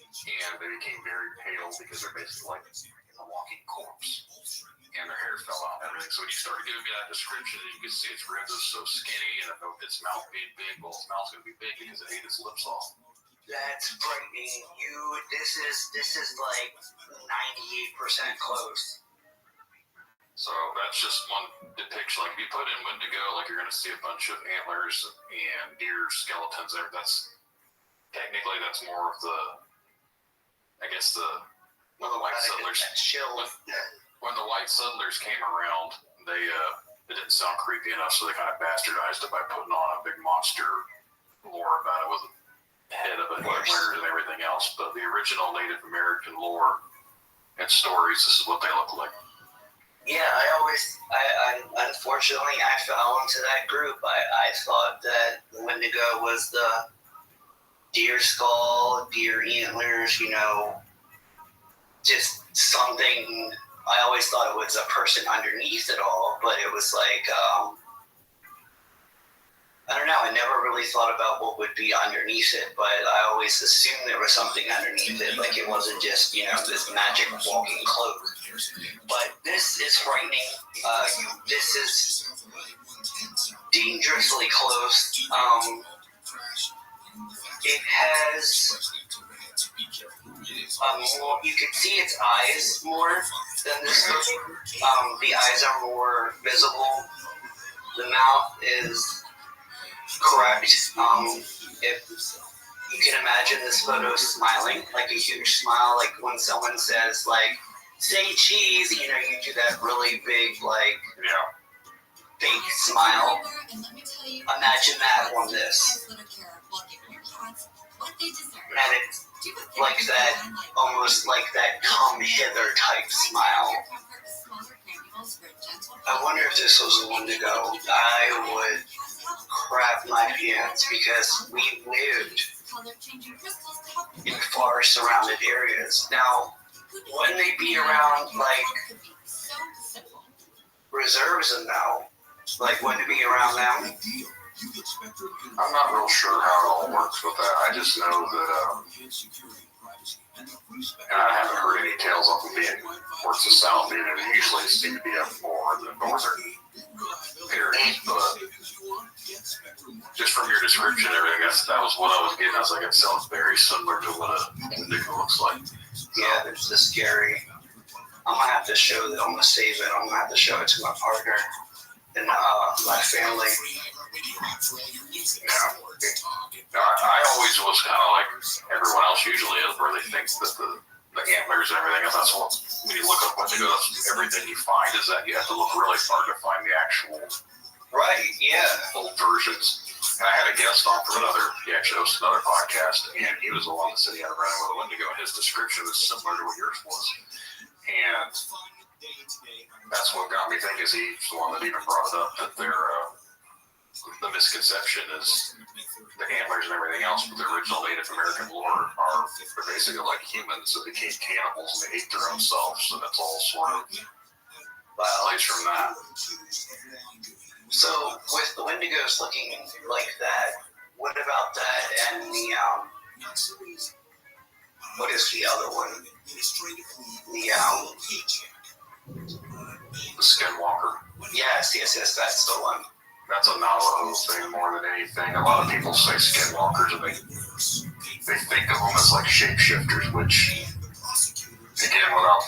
[SPEAKER 8] And they became very pale because they're basically like a walking corpse. And their hair fell out and everything. So when you started giving me that description, you could see its ribs are so skinny and its mouth being big. Well, its mouth's going to be big because it ate its lips off.
[SPEAKER 17] That's frightening. This is like 98% close.
[SPEAKER 8] So that's just one depiction. Like if you put in Wendigo, like you're going to see a bunch of antlers and deer skeletons there. That's more of the, I guess when the white settlers when the white settlers came around, they it didn't sound creepy enough, so they kind of bastardized it by putting on a big monster lore about it with a head of a antler and everything else. But the original Native American lore and stories, this is what they look like.
[SPEAKER 17] Yeah, I unfortunately, I fell into that group. I thought that the Wendigo was the deer skull, deer antlers, just something. I always thought it was a person underneath it all, but it was like, I don't know, I never really thought about what would be underneath it, but I always assumed there was something underneath it, like it wasn't just, this magic walking cloak. But this is frightening. This is dangerously close. It has you can see its eyes more than this book. The eyes are more visible. The mouth is correct. If you can imagine this photo smiling, like a huge smile, like when someone says, like, say cheese, you do that really big, fake smile. Imagine that on this. And it's like that, almost like that come hither type smile. I wonder if this was a Wendigo. I would crap my pants because we lived in far surrounded areas. Now, wouldn't they be around reserves and now? Wouldn't it be around them?
[SPEAKER 8] I'm not real sure how it all works with that. I just know that, and I haven't heard any tales of them being towards the south either. They usually seem to be up more in the northern areas, but just from your description and everything, that was what I was getting. I was like, it sounds very similar to what a Wendigo looks like.
[SPEAKER 17] Yeah, there's the scary. I'm going to have to show that. I'm going to save it. I'm going to have to show it to my partner and my family.
[SPEAKER 8] Yeah. I always was kind of like everyone else usually is, where they think that the antlers and everything, and that's what, when you look up Wendigo, everything you find is that you have to look really hard to find the actual old versions. And I had a guest on from he actually hosted another podcast, and he was the one that said he had a run with a Wendigo, and his description was similar to what yours was. And that's what got me thinking, is he's the one that even brought it up, that the misconception is the antlers and everything else, but the original Native American lore are basically like humans that became cannibals and they ate their own selves, so that's all sort of plays from that.
[SPEAKER 17] So, with the Wendigos looking like that, what about that and the, what is the other one?
[SPEAKER 8] The Skinwalker.
[SPEAKER 17] Yes, that's the one.
[SPEAKER 8] That's a Navajo thing more than anything. A lot of people say skinwalkers, and they think of them as like shapeshifters, which without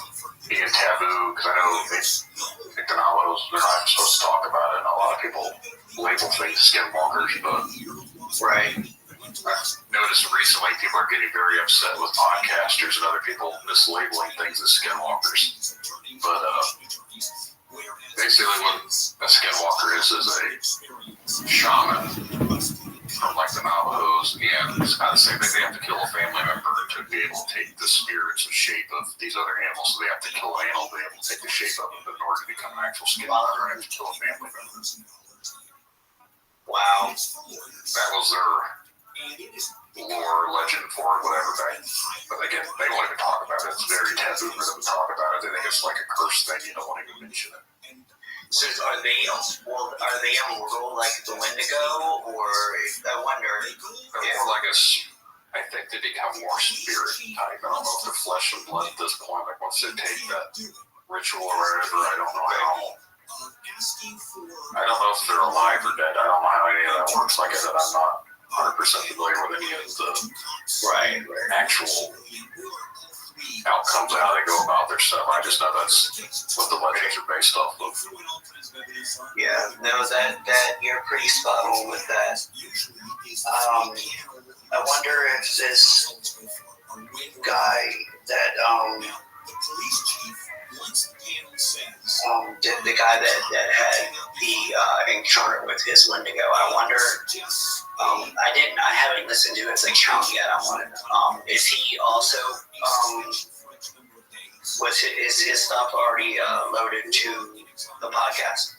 [SPEAKER 8] being taboo, because I know the Navajos, they're not supposed to talk about it, and a lot of people label things skinwalkers, but
[SPEAKER 17] Right.
[SPEAKER 8] I've noticed recently people are getting very upset with podcasters and other people mislabeling things as skinwalkers. But basically what a skinwalker is a shaman from like the Navajos, and it's kind of the same thing. They have to kill a family member to be able to take the spirits and shape of these other animals. So they have to kill an animal to be able to take the shape of it, but in order to become an actual skinwalker, they have to kill a family member.
[SPEAKER 17] Wow.
[SPEAKER 8] That was their lore, legend for it, whatever. But again, they won't even talk about it. It's very taboo for them to talk about it. They think it's like a cursed thing. You don't want to even mention it.
[SPEAKER 17] So are they immortal like the Wendigo, or I wonder?
[SPEAKER 8] They're more like I think they become more spirit type. I don't know if they're flesh and blood at this point. Like once they take that ritual or whatever, I don't know how. I don't know if they're alive or dead. I don't know how any of that works. Like I said, I'm not 100% familiar with any of the actual outcomes of how they go about their stuff. I just know that's what the legends are based off of.
[SPEAKER 17] Yeah, no, that you're pretty spot on with that. I wonder if this guy that the guy that had the encounter with his Wendigo, I wonder. I haven't listened to his account yet. I wanted. Is he also is his stuff already loaded to the podcast?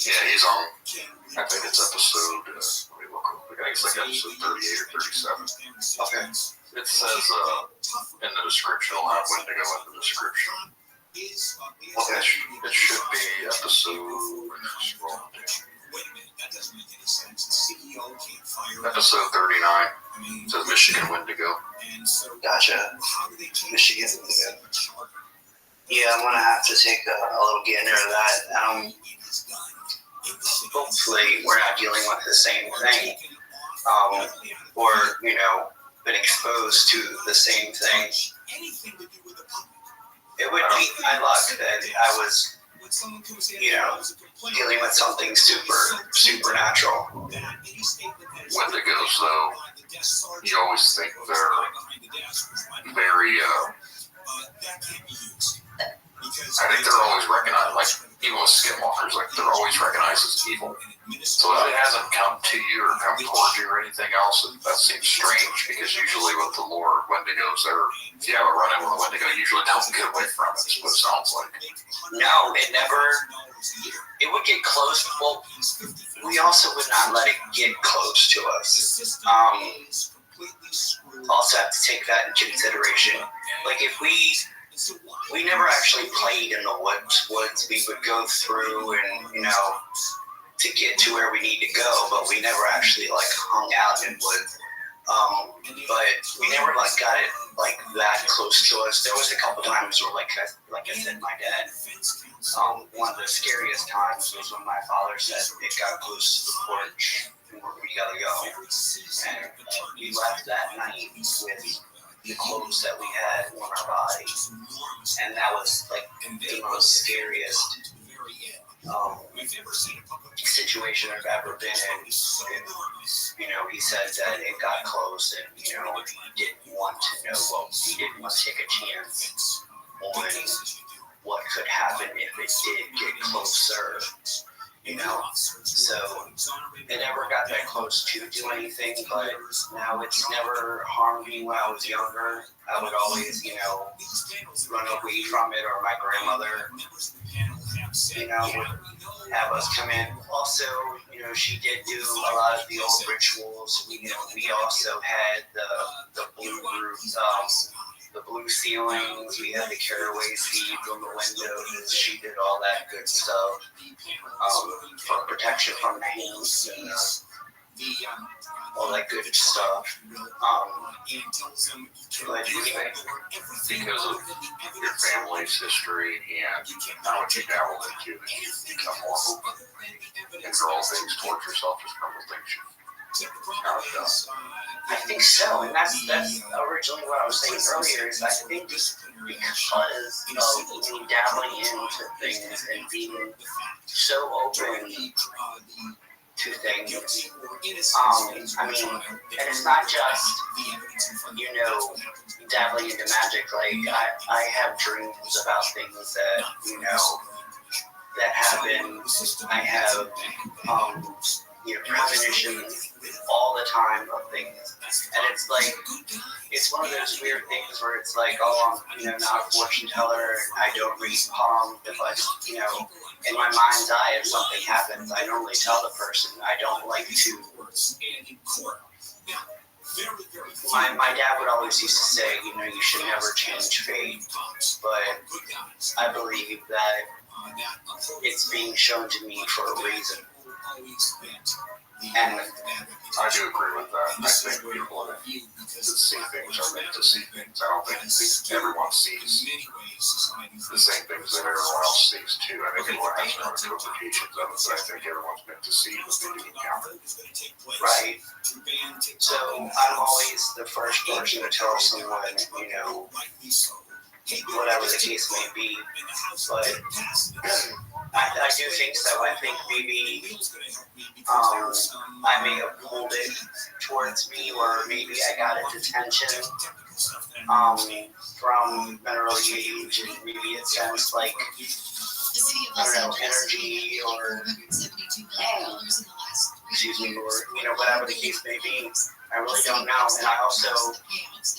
[SPEAKER 8] Yeah, he's on. I think it's episode. Let me look real quick. I think it's like episode 38 or 37.
[SPEAKER 17] Okay.
[SPEAKER 8] It says in the description. I'll have Wendigo in the description. Okay. It should be episode. Episode 39. It says Michigan Wendigo.
[SPEAKER 17] Gotcha. Michigan Wendigo. Yeah, I'm gonna have to take a little gander of that. Hopefully, we're not dealing with the same thing, or been exposed to the same thing. It would be my luck that I was, dealing with something supernatural.
[SPEAKER 8] Wendigos, though, you always think they're very. I think they're always recognized, like even with skinwalkers, like they're always recognized as evil. So if it hasn't come to you or come towards you or anything else, that seems strange because usually with the lore of Wendigos, if you have a run-in with a Wendigo, you usually don't get away from it. That's what it sounds like.
[SPEAKER 17] No, it never. It would get close. Well, we also would not let it get close to us. Also have to take that into consideration. Like if we never actually played in the woods. We would go through and, to get to where we need to go, but we never actually, hung out in woods. But we never, got it, that close to us. There was a couple times where, like I said, my dad, one of the scariest times was when my father said it got close to the porch and we gotta go. And we left that night with the clothes that we had on our bodies, and that was the most scariest situation I've ever been in. And, he said that it got close, and he didn't want to know he didn't want to take a chance on what could happen if it did get closer. So it never got that close to do anything, but now it's never harmed me when I was younger. I would always, run away from it, or my grandmother, would have us come in. Also, she did do a lot of the old rituals. We also had the blue roofs, the blue ceilings. We had the caraway seeds on the windows. She did all that good stuff for protection from the heat and all that good stuff. But anyway,
[SPEAKER 8] because of your family's history and how much you dabbled into, you become more open and draw things towards yourself just from the things you've done.
[SPEAKER 17] I think so, and that's originally what I was saying earlier. Is I think because of me dabbling into things and being so open to things. I mean, and it's not just dabbling into magic. Like I have dreams about things that that happen. I have premonitions all the time of things, and it's like it's one of those weird things where it's like, oh, I'm not a fortune teller, and I don't read palms, but in my mind's eye, if something happens, I normally tell the person. I don't like to. My dad would always used to say, you should never change fate, but I believe that it's being shown to me for a reason. And
[SPEAKER 8] I do agree with that. I think people that see things are meant to see things. I don't think everyone sees the same things that everyone else sees too. I think everyone has their own interpretations of it, but I think everyone's meant to see what they do encounter.
[SPEAKER 17] Right. So I'm always the first person to tell someone, whatever the case may be. But I do think so. I think maybe I may have pulled it towards me, or maybe I got its attention from an early age, and maybe it sounds like, I don't know, energy or whatever the case may be. I really don't know, and I also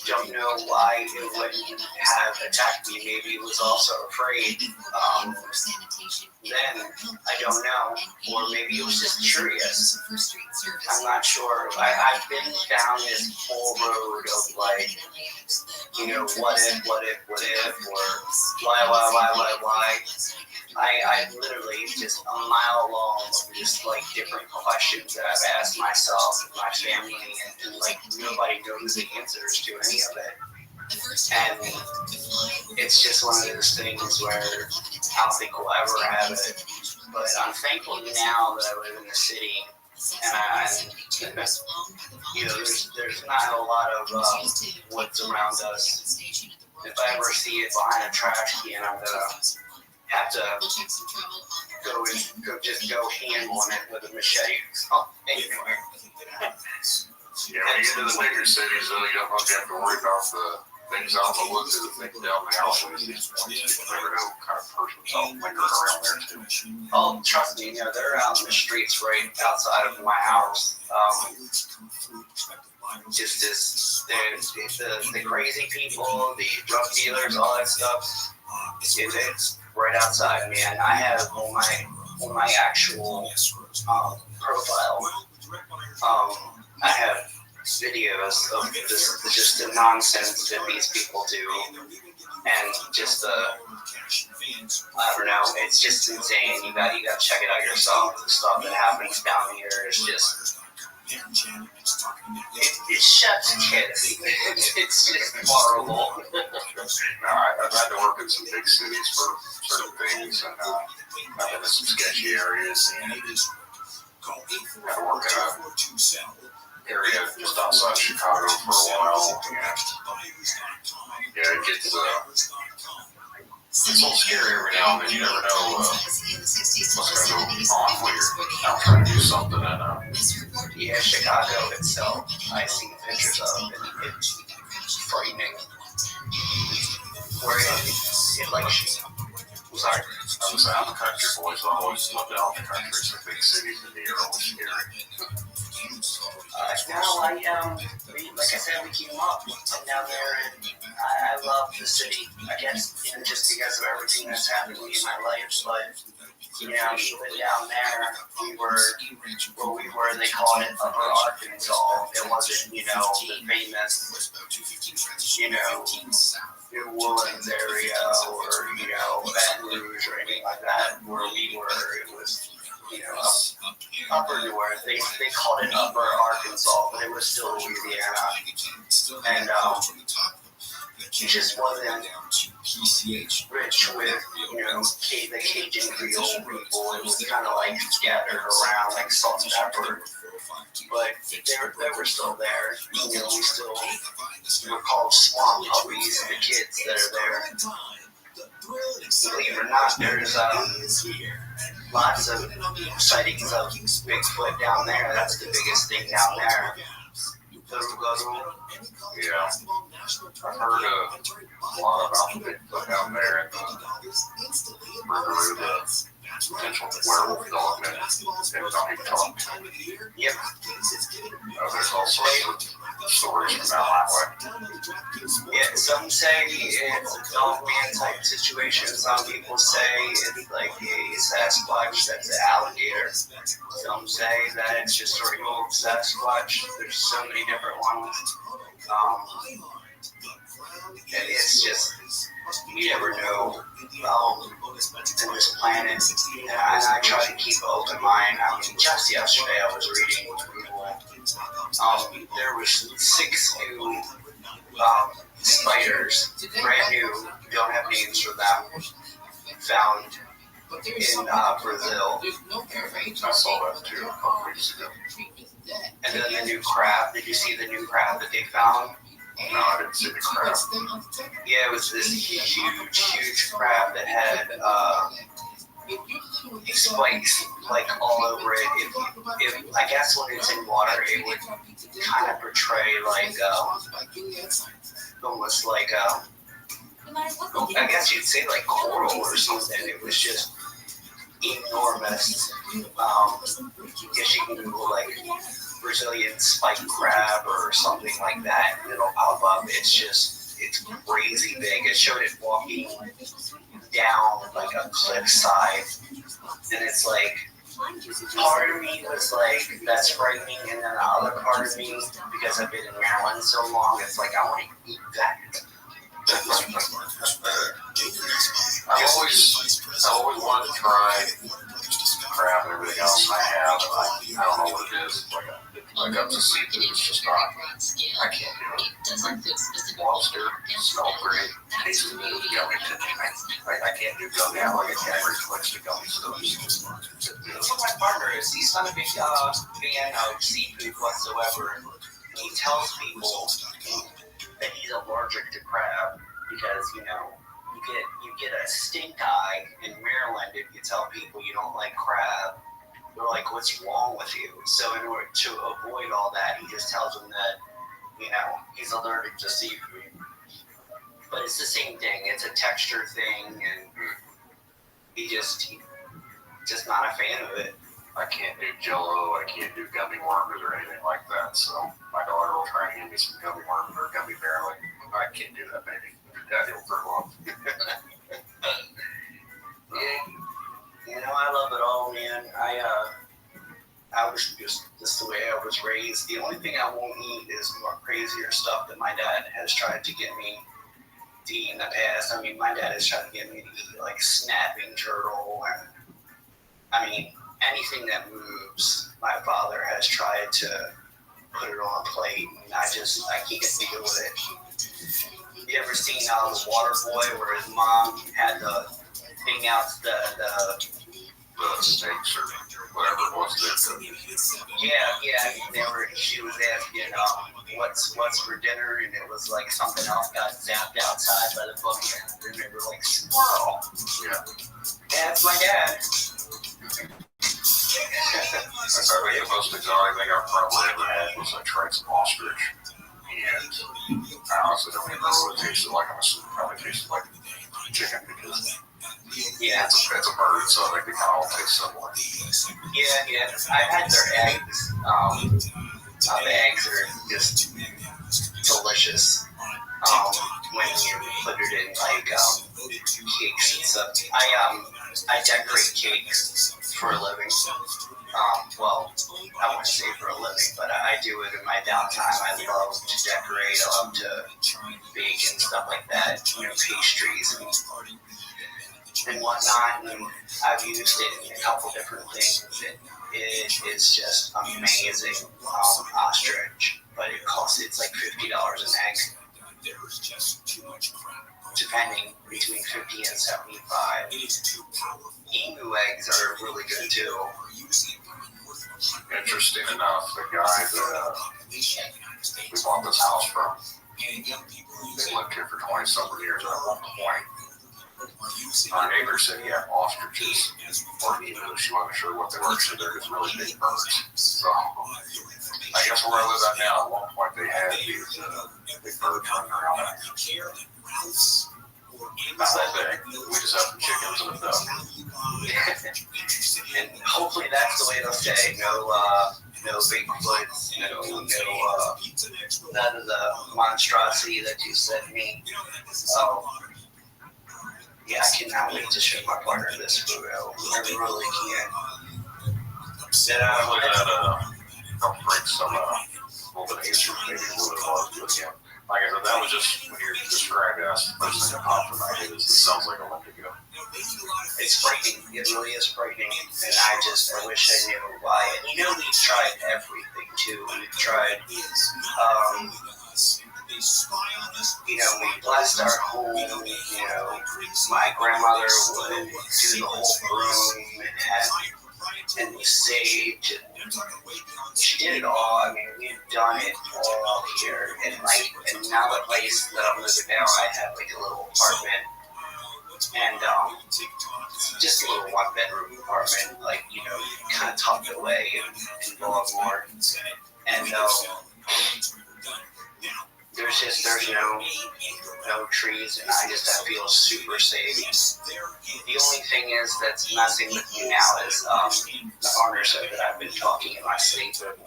[SPEAKER 17] don't know why it wouldn't have attacked me. Maybe it was also afraid. Then I don't know, or maybe it was just curious. I'm not sure. I've been down this whole road of like, what if, or why. I literally just a mile long of just like different questions that I've asked myself and my family, and like nobody knows the answers to any of it. And it's just one of those things where I don't think we'll ever have it. But I'm thankful now that I live in the city, and there's not a lot of woods around us. If I ever see it behind a trash can, I'm gonna have to go ham on it with a machete or something.
[SPEAKER 8] Yeah, when you get to the bigger cities, though, you don't have to worry about the things out in the woods or the things down the alleyways. You never know what kind of person's out lingering around there, too.
[SPEAKER 17] Oh, trust me, they're out in the streets right outside of my house. Just the crazy people, the drug dealers, all that stuff. It's right outside, man. I have on my actual profile. I have videos of just the nonsense that these people do, and just I don't know. It's just insane. You got to check it out yourself. The stuff that happens down here is just. It's chef's kiss. It's just horrible.
[SPEAKER 8] I've had to work in some big cities for certain things, and I've been in some sketchy areas, and I had to work in an area just outside Chicago for a while, and it gets it's a little scary every now and then. You never know what's going to go on when you're out trying to do something.
[SPEAKER 17] And Chicago itself, I see pictures of it, and it's frightening. Where it like, sorry.
[SPEAKER 8] I'm a country boy, so I always loved out in the country. So big cities to me are always scary.
[SPEAKER 17] Like I said, we came up down there, and I love the city. I guess just because of everything that's happened to me in my life, but even down there, we were where we were. They called it Upper Arkansas. It wasn't, the famous, New Orleans area or Baton Rouge or anything like that. Where we were, it was. Upper North. They called it Upper Arkansas, but it was still Louisiana. And it just wasn't rich with, the Cajun Creole people. It was kind of like scattered around like salt and pepper. But they were still there. We still were called swamp puppies, the kids that are there. Believe it or not, there's lots of sightings of Bigfoot down there. That's the biggest thing down there.
[SPEAKER 8] Yeah. I've heard a lot about the Bigfoot down there and the potential werewolf dog that don't even talk.
[SPEAKER 17] Yep.
[SPEAKER 8] There's all sorts of stories from down that way.
[SPEAKER 17] Yeah, some say it's a dog man type situation. Some people say it's like a Sasquatch that's an alligator. Some say that it's just a regular Sasquatch. There's so many different ones. And it's just, you never know in this planet. And I try to keep an open mind. Just yesterday I was reading there was 6 new spiders, brand new, don't have names for them, found in Brazil.
[SPEAKER 8] I saw that too a couple weeks ago.
[SPEAKER 17] And then the new crab. Did you see the new crab that they found?
[SPEAKER 8] No, I didn't see the crab.
[SPEAKER 17] Yeah, it was this huge crab that had spikes like all over it. If I guess when it's in water, it would kind of portray like almost like I guess you'd say like coral or something. It was just enormous. Guess you can Google like Brazilian spike crab or something like that, and it'll pop up. It's crazy big. It showed it walking down like a cliffside, and it's like part of me was like, that's frightening, and then the other part of me, because I've been in Maryland so long, it's like I want to eat that.
[SPEAKER 8] I always wanted to try crab and everything else I have, and I don't know what it is. Like up to seafood, it's just not. I can't do it. Lobster smell great, tastes good, yummy. I can't do gummy. I like a cat reflex to gummy stuff.
[SPEAKER 17] That's what my partner is. He's not a big fan of seafood whatsoever. He tells people that he's allergic to crab because, you get a stink eye in Maryland if you tell people you don't like crab. They're like, what's wrong with you? So in order to avoid all that, he just tells them that, he's allergic to seafood. But it's the same thing. It's a texture thing, and he's just not a fan of it.
[SPEAKER 8] I can't do Jell-O, I can't do gummy worms or anything like that. So my daughter will try and give me some gummy worms or gummy bear. Like, I can't do that, baby. Daddy will throw up.
[SPEAKER 17] Yeah, I love it all, man. I was just the way I was raised. The only thing I won't eat is more crazier stuff that my dad has tried to get me to eat in the past. I mean, my dad has tried to get me to eat like snapping turtle, and anything that moves. My father has tried to put it on a plate, and I can't deal with it. You ever seen The Water Boy, where his mom had the thing out the
[SPEAKER 8] steaks or whatever it was.
[SPEAKER 17] Yeah. She was asking, what's for dinner, and it was like something else got zapped outside by the bucket, and they were like, squirrel.
[SPEAKER 8] Yeah.
[SPEAKER 17] That's my dad.
[SPEAKER 8] That's probably the most exotic thing I've probably ever had was I tried some ostrich. And I honestly don't even know what it tasted like. I'm assuming it probably tasted like chicken because it's a bird, so I think they kind of all taste similar.
[SPEAKER 17] Yeah. I've had their eggs. The eggs are just delicious. When you put it in like cakes and stuff. I decorate cakes for a living. Well, I wouldn't say for a living, but I do it in my downtime. I love to decorate. I love to bake and stuff like that. Pastries and whatnot. And I've used it in a couple different things. It is just amazing. Ostrich, but it's like $50 an egg. depending between 50 and 75. Emu eggs are really good too.
[SPEAKER 8] Interesting enough, the guy that we bought this house from, they lived here for 20-something years, and at one point, our neighbor said he had ostriches or emus. She wasn't sure what they were, so they're just really big birds. So, I guess where I live at now, at one point they had these big birds running around. Not that big. We just have some chickens and a duck.
[SPEAKER 17] And hopefully that's the way they'll stay. No Bigfoot, none of the monstrosity that you sent me. Yeah, I cannot wait to show my partner this photo. I really can.
[SPEAKER 8] Help bring some little bit of history, maybe a little bit more to it again. Like I said, that was just when you're describing us. The first thing that popped in my head is it sounds like a Wendigo.
[SPEAKER 17] It's frightening. It really is frightening. And I wish I knew why. And we've tried everything too. We've tried, we blessed our home. My grandmother would do the whole room and was saved. She did it all. I mean, we've done it all here. And now the place that I'm living now, I have like a little apartment. And just a little one-bedroom apartment, kind of tucked away in Baltimore. And there's no trees, and I feel super safe. The only thing is that's messing with me now is the owner said that I've been talking in my sleep and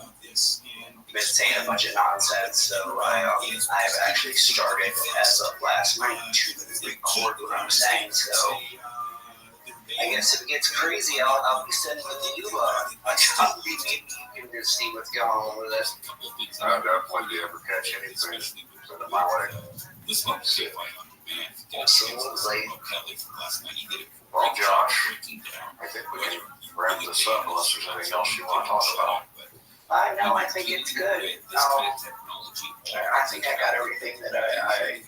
[SPEAKER 17] been saying a bunch of nonsense. So I have actually started as of last night to record what I'm saying. So I guess if it gets crazy, I'll be sending you a copy. Maybe you can just see what's going on with this.
[SPEAKER 8] I definitely do ever catch anything, send it my way.
[SPEAKER 17] Absolutely.
[SPEAKER 8] Well, Josh, I think we can wrap this up unless there's anything else you want to talk about.
[SPEAKER 17] No, I think it's good. I think I got everything that I've had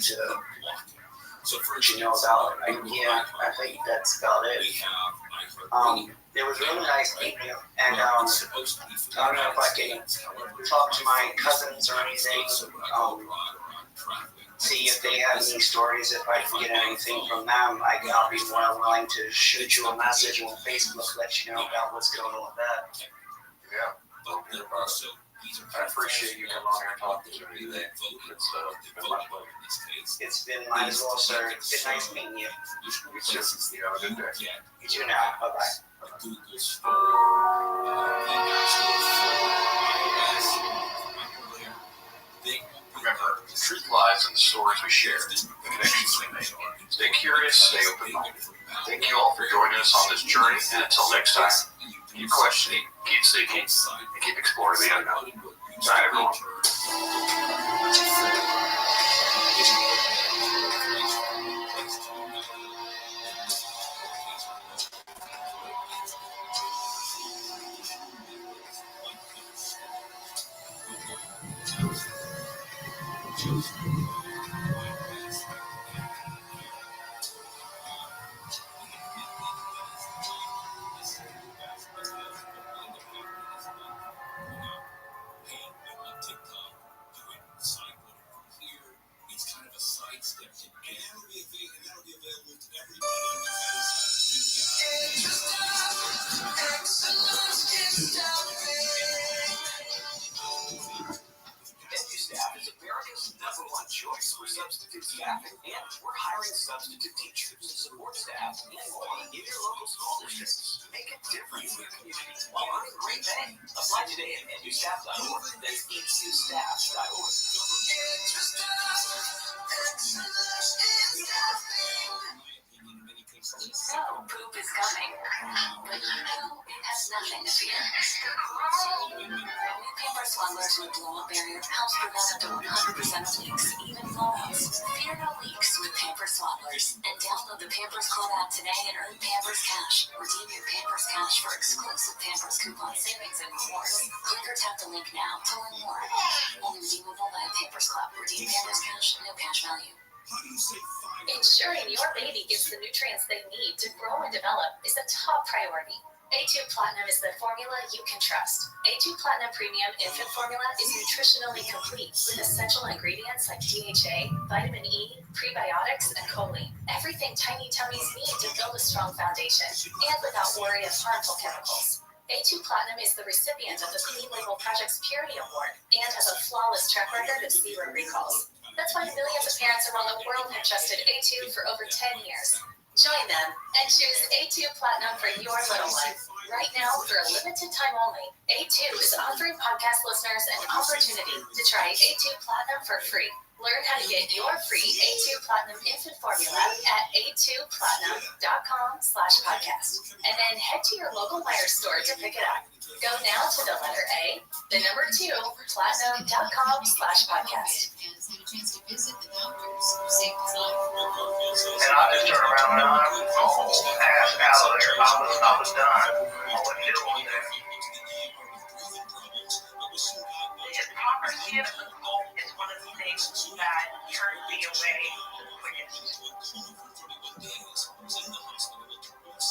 [SPEAKER 17] to know about. I think that's about it. It was really nice meeting you, and I don't know if I can talk to my cousins or anything, see if they have any stories, if I can get anything from them. I'll be more willing to shoot you a message on Facebook, let you know about what's going on with that.
[SPEAKER 8] Yeah, don't hear about it. I appreciate you coming on here and talking to me today. It's been my pleasure.
[SPEAKER 17] It's been mine as well, sir. It's been nice meeting you.
[SPEAKER 8] You too. You have a good day.
[SPEAKER 17] You too now. Bye-bye.
[SPEAKER 8] Remember, the truth lies in the stories we share, the connections we make. Stay curious, stay open-minded. Thank you all for joining us on this journey, and until next time, keep questioning, keep seeking, and keep exploring the unknown. Bye, everyone.
[SPEAKER 5] Choice for substitute staffing, and we're hiring substitute teachers to support staff and more in your local school districts. Make a difference in your community while earning great pay. Apply today at edustaff.org. That's edustaff.org.
[SPEAKER 9] So, poop is coming. But it has nothing to fear. New Pampers Swaddlers with blow-up barrier helps prevent up to 100% of leaks, even blowouts. Fear no leaks with Pampers Swaddlers. And download the Pampers Club app today and earn Pampers Cash. Redeem your Pampers Cash for exclusive Pampers coupon savings and rewards. Click or tap the link now to learn more. Only redeemable by a Pampers Club. Redeem Pampers Cash, no cash value.
[SPEAKER 18] Ensuring your baby gets the nutrients they need to grow and develop is a top priority. A2 Platinum is the formula you can trust. A2 Platinum Premium Infant Formula is nutritionally complete with essential ingredients like DHA, vitamin E, prebiotics, and choline. Everything tiny tummies need to build a strong foundation, and without worry of harmful chemicals. A2 Platinum is the recipient of the Clean Label Project's Purity Award and has a flawless track record of 0 recalls. That's why millions of parents around the world have trusted A2 for over 10 years. Join them and choose A2 Platinum for your little one. Right now, for a limited time only, A2 is offering podcast listeners an opportunity to try A2 Platinum for free. Learn how to get your free A2 Platinum infant formula at a2platinum.com/podcast. And then head to your local Myers store to pick it up. Go now to the letter A, the number 2, platinum.com/podcast.
[SPEAKER 17] And I just turned around and I almost passed out there. I was done. All the deal was there.
[SPEAKER 10] Hypocrisy of the cult is one of the things that turns me away the quickest.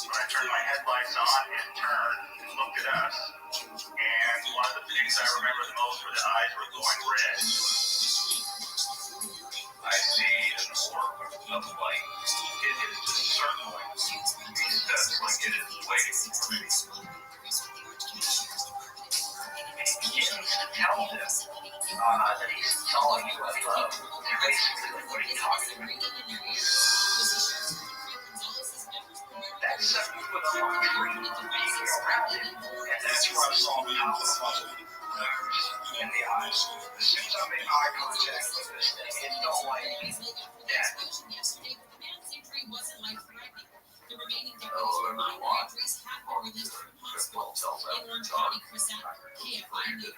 [SPEAKER 2] When I turned my headlights on and turned and looked at us, and one of the things I remember the most were the eyes were going red. I see an orb of light. It is just circling. He says like it is waiting for me.
[SPEAKER 10] And he begins to tell them that he saw a UFO. They're basically like, what are you talking about?
[SPEAKER 17] That 7-foot long tree peeking around it, and that's where I saw the top of the muzzle, nose, and the eyes. As soon as I made eye contact with this thing, it felt like death.
[SPEAKER 8] Hello, everyone. Welcome to Football Tells After Dark.
[SPEAKER 19] A man who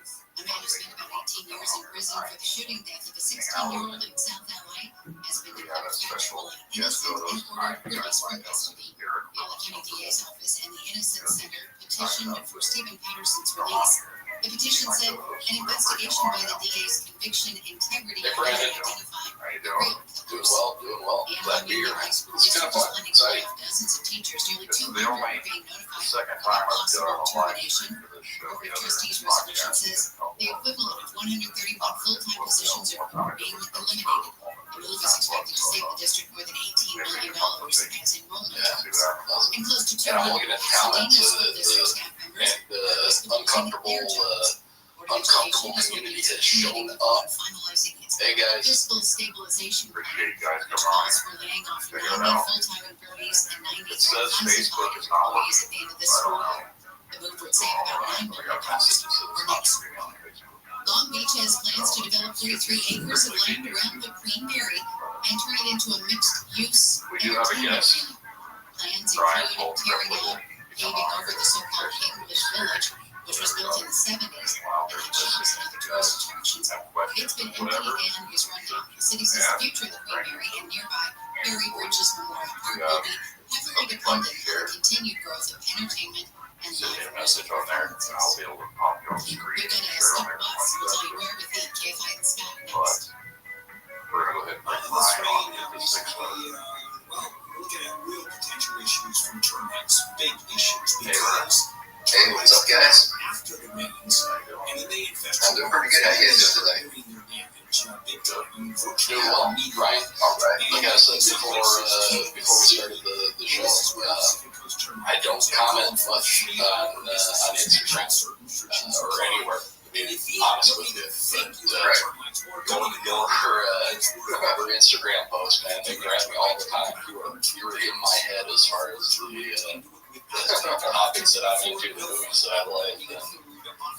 [SPEAKER 19] spent about 18 years in prison for the shooting death of a 16-year-old in South LA has been declared factually innocent and ordered released from custody. The LA County DA's office and the Innocence Center petitioned for Stephen Patterson's release. The petition said an investigation by the DA's conviction integrity committee identified the real killers.
[SPEAKER 8] Doing well. Glad to be here.
[SPEAKER 19] High school
[SPEAKER 8] It's kind of fun.
[SPEAKER 19] districts
[SPEAKER 8] Exciting.
[SPEAKER 19] dozens of teachers, nearly
[SPEAKER 8] This is
[SPEAKER 19] 200
[SPEAKER 8] the only
[SPEAKER 19] are being notified
[SPEAKER 8] second
[SPEAKER 19] of
[SPEAKER 8] time I've
[SPEAKER 19] possible
[SPEAKER 8] done a live
[SPEAKER 19] termination.
[SPEAKER 8] stream for this show.
[SPEAKER 19] Board
[SPEAKER 8] The
[SPEAKER 19] of
[SPEAKER 8] other
[SPEAKER 19] Trustees resolution
[SPEAKER 8] podcast
[SPEAKER 19] says the equivalent of 131 full-time positions are being eliminated. The move is expected to save the district more than $18 million as enrollment doubles. And close to 200
[SPEAKER 8] And I'm looking at the comments
[SPEAKER 19] Pasadena school district staff members
[SPEAKER 8] and the uncomfortable community has shown up. Hey guys,
[SPEAKER 19] fiscal stabilization
[SPEAKER 8] appreciate you guys
[SPEAKER 19] which
[SPEAKER 8] coming on.
[SPEAKER 19] calls for laying off
[SPEAKER 8] Check
[SPEAKER 19] 90
[SPEAKER 8] it out.
[SPEAKER 19] full-time employees and 90
[SPEAKER 8] It says Facebook
[SPEAKER 19] unclassified
[SPEAKER 8] is not
[SPEAKER 19] employees
[SPEAKER 8] working.
[SPEAKER 19] at the end of this school year. The move would save about $9
[SPEAKER 8] I
[SPEAKER 19] million
[SPEAKER 8] got messages that
[SPEAKER 19] for
[SPEAKER 8] it's not
[SPEAKER 19] next
[SPEAKER 8] streaming on Facebook.
[SPEAKER 19] Long Beach has plans to develop 43 acres of land around the Queen Mary and turn it into a mixed-use
[SPEAKER 8] We do have a
[SPEAKER 19] entertainment
[SPEAKER 8] guest.
[SPEAKER 19] center. Plans
[SPEAKER 8] Brian
[SPEAKER 19] include
[SPEAKER 8] Holt,
[SPEAKER 19] tearing out,
[SPEAKER 8] come
[SPEAKER 19] paving
[SPEAKER 8] on
[SPEAKER 19] over
[SPEAKER 8] here.
[SPEAKER 19] the so-called English Village, which was built in the 70s,
[SPEAKER 8] Wow,
[SPEAKER 19] and
[SPEAKER 8] they're
[SPEAKER 19] had shops and
[SPEAKER 8] listening.
[SPEAKER 19] other tourist attractions.
[SPEAKER 8] Have questions,
[SPEAKER 19] It's been empty
[SPEAKER 8] whatever.
[SPEAKER 19] and is run down. The city says
[SPEAKER 8] Yeah.
[SPEAKER 19] the future of the Queen Mary and nearby Mary Bridges Memorial Park
[SPEAKER 8] Yeah.
[SPEAKER 19] will be heavily dependent on the continued growth of entertainment and
[SPEAKER 8] Send me a
[SPEAKER 19] live
[SPEAKER 8] message on there, and I'll be able to pop you on the screen
[SPEAKER 19] We've
[SPEAKER 8] and
[SPEAKER 19] got a
[SPEAKER 8] share on
[SPEAKER 19] sneak
[SPEAKER 8] everyone
[SPEAKER 19] box. We'll tell you
[SPEAKER 8] who
[SPEAKER 19] where with the KFI and Scott
[SPEAKER 8] But
[SPEAKER 19] next.
[SPEAKER 8] we're gonna go ahead and bring Brian on to get this 6 foot.
[SPEAKER 14] Well, we're looking at real potential issues from termites, big issues,
[SPEAKER 8] Hey,
[SPEAKER 14] because
[SPEAKER 15] Hey, what's up, guys?
[SPEAKER 14] after the rains, and then they infest
[SPEAKER 15] I'm doing pretty good. How you guys doing today?
[SPEAKER 14] doing their damage, big time.
[SPEAKER 8] Doing well, Brian.
[SPEAKER 15] All right.
[SPEAKER 8] Like I said before we started the show, I don't comment much on Instagram or anywhere. To be honest with you, but your Instagram post, man, they grab me all the time. You were in my head as far as the topics that I'm into, the movies that I like, and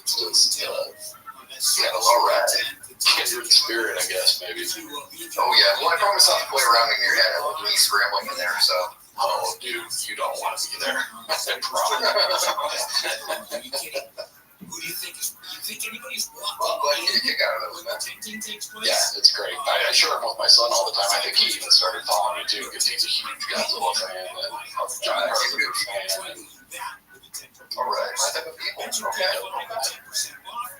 [SPEAKER 8] it's just kind of all right. Kindred spirit, I guess, maybe.
[SPEAKER 15] Oh, yeah. Well, I promise not to play around in your head. I love doing scrambling in there, so.
[SPEAKER 8] Oh, dude, you don't want to be there. I promise.
[SPEAKER 14] Who do you think is? You think anybody's walked
[SPEAKER 15] Well, I'm glad you get a kick out of those, man.
[SPEAKER 14] takes place?
[SPEAKER 8] Yeah, it's great. I share them with my son all the time. I think he even started following me too because he's a huge Godzilla fan and a John Carpenter fan. And
[SPEAKER 15] All right. My type of people. Okay.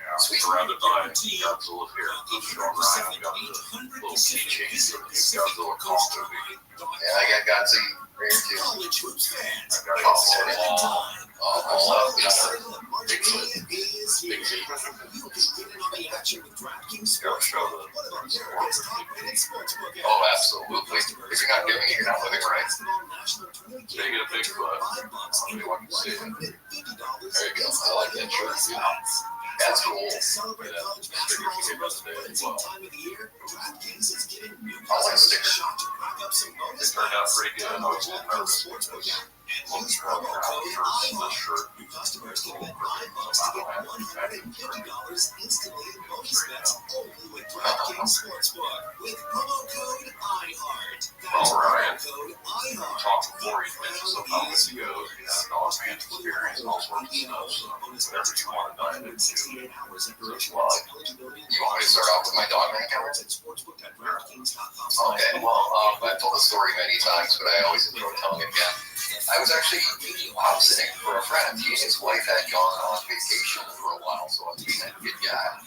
[SPEAKER 8] Yeah, surrounded by Godzilla here. Sean Ryan got the little keychain for the new Godzilla Kong movie.
[SPEAKER 20] Yeah, I got Godzilla here too.
[SPEAKER 8] I got it all Bigfoot. Gotta show the
[SPEAKER 20] Oh, absolutely. If you're not doing it, you're not living right.
[SPEAKER 8] Speaking of Bigfoot, anyone can see it.
[SPEAKER 20] There you go. I like that shirt. That's cool.
[SPEAKER 8] Yeah, stickers came out today as well.
[SPEAKER 20] I like stickers.
[SPEAKER 8] It turned out pretty good. I was a little nervous because looking around the shirt,
[SPEAKER 14] Customers can win 5 bucks to get $150 instantly in bonus bets only with DraftKings Sportsbook with promo code IHEART. That's
[SPEAKER 8] Ryan,
[SPEAKER 14] promo code IHEART.
[SPEAKER 8] talked before you mentioned some comments ago, you know, dog fan experience and all sorts of stuff, so whatever you want to dive into.
[SPEAKER 20] You want me to start off with my dog man account? Okay, well, I've told the story many times, but I always enjoy telling it again. I was actually house sitting for a friend. He and his wife had gone on vacation for a while, so I was being a good guy.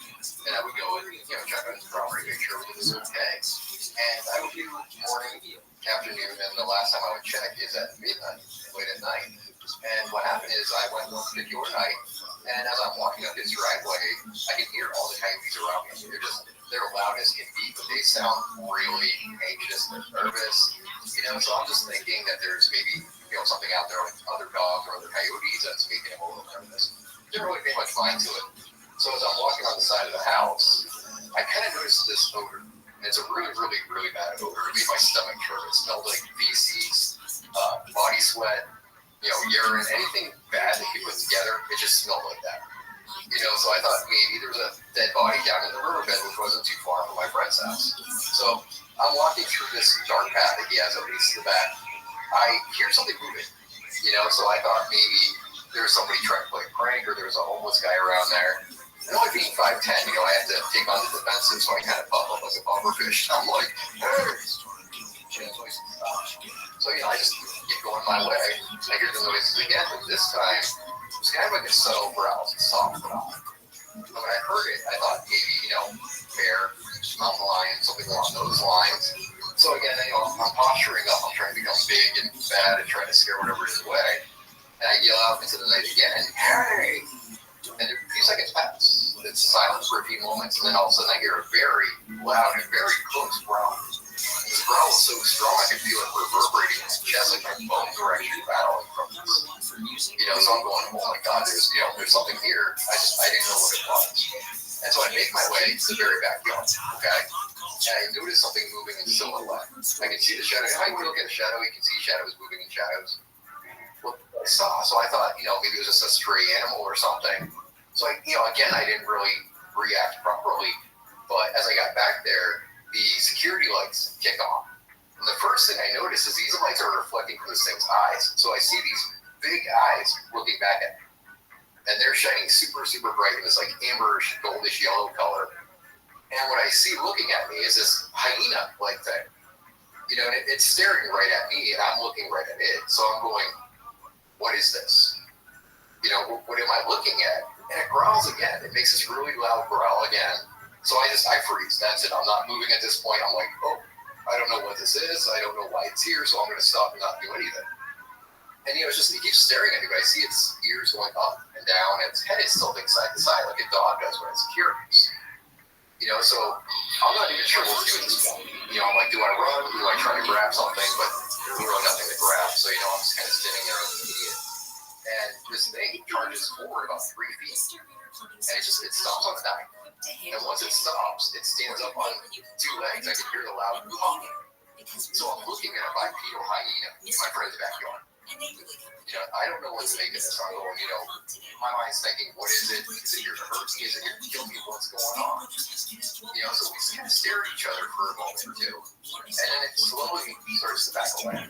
[SPEAKER 20] And I would go and check on his property, make sure everything was okay. And I would do morning, afternoon, and the last time I would check is at midnight, late at night. And what happened is I went one particular night, and as I'm walking up his driveway, I can hear all the coyotes around me. They're loud as can be, but they sound really anxious and nervous. So I'm just thinking that there's maybe something out there with other dogs or other coyotes that's making him a little nervous. Didn't really pay much mind to it. So as I'm walking on the side of the house, I kind of noticed this odor. And it's a really, really, really bad odor. It made my stomach turn. It smelled like feces, body sweat, urine, anything bad that you put together. It just smelled like that. So I thought maybe there was a dead body down in the riverbed, which wasn't too far from my friend's house. So I'm walking through this dark path that he has that leads to the back. I hear something moving, so I thought maybe there was somebody trying to play a prank or there was a homeless guy around there. And only being 5'10", I had to take on the defensive, so I kind of puff up like a pufferfish. I'm like, hey! So, I just keep going my way. I hear the noises again, but this time it was kind of like a subtle growl, a soft growl. When I heard it, I thought maybe, bear, mountain lion, something along those lines. So again, I'm posturing up. I'm trying to become big and bad and trying to scare whatever is away. And I yell out into the night again, hey! And a few seconds pass. It's silent for a few moments, and then all of a sudden I hear a very loud and very close growl. And this growl is so strong I can feel it reverberating in my chest, like my bones are actually battling from this. So I'm going, oh my God, there's something here. I didn't know what it was. And so I make my way to the very backyard, okay? And I noticed something moving in silhouette. I can see the shadow. How you look at a shadow, you can see shadows moving in shadows. What I saw, so I thought, maybe it was just a stray animal or something. So again, I didn't really react properly. But as I got back there, the security lights kick on. And the first thing I noticed is these lights are reflecting from this thing's eyes. So I see these big eyes looking back at me. And they're shining super, super bright in this like amberish, goldish yellow color. And what I see looking at me is this hyena-like thing. And it's staring right at me, and I'm looking right at it. So I'm going, what is this? What am I looking at? And it growls again. It makes this really loud growl again. So I freeze. That's it. I'm not moving at this point. I'm like, oh, I don't know what this is. I don't know why it's here, so I'm going to stop and not do anything. And it keeps staring at me, but I see its ears going up and down, and its head is tilting side to side like a dog does when it's curious. So I'm not even sure what to do at this point. I'm like, do I run? Do I try to grab something? But there's really nothing to grab, so I'm just kind of standing there like an idiot. And this thing charges forward about 3 feet, and it stops on a dime. And once it stops, it stands up on 2 legs. I can hear the loud honking. So I'm looking at a bipedal hyena in my friend's backyard. I don't know what to make of this. I'm going, my mind's thinking, what is it? Is it here to hurt me? Is it here to kill me? What's going on? So we kind of stare at each other for a moment or two. And then it slowly starts to back away.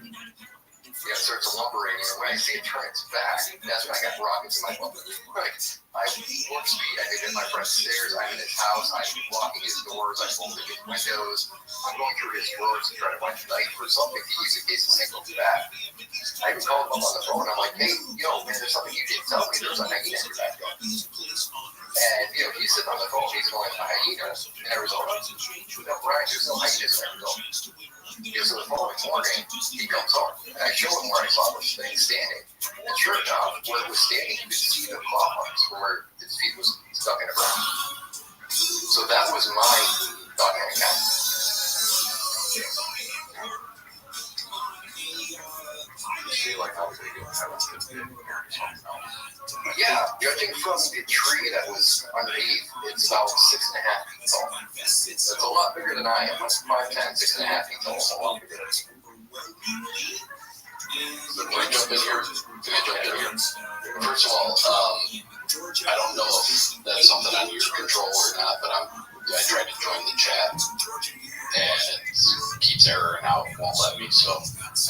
[SPEAKER 20] It starts lumbering, and when I see it turn its back, that's when I got rockets in my butt. I warp speed, I get in my front stairs, I'm in his house, I'm blocking his doors, I'm bolting his windows, I'm going through his drawers to try to find a knife or something to use in case this thing goes back. I even called him up on the phone, I'm like, hey, man, there's something you didn't tell me, there's a hyena in your backyard. And, he's sitting screen, he comes on. And I show him where I saw the thing standing. And sure enough, where it was standing, you could see the claw marks from where his feet was stuck in the ground. So that was my dog hand count. Yeah, judging from the tree that was underneath, it's about 6.5 feet tall. It's a lot bigger than I am. I'm 5'10", 6.5 feet tall. It's a lot bigger. Can I jump in here? First of all, I don't know if that's something under your control or not, but I tried to join the chat and it keeps erroring out, won't let me. So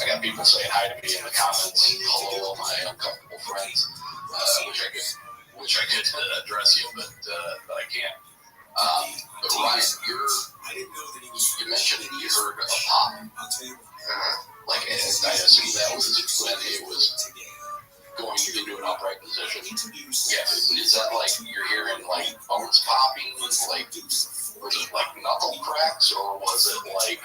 [SPEAKER 20] I got people saying hi to me in the comments. Hello, my uncomfortable friends. Wish I could address you, but I can't. But Ryan, you mentioned you heard a pop. Like, I assume that was when it was going into an upright position. Yeah, is that like you're hearing like bones popping? Like, was it like knuckle cracks, or was it like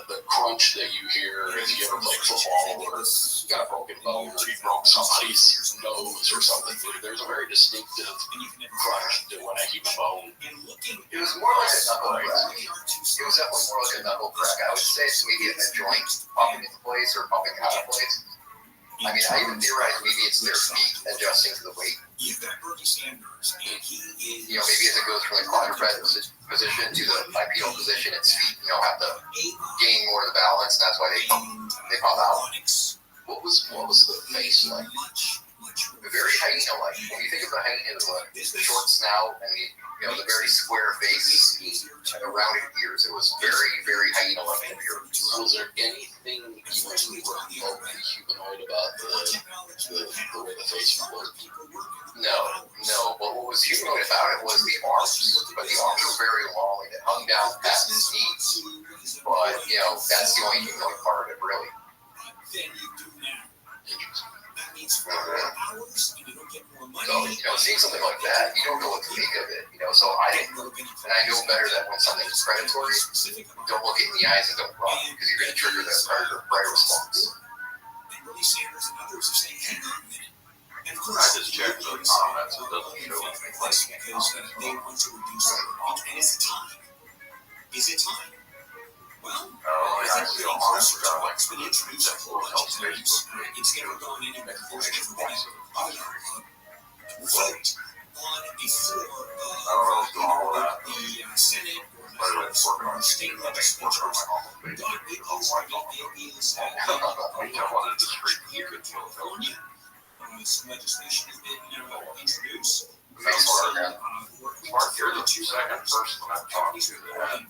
[SPEAKER 20] the crunch that you hear if you ever played football or got a broken bone or you broke somebody's nose or something? There's a very distinctive crunch to when I keep a bone. It was more like a knuckle crack. It was definitely more like a knuckle crack. I would say it's maybe a joint popping into place or popping out of place. I mean, I even theorize maybe it's their feet adjusting to the weight. You know, maybe as it goes from the quadruped position to the bipedal position, its feet, have to gain more of the balance, and that's why they pop out. What was the face like? Very hyena-like. When you think of the hyena, the short snout and the very square face and the rounded ears, it was very, very hyena-like appearance.
[SPEAKER 8] Was there anything even remotely humanoid about the way the face looked?
[SPEAKER 20] No. But what was humanoid about it was the arms. But the arms were very long and it hung down past his knees. But, that's the only humanoid part of it, really. So, seeing something like that, you don't know what to make of it, so I didn't, and I know better that when something is predatory, don't look it in the eyes and don't run, because you're going to trigger that predator response.
[SPEAKER 8] I just checked the comments, it doesn't show anything like
[SPEAKER 10] Is it time? Well,
[SPEAKER 8] I see a monster guy like
[SPEAKER 10] been introduced to Facebook. It's never gone anywhere. Everybody vote on before the Senate or state legislature. But it is here in California. Some legislation has been introduced.
[SPEAKER 8] Mark, you're the 2-second person when I'm talking to the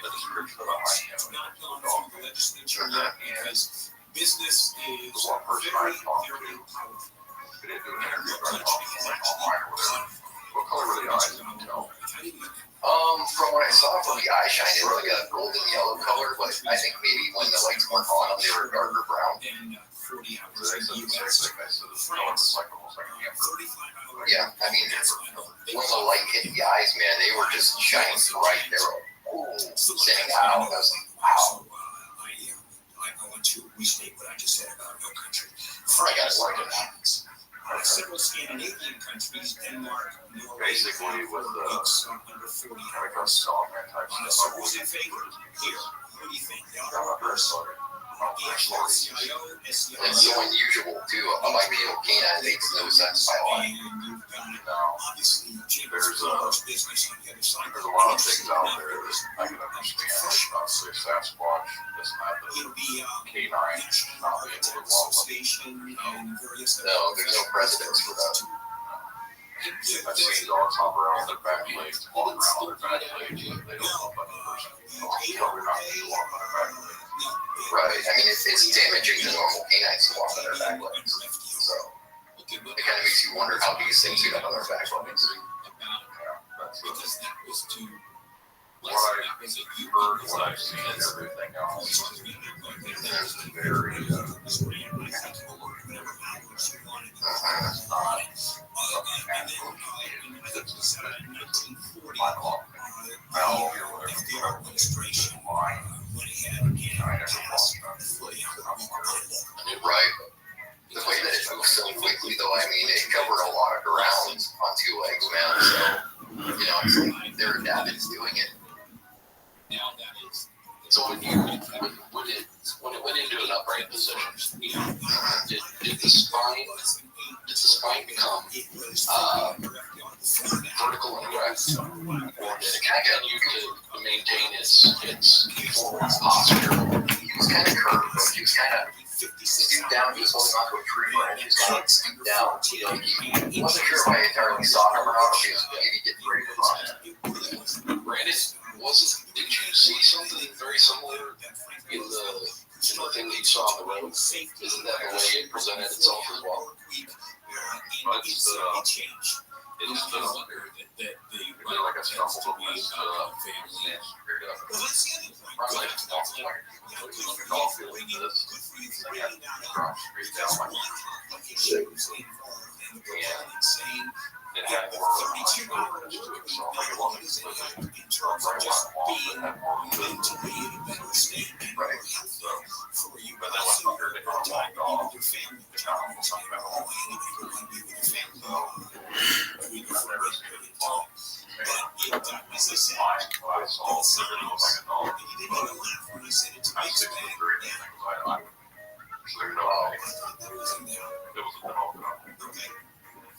[SPEAKER 8] description about my
[SPEAKER 10] legislature because business is
[SPEAKER 8] the one person I talked to.
[SPEAKER 10] powerful.
[SPEAKER 8] We didn't do an interview, but I talked to him like online or whatever. What color were the eyes?
[SPEAKER 20] From what I saw from the eye shine, they were like a golden yellow color, but I think maybe when the lights weren't on them, they were darker brown. Yeah, I mean, when the light hit the eyes, man, they were just shining bright. They were standing out. I was like, wow.
[SPEAKER 10] I want to restate what I just said about no country.
[SPEAKER 20] I got it working out.
[SPEAKER 10] Several Scandinavian countries, Denmark, Norway,
[SPEAKER 8] basically with the
[SPEAKER 10] under 40
[SPEAKER 8] chemical solvent type stuff.
[SPEAKER 10] So who's in favor? Here, what do you think? The
[SPEAKER 20] It's so unusual, too. A bipedal canine makes no sense by line.
[SPEAKER 8] There's a lot of things out there that I can understand, like about Sasquatch, this and that, but canine not being able to walk up.
[SPEAKER 20] No, there's no precedence for that.
[SPEAKER 8] I've seen dogs hop around their back legs, walk around their back legs, but they don't walk on the person. Probably not going to walk on their back legs.
[SPEAKER 20] Right. I mean, it's damaging to normal canines to walk on their back legs. So it kind of makes you wonder how these things get up on their back legs.
[SPEAKER 8] Yeah, that's what I've heard, what I've seen, and everything else. There's very upright position. Did the spine become vertical and erect, or did it continue to maintain its forward posture?
[SPEAKER 20] He was kind of curved, but he was kind of scooped down. He was holding onto a tree branch. He was kind of scooped down. He wasn't sure if I entirely saw him or not, or if he was maybe getting ready to run.
[SPEAKER 8] Brandon, did you see something very similar in the thing that you saw on the road? Isn't that the way it presented itself as well?
[SPEAKER 1] It's the wonder that the
[SPEAKER 8] like a stumble with it had more of a so like it wasn't right. So, but then when you're the contact off, the town will talk about all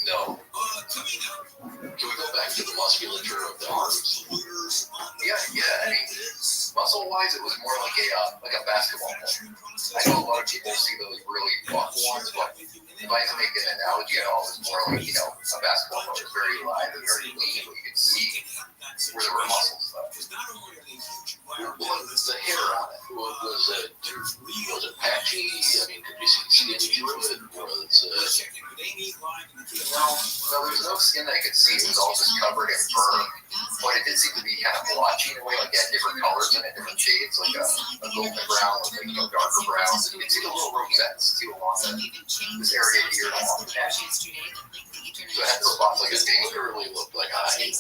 [SPEAKER 8] No. Can we go back to the musculature of the arms?
[SPEAKER 20] Yeah. I mean, muscle-wise, it was more like a basketball player. I know a lot of people see those really buff ones, but if I had to make an analogy at all, it's more like, a basketball player is very live and very lean, but you can see where there were muscles.
[SPEAKER 8] What was the hair on it? Was it patchy? I mean, could you see the skin through it?
[SPEAKER 20] No, there was no skin that I could see. It was all just covered in fur. But it did seem to be kind of blotchy in a way, like it had different colors in it, different shades, like a golden brown with darker browns. And you can see the little rosettes too along this area here along the neck. So it had those spots like a stain.
[SPEAKER 8] It really looked like a hyena.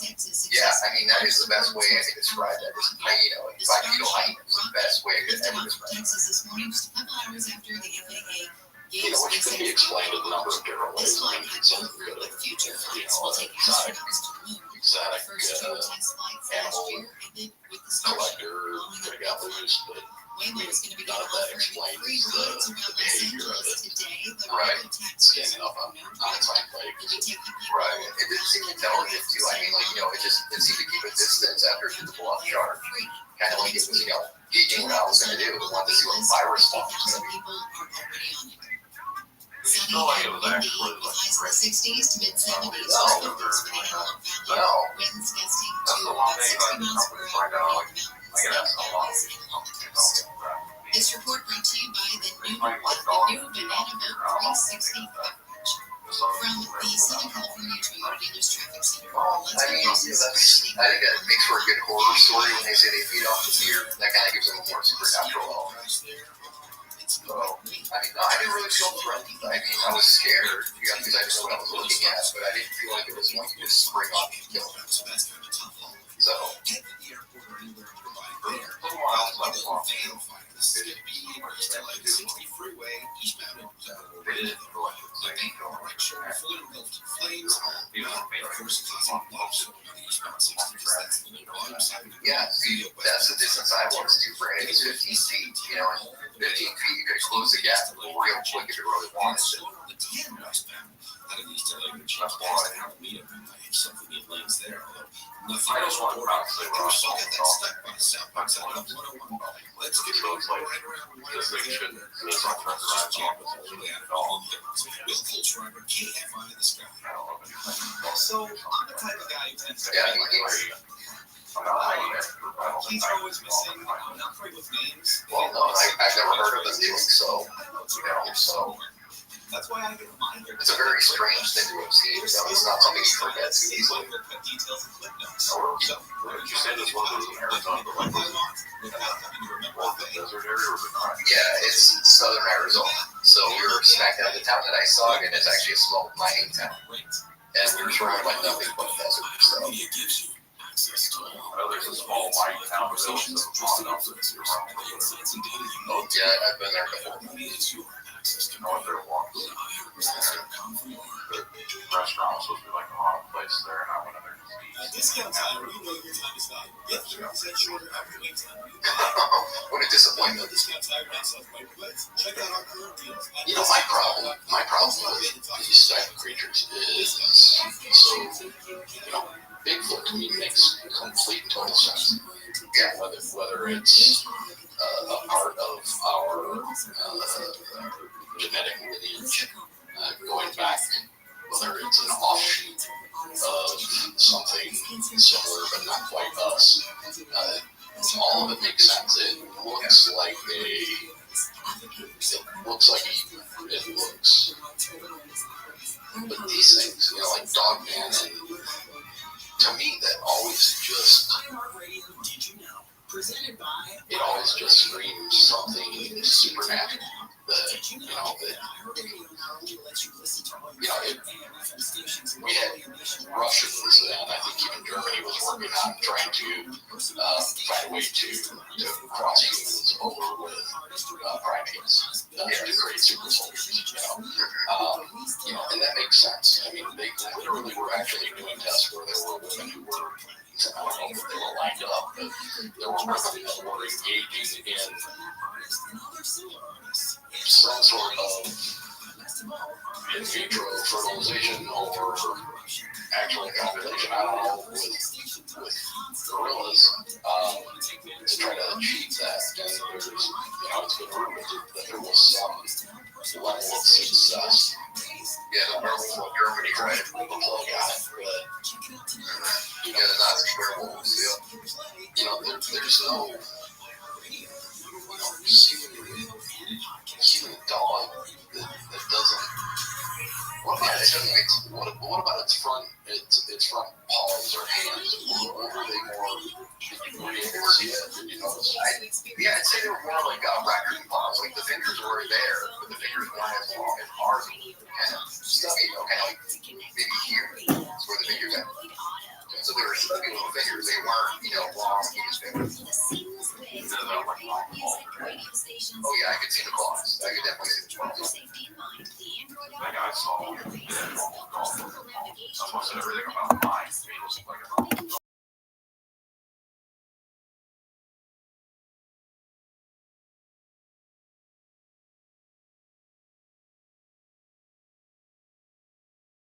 [SPEAKER 20] Yeah, I mean, that is the best way I can describe that. Just hyena, like bipedal hyena is the best way I could ever describe it.
[SPEAKER 8] Which could be explained in a number of different ways. I mean, some could have, exotic animal collector could have got loose, but none of that explains the behavior of it.
[SPEAKER 20] Right.
[SPEAKER 8] Standing up on its hind legs.
[SPEAKER 20] Right. It didn't seem intelligent too. I mean, it seemed to keep a distance after it did the bluff charge. Kind of like it was, gauging what I was going to do. It wanted to see what my response was going to be.
[SPEAKER 8] You feel like it was actually like
[SPEAKER 19] the 60s to mid 70s.
[SPEAKER 20] No. That's the long day I find out. I get asked how long.
[SPEAKER 19] This report brought to you by the new Banana Milk 360 beverage. From the Southern California Toyota Dealers Traffic Center.
[SPEAKER 20] I think that makes for a good horror story when they say they feed off the beer. That kind of gives them a more supernatural element. So, I didn't really feel threatened. I was scared because I didn't know what I was looking at, but I didn't feel like it was going to just spring on me and kill me. So, yeah, see, that's the distance I was to, Brandon. It's 15 feet, and 15 feet, you could close the gap real quick if you really wanted to.
[SPEAKER 8] I just want to say let's get those like this thing should this on front
[SPEAKER 1] So I'm the type of guy who tends to he's always missing. I'm not great with names.
[SPEAKER 20] Well, no, I've never heard of them doing so. So
[SPEAKER 1] that's why I get reminded.
[SPEAKER 20] It's a very strange thing to have seen. It's not something you forget too easily.
[SPEAKER 1] Details and clip notes.
[SPEAKER 8] So, you said this one was in Arizona, but like desert area or was it not?
[SPEAKER 20] Yeah, it's southern Arizona. So we were smack down the town that I saw, and it's actually a small mining town. And we were surrounded by nothing but desert. So.
[SPEAKER 8] There's a small mining town with those oh
[SPEAKER 20] yeah, I've been there before.
[SPEAKER 8] North there once. The restaurant was supposed to be like a haunted place there, and I went in there.
[SPEAKER 14] Discount time, we know your time is valuable. Get 30% shorter after wait time.
[SPEAKER 20] What a disappointment.
[SPEAKER 14] Discount tire and self-wipe blades. Check out our current deals.
[SPEAKER 20] You know, my problem with these type of creatures is so, Bigfoot to me makes complete and total sense. Yeah, whether it's a part of our genetic lineage going back, whether it's an offshoot of something similar but not quite us. All of it makes sense. It looks like it looks. But these things, like Dogman, and to me, that always just screams something supernatural. We had Russians, and I think even Germany was working on trying to find a way to cross humans over with primates to create super soldiers. And that makes sense. I mean, they literally were actually doing tests where there were women who were, I don't know if they were lined up, but there were women that were engaging in some sort of in vitro fertilization or actual copulation, I don't know, with gorillas to try to achieve that. And there's, it's been rumored that there was some level of success. Yeah, the werewolf Germany tried to pull the plug on it, but the Nazi werewolves, there's no human dog that doesn't. What about its front paws or hands? Were they more? Were you able to see that? Did you notice? I'd say they were more like raccoon paws. Like the fingers were there, but the fingers weren't as long as ours. Kind of stubby, like maybe here is where the fingers are. So they were stubby little fingers. They weren't, long penis fingers. Oh yeah, I could see the claws.